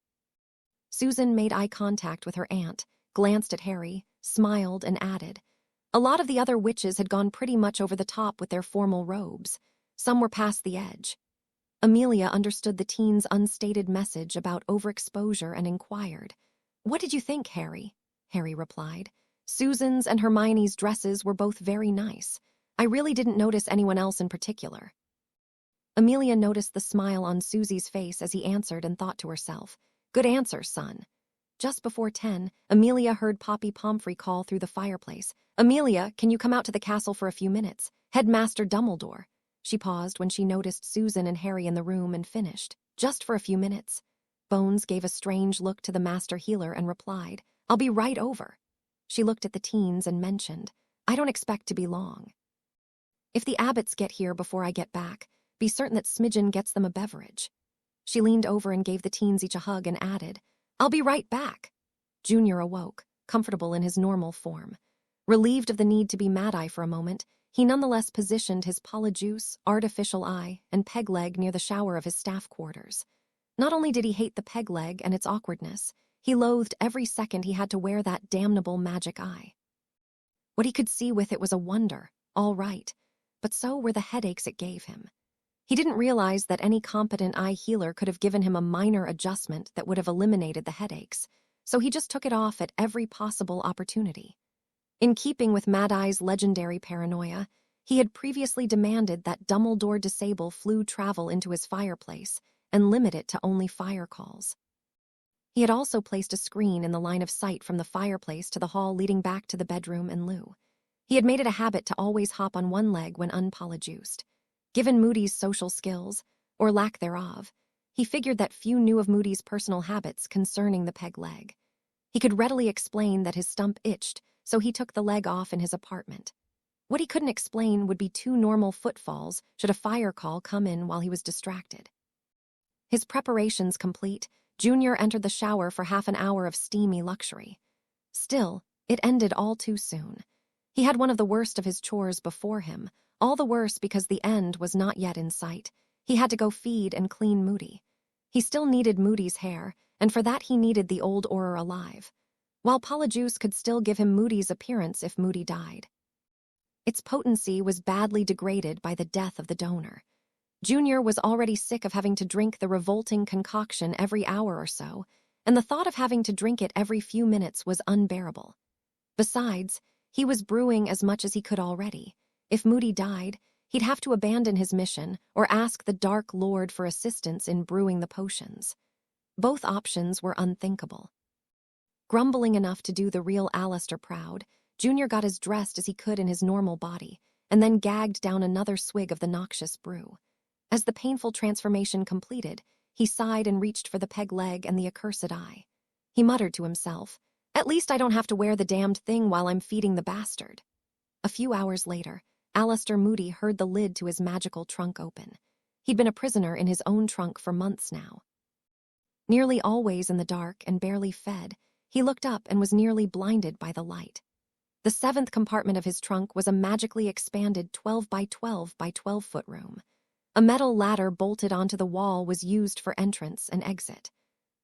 Susan made eye contact with her aunt, glanced at Harry, smiled, and added, "A lot of the other witches had gone pretty much over the top with their formal robes. Some were past the edge." Amelia understood the teen's unstated message about overexposure and inquired, "What did you think, Harry?" Harry replied, "Susan's and Hermione's dresses were both very nice. I really didn't notice anyone else in particular." Amelia noticed the smile on Susie's face as he answered and thought to herself, "Good answer, son." Just before 10, Amelia heard Poppy Pomfrey call through the fireplace, "Amelia, can you come out to the castle for a few minutes? Headmaster Dumbledore." She paused when she noticed Susan and Harry in the room and finished, "Just for a few minutes." Bones gave a strange look to the master healer and replied, "I'll be right over." She looked at the teens and mentioned, "I don't expect to be long. If the abbots get here before I get back, be certain that Smidgen gets them a beverage." She leaned over and gave the teens each a hug and added, "I'll be right back." Junior awoke, comfortable in his normal form. Relieved of the need to be Mad-Eye for a moment, he nonetheless positioned his polyjuice, artificial eye, and peg leg near the shower of his staff quarters. Not only did he hate the peg leg and its awkwardness, he loathed every second he had to wear that damnable magic eye. What he could see with it was a wonder, all right, but so were the headaches it gave him. He didn't realize that any competent eye healer could have given him a minor adjustment that would have eliminated the headaches, so he just took it off at every possible opportunity. In keeping with Mad-Eye's legendary paranoia, he had previously demanded that Dumbledore disable flu travel into his fireplace and limit it to only fire calls. He had also placed a screen in the line of sight from the fireplace to the hall leading back to the bedroom and loo. He had made it a habit to always hop on one leg when unpolyjuiced. Given Moody's social skills, or lack thereof, he figured that few knew of Moody's personal habits concerning the peg leg. He could readily explain that his stump itched, so he took the leg off in his apartment. What he couldn't explain would be 2 normal footfalls should a fire call come in while he was distracted. His preparations complete, Junior entered the shower for half an hour of steamy luxury. Still, it ended all too soon. He had one of the worst of his chores before him, all the worse because the end was not yet in sight. He had to go feed and clean Moody. He still needed Moody's hair, and for that he needed the old Auror alive, while Polyjuice could still give him Moody's appearance if Moody died. Its potency was badly degraded by the death of the donor. Junior was already sick of having to drink the revolting concoction every hour or so, and the thought of having to drink it every few minutes was unbearable. Besides, he was brewing as much as he could already. If Moody died, he'd have to abandon his mission or ask the Dark Lord for assistance in brewing the potions. Both options were unthinkable. Grumbling enough to do the real Alistair proud, Junior got as dressed as he could in his normal body, and then gagged down another swig of the noxious brew. As the painful transformation completed, he sighed and reached for the peg leg and the accursed eye. He muttered to himself, "At least I don't have to wear the damned thing while I'm feeding the bastard." A few hours later, Alistair Moody heard the lid to his magical trunk open. He'd been a prisoner in his own trunk for months now. Nearly always in the dark and barely fed, he looked up and was nearly blinded by the light. The 7th compartment of his trunk was a magically expanded 12 by 12 by 12-foot room. A metal ladder bolted onto the wall was used for entrance and exit.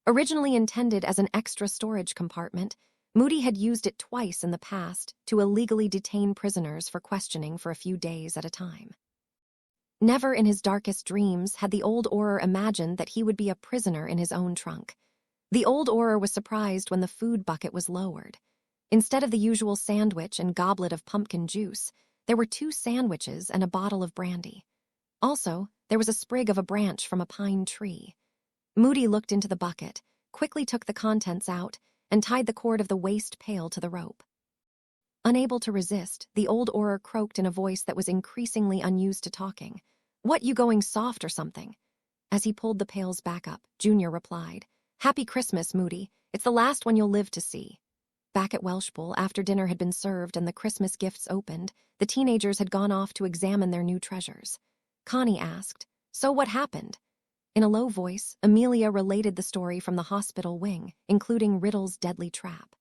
Originally intended as an extra storage compartment, Moody had used it twice in the past to illegally detain prisoners for questioning for a few days at a time. Never in his darkest dreams had the old Auror imagined that he would be a prisoner in his own trunk. The old Auror was surprised when the food bucket was lowered. Instead of the usual sandwich and goblet of pumpkin juice, there were 2 sandwiches and a bottle of brandy. Also, there was a sprig of a branch from a pine tree. Moody looked into the bucket, quickly took the contents out, and tied the cord of the waste pail to the rope. Unable to resist, the old Auror croaked in a voice that was increasingly unused to talking. "What, you going soft or something?" As he pulled the pails back up, Junior replied, "Happy Christmas, Moody. It's the last one you'll live to see." Back at Welshpool, after dinner had been served and the Christmas gifts opened, the teenagers had gone off to examine their new treasures. Connie asked, "So what happened?" In a low voice, Amelia related the story from the hospital wing, including Riddle's deadly trap.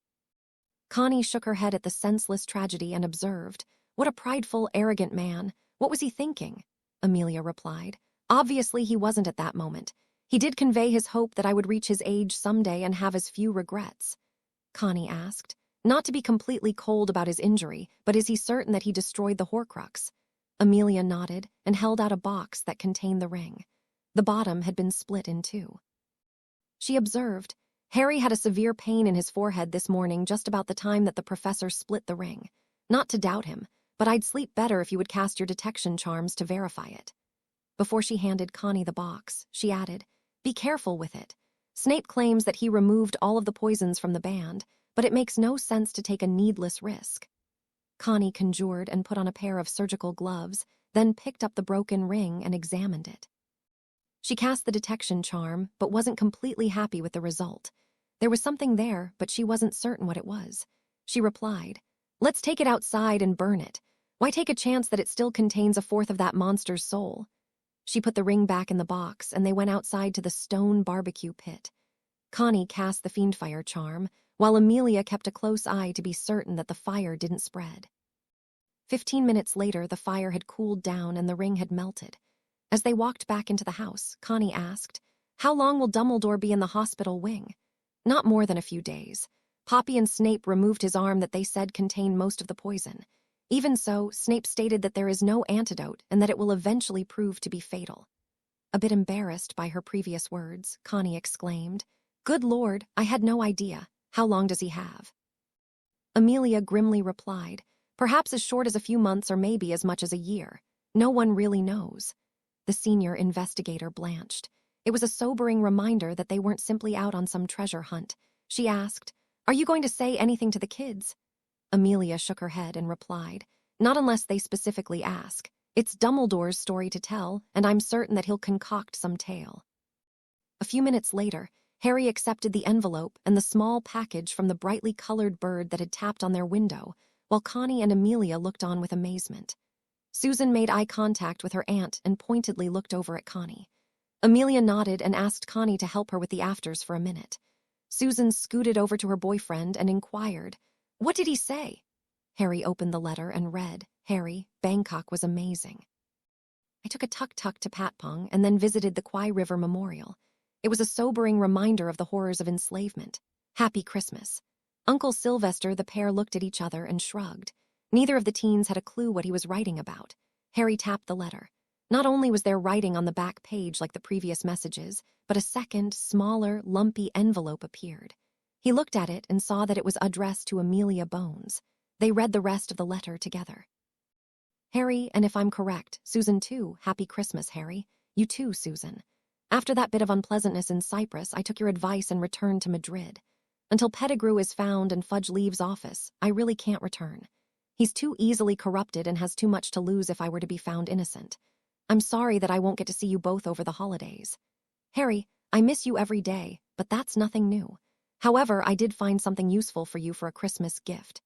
Connie shook her head at the senseless tragedy and observed, "What a prideful, arrogant man. What was he thinking?" Amelia replied, "Obviously he wasn't at that moment. He did convey his hope that I would reach his age someday and have as few regrets." Connie asked, "Not to be completely cold about his injury, but is he certain that he destroyed the Horcrux?" Amelia nodded and held out a box that contained the ring. The bottom had been split in 2. She observed, "Harry had a severe pain in his forehead this morning just about the time that the professor split the ring. Not to doubt him, but I'd sleep better if you would cast your detection charms to verify it." Before she handed Connie the box, she added, "Be careful with it. Snape claims that he removed all of the poisons from the band, but it makes no sense to take a needless risk." Connie conjured and put on a pair of surgical gloves, then picked up the broken ring and examined it. She cast the detection charm, but wasn't completely happy with the result. There was something there, but she wasn't certain what it was. She replied, "Let's take it outside and burn it. Why take a chance that it still contains a fourth of that monster's soul?" She put the ring back in the box, and they went outside to the stone barbecue pit. Connie cast the fiendfire charm, while Amelia kept a close eye to be certain that the fire didn't spread. 15 minutes later, the fire had cooled down and the ring had melted. As they walked back into the house, Connie asked, "How long will Dumbledore be in the hospital wing?" "Not more than a few days. Poppy and Snape removed his arm that they said contained most of the poison. Even so, Snape stated that there is no antidote and that it will eventually prove to be fatal." A bit embarrassed by her previous words, Connie exclaimed, "Good Lord, I had no idea. How long does he have?" Amelia grimly replied, "Perhaps as short as a few months or maybe as much as a year. No one really knows." The senior investigator blanched. It was a sobering reminder that they weren't simply out on some treasure hunt. She asked, "Are you going to say anything to the kids?" Amelia shook her head and replied, "Not unless they specifically ask. It's Dumbledore's story to tell, and I'm certain that he'll concoct some tale." A few minutes later, Harry accepted the envelope and the small package from the brightly colored bird that had tapped on their window, while Connie and Amelia looked on with amazement. Susan made eye contact with her aunt and pointedly looked over at Connie. Amelia nodded and asked Connie to help her with the afters for a minute. Susan scooted over to her boyfriend and inquired, "What did he say?" Harry opened the letter and read, "Harry, Bangkok was amazing. I took a tuk-tuk to Patpong and then visited the Kwai River Memorial. It was a sobering reminder of the horrors of enslavement. Happy Christmas." Uncle Sylvester, the pair looked at each other and shrugged. Neither of the teens had a clue what he was writing about. Harry tapped the letter. Not only was there writing on the back page like the previous messages, but a second, smaller, lumpy envelope appeared. He looked at it and saw that it was addressed to Amelia Bones. They read the rest of the letter together. "Harry, and if I'm correct, Susan too. Happy Christmas, Harry. You too, Susan. After that bit of unpleasantness in Cyprus, I took your advice and returned to Madrid. Until Pettigrew is found and Fudge leaves office, I really can't return. He's too easily corrupted and has too much to lose if I were to be found innocent. I'm sorry that I won't get to see you both over the holidays. Harry, I miss you every day, but that's nothing new. However, I did find something useful for you for a Christmas gift.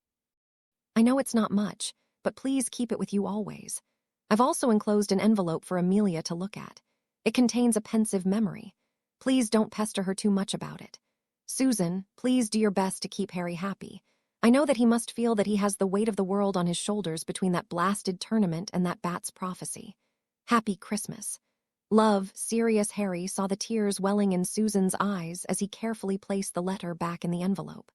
I know it's not much, but please keep it with you always. I've also enclosed an envelope for Amelia to look at. It contains a pensive memory. Please don't pester her too much about it. Susan, please do your best to keep Harry happy. I know that he must feel that he has the weight of the world on his shoulders between that blasted tournament and that bat's prophecy. Happy Christmas. Love, serious Harry saw the tears welling in Susan's eyes as he carefully placed the letter back in the envelope.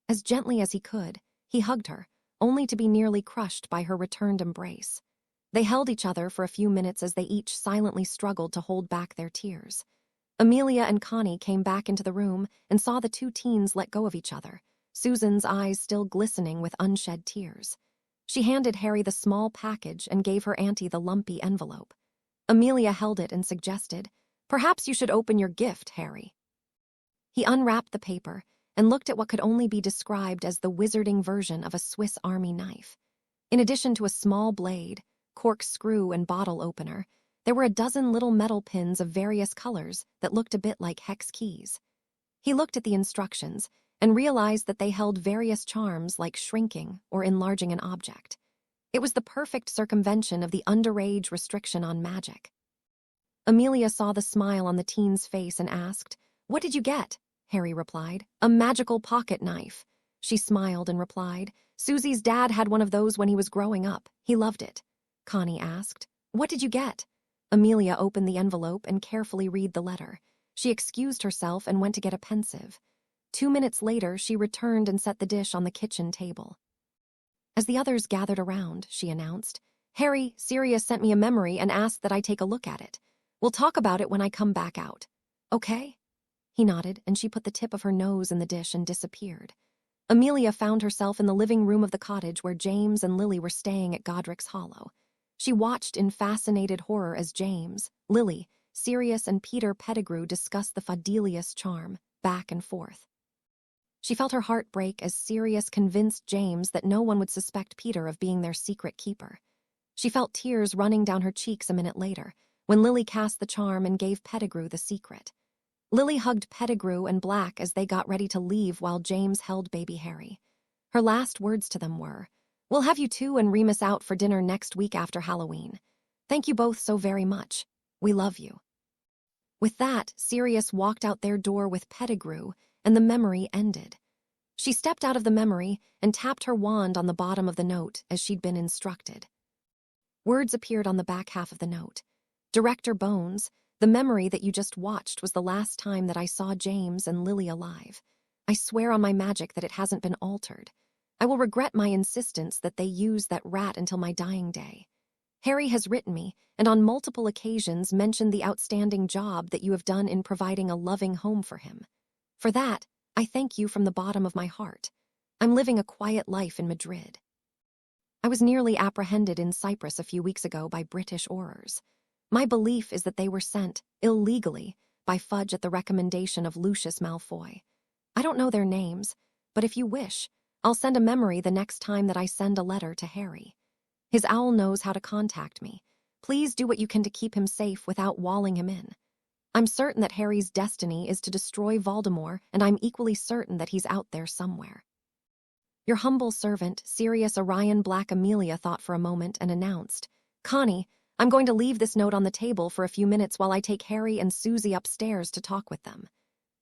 As gently as he could, he hugged her, only to be nearly crushed by her returned embrace. They held each other for a few minutes as they each silently struggled to hold back their tears. Amelia and Connie came back into the room and saw the two teens let go of each other, Susan's eyes still glistening with unshed tears. She handed Harry the small package and gave her auntie the lumpy envelope. Amelia held it and suggested, "Perhaps you should open your gift, Harry." He unwrapped the paper and looked at what could only be described as the wizarding version of a Swiss Army knife. In addition to a small blade, corkscrew, and bottle opener, there were a dozen little metal pins of various colors that looked a bit like hex keys. He looked at the instructions and realized that they held various charms like shrinking or enlarging an object. It was the perfect circumvention of the underage restriction on magic. Amelia saw the smile on the teen's face and asked, "What did you get?" Harry replied, "A magical pocket knife." She smiled and replied, "Susie's dad had one of those when he was growing up. He loved it." Connie asked, "What did you get?" Amelia opened the envelope and carefully read the letter. She excused herself and went to get a pensieve. 2 minutes later, she returned and set the dish on the kitchen table. As the others gathered around, she announced, "Harry, Sirius sent me a memory and asked that I take a look at it. We'll talk about it when I come back out. Okay?" He nodded, and she put the tip of her nose in the dish and disappeared. Amelia found herself in the living room of the cottage where James and Lily were staying at Godric's Hollow. She watched in fascinated horror as James, Lily, Sirius, and Peter Pettigrew discussed the Fudelius charm, back and forth. She felt her heart break as Sirius convinced James that no one would suspect Peter of being their secret keeper. She felt tears running down her cheeks a minute later, when Lily cast the charm and gave Pettigrew the secret. Lily hugged Pettigrew and Black as they got ready to leave while James held baby Harry. Her last words to them were, "We'll have you two and Remus out for dinner next week after Halloween. Thank you both so very much. We love you." With that, Sirius walked out their door with Pettigrew, and the memory ended. She stepped out of the memory and tapped her wand on the bottom of the note as she'd been instructed. Words appeared on the back half of the note. "Director Bones, the memory that you just watched was the last time that I saw James and Lily alive. I swear on my magic that it hasn't been altered. I will regret my insistence that they use that rat until my dying day. Harry has written me, and on multiple occasions mentioned the outstanding job that you have done in providing a loving home for him. For that, I thank you from the bottom of my heart. I'm living a quiet life in Madrid. I was nearly apprehended in Cyprus a few weeks ago by British aurors. My belief is that they were sent, illegally, by Fudge at the recommendation of Lucius Malfoy. I don't know their names, but if you wish, I'll send a memory the next time that I send a letter to Harry. His owl knows how to contact me. Please do what you can to keep him safe without walling him in. I'm certain that Harry's destiny is to destroy Voldemort, and I'm equally certain that he's out there somewhere. Your humble servant, Sirius Orion Black." Amelia thought for a moment and announced, "Connie, I'm going to leave this note on the table for a few minutes while I take Harry and Susie upstairs to talk with them."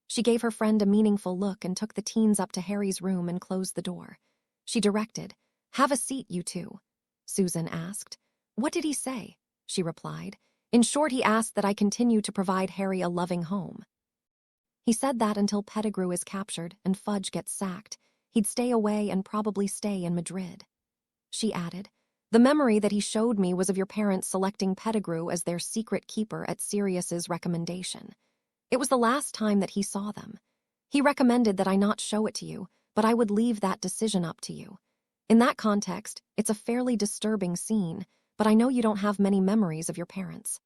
She gave her friend a meaningful look and took the teens up to Harry's room and closed the door. She directed, "Have a seat, you two." Susan asked, "What did he say?" She replied, "In short, he asked that I continue to provide Harry a loving home. He said that until Pettigrew is captured and Fudge gets sacked, he'd stay away and probably stay in Madrid." She added, "The memory that he showed me was of your parents selecting Pettigrew as their secret keeper at Sirius's recommendation. It was the last time that he saw them. He recommended that I not show it to you, but I would leave that decision up to you. In that context, it's a fairly disturbing scene, but I know you don't have many memories of your parents.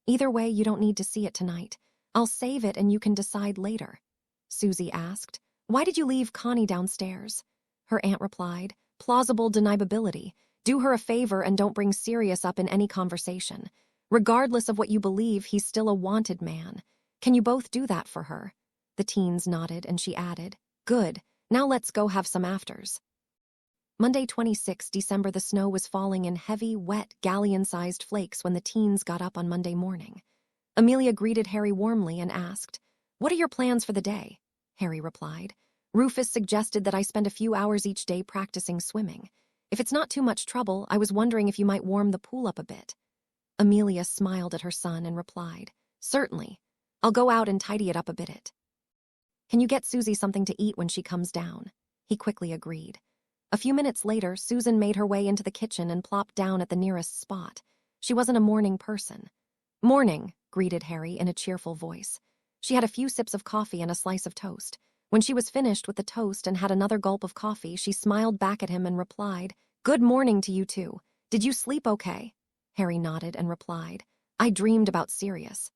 Either way, you don't need to see it tonight. I'll save it and you can decide later." Susie asked, "Why did you leave Connie downstairs?" Her aunt replied, "Plausible deniability. Do her a favor and don't bring Sirius up in any conversation. Regardless of what you believe, he's still a wanted man. Can you both do that for her?" The teens nodded and she added, "Good. Now let's go have some afters." Monday, 26 December. The snow was falling in heavy, wet, galleon-sized flakes when the teens got up on Monday morning. Amelia greeted Harry warmly and asked, "What are your plans for the day?" Harry replied, "Rufus suggested that I spend a few hours each day practicing swimming. If it's not too much trouble, I was wondering if you might warm the pool up a bit." Amelia smiled at her son and replied, "Certainly. I'll go out and tidy it up a bit. Can you get Susie something to eat when she comes down?" He quickly agreed. A few minutes later, Susan made her way into the kitchen and plopped down at the nearest spot. She wasn't a morning person. "Morning," greeted Harry in a cheerful voice. She had a few sips of coffee and a slice of toast. When she was finished with the toast and had another gulp of coffee, she smiled back at him and replied, "Good morning to you too. Did you sleep okay?" Harry nodded and replied, "I dreamed about Sirius.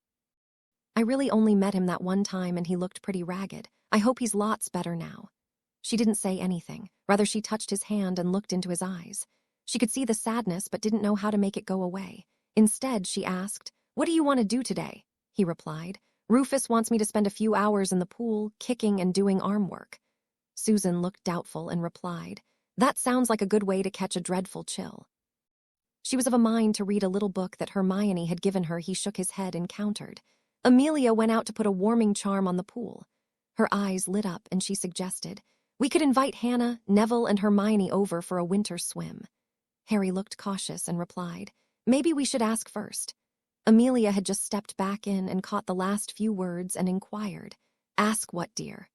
I really only met him that one time and he looked pretty ragged. I hope he's lots better now." She didn't say anything. Rather, she touched his hand and looked into his eyes. She could see the sadness but didn't know how to make it go away. Instead, she asked, "What do you want to do today?" He replied, "Rufus wants me to spend a few hours in the pool, kicking and doing arm work." Susan looked doubtful and replied, "That sounds like a good way to catch a dreadful chill." She was of a mind to read a little book that Hermione had given her. He shook his head and countered, "Amelia went out to put a warming charm on the pool." Her eyes lit up and she suggested, "We could invite Hannah, Neville, and Hermione over for a winter swim." Harry looked cautious and replied, "Maybe we should ask first." Amelia had just stepped back in and caught the last few words and inquired, "Ask what, dear?"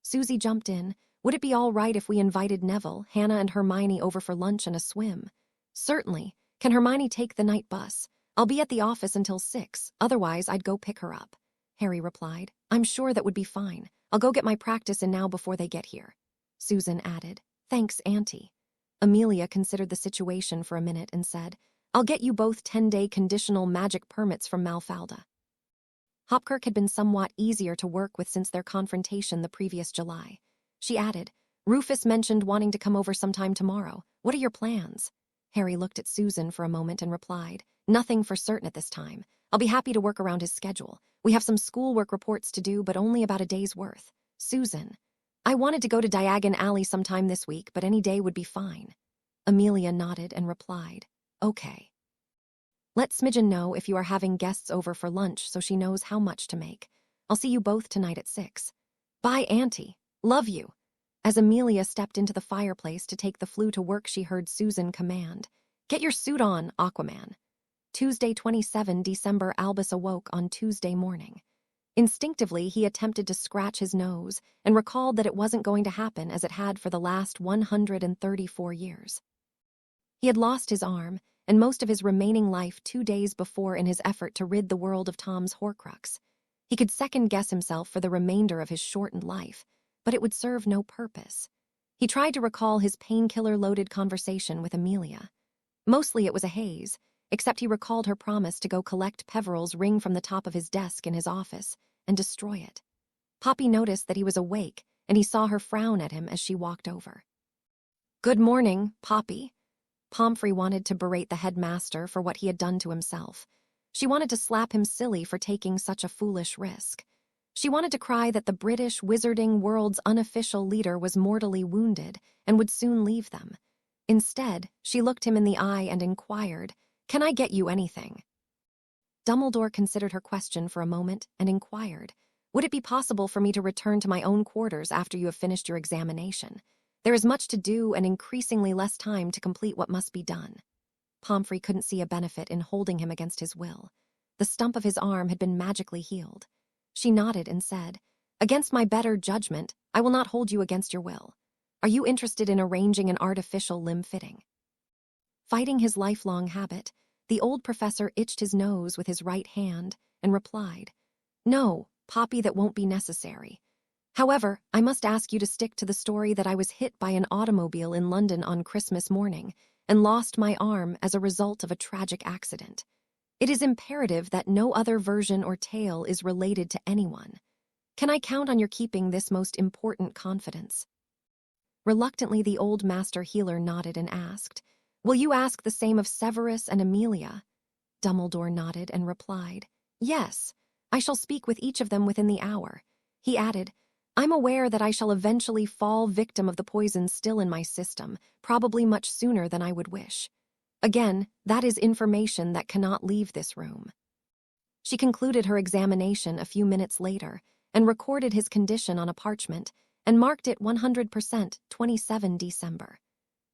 Susie jumped in. "Would it be all right if we invited Neville, Hannah, and Hermione over for lunch and a swim?" "Certainly. Can Hermione take the night bus? I'll be at the office until 6, otherwise I'd go pick her up." Harry replied, "I'm sure that would be fine. I'll go get my practice in now before they get here." Susan added, "Thanks, Auntie." Amelia considered the situation for a minute and said, "I'll get you both 10-day conditional magic permits from Malfalda." Hopkirk had been somewhat easier to work with since their confrontation the previous July. She added, "Rufus mentioned wanting to come over sometime tomorrow. What are your plans?" Harry looked at Susan for a moment and replied, "Nothing for certain at this time. I'll be happy to work around his schedule. We have some schoolwork reports to do, but only about a day's worth." Susan, "I wanted to go to Diagon Alley sometime this week, but any day would be fine." Amelia nodded and replied, "Okay. Let Smidgen know if you are having guests over for lunch so she knows how much to make. I'll see you both tonight at 6. Bye, Auntie. Love you." As Amelia stepped into the fireplace to take the flue to work, she heard Susan command, "Get your suit on, Aquaman." Tuesday, 27 December. Albus awoke on Tuesday morning. Instinctively, he attempted to scratch his nose and recalled that it wasn't going to happen as it had for the last 134 years. He had lost his arm and most of his remaining life 2 days before in his effort to rid the world of Tom's Horcrux. He could second-guess himself for the remainder of his shortened life, but it would serve no purpose. He tried to recall his painkiller-loaded conversation with Amelia. Mostly it was a haze, except he recalled her promise to go collect Peveril's ring from the top of his desk in his office and destroy it. Poppy noticed that he was awake, and he saw her frown at him as she walked over. "Good morning, Poppy." Pomfrey wanted to berate the headmaster for what he had done to himself. She wanted to slap him silly for taking such a foolish risk. She wanted to cry that the British wizarding world's unofficial leader was mortally wounded and would soon leave them. Instead, she looked him in the eye and inquired, "Can I get you anything?" Dumbledore considered her question for a moment and inquired, "Would it be possible for me to return to my own quarters after you have finished your examination? There is much to do and increasingly less time to complete what must be done." Pomfrey couldn't see a benefit in holding him against his will. The stump of his arm had been magically healed. She nodded and said, "Against my better judgment, I will not hold you against your will. Are you interested in arranging an artificial limb fitting?" Fighting his lifelong habit, the old professor itched his nose with his right hand and replied, "No, Poppy, that won't be necessary. However, I must ask you to stick to the story that I was hit by an automobile in London on Christmas morning and lost my arm as a result of a tragic accident. It is imperative that no other version or tale is related to anyone. Can I count on your keeping this most important confidence?" Reluctantly, the old master healer nodded and asked, "Will you ask the same of Severus and Amelia?" Dumbledore nodded and replied, "Yes, I shall speak with each of them within the hour." He added, "I'm aware that I shall eventually fall victim of the poison still in my system, probably much sooner than I would wish. Again, that is information that cannot leave this room." She concluded her examination a few minutes later and recorded his condition on a parchment and marked it 100% 27 December.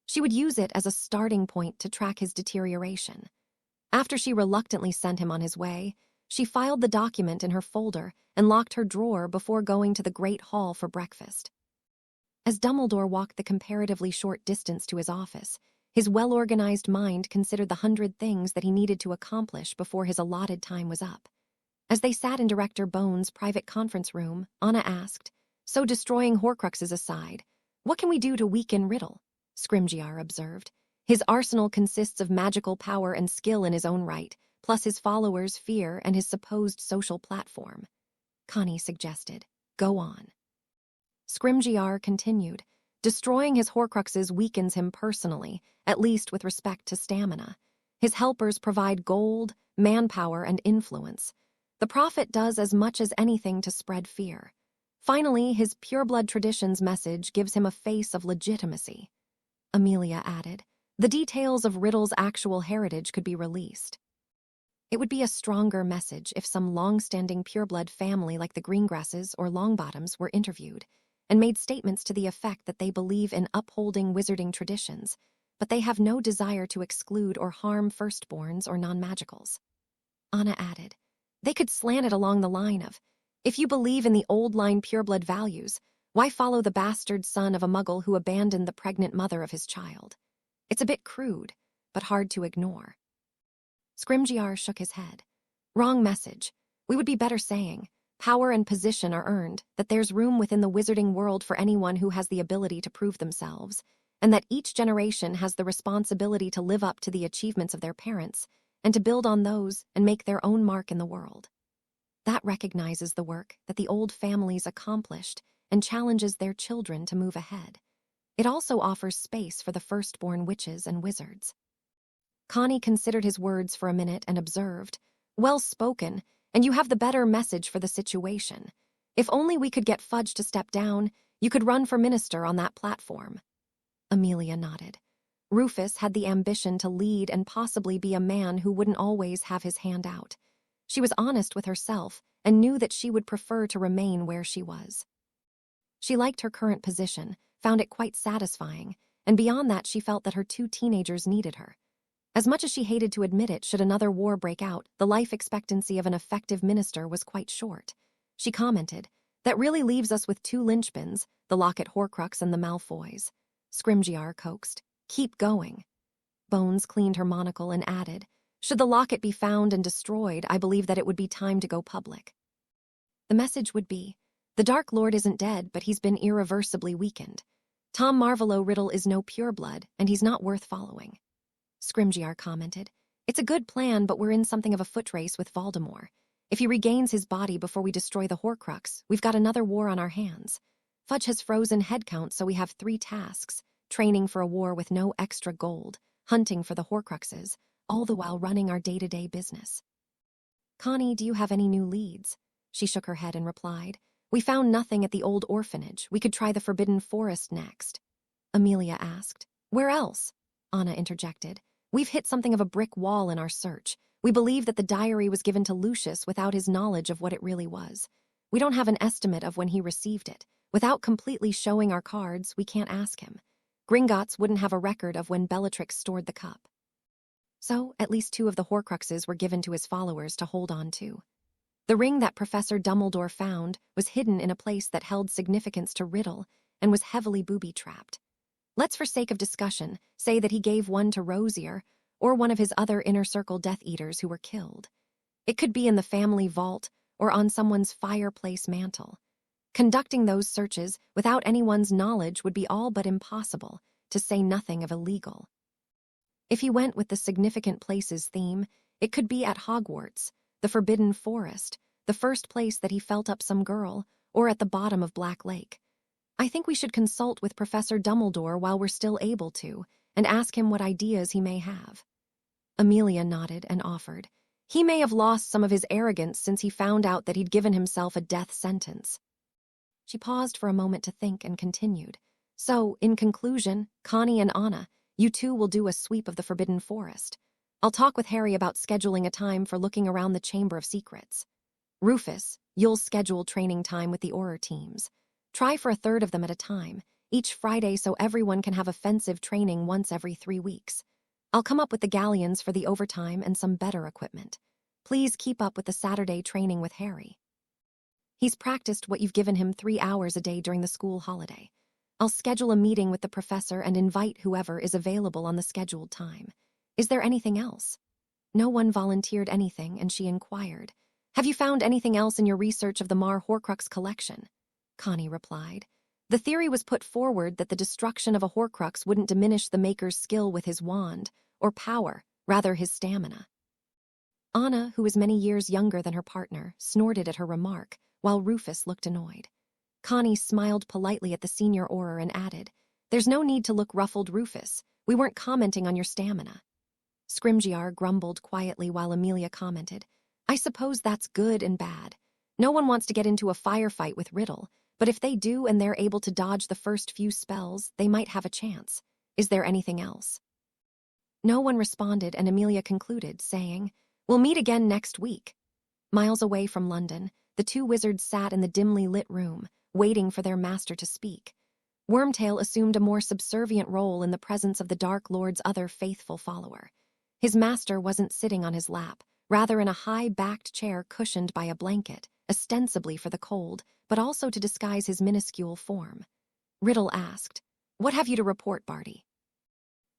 She would use it as a starting point to track his deterioration. After she reluctantly sent him on his way, she filed the document in her folder and locked her drawer before going to the Great Hall for breakfast. As Dumbledore walked the comparatively short distance to his office, His well-organized mind considered the 100 things that he needed to accomplish before his allotted time was up. As they sat in Director Bones' private conference room, Anna asked, "So destroying Horcruxes aside, what can we do to weaken Riddle?" Scrimgeour observed. "His arsenal consists of magical power and skill in his own right, plus his followers' fear and his supposed social platform." Connie suggested, "Go on." Scrimgeour continued, "Destroying his Horcruxes weakens him personally, at least with respect to stamina. His helpers provide gold, manpower, and influence. The Prophet does as much as anything to spread fear. Finally, his pureblood tradition's message gives him a face of legitimacy." Amelia added, "The details of Riddle's actual heritage could be released. It would be a stronger message if some long-standing pureblood family like the Greengrasses or Longbottoms were interviewed and made statements to the effect that they believe in upholding wizarding traditions, but they have no desire to exclude or harm firstborns or non-magicals." Anna added, "They could slant it along the line of, if you believe in the old-line pureblood values, why follow the bastard son of a muggle who abandoned the pregnant mother of his child? It's a bit crude, but hard to ignore." Scrimgeour shook his head. "Wrong message. We would be better saying, power and position are earned, that there's room within the wizarding world for anyone who has the ability to prove themselves, and that each generation has the responsibility to live up to the achievements of their parents, and to build on those and make their own mark in the world. That recognizes the work that the old families accomplished and challenges their children to move ahead. It also offers space for the firstborn witches and wizards." Connie considered his words for a minute and observed, "Well spoken, and you have the better message for the situation. If only we could get Fudge to step down, you could run for minister on that platform." Amelia nodded. Rufus had the ambition to lead and possibly be a man who wouldn't always have his hand out. She was honest with herself and knew that she would prefer to remain where she was. She liked her current position, found it quite satisfying, and beyond that she felt that her 2 teenagers needed her. As much as she hated to admit it, should another war break out, the life expectancy of an effective minister was quite short. She commented, "That really leaves us with 2 linchpins, the Locket Horcrux and the Malfoys." Scrimgeour coaxed, "Keep going." Bones cleaned her monocle and added, "Should the locket be found and destroyed, I believe that it would be time to go public." The message would be, "The Dark Lord isn't dead, but he's been irreversibly weakened. Tom Marvolo Riddle is no pureblood, and he's not worth following." Scrimgeour commented, "It's a good plan, but we're in something of a foot race with Voldemort. If he regains his body before we destroy the Horcrux, we've got another war on our hands. Fudge has frozen head count, so we have 3 tasks, training for a war with no extra gold, hunting for the Horcruxes, all the while running our day-to-day business." "Connie, do you have any new leads?" She shook her head and replied, "We found nothing at the old orphanage. We could try the Forbidden Forest next." Amelia asked, "Where else?" Anna interjected, "We've hit something of a brick wall in our search. We believe that the diary was given to Lucius without his knowledge of what it really was. We don't have an estimate of when he received it. Without completely showing our cards, we can't ask him. Gringotts wouldn't have a record of when Bellatrix stored the cup. So, at least 2 of the Horcruxes were given to his followers to hold on to. The ring that Professor Dumbledore found was hidden in a place that held significance to Riddle and was heavily booby-trapped. Let's, for sake of discussion, say that he gave one to Rosier or one of his other inner-circle Death Eaters who were killed. It could be in the family vault or on someone's fireplace mantle. Conducting those searches without anyone's knowledge would be all but impossible, to say nothing of illegal. If he went with the significant places theme, it could be at Hogwarts, the Forbidden Forest, the first place that he felt up some girl, or at the bottom of Black Lake. I think we should consult with Professor Dumbledore while we're still able to, and ask him what ideas he may have." Amelia nodded and offered, "He may have lost some of his arrogance since he found out that he'd given himself a death sentence." She paused for a moment to think and continued, "So, in conclusion, Connie and Anna, you 2 will do a sweep of the Forbidden Forest. I'll talk with Harry about scheduling a time for looking around the Chamber of Secrets. Rufus, you'll schedule training time with the Auror teams. Try for a 3rd of them at a time, each Friday, so everyone can have offensive training once every 3 weeks. I'll come up with the galleons for the overtime and some better equipment. Please keep up with the Saturday training with Harry. He's practiced what you've given him 3 hours a day during the school holiday. I'll schedule a meeting with the professor and invite whoever is available on the scheduled time. Is there anything else? No one volunteered anything, and she inquired, Have you found anything else in your research of the Mar Horcrux collection? Connie replied. The theory was put forward that the destruction of a Horcrux wouldn't diminish the maker's skill with his wand, or power, rather his stamina. Anna, who was many years younger than her partner, snorted at her remark, while Rufus looked annoyed. Connie smiled politely at the senior Auror and added, There's no need to look ruffled, Rufus. We weren't commenting on your stamina. Scrimgeour grumbled quietly while Amelia commented, I suppose that's good and bad. No one wants to get into a firefight with Riddle, but if they do and they're able to dodge the first few spells, they might have a chance. Is there anything else? No one responded, and Amelia concluded, saying, We'll meet again next week. Miles away from London, the two wizards sat in the dimly lit room, waiting for their master to speak. Wormtail assumed a more subservient role in the presence of the Dark Lord's other faithful follower. His master wasn't sitting on his lap, rather in a high-backed chair cushioned by a blanket, ostensibly for the cold, but also to disguise his minuscule form. Riddle asked, What have you to report, Barty?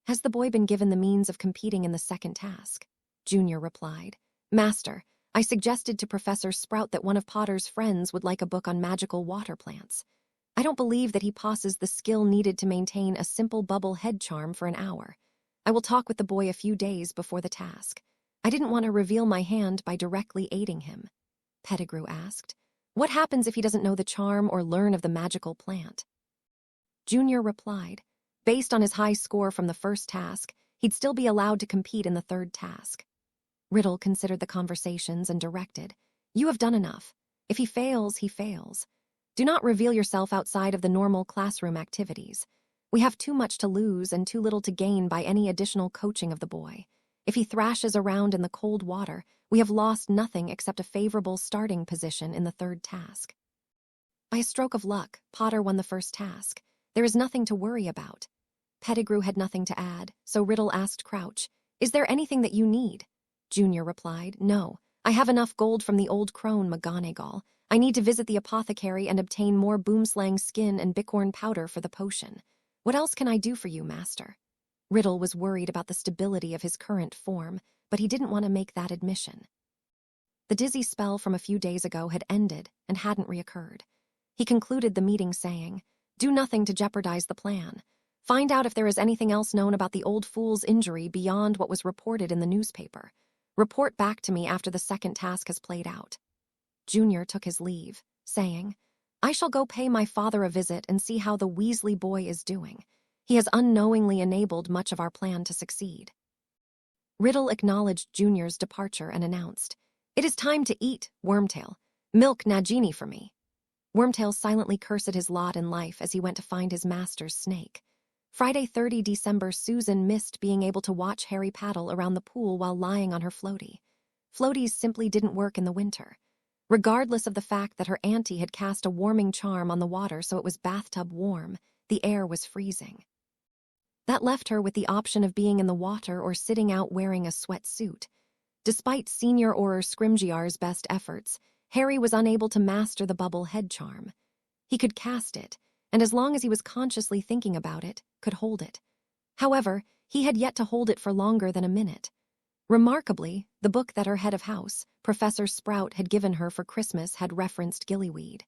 Has the boy been given the means of competing in the second task? Junior replied, Master, I suggested to Professor Sprout that one of Potter's friends would like a book on magical water plants. I don't believe that he possesses the skill needed to maintain a simple bubble head charm for an hour. I will talk with the boy a few days before the task. I didn't want to reveal my hand by directly aiding him. Pettigrew asked, What happens if he doesn't know the charm or learn of the magical plant? Junior replied, Based on his high score from the first task, he'd still be allowed to compete in the third task. Riddle considered the conversations and directed, You have done enough. If he fails, he fails. Do not reveal yourself outside of the normal classroom activities. We have too much to lose and too little to gain by any additional coaching of the boy. If he thrashes around in the cold water, we have lost nothing except a favorable starting position in the third task. By a stroke of luck, Potter won the first task. There is nothing to worry about. Pettigrew had nothing to add, so Riddle asked Crouch, Is there anything that you need? Junior replied, No. I have enough gold from the old crone McGonagall. I need to visit the apothecary and obtain more boomslang skin and bicorn powder for the potion. What else can I do for you, Master? Riddle was worried about the stability of his current form, but he didn't want to make that admission. The dizzy spell from a few days ago had ended and hadn't reoccurred. He concluded the meeting saying, Do nothing to jeopardize the plan. Find out if there is anything else known about the old fool's injury beyond what was reported in the newspaper. Report back to me after the second task has played out. Junior took his leave, saying, I shall go pay my father a visit and see how the Weasley boy is doing. He has unknowingly enabled much of our plan to succeed. Riddle acknowledged Junior's departure and announced, It is time to eat, Wormtail. Milk Nagini for me. Wormtail silently cursed his lot in life as he went to find his master's snake. Friday 30 December, Susan missed being able to watch Harry paddle around the pool while lying on her floaty. Floaties simply didn't work in the winter. Regardless of the fact that her auntie had cast a warming charm on the water so it was bathtub warm, the air was freezing. That left her with the option of being in the water or sitting out wearing a sweatsuit. Despite Senior Auror Scrimgeour's best efforts, Harry was unable to master the bubble head charm. He could cast it, and as long as he was consciously thinking about it, could hold it. However, he had yet to hold it for longer than a minute. Remarkably, the book that her head of house, Professor Sprout, had given her for Christmas had referenced gillyweed.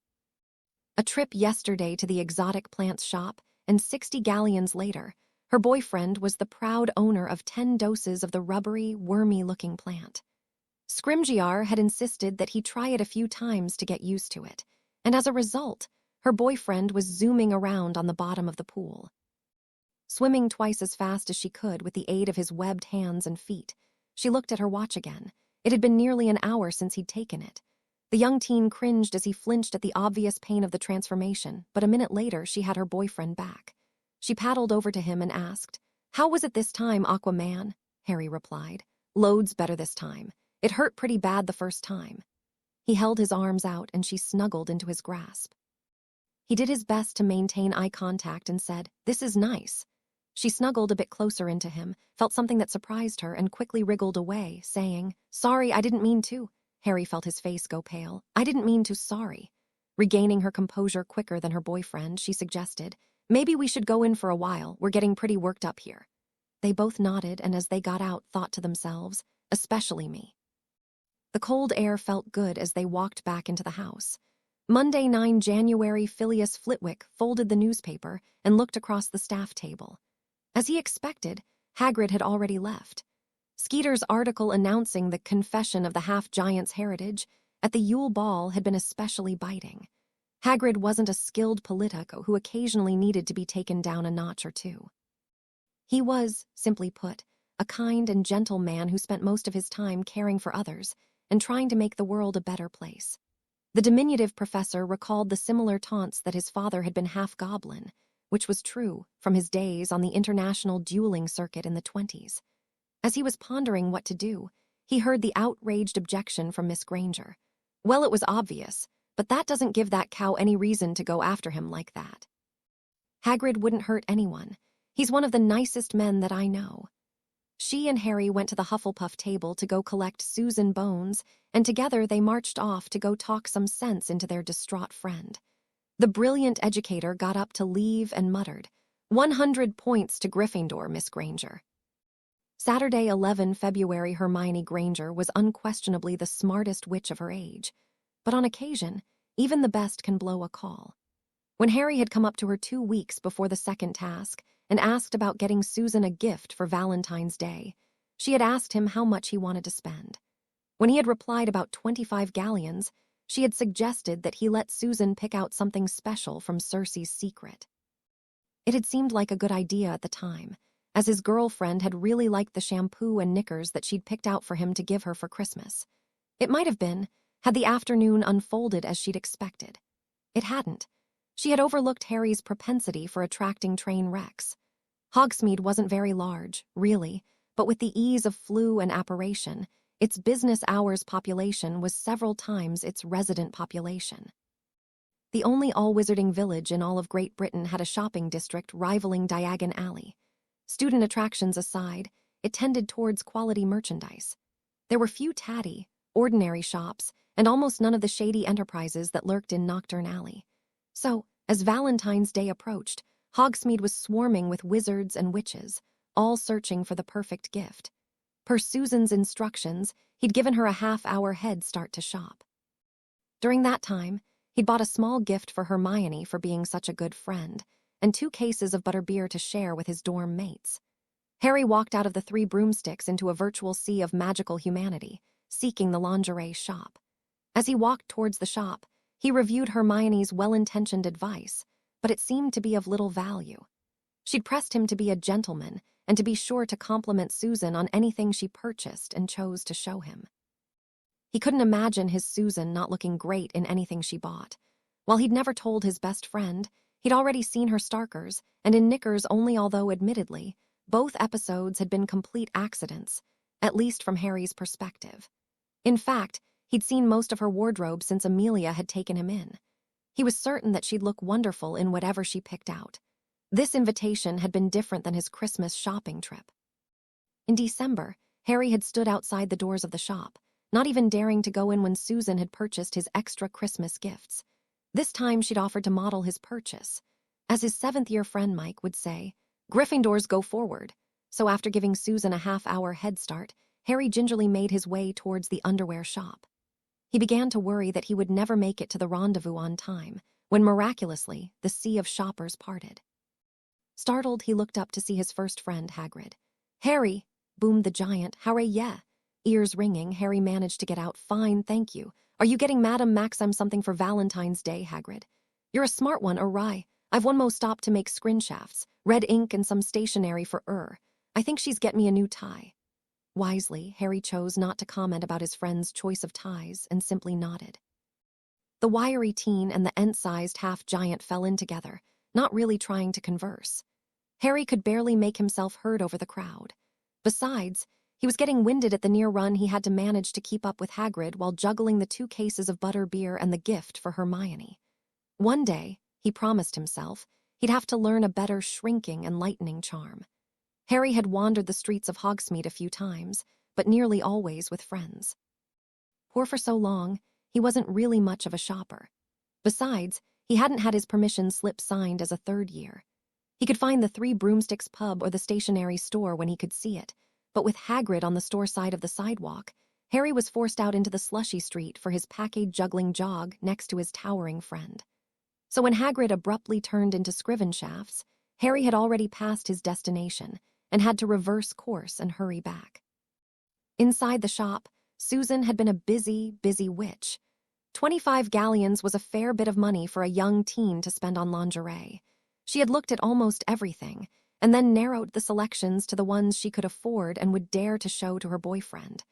A trip yesterday to the exotic plants shop, and 60 galleons later, her boyfriend was the proud owner of 10 doses of the rubbery, wormy-looking plant. Scrimgeour had insisted that he try it a few times to get used to it, and as a result, her boyfriend was zooming around on the bottom of the pool. Swimming twice as fast as she could with the aid of his webbed hands and feet, she looked at her watch again. It had been nearly an hour since he'd taken it. The young teen cringed as he flinched at the obvious pain of the transformation, but a minute later she had her boyfriend back. She paddled over to him and asked, How was it this time, Aquaman? Harry replied, Loads better this time. It hurt pretty bad the first time. He held his arms out and she snuggled into his grasp. He did his best to maintain eye contact and said, This is nice. She snuggled a bit closer into him, felt something that surprised her, and quickly wriggled away, saying, Sorry, I didn't mean to. Harry felt his face go pale. I didn't mean to, sorry. Regaining her composure quicker than her boyfriend, she suggested, Maybe we should go in for a while. We're getting pretty worked up here." They both nodded, and as they got out, thought to themselves, "Especially me." The cold air felt good as they walked back into the house. Monday, 9 January, Phileas Flitwick folded the newspaper and looked across the staff table. As he expected, Hagrid had already left. Skeeter's article announcing the confession of the half-giant's heritage at the Yule Ball had been especially biting. Hagrid wasn't a skilled politico who occasionally needed to be taken down a notch or two. He was, simply put, a kind and gentle man who spent most of his time caring for others and trying to make the world a better place. The diminutive professor recalled the similar taunts that his father had been half-goblin, which was true from his days on the international dueling circuit in the 20s. As he was pondering what to do, he heard the outraged objection from Miss Granger. "Well, it was obvious, but that doesn't give that cow any reason to go after him like that. Hagrid wouldn't hurt anyone. He's one of the nicest men that I know." She and Harry went to the Hufflepuff table to go collect Susan Bones, and together they marched off to go talk some sense into their distraught friend. The brilliant educator got up to leave and muttered, 100 points to Gryffindor, Miss Granger." Saturday, 11 February, Hermione Granger was unquestionably the smartest witch of her age. But on occasion, even the best can blow a call. When Harry had come up to her 2 weeks before the second task and asked about getting Susan a gift for Valentine's Day, she had asked him how much he wanted to spend. When he had replied about 25 galleons, she had suggested that he let Susan pick out something special from Cersei's secret. It had seemed like a good idea at the time, as his girlfriend had really liked the shampoo and knickers that she'd picked out for him to give her for Christmas. It might have been, had the afternoon unfolded as she'd expected. It hadn't. She had overlooked Harry's propensity for attracting train wrecks. Hogsmeade wasn't very large, really, but with the ease of flu and apparition, its business hours population was several times its resident population. The only all-wizarding village in all of Great Britain had a shopping district rivaling Diagon Alley. Student attractions aside, it tended towards quality merchandise. There were few tatty, ordinary shops, and almost none of the shady enterprises that lurked in Knockturn Alley. So, as Valentine's Day approached, Hogsmeade was swarming with wizards and witches, all searching for the perfect gift. Per Susan's instructions, he'd given her a half-hour head start to shop. During that time, he'd bought a small gift for Hermione for being such a good friend, and 2 cases of butterbeer to share with his dorm mates. Harry walked out of the 3 broomsticks into a virtual sea of magical humanity, seeking the lingerie shop. As he walked towards the shop, he reviewed Hermione's well-intentioned advice, but it seemed to be of little value. She'd pressed him to be a gentleman and to be sure to compliment Susan on anything she purchased and chose to show him. He couldn't imagine his Susan not looking great in anything she bought. While he'd never told his best friend, he'd already seen her starkers, and in knickers only, although admittedly, both episodes had been complete accidents, at least from Harry's perspective. In fact, he'd seen most of her wardrobe since Amelia had taken him in. He was certain that she'd look wonderful in whatever she picked out. This invitation had been different than his Christmas shopping trip. In December, Harry had stood outside the doors of the shop, not even daring to go in when Susan had purchased his extra Christmas gifts. This time she'd offered to model his purchase. As his 7th-year friend Mike would say, "Gryffindors go forward." So after giving Susan a half-hour head start, Harry gingerly made his way towards the underwear shop. He began to worry that he would never make it to the rendezvous on time, when miraculously the sea of shoppers parted. Startled, he looked up to see his first friend, Hagrid. "Harry," boomed the giant, "how are ya?" Ears ringing, Harry managed to get out, "Fine, thank you. Are you getting Madame Maxim something for Valentine's Day, Hagrid?" "You're a smart one, awry. I've one mo stop to make scrin shafts, red ink and some stationery for I think she's get me a new tie." Wisely, Harry chose not to comment about his friend's choice of ties and simply nodded. The wiry teen and the ent-sized half-giant fell in together, not really trying to converse. Harry could barely make himself heard over the crowd. Besides, he was getting winded at the near run he had to manage to keep up with Hagrid while juggling the 2 cases of butterbeer and the gift for Hermione. One day, he promised himself, he'd have to learn a better shrinking and lightening charm. Harry had wandered the streets of Hogsmeade a few times, but nearly always with friends. Poor for so long, he wasn't really much of a shopper. Besides, he hadn't had his permission slip signed as a 3rd year. He could find the Three Broomsticks pub or the stationery store when he could see it, but with Hagrid on the store side of the sidewalk, Harry was forced out into the slushy street for his package-juggling jog next to his towering friend. So when Hagrid abruptly turned into Scrivenshafts, Harry had already passed his destination and had to reverse course and hurry back. Inside the shop, Susan had been a busy, busy witch. 25 galleons was a fair bit of money for a young teen to spend on lingerie. She had looked at almost everything, and then narrowed the selections to the ones she could afford and would dare to show to her boyfriend.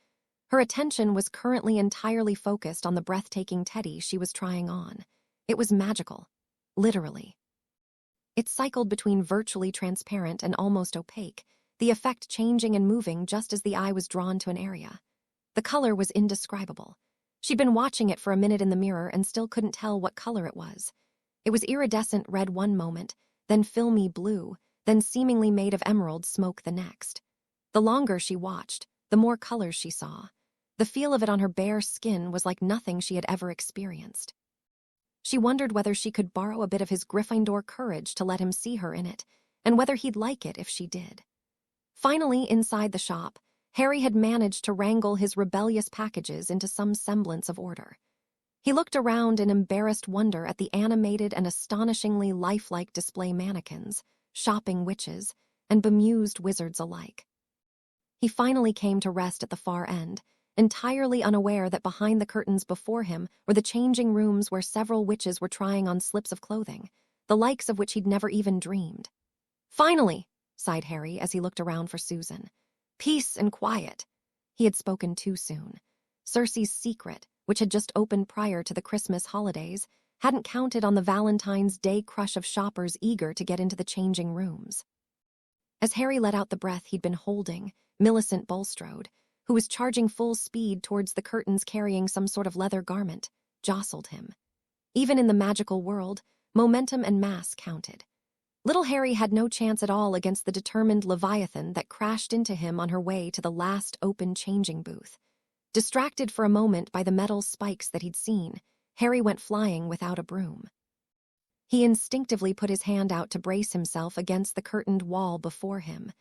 Her attention was currently entirely focused on the breathtaking teddy she was trying on. It was magical, literally. It cycled between virtually transparent and almost opaque, the effect changing and moving just as the eye was drawn to an area. The color was indescribable. She'd been watching it for a minute in the mirror and still couldn't tell what color it was. It was iridescent red one moment, then filmy blue, then seemingly made of emerald smoke the next. The longer she watched, the more colors she saw. The feel of it on her bare skin was like nothing she had ever experienced. She wondered whether she could borrow a bit of his Gryffindor courage to let him see her in it, and whether he'd like it if she did. Finally, inside the shop, Harry had managed to wrangle his rebellious packages into some semblance of order. He looked around in embarrassed wonder at the animated and astonishingly lifelike display mannequins, shopping witches, and bemused wizards alike. He finally came to rest at the far end, entirely unaware that behind the curtains before him were the changing rooms where several witches were trying on slips of clothing, the likes of which he'd never even dreamed. "Finally," sighed Harry as he looked around for Susan. "Peace and quiet." He had spoken too soon. Cersei's secret, which had just opened prior to the Christmas holidays, hadn't counted on the Valentine's Day crush of shoppers eager to get into the changing rooms. As Harry let out the breath he'd been holding, Millicent Bulstrode, who was charging full speed towards the curtains carrying some sort of leather garment, jostled him. Even in the magical world, momentum and mass counted. Little Harry had no chance at all against the determined Leviathan that crashed into him on her way to the last open changing booth. Distracted for a moment by the metal spikes that he'd seen, Harry went flying without a broom. He instinctively put his hand out to brace himself against the curtained wall before him,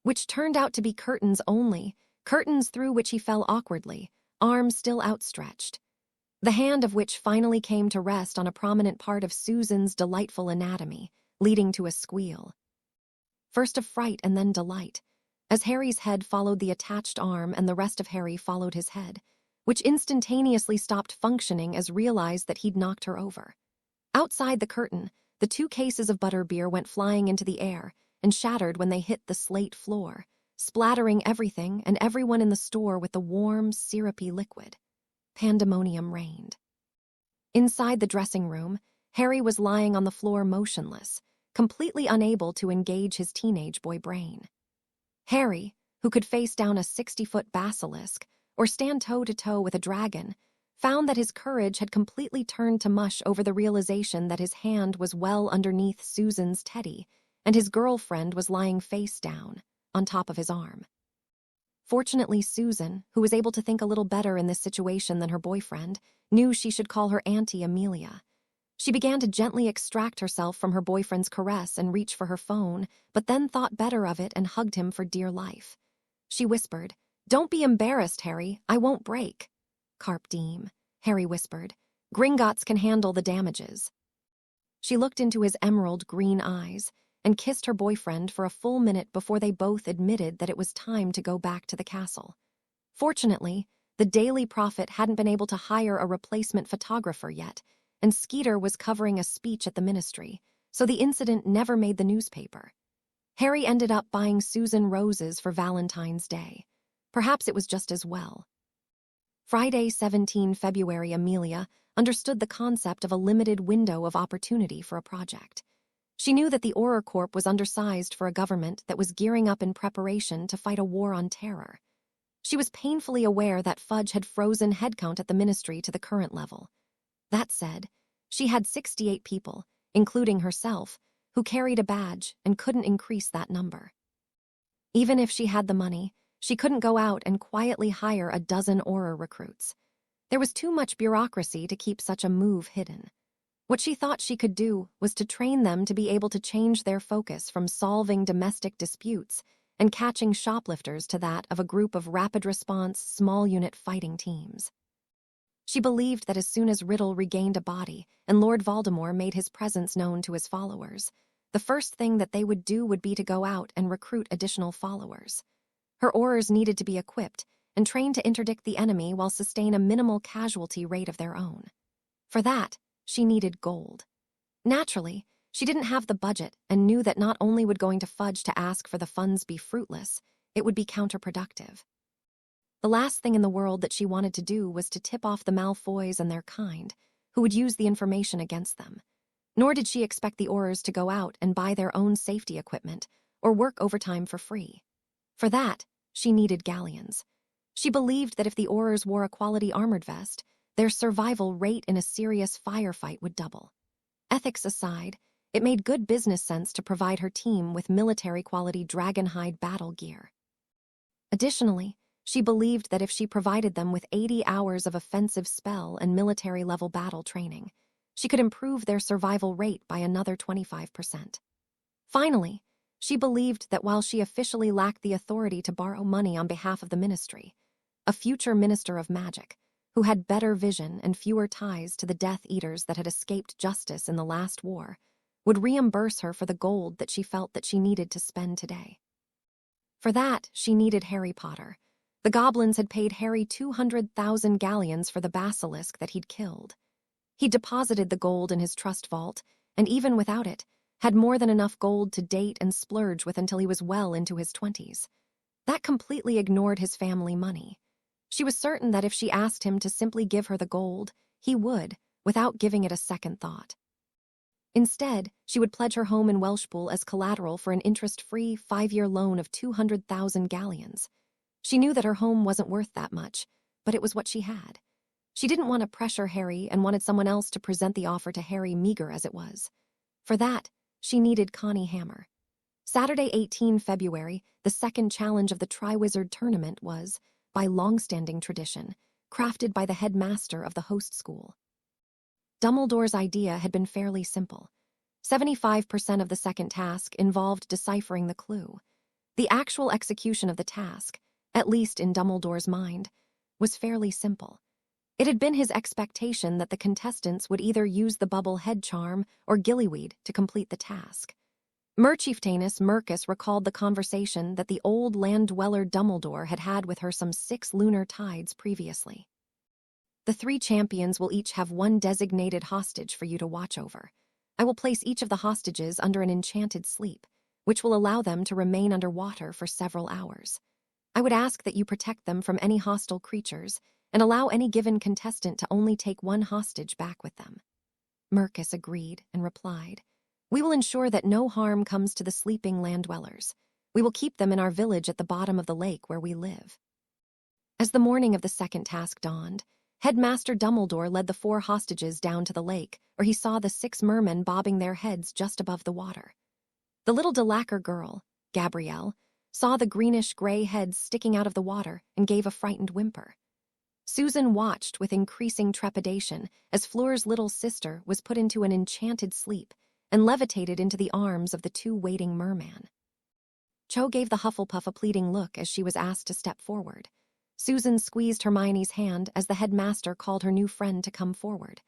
which turned out to be curtains only, curtains through which he fell awkwardly, arms still outstretched. The hand of which finally came to rest on a prominent part of Susan's delightful anatomy, leading to a squeal. First of fright and then delight, as Harry's head followed the attached arm and the rest of Harry followed his head, which instantaneously stopped functioning as realized that he'd knocked her over. Outside the curtain, the 2 cases of butterbeer went flying into the air and shattered when they hit the slate floor, splattering everything and everyone in the store with the warm, syrupy liquid. Pandemonium reigned. Inside the dressing room, Harry was lying on the floor motionless, completely unable to engage his teenage boy brain. Harry, who could face down a 60-foot basilisk or stand toe-to-toe with a dragon, found that his courage had completely turned to mush over the realization that his hand was well underneath Susan's teddy and his girlfriend was lying face down, on top of his arm. Fortunately, Susan, who was able to think a little better in this situation than her boyfriend, knew she should call her Auntie Amelia. She began to gently extract herself from her boyfriend's caress and reach for her phone, but then thought better of it and hugged him for dear life. She whispered, "Don't be embarrassed, Harry. I won't break." "Carpe diem," Harry whispered. "Gringotts can handle the damages." She looked into his emerald green eyes and kissed her boyfriend for a full minute before they both admitted that it was time to go back to the castle. Fortunately, the Daily Prophet hadn't been able to hire a replacement photographer yet, and Skeeter was covering a speech at the ministry, so the incident never made the newspaper. Harry ended up buying Susan roses for Valentine's Day. Perhaps it was just as well. Friday, 17 February, Amelia understood the concept of a limited window of opportunity for a project. She knew that the Auror Corp was undersized for a government that was gearing up in preparation to fight a war on terror. She was painfully aware that Fudge had frozen headcount at the ministry to the current level. That said, she had 68 people, including herself, who carried a badge and couldn't increase that number. Even if she had the money, she couldn't go out and quietly hire a dozen Auror recruits. There was too much bureaucracy to keep such a move hidden. What she thought she could do was to train them to be able to change their focus from solving domestic disputes and catching shoplifters to that of a group of rapid-response, small-unit fighting teams. She believed that as soon as Riddle regained a body and Lord Voldemort made his presence known to his followers, the first thing that they would do would be to go out and recruit additional followers. Her Aurors needed to be equipped and trained to interdict the enemy while sustain a minimal casualty rate of their own. For that, she needed gold. Naturally, she didn't have the budget and knew that not only would going to Fudge to ask for the funds be fruitless, it would be counterproductive. The last thing in the world that she wanted to do was to tip off the Malfoys and their kind, who would use the information against them. Nor did she expect the Aurors to go out and buy their own safety equipment or work overtime for free. For that, she needed galleons. She believed that if the Aurors wore a quality armored vest, their survival rate in a serious firefight would double. Ethics aside, it made good business sense to provide her team with military-quality dragonhide battle gear. Additionally, she believed that if she provided them with 80 hours of offensive spell and military-level battle training, she could improve their survival rate by another 25%. Finally, she believed that while she officially lacked the authority to borrow money on behalf of the Ministry, a future Minister of Magic, who had better vision and fewer ties to the Death Eaters that had escaped justice in the last war, would reimburse her for the gold that she felt that she needed to spend today. For that, she needed Harry Potter. The goblins had paid Harry 200,000 galleons for the basilisk that he'd killed. He deposited the gold in his trust vault, and even without it, had more than enough gold to date and splurge with until he was well into his 20s. That completely ignored his family money. She was certain that if she asked him to simply give her the gold, he would, without giving it a second thought. Instead, she would pledge her home in Welshpool as collateral for an interest-free 5-year loan of 200,000 galleons. She knew that her home wasn't worth that much, but it was what she had. She didn't want to pressure Harry and wanted someone else to present the offer to Harry, meager as it was. For that, she needed Connie Hammer. Saturday, 18 February, the second challenge of the Triwizard Tournament was, by long-standing tradition, crafted by the headmaster of the host school. Dumbledore's idea had been fairly simple. 75% of the second task involved deciphering the clue. The actual execution of the task, at least in Dumbledore's mind, was fairly simple. It had been his expectation that the contestants would either use the bubble head charm or gillyweed to complete the task. Merchieftainess Mercus recalled the conversation that the old land-dweller Dumbledore had had with her some 6 lunar tides previously. The 3 champions will each have 1 designated hostage for you to watch over. I will place each of the hostages under an enchanted sleep, which will allow them to remain underwater for several hours. I would ask that you protect them from any hostile creatures and allow any given contestant to only take 1 hostage back with them. Mercus agreed and replied, "We will ensure that no harm comes to the sleeping land-dwellers. We will keep them in our village at the bottom of the lake where we live." As the morning of the second task dawned, Headmaster Dumbledore led the 4 hostages down to the lake, where he saw the 6 mermen bobbing their heads just above the water. The little Delacour girl, Gabrielle, saw the greenish-gray heads sticking out of the water and gave a frightened whimper. Susan watched with increasing trepidation as Fleur's little sister was put into an enchanted sleep and levitated into the arms of the 2 waiting mermen. Cho gave the Hufflepuff a pleading look as she was asked to step forward. Susan squeezed Hermione's hand as the headmaster called her new friend to come forward.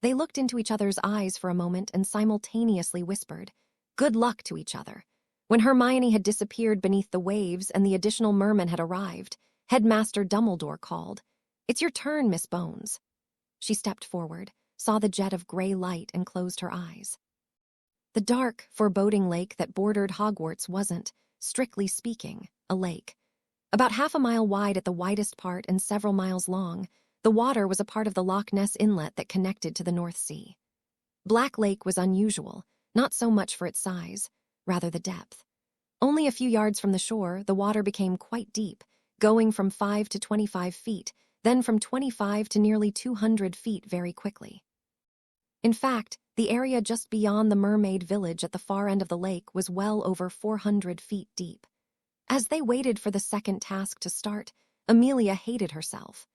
They looked into each other's eyes for a moment and simultaneously whispered, "Good luck," to each other. When Hermione had disappeared beneath the waves and the additional mermen had arrived, Headmaster Dumbledore called, "It's your turn, Miss Bones." She stepped forward, saw the jet of gray light and closed her eyes. The dark, foreboding lake that bordered Hogwarts wasn't, strictly speaking, a lake. About half a mile wide at the widest part and several miles long, the water was a part of the Loch Ness Inlet that connected to the North Sea. Black Lake was unusual, not so much for its size, rather the depth. Only a few yards from the shore, the water became quite deep, going from 5 to 25 feet, then from 25 to nearly 200 feet very quickly. In fact, the area just beyond the mermaid village at the far end of the lake was well over 400 feet deep. As they waited for the second task to start, Amelia hated herself.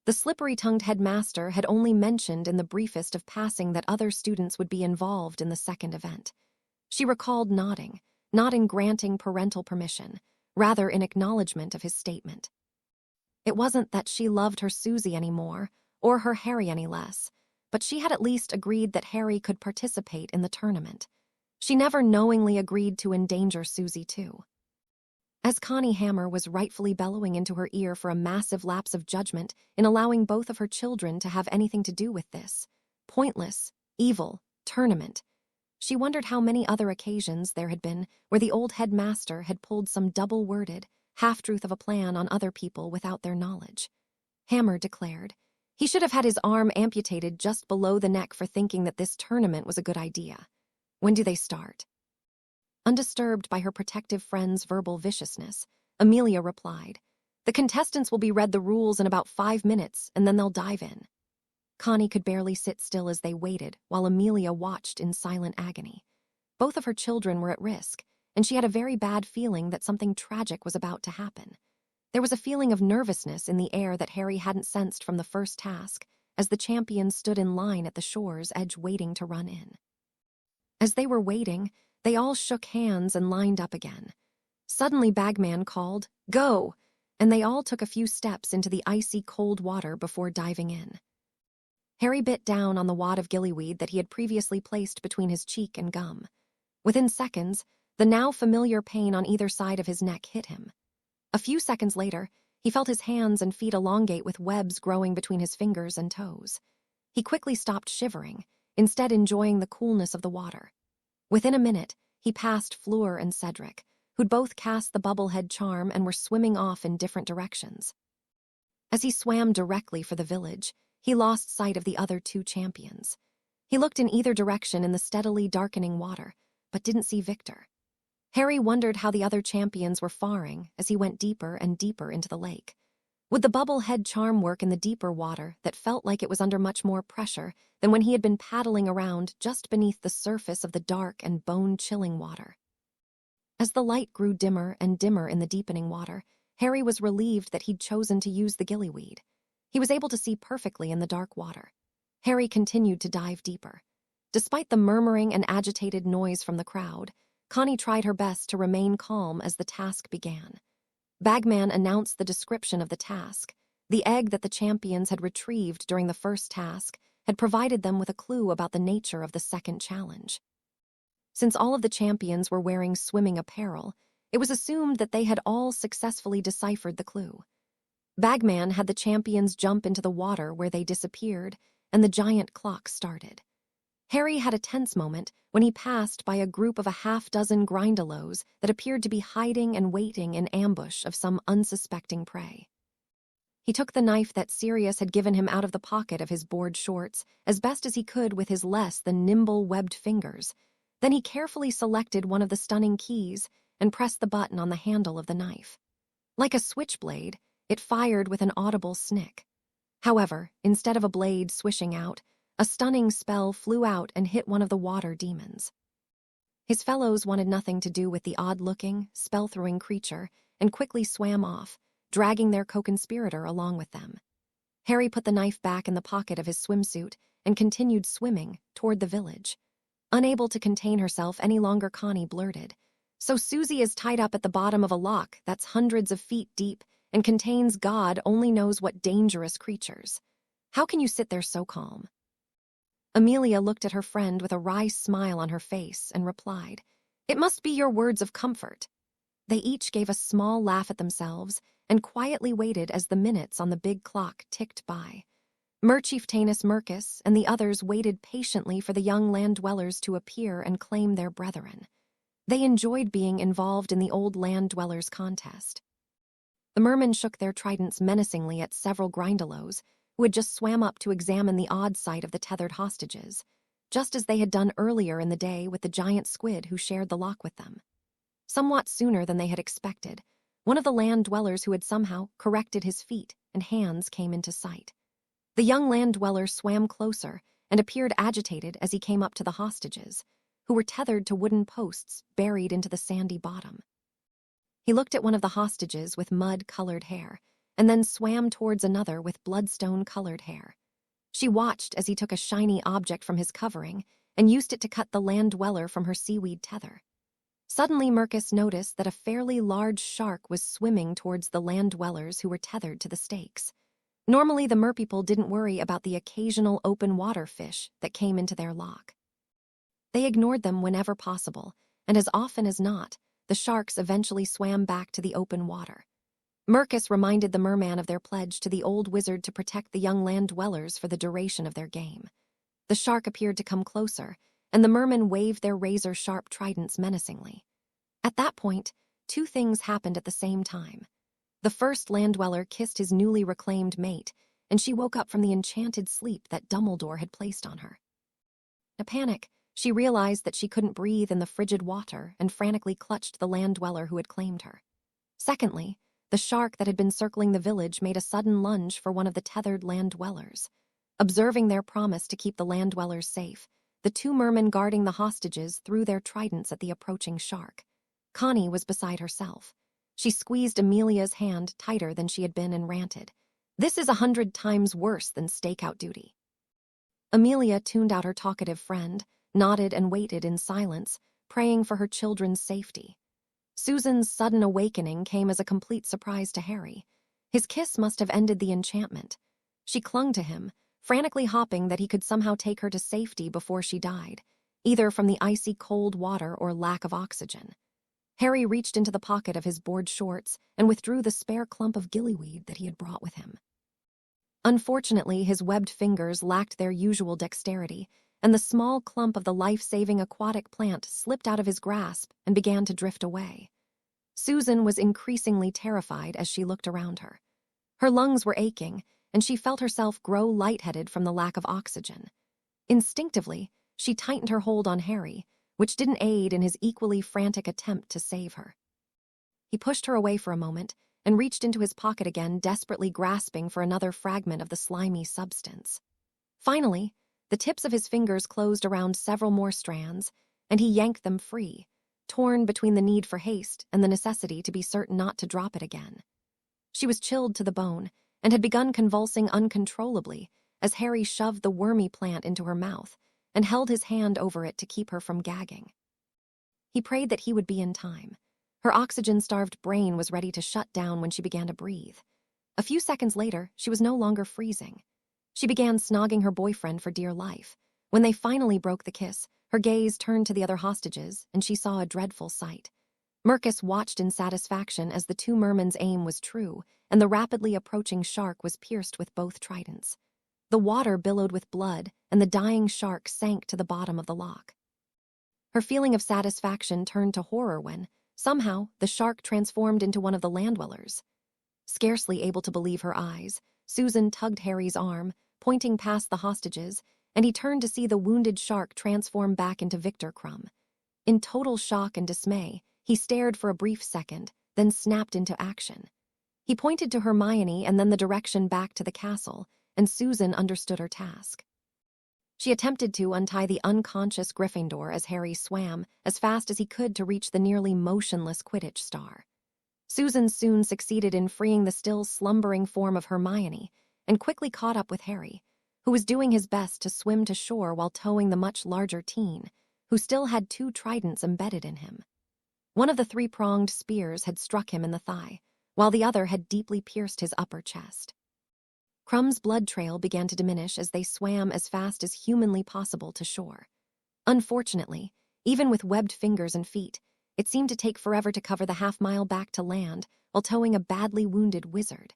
The slippery-tongued headmaster had only mentioned in the briefest of passing that other students would be involved in the second event. She recalled nodding, not in granting parental permission, rather in acknowledgement of his statement. It wasn't that she loved her Susie anymore, or her Harry any less, but she had at least agreed that Harry could participate in the tournament. She never knowingly agreed to endanger Susie too. As Connie Hammer was rightfully bellowing into her ear for a massive lapse of judgment in allowing both of her children to have anything to do with this pointless, evil tournament, she wondered how many other occasions there had been where the old headmaster had pulled some double-worded, half-truth of a plan on other people without their knowledge. Hammer declared he should have had his arm amputated just below the neck for thinking that this tournament was a good idea. When do they start? Undisturbed by her protective friend's verbal viciousness, Amelia replied, "The contestants will be read the rules in about 5 minutes, and then they'll dive in." Connie could barely sit still as they waited, while Amelia watched in silent agony. Both of her children were at risk, and she had a very bad feeling that something tragic was about to happen. There was a feeling of nervousness in the air that Harry hadn't sensed from the first task, as the champions stood in line at the shore's edge waiting to run in. As they were waiting, they all shook hands and lined up again. Suddenly Bagman called, "Go!" and they all took a few steps into the icy cold water before diving in. Harry bit down on the wad of gillyweed that he had previously placed between his cheek and gum. Within seconds, the now familiar pain on either side of his neck hit him. A few seconds later, he felt his hands and feet elongate with webs growing between his fingers and toes. He quickly stopped shivering, instead enjoying the coolness of the water. Within a minute, he passed Fleur and Cedric, who'd both cast the bubblehead charm and were swimming off in different directions. As he swam directly for the village, he lost sight of the other 2 champions. He looked in either direction in the steadily darkening water, but didn't see Victor. Harry wondered how the other champions were faring as he went deeper and deeper into the lake. Would the bubblehead charm work in the deeper water that felt like it was under much more pressure than when he had been paddling around just beneath the surface of the dark and bone-chilling water? As the light grew dimmer and dimmer in the deepening water, Harry was relieved that he'd chosen to use the gillyweed. He was able to see perfectly in the dark water. Harry continued to dive deeper. Despite the murmuring and agitated noise from the crowd, Connie tried her best to remain calm as the task began. Bagman announced the description of the task. The egg that the champions had retrieved during the first task had provided them with a clue about the nature of the second challenge. Since all of the champions were wearing swimming apparel, it was assumed that they had all successfully deciphered the clue. Bagman had the champions jump into the water where they disappeared, and the giant clock started. Harry had a tense moment when he passed by a group of a half-dozen grindylows that appeared to be hiding and waiting in ambush of some unsuspecting prey. He took the knife that Sirius had given him out of the pocket of his board shorts as best as he could with his less than nimble webbed fingers. Then he carefully selected one of the stunning keys and pressed the button on the handle of the knife. Like a switchblade, it fired with an audible snick. However, instead of a blade swishing out, a stunning spell flew out and hit one of the water demons. His fellows wanted nothing to do with the odd-looking, spell-throwing creature and quickly swam off, dragging their co-conspirator along with them. Harry put the knife back in the pocket of his swimsuit and continued swimming toward the village. Unable to contain herself any longer, Connie blurted, "So Susie is tied up at the bottom of a loch that's hundreds of feet deep and contains God only knows what dangerous creatures. How can you sit there so calm?" Amelia looked at her friend with a wry smile on her face and replied, "It must be your words of comfort." They each gave a small laugh at themselves and quietly waited as the minutes on the big clock ticked by. Merchieftainess Mercus and the others waited patiently for the young land-dwellers to appear and claim their brethren. They enjoyed being involved in the old land-dwellers contest. The mermen shook their tridents menacingly at several grindylows, who had just swam up to examine the odd sight of the tethered hostages, just as they had done earlier in the day with the giant squid who shared the loch with them. Somewhat sooner than they had expected, one of the land-dwellers who had somehow corrected his feet and hands came into sight. The young land-dweller swam closer and appeared agitated as he came up to the hostages, who were tethered to wooden posts buried into the sandy bottom. He looked at one of the hostages with mud-colored hair and then swam towards another with bloodstone-colored hair. She watched as he took a shiny object from his covering and used it to cut the land dweller from her seaweed tether. Suddenly, Mercus noticed that a fairly large shark was swimming towards the land dwellers who were tethered to the stakes. Normally, the merpeople didn't worry about the occasional open-water fish that came into their lock. They ignored them whenever possible, and as often as not, the sharks eventually swam back to the open water. Mercus reminded the merman of their pledge to the old wizard to protect the young land dwellers for the duration of their game. The shark appeared to come closer, and the mermen waved their razor-sharp tridents menacingly. At that point, two things happened at the same time. The first land dweller kissed his newly reclaimed mate, and she woke up from the enchanted sleep that Dumbledore had placed on her. In a panic, she realized that she couldn't breathe in the frigid water and frantically clutched the land dweller who had claimed her. Secondly, the shark that had been circling the village made a sudden lunge for one of the tethered land dwellers. Observing their promise to keep the land dwellers safe, the two mermen guarding the hostages threw their tridents at the approaching shark. Connie was beside herself. She squeezed Amelia's hand tighter than she had been and ranted, "This is 100 times worse than stakeout duty." Amelia tuned out her talkative friend, nodded and waited in silence, praying for her children's safety. Susan's sudden awakening came as a complete surprise to Harry. His kiss must have ended the enchantment. She clung to him, frantically hoping that he could somehow take her to safety before she died, either from the icy cold water or lack of oxygen. Harry reached into the pocket of his board shorts and withdrew the spare clump of gillyweed that he had brought with him. Unfortunately, his webbed fingers lacked their usual dexterity, and the small clump of the life-saving aquatic plant slipped out of his grasp and began to drift away. Susan was increasingly terrified as she looked around her. Her lungs were aching, and she felt herself grow lightheaded from the lack of oxygen. Instinctively, she tightened her hold on Harry, which didn't aid in his equally frantic attempt to save her. He pushed her away for a moment and reached into his pocket again, desperately grasping for another fragment of the slimy substance. Finally, the tips of his fingers closed around several more strands, and he yanked them free, torn between the need for haste and the necessity to be certain not to drop it again. She was chilled to the bone and had begun convulsing uncontrollably as Harry shoved the wormy plant into her mouth and held his hand over it to keep her from gagging. He prayed that he would be in time. Her oxygen-starved brain was ready to shut down when she began to breathe. A few seconds later, she was no longer freezing. She began snogging her boyfriend for dear life. When they finally broke the kiss, her gaze turned to the other hostages, and she saw a dreadful sight. Mercus watched in satisfaction as the two mermen's aim was true, and the rapidly approaching shark was pierced with both tridents. The water billowed with blood, and the dying shark sank to the bottom of the lock. Her feeling of satisfaction turned to horror when, somehow, the shark transformed into one of the land dwellers. Scarcely able to believe her eyes, Susan tugged Harry's arm, pointing past the hostages, and he turned to see the wounded shark transform back into Victor Crumb. In total shock and dismay, he stared for a brief second, then snapped into action. He pointed to Hermione and then the direction back to the castle, and Susan understood her task. She attempted to untie the unconscious Gryffindor as Harry swam as fast as he could to reach the nearly motionless Quidditch star. Susan soon succeeded in freeing the still slumbering form of Hermione and quickly caught up with Harry, who was doing his best to swim to shore while towing the much larger teen, who still had 2 tridents embedded in him. One of the 3-pronged spears had struck him in the thigh, while the other had deeply pierced his upper chest. Crumb's blood trail began to diminish as they swam as fast as humanly possible to shore. Unfortunately, even with webbed fingers and feet, it seemed to take forever to cover the half-mile back to land while towing a badly wounded wizard.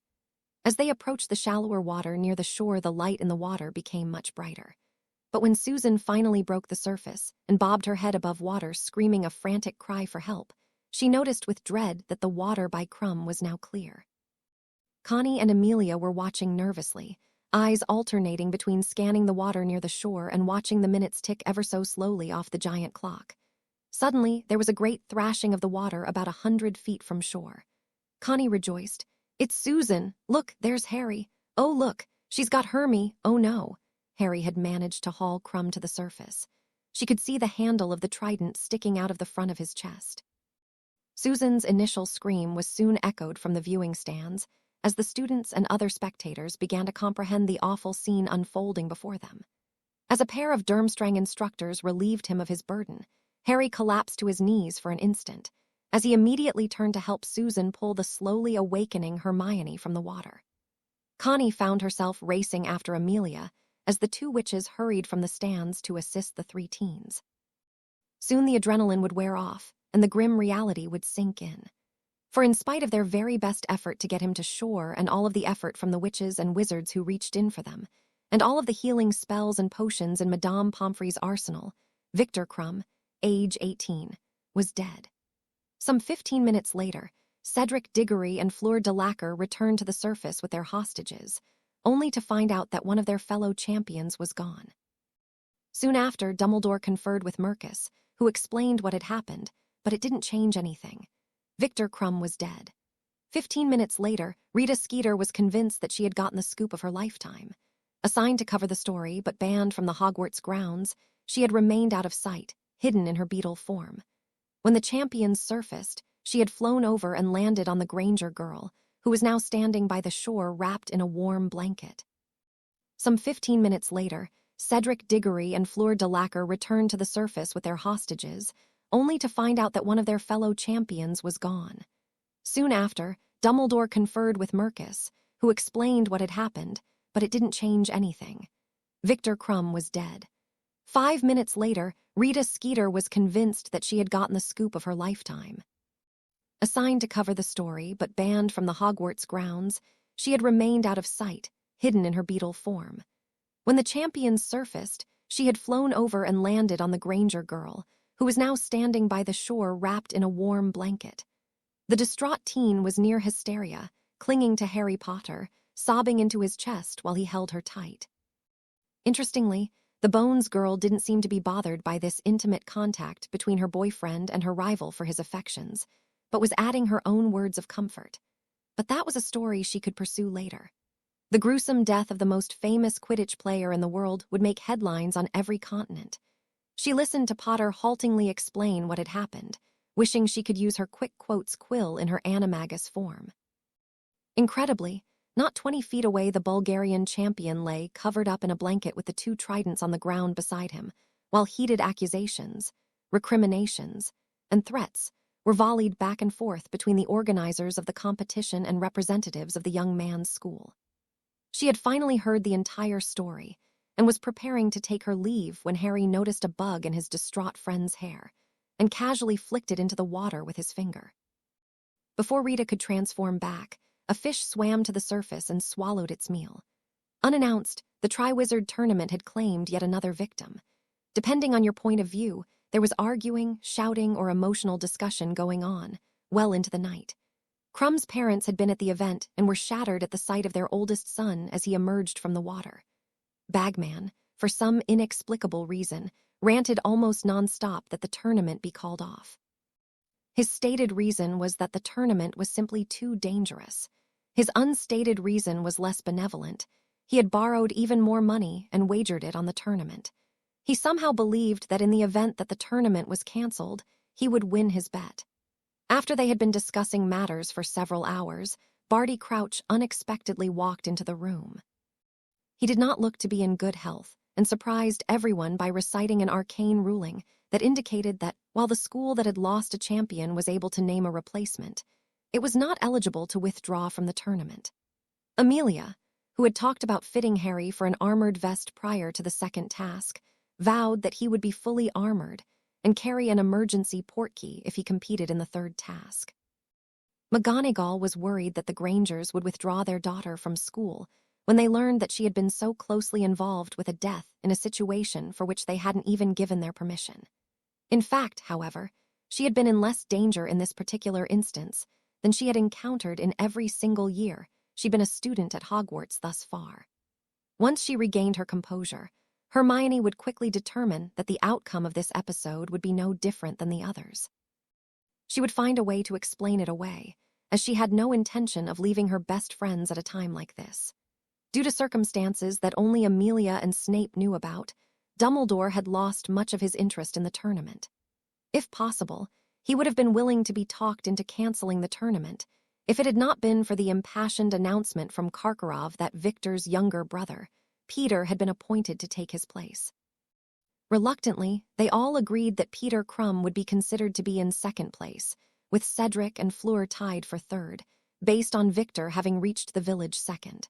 As they approached the shallower water near the shore, the light in the water became much brighter. But when Susan finally broke the surface and bobbed her head above water, screaming a frantic cry for help, she noticed with dread that the water by Crumb was now clear. Connie and Amelia were watching nervously, eyes alternating between scanning the water near the shore and watching the minutes tick ever so slowly off the giant clock. Suddenly, there was a great thrashing of the water about 100 feet from shore. Connie rejoiced. "It's Susan! Look, there's Harry! Oh, look, she's got Hermie! Oh no!" Harry had managed to haul Crumb to the surface. She could see the handle of the trident sticking out of the front of his chest. Susan's initial scream was soon echoed from the viewing stands, as the students and other spectators began to comprehend the awful scene unfolding before them. As a pair of Durmstrang instructors relieved him of his burden, Harry collapsed to his knees for an instant, as he immediately turned to help Susan pull the slowly awakening Hermione from the water. Connie found herself racing after Amelia as the two witches hurried from the stands to assist the three teens. Soon the adrenaline would wear off, and the grim reality would sink in. For in spite of their very best effort to get him to shore and all of the effort from the witches and wizards who reached in for them, and all of the healing spells and potions in Madame Pomfrey's arsenal, Victor Crumb, age 18, was dead. Some 15 minutes later, Cedric Diggory and Fleur de Lacquer returned to the surface with their hostages, only to find out that one of their fellow champions was gone. Soon after, Dumbledore conferred with Mercus, who explained what had happened, but it didn't change anything. Victor Crumb was dead. 15 minutes later, Rita Skeeter was convinced that she had gotten the scoop of her lifetime. Assigned to cover the story, but banned from the Hogwarts grounds, she had remained out of sight, hidden in her beetle form. When the champions surfaced, she had flown over and landed on the Granger girl, who was now standing by the shore wrapped in a warm blanket. Some 15 minutes later, Cedric Diggory and Fleur de Lacquer returned to the surface with their hostages, only to find out that one of their fellow champions was gone. Soon after, Dumbledore conferred with Mercus, who explained what had happened, but it didn't change anything. Victor Crumb was dead. 5 minutes later, Rita Skeeter was convinced that she had gotten the scoop of her lifetime. Assigned to cover the story, but banned from the Hogwarts grounds, she had remained out of sight, hidden in her beetle form. When the champions surfaced, she had flown over and landed on the Granger girl, who was now standing by the shore wrapped in a warm blanket. The distraught teen was near hysteria, clinging to Harry Potter, sobbing into his chest while he held her tight. Interestingly, the Bones girl didn't seem to be bothered by this intimate contact between her boyfriend and her rival for his affections, but was adding her own words of comfort. But that was a story she could pursue later. The gruesome death of the most famous Quidditch player in the world would make headlines on every continent. She listened to Potter haltingly explain what had happened, wishing she could use her quick quotes quill in her animagus form. Incredibly, not 20 feet away the Bulgarian champion lay covered up in a blanket with the two tridents on the ground beside him, while heated accusations, recriminations, and threats were volleyed back and forth between the organizers of the competition and representatives of the young man's school. She had finally heard the entire story and was preparing to take her leave when Harry noticed a bug in his distraught friend's hair and casually flicked it into the water with his finger. Before Rita could transform back, a fish swam to the surface and swallowed its meal. Unannounced, the Triwizard Tournament had claimed yet another victim. Depending on your point of view, there was arguing, shouting, or emotional discussion going on, well into the night. Crumb's parents had been at the event and were shattered at the sight of their oldest son as he emerged from the water. Bagman, for some inexplicable reason, ranted almost nonstop that the tournament be called off. His stated reason was that the tournament was simply too dangerous. His unstated reason was less benevolent. He had borrowed even more money and wagered it on the tournament. He somehow believed that in the event that the tournament was cancelled, he would win his bet. After they had been discussing matters for several hours, Barty Crouch unexpectedly walked into the room. He did not look to be in good health and surprised everyone by reciting an arcane ruling that indicated that, while the school that had lost a champion was able to name a replacement, it was not eligible to withdraw from the tournament. Amelia, who had talked about fitting Harry for an armored vest prior to the second task, vowed that he would be fully armored and carry an emergency portkey if he competed in the third task. McGonagall was worried that the Grangers would withdraw their daughter from school when they learned that she had been so closely involved with a death in a situation for which they hadn't even given their permission. In fact, however, she had been in less danger in this particular instance than she had encountered in every single year she'd been a student at Hogwarts thus far. Once she regained her composure, Hermione would quickly determine that the outcome of this episode would be no different than the others. She would find a way to explain it away, as she had no intention of leaving her best friends at a time like this. Due to circumstances that only Amelia and Snape knew about, Dumbledore had lost much of his interest in the tournament. If possible, he would have been willing to be talked into canceling the tournament If it had not been for the impassioned announcement from Karkaroff that Victor's younger brother, Peter, had been appointed to take his place. Reluctantly, they all agreed that Peter Crumb would be considered to be in second place, with Cedric and Fleur tied for third, based on Victor having reached the village second.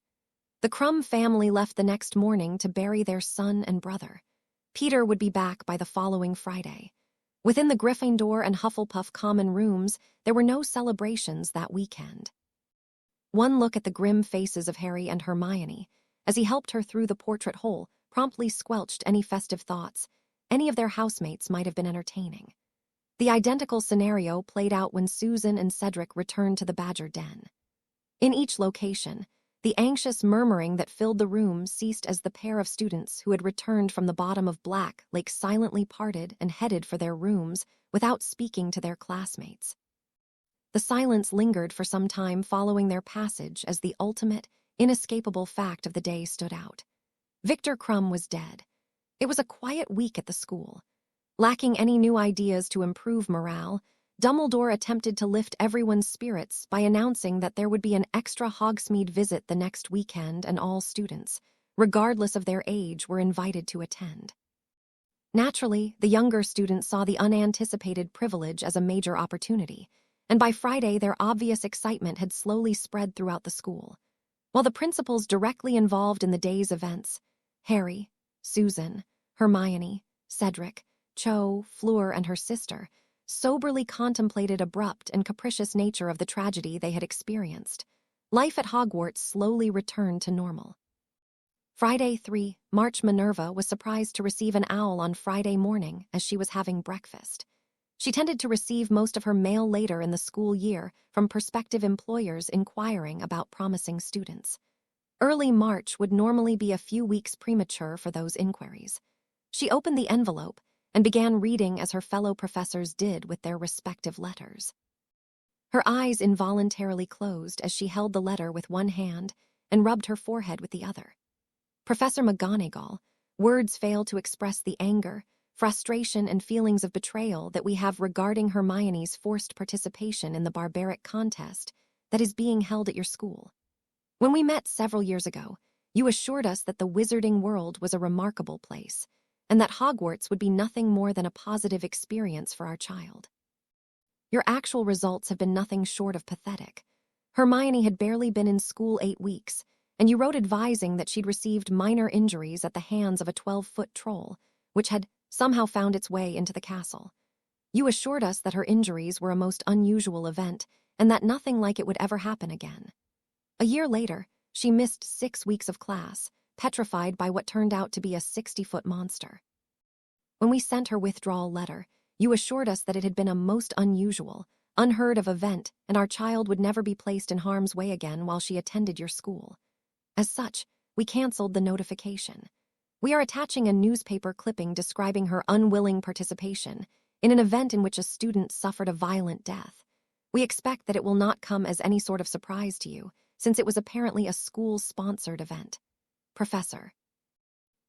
The Crumb family left the next morning to bury their son and brother. Peter would be back by the following Friday. Within the Gryffindor and Hufflepuff common rooms, there were no celebrations that weekend. One look at the grim faces of Harry and Hermione, as he helped her through the portrait hole, promptly squelched any festive thoughts. Any of their housemates might have been entertaining. The identical scenario played out when Susan and Cedric returned to the Badger Den. In each location, the anxious murmuring that filled the room ceased as the pair of students who had returned from the bottom of Black Lake silently parted and headed for their rooms without speaking to their classmates. The silence lingered for some time following their passage as the ultimate, inescapable fact of the day stood out. Victor Crumb was dead. It was a quiet week at the school. Lacking any new ideas to improve morale, Dumbledore attempted to lift everyone's spirits by announcing that there would be an extra Hogsmeade visit the next weekend and all students, regardless of their age, were invited to attend. Naturally, the younger students saw the unanticipated privilege as a major opportunity, and by Friday their obvious excitement had slowly spread throughout the school. While the principals directly involved in the day's events, Harry, Susan, Hermione, Cedric, Cho, Fleur, and her sister, soberly contemplated abrupt and capricious nature of the tragedy they had experienced, life at Hogwarts slowly returned to normal. Friday 3, March Minerva was surprised to receive an owl on Friday morning as she was having breakfast. She tended to receive most of her mail later in the school year from prospective employers inquiring about promising students. Early March would normally be a few weeks premature for those inquiries. She opened the envelope and began reading as her fellow professors did with their respective letters. Her eyes involuntarily closed as she held the letter with one hand and rubbed her forehead with the other. Professor McGonagall, words fail to express the anger, frustration, and feelings of betrayal that we have regarding Hermione's forced participation in the barbaric contest that is being held at your school. When we met several years ago, you assured us that the wizarding world was a remarkable place, and that Hogwarts would be nothing more than a positive experience for our child. Your actual results have been nothing short of pathetic. Hermione had barely been in school 8 weeks, and you wrote advising that she'd received minor injuries at the hands of a 12-foot troll, which had somehow found its way into the castle. You assured us that her injuries were a most unusual event, and that nothing like it would ever happen again. A year later, she missed 6 weeks of class, petrified by what turned out to be a 60-foot monster. When we sent her withdrawal letter, you assured us that it had been a most unusual, unheard-of event and our child would never be placed in harm's way again while she attended your school. As such, we canceled the notification. We are attaching a newspaper clipping describing her unwilling participation in an event in which a student suffered a violent death. We expect that it will not come as any sort of surprise to you, since it was apparently a school-sponsored event. Professor,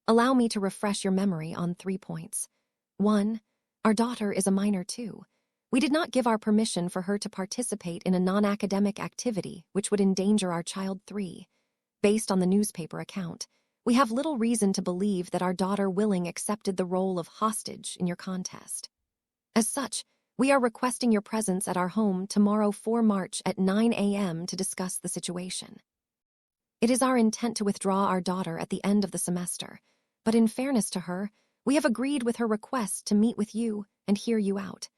allow me to refresh your memory on 3 points. 1. Our daughter is a minor too. We did not give our permission for her to participate in a non-academic activity which would endanger our child. 3. Based on the newspaper account, we have little reason to believe that our daughter Willing accepted the role of hostage in your contest. As such, we are requesting your presence at our home tomorrow 4 March at 9 a.m. to discuss the situation. It is our intent to withdraw our daughter at the end of the semester, but in fairness to her, we have agreed with her request to meet with you and hear you out.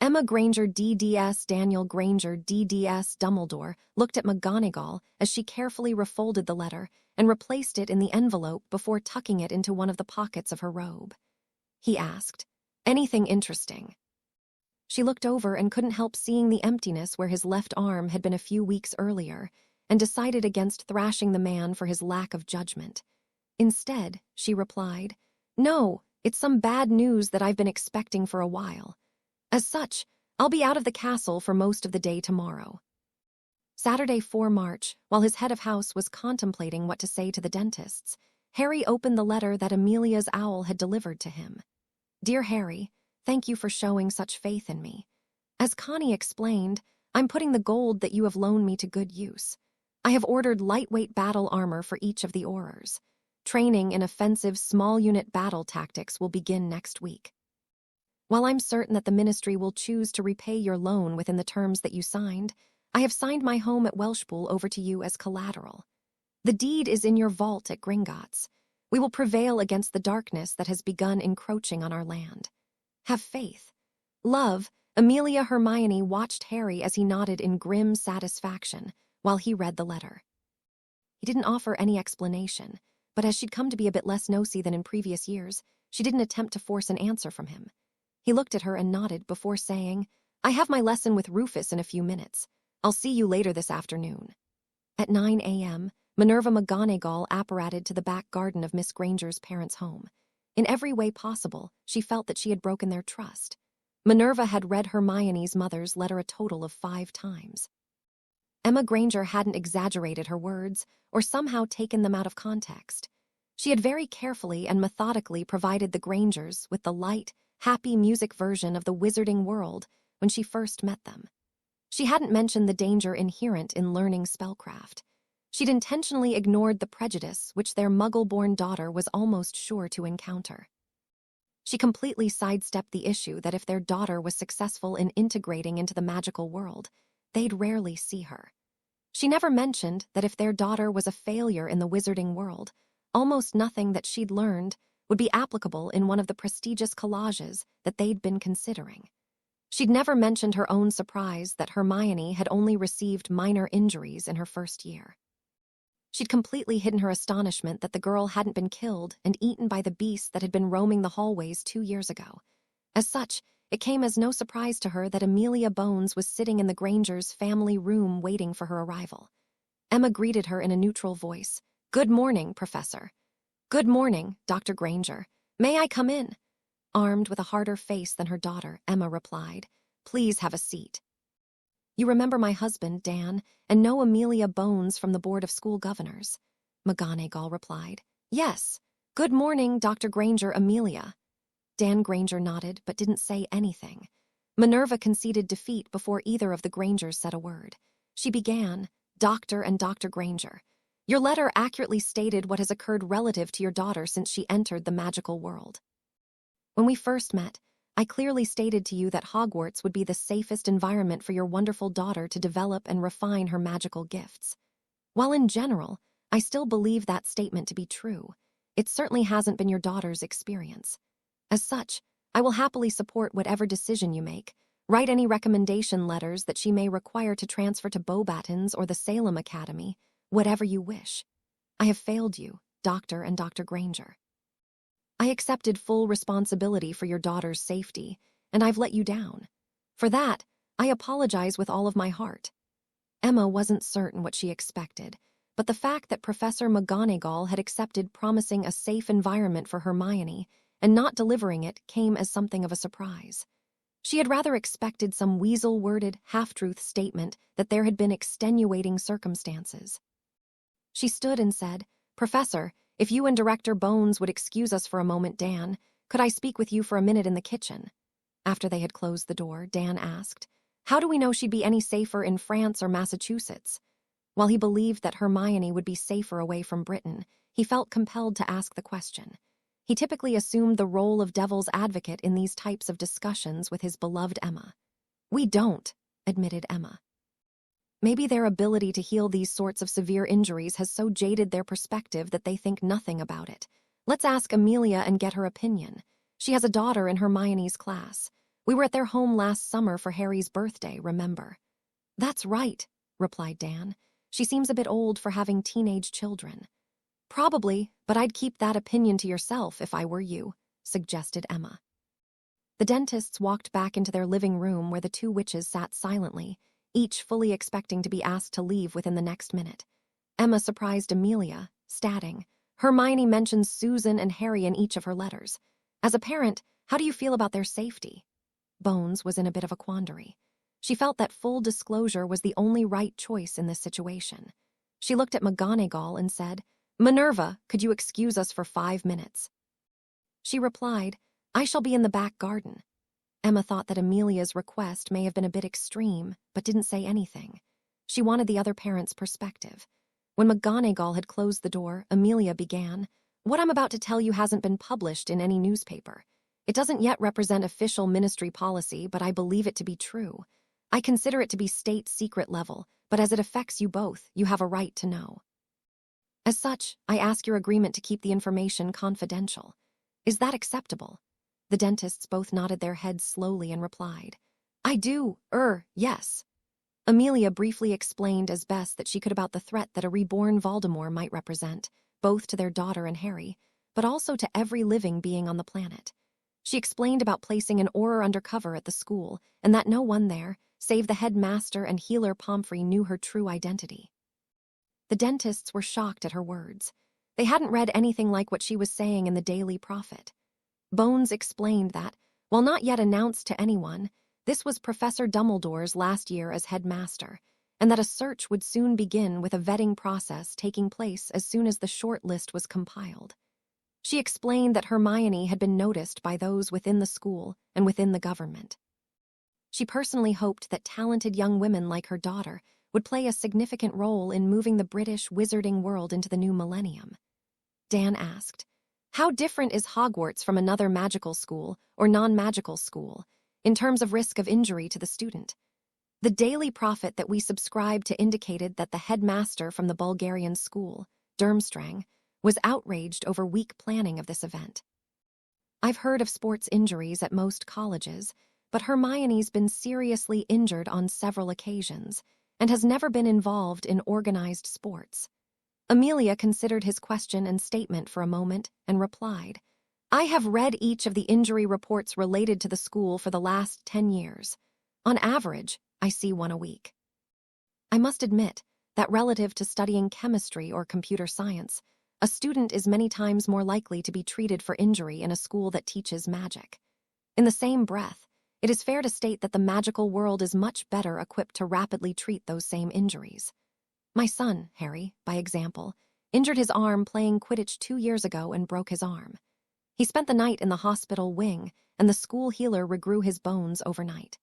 Emma Granger DDS Daniel Granger DDS Dumbledore looked at McGonagall as she carefully refolded the letter and replaced it in the envelope before tucking it into one of the pockets of her robe. He asked, "Anything interesting?" She looked over and couldn't help seeing the emptiness where his left arm had been a few weeks earlier, and decided against thrashing the man for his lack of judgment. Instead, she replied, "No, it's some bad news that I've been expecting for a while. As such, I'll be out of the castle for most of the day tomorrow." Saturday 4 March, while his head of house was contemplating what to say to the dentists, Harry opened the letter that Amelia's owl had delivered to him. "Dear Harry, thank you for showing such faith in me. As Connie explained, I'm putting the gold that you have loaned me to good use. I have ordered lightweight battle armor for each of the Aurors. Training in offensive small-unit battle tactics will begin next week. While I'm certain that the Ministry will choose to repay your loan within the terms that you signed, I have signed my home at Welshpool over to you as collateral. The deed is in your vault at Gringotts. We will prevail against the darkness that has begun encroaching on our land. Have faith. Love, Amelia. Hermione watched Harry as he nodded in grim satisfaction while he read the letter. He didn't offer any explanation, but as she'd come to be a bit less nosy than in previous years, she didn't attempt to force an answer from him. He looked at her and nodded before saying, I have my lesson with Rufus in a few minutes. I'll see you later this afternoon. At 9 a.m., Minerva McGonagall apparated to the back garden of Miss Granger's parents' home. In every way possible, she felt that she had broken their trust. Minerva had read Hermione's mother's letter a total of 5 times. Emma Granger hadn't exaggerated her words or somehow taken them out of context. She had very carefully and methodically provided the Grangers with the light, happy music version of the wizarding world when she first met them. She hadn't mentioned the danger inherent in learning spellcraft. She'd intentionally ignored the prejudice which their Muggle-born daughter was almost sure to encounter. She completely sidestepped the issue that if their daughter was successful in integrating into the magical world, they'd rarely see her. She never mentioned that if their daughter was a failure in the wizarding world, almost nothing that she'd learned would be applicable in one of the prestigious collages that they'd been considering. She'd never mentioned her own surprise that Hermione had only received minor injuries in her first year. She'd completely hidden her astonishment that the girl hadn't been killed and eaten by the beast that had been roaming the hallways 2 years ago. As such, it came as no surprise to her that Amelia Bones was sitting in the Grangers' family room waiting for her arrival. Emma greeted her in a neutral voice. Good morning, Professor. Good morning, Dr. Granger. May I come in? Armed with a harder face than her daughter, Emma replied, Please have a seat. You remember my husband, Dan, and know Amelia Bones from the Board of School Governors? McGonagall replied. Yes. Good morning, Dr. Granger. Amelia. Dan Granger nodded but didn't say anything. Minerva conceded defeat before either of the Grangers said a word. She began, Doctor and Dr. Granger. Your letter accurately stated what has occurred relative to your daughter since she entered the magical world. When we first met, I clearly stated to you that Hogwarts would be the safest environment for your wonderful daughter to develop and refine her magical gifts. While in general, I still believe that statement to be true, it certainly hasn't been your daughter's experience. As such, I will happily support whatever decision you make, write any recommendation letters that she may require to transfer to Beauxbatons or the Salem Academy, whatever you wish. I have failed you, Doctor and Dr. Granger. I accepted full responsibility for your daughter's safety, and I've let you down. For that, I apologize with all of my heart. Emma wasn't certain what she expected, but the fact that Professor McGonagall had accepted promising a safe environment for Hermione and not delivering it came as something of a surprise. She had rather expected some weasel-worded, half-truth statement that there had been extenuating circumstances. She stood and said, Professor, if you and Director Bones would excuse us for a moment, Dan, could I speak with you for a minute in the kitchen? After they had closed the door, Dan asked, How do we know she'd be any safer in France or Massachusetts? While he believed that Hermione would be safer away from Britain, he felt compelled to ask the question. He typically assumed the role of devil's advocate in these types of discussions with his beloved Emma. We don't, admitted Emma. Maybe their ability to heal these sorts of severe injuries has so jaded their perspective that they think nothing about it. Let's ask Amelia and get her opinion. She has a daughter in Hermione's class. We were at their home last summer for Harry's birthday, remember? That's right, replied Dan. She seems a bit old for having teenage children. Probably, but I'd keep that opinion to yourself if I were you, suggested Emma. The dentists walked back into their living room where the 2 witches sat silently, each fully expecting to be asked to leave within the next minute. Emma surprised Amelia, statting, Hermione mentions Susan and Harry in each of her letters. As a parent, how do you feel about their safety? Bones was in a bit of a quandary. She felt that full disclosure was the only right choice in this situation. She looked at McGonagall and said, Minerva, could you excuse us for 5 minutes? She replied, I shall be in the back garden. Emma thought that Amelia's request may have been a bit extreme, but didn't say anything. She wanted the other parent's perspective. When McGonagall had closed the door, Amelia began, "What I'm about to tell you hasn't been published in any newspaper. It doesn't yet represent official ministry policy, but I believe it to be true. I consider it to be state secret level, but as it affects you both, you have a right to know. As such, I ask your agreement to keep the information confidential. Is that acceptable?" The dentists both nodded their heads slowly and replied, "I do, yes." Amelia briefly explained as best that she could about the threat that a reborn Voldemort might represent, both to their daughter and Harry, but also to every living being on the planet. She explained about placing an Auror undercover at the school, and that no one there, save the headmaster and healer Pomfrey, knew her true identity. The dentists were shocked at her words. They hadn't read anything like what she was saying in the Daily Prophet. Bones explained that, while not yet announced to anyone, this was Professor Dumbledore's last year as headmaster, and that a search would soon begin with a vetting process taking place as soon as the short list was compiled. She explained that Hermione had been noticed by those within the school and within the government. She personally hoped that talented young women like her daughter would play a significant role in moving the British wizarding world into the new millennium. Dan asked, "How different is Hogwarts from another magical school or non-magical school in terms of risk of injury to the student?" The Daily Prophet that we subscribed to indicated that the headmaster from the Bulgarian school, Durmstrang, was outraged over weak planning of this event. "I've heard of sports injuries at most colleges, but Hermione's been seriously injured on several occasions and has never been involved in organized sports." Amelia considered his question and statement for a moment and replied, "I have read each of the injury reports related to the school for the last 10 years. On average, I see one a week. I must admit that relative to studying chemistry or computer science, a student is many times more likely to be treated for injury in a school that teaches magic. In the same breath, it is fair to state that the magical world is much better equipped to rapidly treat those same injuries. My son, Harry, by example, injured his arm playing Quidditch 2 years ago and broke his arm. He spent the night in the hospital wing, and the school healer regrew his bones overnight."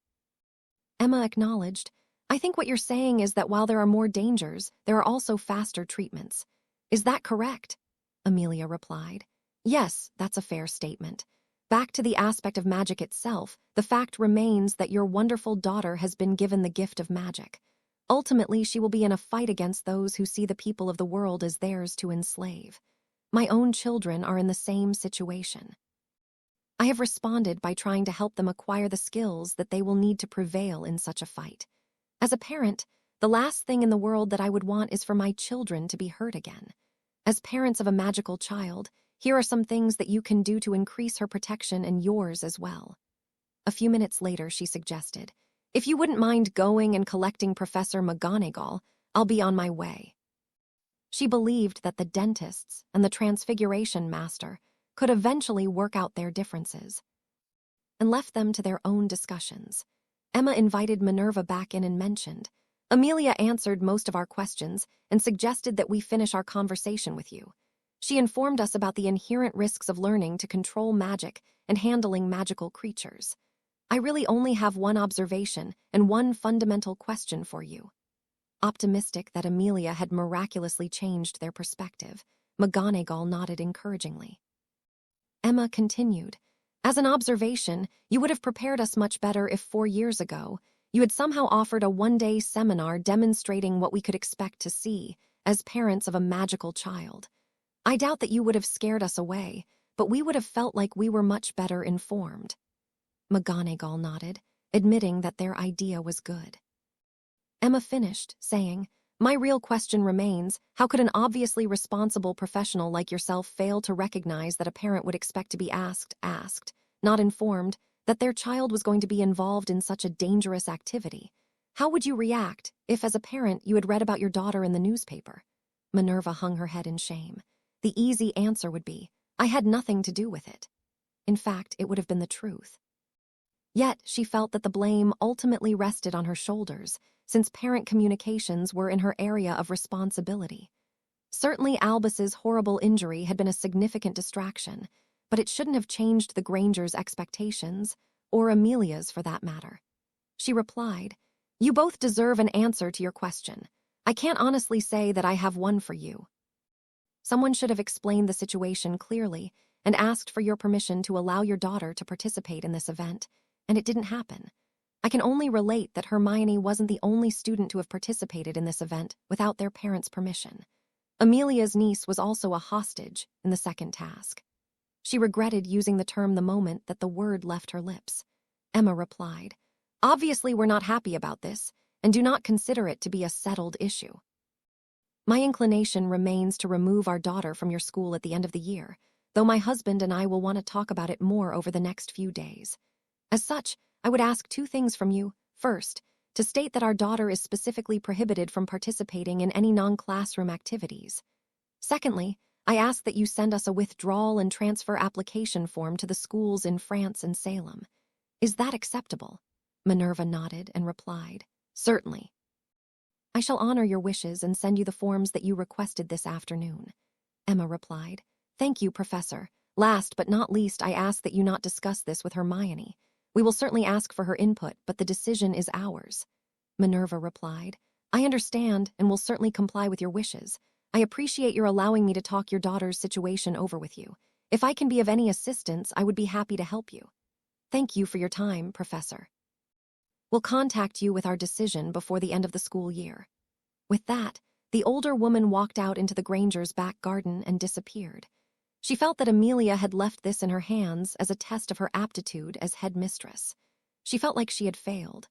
Emma acknowledged, "I think what you're saying is that while there are more dangers, there are also faster treatments. Is that correct?" Amelia replied, "Yes, that's a fair statement. Back to the aspect of magic itself, the fact remains that your wonderful daughter has been given the gift of magic. Ultimately, she will be in a fight against those who see the people of the world as theirs to enslave. My own children are in the same situation. I have responded by trying to help them acquire the skills that they will need to prevail in such a fight. As a parent, the last thing in the world that I would want is for my children to be hurt again. As parents of a magical child, here are some things that you can do to increase her protection and yours as well." A few minutes later, she suggested, "If you wouldn't mind going and collecting Professor McGonagall, I'll be on my way." She believed that the dentists and the Transfiguration Master could eventually work out their differences, and left them to their own discussions. Emma invited Minerva back in and mentioned, "Amelia answered most of our questions and suggested that we finish our conversation with you. She informed us about the inherent risks of learning to control magic and handling magical creatures. I really only have one observation and one fundamental question for you." Optimistic that Amelia had miraculously changed their perspective, McGonagall nodded encouragingly. Emma continued, "As an observation, you would have prepared us much better if 4 years ago you had somehow offered a one-day seminar demonstrating what we could expect to see as parents of a magical child. I doubt that you would have scared us away, but we would have felt like we were much better informed." McGonagall nodded, admitting that their idea was good. Emma finished, saying, "My real question remains, how could an obviously responsible professional like yourself fail to recognize that a parent would expect to be asked, not informed, that their child was going to be involved in such a dangerous activity? How would you react if, as a parent, you had read about your daughter in the newspaper?" Minerva hung her head in shame. The easy answer would be, "I had nothing to do with it." In fact, it would have been the truth. Yet she felt that the blame ultimately rested on her shoulders, since parent communications were in her area of responsibility. Certainly Albus's horrible injury had been a significant distraction, but it shouldn't have changed the Grangers' expectations or Amelia's for that matter. She replied, "You both deserve an answer to your question. I can't honestly say that I have one for you. Someone should have explained the situation clearly and asked for your permission to allow your daughter to participate in this event, and it didn't happen. I can only relate that Hermione wasn't the only student to have participated in this event without their parents' permission. Amelia's niece was also a hostage in the second task." She regretted using the term the moment that the word left her lips. Emma replied, "Obviously we're not happy about this, and do not consider it to be a settled issue. My inclination remains to remove our daughter from your school at the end of the year, though my husband and I will want to talk about it more over the next few days. As such, I would ask two things from you. First, to state that our daughter is specifically prohibited from participating in any non-classroom activities. Secondly, I ask that you send us a withdrawal and transfer application form to the schools in France and Salem. Is that acceptable?" Minerva nodded and replied, "Certainly. I shall honor your wishes and send you the forms that you requested this afternoon." Emma replied, "Thank you, Professor. Last but not least, I ask that you not discuss this with Hermione. We will certainly ask for her input, but the decision is ours." Minerva replied, "I understand and will certainly comply with your wishes. I appreciate your allowing me to talk your daughter's situation over with you. If I can be of any assistance, I would be happy to help you. Thank you for your time, Professor. We'll contact you with our decision before the end of the school year." With that, the older woman walked out into the Grangers' back garden and disappeared. She felt that Amelia had left this in her hands as a test of her aptitude as headmistress. She felt like she had failed.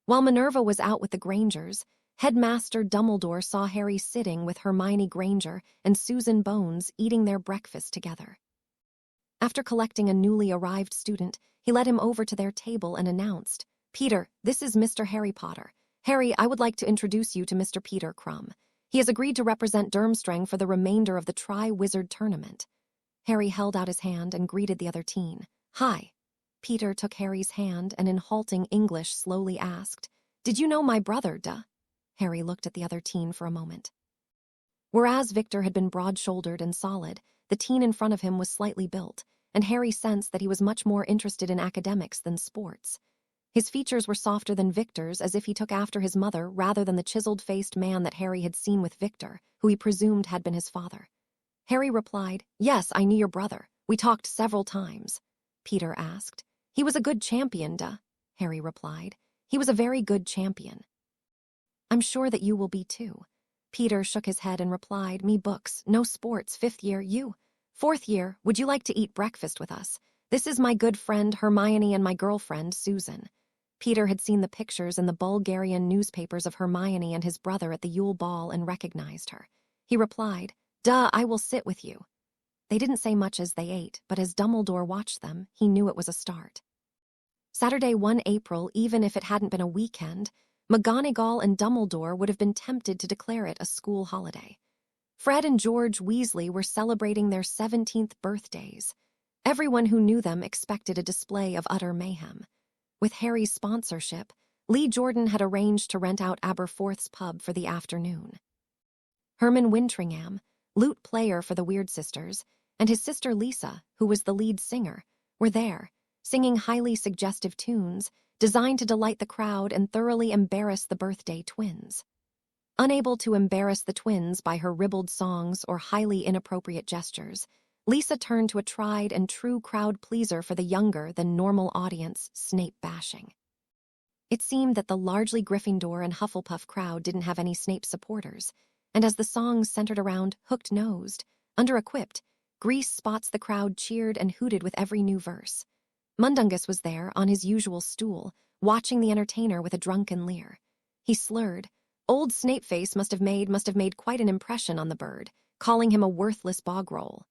While Minerva was out with the Grangers, Headmaster Dumbledore saw Harry sitting with Hermione Granger and Susan Bones eating their breakfast together. After collecting a newly arrived student, he led him over to their table and announced, "Peter, this is Mr. Harry Potter. Harry, I would like to introduce you to Mr. Peter Crumb. He has agreed to represent Durmstrang for the remainder of the Tri-Wizard Tournament." Harry held out his hand and greeted the other teen. "Hi." Peter took Harry's hand and in halting English slowly asked, "Did you know my brother, duh?" Harry looked at the other teen for a moment. Whereas Victor had been broad-shouldered and solid, the teen in front of him was slightly built, and Harry sensed that he was much more interested in academics than sports. His features were softer than Victor's, as if he took after his mother rather than the chiseled-faced man that Harry had seen with Victor, who he presumed had been his father. Harry replied, "Yes, I knew your brother. We talked several times." Peter asked, "He was a good champion, duh?" Harry replied, "He was a very good champion." "I'm sure that you will be too." Peter shook his head and replied, "Me books, no sports, 5th year, you. 4th year, would you like to eat breakfast with us? This is my good friend Hermione and my girlfriend Susan." Peter had seen the pictures in the Bulgarian newspapers of Hermione and his brother at the Yule Ball and recognized her. He replied, "Duh, I will sit with you." They didn't say much as they ate, but as Dumbledore watched them, he knew it was a start. Saturday 1 April, even if it hadn't been a weekend, McGonagall and Dumbledore would have been tempted to declare it a school holiday. Fred and George Weasley were celebrating their 17th birthdays. Everyone who knew them expected a display of utter mayhem. With Harry's sponsorship, Lee Jordan had arranged to rent out Aberforth's pub for the afternoon. Herman Wintringham, lute player for the Weird Sisters, and his sister Lisa, who was the lead singer, were there, singing highly suggestive tunes designed to delight the crowd and thoroughly embarrass the birthday twins. Unable to embarrass the twins by her ribald songs or highly inappropriate gestures, Lisa turned to a tried and true crowd pleaser for the younger-than-normal audience, Snape bashing. It seemed that the largely Gryffindor and Hufflepuff crowd didn't have any Snape supporters, and as the songs centered around hooked-nosed, under-equipped, Grease Spots the crowd cheered and hooted with every new verse. Mundungus was there, on his usual stool, watching the entertainer with a drunken leer. He slurred. Old Snapeface must have made quite an impression on the bird, calling him a worthless bog-roll.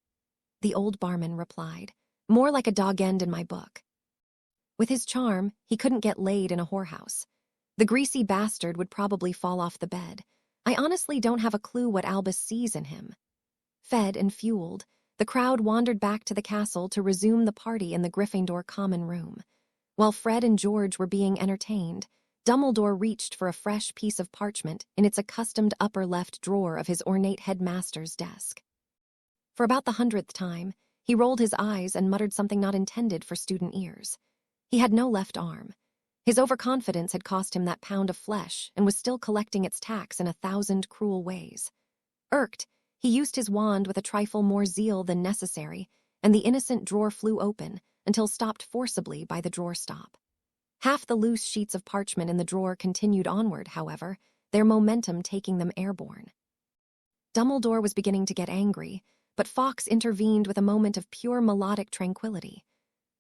The old barman replied, "More like a dog-end in my book." With his charm, he couldn't get laid in a whorehouse. The greasy bastard would probably fall off the bed. I honestly don't have a clue what Albus sees in him. Fed and fueled, the crowd wandered back to the castle to resume the party in the Gryffindor common room. While Fred and George were being entertained, Dumbledore reached for a fresh piece of parchment in its accustomed upper left drawer of his ornate headmaster's desk. For about the 100th time, he rolled his eyes and muttered something not intended for student ears. He had no left arm. His overconfidence had cost him that pound of flesh and was still collecting its tax in 1,000 cruel ways. Irked, he used his wand with a trifle more zeal than necessary, and the innocent drawer flew open until stopped forcibly by the drawer stop. Half the loose sheets of parchment in the drawer continued onward, however, their momentum taking them airborne. Dumbledore was beginning to get angry, but Fawkes intervened with a moment of pure melodic tranquility.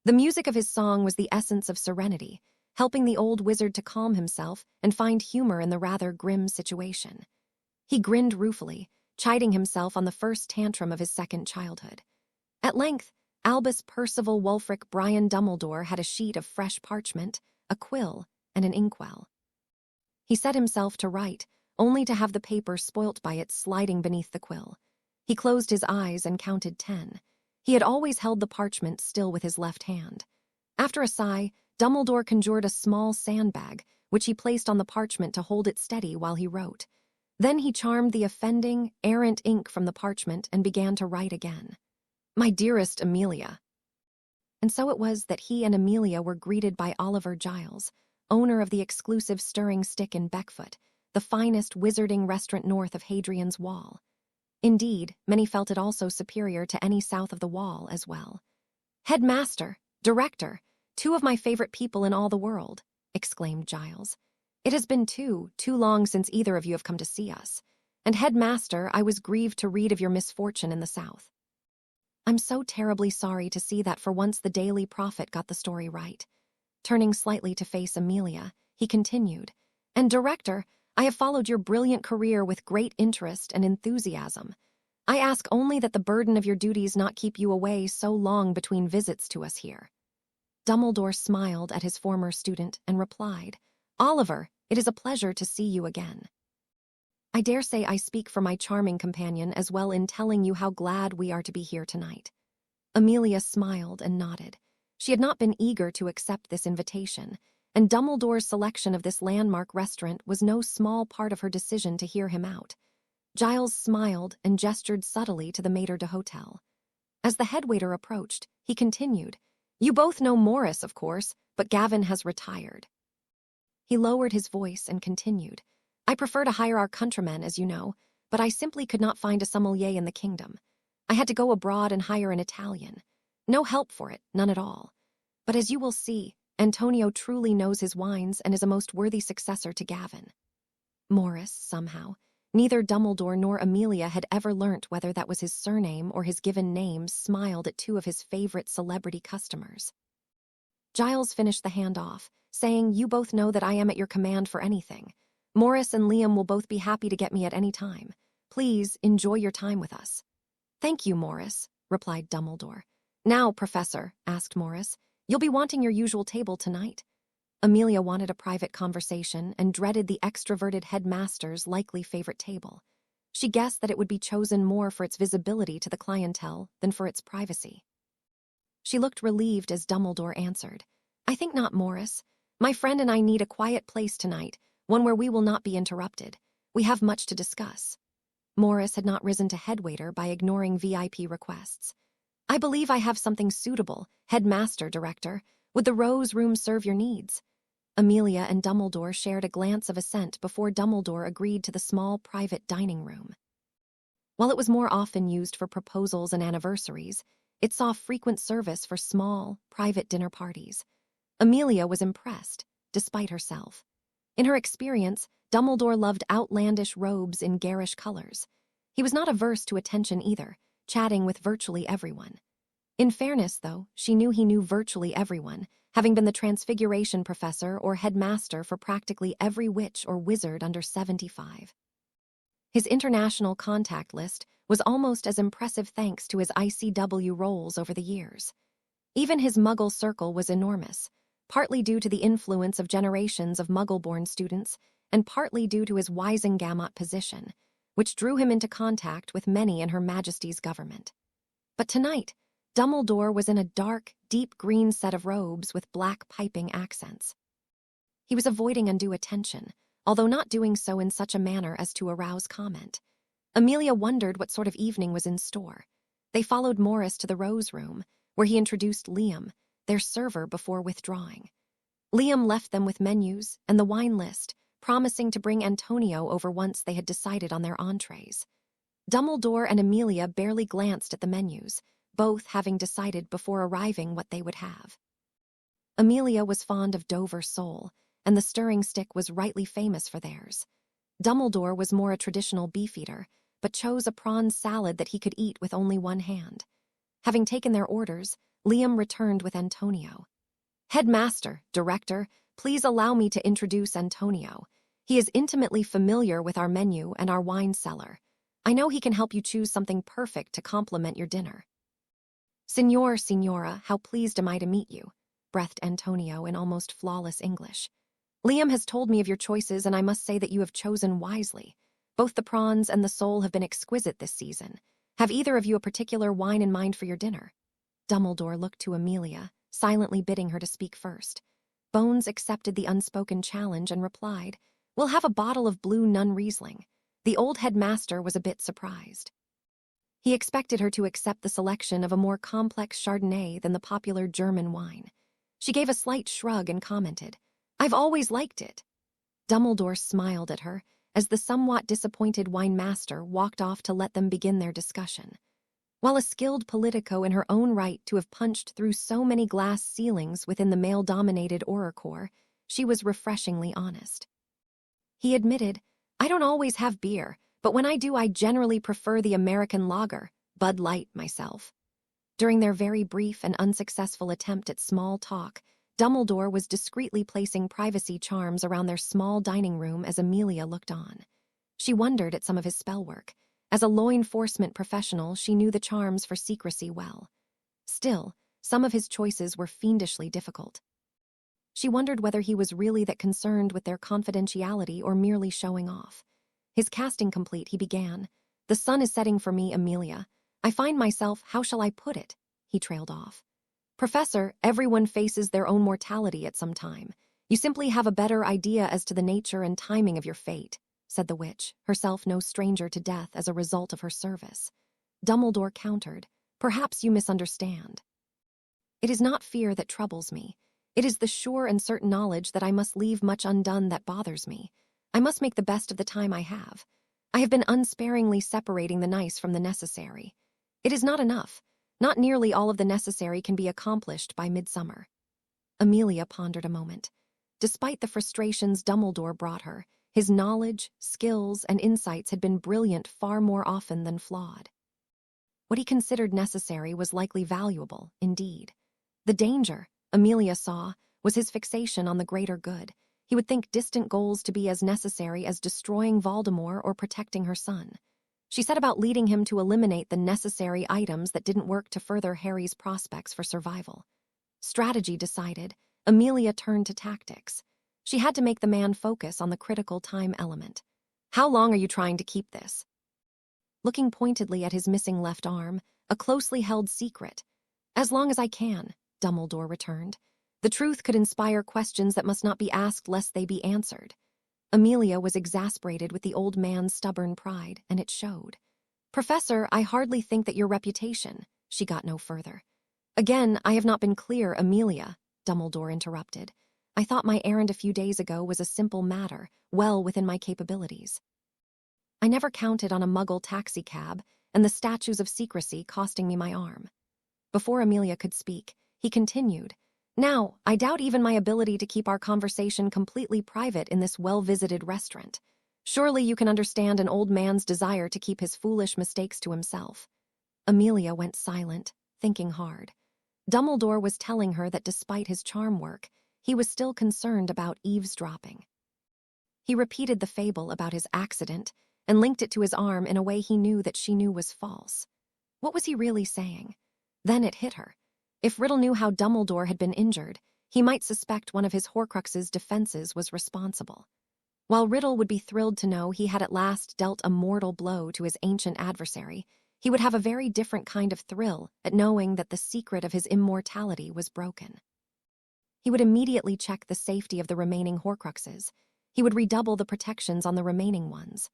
The music of his song was the essence of serenity, helping the old wizard to calm himself and find humor in the rather grim situation. He grinned ruefully, chiding himself on the first tantrum of his second childhood. At length, Albus Percival Wulfric Brian Dumbledore had a sheet of fresh parchment, a quill, and an inkwell. He set himself to write, only to have the paper spoilt by it sliding beneath the quill. He closed his eyes and counted 10. He had always held the parchment still with his left hand. After a sigh, Dumbledore conjured a small sandbag, which he placed on the parchment to hold it steady while he wrote. Then he charmed the offending, errant ink from the parchment and began to write again. "My dearest Amelia." And so it was that he and Amelia were greeted by Oliver Giles, owner of the exclusive Stirring Stick in Beckfoot, the finest wizarding restaurant north of Hadrian's Wall. Indeed, many felt it also superior to any south of the Wall as well. "Headmaster, director, two of my favorite people in all the world," exclaimed Giles. "It has been too long since either of you have come to see us. And headmaster, I was grieved to read of your misfortune in the south. I'm so terribly sorry to see that for once the Daily Prophet got the story right." Turning slightly to face Amelia, he continued, "And director, I have followed your brilliant career with great interest and enthusiasm. I ask only that the burden of your duties not keep you away so long between visits to us here." Dumbledore smiled at his former student and replied, "Oliver, it is a pleasure to see you again. I dare say I speak for my charming companion as well in telling you how glad we are to be here tonight." Amelia smiled and nodded. She had not been eager to accept this invitation, and Dumbledore's selection of this landmark restaurant was no small part of her decision to hear him out. Giles smiled and gestured subtly to the maître d'hôtel. As the headwaiter approached, he continued, "You both know Morris, of course, but Gavin has retired." He lowered his voice and continued, "I prefer to hire our countrymen, as you know, but I simply could not find a sommelier in the kingdom. I had to go abroad and hire an Italian. No help for it, none at all. But as you will see, Antonio truly knows his wines and is a most worthy successor to Gavin." Morris, somehow. Neither Dumbledore nor Amelia had ever learnt whether that was his surname or his given name, smiled at two of his favorite celebrity customers. Giles finished the hand off, saying, "You both know that I am at your command for anything. Morris and Liam will both be happy to get me at any time. Please enjoy your time with us." "Thank you, Morris," replied Dumbledore. "Now, Professor," asked Morris, "you'll be wanting your usual table tonight?" Amelia wanted a private conversation and dreaded the extroverted headmaster's likely favorite table. She guessed that it would be chosen more for its visibility to the clientele than for its privacy. She looked relieved as Dumbledore answered, "I think not, Morris. My friend and I need a quiet place tonight, one where we will not be interrupted. We have much to discuss." Morris had not risen to headwaiter by ignoring VIP requests. "I believe I have something suitable, headmaster, director. Would the Rose Room serve your needs?" Amelia and Dumbledore shared a glance of assent before Dumbledore agreed to the small private dining room. While it was more often used for proposals and anniversaries, it saw frequent service for small, private dinner parties. Amelia was impressed, despite herself. In her experience, Dumbledore loved outlandish robes in garish colors. He was not averse to attention either, chatting with virtually everyone. In fairness, though, she knew he knew virtually everyone, having been the Transfiguration professor or headmaster for practically every witch or wizard under 75. His international contact list was almost as impressive thanks to his ICW roles over the years. Even his Muggle circle was enormous, partly due to the influence of generations of Muggle-born students and partly due to his Wisengamot position, which drew him into contact with many in Her Majesty's government. But tonight, Dumbledore was in a dark, deep green set of robes with black piping accents. He was avoiding undue attention, although not doing so in such a manner as to arouse comment. Amelia wondered what sort of evening was in store. They followed Morris to the Rose Room, where he introduced Liam, their server before withdrawing. Liam left them with menus and the wine list, promising to bring Antonio over once they had decided on their entrees. Dumbledore and Amelia barely glanced at the menus, both having decided before arriving what they would have. Amelia was fond of Dover sole, and the stirring stick was rightly famous for theirs. Dumbledore was more a traditional beefeater, but chose a prawn salad that he could eat with only one hand. Having taken their orders, Liam returned with Antonio. "Headmaster, Director, please allow me to introduce Antonio. He is intimately familiar with our menu and our wine cellar. I know he can help you choose something perfect to complement your dinner." Signora, how pleased am I to meet you," breathed Antonio in almost flawless English. "Liam has told me of your choices, and I must say that you have chosen wisely. Both the prawns and the sole have been exquisite this season. Have either of you a particular wine in mind for your dinner?" Dumbledore looked to Amelia, silently bidding her to speak first. Bones accepted the unspoken challenge and replied, "We'll have a bottle of blue Nun Riesling." The old headmaster was a bit surprised. He expected her to accept the selection of a more complex Chardonnay than the popular German wine. She gave a slight shrug and commented, "I've always liked it." Dumbledore smiled at her as the somewhat disappointed wine master walked off to let them begin their discussion. While a skilled politico in her own right to have punched through so many glass ceilings within the male-dominated Auror Corps, she was refreshingly honest. He admitted, "I don't always have beer, but when I do I generally prefer the American lager, Bud Light myself." During their very brief and unsuccessful attempt at small talk, Dumbledore was discreetly placing privacy charms around their small dining room as Amelia looked on. She wondered at some of his spell work. As a law enforcement professional, she knew the charms for secrecy well. Still, some of his choices were fiendishly difficult. She wondered whether he was really that concerned with their confidentiality or merely showing off. His casting complete, he began, "The sun is setting for me, Amelia. I find myself, how shall I put it?" He trailed off. "Professor, everyone faces their own mortality at some time. You simply have a better idea as to the nature and timing of your fate," said the witch, herself no stranger to death as a result of her service. Dumbledore countered, "Perhaps you misunderstand. It is not fear that troubles me. It is the sure and certain knowledge that I must leave much undone that bothers me. I must make the best of the time I have. I have been unsparingly separating the nice from the necessary. It is not enough. Not nearly all of the necessary can be accomplished by midsummer." Amelia pondered a moment. Despite the frustrations Dumbledore brought her, his knowledge, skills, and insights had been brilliant far more often than flawed. What he considered necessary was likely valuable, indeed. The danger, Amelia saw, was his fixation on the greater good. He would think distant goals to be as necessary as destroying Voldemort or protecting her son. She set about leading him to eliminate the necessary items that didn't work to further Harry's prospects for survival. Strategy decided, Amelia turned to tactics. She had to make the man focus on the critical time element. "How long are you trying to keep this?" Looking pointedly at his missing left arm, a closely held secret. "As long as I can," Dumbledore returned. "The truth could inspire questions that must not be asked lest they be answered." Amelia was exasperated with the old man's stubborn pride, and it showed. "Professor, I hardly think that your reputation—" She got no further. "Again, I have not been clear, Amelia," Dumbledore interrupted. "I thought my errand a few days ago was a simple matter, well within my capabilities. I never counted on a muggle taxicab and the statues of secrecy costing me my arm." Before Amelia could speak, he continued, "Now, I doubt even my ability to keep our conversation completely private in this well-visited restaurant. Surely you can understand an old man's desire to keep his foolish mistakes to himself." Amelia went silent, thinking hard. Dumbledore was telling her that despite his charm work, he was still concerned about eavesdropping. He repeated the fable about his accident and linked it to his arm in a way he knew that she knew was false. What was he really saying? Then it hit her. If Riddle knew how Dumbledore had been injured, he might suspect one of his Horcrux's defenses was responsible. While Riddle would be thrilled to know he had at last dealt a mortal blow to his ancient adversary, he would have a very different kind of thrill at knowing that the secret of his immortality was broken. He would immediately check the safety of the remaining Horcruxes. He would redouble the protections on the remaining ones.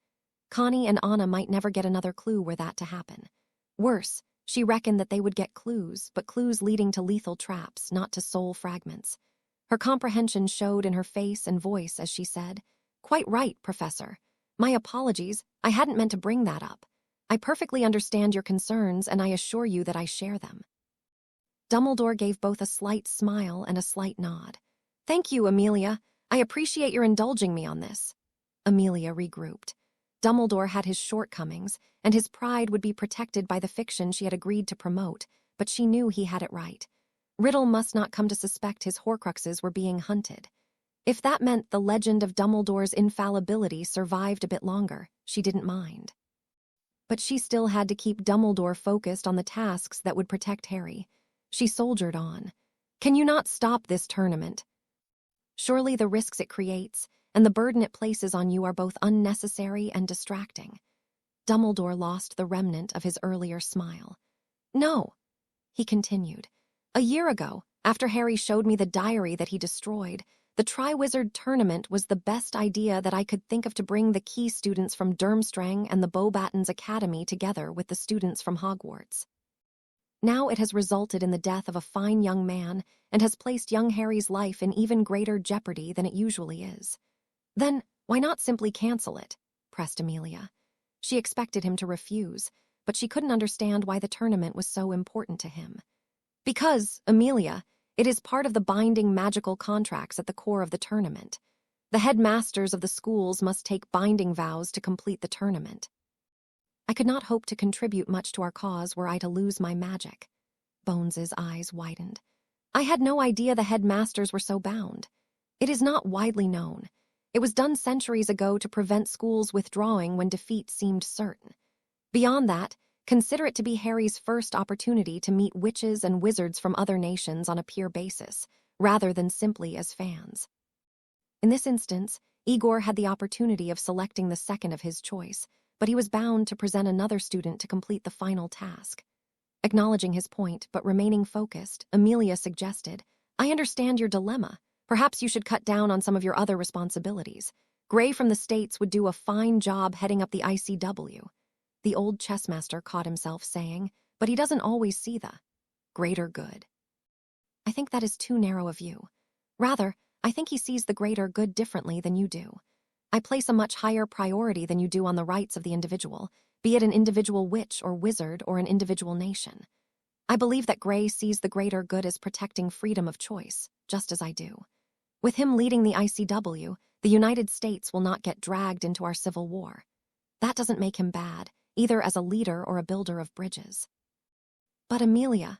Connie and Anna might never get another clue were that to happen. Worse, She reckoned that they would get clues, but clues leading to lethal traps, not to soul fragments. Her comprehension showed in her face and voice as she said, "Quite right, Professor. My apologies, I hadn't meant to bring that up. I perfectly understand your concerns, and I assure you that I share them." Dumbledore gave both a slight smile and a slight nod. "Thank you, Amelia. I appreciate your indulging me on this." Amelia regrouped. Dumbledore had his shortcomings, and his pride would be protected by the fiction she had agreed to promote, but she knew he had it right. Riddle must not come to suspect his Horcruxes were being hunted. If that meant the legend of Dumbledore's infallibility survived a bit longer, she didn't mind. But she still had to keep Dumbledore focused on the tasks that would protect Harry. She soldiered on. "Can you not stop this tournament? Surely the risks it creates and the burden it places on you are both unnecessary and distracting." Dumbledore lost the remnant of his earlier smile. "No," he continued. "A year ago, after Harry showed me the diary that he destroyed, the Triwizard Tournament was the best idea that I could think of to bring the key students from Durmstrang and the Beauxbatons Academy together with the students from Hogwarts. Now it has resulted in the death of a fine young man and has placed young Harry's life in even greater jeopardy than it usually is." "Then why not simply cancel it?" pressed Amelia. She expected him to refuse, but she couldn't understand why the tournament was so important to him. "Because, Amelia, it is part of the binding magical contracts at the core of the tournament. The headmasters of the schools must take binding vows to complete the tournament. I could not hope to contribute much to our cause were I to lose my magic." Bones's eyes widened. "I had no idea the headmasters were so bound. It is not widely known. It was done centuries ago to prevent schools withdrawing when defeat seemed certain. Beyond that, consider it to be Harry's first opportunity to meet witches and wizards from other nations on a peer basis, rather than simply as fans. In this instance, Igor had the opportunity of selecting the second of his choice, but he was bound to present another student to complete the final task." Acknowledging his point, but remaining focused, Amelia suggested, "I understand your dilemma. Perhaps you should cut down on some of your other responsibilities. Gray from the States would do a fine job heading up the ICW. The old chessmaster caught himself saying, "But he doesn't always see the greater good." "I think that is too narrow a view. Rather, I think he sees the greater good differently than you do. I place a much higher priority than you do on the rights of the individual, be it an individual witch or wizard or an individual nation. I believe that Gray sees the greater good as protecting freedom of choice, just as I do. With him leading the ICW, the United States will not get dragged into our civil war. That doesn't make him bad, either as a leader or a builder of bridges." "But Amelia—"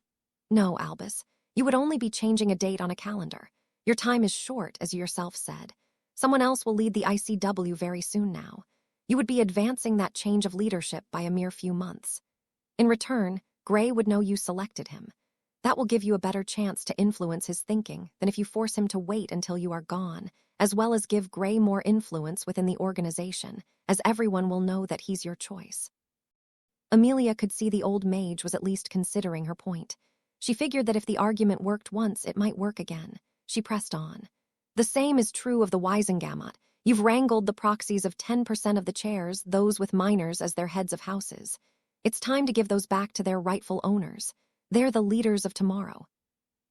"No, Albus, you would only be changing a date on a calendar. Your time is short, as you yourself said. Someone else will lead the ICW very soon now. You would be advancing that change of leadership by a mere few months. In return, Gray would know you selected him. That will give you a better chance to influence his thinking than if you force him to wait until you are gone, as well as give Gray more influence within the organization, as everyone will know that he's your choice." Amelia could see the old mage was at least considering her point. She figured that if the argument worked once, it might work again. She pressed on. "The same is true of the Wisengamot. You've wrangled the proxies of 10% of the chairs, those with minors as their heads of houses. It's time to give those back to their rightful owners. They're the leaders of tomorrow."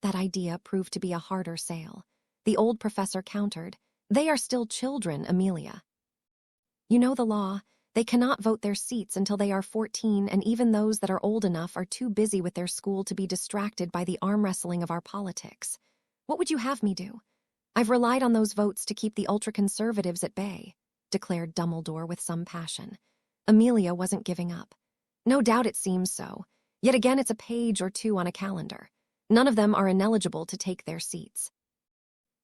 That idea proved to be a harder sale. The old professor countered, "They are still children, Amelia. You know the law. They cannot vote their seats until they are 14, and even those that are old enough are too busy with their school to be distracted by the arm wrestling of our politics. What would you have me do? I've relied on those votes to keep the ultra-conservatives at bay," declared Dumbledore with some passion. Amelia wasn't giving up. "No doubt it seems so. Yet again it's a page or two on a calendar. None of them are ineligible to take their seats.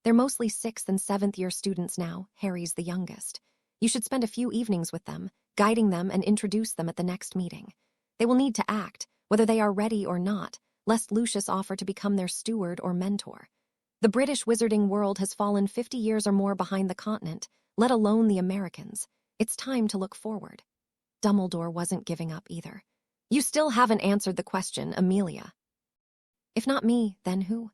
They're mostly 6th and 7th year students now. Harry's the youngest. You should spend a few evenings with them, guiding them and introduce them at the next meeting. They will need to act, whether they are ready or not, lest Lucius offer to become their steward or mentor. The British wizarding world has fallen 50 years or more behind the continent, let alone the Americans. It's time to look forward." Dumbledore wasn't giving up either. "You still haven't answered the question, Amelia." "If not me, then who?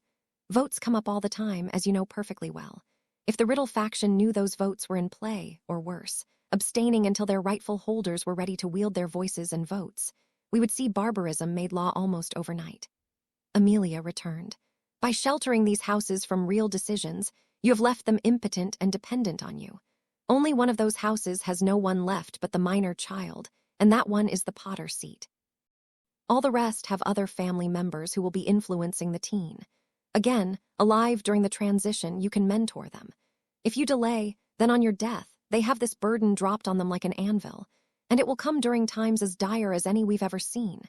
Votes come up all the time, as you know perfectly well. If the Riddle faction knew those votes were in play, or worse, abstaining until their rightful holders were ready to wield their voices and votes, we would see barbarism made law almost overnight. Amelia returned. By sheltering these houses from real decisions, you have left them impotent and dependent on you. Only one of those houses has no one left but the minor child, and that one is the Potter seat. All the rest have other family members who will be influencing the teen. Again, alive during the transition, you can mentor them. If you delay, then on your death, they have this burden dropped on them like an anvil, and it will come during times as dire as any we've ever seen.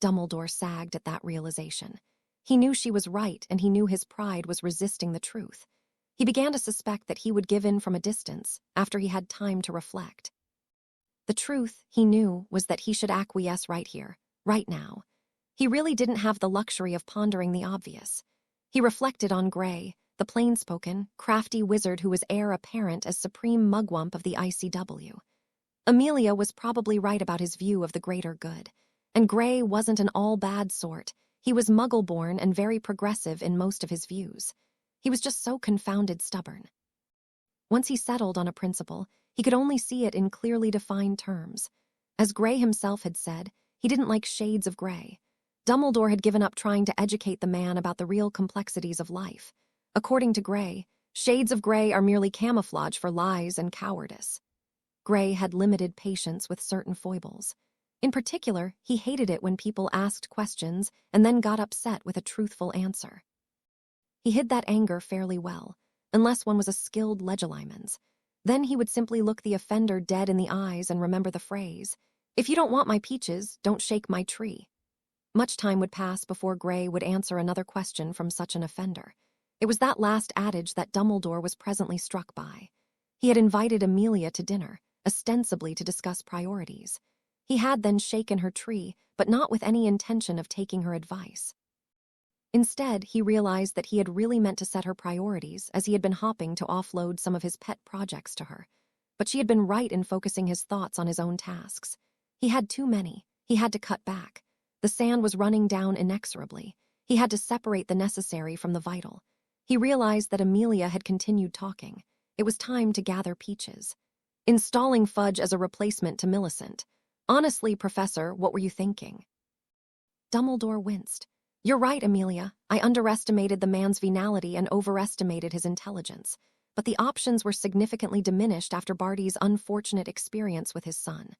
Dumbledore sagged at that realization. He knew she was right, and he knew his pride was resisting the truth. He began to suspect that he would give in from a distance after he had time to reflect. The truth, he knew, was that he should acquiesce right here, right now. He really didn't have the luxury of pondering the obvious. He reflected on Gray, the plain-spoken, crafty wizard who was heir apparent as supreme mugwump of the ICW. Amelia was probably right about his view of the greater good, and Gray wasn't an all-bad sort. He was Muggle-born and very progressive in most of his views. He was just so confounded stubborn. Once he settled on a principle, he could only see it in clearly defined terms. As Gray himself had said, he didn't like shades of gray. Dumbledore had given up trying to educate the man about the real complexities of life. According to Gray, shades of gray are merely camouflage for lies and cowardice. Gray had limited patience with certain foibles. In particular, he hated it when people asked questions and then got upset with a truthful answer. He hid that anger fairly well, unless one was a skilled legilimens. Then he would simply look the offender dead in the eyes and remember the phrase, "If you don't want my peaches, don't shake my tree." Much time would pass before Gray would answer another question from such an offender. It was that last adage that Dumbledore was presently struck by. He had invited Amelia to dinner, ostensibly to discuss priorities. He had then shaken her tree, but not with any intention of taking her advice. Instead, he realized that he had really meant to set her priorities, as he had been hopping to offload some of his pet projects to her. But she had been right in focusing his thoughts on his own tasks. He had too many. He had to cut back. The sand was running down inexorably. He had to separate the necessary from the vital. He realized that Amelia had continued talking. It was time to gather peaches. Installing Fudge as a replacement to Millicent. Honestly, Professor, what were you thinking? Dumbledore winced. You're right, Amelia. I underestimated the man's venality and overestimated his intelligence. But the options were significantly diminished after Barty's unfortunate experience with his son.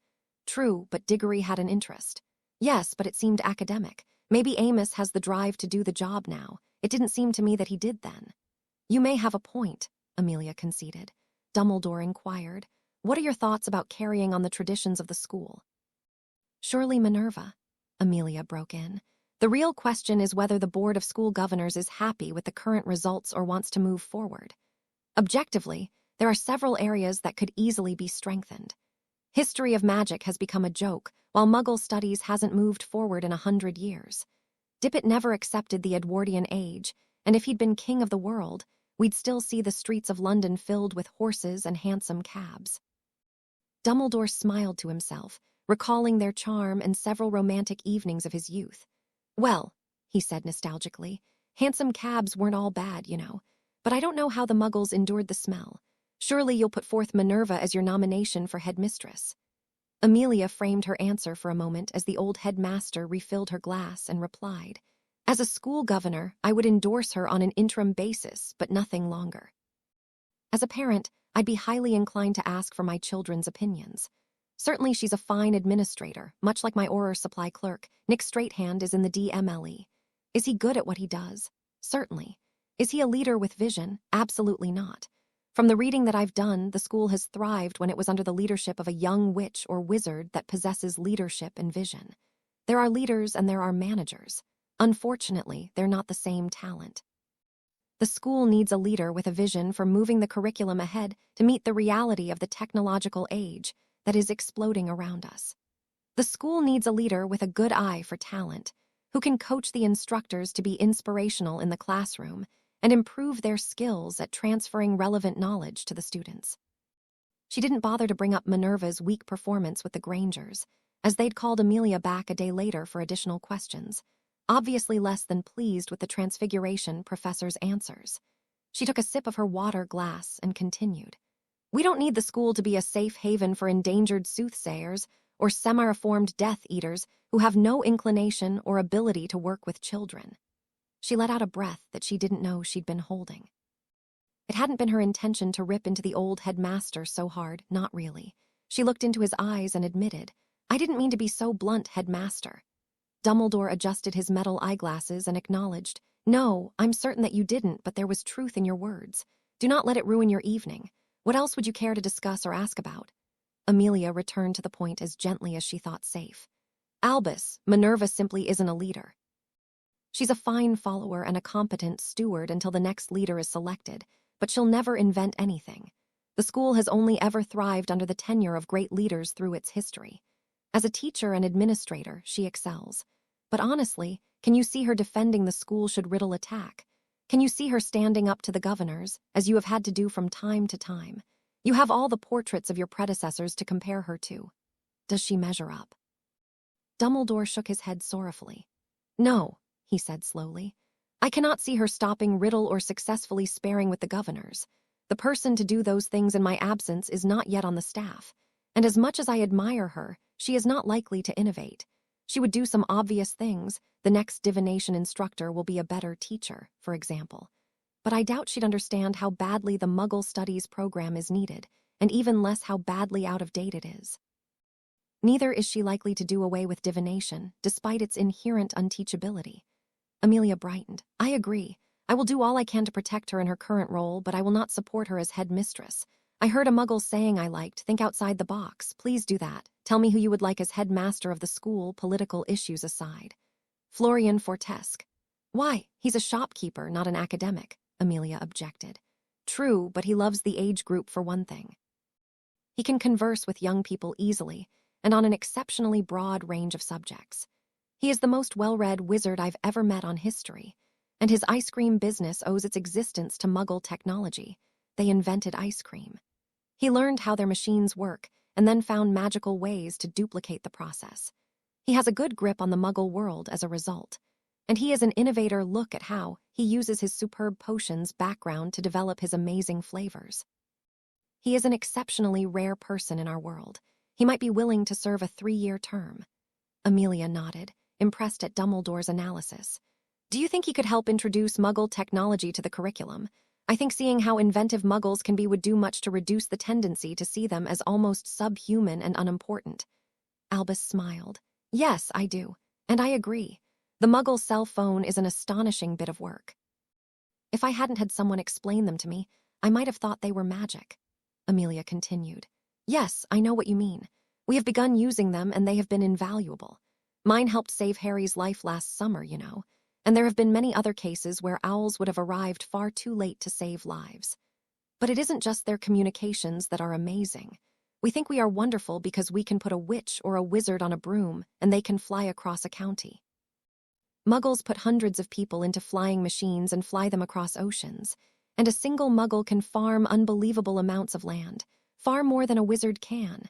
True, but Diggory had an interest. Yes, but it seemed academic. Maybe Amos has the drive to do the job now. It didn't seem to me that he did then. You may have a point, Amelia conceded. Dumbledore inquired, what are your thoughts about carrying on the traditions of the school? Surely Minerva, Amelia broke in. The real question is whether the Board of School Governors is happy with the current results or wants to move forward. Objectively, there are several areas that could easily be strengthened. History of magic has become a joke, while Muggle studies hasn't moved forward in 100 years. Dippet never accepted the Edwardian age, and if he'd been king of the world, we'd still see the streets of London filled with horses and handsome cabs. Dumbledore smiled to himself, recalling their charm and several romantic evenings of his youth. Well, he said nostalgically, handsome cabs weren't all bad, you know, but I don't know how the Muggles endured the smell. Surely you'll put forth Minerva as your nomination for headmistress. Amelia framed her answer for a moment as the old headmaster refilled her glass and replied, as a school governor, I would endorse her on an interim basis, but nothing longer. As a parent, I'd be highly inclined to ask for my children's opinions. Certainly she's a fine administrator, much like my Auror supply clerk. Nick Straighthand is in the DMLE. Is he good at what he does? Certainly. Is he a leader with vision? Absolutely not. From the reading that I've done, the school has thrived when it was under the leadership of a young witch or wizard that possesses leadership and vision. There are leaders and there are managers. Unfortunately, they're not the same talent. The school needs a leader with a vision for moving the curriculum ahead to meet the reality of the technological age that is exploding around us. The school needs a leader with a good eye for talent, who can coach the instructors to be inspirational in the classroom and improve their skills at transferring relevant knowledge to the students. She didn't bother to bring up Minerva's weak performance with the Grangers, as they'd called Amelia back a day later for additional questions, obviously less than pleased with the Transfiguration professor's answers. She took a sip of her water glass and continued. We don't need the school to be a safe haven for endangered soothsayers or semi-reformed Death Eaters who have no inclination or ability to work with children. She let out a breath that she didn't know she'd been holding. It hadn't been her intention to rip into the old headmaster so hard, not really. She looked into his eyes and admitted, "I didn't mean to be so blunt, headmaster." Dumbledore adjusted his metal eyeglasses and acknowledged, "No, I'm certain that you didn't, but there was truth in your words. Do not let it ruin your evening. What else would you care to discuss or ask about?" Amelia returned to the point as gently as she thought safe. "Albus, Minerva simply isn't a leader. She's a fine follower and a competent steward until the next leader is selected, but she'll never invent anything. The school has only ever thrived under the tenure of great leaders through its history. As a teacher and administrator, she excels. But honestly, can you see her defending the school should Riddle attack? Can you see her standing up to the governors, as you have had to do from time to time? You have all the portraits of your predecessors to compare her to. Does she measure up?" Dumbledore shook his head sorrowfully. "No," he said slowly. "I cannot see her stopping Riddle or successfully sparing with the governors. The person to do those things in my absence is not yet on the staff, and as much as I admire her, she is not likely to innovate. She would do some obvious things. The next divination instructor will be a better teacher, for example. But I doubt she'd understand how badly the Muggle Studies program is needed, and even less how badly out of date it is. Neither is she likely to do away with divination, despite its inherent unteachability." Amelia brightened. "I agree. I will do all I can to protect her in her current role, but I will not support her as headmistress. I heard a Muggle saying I liked, think outside the box. Please do that. Tell me who you would like as headmaster of the school, political issues aside." "Florian Fortesque." "Why? He's a shopkeeper, not an academic," Amelia objected. "True, but he loves the age group for one thing. He can converse with young people easily, and on an exceptionally broad range of subjects. He is the most well-read wizard I've ever met on history, and his ice cream business owes its existence to Muggle technology. They invented ice cream. He learned how their machines work, and then found magical ways to duplicate the process. He has a good grip on the Muggle world as a result, and he is an innovator. Look at how he uses his superb potions background to develop his amazing flavors. He is an exceptionally rare person in our world. He might be willing to serve a 3-year term." Amelia nodded, impressed at Dumbledore's analysis. "Do you think he could help introduce Muggle technology to the curriculum? I think seeing how inventive Muggles can be would do much to reduce the tendency to see them as almost subhuman and unimportant." Albus smiled. "Yes, I do. And I agree. The Muggle cell phone is an astonishing bit of work. If I hadn't had someone explain them to me, I might have thought they were magic." Amelia continued. "Yes, I know what you mean. We have begun using them and they have been invaluable. Mine helped save Harry's life last summer, you know. And there have been many other cases where owls would have arrived far too late to save lives. But it isn't just their communications that are amazing. We think we are wonderful because we can put a witch or a wizard on a broom and they can fly across a county. Muggles put hundreds of people into flying machines and fly them across oceans, and a single Muggle can farm unbelievable amounts of land, far more than a wizard can."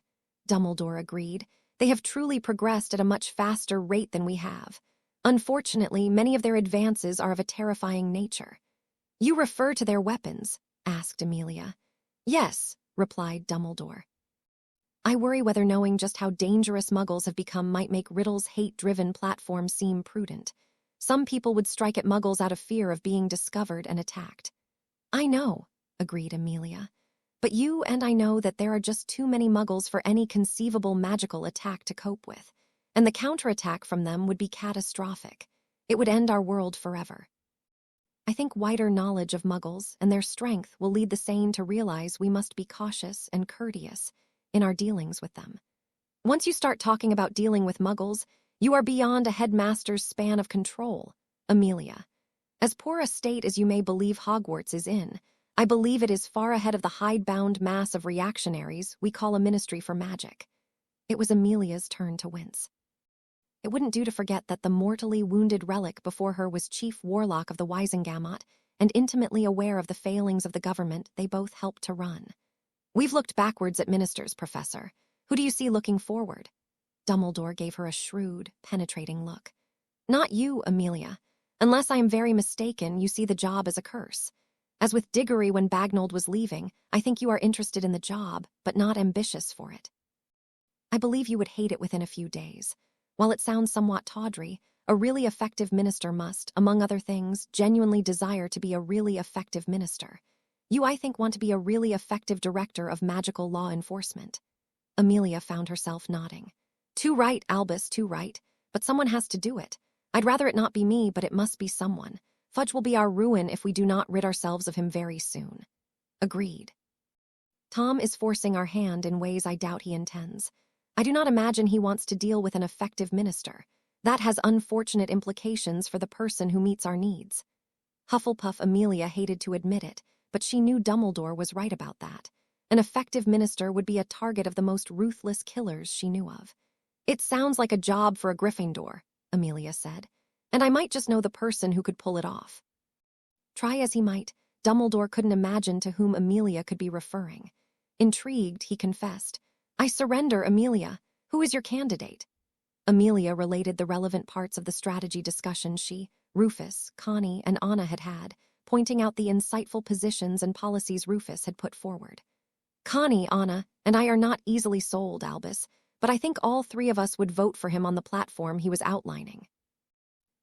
Dumbledore agreed. "They have truly progressed at a much faster rate than we have. Unfortunately, many of their advances are of a terrifying nature." "You refer to their weapons?" asked Amelia. "Yes," replied Dumbledore. "I worry whether knowing just how dangerous Muggles have become might make Riddle's hate-driven platform seem prudent. Some people would strike at Muggles out of fear of being discovered and attacked." "I know," agreed Amelia. "But you and I know that there are just too many Muggles for any conceivable magical attack to cope with, and the counterattack from them would be catastrophic. It would end our world forever. I think wider knowledge of Muggles and their strength will lead the sane to realize we must be cautious and courteous in our dealings with them. Once you start talking about dealing with Muggles, you are beyond a headmaster's span of control, Amelia. As poor a state as you may believe Hogwarts is in, I believe it is far ahead of the hidebound mass of reactionaries we call a ministry for magic." It was Amelia's turn to wince. It wouldn't do to forget that the mortally wounded relic before her was chief warlock of the Wisengamot and intimately aware of the failings of the government they both helped to run. "We've looked backwards at ministers, Professor. Who do you see looking forward?" Dumbledore gave her a shrewd, penetrating look. "Not you, Amelia. Unless I am very mistaken, you see the job as a curse. As with Diggory when Bagnold was leaving, I think you are interested in the job, but not ambitious for it." I believe you would hate it within a few days. While it sounds somewhat tawdry, a really effective minister must, among other things, genuinely desire to be a really effective minister. You, I think, want to be a really effective director of magical law enforcement. Amelia found herself nodding. Too right, Albus, too right. But someone has to do it. I'd rather it not be me, but it must be someone. Fudge will be our ruin if we do not rid ourselves of him very soon. Agreed. Tom is forcing our hand in ways I doubt he intends. I do not imagine he wants to deal with an effective minister. That has unfortunate implications for the person who meets our needs. Hufflepuff Amelia hated to admit it, but she knew Dumbledore was right about that. An effective minister would be a target of the most ruthless killers she knew of. It sounds like a job for a Gryffindor, Amelia said, and I might just know the person who could pull it off. Try as he might, Dumbledore couldn't imagine to whom Amelia could be referring. Intrigued, he confessed, I surrender, Amelia. Who is your candidate? Amelia related the relevant parts of the strategy discussion she, Rufus, Connie, and Anna had had, pointing out the insightful positions and policies Rufus had put forward. Connie, Anna, and I are not easily sold, Albus, but I think all three of us would vote for him on the platform he was outlining.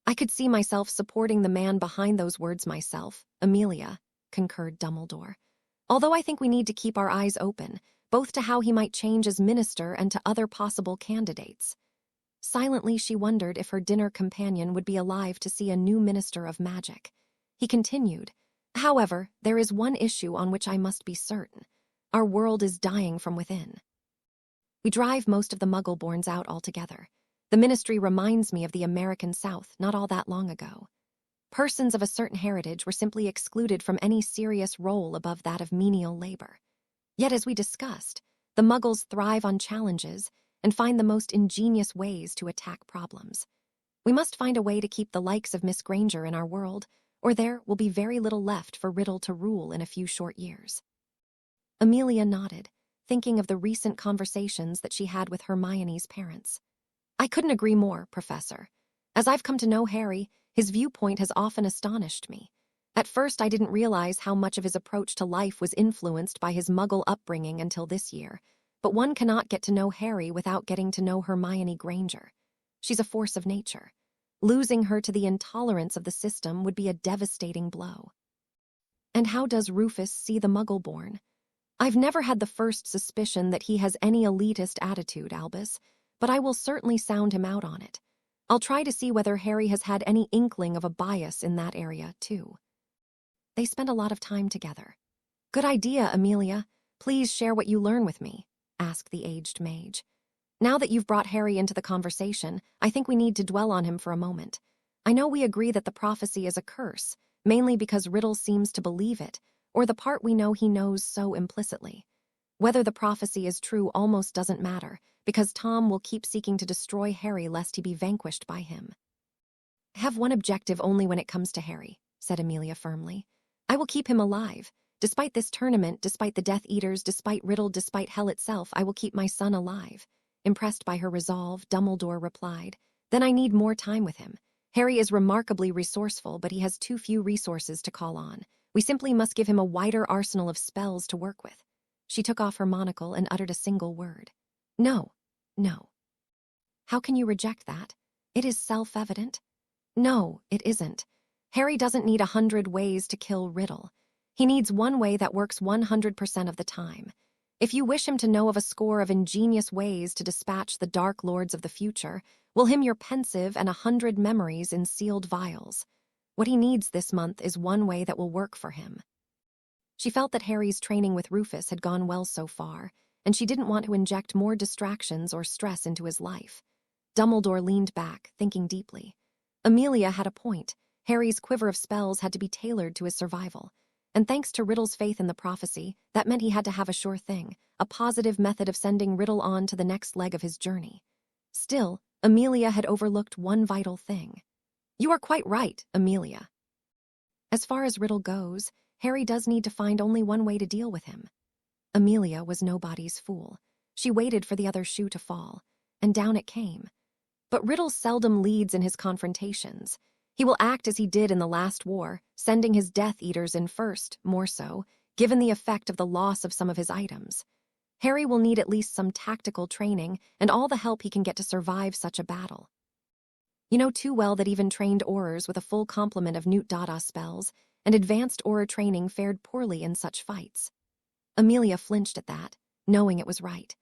I could see myself supporting the man behind those words myself, Amelia, concurred Dumbledore. Although I think we need to keep our eyes open, both to how he might change as minister and to other possible candidates. Silently, she wondered if her dinner companion would be alive to see a new minister of magic. He continued, however, there is one issue on which I must be certain. Our world is dying from within. We drive most of the Muggle-borns out altogether. The ministry reminds me of the American South not all that long ago. Persons of a certain heritage were simply excluded from any serious role above that of menial labor. Yet, as we discussed, the Muggles thrive on challenges and find the most ingenious ways to attack problems. We must find a way to keep the likes of Miss Granger in our world, or there will be very little left for Riddle to rule in a few short years. Amelia nodded, thinking of the recent conversations that she had with Hermione's parents. I couldn't agree more, Professor. As I've come to know Harry, his viewpoint has often astonished me. At first, I didn't realize how much of his approach to life was influenced by his Muggle upbringing until this year. But one cannot get to know Harry without getting to know Hermione Granger. She's a force of nature. Losing her to the intolerance of the system would be a devastating blow. And how does Rufus see the Muggle-born? I've never had the first suspicion that he has any elitist attitude, Albus, but I will certainly sound him out on it. I'll try to see whether Harry has had any inkling of a bias in that area, too. They spend a lot of time together. Good idea, Amelia. Please share what you learn with me, asked the aged mage. Now that you've brought Harry into the conversation, I think we need to dwell on him for a moment. I know we agree that the prophecy is a curse, mainly because Riddle seems to believe it, or the part we know he knows so implicitly. Whether the prophecy is true almost doesn't matter, because Tom will keep seeking to destroy Harry lest he be vanquished by him. I have one objective only when it comes to Harry, said Amelia firmly. I will keep him alive. Despite this tournament, despite the Death Eaters, despite Riddle, despite hell itself, I will keep my son alive. Impressed by her resolve, Dumbledore replied, Then I need more time with him. Harry is remarkably resourceful, but he has too few resources to call on. We simply must give him a wider arsenal of spells to work with. She took off her monocle and uttered a single word. No. No. How can you reject that? It is self-evident. No, it isn't. Harry doesn't need 100 ways to kill Riddle. He needs one way that works 100% of the time. If you wish him to know of a score of ingenious ways to dispatch the Dark Lords of the future, will him your pensive and 100 memories in sealed vials. What he needs this month is one way that will work for him. She felt that Harry's training with Rufus had gone well so far, and she didn't want to inject more distractions or stress into his life. Dumbledore leaned back, thinking deeply. Amelia had a point. Harry's quiver of spells had to be tailored to his survival. And thanks to Riddle's faith in the prophecy, that meant he had to have a sure thing, a positive method of sending Riddle on to the next leg of his journey. Still, Amelia had overlooked one vital thing. You are quite right, Amelia. As far as Riddle goes, Harry does need to find only one way to deal with him. Amelia was nobody's fool. She waited for the other shoe to fall, and down it came. But Riddle seldom leads in his confrontations. He will act as he did in the last war, sending his Death Eaters in first, more so, given the effect of the loss of some of his items. Harry will need at least some tactical training and all the help he can get to survive such a battle. You know too well that even trained Aurors with a full complement of Newt Dada spells and advanced Auror training fared poorly in such fights. Amelia flinched at that, knowing it was right.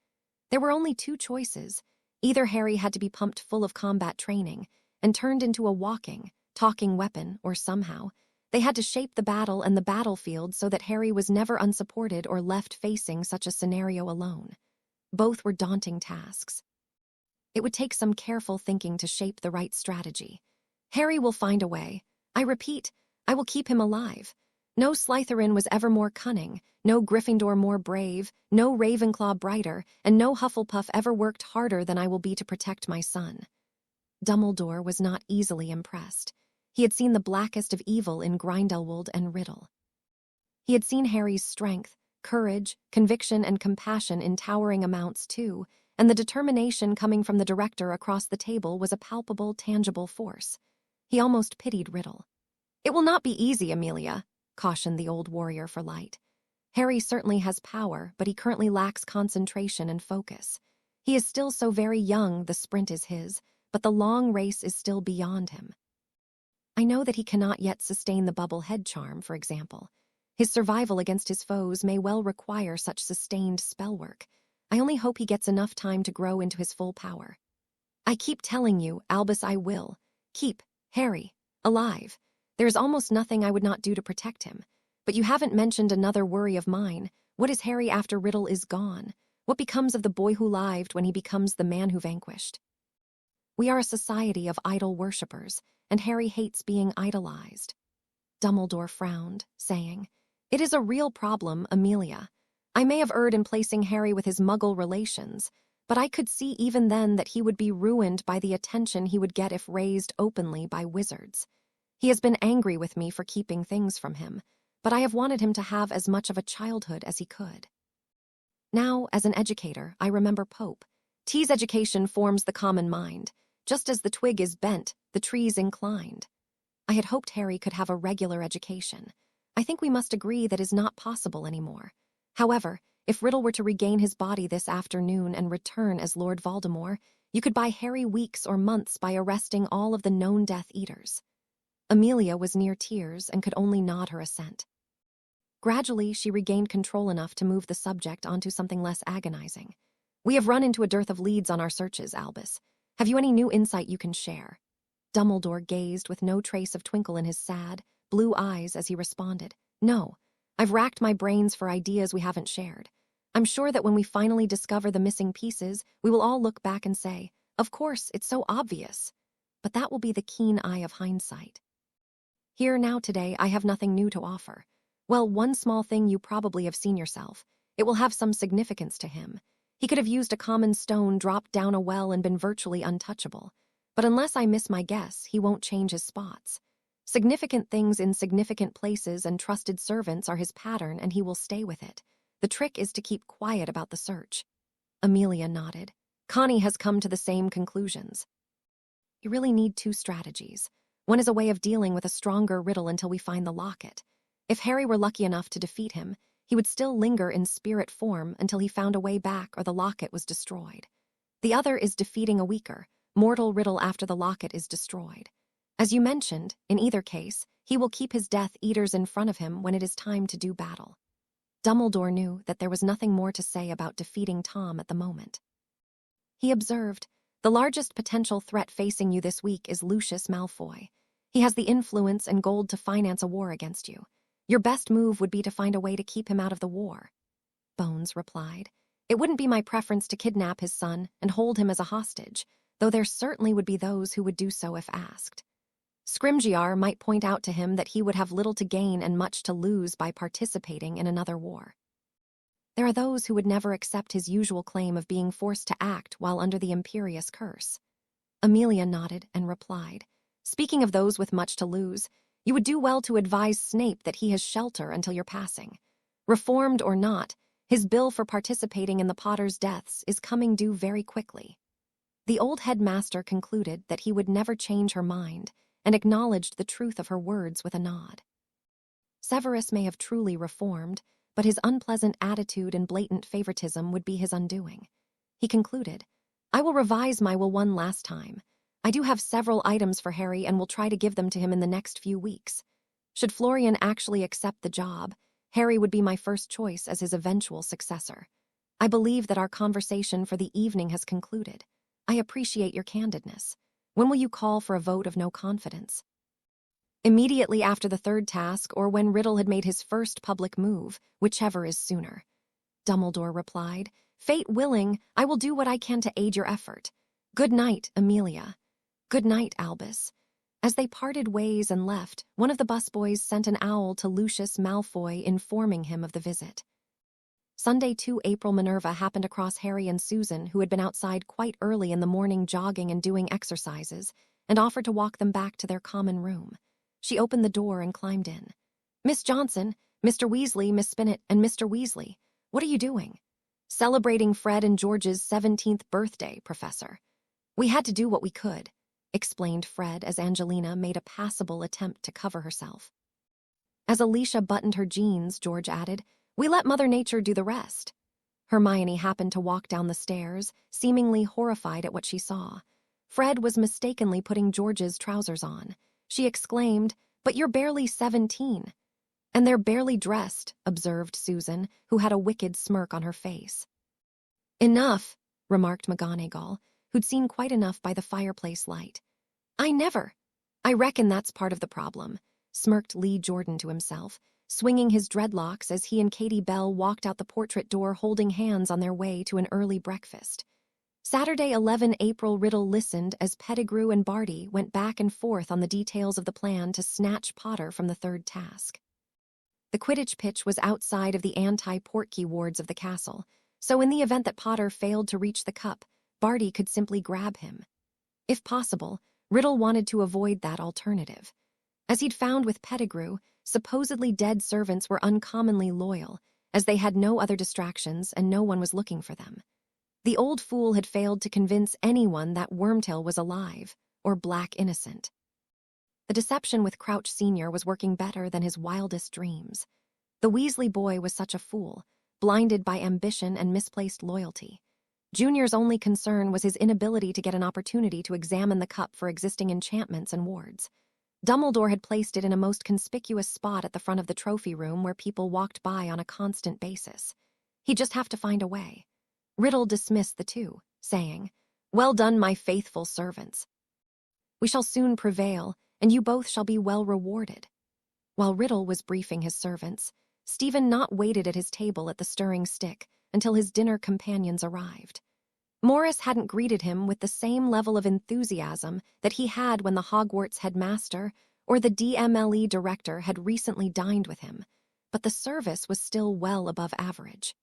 There were only two choices. Either Harry had to be pumped full of combat training and turned into a walking, talking weapon, or somehow they had to shape the battle and the battlefield so that Harry was never unsupported or left facing such a scenario alone. Both were daunting tasks. It would take some careful thinking to shape the right strategy. Harry will find a way. I repeat, I will keep him alive. No Slytherin was ever more cunning, no Gryffindor more brave, no Ravenclaw brighter, and no Hufflepuff ever worked harder than I will be to protect my son. Dumbledore was not easily impressed. He had seen the blackest of evil in Grindelwald and Riddle. He had seen Harry's strength, courage, conviction, and compassion in towering amounts too, and the determination coming from the director across the table was a palpable, tangible force. He almost pitied Riddle. "It will not be easy, Amelia," cautioned the old warrior for light. "Harry certainly has power, but he currently lacks concentration and focus. He is still so very young, the sprint is his, but the long race is still beyond him. I know that he cannot yet sustain the bubble head charm, for example. His survival against his foes may well require such sustained spell work. I only hope he gets enough time to grow into his full power. I keep telling you, Albus, I will. Keep Harry alive. There is almost nothing I would not do to protect him. But you haven't mentioned another worry of mine. What is Harry after Riddle is gone? What becomes of the boy who lived when he becomes the man who vanquished? We are a society of idol worshippers, and Harry hates being idolized." Dumbledore frowned, saying, "It is a real problem, Amelia. I may have erred in placing Harry with his Muggle relations, but I could see even then that he would be ruined by the attention he would get if raised openly by wizards. He has been angry with me for keeping things from him, but I have wanted him to have as much of a childhood as he could. Now, as an educator, I remember Pope. T's education forms the common mind. Just as the twig is bent, the tree's inclined. I had hoped Harry could have a regular education. I think we must agree that is not possible anymore. However, if Riddle were to regain his body this afternoon and return as Lord Voldemort, you could buy Harry weeks or months by arresting all of the known Death Eaters." Amelia was near tears and could only nod her assent. Gradually, she regained control enough to move the subject onto something less agonizing. "We have run into a dearth of leads on our searches, Albus. Have you any new insight you can share?" Dumbledore gazed with no trace of twinkle in his sad, blue eyes as he responded, "No. I've racked my brains for ideas we haven't shared. I'm sure that when we finally discover the missing pieces, we will all look back and say, 'Of course, it's so obvious.' But that will be the keen eye of hindsight. Here now today, I have nothing new to offer. Well, one small thing you probably have seen yourself. It will have some significance to him. He could have used a common stone dropped down a well and been virtually untouchable. But unless I miss my guess, he won't change his spots. Significant things in significant places and trusted servants are his pattern, and he will stay with it. The trick is to keep quiet about the search." Amelia nodded. Connie has come to the same conclusions. You really need two strategies. One is a way of dealing with a stronger Riddle until we find the locket. If Harry were lucky enough to defeat him, he would still linger in spirit form until he found a way back or the locket was destroyed. The other is defeating a weaker, mortal Riddle after the locket is destroyed. As you mentioned, in either case, he will keep his Death Eaters in front of him when it is time to do battle. Dumbledore knew that there was nothing more to say about defeating Tom at the moment. He observed, "The largest potential threat facing you this week is Lucius Malfoy. He has the influence and gold to finance a war against you. Your best move would be to find a way to keep him out of the war." Bones replied, "It wouldn't be my preference to kidnap his son and hold him as a hostage, though there certainly would be those who would do so if asked. Scrimgeour might point out to him that he would have little to gain and much to lose by participating in another war. There are those who would never accept his usual claim of being forced to act while under the imperious curse." Amelia nodded and replied, "Speaking of those with much to lose, you would do well to advise Snape that he has shelter until your passing. Reformed or not, his bill for participating in the Potters' deaths is coming due very quickly." The old headmaster concluded that he would never change her mind and acknowledged the truth of her words with a nod. Severus may have truly reformed, but his unpleasant attitude and blatant favoritism would be his undoing. He concluded, "I will revise my will one last time. I do have several items for Harry and will try to give them to him in the next few weeks. Should Florian actually accept the job, Harry would be my first choice as his eventual successor. I believe that our conversation for the evening has concluded. I appreciate your candidness. When will you call for a vote of no confidence?" Immediately after the third task, or when Riddle had made his first public move, whichever is sooner. Dumbledore replied, "Fate willing, I will do what I can to aid your effort. Good night, Amelia." "Good night, Albus." As they parted ways and left, one of the busboys sent an owl to Lucius Malfoy informing him of the visit. Sunday, 2 April. Minerva happened across Harry and Susan, who had been outside quite early in the morning jogging and doing exercises, and offered to walk them back to their common room. She opened the door and climbed in. "Miss Johnson, Mr. Weasley, Miss Spinnet, and Mr. Weasley, what are you doing?" "Celebrating Fred and George's 17th birthday, Professor. We had to do what we could," explained Fred as Angelina made a passable attempt to cover herself. As Alicia buttoned her jeans, George added, "We let Mother Nature do the rest." Hermione happened to walk down the stairs, seemingly horrified at what she saw. Fred was mistakenly putting George's trousers on. She exclaimed, "But you're barely 17. "And they're barely dressed," observed Susan, who had a wicked smirk on her face. "Enough," remarked McGonagall, who'd seen quite enough by the fireplace light. I reckon that's part of the problem," smirked Lee Jordan to himself, swinging his dreadlocks as he and Katie Bell walked out the portrait door holding hands on their way to an early breakfast. Saturday, 11 April. Riddle listened as Pettigrew and Barty went back and forth on the details of the plan to snatch Potter from the third task. The Quidditch pitch was outside of the anti-Portkey wards of the castle, so in the event that Potter failed to reach the cup, Barty could simply grab him. If possible, Riddle wanted to avoid that alternative. As he'd found with Pettigrew, supposedly dead servants were uncommonly loyal, as they had no other distractions and no one was looking for them. The old fool had failed to convince anyone that Wormtail was alive, or black innocent. The deception with Crouch Sr. was working better than his wildest dreams. The Weasley boy was such a fool, blinded by ambition and misplaced loyalty. Junior's only concern was his inability to get an opportunity to examine the cup for existing enchantments and wards. Dumbledore had placed it in a most conspicuous spot at the front of the trophy room where people walked by on a constant basis. He'd just have to find a way. Riddle dismissed the two, saying, "Well done, my faithful servants. We shall soon prevail, and you both shall be well rewarded." While Riddle was briefing his servants, Stephen Knott waited at his table at the Stirring Stick until his dinner companions arrived. Morris hadn't greeted him with the same level of enthusiasm that he had when the Hogwarts headmaster or the DMLE director had recently dined with him, but the service was still well above average.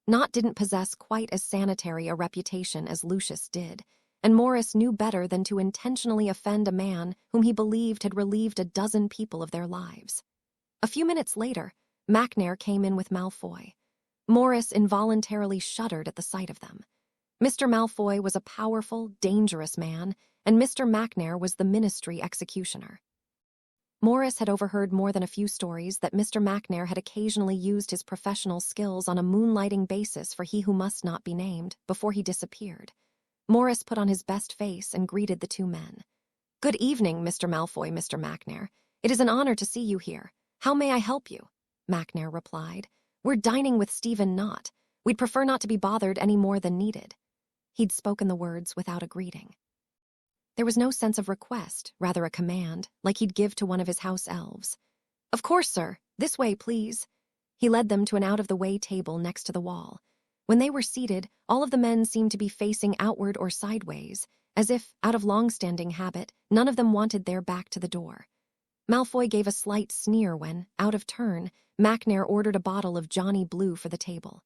Knott didn't possess quite as sanitary a reputation as Lucius did, and Morris knew better than to intentionally offend a man whom he believed had relieved a dozen people of their lives. A few minutes later, McNair came in with Malfoy. Morris involuntarily shuddered at the sight of them. Mr. Malfoy was a powerful, dangerous man, and Mr. McNair was the ministry executioner. Morris had overheard more than a few stories that Mr. McNair had occasionally used his professional skills on a moonlighting basis for He Who Must Not Be Named before he disappeared. Morris put on his best face and greeted the two men. "Good evening, Mr. Malfoy, Mr. McNair. It is an honor to see you here. How may I help you?" McNair replied. "We're dining with Stephen Knott. We'd prefer not to be bothered any more than needed." He'd spoken the words without a greeting. There was no sense of request, rather a command, like he'd give to one of his house elves. "Of course, sir. This way, please." He led them to an out-of-the-way table next to the wall. When they were seated, all of the men seemed to be facing outward or sideways, as if, out of long-standing habit, none of them wanted their back to the door. Malfoy gave a slight sneer when, out of turn, McNair ordered a bottle of Johnny Blue for the table.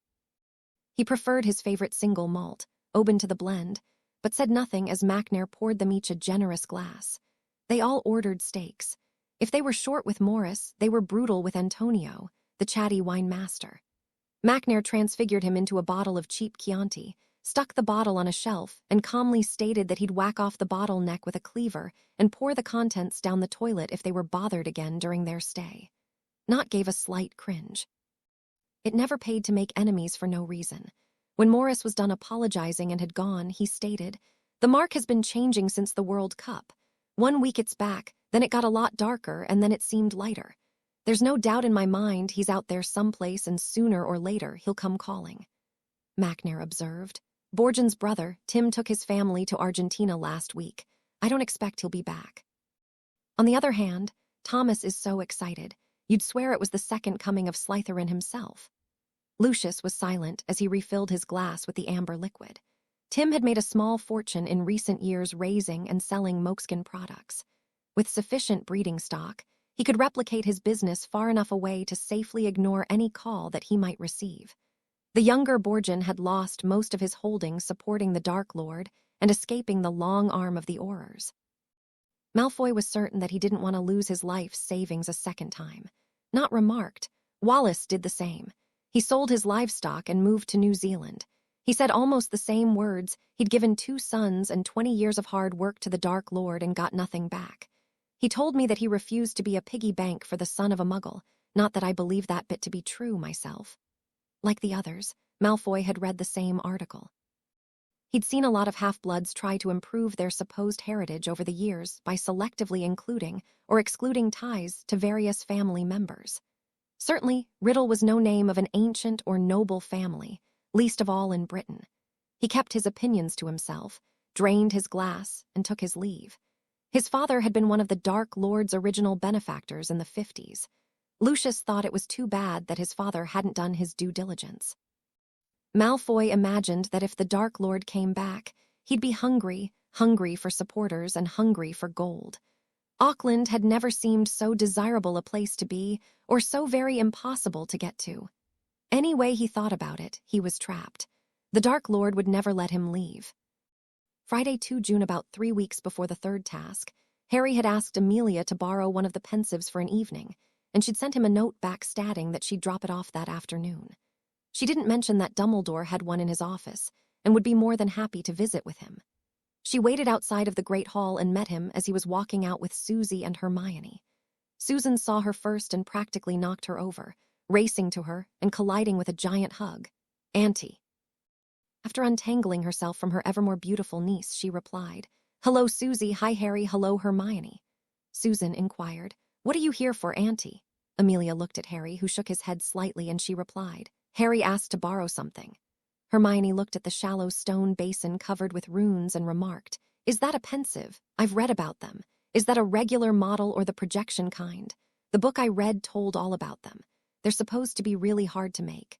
He preferred his favorite single malt, open to the blend, but said nothing as McNair poured them each a generous glass. They all ordered steaks. If they were short with Morris, they were brutal with Antonio, the chatty wine master. McNair transfigured him into a bottle of cheap Chianti, stuck the bottle on a shelf, and calmly stated that he'd whack off the bottle neck with a cleaver and pour the contents down the toilet if they were bothered again during their stay. Knott gave a slight cringe. It never paid to make enemies for no reason. When Morris was done apologizing and had gone, he stated, "The mark has been changing since the World Cup. 1 week it's back, then it got a lot darker, and then it seemed lighter. There's no doubt in my mind he's out there someplace, and sooner or later he'll come calling." McNair observed, "Borgen's brother, Tim, took his family to Argentina last week. I don't expect he'll be back." On the other hand, Thomas is so excited. You'd swear it was the second coming of Slytherin himself. Lucius was silent as he refilled his glass with the amber liquid. Tim had made a small fortune in recent years raising and selling moleskin products. With sufficient breeding stock, he could replicate his business far enough away to safely ignore any call that he might receive. The younger Borgen had lost most of his holdings supporting the Dark Lord and escaping the long arm of the Aurors. Malfoy was certain that he didn't want to lose his life savings a second time. Not remarked, Wallace did the same. He sold his livestock and moved to New Zealand. He said almost the same words. He'd given 2 sons and 20 years of hard work to the Dark Lord and got nothing back. He told me that he refused to be a piggy bank for the son of a muggle, not that I believe that bit to be true myself. Like the others, Malfoy had read the same article. He'd seen a lot of half-bloods try to improve their supposed heritage over the years by selectively including or excluding ties to various family members. Certainly, Riddle was no name of an ancient or noble family, least of all in Britain. He kept his opinions to himself, drained his glass, and took his leave. His father had been one of the Dark Lord's original benefactors in the 50s. Lucius thought it was too bad that his father hadn't done his due diligence. Malfoy imagined that if the Dark Lord came back, he'd be hungry for supporters and hungry for gold. Auckland had never seemed so desirable a place to be, or so very impossible to get to. Any way he thought about it, he was trapped. The Dark Lord would never let him leave. Friday, 2 June, about 3 weeks before the third task, Harry had asked Amelia to borrow one of the pensives for an evening, and she'd sent him a note back stating that she'd drop it off that afternoon. She didn't mention that Dumbledore had one in his office and would be more than happy to visit with him. She waited outside of the Great Hall and met him as he was walking out with Susie and Hermione. Susan saw her first and practically knocked her over, racing to her and colliding with a giant hug. "Auntie." After untangling herself from her ever more beautiful niece, she replied, "Hello, Susie. Hi, Harry. Hello, Hermione." Susan inquired, "What are you here for, Auntie?" Amelia looked at Harry, who shook his head slightly, and she replied, "Harry asked to borrow something." Hermione looked at the shallow stone basin covered with runes and remarked, "Is that a pensive? I've read about them. Is that a regular model or the projection kind? The book I read told all about them. They're supposed to be really hard to make."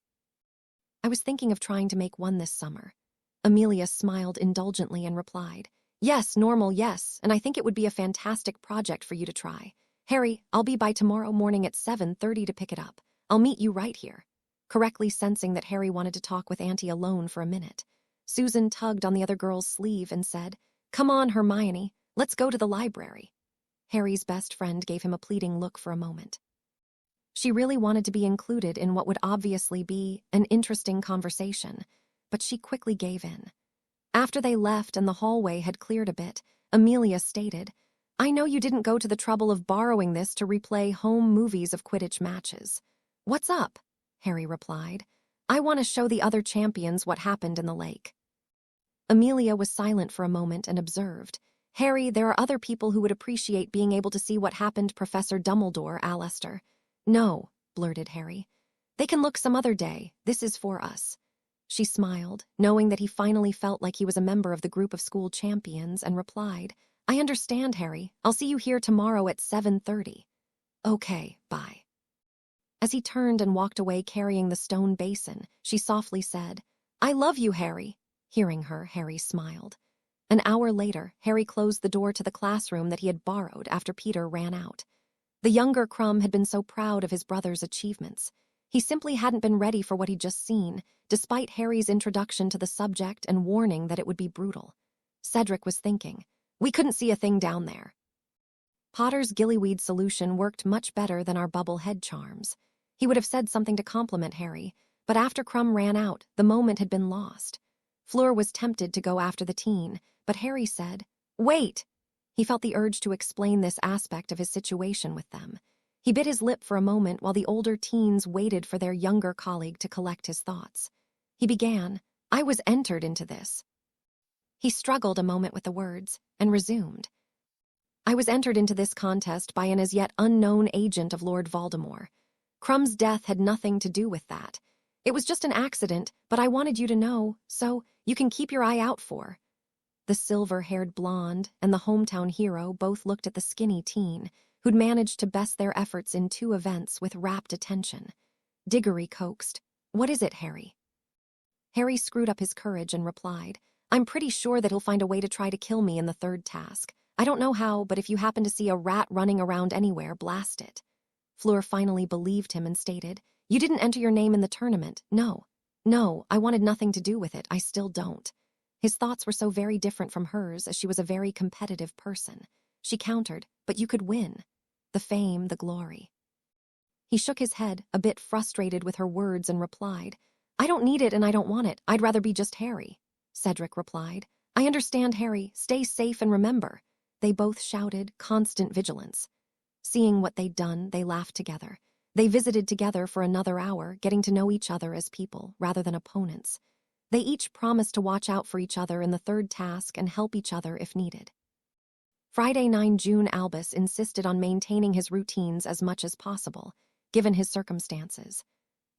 "I was thinking of trying to make one this summer." Amelia smiled indulgently and replied, "Yes, normal, yes, and I think it would be a fantastic project for you to try. Harry, I'll be by tomorrow morning at 7:30 to pick it up. I'll meet you right here." Correctly sensing that Harry wanted to talk with Auntie alone for a minute, Susan tugged on the other girl's sleeve and said, "Come on, Hermione, let's go to the library." Harry's best friend gave him a pleading look for a moment. She really wanted to be included in what would obviously be an interesting conversation, but she quickly gave in. After they left and the hallway had cleared a bit, Amelia stated, "I know you didn't go to the trouble of borrowing this to replay home movies of Quidditch matches." "What's up?" Harry replied. "I want to show the other champions what happened in the lake." Amelia was silent for a moment and observed, "Harry, there are other people who would appreciate being able to see what happened, Professor Dumbledore, Alastair." "No," blurted Harry. "They can look some other day. This is for us." She smiled, knowing that he finally felt like he was a member of the group of school champions, and replied, "I understand, Harry. I'll see you here tomorrow at 7:30. "Okay, bye." As he turned and walked away carrying the stone basin, she softly said, "I love you, Harry." Hearing her, Harry smiled. An hour later, Harry closed the door to the classroom that he had borrowed after Peter ran out. The younger Crumb had been so proud of his brother's achievements. He simply hadn't been ready for what he'd just seen, despite Harry's introduction to the subject and warning that it would be brutal. Cedric was thinking, "We couldn't see a thing down there." Potter's gillyweed solution worked much better than our bubble head charms. He would have said something to compliment Harry, but after Crumb ran out, the moment had been lost. Fleur was tempted to go after the teen, but Harry said, "Wait!" He felt the urge to explain this aspect of his situation with them. He bit his lip for a moment while the older teens waited for their younger colleague to collect his thoughts. He began, "I was entered into this." He struggled a moment with the words and resumed. "I was entered into this contest by an as yet unknown agent of Lord Voldemort. Crumb's death had nothing to do with that. It was just an accident, but I wanted you to know, so you can keep your eye out for." The silver-haired blonde and the hometown hero both looked at the skinny teen, who'd managed to best their efforts in 2 events with rapt attention. Diggory coaxed, "What is it, Harry?" Harry screwed up his courage and replied, "I'm pretty sure that he'll find a way to try to kill me in the 3rd task. I don't know how, but if you happen to see a rat running around anywhere, blast it." Fleur finally believed him and stated, "You didn't enter your name in the tournament, no. No, I wanted nothing to do with it, I still don't." His thoughts were so very different from hers, as she was a very competitive person. She countered, "But you could win. The fame, the glory." He shook his head, a bit frustrated with her words, and replied, "I don't need it and I don't want it. I'd rather be just Harry." Cedric replied, "I understand, Harry. Stay safe and remember." They both shouted, "Constant vigilance." Seeing what they'd done, they laughed together. They visited together for another hour, getting to know each other as people rather than opponents. They each promised to watch out for each other in the 3rd task and help each other if needed. Friday, 9 June. Albus insisted on maintaining his routines as much as possible, given his circumstances.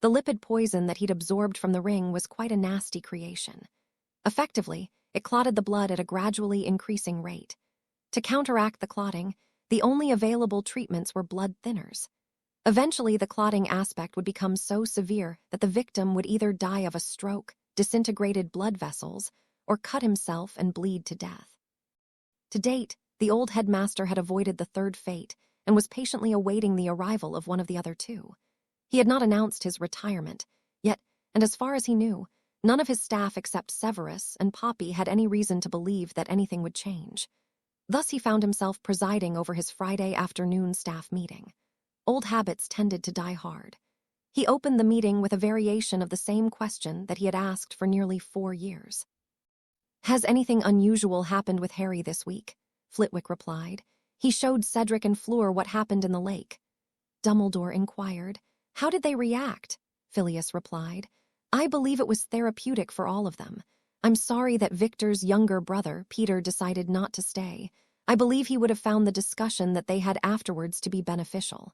The lipid poison that he'd absorbed from the ring was quite a nasty creation. Effectively, it clotted the blood at a gradually increasing rate. To counteract the clotting, the only available treatments were blood thinners. Eventually, the clotting aspect would become so severe that the victim would either die of a stroke, disintegrated blood vessels, or cut himself and bleed to death. To date, the old headmaster had avoided the 3rd fate and was patiently awaiting the arrival of one of the other 2. He had not announced his retirement, yet, and as far as he knew, none of his staff except Severus and Poppy had any reason to believe that anything would change. Thus he found himself presiding over his Friday afternoon staff meeting. Old habits tended to die hard. He opened the meeting with a variation of the same question that he had asked for nearly 4 years. "Has anything unusual happened with Harry this week?" Flitwick replied. "He showed Cedric and Fleur what happened in the lake." Dumbledore inquired. "How did they react?" Phileas replied. "I believe it was therapeutic for all of them. I'm sorry that Victor's younger brother, Peter, decided not to stay. I believe he would have found the discussion that they had afterwards to be beneficial."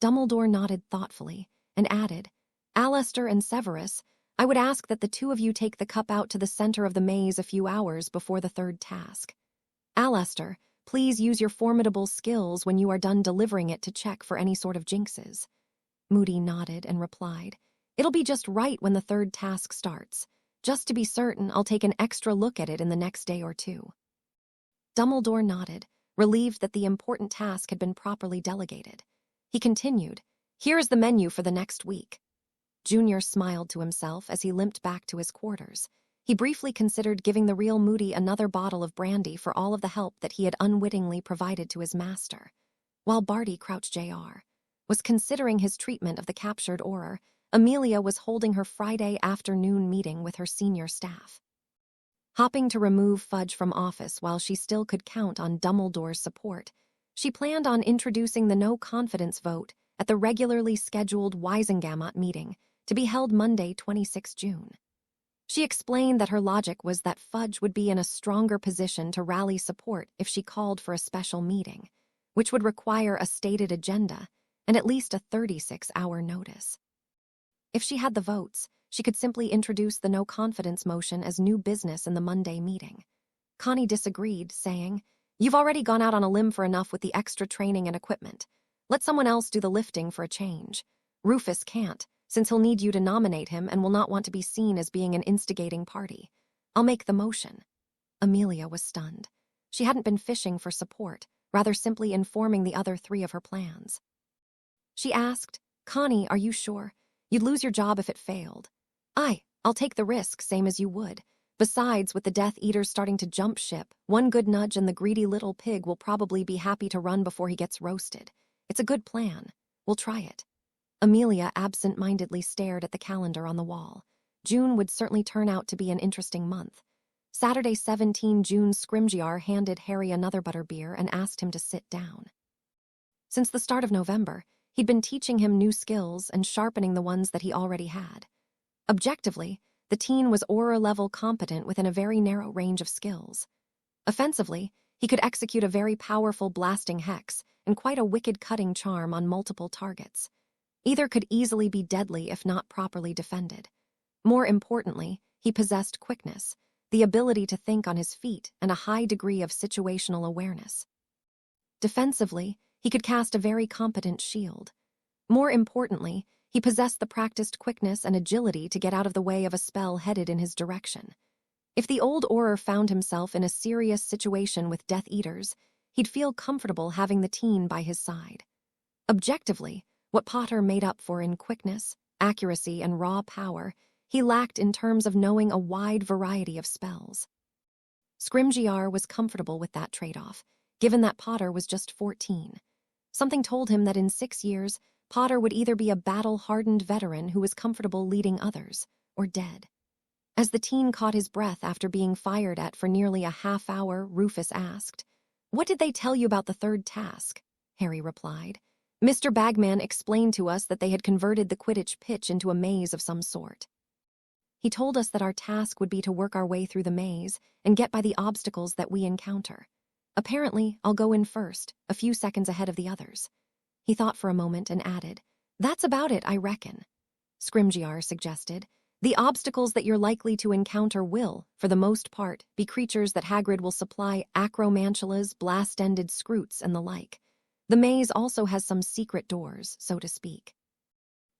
Dumbledore nodded thoughtfully and added, "Alastair and Severus, I would ask that the 2 of you take the cup out to the center of the maze a few hours before the 3rd task. Alastair, please use your formidable skills when you are done delivering it to check for any sort of jinxes." Moody nodded and replied, "It'll be just right when the 3rd task starts. Just to be certain, I'll take an extra look at it in the next day or 2. Dumbledore nodded, relieved that the important task had been properly delegated. He continued, "Here is the menu for the next week." Junior smiled to himself as he limped back to his quarters. He briefly considered giving the real Moody another bottle of brandy for all of the help that he had unwittingly provided to his master. While Barty Crouch Jr. was considering his treatment of the captured Auror, Amelia was holding her Friday afternoon meeting with her senior staff. Hopping to remove Fudge from office while she still could count on Dumbledore's support, she planned on introducing the no-confidence vote at the regularly scheduled Wisengamot meeting to be held Monday, 26 June. She explained that her logic was that Fudge would be in a stronger position to rally support if she called for a special meeting, which would require a stated agenda and at least a 36-hour notice. If she had the votes, she could simply introduce the no-confidence motion as new business in the Monday meeting. Connie disagreed, saying, "You've already gone out on a limb for enough with the extra training and equipment. Let someone else do the lifting for a change. Rufus can't, since he'll need you to nominate him and will not want to be seen as being an instigating party. I'll make the motion." Amelia was stunned. She hadn't been fishing for support, rather simply informing the other 3 of her plans. She asked, "Connie, are you sure? You'd lose your job if it failed." I'll take the risk, same as you would. Besides, with the Death Eaters starting to jump ship, one good nudge and the greedy little pig will probably be happy to run before he gets roasted. It's a good plan. We'll try it." Amelia absent-mindedly stared at the calendar on the wall. June would certainly turn out to be an interesting month. Saturday, 17 June, Scrimgeour handed Harry another butterbeer and asked him to sit down. Since the start of November, he'd been teaching him new skills and sharpening the ones that he already had. Objectively, the teen was aura-level competent within a very narrow range of skills. Offensively, he could execute a very powerful blasting hex and quite a wicked cutting charm on multiple targets. Either could easily be deadly if not properly defended. More importantly, he possessed quickness, the ability to think on his feet, and a high degree of situational awareness. Defensively, he could cast a very competent shield. More importantly, he possessed the practiced quickness and agility to get out of the way of a spell headed in his direction. If the old Auror found himself in a serious situation with Death Eaters, he'd feel comfortable having the teen by his side. Objectively, what Potter made up for in quickness, accuracy, and raw power, he lacked in terms of knowing a wide variety of spells. Scrimgeour was comfortable with that trade-off, given that Potter was just 14. Something told him that in 6 years, Potter would either be a battle-hardened veteran who was comfortable leading others, or dead. As the teen caught his breath after being fired at for nearly a half-hour, Rufus asked, "What did they tell you about the third task?" Harry replied. "Mr. Bagman explained to us that they had converted the Quidditch pitch into a maze of some sort. He told us that our task would be to work our way through the maze and get by the obstacles that we encounter. Apparently, I'll go in first, a few seconds ahead of the others." He thought for a moment and added, "That's about it, I reckon." Scrimgeour suggested, "The obstacles that you're likely to encounter will, for the most part, be creatures that Hagrid will supply acromantulas, blast-ended scroots, and the like. The maze also has some secret doors, so to speak.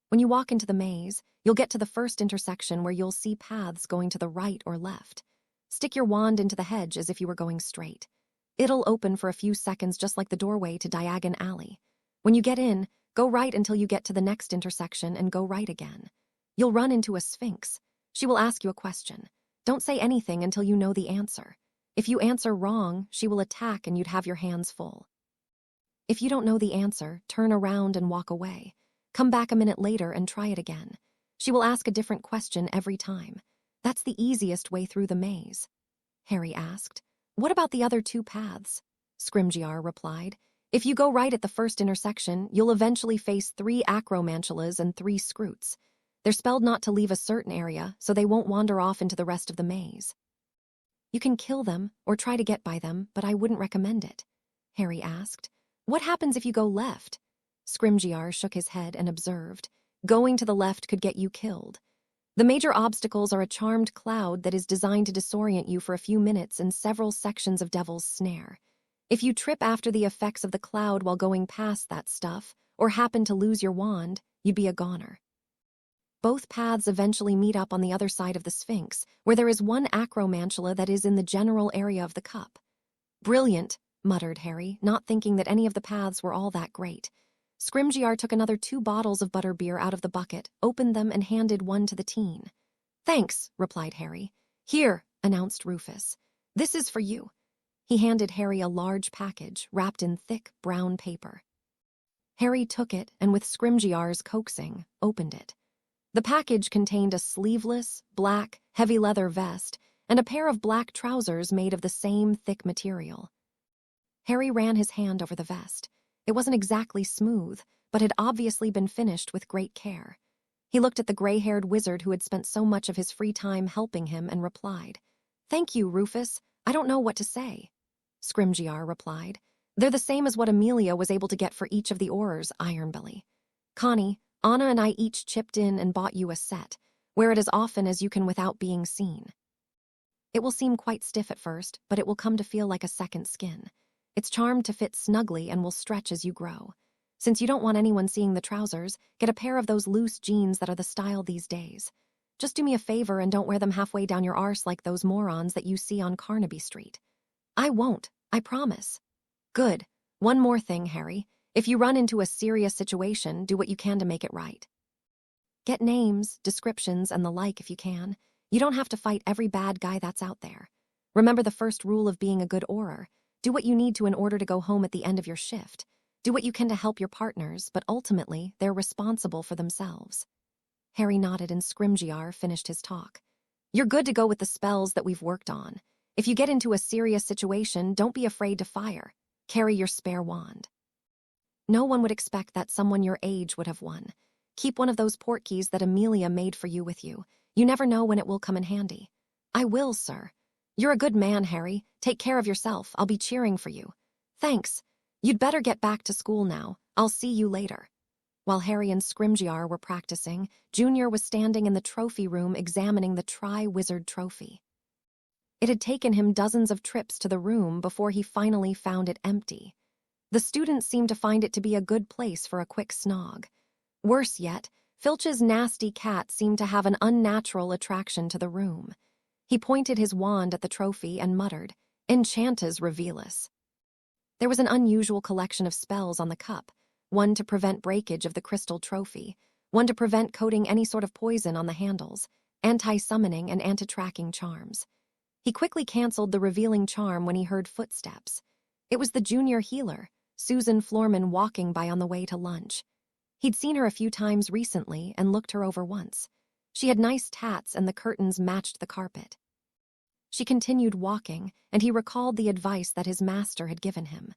When you walk into the maze, you'll get to the first intersection where you'll see paths going to the right or left. Stick your wand into the hedge as if you were going straight. It'll open for a few seconds just like the doorway to Diagon Alley. When you get in, go right until you get to the next intersection and go right again. You'll run into a sphinx. She will ask you a question. Don't say anything until you know the answer. If you answer wrong, she will attack and you'd have your hands full. If you don't know the answer, turn around and walk away. Come back a minute later and try it again. She will ask a different question every time. That's the easiest way through the maze." Harry asked, "What about the other 2 paths?" Scrimgeour replied, "If you go right at the first intersection, you'll eventually face 3 acromantulas and 3 scroots. They're spelled not to leave a certain area, so they won't wander off into the rest of the maze. You can kill them or try to get by them, but I wouldn't recommend it." Harry asked, "What happens if you go left?" Scrimgeour shook his head and observed, "Going to the left could get you killed. The major obstacles are a charmed cloud that is designed to disorient you for a few minutes and several sections of Devil's Snare. If you trip after the effects of the cloud while going past that stuff, or happen to lose your wand, you'd be a goner. Both paths eventually meet up on the other side of the Sphinx, where there is one acromantula that is in the general area of the cup." "Brilliant," muttered Harry, not thinking that any of the paths were all that great. Scrimgeour took another 2 bottles of butterbeer out of the bucket, opened them, and handed one to the teen. "Thanks," replied Harry. "Here," announced Rufus. "This is for you." He handed Harry a large package, wrapped in thick, brown paper. Harry took it and, with Scrimgeour's coaxing, opened it. The package contained a sleeveless, black, heavy leather vest and a pair of black trousers made of the same thick material. Harry ran his hand over the vest. It wasn't exactly smooth, but had obviously been finished with great care. He looked at the gray-haired wizard who had spent so much of his free time helping him and replied, "Thank you, Rufus. I don't know what to say." Scrimgeour replied, "They're the same as what Amelia was able to get for each of the Aurors, Ironbelly. Connie, Anna and I each chipped in and bought you a set. Wear it as often as you can without being seen. It will seem quite stiff at first, but it will come to feel like a second skin. It's charmed to fit snugly and will stretch as you grow. Since you don't want anyone seeing the trousers, get a pair of those loose jeans that are the style these days. Just do me a favor and don't wear them halfway down your arse like those morons that you see on Carnaby Street." "I won't, I promise." "Good. One more thing, Harry. If you run into a serious situation, do what you can to make it right. Get names, descriptions, and the like if you can. You don't have to fight every bad guy that's out there. Remember the first rule of being a good Auror. Do what you need to in order to go home at the end of your shift. Do what you can to help your partners, but ultimately, they're responsible for themselves." Harry nodded and Scrimgeour finished his talk. "You're good to go with the spells that we've worked on. If you get into a serious situation, don't be afraid to fire. Carry your spare wand." No one would expect that someone your age would have won. Keep one of those portkeys that Amelia made for you with you. You never know when it will come in handy. I will, sir. You're a good man, Harry. Take care of yourself. I'll be cheering for you. Thanks. You'd better get back to school now. I'll see you later. While Harry and Scrimgeour were practicing, Junior was standing in the trophy room examining the Tri-Wizard trophy. It had taken him dozens of trips to the room before he finally found it empty. The students seemed to find it to be a good place for a quick snog. Worse yet, Filch's nasty cat seemed to have an unnatural attraction to the room. He pointed his wand at the trophy and muttered, "Enchantus Revealus." There was an unusual collection of spells on the cup, one to prevent breakage of the crystal trophy, one to prevent coating any sort of poison on the handles, anti-summoning and anti-tracking charms. He quickly canceled the revealing charm when he heard footsteps. It was the junior healer, Susan Florman, walking by on the way to lunch. He'd seen her a few times recently and looked her over once. She had nice tats and the curtains matched the carpet. She continued walking, and he recalled the advice that his master had given him.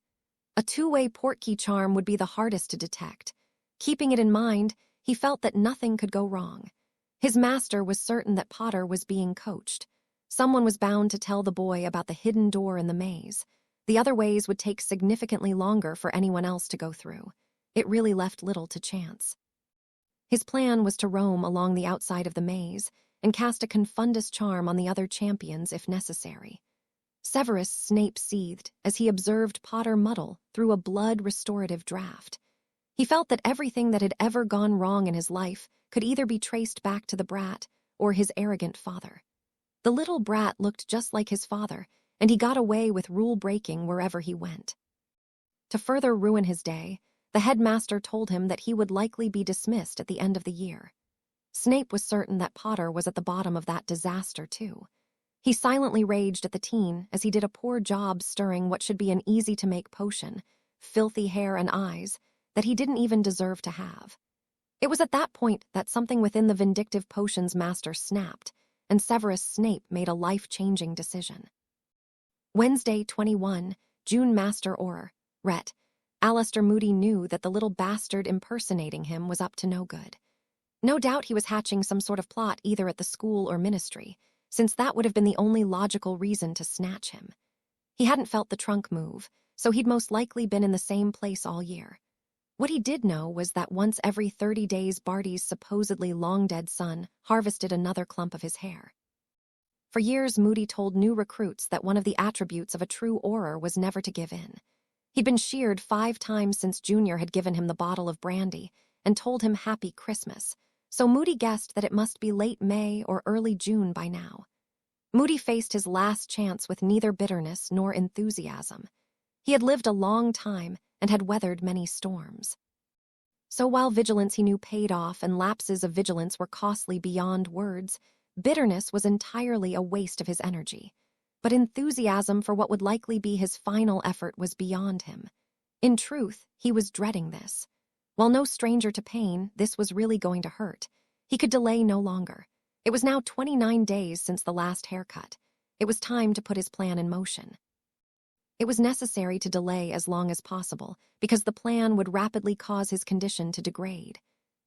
A two-way portkey charm would be the hardest to detect. Keeping it in mind, he felt that nothing could go wrong. His master was certain that Potter was being coached. Someone was bound to tell the boy about the hidden door in the maze. The other ways would take significantly longer for anyone else to go through. It really left little to chance. His plan was to roam along the outside of the maze and cast a Confundus charm on the other champions if necessary. Severus Snape seethed as he observed Potter muddle through a blood-restorative draft. He felt that everything that had ever gone wrong in his life could either be traced back to the brat or his arrogant father. The little brat looked just like his father, and he got away with rule-breaking wherever he went. To further ruin his day, the headmaster told him that he would likely be dismissed at the end of the year. Snape was certain that Potter was at the bottom of that disaster, too. He silently raged at the teen as he did a poor job stirring what should be an easy-to-make potion, filthy hair and eyes, that he didn't even deserve to have. It was at that point that something within the vindictive potion's master snapped, and Severus Snape made a life-changing decision. Wednesday, 21, June Master Auror, Ret. Alistair Moody knew that the little bastard impersonating him was up to no good. No doubt he was hatching some sort of plot either at the school or ministry, since that would have been the only logical reason to snatch him. He hadn't felt the trunk move, so he'd most likely been in the same place all year. What he did know was that once every 30 days Barty's supposedly long-dead son harvested another clump of his hair. For years, Moody told new recruits that one of the attributes of a true Auror was never to give in. He'd been sheared 5 times since Junior had given him the bottle of brandy and told him Happy Christmas, so Moody guessed that it must be late May or early June by now. Moody faced his last chance with neither bitterness nor enthusiasm. He had lived a long time and had weathered many storms. So while vigilance he knew paid off and lapses of vigilance were costly beyond words, bitterness was entirely a waste of his energy. But enthusiasm for what would likely be his final effort was beyond him. In truth, he was dreading this. While no stranger to pain, this was really going to hurt. He could delay no longer. It was now 29 days since the last haircut. It was time to put his plan in motion. It was necessary to delay as long as possible, because the plan would rapidly cause his condition to degrade.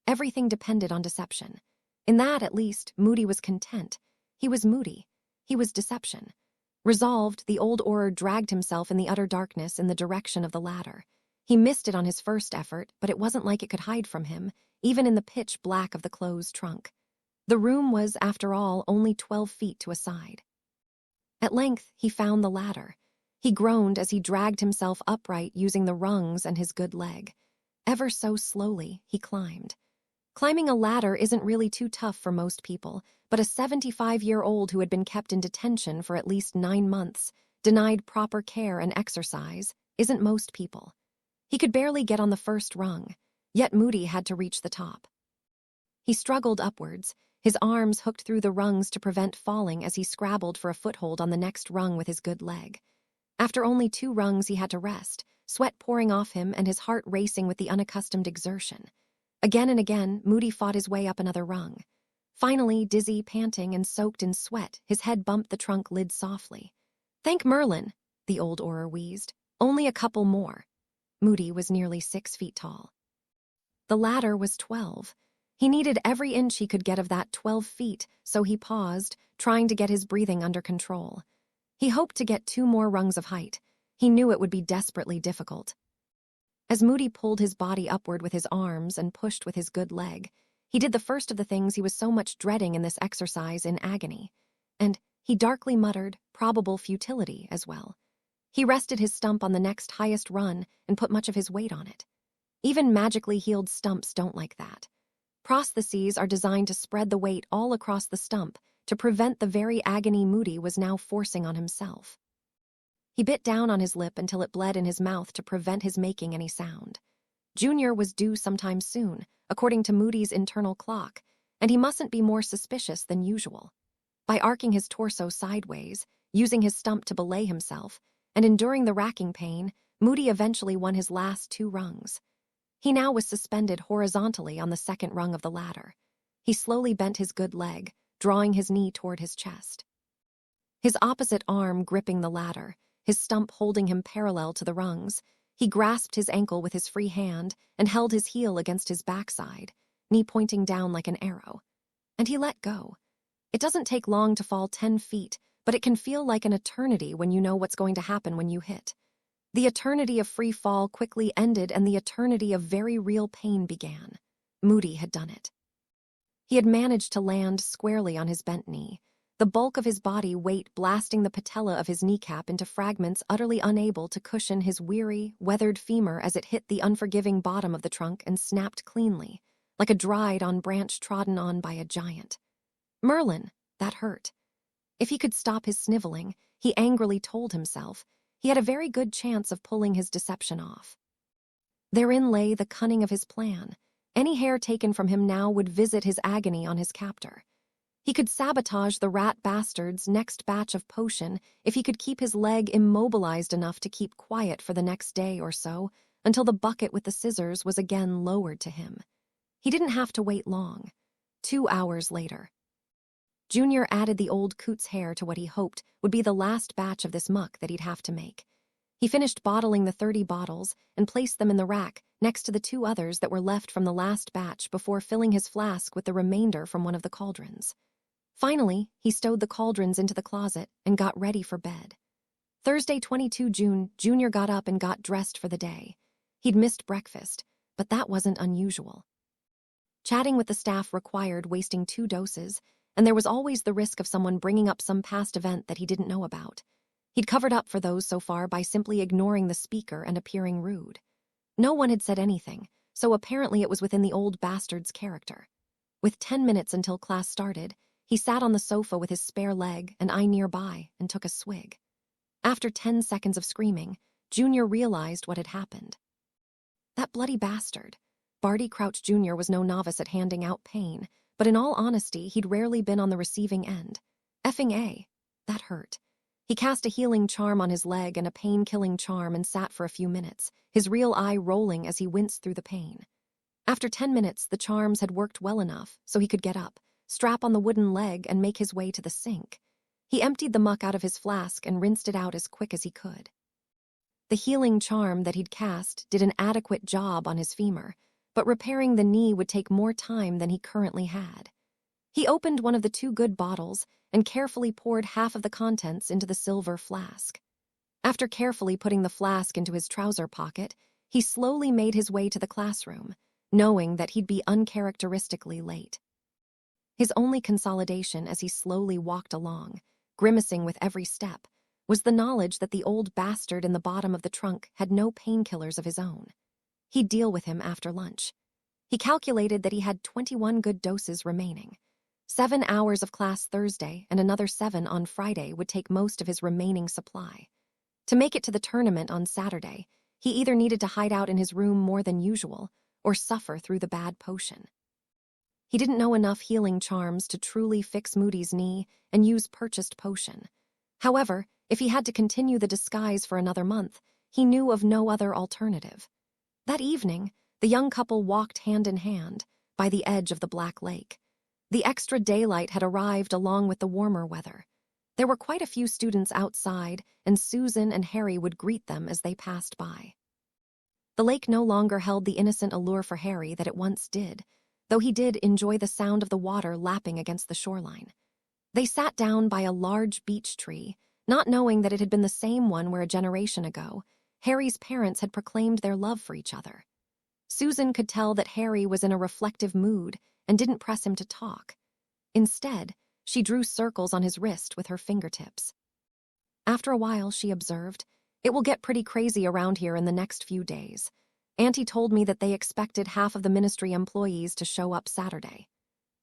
Everything depended on deception. In that, at least, Moody was content. He was Moody. He was deception. Resolved, the old Auror dragged himself in the utter darkness in the direction of the ladder. He missed it on his first effort, but it wasn't like it could hide from him, even in the pitch black of the closed trunk. The room was, after all, only 12 feet to a side. At length, he found the ladder. He groaned as he dragged himself upright using the rungs and his good leg. Ever so slowly, he climbed. Climbing a ladder isn't really too tough for most people, but a 75-year-old who had been kept in detention for at least 9 months, denied proper care and exercise, isn't most people. He could barely get on the first rung, yet Moody had to reach the top. He struggled upwards, his arms hooked through the rungs to prevent falling as he scrabbled for a foothold on the next rung with his good leg. After only 2 rungs, he had to rest, sweat pouring off him and his heart racing with the unaccustomed exertion. Again and again, Moody fought his way up another rung. Finally, dizzy, panting, and soaked in sweat, his head bumped the trunk lid softly. "Thank Merlin," the old Auror wheezed. "Only a couple more." Moody was nearly 6 feet tall. The ladder was 12. He needed every inch he could get of that 12 feet, so he paused, trying to get his breathing under control. He hoped to get 2 more rungs of height. He knew it would be desperately difficult. As Moody pulled his body upward with his arms and pushed with his good leg, he did the first of the things he was so much dreading in this exercise in agony. And he darkly muttered probable futility as well. He rested his stump on the next highest run and put much of his weight on it. Even magically healed stumps don't like that. Prostheses are designed to spread the weight all across the stump to prevent the very agony Moody was now forcing on himself. He bit down on his lip until it bled in his mouth to prevent his making any sound. Junior was due sometime soon, according to Moody's internal clock, and he mustn't be more suspicious than usual. By arcing his torso sideways, using his stump to belay himself, and enduring the racking pain, Moody eventually won his last 2 rungs. He now was suspended horizontally on the second rung of the ladder. He slowly bent his good leg, drawing his knee toward his chest. His opposite arm gripping the ladder, his stump holding him parallel to the rungs, he grasped his ankle with his free hand and held his heel against his backside, knee pointing down like an arrow. And he let go. It doesn't take long to fall 10 feet, but it can feel like an eternity when you know what's going to happen when you hit. The eternity of free fall quickly ended and the eternity of very real pain began. Moody had done it. He had managed to land squarely on his bent knee, the bulk of his body weight blasting the patella of his kneecap into fragments utterly unable to cushion his weary, weathered femur as it hit the unforgiving bottom of the trunk and snapped cleanly, like a dried-on branch trodden on by a giant. Merlin, that hurt. If he could stop his sniveling, he angrily told himself, he had a very good chance of pulling his deception off. Therein lay the cunning of his plan. Any hair taken from him now would visit his agony on his captor. He could sabotage the rat bastard's next batch of potion if he could keep his leg immobilized enough to keep quiet for the next day or so, until the bucket with the scissors was again lowered to him. He didn't have to wait long. 2 hours later. Junior added the old coot's hair to what he hoped would be the last batch of this muck that he'd have to make. He finished bottling the 30 bottles and placed them in the rack next to the 2 others that were left from the last batch before filling his flask with the remainder from one of the cauldrons. Finally, he stowed the cauldrons into the closet and got ready for bed. Thursday, 22 June, Junior got up and got dressed for the day. He'd missed breakfast, but that wasn't unusual. Chatting with the staff required wasting 2 doses, and there was always the risk of someone bringing up some past event that he didn't know about. He'd covered up for those so far by simply ignoring the speaker and appearing rude. No one had said anything, so apparently it was within the old bastard's character. With 10 minutes until class started, he sat on the sofa with his spare leg and I nearby and took a swig. After 10 seconds of screaming, Junior realized what had happened. That bloody bastard. Barty Crouch Jr. was no novice at handing out pain, but in all honesty, he'd rarely been on the receiving end. Effing A. That hurt. He cast a healing charm on his leg and a pain-killing charm and sat for a few minutes, his real eye rolling as he winced through the pain. After 10 minutes, the charms had worked well enough so he could get up, strap on the wooden leg, and make his way to the sink. He emptied the muck out of his flask and rinsed it out as quick as he could. The healing charm that he'd cast did an adequate job on his femur, but repairing the knee would take more time than he currently had. He opened one of the 2 good bottles and carefully poured half of the contents into the silver flask. After carefully putting the flask into his trouser pocket, he slowly made his way to the classroom, knowing that he'd be uncharacteristically late. His only consolidation as he slowly walked along, grimacing with every step, was the knowledge that the old bastard in the bottom of the trunk had no painkillers of his own. He'd deal with him after lunch. He calculated that he had 21 good doses remaining. 7 hours of class Thursday and another 7 on Friday would take most of his remaining supply. To make it to the tournament on Saturday, he either needed to hide out in his room more than usual or suffer through the bad potion. He didn't know enough healing charms to truly fix Moody's knee and use purchased potion. However, if he had to continue the disguise for another month, he knew of no other alternative. That evening, the young couple walked hand in hand by the edge of the Black Lake. The extra daylight had arrived along with the warmer weather. There were quite a few students outside, and Susan and Harry would greet them as they passed by. The lake no longer held the innocent allure for Harry that it once did, though he did enjoy the sound of the water lapping against the shoreline. They sat down by a large beech tree, not knowing that it had been the same one where a generation ago, Harry's parents had proclaimed their love for each other. Susan could tell that Harry was in a reflective mood and didn't press him to talk. Instead, she drew circles on his wrist with her fingertips. After a while, she observed, "It will get pretty crazy around here in the next few days. Auntie told me that they expected half of the ministry employees to show up Saturday."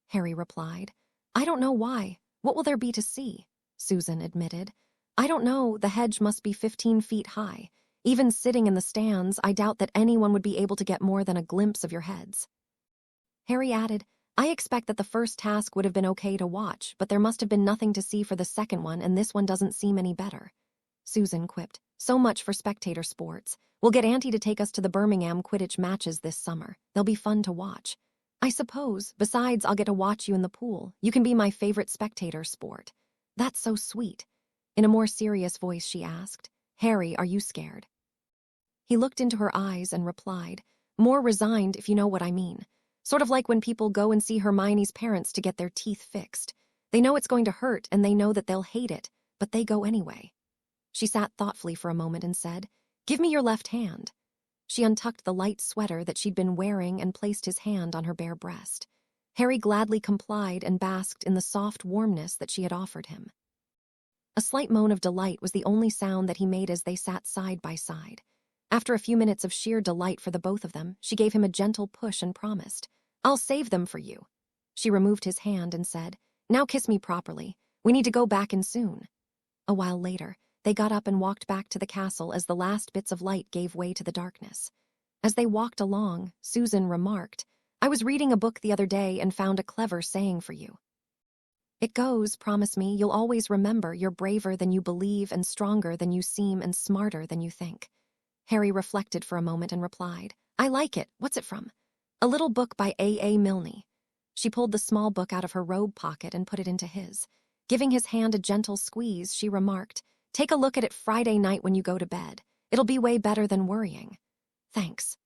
Harry replied, "I don't know why. What will there be to see?" Susan admitted, "I don't know, the hedge must be 15 feet high. Even sitting in the stands, I doubt that anyone would be able to get more than a glimpse of your heads." Harry added, "I expect that the first task would have been okay to watch, but there must have been nothing to see for the second one, and this one doesn't seem any better." Susan quipped, "So much for spectator sports. We'll get Auntie to take us to the Birmingham Quidditch matches this summer. They'll be fun to watch. I suppose, besides, I'll get to watch you in the pool. You can be my favorite spectator sport." "That's so sweet." In a more serious voice, she asked, "Harry, are you scared?" He looked into her eyes and replied, "More resigned, if you know what I mean. Sort of like when people go and see Hermione's parents to get their teeth fixed. They know it's going to hurt and they know that they'll hate it, but they go anyway." She sat thoughtfully for a moment and said, "Give me your left hand." She untucked the light sweater that she'd been wearing and placed his hand on her bare breast. Harry gladly complied and basked in the soft warmness that she had offered him. A slight moan of delight was the only sound that he made as they sat side by side. After a few minutes of sheer delight for the both of them, she gave him a gentle push and promised, "I'll save them for you." She removed his hand and said, "Now kiss me properly. We need to go back in soon." A while later, they got up and walked back to the castle as the last bits of light gave way to the darkness. As they walked along, Susan remarked, "I was reading a book the other day and found a clever saying for you. It goes, promise me, you'll always remember you're braver than you believe and stronger than you seem and smarter than you think." Harry reflected for a moment and replied, "I like it. What's it from?" "A little book by A. Milne." She pulled the small book out of her robe pocket and put it into his. Giving his hand a gentle squeeze, she remarked, "Take a look at it Friday night when you go to bed. It'll be way better than worrying." "Thanks."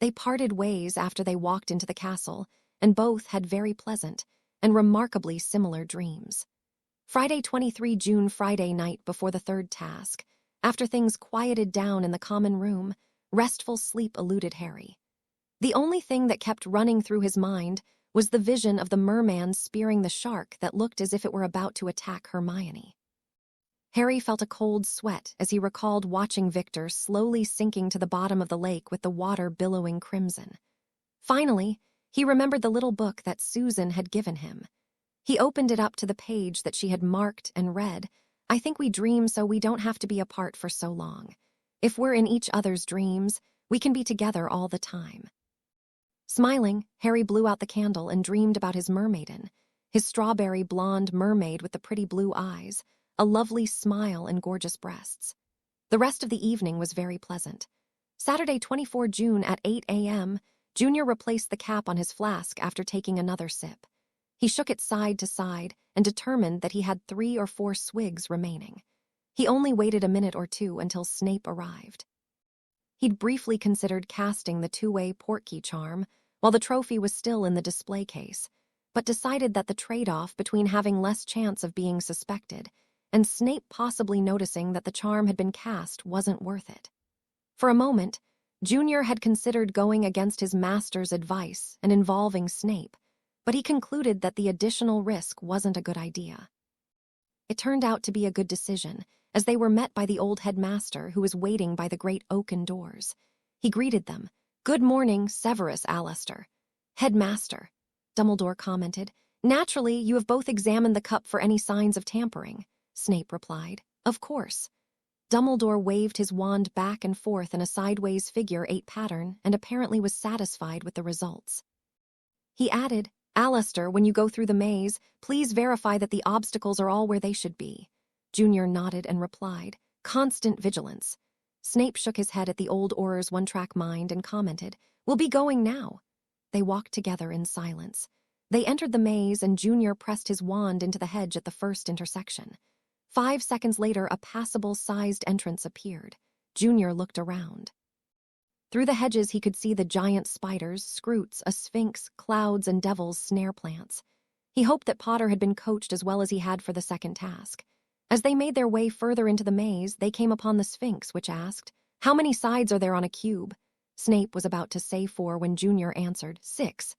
They parted ways after they walked into the castle, and both had very pleasant and remarkably similar dreams. Friday, 23 June, Friday night before the third task. After things quieted down in the common room, restful sleep eluded Harry. The only thing that kept running through his mind was the vision of the merman spearing the shark that looked as if it were about to attack Hermione. Harry felt a cold sweat as he recalled watching Victor slowly sinking to the bottom of the lake with the water billowing crimson. Finally, he remembered the little book that Susan had given him. He opened it up to the page that she had marked and read, "I think we dream so we don't have to be apart for so long. If we're in each other's dreams, we can be together all the time." Smiling, Harry blew out the candle and dreamed about his mermaiden, his strawberry blonde mermaid with the pretty blue eyes, a lovely smile and gorgeous breasts. The rest of the evening was very pleasant. Saturday, 24 June at 8 a.m., Junior replaced the cap on his flask after taking another sip. He shook it side to side and determined that he had 3 or 4 swigs remaining. He only waited a minute or two until Snape arrived. He'd briefly considered casting the 2-way portkey charm while the trophy was still in the display case, but decided that the trade-off between having less chance of being suspected and Snape possibly noticing that the charm had been cast wasn't worth it. For a moment, Junior had considered going against his master's advice and involving Snape, but he concluded that the additional risk wasn't a good idea. It turned out to be a good decision, as they were met by the old headmaster who was waiting by the great oaken doors. He greeted them. "Good morning, Severus Alastair." "Headmaster," Dumbledore commented. "Naturally, you have both examined the cup for any signs of tampering." Snape replied, "Of course." Dumbledore waved his wand back and forth in a sideways figure-8 pattern and apparently was satisfied with the results. He added, "Alastair, when you go through the maze, please verify that the obstacles are all where they should be." Junior nodded and replied, "Constant vigilance." Snape shook his head at the old Auror's one-track mind and commented, "We'll be going now." They walked together in silence. They entered the maze and Junior pressed his wand into the hedge at the first intersection. 5 seconds later, a passable-sized entrance appeared. Junior looked around. Through the hedges he could see the giant spiders, scroots, a sphinx, clouds, and devil's snare plants. He hoped that Potter had been coached as well as he had for the second task. As they made their way further into the maze, they came upon the sphinx, which asked, "How many sides are there on a cube?" Snape was about to say 4 when Junior answered, 6.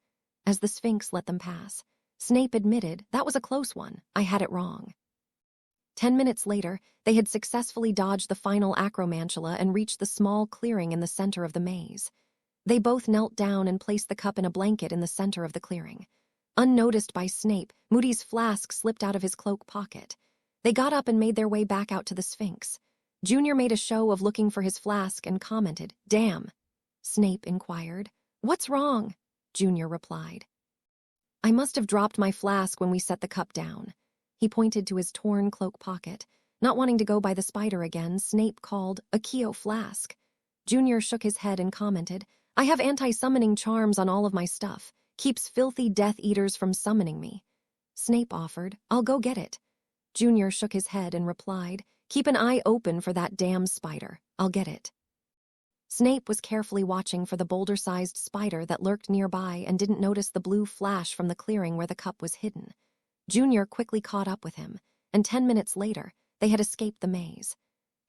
As the sphinx let them pass, Snape admitted, "That was a close one. I had it wrong." 10 minutes later, they had successfully dodged the final acromantula and reached the small clearing in the center of the maze. They both knelt down and placed the cup in a blanket in the center of the clearing. Unnoticed by Snape, Moody's flask slipped out of his cloak pocket. They got up and made their way back out to the Sphinx. Junior made a show of looking for his flask and commented, "Damn." Snape inquired, "What's wrong?" Junior replied, "I must have dropped my flask when we set the cup down." He pointed to his torn cloak pocket. Not wanting to go by the spider again, Snape called, "Accio flask." Junior shook his head and commented, "I have anti-summoning charms on all of my stuff. Keeps filthy Death Eaters from summoning me." Snape offered, "I'll go get it." Junior shook his head and replied, "Keep an eye open for that damn spider. I'll get it." Snape was carefully watching for the boulder-sized spider that lurked nearby and didn't notice the blue flash from the clearing where the cup was hidden. Junior quickly caught up with him, and 10 minutes later, they had escaped the maze.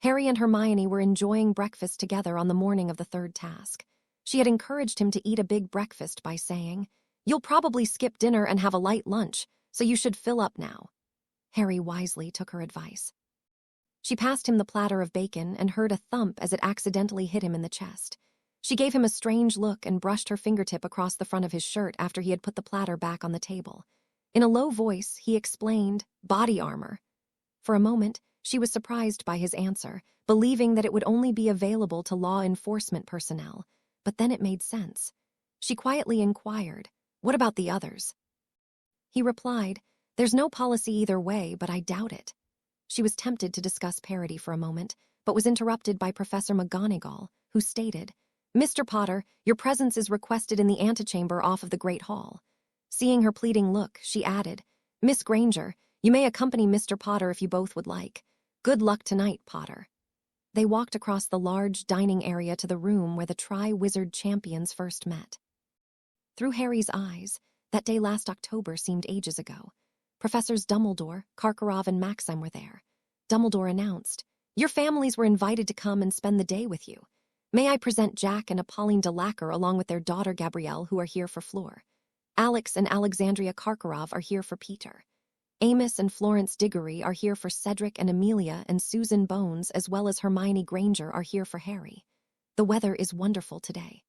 Harry and Hermione were enjoying breakfast together on the morning of the third task. She had encouraged him to eat a big breakfast by saying, "You'll probably skip dinner and have a light lunch, so you should fill up now." Harry wisely took her advice. She passed him the platter of bacon and heard a thump as it accidentally hit him in the chest. She gave him a strange look and brushed her fingertip across the front of his shirt after he had put the platter back on the table. In a low voice, he explained, "Body armor." For a moment, she was surprised by his answer, believing that it would only be available to law enforcement personnel, but then it made sense. She quietly inquired, "What about the others?" He replied, "There's no policy either way, but I doubt it." She was tempted to discuss parody for a moment, but was interrupted by Professor McGonagall, who stated, "Mr. Potter, your presence is requested in the antechamber off of the Great Hall." Seeing her pleading look, she added, "Miss Granger, you may accompany Mr. Potter if you both would like. Good luck tonight, Potter." They walked across the large dining area to the room where the Tri-Wizard champions first met. Through Harry's eyes, that day last October seemed ages ago. Professors Dumbledore, Karkaroff, and Maxim were there. Dumbledore announced, "Your families were invited to come and spend the day with you. May I present Jack and Apolline de Lacquer along with their daughter Gabrielle, who are here for Fleur. Alex and Alexandria Karkaroff are here for Peter. Amos and Florence Diggory are here for Cedric, and Amelia and Susan Bones, as well as Hermione Granger, are here for Harry. The weather is wonderful today.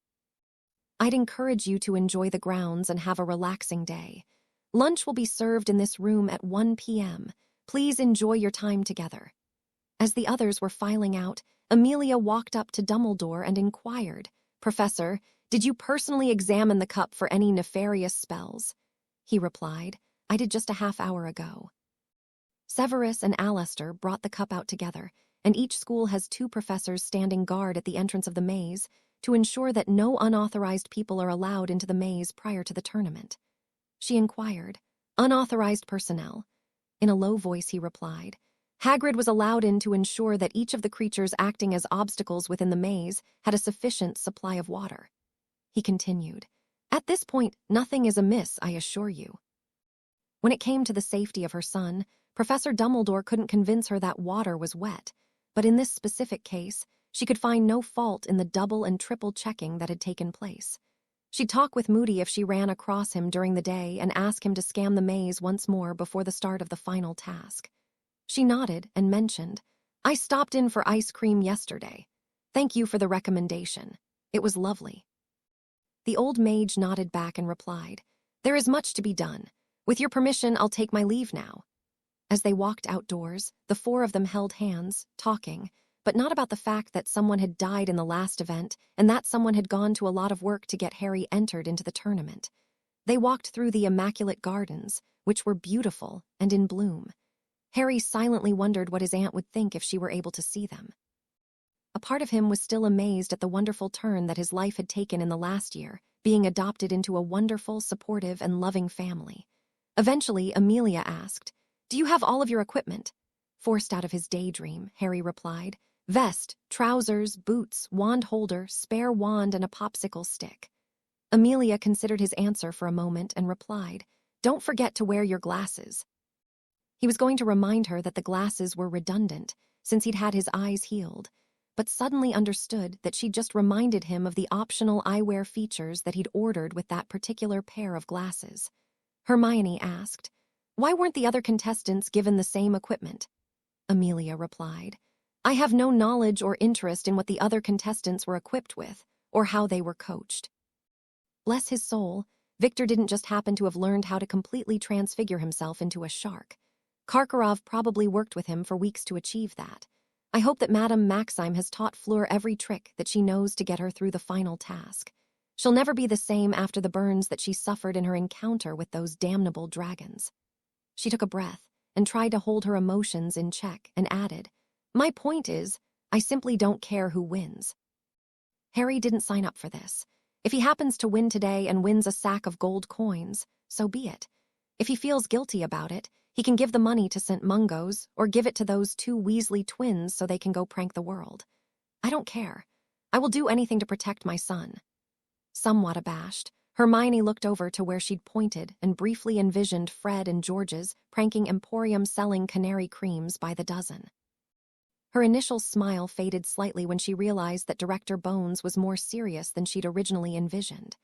I'd encourage you to enjoy the grounds and have a relaxing day. Lunch will be served in this room at 1 p.m. Please enjoy your time together." As the others were filing out, Amelia walked up to Dumbledore and inquired, "Professor, did you personally examine the cup for any nefarious spells?" He replied, "I did just a half hour ago." Severus and Alastor brought the cup out together, and each school has 2 professors standing guard at the entrance of the maze to ensure that no unauthorized people are allowed into the maze prior to the tournament. She inquired, "Unauthorized personnel?" In a low voice he replied, "Hagrid was allowed in to ensure that each of the creatures acting as obstacles within the maze had a sufficient supply of water." He continued, "At this point, nothing is amiss, I assure you." When it came to the safety of her son, Professor Dumbledore couldn't convince her that water was wet, but in this specific case, she could find no fault in the double and triple checking that had taken place. She'd talk with Moody if she ran across him during the day and ask him to scan the maze once more before the start of the final task. She nodded and mentioned, "I stopped in for ice cream yesterday. Thank you for the recommendation. It was lovely." The old mage nodded back and replied, "There is much to be done. With your permission, I'll take my leave now." As they walked outdoors, the 4 of them held hands, talking, but not about the fact that someone had died in the last event and that someone had gone to a lot of work to get Harry entered into the tournament. They walked through the immaculate gardens, which were beautiful and in bloom. Harry silently wondered what his aunt would think if she were able to see them. A part of him was still amazed at the wonderful turn that his life had taken in the last year, being adopted into a wonderful, supportive, and loving family. Eventually, Amelia asked, "Do you have all of your equipment?" Forced out of his daydream, Harry replied, Vest, trousers, boots, wand holder, spare wand, and a popsicle stick. Amelia considered his answer for a moment and replied, "Don't forget to wear your glasses." He was going to remind her that the glasses were redundant, since he'd had his eyes healed, but suddenly understood that she'd just reminded him of the optional eyewear features that he'd ordered with that particular pair of glasses. Hermione asked, "Why weren't the other contestants given the same equipment?" Amelia replied, "I have no knowledge or interest in what the other contestants were equipped with, or how they were coached." Bless his soul, Victor didn't just happen to have learned how to completely transfigure himself into a shark. Karkaroff probably worked with him for weeks to achieve that. I hope that Madame Maxime has taught Fleur every trick that she knows to get her through the final task. She'll never be the same after the burns that she suffered in her encounter with those damnable dragons. She took a breath and tried to hold her emotions in check and added, "My point is, I simply don't care who wins." Harry didn't sign up for this. If he happens to win today and wins a sack of gold coins, so be it. If he feels guilty about it, he can give the money to St. Mungo's or give it to those two Weasley twins so they can go prank the world. I don't care. I will do anything to protect my son. Somewhat abashed, Hermione looked over to where she'd pointed and briefly envisioned Fred and George's pranking Emporium selling canary creams by the dozen. Her initial smile faded slightly when she realized that Director Bones was more serious than she'd originally envisioned.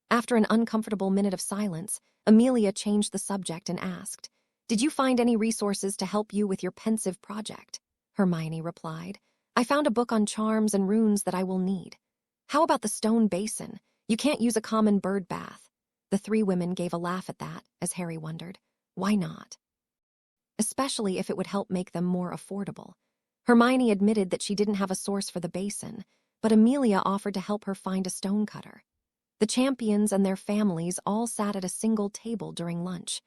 After an uncomfortable minute of silence, Amelia changed the subject and asked, "Did you find any resources to help you with your pensive project?" Hermione replied, "I found a book on charms and runes that I will need." "How about the stone basin? You can't use a common bird bath." The three women gave a laugh at that, as Harry wondered, why not? Especially if it would help make them more affordable. Hermione admitted that she didn't have a source for the basin, but Amelia offered to help her find a stonecutter. The champions and their families all sat at a single table during lunch.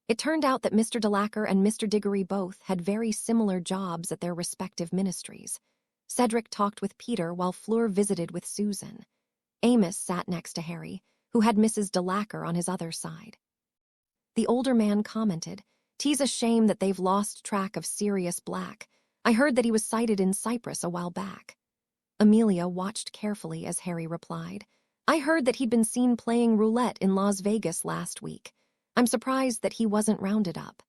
It turned out that Mr. Delacour and Mr. Diggory both had very similar jobs at their respective ministries. Cedric talked with Peter while Fleur visited with Susan. Amos sat next to Harry, who had Mrs. Delacour on his other side. The older man commented, "'Tis a shame that they've lost track of Sirius Black. I heard that he was sighted in Cyprus a while back." Amelia watched carefully as Harry replied, "I heard that he'd been seen playing roulette in Las Vegas last week. I'm surprised that he wasn't rounded up."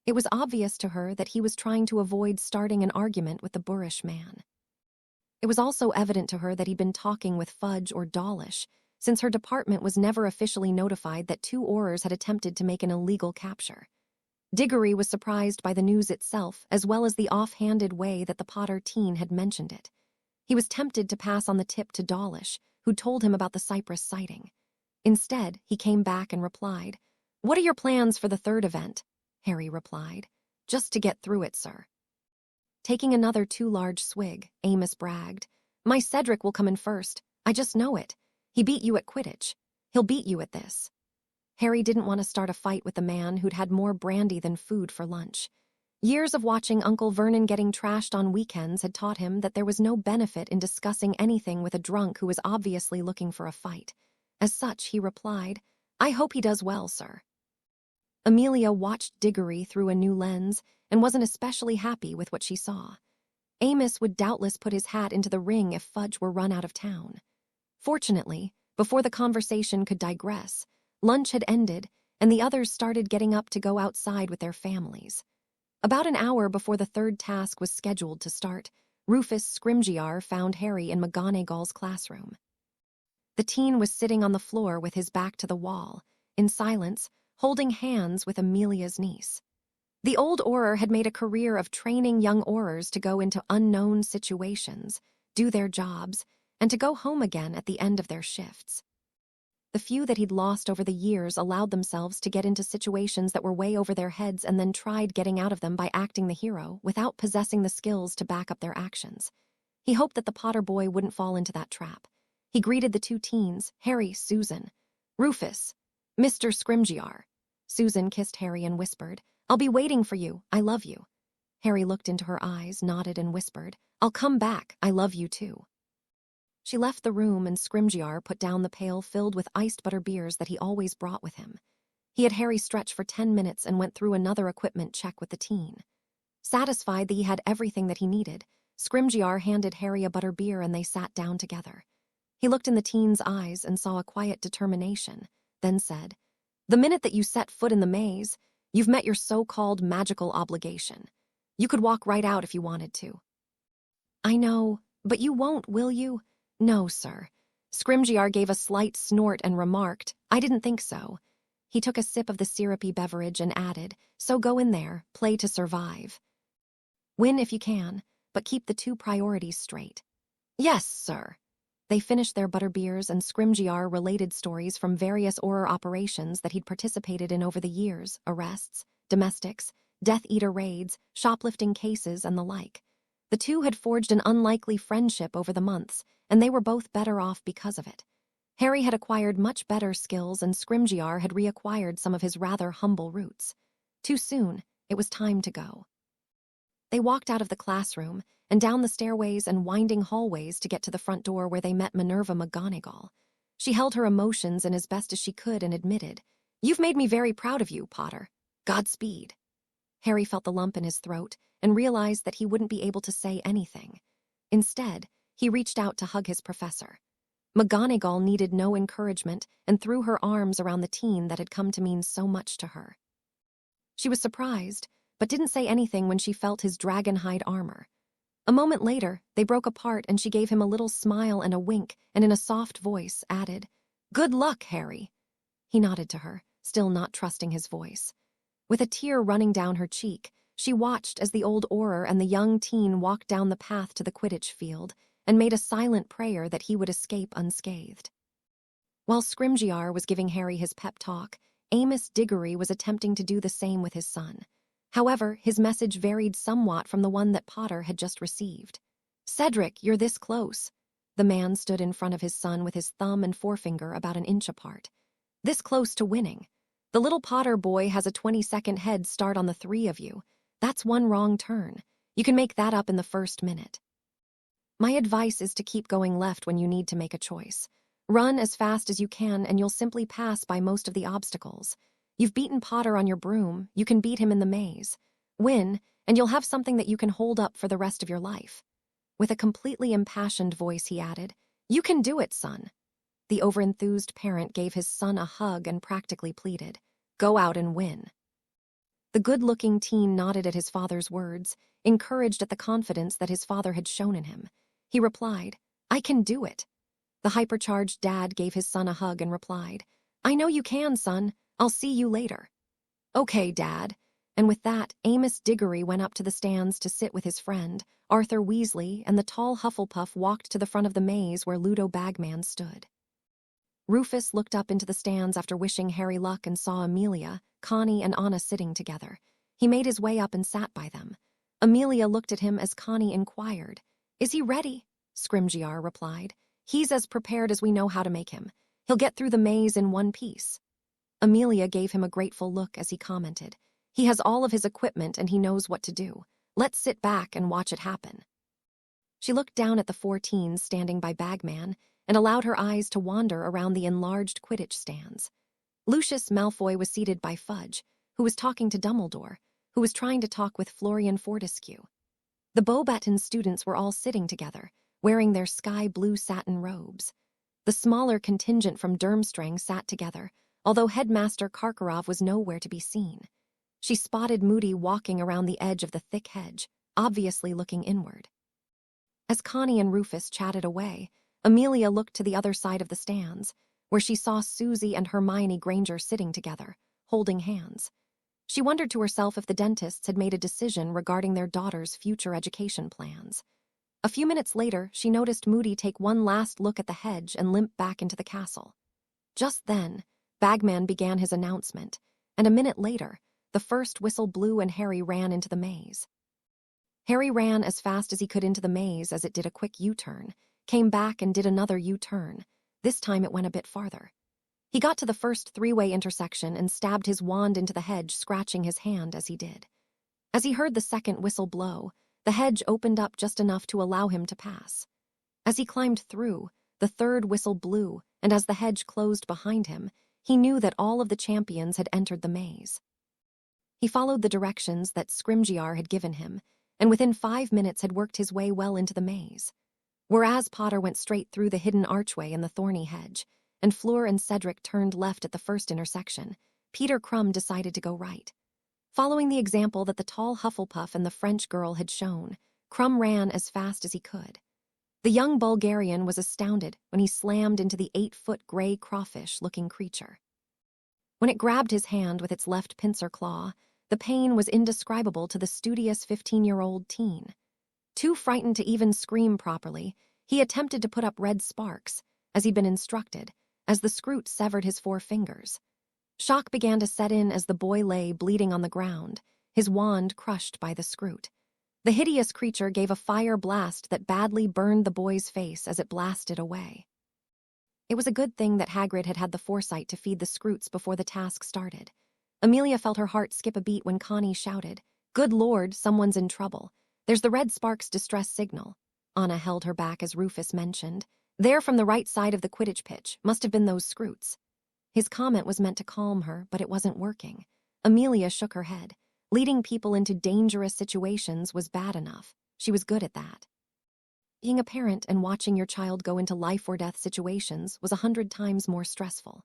It was obvious to her that he was trying to avoid starting an argument with the boorish man. It was also evident to her that he'd been talking with Fudge or Dawlish, since her department was never officially notified that two Aurors had attempted to make an illegal capture. Diggory was surprised by the news itself, as well as the off-handed way that the Potter teen had mentioned it. He was tempted to pass on the tip to Dawlish, who told him about the Cyprus sighting. Instead, he came back and replied, "What are your plans for the third event?" Harry replied, "Just to get through it, sir." Taking another too large swig, Amos bragged, "My Cedric will come in first. I just know it. He beat you at Quidditch. He'll beat you at this." Harry didn't want to start a fight with the man who'd had more brandy than food for lunch. Years of watching Uncle Vernon getting trashed on weekends had taught him that there was no benefit in discussing anything with a drunk who was obviously looking for a fight. As such, he replied, "I hope he does well, sir." Amelia watched Diggory through a new lens and wasn't especially happy with what she saw. Amos would doubtless put his hat into the ring if Fudge were run out of town. Fortunately, before the conversation could digress, lunch had ended, and the others started getting up to go outside with their families. About an hour before the third task was scheduled to start, Rufus Scrimgeour found Harry in McGonagall's classroom. The teen was sitting on the floor with his back to the wall, in silence, holding hands with Amelia's niece. The old Auror had made a career of training young Aurors to go into unknown situations, do their jobs, and to go home again at the end of their shifts. The few that he'd lost over the years allowed themselves to get into situations that were way over their heads and then tried getting out of them by acting the hero without possessing the skills to back up their actions. He hoped that the Potter boy wouldn't fall into that trap. He greeted the two teens, Harry, Susan. "Rufus, Mr. Scrimgeour." Susan kissed Harry and whispered, "I'll be waiting for you. I love you." Harry looked into her eyes, nodded, and whispered, "I'll come back. I love you too." She left the room and Scrimgeour put down the pail filled with iced butterbeers that he always brought with him. He had Harry stretch for 10 minutes and went through another equipment check with the teen. Satisfied that he had everything that he needed, Scrimgeour handed Harry a butterbeer and they sat down together. He looked in the teen's eyes and saw a quiet determination, then said, "The minute that you set foot in the maze, you've met your so-called magical obligation. You could walk right out if you wanted to." "I know, but you won't, will you?" "No, sir." Scrimgeour gave a slight snort and remarked, "I didn't think so." He took a sip of the syrupy beverage and added, "So go in there, play to survive. Win if you can, but keep the two priorities straight." "Yes, sir." They finished their butterbeers and Scrimgeour related stories from various horror operations that he'd participated in over the years, arrests, domestics, Death Eater raids, shoplifting cases, and the like. The two had forged an unlikely friendship over the months, and they were both better off because of it. Harry had acquired much better skills and Scrimgeour had reacquired some of his rather humble roots. Too soon, it was time to go. They walked out of the classroom and down the stairways and winding hallways to get to the front door where they met Minerva McGonagall. She held her emotions in as best as she could and admitted, "You've made me very proud of you, Potter. Godspeed." Harry felt the lump in his throat and realized that he wouldn't be able to say anything. Instead, he reached out to hug his professor. McGonagall needed no encouragement and threw her arms around the teen that had come to mean so much to her. She was surprised, but didn't say anything when she felt his dragon-hide armor. A moment later, they broke apart and she gave him a little smile and a wink and in a soft voice added, "Good luck, Harry." He nodded to her, still not trusting his voice. With a tear running down her cheek, she watched as the old Auror and the young teen walked down the path to the Quidditch field and made a silent prayer that he would escape unscathed. While Scrimgeour was giving Harry his pep talk, Amos Diggory was attempting to do the same with his son. However, his message varied somewhat from the one that Potter had just received. "Cedric, you're this close." The man stood in front of his son with his thumb and forefinger about an inch apart. "This close to winning. The little Potter boy has a 20-second head start on the three of you. That's one wrong turn. You can make that up in the first minute. My advice is to keep going left when you need to make a choice. Run as fast as you can and you'll simply pass by most of the obstacles. You've beaten Potter on your broom, you can beat him in the maze. Win, and you'll have something that you can hold up for the rest of your life." With a completely impassioned voice, he added, "You can do it, son." The overenthused parent gave his son a hug and practically pleaded, "Go out and win." The good-looking teen nodded at his father's words, encouraged at the confidence that his father had shown in him. He replied, "I can do it." The hypercharged dad gave his son a hug and replied, "I know you can, son. I'll see you later." "Okay, Dad." And with that, Amos Diggory went up to the stands to sit with his friend, Arthur Weasley, and the tall Hufflepuff walked to the front of the maze where Ludo Bagman stood. Rufus looked up into the stands after wishing Harry luck and saw Amelia, Connie, and Anna sitting together. He made his way up and sat by them. Amelia looked at him as Connie inquired, "Is he ready?" Scrimgeour replied, "He's as prepared as we know how to make him. He'll get through the maze in one piece." Amelia gave him a grateful look as he commented, "He has all of his equipment and he knows what to do. Let's sit back and watch it happen." She looked down at the 4 teens standing by Bagman and allowed her eyes to wander around the enlarged Quidditch stands. Lucius Malfoy was seated by Fudge, who was talking to Dumbledore, who was trying to talk with Florian Fortescue. The Beauxbaton students were all sitting together, wearing their sky-blue satin robes. The smaller contingent from Durmstrang sat together, although Headmaster Karkaroff was nowhere to be seen. She spotted Moody walking around the edge of the thick hedge, obviously looking inward. As Connie and Rufus chatted away, Amelia looked to the other side of the stands, where she saw Susie and Hermione Granger sitting together, holding hands. She wondered to herself if the dentists had made a decision regarding their daughter's future education plans. A few minutes later, she noticed Moody take one last look at the hedge and limp back into the castle. Just then, Bagman began his announcement, and a minute later, the first whistle blew and Harry ran into the maze. Harry ran as fast as he could into the maze as it did a quick U-turn, came back and did another U-turn. This time it went a bit farther. He got to the first 3-way intersection and stabbed his wand into the hedge, scratching his hand as he did. As he heard the second whistle blow, the hedge opened up just enough to allow him to pass. As he climbed through, the third whistle blew, and as the hedge closed behind him, he knew that all of the champions had entered the maze. He followed the directions that Scrimgeour had given him, and within 5 minutes had worked his way well into the maze. Whereas Potter went straight through the hidden archway and the thorny hedge, and Fleur and Cedric turned left at the first intersection, Peter Crumb decided to go right. Following the example that the tall Hufflepuff and the French girl had shown, Crumb ran as fast as he could. The young Bulgarian was astounded when he slammed into the 8-foot gray crawfish-looking creature. When it grabbed his hand with its left pincer claw, the pain was indescribable to the studious 15-year-old teen. Too frightened to even scream properly, he attempted to put up red sparks, as he'd been instructed, as the scroot severed his 4 fingers. Shock began to set in as the boy lay bleeding on the ground, his wand crushed by the scroot. The hideous creature gave a fire blast that badly burned the boy's face as it blasted away. It was a good thing that Hagrid had had the foresight to feed the scroots before the task started. Amelia felt her heart skip a beat when Connie shouted, "Good Lord, someone's in trouble. There's the red sparks distress signal." Anna held her back as Rufus mentioned. "There from the right side of the Quidditch pitch, must have been those scroots." His comment was meant to calm her, but it wasn't working. Amelia shook her head. Leading people into dangerous situations was bad enough. She was good at that. Being a parent and watching your child go into life-or-death situations was 100 times more stressful.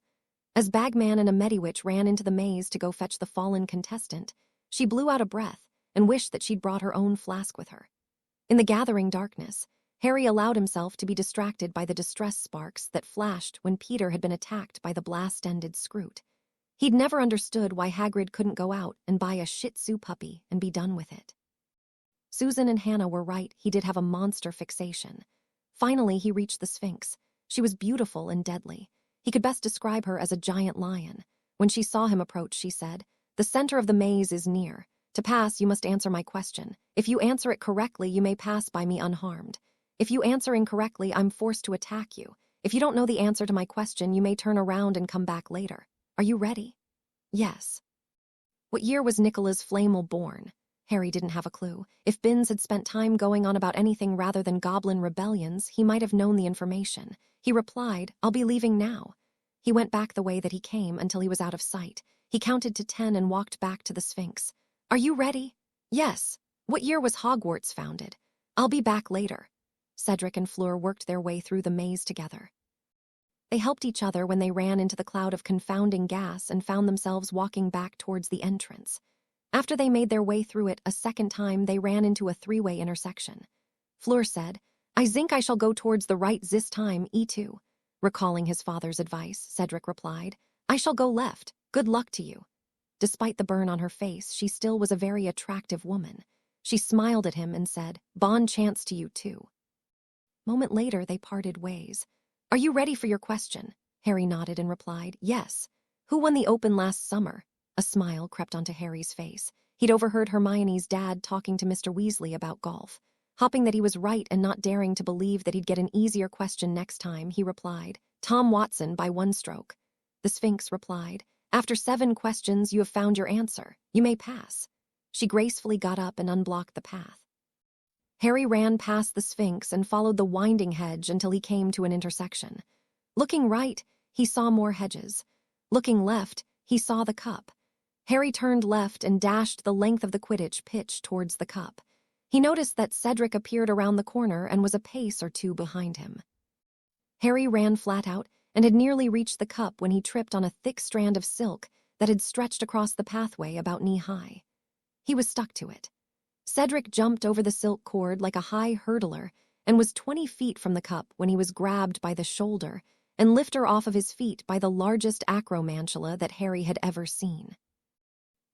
As Bagman and a Mediwitch ran into the maze to go fetch the fallen contestant, she blew out a breath and wished that she'd brought her own flask with her. In the gathering darkness, Harry allowed himself to be distracted by the distress sparks that flashed when Peter had been attacked by the blast-ended scroot. He'd never understood why Hagrid couldn't go out and buy a Shih Tzu puppy and be done with it. Susan and Hannah were right, he did have a monster fixation. Finally, he reached the Sphinx. She was beautiful and deadly. He could best describe her as a giant lion. When she saw him approach, she said, "The center of the maze is near. To pass, you must answer my question. If you answer it correctly, you may pass by me unharmed. If you answer incorrectly, I'm forced to attack you. If you don't know the answer to my question, you may turn around and come back later. Are you ready?" "Yes." What year was Nicola's Flamel born? Harry didn't have a clue. If Binns had spent time going on about anything rather than goblin rebellions, he might have known the information. He replied, "I'll be leaving now." He went back the way that he came until he was out of sight. He counted to 10 and walked back to the Sphinx. "Are you ready?" "Yes." "What year was Hogwarts founded?" "I'll be back later." Cedric and Fleur worked their way through the maze together. They helped each other when they ran into the cloud of confounding gas and found themselves walking back towards the entrance. After they made their way through it a second time, they ran into a 3-way intersection. Fleur said, "I think I shall go towards the right this time, E2. Recalling his father's advice, Cedric replied, "I shall go left. Good luck to you." Despite the burn on her face, she still was a very attractive woman. She smiled at him and said, "Bon chance to you too." Moment later, they parted ways. "Are you ready for your question?" Harry nodded and replied, "Yes." "Who won the Open last summer?" A smile crept onto Harry's face. He'd overheard Hermione's dad talking to Mr. Weasley about golf. Hopping that he was right and not daring to believe that he'd get an easier question next time, he replied, "Tom Watson by 1 stroke." The Sphinx replied, "After 7 questions, you have found your answer. You may pass." She gracefully got up and unblocked the path. Harry ran past the Sphinx and followed the winding hedge until he came to an intersection. Looking right, he saw more hedges. Looking left, he saw the cup. Harry turned left and dashed the length of the Quidditch pitch towards the cup. He noticed that Cedric appeared around the corner and was a pace or 2 behind him. Harry ran flat out and had nearly reached the cup when he tripped on a thick strand of silk that had stretched across the pathway about knee-high. He was stuck to it. Cedric jumped over the silk cord like a high hurdler and was 20 feet from the cup when he was grabbed by the shoulder and lifted off of his feet by the largest acromantula that Harry had ever seen.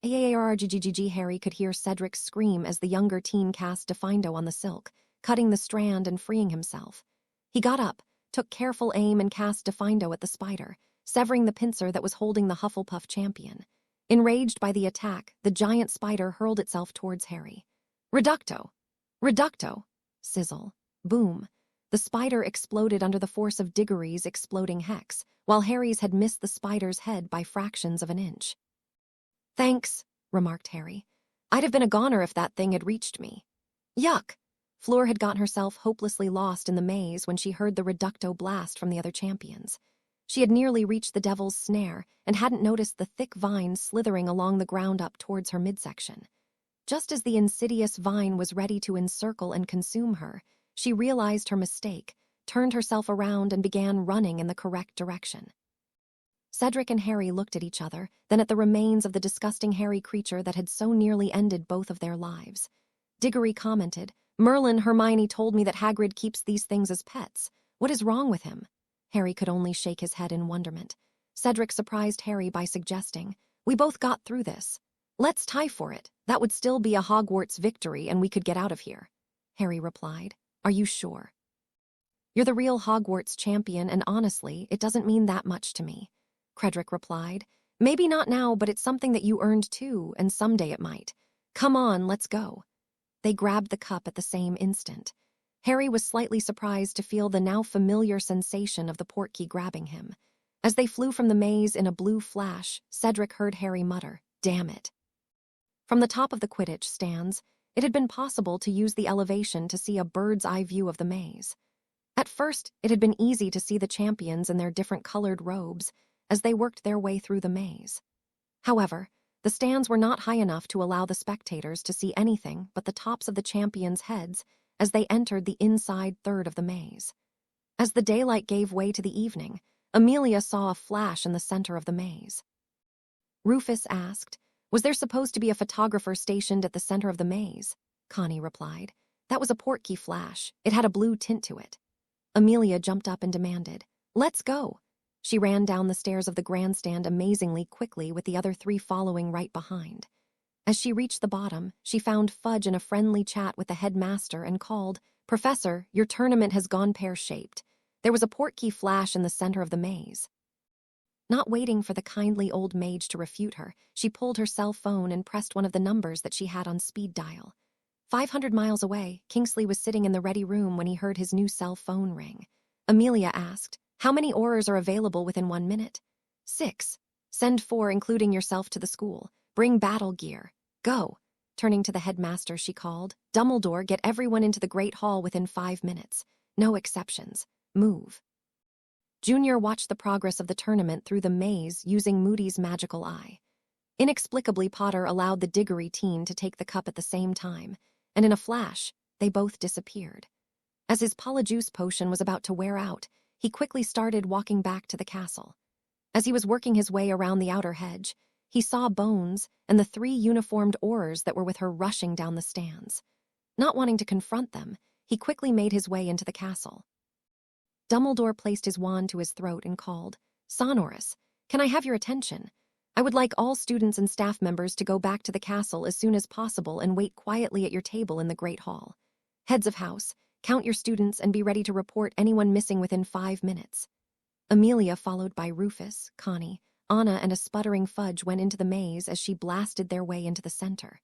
Aargggg, Harry could hear Cedric scream as the younger teen cast Defindo on the silk, cutting the strand and freeing himself. He got up, took careful aim and cast Defindo at the spider, severing the pincer that was holding the Hufflepuff champion. Enraged by the attack, the giant spider hurled itself towards Harry. "Reducto! Reducto!" Sizzle. Boom. The spider exploded under the force of Diggory's exploding hex, while Harry's had missed the spider's head by fractions of an inch. "Thanks," remarked Harry. "I'd have been a goner if that thing had reached me." Yuck! Fleur had gotten herself hopelessly lost in the maze when she heard the Reducto blast from the other champions. She had nearly reached the devil's snare and hadn't noticed the thick vines slithering along the ground up towards her midsection. Just as the insidious vine was ready to encircle and consume her, she realized her mistake, turned herself around and began running in the correct direction. Cedric and Harry looked at each other, then at the remains of the disgusting hairy creature that had so nearly ended both of their lives. Diggory commented, "Merlin, Hermione told me that Hagrid keeps these things as pets. What is wrong with him?" Harry could only shake his head in wonderment. Cedric surprised Harry by suggesting, "We both got through this. Let's tie for it. That would still be a Hogwarts victory and we could get out of here." Harry replied, "Are you sure?" "You're the real Hogwarts champion, and honestly, it doesn't mean that much to me." Cedric replied, "Maybe not now, but it's something that you earned too, and someday it might. Come on, let's go." They grabbed the cup at the same instant. Harry was slightly surprised to feel the now familiar sensation of the portkey grabbing him. As they flew from the maze in a blue flash, Cedric heard Harry mutter, "Damn it." From the top of the Quidditch stands, it had been possible to use the elevation to see a bird's-eye view of the maze. At first, it had been easy to see the champions in their different colored robes as they worked their way through the maze. However, the stands were not high enough to allow the spectators to see anything but the tops of the champions' heads as they entered the inside third of the maze. As the daylight gave way to the evening, Amelia saw a flash in the center of the maze. Rufus asked, "Was there supposed to be a photographer stationed at the center of the maze?" Connie replied, "That was a portkey flash. It had a blue tint to it." Amelia jumped up and demanded, "Let's go." She ran down the stairs of the grandstand amazingly quickly, with the other three following right behind. As she reached the bottom, she found Fudge in a friendly chat with the headmaster and called, "Professor, your tournament has gone pear-shaped. There was a portkey flash in the center of the maze." Not waiting for the kindly old mage to refute her, she pulled her cell phone and pressed one of the numbers that she had on speed dial. 500 miles away, Kingsley was sitting in the ready room when he heard his new cell phone ring. Amelia asked, "How many Aurors are available within 1 minute?" 6. "Send 4, including yourself, to the school. Bring battle gear. Go." Turning to the headmaster, she called, "Dumbledore, get everyone into the Great Hall within 5 minutes. No exceptions. Move." Junior watched the progress of the tournament through the maze using Moody's magical eye. Inexplicably, Potter allowed the Diggory teen to take the cup at the same time, and in a flash, they both disappeared. As his Polyjuice potion was about to wear out, he quickly started walking back to the castle. As he was working his way around the outer hedge, he saw Bones and the 3 uniformed Aurors that were with her rushing down the stands. Not wanting to confront them, he quickly made his way into the castle. Dumbledore placed his wand to his throat and called, "Sonorous, can I have your attention? I would like all students and staff members to go back to the castle as soon as possible and wait quietly at your table in the Great Hall. Heads of house, count your students and be ready to report anyone missing within 5 minutes." Amelia, followed by Rufus, Connie, Anna, and a sputtering Fudge, went into the maze as she blasted their way into the center.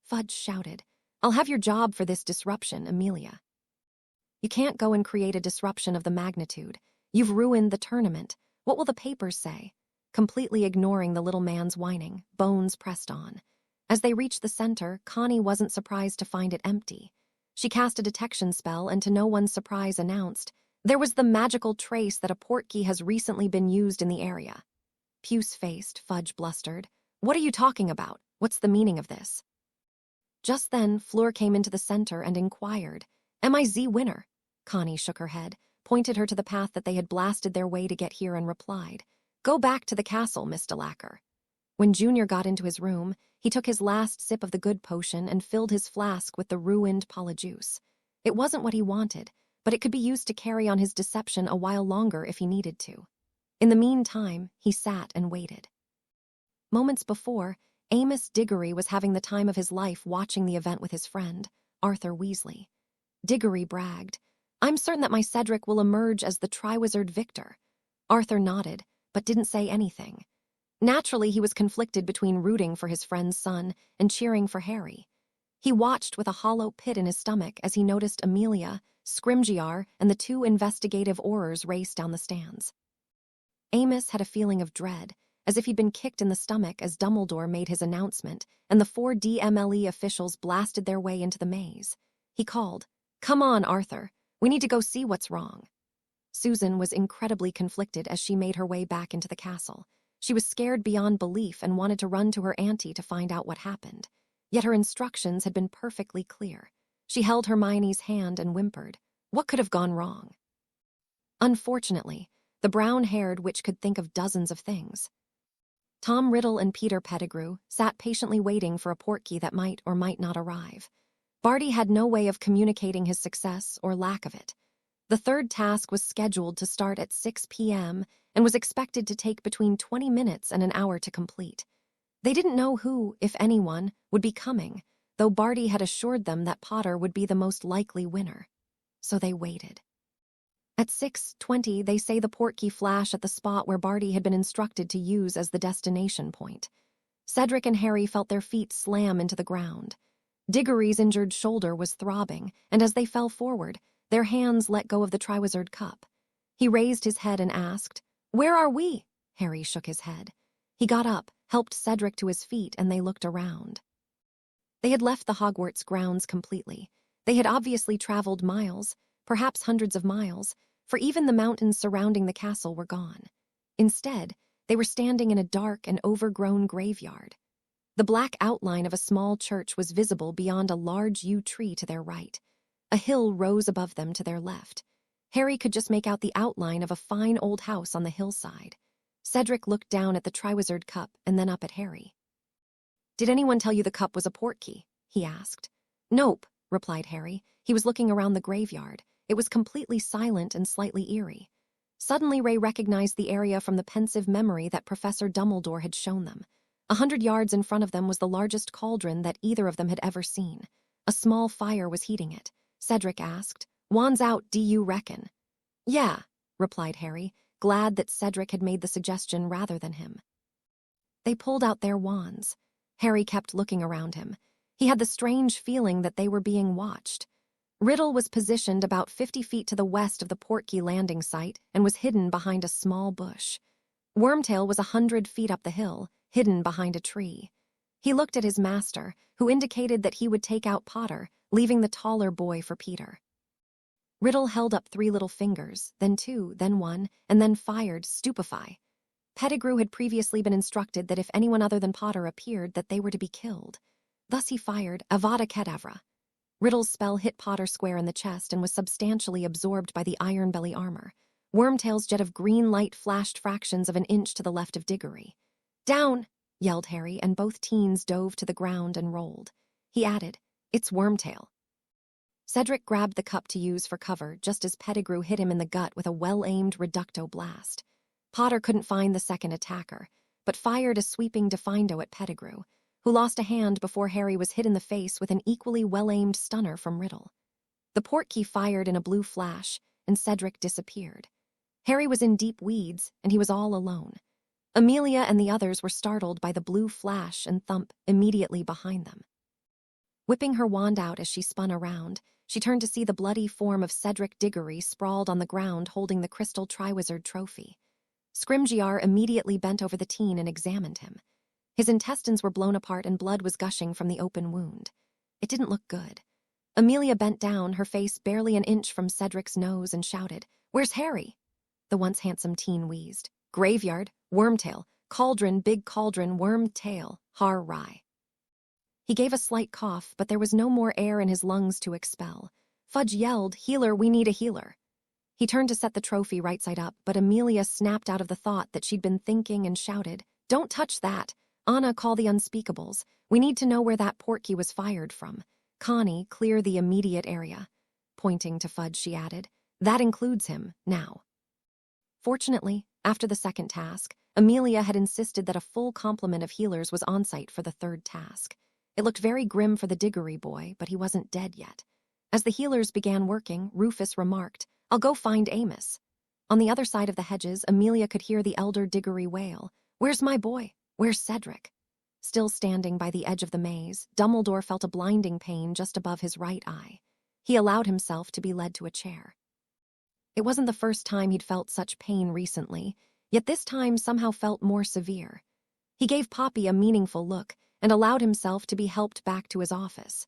Fudge shouted, "I'll have your job for this disruption, Amelia." "You can't go and create a disruption of the magnitude. You've ruined the tournament. What will the papers say?" Completely ignoring the little man's whining, Bones pressed on. As they reached the center, Connie wasn't surprised to find it empty. She cast a detection spell and, to no one's surprise, announced, "There was the magical trace that a portkey has recently been used in the area." Puce-faced, Fudge blustered, "What are you talking about? What's the meaning of this?" Just then, Fleur came into the center and inquired, "Am I Z winner?" Connie shook her head, pointed her to the path that they had blasted their way to get here, and replied, "Go back to the castle, Miss Delacour." When Junior got into his room, he took his last sip of the good potion and filled his flask with the ruined Polyjuice. It wasn't what he wanted, but it could be used to carry on his deception a while longer if he needed to. In the meantime, he sat and waited. Moments before, Amos Diggory was having the time of his life watching the event with his friend, Arthur Weasley. Diggory bragged, "I'm certain that my Cedric will emerge as the Triwizard victor." Arthur nodded, but didn't say anything. Naturally, he was conflicted between rooting for his friend's son and cheering for Harry. He watched with a hollow pit in his stomach as he noticed Amelia, Scrimgeour, and the 2 investigative Aurors race down the stands. Amos had a feeling of dread, as if he'd been kicked in the stomach as Dumbledore made his announcement and the 4 DMLE officials blasted their way into the maze. He called, "Come on, Arthur. We need to go see what's wrong." Susan was incredibly conflicted as she made her way back into the castle. She was scared beyond belief and wanted to run to her auntie to find out what happened. Yet her instructions had been perfectly clear. She held Hermione's hand and whimpered. What could have gone wrong? Unfortunately, the brown-haired witch could think of dozens of things. Tom Riddle and Peter Pettigrew sat patiently waiting for a portkey that might or might not arrive. Barty had no way of communicating his success or lack of it. The third task was scheduled to start at 6 p.m. and was expected to take between 20 minutes and an hour to complete. They didn't know who, if anyone, would be coming, though Barty had assured them that Potter would be the most likely winner. So they waited. At 6:20, they say the portkey flash at the spot where Barty had been instructed to use as the destination point. Cedric and Harry felt their feet slam into the ground. Diggory's injured shoulder was throbbing, and as they fell forward, their hands let go of the Triwizard Cup. He raised his head and asked, "Where are we?" Harry shook his head. He got up, helped Cedric to his feet, and they looked around. They had left the Hogwarts grounds completely. They had obviously traveled miles, perhaps hundreds of miles, for even the mountains surrounding the castle were gone. Instead, they were standing in a dark and overgrown graveyard. The black outline of a small church was visible beyond a large yew tree to their right. A hill rose above them to their left. Harry could just make out the outline of a fine old house on the hillside. Cedric looked down at the Triwizard Cup and then up at Harry. "Did anyone tell you the cup was a portkey?" he asked. "Nope," replied Harry. He was looking around the graveyard. It was completely silent and slightly eerie. Suddenly, Ray recognized the area from the pensive memory that Professor Dumbledore had shown them. 100 yards in front of them was the largest cauldron that either of them had ever seen. A small fire was heating it. Cedric asked, "Wands out, do you reckon?" "Yeah," replied Harry, glad that Cedric had made the suggestion rather than him. They pulled out their wands. Harry kept looking around him. He had the strange feeling that they were being watched. Riddle was positioned about 50 feet to the west of the portkey landing site and was hidden behind a small bush. Wormtail was 100 feet up the hill, hidden behind a tree. He looked at his master, who indicated that he would take out Potter, leaving the taller boy for Peter. Riddle held up 3 little fingers, then 2, then 1, and then fired, stupefy. Pettigrew had previously been instructed that if anyone other than Potter appeared, that they were to be killed. Thus he fired, Avada Kedavra. Riddle's spell hit Potter square in the chest and was substantially absorbed by the iron belly armor. Wormtail's jet of green light flashed fractions of an inch to the left of Diggory. "Down!" yelled Harry, and both teens dove to the ground and rolled. He added, "It's Wormtail." Cedric grabbed the cup to use for cover just as Pettigrew hit him in the gut with a well-aimed reducto blast. Potter couldn't find the second attacker, but fired a sweeping defindo at Pettigrew, who lost a hand before Harry was hit in the face with an equally well-aimed stunner from Riddle. The portkey fired in a blue flash, and Cedric disappeared. Harry was in deep weeds, and he was all alone. Amelia and the others were startled by the blue flash and thump immediately behind them. Whipping her wand out as she spun around, she turned to see the bloody form of Cedric Diggory sprawled on the ground holding the crystal Triwizard trophy. Scrimgeour immediately bent over the teen and examined him. His intestines were blown apart and blood was gushing from the open wound. It didn't look good. Amelia bent down, her face barely an inch from Cedric's nose, and shouted, "Where's Harry?" The once handsome teen wheezed. "Graveyard, Wormtail, cauldron, big cauldron, Wormtail, har rye." He gave a slight cough, but there was no more air in his lungs to expel. Fudge yelled, "Healer, we need a healer." He turned to set the trophy right side up, but Amelia snapped out of the thought that she'd been thinking and shouted, "Don't touch that. Anna, call the unspeakables. We need to know where that portkey was fired from. Connie, clear the immediate area." Pointing to Fudge, she added, "That includes him, now." Fortunately, after the second task, Amelia had insisted that a full complement of healers was on site for the third task. It looked very grim for the Diggory boy, but he wasn't dead yet. As the healers began working, Rufus remarked, "I'll go find Amos." On the other side of the hedges, Amelia could hear the elder Diggory wail, "Where's my boy? Where's Cedric?" Still standing by the edge of the maze, Dumbledore felt a blinding pain just above his right eye. He allowed himself to be led to a chair. It wasn't the first time he'd felt such pain recently, yet this time somehow felt more severe. He gave Poppy a meaningful look and allowed himself to be helped back to his office.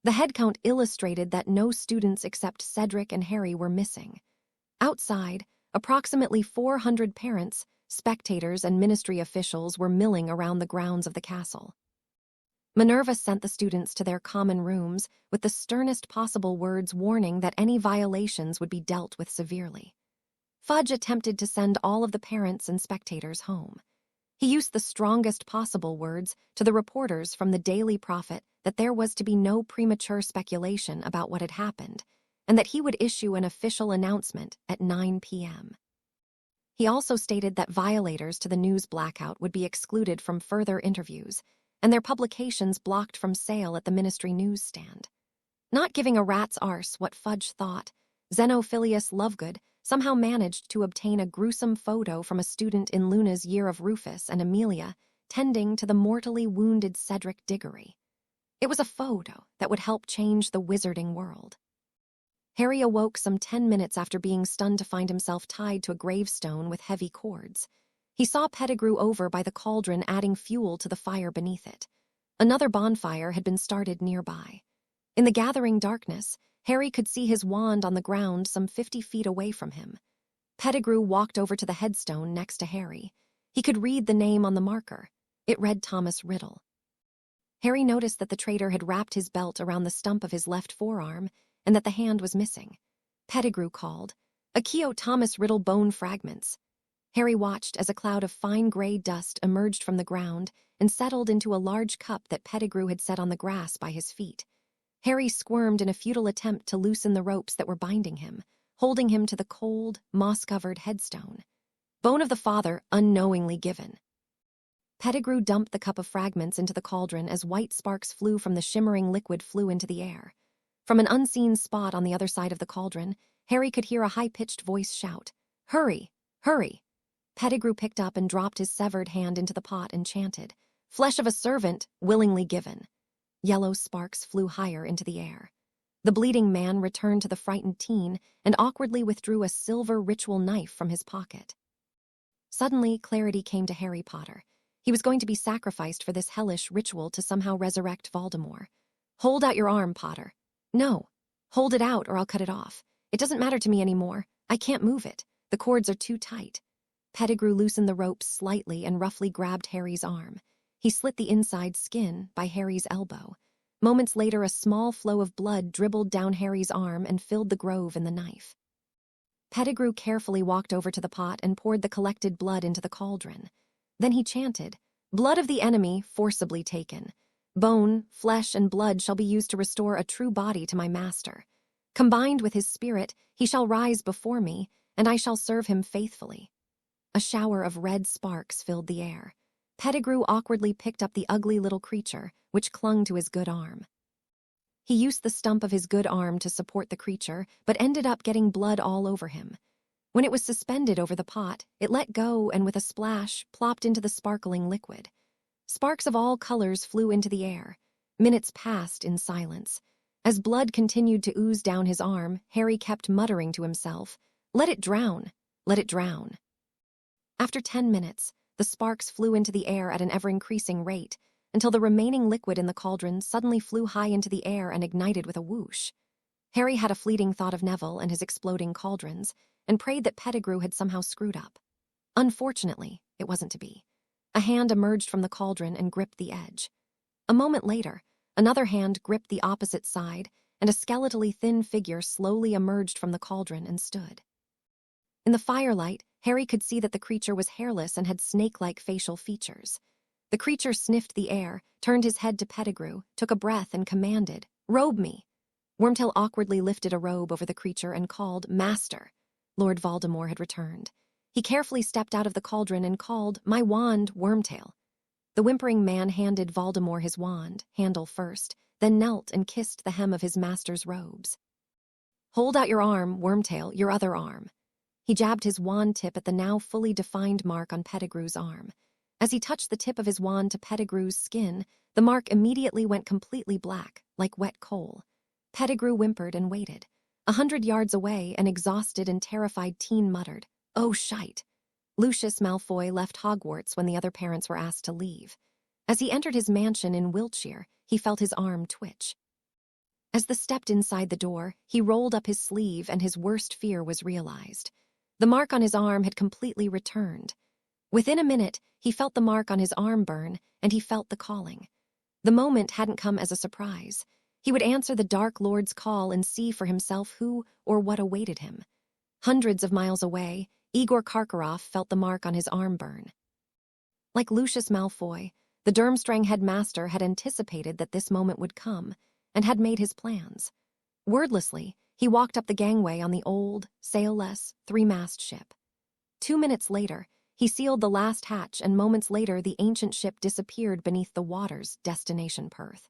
The head count illustrated that no students except Cedric and Harry were missing. Outside, approximately 400 parents, spectators, and ministry officials were milling around the grounds of the castle. Minerva sent the students to their common rooms with the sternest possible words warning that any violations would be dealt with severely. Fudge attempted to send all of the parents and spectators home. He used the strongest possible words to the reporters from the Daily Prophet that there was to be no premature speculation about what had happened, and that he would issue an official announcement at 9 p.m. He also stated that violators to the news blackout would be excluded from further interviews, and their publications blocked from sale at the ministry newsstand. Not giving a rat's arse what Fudge thought, Xenophilius Lovegood somehow managed to obtain a gruesome photo from a student in Luna's year of Rufus and Amelia tending to the mortally wounded Cedric Diggory. It was a photo that would help change the wizarding world. Harry awoke some 10 minutes after being stunned to find himself tied to a gravestone with heavy cords. He saw Pettigrew over by the cauldron adding fuel to the fire beneath it. Another bonfire had been started nearby. In the gathering darkness, Harry could see his wand on the ground some 50 feet away from him. Pettigrew walked over to the headstone next to Harry. He could read the name on the marker. It read Thomas Riddle. Harry noticed that the traitor had wrapped his belt around the stump of his left forearm and that the hand was missing. Pettigrew called, "Accio Thomas Riddle bone fragments." Harry watched as a cloud of fine gray dust emerged from the ground and settled into a large cup that Pettigrew had set on the grass by his feet. Harry squirmed in a futile attempt to loosen the ropes that were binding him, holding him to the cold, moss-covered headstone. Bone of the father unknowingly given. Pettigrew dumped the cup of fragments into the cauldron as white sparks flew from the shimmering liquid flew into the air. From an unseen spot on the other side of the cauldron, Harry could hear a high-pitched voice shout, "Hurry! Hurry!" Pettigrew picked up and dropped his severed hand into the pot and chanted, "Flesh of a servant, willingly given." Yellow sparks flew higher into the air. The bleeding man returned to the frightened teen and awkwardly withdrew a silver ritual knife from his pocket. Suddenly, clarity came to Harry Potter. He was going to be sacrificed for this hellish ritual to somehow resurrect Voldemort. "Hold out your arm, Potter." "No. Hold it out or I'll cut it off. It doesn't matter to me anymore. I can't move it. The cords are too tight." Pettigrew loosened the ropes slightly and roughly grabbed Harry's arm. He slit the inside skin by Harry's elbow. Moments later, a small flow of blood dribbled down Harry's arm and filled the grove in the knife. Pettigrew carefully walked over to the pot and poured the collected blood into the cauldron. Then he chanted, "Blood of the enemy forcibly taken. Bone, flesh, and blood shall be used to restore a true body to my master. Combined with his spirit, he shall rise before me, and I shall serve him faithfully." A shower of red sparks filled the air. Pettigrew awkwardly picked up the ugly little creature, which clung to his good arm. He used the stump of his good arm to support the creature, but ended up getting blood all over him. When it was suspended over the pot, it let go and with a splash plopped into the sparkling liquid. Sparks of all colors flew into the air. Minutes passed in silence. As blood continued to ooze down his arm, Harry kept muttering to himself, "Let it drown, let it drown." After 10 minutes, the sparks flew into the air at an ever-increasing rate, until the remaining liquid in the cauldron suddenly flew high into the air and ignited with a whoosh. Harry had a fleeting thought of Neville and his exploding cauldrons, and prayed that Pettigrew had somehow screwed up. Unfortunately, it wasn't to be. A hand emerged from the cauldron and gripped the edge. A moment later, another hand gripped the opposite side, and a skeletally thin figure slowly emerged from the cauldron and stood. In the firelight, Harry could see that the creature was hairless and had snake-like facial features. The creature sniffed the air, turned his head to Pettigrew, took a breath and commanded, "Robe me." Wormtail awkwardly lifted a robe over the creature and called, "Master." Lord Voldemort had returned. He carefully stepped out of the cauldron and called, "My wand, Wormtail." The whimpering man handed Voldemort his wand, handle first, then knelt and kissed the hem of his master's robes. "Hold out your arm, Wormtail, your other arm." He jabbed his wand tip at the now fully defined mark on Pettigrew's arm. As he touched the tip of his wand to Pettigrew's skin, the mark immediately went completely black, like wet coal. Pettigrew whimpered and waited. 100 yards away, an exhausted and terrified teen muttered, "Oh, shite." Lucius Malfoy left Hogwarts when the other parents were asked to leave. As he entered his mansion in Wiltshire, he felt his arm twitch. As they stepped inside the door, he rolled up his sleeve and his worst fear was realized. The mark on his arm had completely returned. Within a minute, he felt the mark on his arm burn, and he felt the calling. The moment hadn't come as a surprise. He would answer the Dark Lord's call and see for himself who or what awaited him. Hundreds of miles away, Igor Karkaroff felt the mark on his arm burn. Like Lucius Malfoy, the Durmstrang headmaster had anticipated that this moment would come and had made his plans. Wordlessly, he walked up the gangway on the old, sailless, three-mast ship. 2 minutes later, he sealed the last hatch, and moments later the ancient ship disappeared beneath the waters, destination Perth.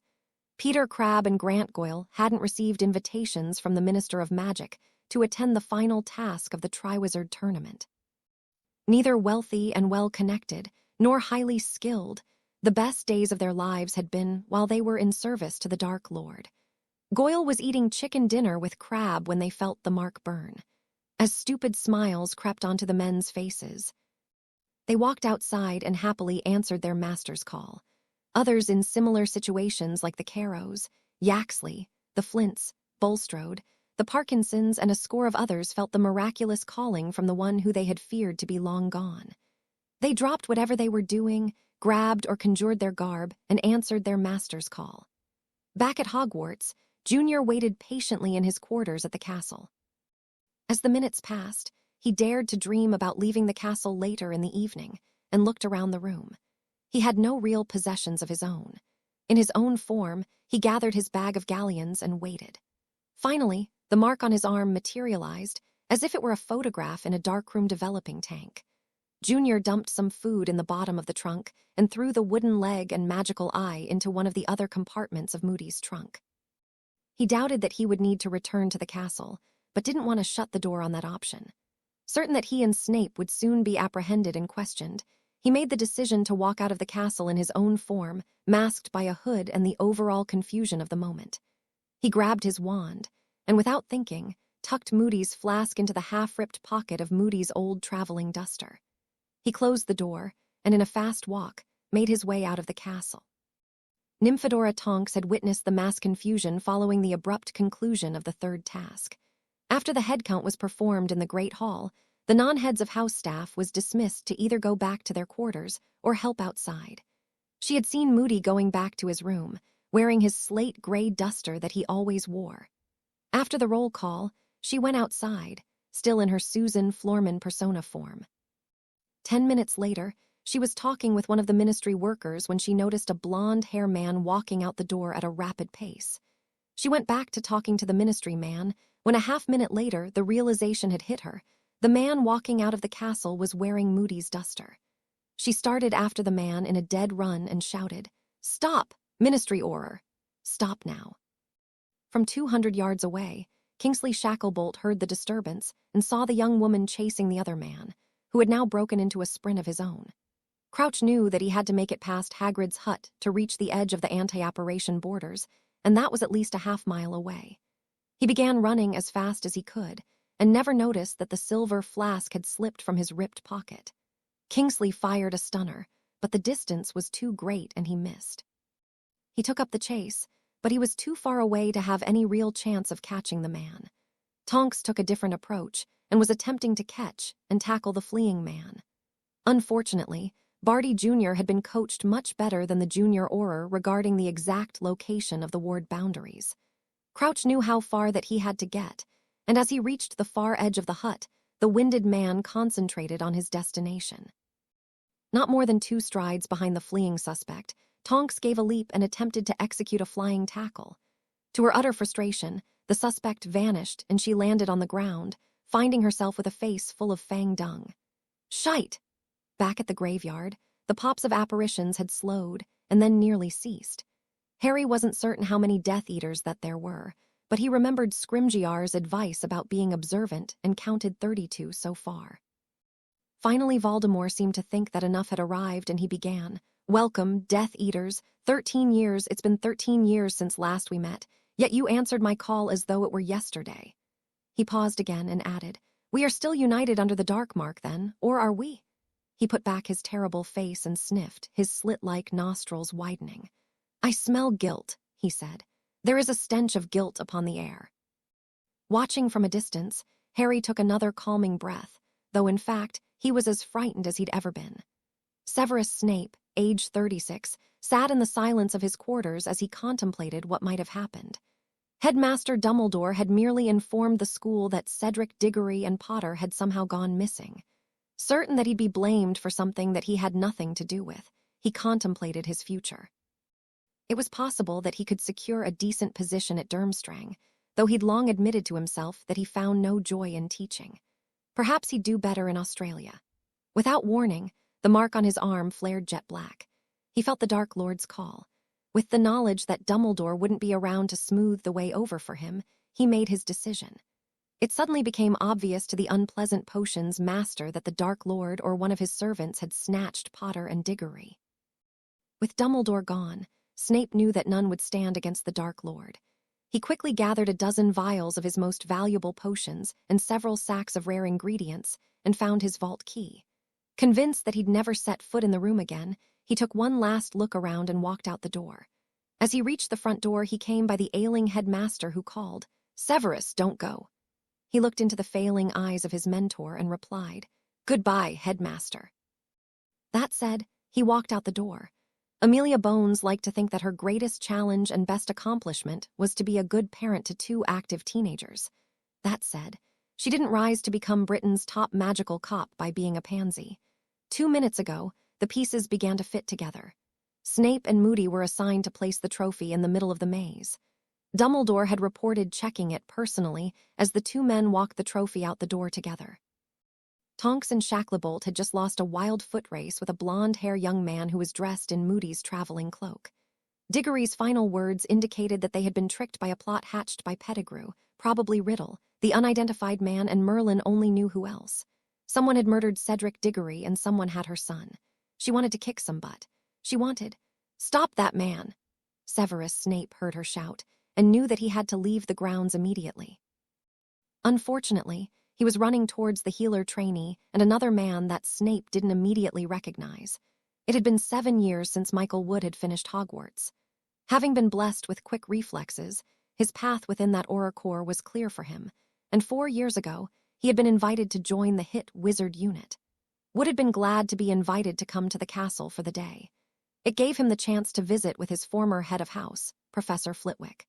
Peter Crabbe and Grant Goyle hadn't received invitations from the Minister of Magic to attend the final task of the Triwizard Tournament. Neither wealthy and well-connected, nor highly skilled, the best days of their lives had been while they were in service to the Dark Lord. Goyle was eating chicken dinner with Crabbe when they felt the mark burn. As stupid smiles crept onto the men's faces, they walked outside and happily answered their master's call. Others in similar situations like the Carrows, Yaxley, the Flints, Bulstrode, the Parkinsons, and a score of others felt the miraculous calling from the one who they had feared to be long gone. They dropped whatever they were doing, grabbed or conjured their garb, and answered their master's call. Back at Hogwarts, Junior waited patiently in his quarters at the castle. As the minutes passed, he dared to dream about leaving the castle later in the evening and looked around the room. He had no real possessions of his own. In his own form, he gathered his bag of galleons and waited. Finally, the mark on his arm materialized, as if it were a photograph in a darkroom developing tank. Junior dumped some food in the bottom of the trunk and threw the wooden leg and magical eye into one of the other compartments of Moody's trunk. He doubted that he would need to return to the castle, but didn't want to shut the door on that option. Certain that he and Snape would soon be apprehended and questioned, he made the decision to walk out of the castle in his own form, masked by a hood and the overall confusion of the moment. He grabbed his wand, and without thinking, tucked Moody's flask into the half-ripped pocket of Moody's old traveling duster. He closed the door, and in a fast walk, made his way out of the castle. Nymphadora Tonks had witnessed the mass confusion following the abrupt conclusion of the third task. After the head count was performed in the Great Hall, the non-heads of house staff was dismissed to either go back to their quarters or help outside. She had seen Moody going back to his room, wearing his slate-gray duster that he always wore. After the roll call, she went outside, still in her Susan Florman persona form. 10 minutes later, she was talking with one of the ministry workers when she noticed a blonde-haired man walking out the door at a rapid pace. She went back to talking to the ministry man, when a half-minute later the realization had hit her. The man walking out of the castle was wearing Moody's duster. She started after the man in a dead run and shouted, "Stop! Ministry Order! Stop now!" From 200 yards away, Kingsley Shacklebolt heard the disturbance and saw the young woman chasing the other man, who had now broken into a sprint of his own. Crouch knew that he had to make it past Hagrid's hut to reach the edge of the anti-apparition borders, and that was at least a half-mile away. He began running as fast as he could, and never noticed that the silver flask had slipped from his ripped pocket. Kingsley fired a stunner, but the distance was too great and he missed. He took up the chase, but he was too far away to have any real chance of catching the man. Tonks took a different approach and was attempting to catch and tackle the fleeing man. Unfortunately, Barty Jr. had been coached much better than the junior Auror regarding the exact location of the ward boundaries. Crouch knew how far that he had to get, and as he reached the far edge of the hut, the winded man concentrated on his destination. Not more than 2 strides behind the fleeing suspect, Tonks gave a leap and attempted to execute a flying tackle. To her utter frustration, the suspect vanished and she landed on the ground, finding herself with a face full of fang dung. Shite! Back at the graveyard, the pops of apparitions had slowed and then nearly ceased. Harry wasn't certain how many Death Eaters that there were, but he remembered Scrimgeour's advice about being observant and counted 32 so far. Finally, Voldemort seemed to think that enough had arrived and he began, "Welcome, Death Eaters. 13 years, it's been 13 years since last we met, yet you answered my call as though it were yesterday." He paused again and added, "We are still united under the dark mark then, or are we?" He put back his terrible face and sniffed, his slit-like nostrils widening. "I smell guilt," he said. "There is a stench of guilt upon the air." Watching from a distance, Harry took another calming breath, though in fact, he was as frightened as he'd ever been. Severus Snape, age 36, sat in the silence of his quarters as he contemplated what might have happened. Headmaster Dumbledore had merely informed the school that Cedric Diggory and Potter had somehow gone missing. Certain that he'd be blamed for something that he had nothing to do with, he contemplated his future. It was possible that he could secure a decent position at Durmstrang, though he'd long admitted to himself that he found no joy in teaching. Perhaps he'd do better in Australia. Without warning, the mark on his arm flared jet black. He felt the Dark Lord's call. With the knowledge that Dumbledore wouldn't be around to smooth the way over for him, he made his decision. It suddenly became obvious to the unpleasant potions master that the Dark Lord or one of his servants had snatched Potter and Diggory. With Dumbledore gone, Snape knew that none would stand against the Dark Lord. He quickly gathered a dozen vials of his most valuable potions and several sacks of rare ingredients and found his vault key. Convinced that he'd never set foot in the room again, he took one last look around and walked out the door. As he reached the front door, he came by the ailing headmaster who called, "Severus, don't go." He looked into the failing eyes of his mentor and replied, "Goodbye, headmaster." That said, he walked out the door. Amelia Bones liked to think that her greatest challenge and best accomplishment was to be a good parent to two active teenagers. That said, she didn't rise to become Britain's top magical cop by being a pansy. 2 minutes ago, the pieces began to fit together. Snape and Moody were assigned to place the trophy in the middle of the maze. Dumbledore had reported checking it personally as the two men walked the trophy out the door together. Tonks and Shacklebolt had just lost a wild foot race with a blonde-haired young man who was dressed in Moody's traveling cloak. Diggory's final words indicated that they had been tricked by a plot hatched by Pettigrew, probably Riddle, the unidentified man, and Merlin only knew who else. Someone had murdered Cedric Diggory and someone had her son. She wanted to kick some butt. She wanted, "Stop that man!" Severus Snape heard her shout and knew that he had to leave the grounds immediately. Unfortunately, he was running towards the healer trainee and another man that Snape didn't immediately recognize. It had been 7 years since Michael Wood had finished Hogwarts. Having been blessed with quick reflexes, his path within that Auror was clear for him, and 4 years ago, he had been invited to join the hit wizard unit. Wood had been glad to be invited to come to the castle for the day. It gave him the chance to visit with his former head of house, Professor Flitwick.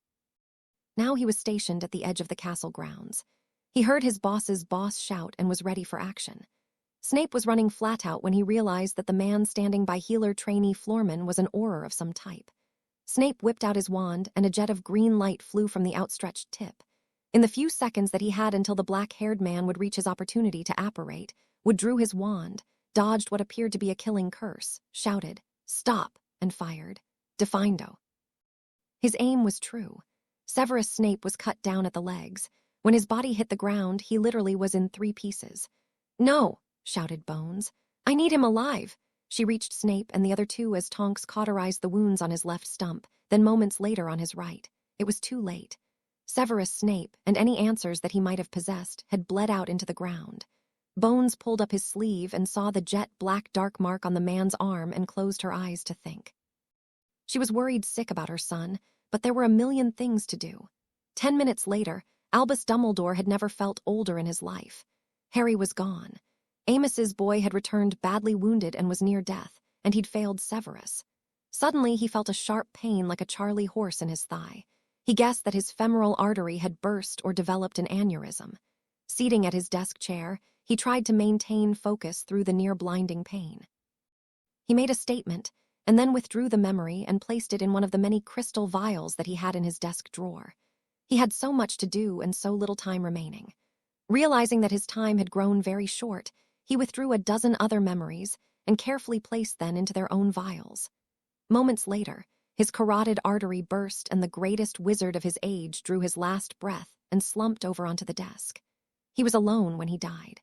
Now he was stationed at the edge of the castle grounds. He heard his boss's boss shout and was ready for action. Snape was running flat out when he realized that the man standing by healer trainee Floorman was an Auror of some type. Snape whipped out his wand and a jet of green light flew from the outstretched tip. In the few seconds that he had until the black-haired man would reach his opportunity to apparate, Wood drew his wand, dodged what appeared to be a killing curse, shouted, "Stop," and fired. Defindo. His aim was true. Severus Snape was cut down at the legs. When his body hit the ground, he literally was in 3 pieces. "No," shouted Bones. "I need him alive." She reached Snape and the other two as Tonks cauterized the wounds on his left stump, then moments later on his right. It was too late. Severus Snape, and any answers that he might have possessed, had bled out into the ground. Bones pulled up his sleeve and saw the jet-black dark mark on the man's arm and closed her eyes to think. She was worried sick about her son, but there were a million things to do. 10 minutes later, Albus Dumbledore had never felt older in his life. Harry was gone. Amos's boy had returned badly wounded and was near death, and he'd failed Severus. Suddenly, he felt a sharp pain like a Charlie horse in his thigh. He guessed that his femoral artery had burst or developed an aneurysm. Seating at his desk chair, he tried to maintain focus through the near-blinding pain. He made a statement, and then withdrew the memory and placed it in one of the many crystal vials that he had in his desk drawer. He had so much to do and so little time remaining. Realizing that his time had grown very short, he withdrew a dozen other memories and carefully placed them into their own vials. Moments later, his carotid artery burst and the greatest wizard of his age drew his last breath and slumped over onto the desk. He was alone when he died.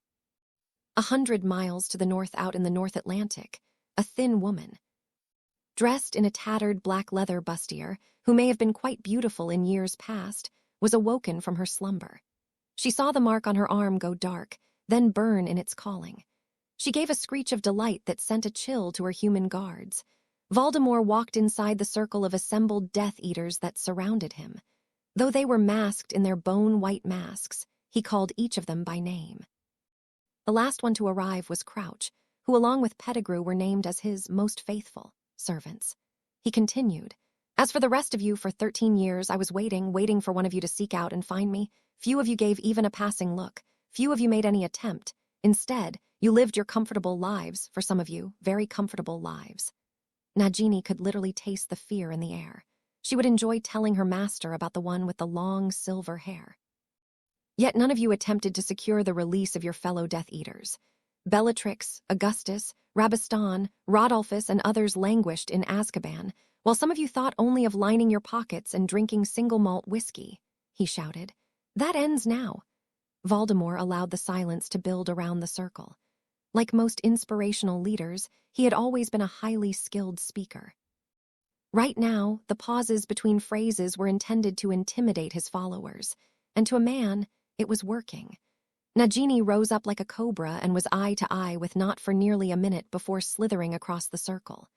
100 miles to the north out in the North Atlantic, a thin woman, dressed in a tattered black leather bustier, who may have been quite beautiful in years past, was awoken from her slumber. She saw the mark on her arm go dark, then burn in its calling. She gave a screech of delight that sent a chill to her human guards. Voldemort walked inside the circle of assembled Death Eaters that surrounded him. Though they were masked in their bone-white masks, he called each of them by name. The last one to arrive was Crouch, who along with Pettigrew were named as his most faithful servants. He continued, "As for the rest of you, for 13 years I was waiting for one of you to seek out and find me. Few of you gave even a passing look. Few of you made any attempt. Instead, you lived your comfortable lives, for some of you, very comfortable lives." Nagini could literally taste the fear in the air. She would enjoy telling her master about the one with the long silver hair. "Yet none of you attempted to secure the release of your fellow Death Eaters. Bellatrix, Augustus, Rabistan, Rodolphus, and others languished in Azkaban, while some of you thought only of lining your pockets and drinking single malt whiskey," he shouted. "That ends now." Voldemort allowed the silence to build around the circle. Like most inspirational leaders, he had always been a highly skilled speaker. Right now, the pauses between phrases were intended to intimidate his followers, and to a man, it was working. Nagini rose up like a cobra and was eye to eye with Not for nearly a minute before slithering across the circle.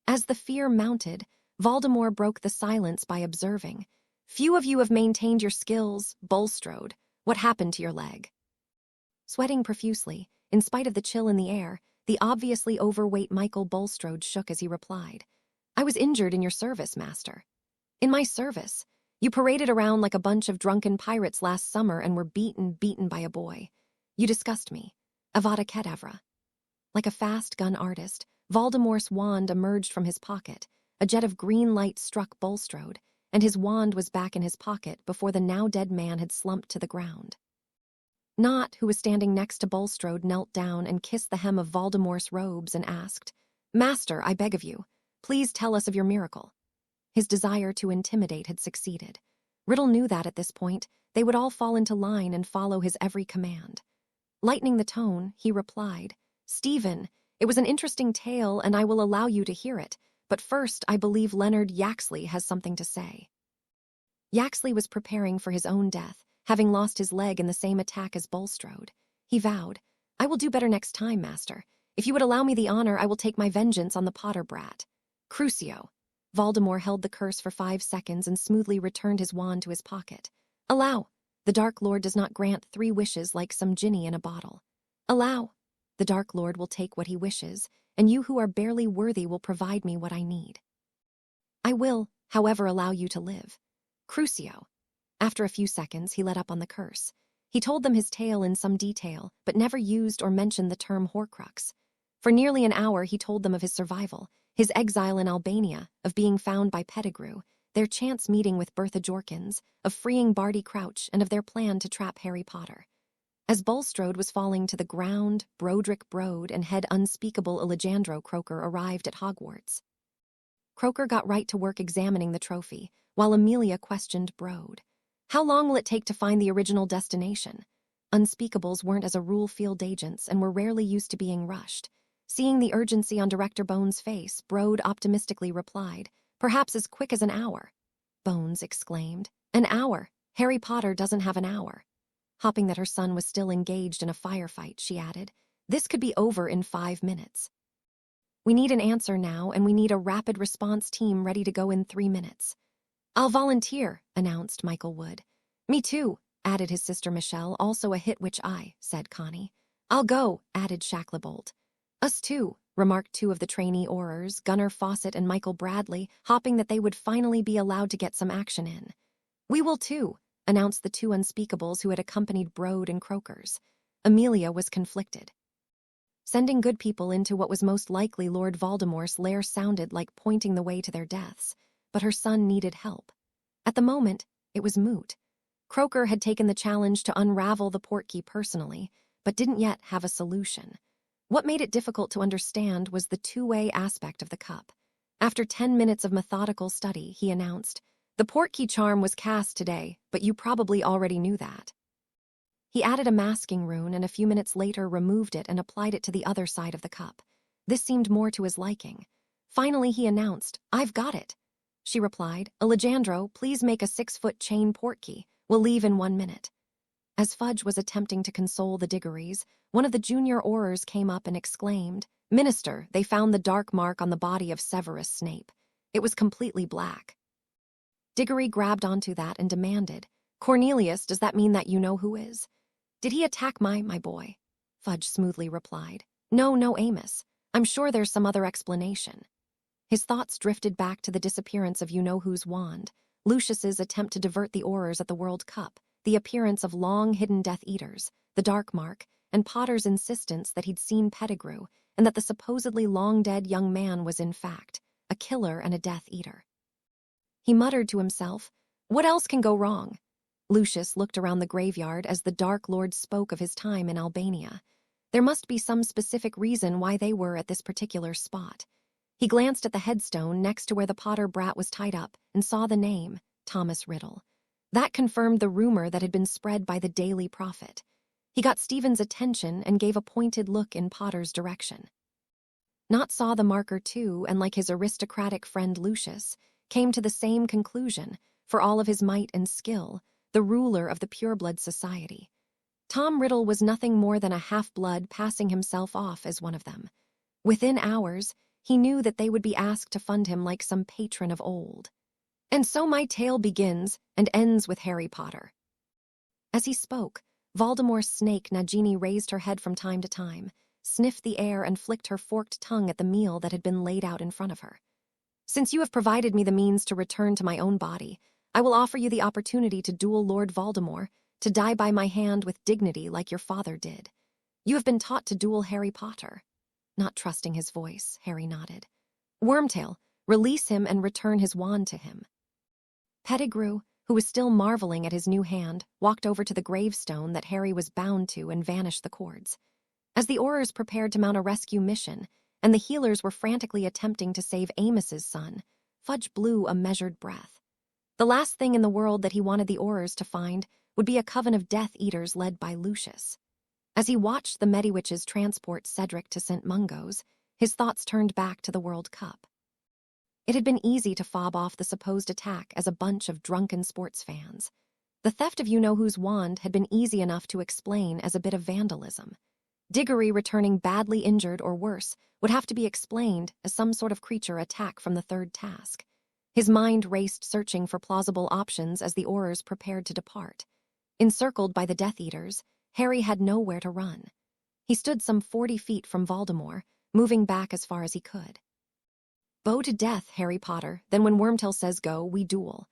As the fear mounted, Voldemort broke the silence by observing, "Few of you have maintained your skills, Bulstrode. What happened to your leg?" Sweating profusely, in spite of the chill in the air, the obviously overweight Michael Bulstrode shook as he replied, "I was injured in your service, Master." "In my service? You paraded around like a bunch of drunken pirates last summer and were beaten by a boy. You disgust me. Avada Kedavra." Like a fast gun artist, Voldemort's wand emerged from his pocket. A jet of green light struck Bulstrode, and his wand was back in his pocket before the now-dead man had slumped to the ground. Not, who was standing next to Bulstrode, knelt down and kissed the hem of Voldemort's robes and asked, "Master, I beg of you, please tell us of your miracle." His desire to intimidate had succeeded. Riddle knew that at this point, they would all fall into line and follow his every command. Lightening the tone, he replied, "Stephen, it was an interesting tale and I will allow you to hear it, but first I believe Leonard Yaxley has something to say." Yaxley was preparing for his own death, having lost his leg in the same attack as Bulstrode. He vowed, "I will do better next time, Master. If you would allow me the honor, I will take my vengeance on the Potter brat." Crucio. Voldemort held the curse for 5 seconds and smoothly returned his wand to his pocket. "Allow. The Dark Lord does not grant 3 wishes like some genie in a bottle. Allow. The Dark Lord will take what he wishes, and you who are barely worthy will provide me what I need. I will, however, allow you to live. Crucio." After a few seconds, he let up on the curse. He told them his tale in some detail, but never used or mentioned the term Horcrux. For nearly an hour, he told them of his survival, his exile in Albania, of being found by Pettigrew, their chance meeting with Bertha Jorkins, of freeing Barty Crouch, and of their plan to trap Harry Potter. As Bulstrode was falling to the ground, Broderick Brode and head unspeakable Alejandro Croker arrived at Hogwarts. Croker got right to work examining the trophy, while Amelia questioned Brode. "How long will it take to find the original destination?" Unspeakables weren't as a rule field agents and were rarely used to being rushed. Seeing the urgency on Director Bones' face, Brode optimistically replied, "Perhaps as quick as an hour." Bones exclaimed, "An hour? Harry Potter doesn't have an hour." Hopping that her son was still engaged in a firefight, she added, "This could be over in 5 minutes. We need an answer now, and we need a rapid response team ready to go in 3 minutes." "I'll volunteer," announced Michael Wood. "Me too," added his sister Michelle, "also a hit which I," said Connie. "I'll go," added Shacklebolt. "Us too," remarked 2 of the trainee Aurors, Gunnar Fawcett and Michael Bradley, hopping that they would finally be allowed to get some action in. "We will too," announced the 2 unspeakables who had accompanied Brode and Croakers. Amelia was conflicted. Sending good people into what was most likely Lord Voldemort's lair sounded like pointing the way to their deaths, but her son needed help. At the moment, it was moot. Croker had taken the challenge to unravel the portkey personally, but didn't yet have a solution. What made it difficult to understand was the two-way aspect of the cup. After 10 minutes of methodical study, he announced, "The portkey charm was cast today, but you probably already knew that." He added a masking rune and a few minutes later removed it and applied it to the other side of the cup. This seemed more to his liking. Finally, he announced, "I've got it." She replied, "Alejandro, please make a 6-foot chain portkey. We'll leave in 1 minute." As Fudge was attempting to console the Diggories, one of the junior Aurors came up and exclaimed, "Minister, they found the dark mark on the body of Severus Snape. It was completely black." Diggory grabbed onto that and demanded, "Cornelius, does that mean that you know who is?" "Did he attack my boy?" Fudge smoothly replied, No, Amos. I'm sure there's some other explanation." His thoughts drifted back to the disappearance of you-know-who's wand, Lucius's attempt to divert the Aurors at the World Cup, the appearance of long-hidden Death Eaters, the Dark Mark, and Potter's insistence that he'd seen Pettigrew and that the supposedly long-dead young man was in fact a killer and a Death Eater. He muttered to himself, "What else can go wrong?" Lucius looked around the graveyard as the Dark Lord spoke of his time in Albania. There must be some specific reason why they were at this particular spot. He glanced at the headstone next to where the Potter brat was tied up and saw the name, Thomas Riddle. That confirmed the rumor that had been spread by the Daily Prophet. He got Stephen's attention and gave a pointed look in Potter's direction. Nott saw the marker too, and like his aristocratic friend Lucius, came to the same conclusion, for all of his might and skill, the ruler of the Pureblood Society. Tom Riddle was nothing more than a half-blood passing himself off as one of them. Within hours, he knew that they would be asked to fund him like some patron of old. And so my tale begins and ends with Harry Potter. As he spoke, Voldemort's snake Nagini raised her head from time to time, sniffed the air and flicked her forked tongue at the meal that had been laid out in front of her. "Since you have provided me the means to return to my own body, I will offer you the opportunity to duel Lord Voldemort, to die by my hand with dignity like your father did. You have been taught to duel Harry Potter." Not trusting his voice, Harry nodded. "Wormtail, release him and return his wand to him." Pettigrew, who was still marveling at his new hand, walked over to the gravestone that Harry was bound to and vanished the cords. As the Aurors prepared to mount a rescue mission, and the healers were frantically attempting to save Amos's son, Fudge blew a measured breath. The last thing in the world that he wanted the Aurors to find would be a coven of Death Eaters led by Lucius. As he watched the Mediwitches transport Cedric to St. Mungo's, his thoughts turned back to the World Cup. It had been easy to fob off the supposed attack as a bunch of drunken sports fans. The theft of you-know-who's wand had been easy enough to explain as a bit of vandalism. Diggory returning badly injured or worse would have to be explained as some sort of creature attack from the third task. His mind raced searching for plausible options as the Aurors prepared to depart. Encircled by the Death Eaters, Harry had nowhere to run. He stood some 40 feet from Voldemort, moving back as far as he could. "Bow to death, Harry Potter, then when Wormtail says go, we duel."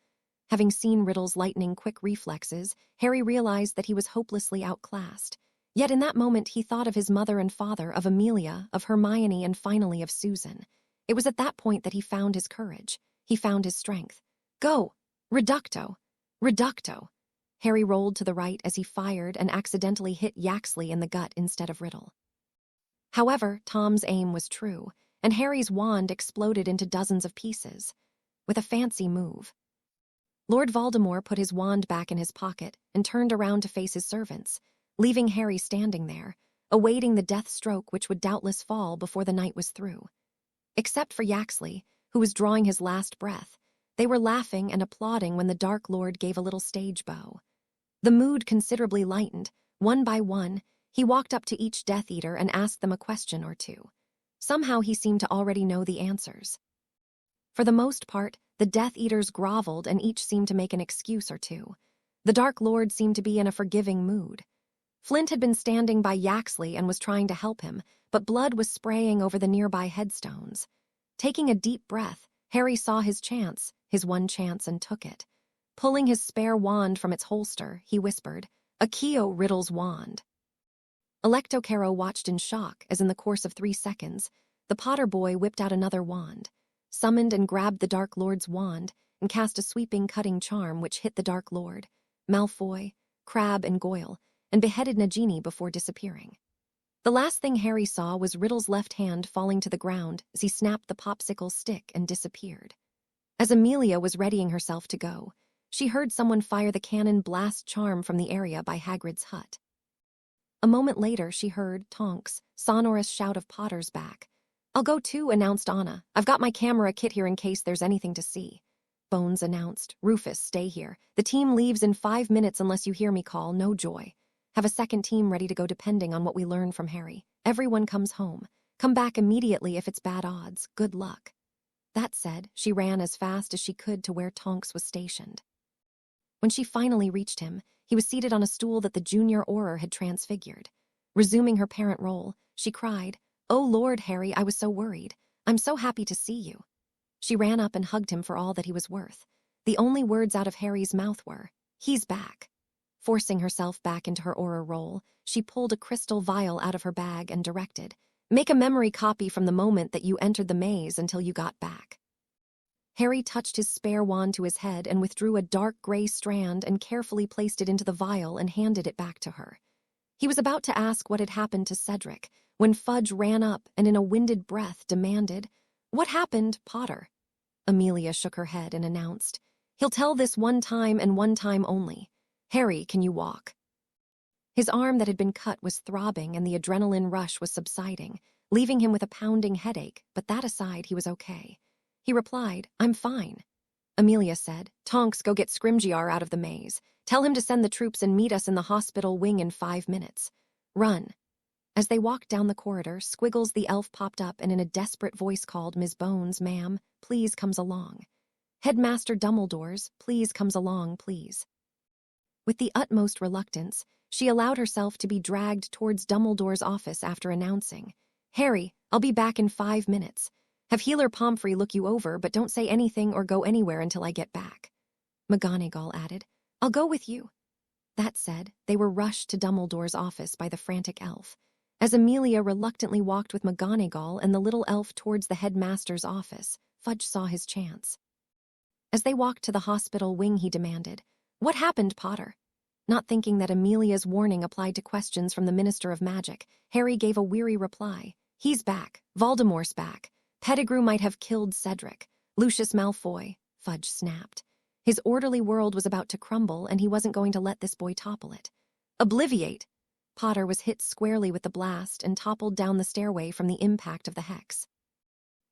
Having seen Riddle's lightning-quick reflexes, Harry realized that he was hopelessly outclassed. Yet in that moment he thought of his mother and father, of Amelia, of Hermione, and finally of Susan. It was at that point that he found his courage. He found his strength. "Go! Reducto! Reducto!" Harry rolled to the right as he fired and accidentally hit Yaxley in the gut instead of Riddle. However, Tom's aim was true, and Harry's wand exploded into dozens of pieces. With a fancy move, Lord Voldemort put his wand back in his pocket and turned around to face his servants, leaving Harry standing there, awaiting the death stroke which would doubtless fall before the night was through. Except for Yaxley, who was drawing his last breath, they were laughing and applauding when the Dark Lord gave a little stage bow. The mood considerably lightened. One by one, he walked up to each Death Eater and asked them a question or two. Somehow he seemed to already know the answers. For the most part, the Death Eaters groveled and each seemed to make an excuse or two. The Dark Lord seemed to be in a forgiving mood. Flint had been standing by Yaxley and was trying to help him, but blood was spraying over the nearby headstones. Taking a deep breath, Harry saw his chance, his one chance, and took it. Pulling his spare wand from its holster, he whispered, "Accio Riddle's wand." Electocaro watched in shock as in the course of 3 seconds, the Potter boy whipped out another wand, summoned and grabbed the Dark Lord's wand, and cast a sweeping cutting charm which hit the Dark Lord, Malfoy, Crabbe, and Goyle, and beheaded Nagini before disappearing. The last thing Harry saw was Riddle's left hand falling to the ground as he snapped the popsicle stick and disappeared. As Amelia was readying herself to go, she heard someone fire the cannon blast charm from the area by Hagrid's hut. A moment later, she heard Tonk's sonorous shout of Potter's back. "I'll go too," announced Anna. "I've got my camera kit here in case there's anything to see." Bones announced, "Rufus, stay here. The team leaves in 5 minutes unless you hear me call. No joy. Have a second team ready to go depending on what we learn from Harry. Everyone comes home. Come back immediately if it's bad odds. Good luck." That said, she ran as fast as she could to where Tonks was stationed. When she finally reached him, he was seated on a stool that the junior Auror had transfigured. Resuming her parent role, she cried, "Oh Lord, Harry, I was so worried. I'm so happy to see you." She ran up and hugged him for all that he was worth. The only words out of Harry's mouth were, "He's back." Forcing herself back into her aura role, she pulled a crystal vial out of her bag and directed, "Make a memory copy from the moment that you entered the maze until you got back." Harry touched his spare wand to his head and withdrew a dark gray strand and carefully placed it into the vial and handed it back to her. He was about to ask what had happened to Cedric when Fudge ran up and in a winded breath demanded, "What happened, Potter?" Amelia shook her head and announced, "He'll tell this one time and one time only. Harry, can you walk?" His arm that had been cut was throbbing and the adrenaline rush was subsiding, leaving him with a pounding headache, but that aside, he was okay. He replied, "I'm fine." Amelia said, "Tonks, go get Scrimgeour out of the maze. Tell him to send the troops and meet us in the hospital wing in 5 minutes. Run." As they walked down the corridor, Squiggles the elf popped up and in a desperate voice called, "Ms. Bones, ma'am, please comes along. Headmaster Dumbledore's, please comes along, please." With the utmost reluctance, she allowed herself to be dragged towards Dumbledore's office after announcing, "Harry, I'll be back in 5 minutes. Have Healer Pomfrey look you over, but don't say anything or go anywhere until I get back." McGonagall added, "I'll go with you." That said, they were rushed to Dumbledore's office by the frantic elf. As Amelia reluctantly walked with McGonagall and the little elf towards the headmaster's office, Fudge saw his chance. As they walked to the hospital wing, he demanded, "What happened, Potter?" Not thinking that Amelia's warning applied to questions from the Minister of Magic, Harry gave a weary reply, "He's back. Voldemort's back. Pettigrew might have killed Cedric. Lucius Malfoy," Fudge snapped. His orderly world was about to crumble, and he wasn't going to let this boy topple it. "Obliviate!" Potter was hit squarely with the blast and toppled down the stairway from the impact of the hex.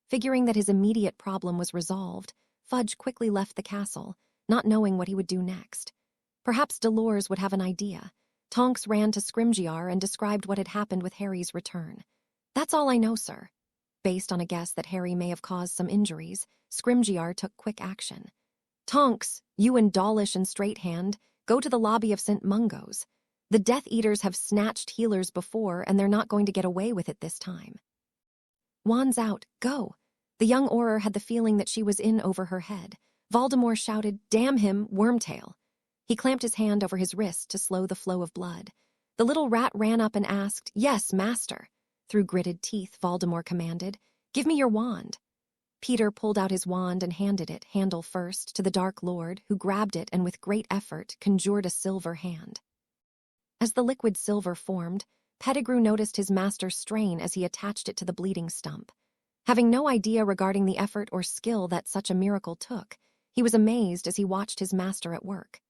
Figuring that his immediate problem was resolved, Fudge quickly left the castle, not knowing what he would do next. Perhaps Dolores would have an idea. Tonks ran to Scrimgeour and described what had happened with Harry's return. "That's all I know, sir." Based on a guess that Harry may have caused some injuries, Scrimgeour took quick action. "Tonks, you and Dawlish and Straighthand, go to the lobby of St. Mungo's. The Death Eaters have snatched healers before, and they're not going to get away with it this time." "Wands out, go." The young Auror had the feeling that she was in over her head. Voldemort shouted, "Damn him, Wormtail." He clamped his hand over his wrist to slow the flow of blood. The little rat ran up and asked, "Yes, master." Through gritted teeth, Voldemort commanded, "Give me your wand." Peter pulled out his wand and handed it, handle first, to the Dark Lord, who grabbed it and with great effort conjured a silver hand. As the liquid silver formed, Pettigrew noticed his master's strain as he attached it to the bleeding stump. Having no idea regarding the effort or skill that such a miracle took, he was amazed as he watched his master at work.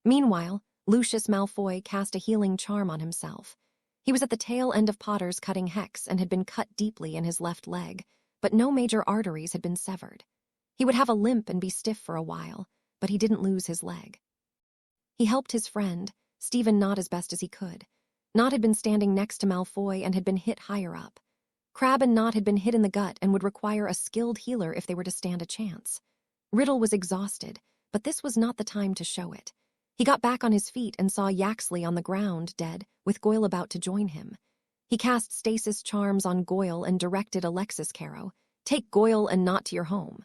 Meanwhile, Lucius Malfoy cast a healing charm on himself. He was at the tail end of Potter's cutting hex and had been cut deeply in his left leg, but no major arteries had been severed. He would have a limp and be stiff for a while, but he didn't lose his leg. He helped his friend, Stephen Knott, as best as he could. Knott had been standing next to Malfoy and had been hit higher up. Crabbe and Knott had been hit in the gut and would require a skilled healer if they were to stand a chance. Riddle was exhausted, but this was not the time to show it. He got back on his feet and saw Yaxley on the ground, dead, with Goyle about to join him. He cast stasis charms on Goyle and directed Alexis Caro, "Take Goyle and Knott to your home.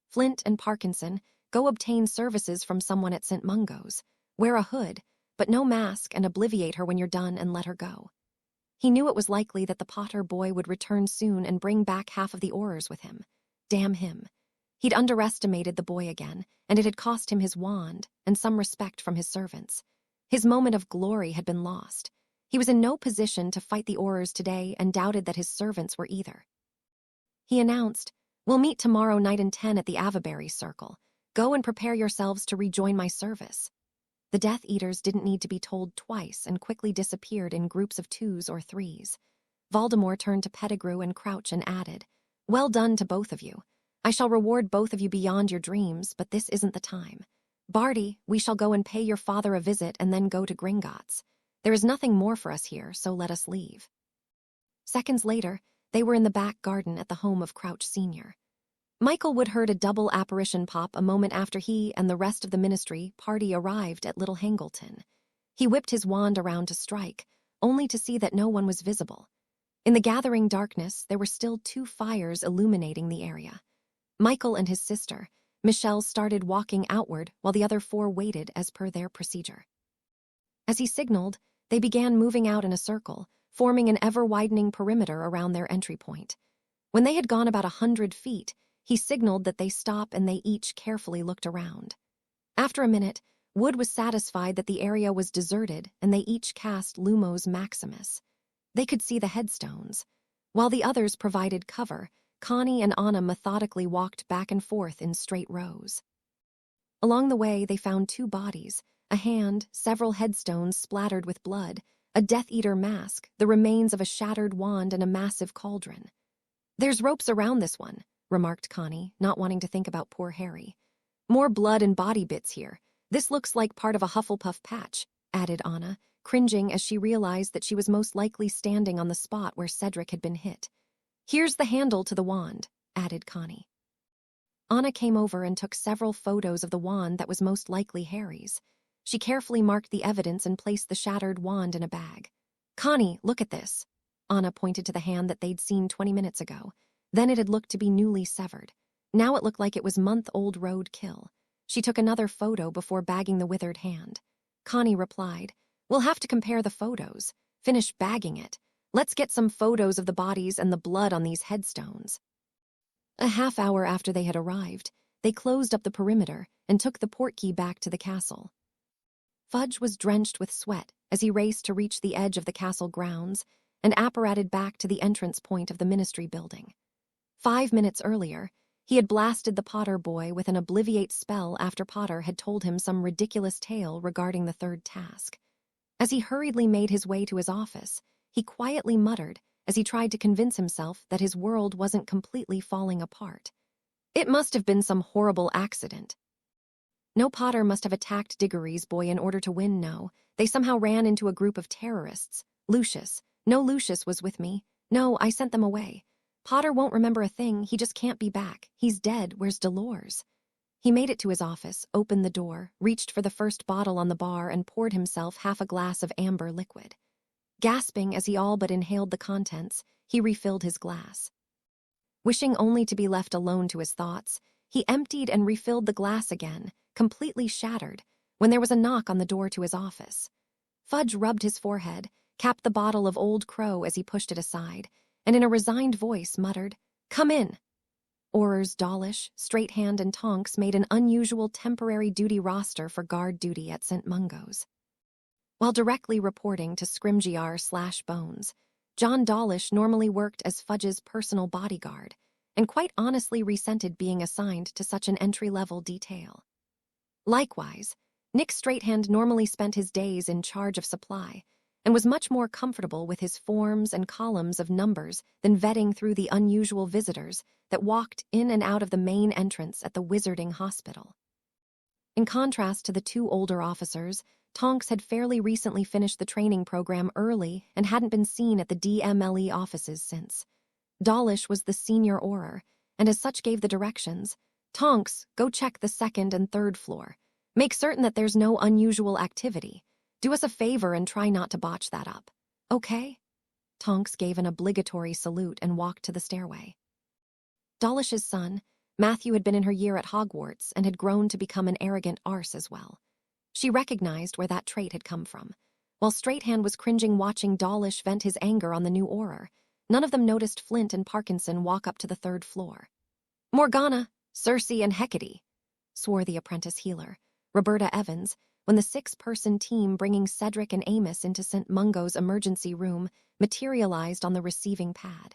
Flint and Parkinson, go obtain services from someone at St. Mungo's. Wear a hood, but no mask, and obliviate her when you're done and let her go." He knew it was likely that the Potter boy would return soon and bring back half of the Aurors with him. Damn him. He'd underestimated the boy again, and it had cost him his wand and some respect from his servants. His moment of glory had been lost. He was in no position to fight the Aurors today and doubted that his servants were either. He announced, "We'll meet tomorrow night in 10 at the Aveberry Circle. Go and prepare yourselves to rejoin my service." The Death Eaters didn't need to be told twice and quickly disappeared in groups of 2s or 3s. Voldemort turned to Pettigrew and Crouch and added, "Well done to both of you. I shall reward both of you beyond your dreams, but this isn't the time. Barty, we shall go and pay your father a visit and then go to Gringotts. There is nothing more for us here, so let us leave." Seconds later, they were in the back garden at the home of Crouch Sr. Michael Wood heard a double apparition pop a moment after he and the rest of the ministry party arrived at Little Hangleton. He whipped his wand around to strike, only to see that no one was visible. In the gathering darkness, there were still 2 fires illuminating the area. Michael and his sister, Michelle, started walking outward while the other four waited as per their procedure. As he signaled, they began moving out in a circle, forming an ever-widening perimeter around their entry point. When they had gone about 100 feet, he signaled that they stop and they each carefully looked around. After a minute, Wood was satisfied that the area was deserted and they each cast Lumos Maximus. They could see the headstones. While the others provided cover, Connie and Anna methodically walked back and forth in straight rows. Along the way, they found 2 bodies, a hand, several headstones splattered with blood, a Death Eater mask, the remains of a shattered wand, and a massive cauldron. "There's ropes around this one," remarked Connie, not wanting to think about poor Harry. "More blood and body bits here. This looks like part of a Hufflepuff patch," added Anna, cringing as she realized that she was most likely standing on the spot where Cedric had been hit. "Here's the handle to the wand," added Connie. Anna came over and took several photos of the wand that was most likely Harry's. She carefully marked the evidence and placed the shattered wand in a bag. "Connie, look at this." Anna pointed to the hand that they'd seen 20 minutes ago. Then it had looked to be newly severed. Now it looked like it was month-old roadkill. She took another photo before bagging the withered hand. Connie replied, "We'll have to compare the photos. Finish bagging it. Let's get some photos of the bodies and the blood on these headstones." A half hour after they had arrived, they closed up the perimeter and took the portkey back to the castle. Fudge was drenched with sweat as he raced to reach the edge of the castle grounds and apparated back to the entrance point of the ministry building. 5 minutes earlier, he had blasted the Potter boy with an obliviate spell after Potter had told him some ridiculous tale regarding the third task. As he hurriedly made his way to his office, he quietly muttered as he tried to convince himself that his world wasn't completely falling apart. It must have been some horrible accident. No Potter must have attacked Diggory's boy in order to win, no. They somehow ran into a group of terrorists. Lucius. No, Lucius was with me. No, I sent them away. Potter won't remember a thing, he just can't be back. He's dead, where's Dolores? He made it to his office, opened the door, reached for the first bottle on the bar and poured himself half a glass of amber liquid. Gasping as he all but inhaled the contents, he refilled his glass. Wishing only to be left alone to his thoughts, he emptied and refilled the glass again, completely shattered, when there was a knock on the door to his office. Fudge rubbed his forehead, capped the bottle of Old Crow as he pushed it aside, and in a resigned voice muttered, "Come in." Aurors Dawlish, Straighthand, and Tonks made an unusual temporary duty roster for guard duty at St. Mungo's. While directly reporting to Scrimgeour/Bones, John Dawlish normally worked as Fudge's personal bodyguard, and quite honestly resented being assigned to such an entry-level detail. Likewise, Nick Straighthand normally spent his days in charge of supply, and was much more comfortable with his forms and columns of numbers than vetting through the unusual visitors that walked in and out of the main entrance at the Wizarding Hospital. In contrast to the 2 older officers, Tonks had fairly recently finished the training program early and hadn't been seen at the DMLE offices since. Dawlish was the senior Auror, and as such gave the directions. "Tonks, go check the 2nd and 3rd floor. Make certain that there's no unusual activity. Do us a favor and try not to botch that up. Okay?" Tonks gave an obligatory salute and walked to the stairway. Dawlish's son, Matthew, had been in her year at Hogwarts and had grown to become an arrogant arse as well. She recognized where that trait had come from. While Straighthand was cringing watching Dawlish vent his anger on the new Auror, none of them noticed Flint and Parkinson walk up to the 3rd floor. "Morgana, Cersei, and Hecate," swore the apprentice healer, Roberta Evans, when the 6-person team bringing Cedric and Amos into St. Mungo's emergency room materialized on the receiving pad.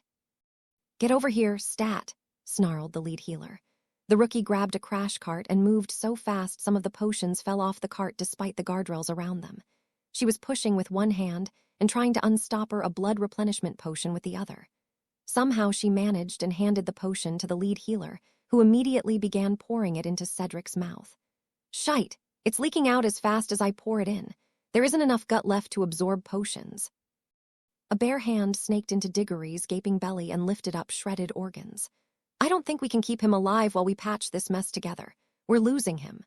"Get over here, stat," snarled the lead healer. The rookie grabbed a crash cart and moved so fast some of the potions fell off the cart despite the guardrails around them. She was pushing with one hand and trying to unstopper a blood replenishment potion with the other. Somehow she managed and handed the potion to the lead healer, who immediately began pouring it into Cedric's mouth. "Shite, it's leaking out as fast as I pour it in. There isn't enough gut left to absorb potions." A bare hand snaked into Diggory's gaping belly and lifted up shredded organs. "I don't think we can keep him alive while we patch this mess together. We're losing him."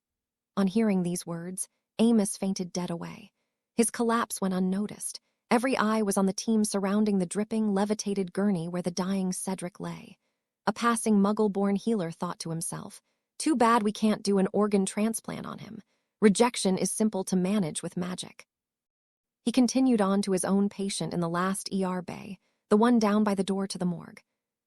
On hearing these words, Amos fainted dead away. His collapse went unnoticed. Every eye was on the team surrounding the dripping, levitated gurney where the dying Cedric lay. a passing Muggle-born healer thought to himself. Too bad we can't do an organ transplant on him. Rejection is simple to manage with magic. He continued on to his own patient in the last ER bay, the one down by the door to the morgue.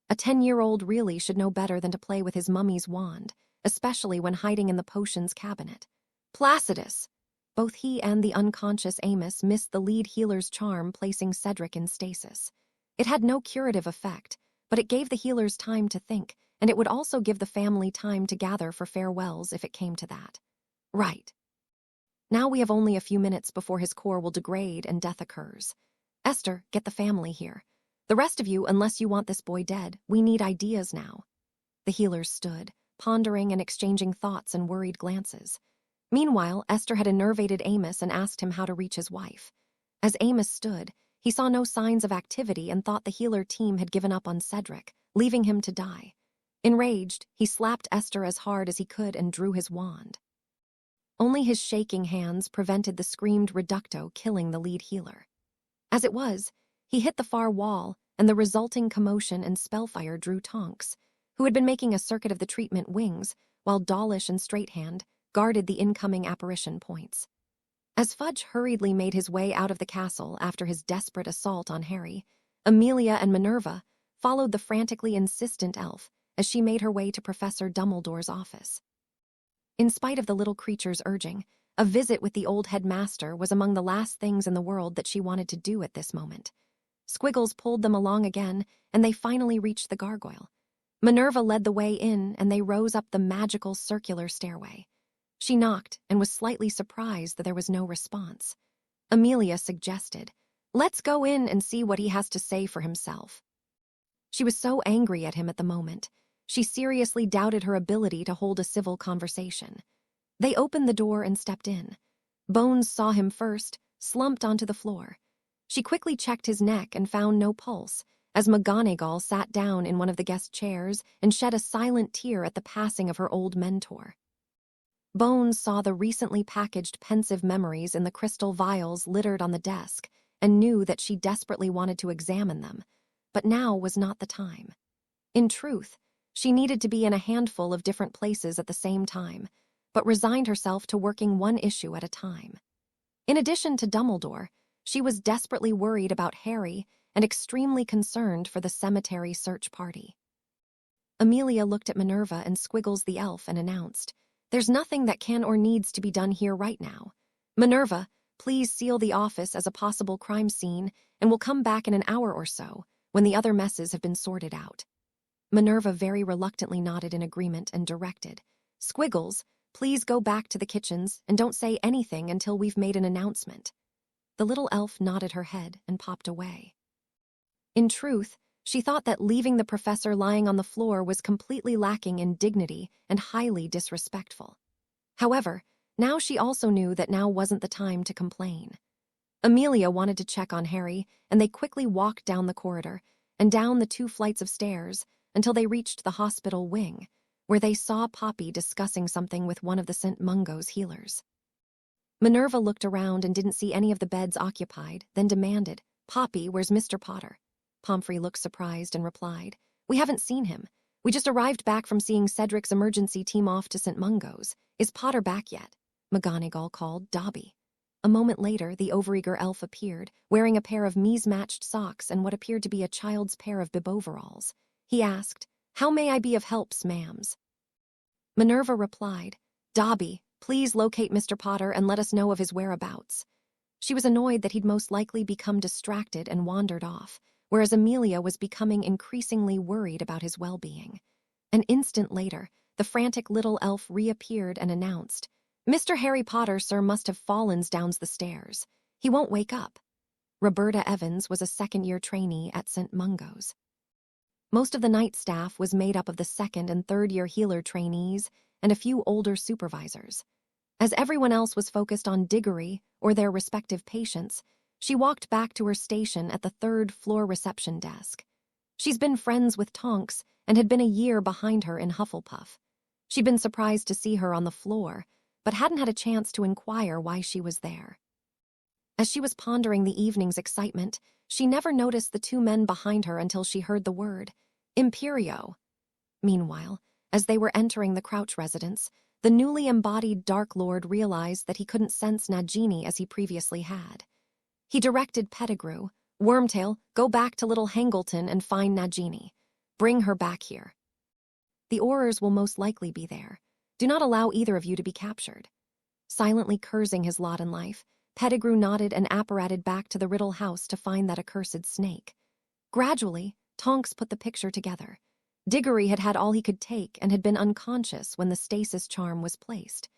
A 10-year-old really should know better than to play with his mummy's wand, especially when hiding in the potions cabinet. Placidus! Both he and the unconscious Amos missed the lead healer's charm, placing Cedric in stasis. It had no curative effect, but it gave the healers time to think, and it would also give the family time to gather for farewells if it came to that. Right. Now we have only a few minutes before his core will degrade and death occurs. Esther, get the family here. The rest of you, unless you want this boy dead, we need ideas now. The healers stood, pondering and exchanging thoughts and worried glances. Meanwhile, Esther had innervated Amos and asked him how to reach his wife. As Amos stood, he saw no signs of activity and thought the healer team had given up on Cedric, leaving him to die. Enraged, he slapped Esther as hard as he could and drew his wand. Only his shaking hands prevented the screamed reducto killing the lead healer. As it was, he hit the far wall, and the resulting commotion and spellfire drew Tonks, who had been making a circuit of the treatment wings, while Dawlish and Straighthand guarded the incoming apparition points. As Fudge hurriedly made his way out of the castle after his desperate assault on Harry, Amelia and Minerva followed the frantically insistent elf as she made her way to Professor Dumbledore's office. In spite of the little creature's urging, a visit with the old headmaster was among the last things in the world that she wanted to do at this moment. Squiggles pulled them along again, and they finally reached the gargoyle. Minerva led the way in, and they rose up the magical circular stairway. She knocked and was slightly surprised that there was no response. Amelia suggested, "Let's go in and see what he has to say for himself." She was so angry at him at the moment. She seriously doubted her ability to hold a civil conversation. They opened the door and stepped in. Bones saw him first, slumped onto the floor. She quickly checked his neck and found no pulse, as McGonagall sat down in one of the guest chairs and shed a silent tear at the passing of her old mentor. Bones saw the recently packaged pensive memories in the crystal vials littered on the desk and knew that she desperately wanted to examine them, but now was not the time. In truth, she needed to be in a handful of different places at the same time, but resigned herself to working one issue at a time. In addition to Dumbledore, she was desperately worried about Harry and extremely concerned for the cemetery search party. Amelia looked at Minerva and Squiggles the elf and announced, "There's nothing that can or needs to be done here right now. Minerva, please seal the office as a possible crime scene, and we'll come back in an hour or so, when the other messes have been sorted out." Minerva very reluctantly nodded in agreement and directed, "Squiggles, please go back to the kitchens and don't say anything until we've made an announcement." The little elf nodded her head and popped away. In truth, she thought that leaving the professor lying on the floor was completely lacking in dignity and highly disrespectful. However, now she also knew that now wasn't the time to complain. Amelia wanted to check on Harry, and they quickly walked down the corridor and down the 2 flights of stairs until they reached the hospital wing, where they saw Poppy discussing something with one of the St. Mungo's healers. Minerva looked around and didn't see any of the beds occupied, then demanded, "Poppy, where's Mr. Potter?" Pomfrey looked surprised and replied, "We haven't seen him. We just arrived back from seeing Cedric's emergency team off to St. Mungo's. Is Potter back yet?" McGonagall called Dobby. A moment later, the overeager elf appeared, wearing a pair of mismatched socks and what appeared to be a child's pair of bib overalls. He asked, "How may I be of helps, ma'ams?" Minerva replied, "Dobby, please locate Mr. Potter and let us know of his whereabouts." She was annoyed that he'd most likely become distracted and wandered off, whereas Amelia was becoming increasingly worried about his well-being. An instant later, the frantic little elf reappeared and announced, "Mr. Harry Potter, sir, must have fallen down the stairs. He won't wake up." Roberta Evans was a second-year trainee at St. Mungo's. Most of the night staff was made up of the second- and third-year healer trainees and a few older supervisors. As everyone else was focused on Diggory or their respective patients, she walked back to her station at the third-floor reception desk. She's been friends with Tonks and had been a year behind her in Hufflepuff. She'd been surprised to see her on the floor, but hadn't had a chance to inquire why she was there. As she was pondering the evening's excitement, she never noticed the 2 men behind her until she heard the word, "Imperio." Meanwhile, as they were entering the Crouch residence, the newly embodied Dark Lord realized that he couldn't sense Nagini as he previously had. He directed Pettigrew, "Wormtail, go back to Little Hangleton and find Nagini. Bring her back here. The Aurors will most likely be there. Do not allow either of you to be captured." Silently cursing his lot in life, Pettigrew nodded and apparated back to the Riddle house to find that accursed snake. Gradually, Tonks put the picture together. Diggory had had all he could take and had been unconscious when the stasis charm was placed.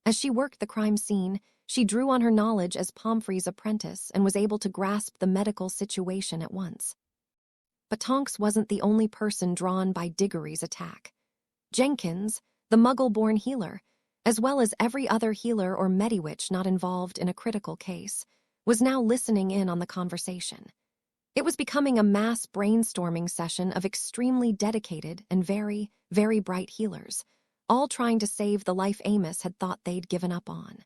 As she worked the crime scene, she drew on her knowledge as Pomfrey's apprentice and was able to grasp the medical situation at once. But Tonks wasn't the only person drawn by Diggory's attack. Jenkins, the Muggle-born healer, as well as every other healer or mediwitch not involved in a critical case, was now listening in on the conversation. It was becoming a mass brainstorming session of extremely dedicated and very, very bright healers, all trying to save the life Amos had thought they'd given up on.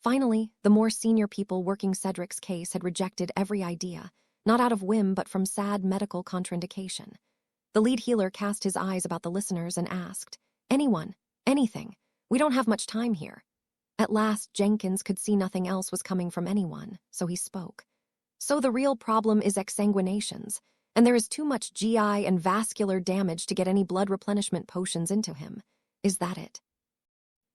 Finally, the more senior people working Cedric's case had rejected every idea, not out of whim but from sad medical contraindication. The lead healer cast his eyes about the listeners and asked, "Anyone, anything, we don't have much time here." At last, Jenkins could see nothing else was coming from anyone, so he spoke. "So the real problem is exsanguinations, and there is too much GI and vascular damage to get any blood replenishment potions into him. Is that it?"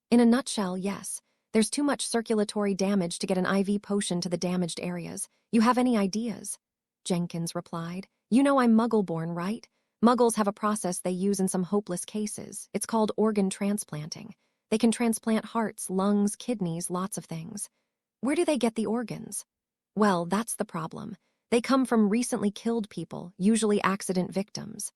"In a nutshell, yes. There's too much circulatory damage to get an IV potion to the damaged areas. You have any ideas?" Jenkins replied. "You know I'm Muggle-born, right? Muggles have a process they use in some hopeless cases. It's called organ transplanting. They can transplant hearts, lungs, kidneys, lots of things. Where do they get the organs? Well, that's the problem. They come from recently killed people, usually accident victims.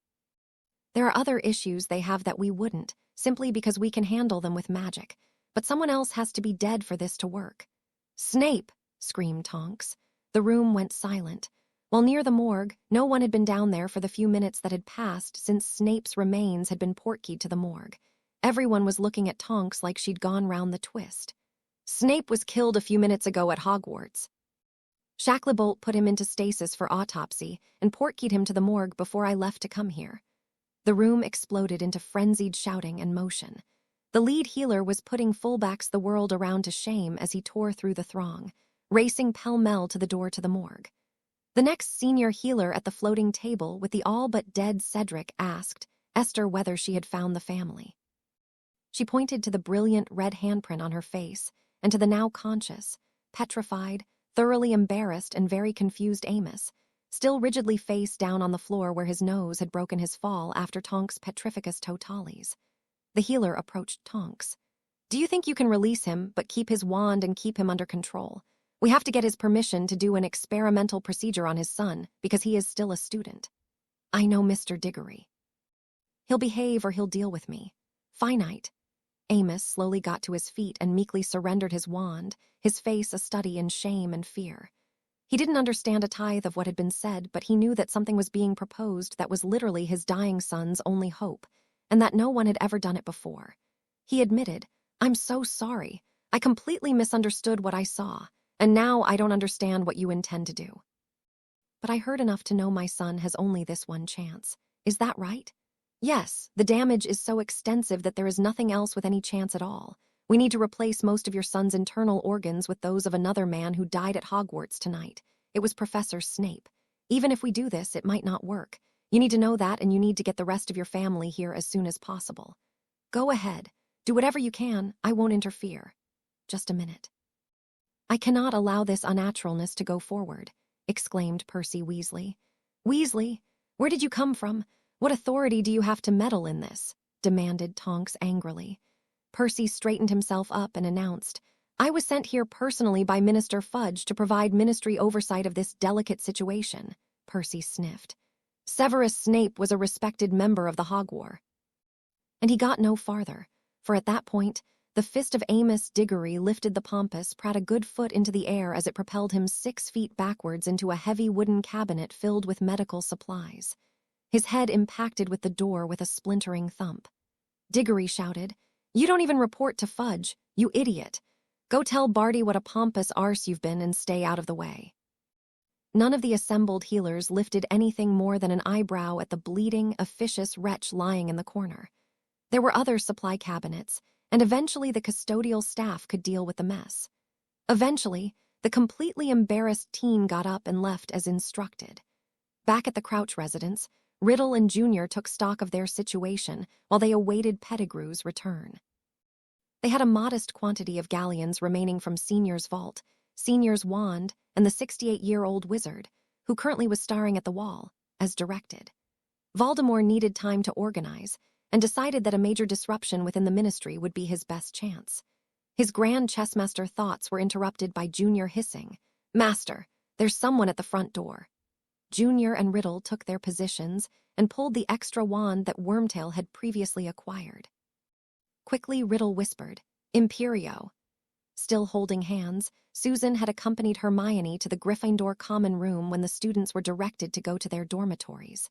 There are other issues they have that we wouldn't, simply because we can handle them with magic. But someone else has to be dead for this to work." "Snape!" screamed Tonks. The room went silent. While near the morgue, no one had been down there for the few minutes that had passed since Snape's remains had been portkeyed to the morgue. Everyone was looking at Tonks like she'd gone round the twist. "Snape was killed a few minutes ago at Hogwarts. Shacklebolt put him into stasis for autopsy and portkeyed him to the morgue before I left to come here." The room exploded into frenzied shouting and motion. The lead healer was putting fullbacks the world around to shame as he tore through the throng, racing pell-mell to the door to the morgue. The next senior healer at the floating table with the all-but-dead Cedric asked Esther whether she had found the family. She pointed to the brilliant red handprint on her face and to the now conscious, petrified, thoroughly embarrassed and very confused Amos, still rigidly face down on the floor where his nose had broken his fall after Tonks' petrificus totalis. The healer approached Tonks. "Do you think you can release him, but keep his wand and keep him under control? We have to get his permission to do an experimental procedure on his son, because he is still a student." "I know Mr. Diggory. He'll behave or he'll deal with me. Finite." Amos slowly got to his feet and meekly surrendered his wand, his face a study in shame and fear. He didn't understand a tithe of what had been said, but he knew that something was being proposed that was literally his dying son's only hope, and that no one had ever done it before. He admitted, "I'm so sorry. I completely misunderstood what I saw, and now I don't understand what you intend to do. But I heard enough to know my son has only this one chance. Is that right?" "Yes, the damage is so extensive that there is nothing else with any chance at all. We need to replace most of your son's internal organs with those of another man who died at Hogwarts tonight. It was Professor Snape. Even if we do this, it might not work. You need to know that, and you need to get the rest of your family here as soon as possible. Go ahead. Do whatever you can. I won't interfere. Just a minute." "I cannot allow this unnaturalness to go forward," exclaimed Percy Weasley. "Weasley, where did you come from? What authority do you have to meddle in this?" demanded Tonks angrily. Percy straightened himself up and announced, "I was sent here personally by Minister Fudge to provide ministry oversight of this delicate situation." Percy sniffed. "Severus Snape was a respected member of the Hogwarts." And he got no farther, for at that point, the fist of Amos Diggory lifted the pompous Pratt a good foot into the air as it propelled him 6 feet backwards into a heavy wooden cabinet filled with medical supplies. His head impacted with the door with a splintering thump. Diggory shouted, "You don't even report to Fudge, you idiot. Go tell Barty what a pompous arse you've been and stay out of the way." None of the assembled healers lifted anything more than an eyebrow at the bleeding, officious wretch lying in the corner. There were other supply cabinets, and eventually the custodial staff could deal with the mess. Eventually, the completely embarrassed teen got up and left as instructed. Back at the Crouch residence, Riddle and Junior took stock of their situation while they awaited Pettigrew's return. They had a modest quantity of galleons remaining from Senior's vault, Senior's wand, and the 68-year-old wizard, who currently was staring at the wall, as directed. Voldemort needed time to organize, and decided that a major disruption within the ministry would be his best chance. His grand chessmaster thoughts were interrupted by Junior hissing, "Master, there's someone at the front door." Junior and Riddle took their positions and pulled the extra wand that Wormtail had previously acquired. Quickly, Riddle whispered, "Imperio." Still holding hands, Susan had accompanied Hermione to the Gryffindor common room when the students were directed to go to their dormitories.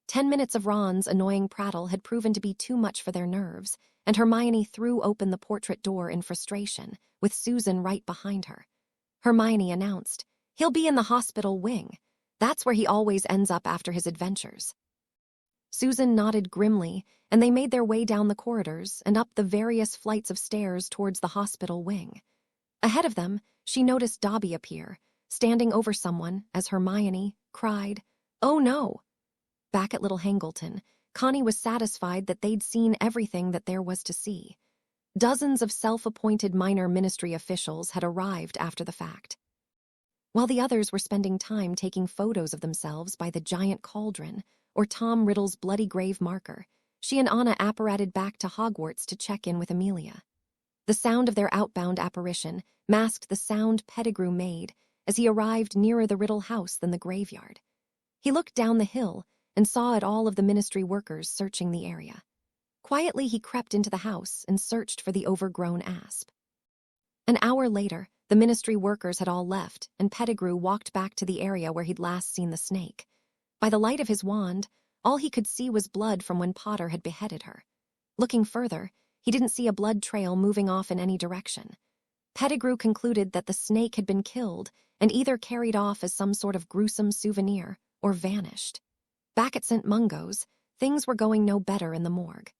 10 minutes of Ron's annoying prattle had proven to be too much for their nerves, and Hermione threw open the portrait door in frustration, with Susan right behind her. Hermione announced, "He'll be in the hospital wing. That's where he always ends up after his adventures." Susan nodded grimly, and they made their way down the corridors and up the various flights of stairs towards the hospital wing. Ahead of them, she noticed Dobby appear, standing over someone as Hermione cried, "Oh no!" Back at Little Hangleton, Connie was satisfied that they'd seen everything that there was to see. Dozens of self-appointed minor ministry officials had arrived after the fact. While the others were spending time taking photos of themselves by the giant cauldron or Tom Riddle's bloody grave marker, she and Anna apparated back to Hogwarts to check in with Amelia. The sound of their outbound apparition masked the sound Pettigrew made as he arrived nearer the Riddle house than the graveyard. He looked down the hill and saw at all of the ministry workers searching the area. Quietly, he crept into the house and searched for the overgrown asp. An hour later, the ministry workers had all left, and Pettigrew walked back to the area where he'd last seen the snake. By the light of his wand, all he could see was blood from when Potter had beheaded her. Looking further, he didn't see a blood trail moving off in any direction. Pettigrew concluded that the snake had been killed and either carried off as some sort of gruesome souvenir or vanished. Back at St. Mungo's, things were going no better in the morgue.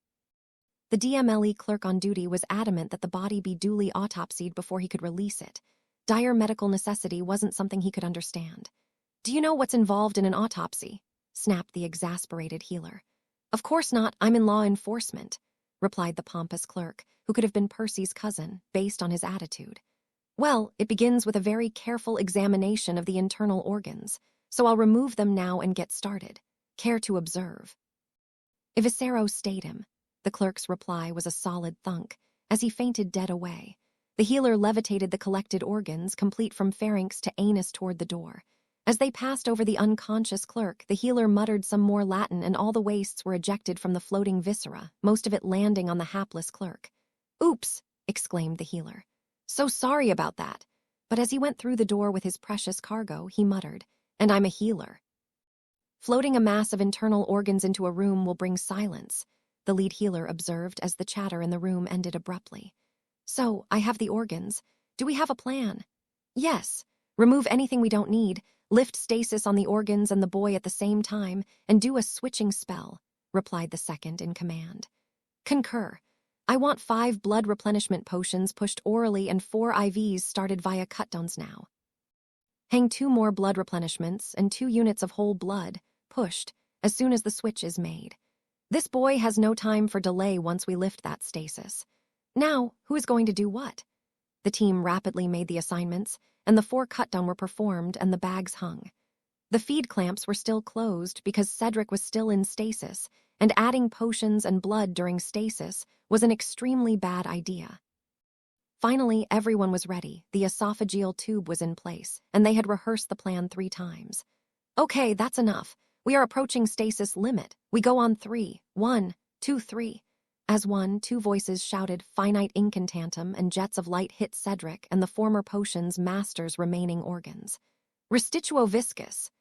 The DMLE clerk on duty was adamant that the body be duly autopsied before he could release it. Dire medical necessity wasn't something he could understand. "Do you know what's involved in an autopsy?" snapped the exasperated healer. "Of course not, I'm in law enforcement," replied the pompous clerk, who could have been Percy's cousin, based on his attitude. "Well, it begins with a very careful examination of the internal organs, so I'll remove them now and get started. Care to observe?" Eviscero stayed him. The clerk's reply was a solid thunk, as he fainted dead away. The healer levitated the collected organs, complete from pharynx to anus, toward the door. As they passed over the unconscious clerk, the healer muttered some more Latin and all the wastes were ejected from the floating viscera, most of it landing on the hapless clerk. "Oops," exclaimed the healer. "So sorry about that." But as he went through the door with his precious cargo, he muttered, "And I'm a healer." "Floating a mass of internal organs into a room will bring silence," the lead healer observed as the chatter in the room ended abruptly. "So, I have the organs. Do we have a plan?" "Yes. Remove anything we don't need, lift stasis on the organs and the boy at the same time, and do a switching spell," replied the second in command. "Concur. I want 5 blood replenishment potions pushed orally and 4 IVs started via cut-downs now. Hang 2 more blood replenishments and 2 units of whole blood, pushed, as soon as the switch is made. This boy has no time for delay once we lift that stasis. Now, who is going to do what?" The team rapidly made the assignments, and the 4 cut-down were performed and the bags hung. The feed clamps were still closed because Cedric was still in stasis, and adding potions and blood during stasis was an extremely bad idea. Finally, everyone was ready, the esophageal tube was in place, and they had rehearsed the plan 3 times. "Okay, that's enough. We are approaching stasis limit. We go on 3. 1, 2, 3. As 1, 2 voices shouted finite incantatum, and jets of light hit Cedric and the former potion's master's remaining organs. Restituo viscus.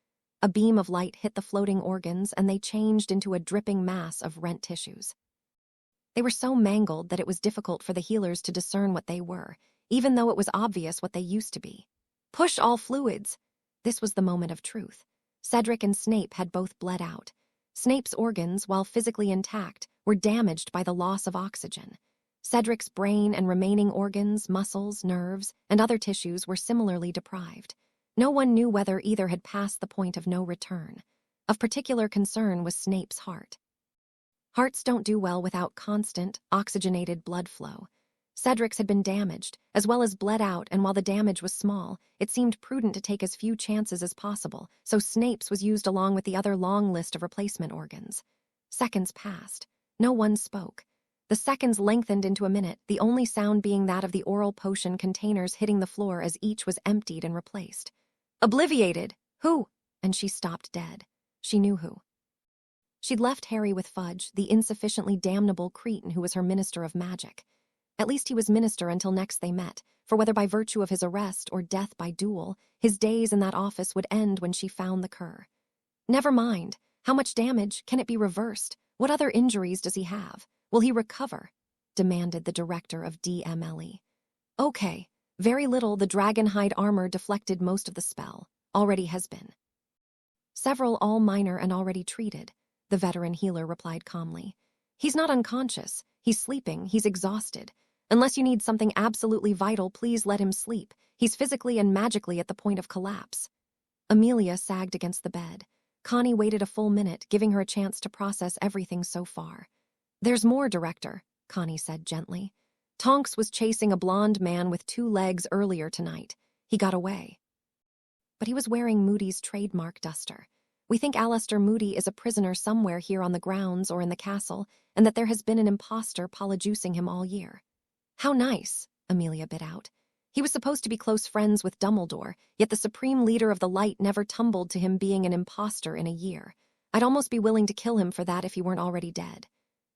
A beam of light hit the floating organs, and they changed into a dripping mass of rent tissues. They were so mangled that it was difficult for the healers to discern what they were, even though it was obvious what they used to be. "Push all fluids." This was the moment of truth. Cedric and Snape had both bled out. Snape's organs, while physically intact, were damaged by the loss of oxygen. Cedric's brain and remaining organs, muscles, nerves, and other tissues were similarly deprived. No one knew whether either had passed the point of no return. Of particular concern was Snape's heart. Hearts don't do well without constant, oxygenated blood flow. Cedric's had been damaged, as well as bled out, and while the damage was small, it seemed prudent to take as few chances as possible, so Snape's was used along with the other long list of replacement organs. Seconds passed. No one spoke. The seconds lengthened into a minute, the only sound being that of the oral potion containers hitting the floor as each was emptied and replaced. Obliviated! Who? And she stopped dead. She knew who. She'd left Harry with Fudge, the insufficiently damnable cretin who was her minister of magic. At least he was minister until next they met, for whether by virtue of his arrest or death by duel, his days in that office would end when she found the cur. Never mind. How much damage? Can it be reversed? What other injuries does he have? Will he recover? Demanded the director of DMLE. Okay. Very little. The dragonhide armor deflected most of the spell. Already has been. Several, all minor and already treated, the veteran healer replied calmly. He's not unconscious. He's sleeping. He's exhausted. Unless you need something absolutely vital, please let him sleep. He's physically and magically at the point of collapse. Amelia sagged against the bed. Connie waited a full minute, giving her a chance to process everything so far. There's more, Director, Connie said gently. Tonks was chasing a blonde man with 2 legs earlier tonight. He got away. But he was wearing Moody's trademark duster. We think Alistair Moody is a prisoner somewhere here on the grounds or in the castle, and that there has been an imposter polyjuicing him all year. How nice, Amelia bit out. He was supposed to be close friends with Dumbledore, yet the supreme leader of the light never tumbled to him being an imposter in a year. I'd almost be willing to kill him for that if he weren't already dead.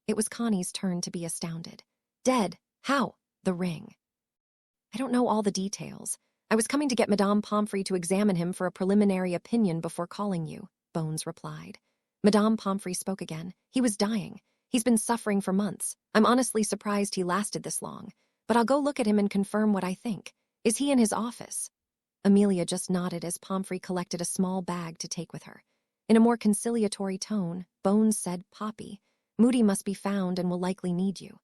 It was Connie's turn to be astounded. Dead? How? The ring. I don't know all the details. I was coming to get Madame Pomfrey to examine him for a preliminary opinion before calling you, Bones replied. Madame Pomfrey spoke again. He was dying. He's been suffering for months. I'm honestly surprised he lasted this long. But I'll go look at him and confirm what I think. Is he in his office? Amelia just nodded as Pomfrey collected a small bag to take with her. In a more conciliatory tone, Bones said, Poppy, Moody must be found and will likely need you.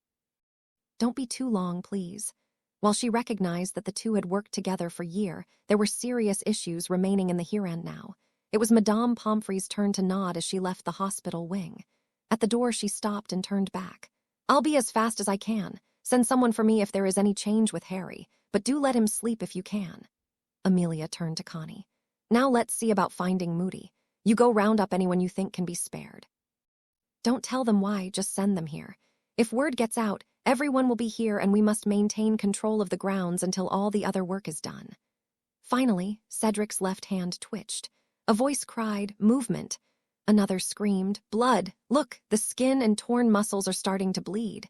Don't be too long, please. While she recognized that the two had worked together for a year, there were serious issues remaining in the here and now. It was Madame Pomfrey's turn to nod as she left the hospital wing. At the door, she stopped and turned back. I'll be as fast as I can. Send someone for me if there is any change with Harry, but do let him sleep if you can. Amelia turned to Connie. Now let's see about finding Moody. You go round up anyone you think can be spared. Don't tell them why, just send them here. If word gets out, everyone will be here and we must maintain control of the grounds until all the other work is done. Finally, Cedric's left hand twitched. A voice cried, movement. Another screamed, blood. Look, the skin and torn muscles are starting to bleed.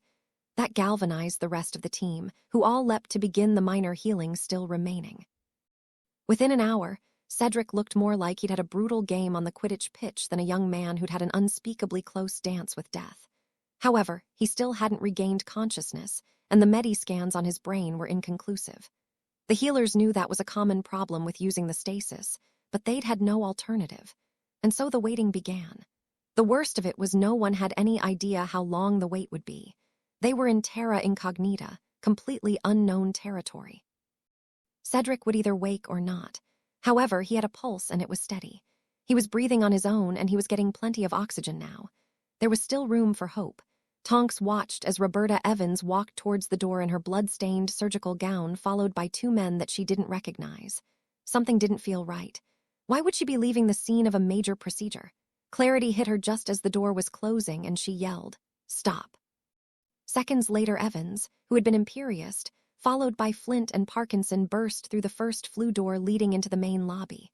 That galvanized the rest of the team, who all leapt to begin the minor healing still remaining. Within an hour, Cedric looked more like he'd had a brutal game on the Quidditch pitch than a young man who'd had an unspeakably close dance with death. However, he still hadn't regained consciousness, and the medi-scans on his brain were inconclusive. The healers knew that was a common problem with using the stasis, but they'd had no alternative. And so the waiting began. The worst of it was no one had any idea how long the wait would be. They were in terra incognita, completely unknown territory. Cedric would either wake or not. However, he had a pulse and it was steady. He was breathing on his own and he was getting plenty of oxygen now. There was still room for hope. Tonks watched as Roberta Evans walked towards the door in her blood-stained surgical gown, followed by 2 men that she didn't recognize. Something didn't feel right. Why would she be leaving the scene of a major procedure? Clarity hit her just as the door was closing and she yelled, "Stop." Seconds later, Evans, who had been imperious, followed by Flint and Parkinson, burst through the first flue door leading into the main lobby.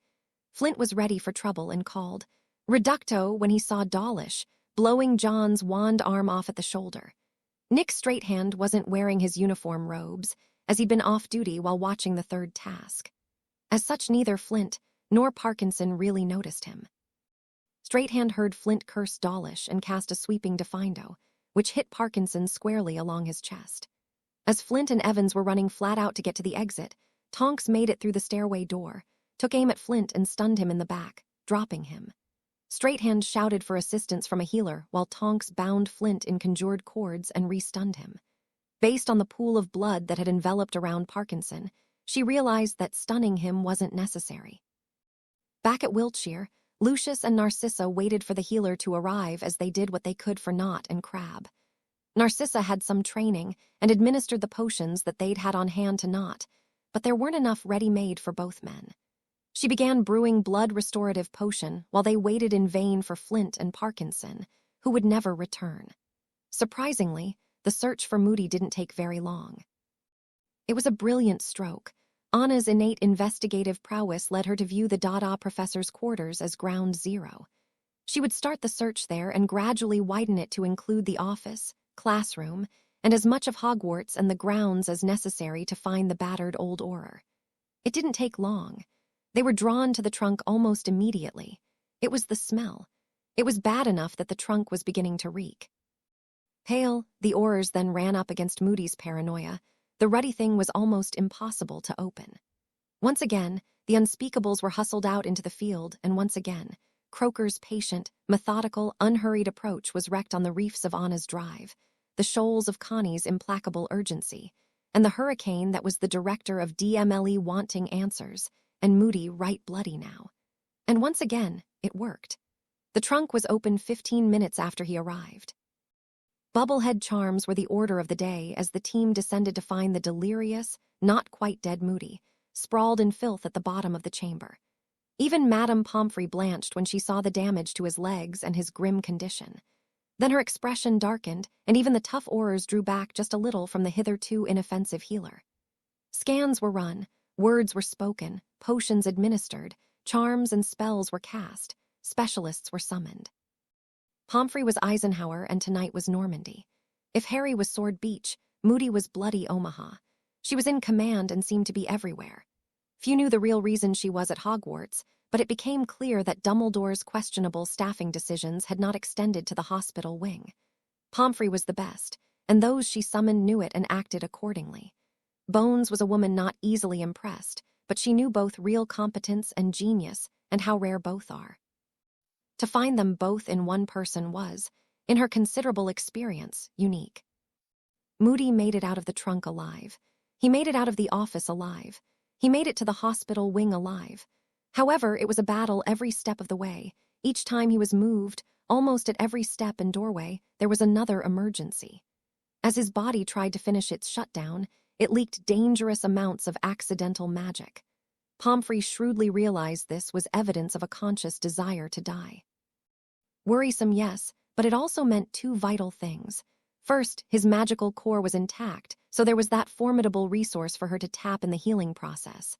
Flint was ready for trouble and called, "Reducto," when he saw Dawlish, blowing John's wand arm off at the shoulder. Nick Straighthand wasn't wearing his uniform robes, as he'd been off duty while watching the third task. As such, neither Flint nor Parkinson really noticed him. Straighthand heard Flint curse Dawlish and cast a sweeping defindo, which hit Parkinson squarely along his chest. As Flint and Evans were running flat out to get to the exit, Tonks made it through the stairway door. took aim at Flint and stunned him in the back, dropping him. Straighthand shouted for assistance from a healer while Tonks bound Flint in conjured cords and re-stunned him. Based on the pool of blood that had enveloped around Parkinson, she realized that stunning him wasn't necessary. Back at Wiltshire, Lucius and Narcissa waited for the healer to arrive as they did what they could for Knot and Crab. Narcissa had some training and administered the potions that they'd had on hand to Knot, but there weren't enough ready-made for both men. She began brewing blood-restorative potion while they waited in vain for Flint and Parkinson, who would never return. Surprisingly, the search for Moody didn't take very long. It was a brilliant stroke. Anna's innate investigative prowess led her to view the Dada professor's quarters as ground zero. She would start the search there and gradually widen it to include the office, classroom, and as much of Hogwarts and the grounds as necessary to find the battered old Auror. It didn't take long. They were drawn to the trunk almost immediately. It was the smell. It was bad enough that the trunk was beginning to reek. Pale, the Aurors then ran up against Moody's paranoia. The ruddy thing was almost impossible to open. Once again, the unspeakables were hustled out into the field, and once again, Croker's patient, methodical, unhurried approach was wrecked on the reefs of Anna's drive, the shoals of Connie's implacable urgency, and the hurricane that was the director of DMLE wanting answers, and Moody right bloody now. And once again, it worked. The trunk was open 15 minutes after he arrived. Bubblehead charms were the order of the day as the team descended to find the delirious, not quite dead Moody, sprawled in filth at the bottom of the chamber. Even Madame Pomfrey blanched when she saw the damage to his legs and his grim condition. Then her expression darkened, and even the tough Aurors drew back just a little from the hitherto inoffensive healer. Scans were run, words were spoken, potions administered, charms and spells were cast, specialists were summoned. Pomfrey was Eisenhower and tonight was Normandy. If Harry was Sword Beach, Moody was bloody Omaha. She was in command and seemed to be everywhere. Few knew the real reason she was at Hogwarts, but it became clear that Dumbledore's questionable staffing decisions had not extended to the hospital wing. Pomfrey was the best, and those she summoned knew it and acted accordingly. Bones was a woman not easily impressed, but she knew both real competence and genius, and how rare both are. To find them both in one person was, in her considerable experience, unique. Moody made it out of the trunk alive. He made it out of the office alive. He made it to the hospital wing alive. However, it was a battle every step of the way. Each time he was moved, almost at every step and doorway, there was another emergency. As his body tried to finish its shutdown, it leaked dangerous amounts of accidental magic. Pomfrey shrewdly realized this was evidence of a conscious desire to die. Worrisome, yes, but it also meant two vital things. First, his magical core was intact, so there was that formidable resource for her to tap in the healing process.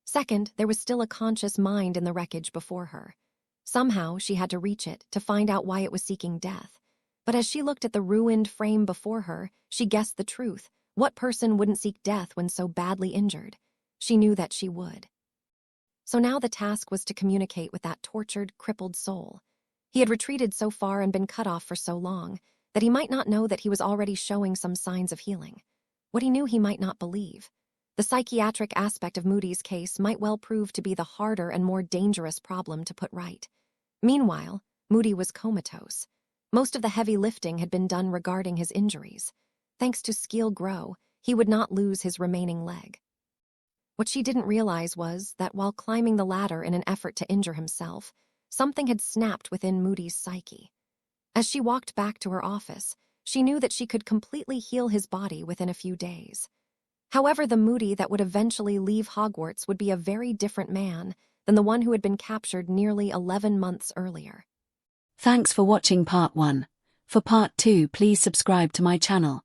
Second, there was still a conscious mind in the wreckage before her. Somehow, she had to reach it to find out why it was seeking death. But as she looked at the ruined frame before her, she guessed the truth. What person wouldn't seek death when so badly injured? She knew that she would. So now the task was to communicate with that tortured, crippled soul. He had retreated so far and been cut off for so long that he might not know that he was already showing some signs of healing. What he knew he might not believe. The psychiatric aspect of Moody's case might well prove to be the harder and more dangerous problem to put right. Meanwhile, Moody was comatose. Most of the heavy lifting had been done regarding his injuries. Thanks to Skeel Grow, he would not lose his remaining leg. What she didn't realize was that while climbing the ladder in an effort to injure himself, something had snapped within Moody's psyche. As she walked back to her office, she knew that she could completely heal his body within a few days. However, the Moody that would eventually leave Hogwarts would be a very different man than the one who had been captured nearly 11 months earlier. Thanks for watching part 1. For part 2, please subscribe to my channel.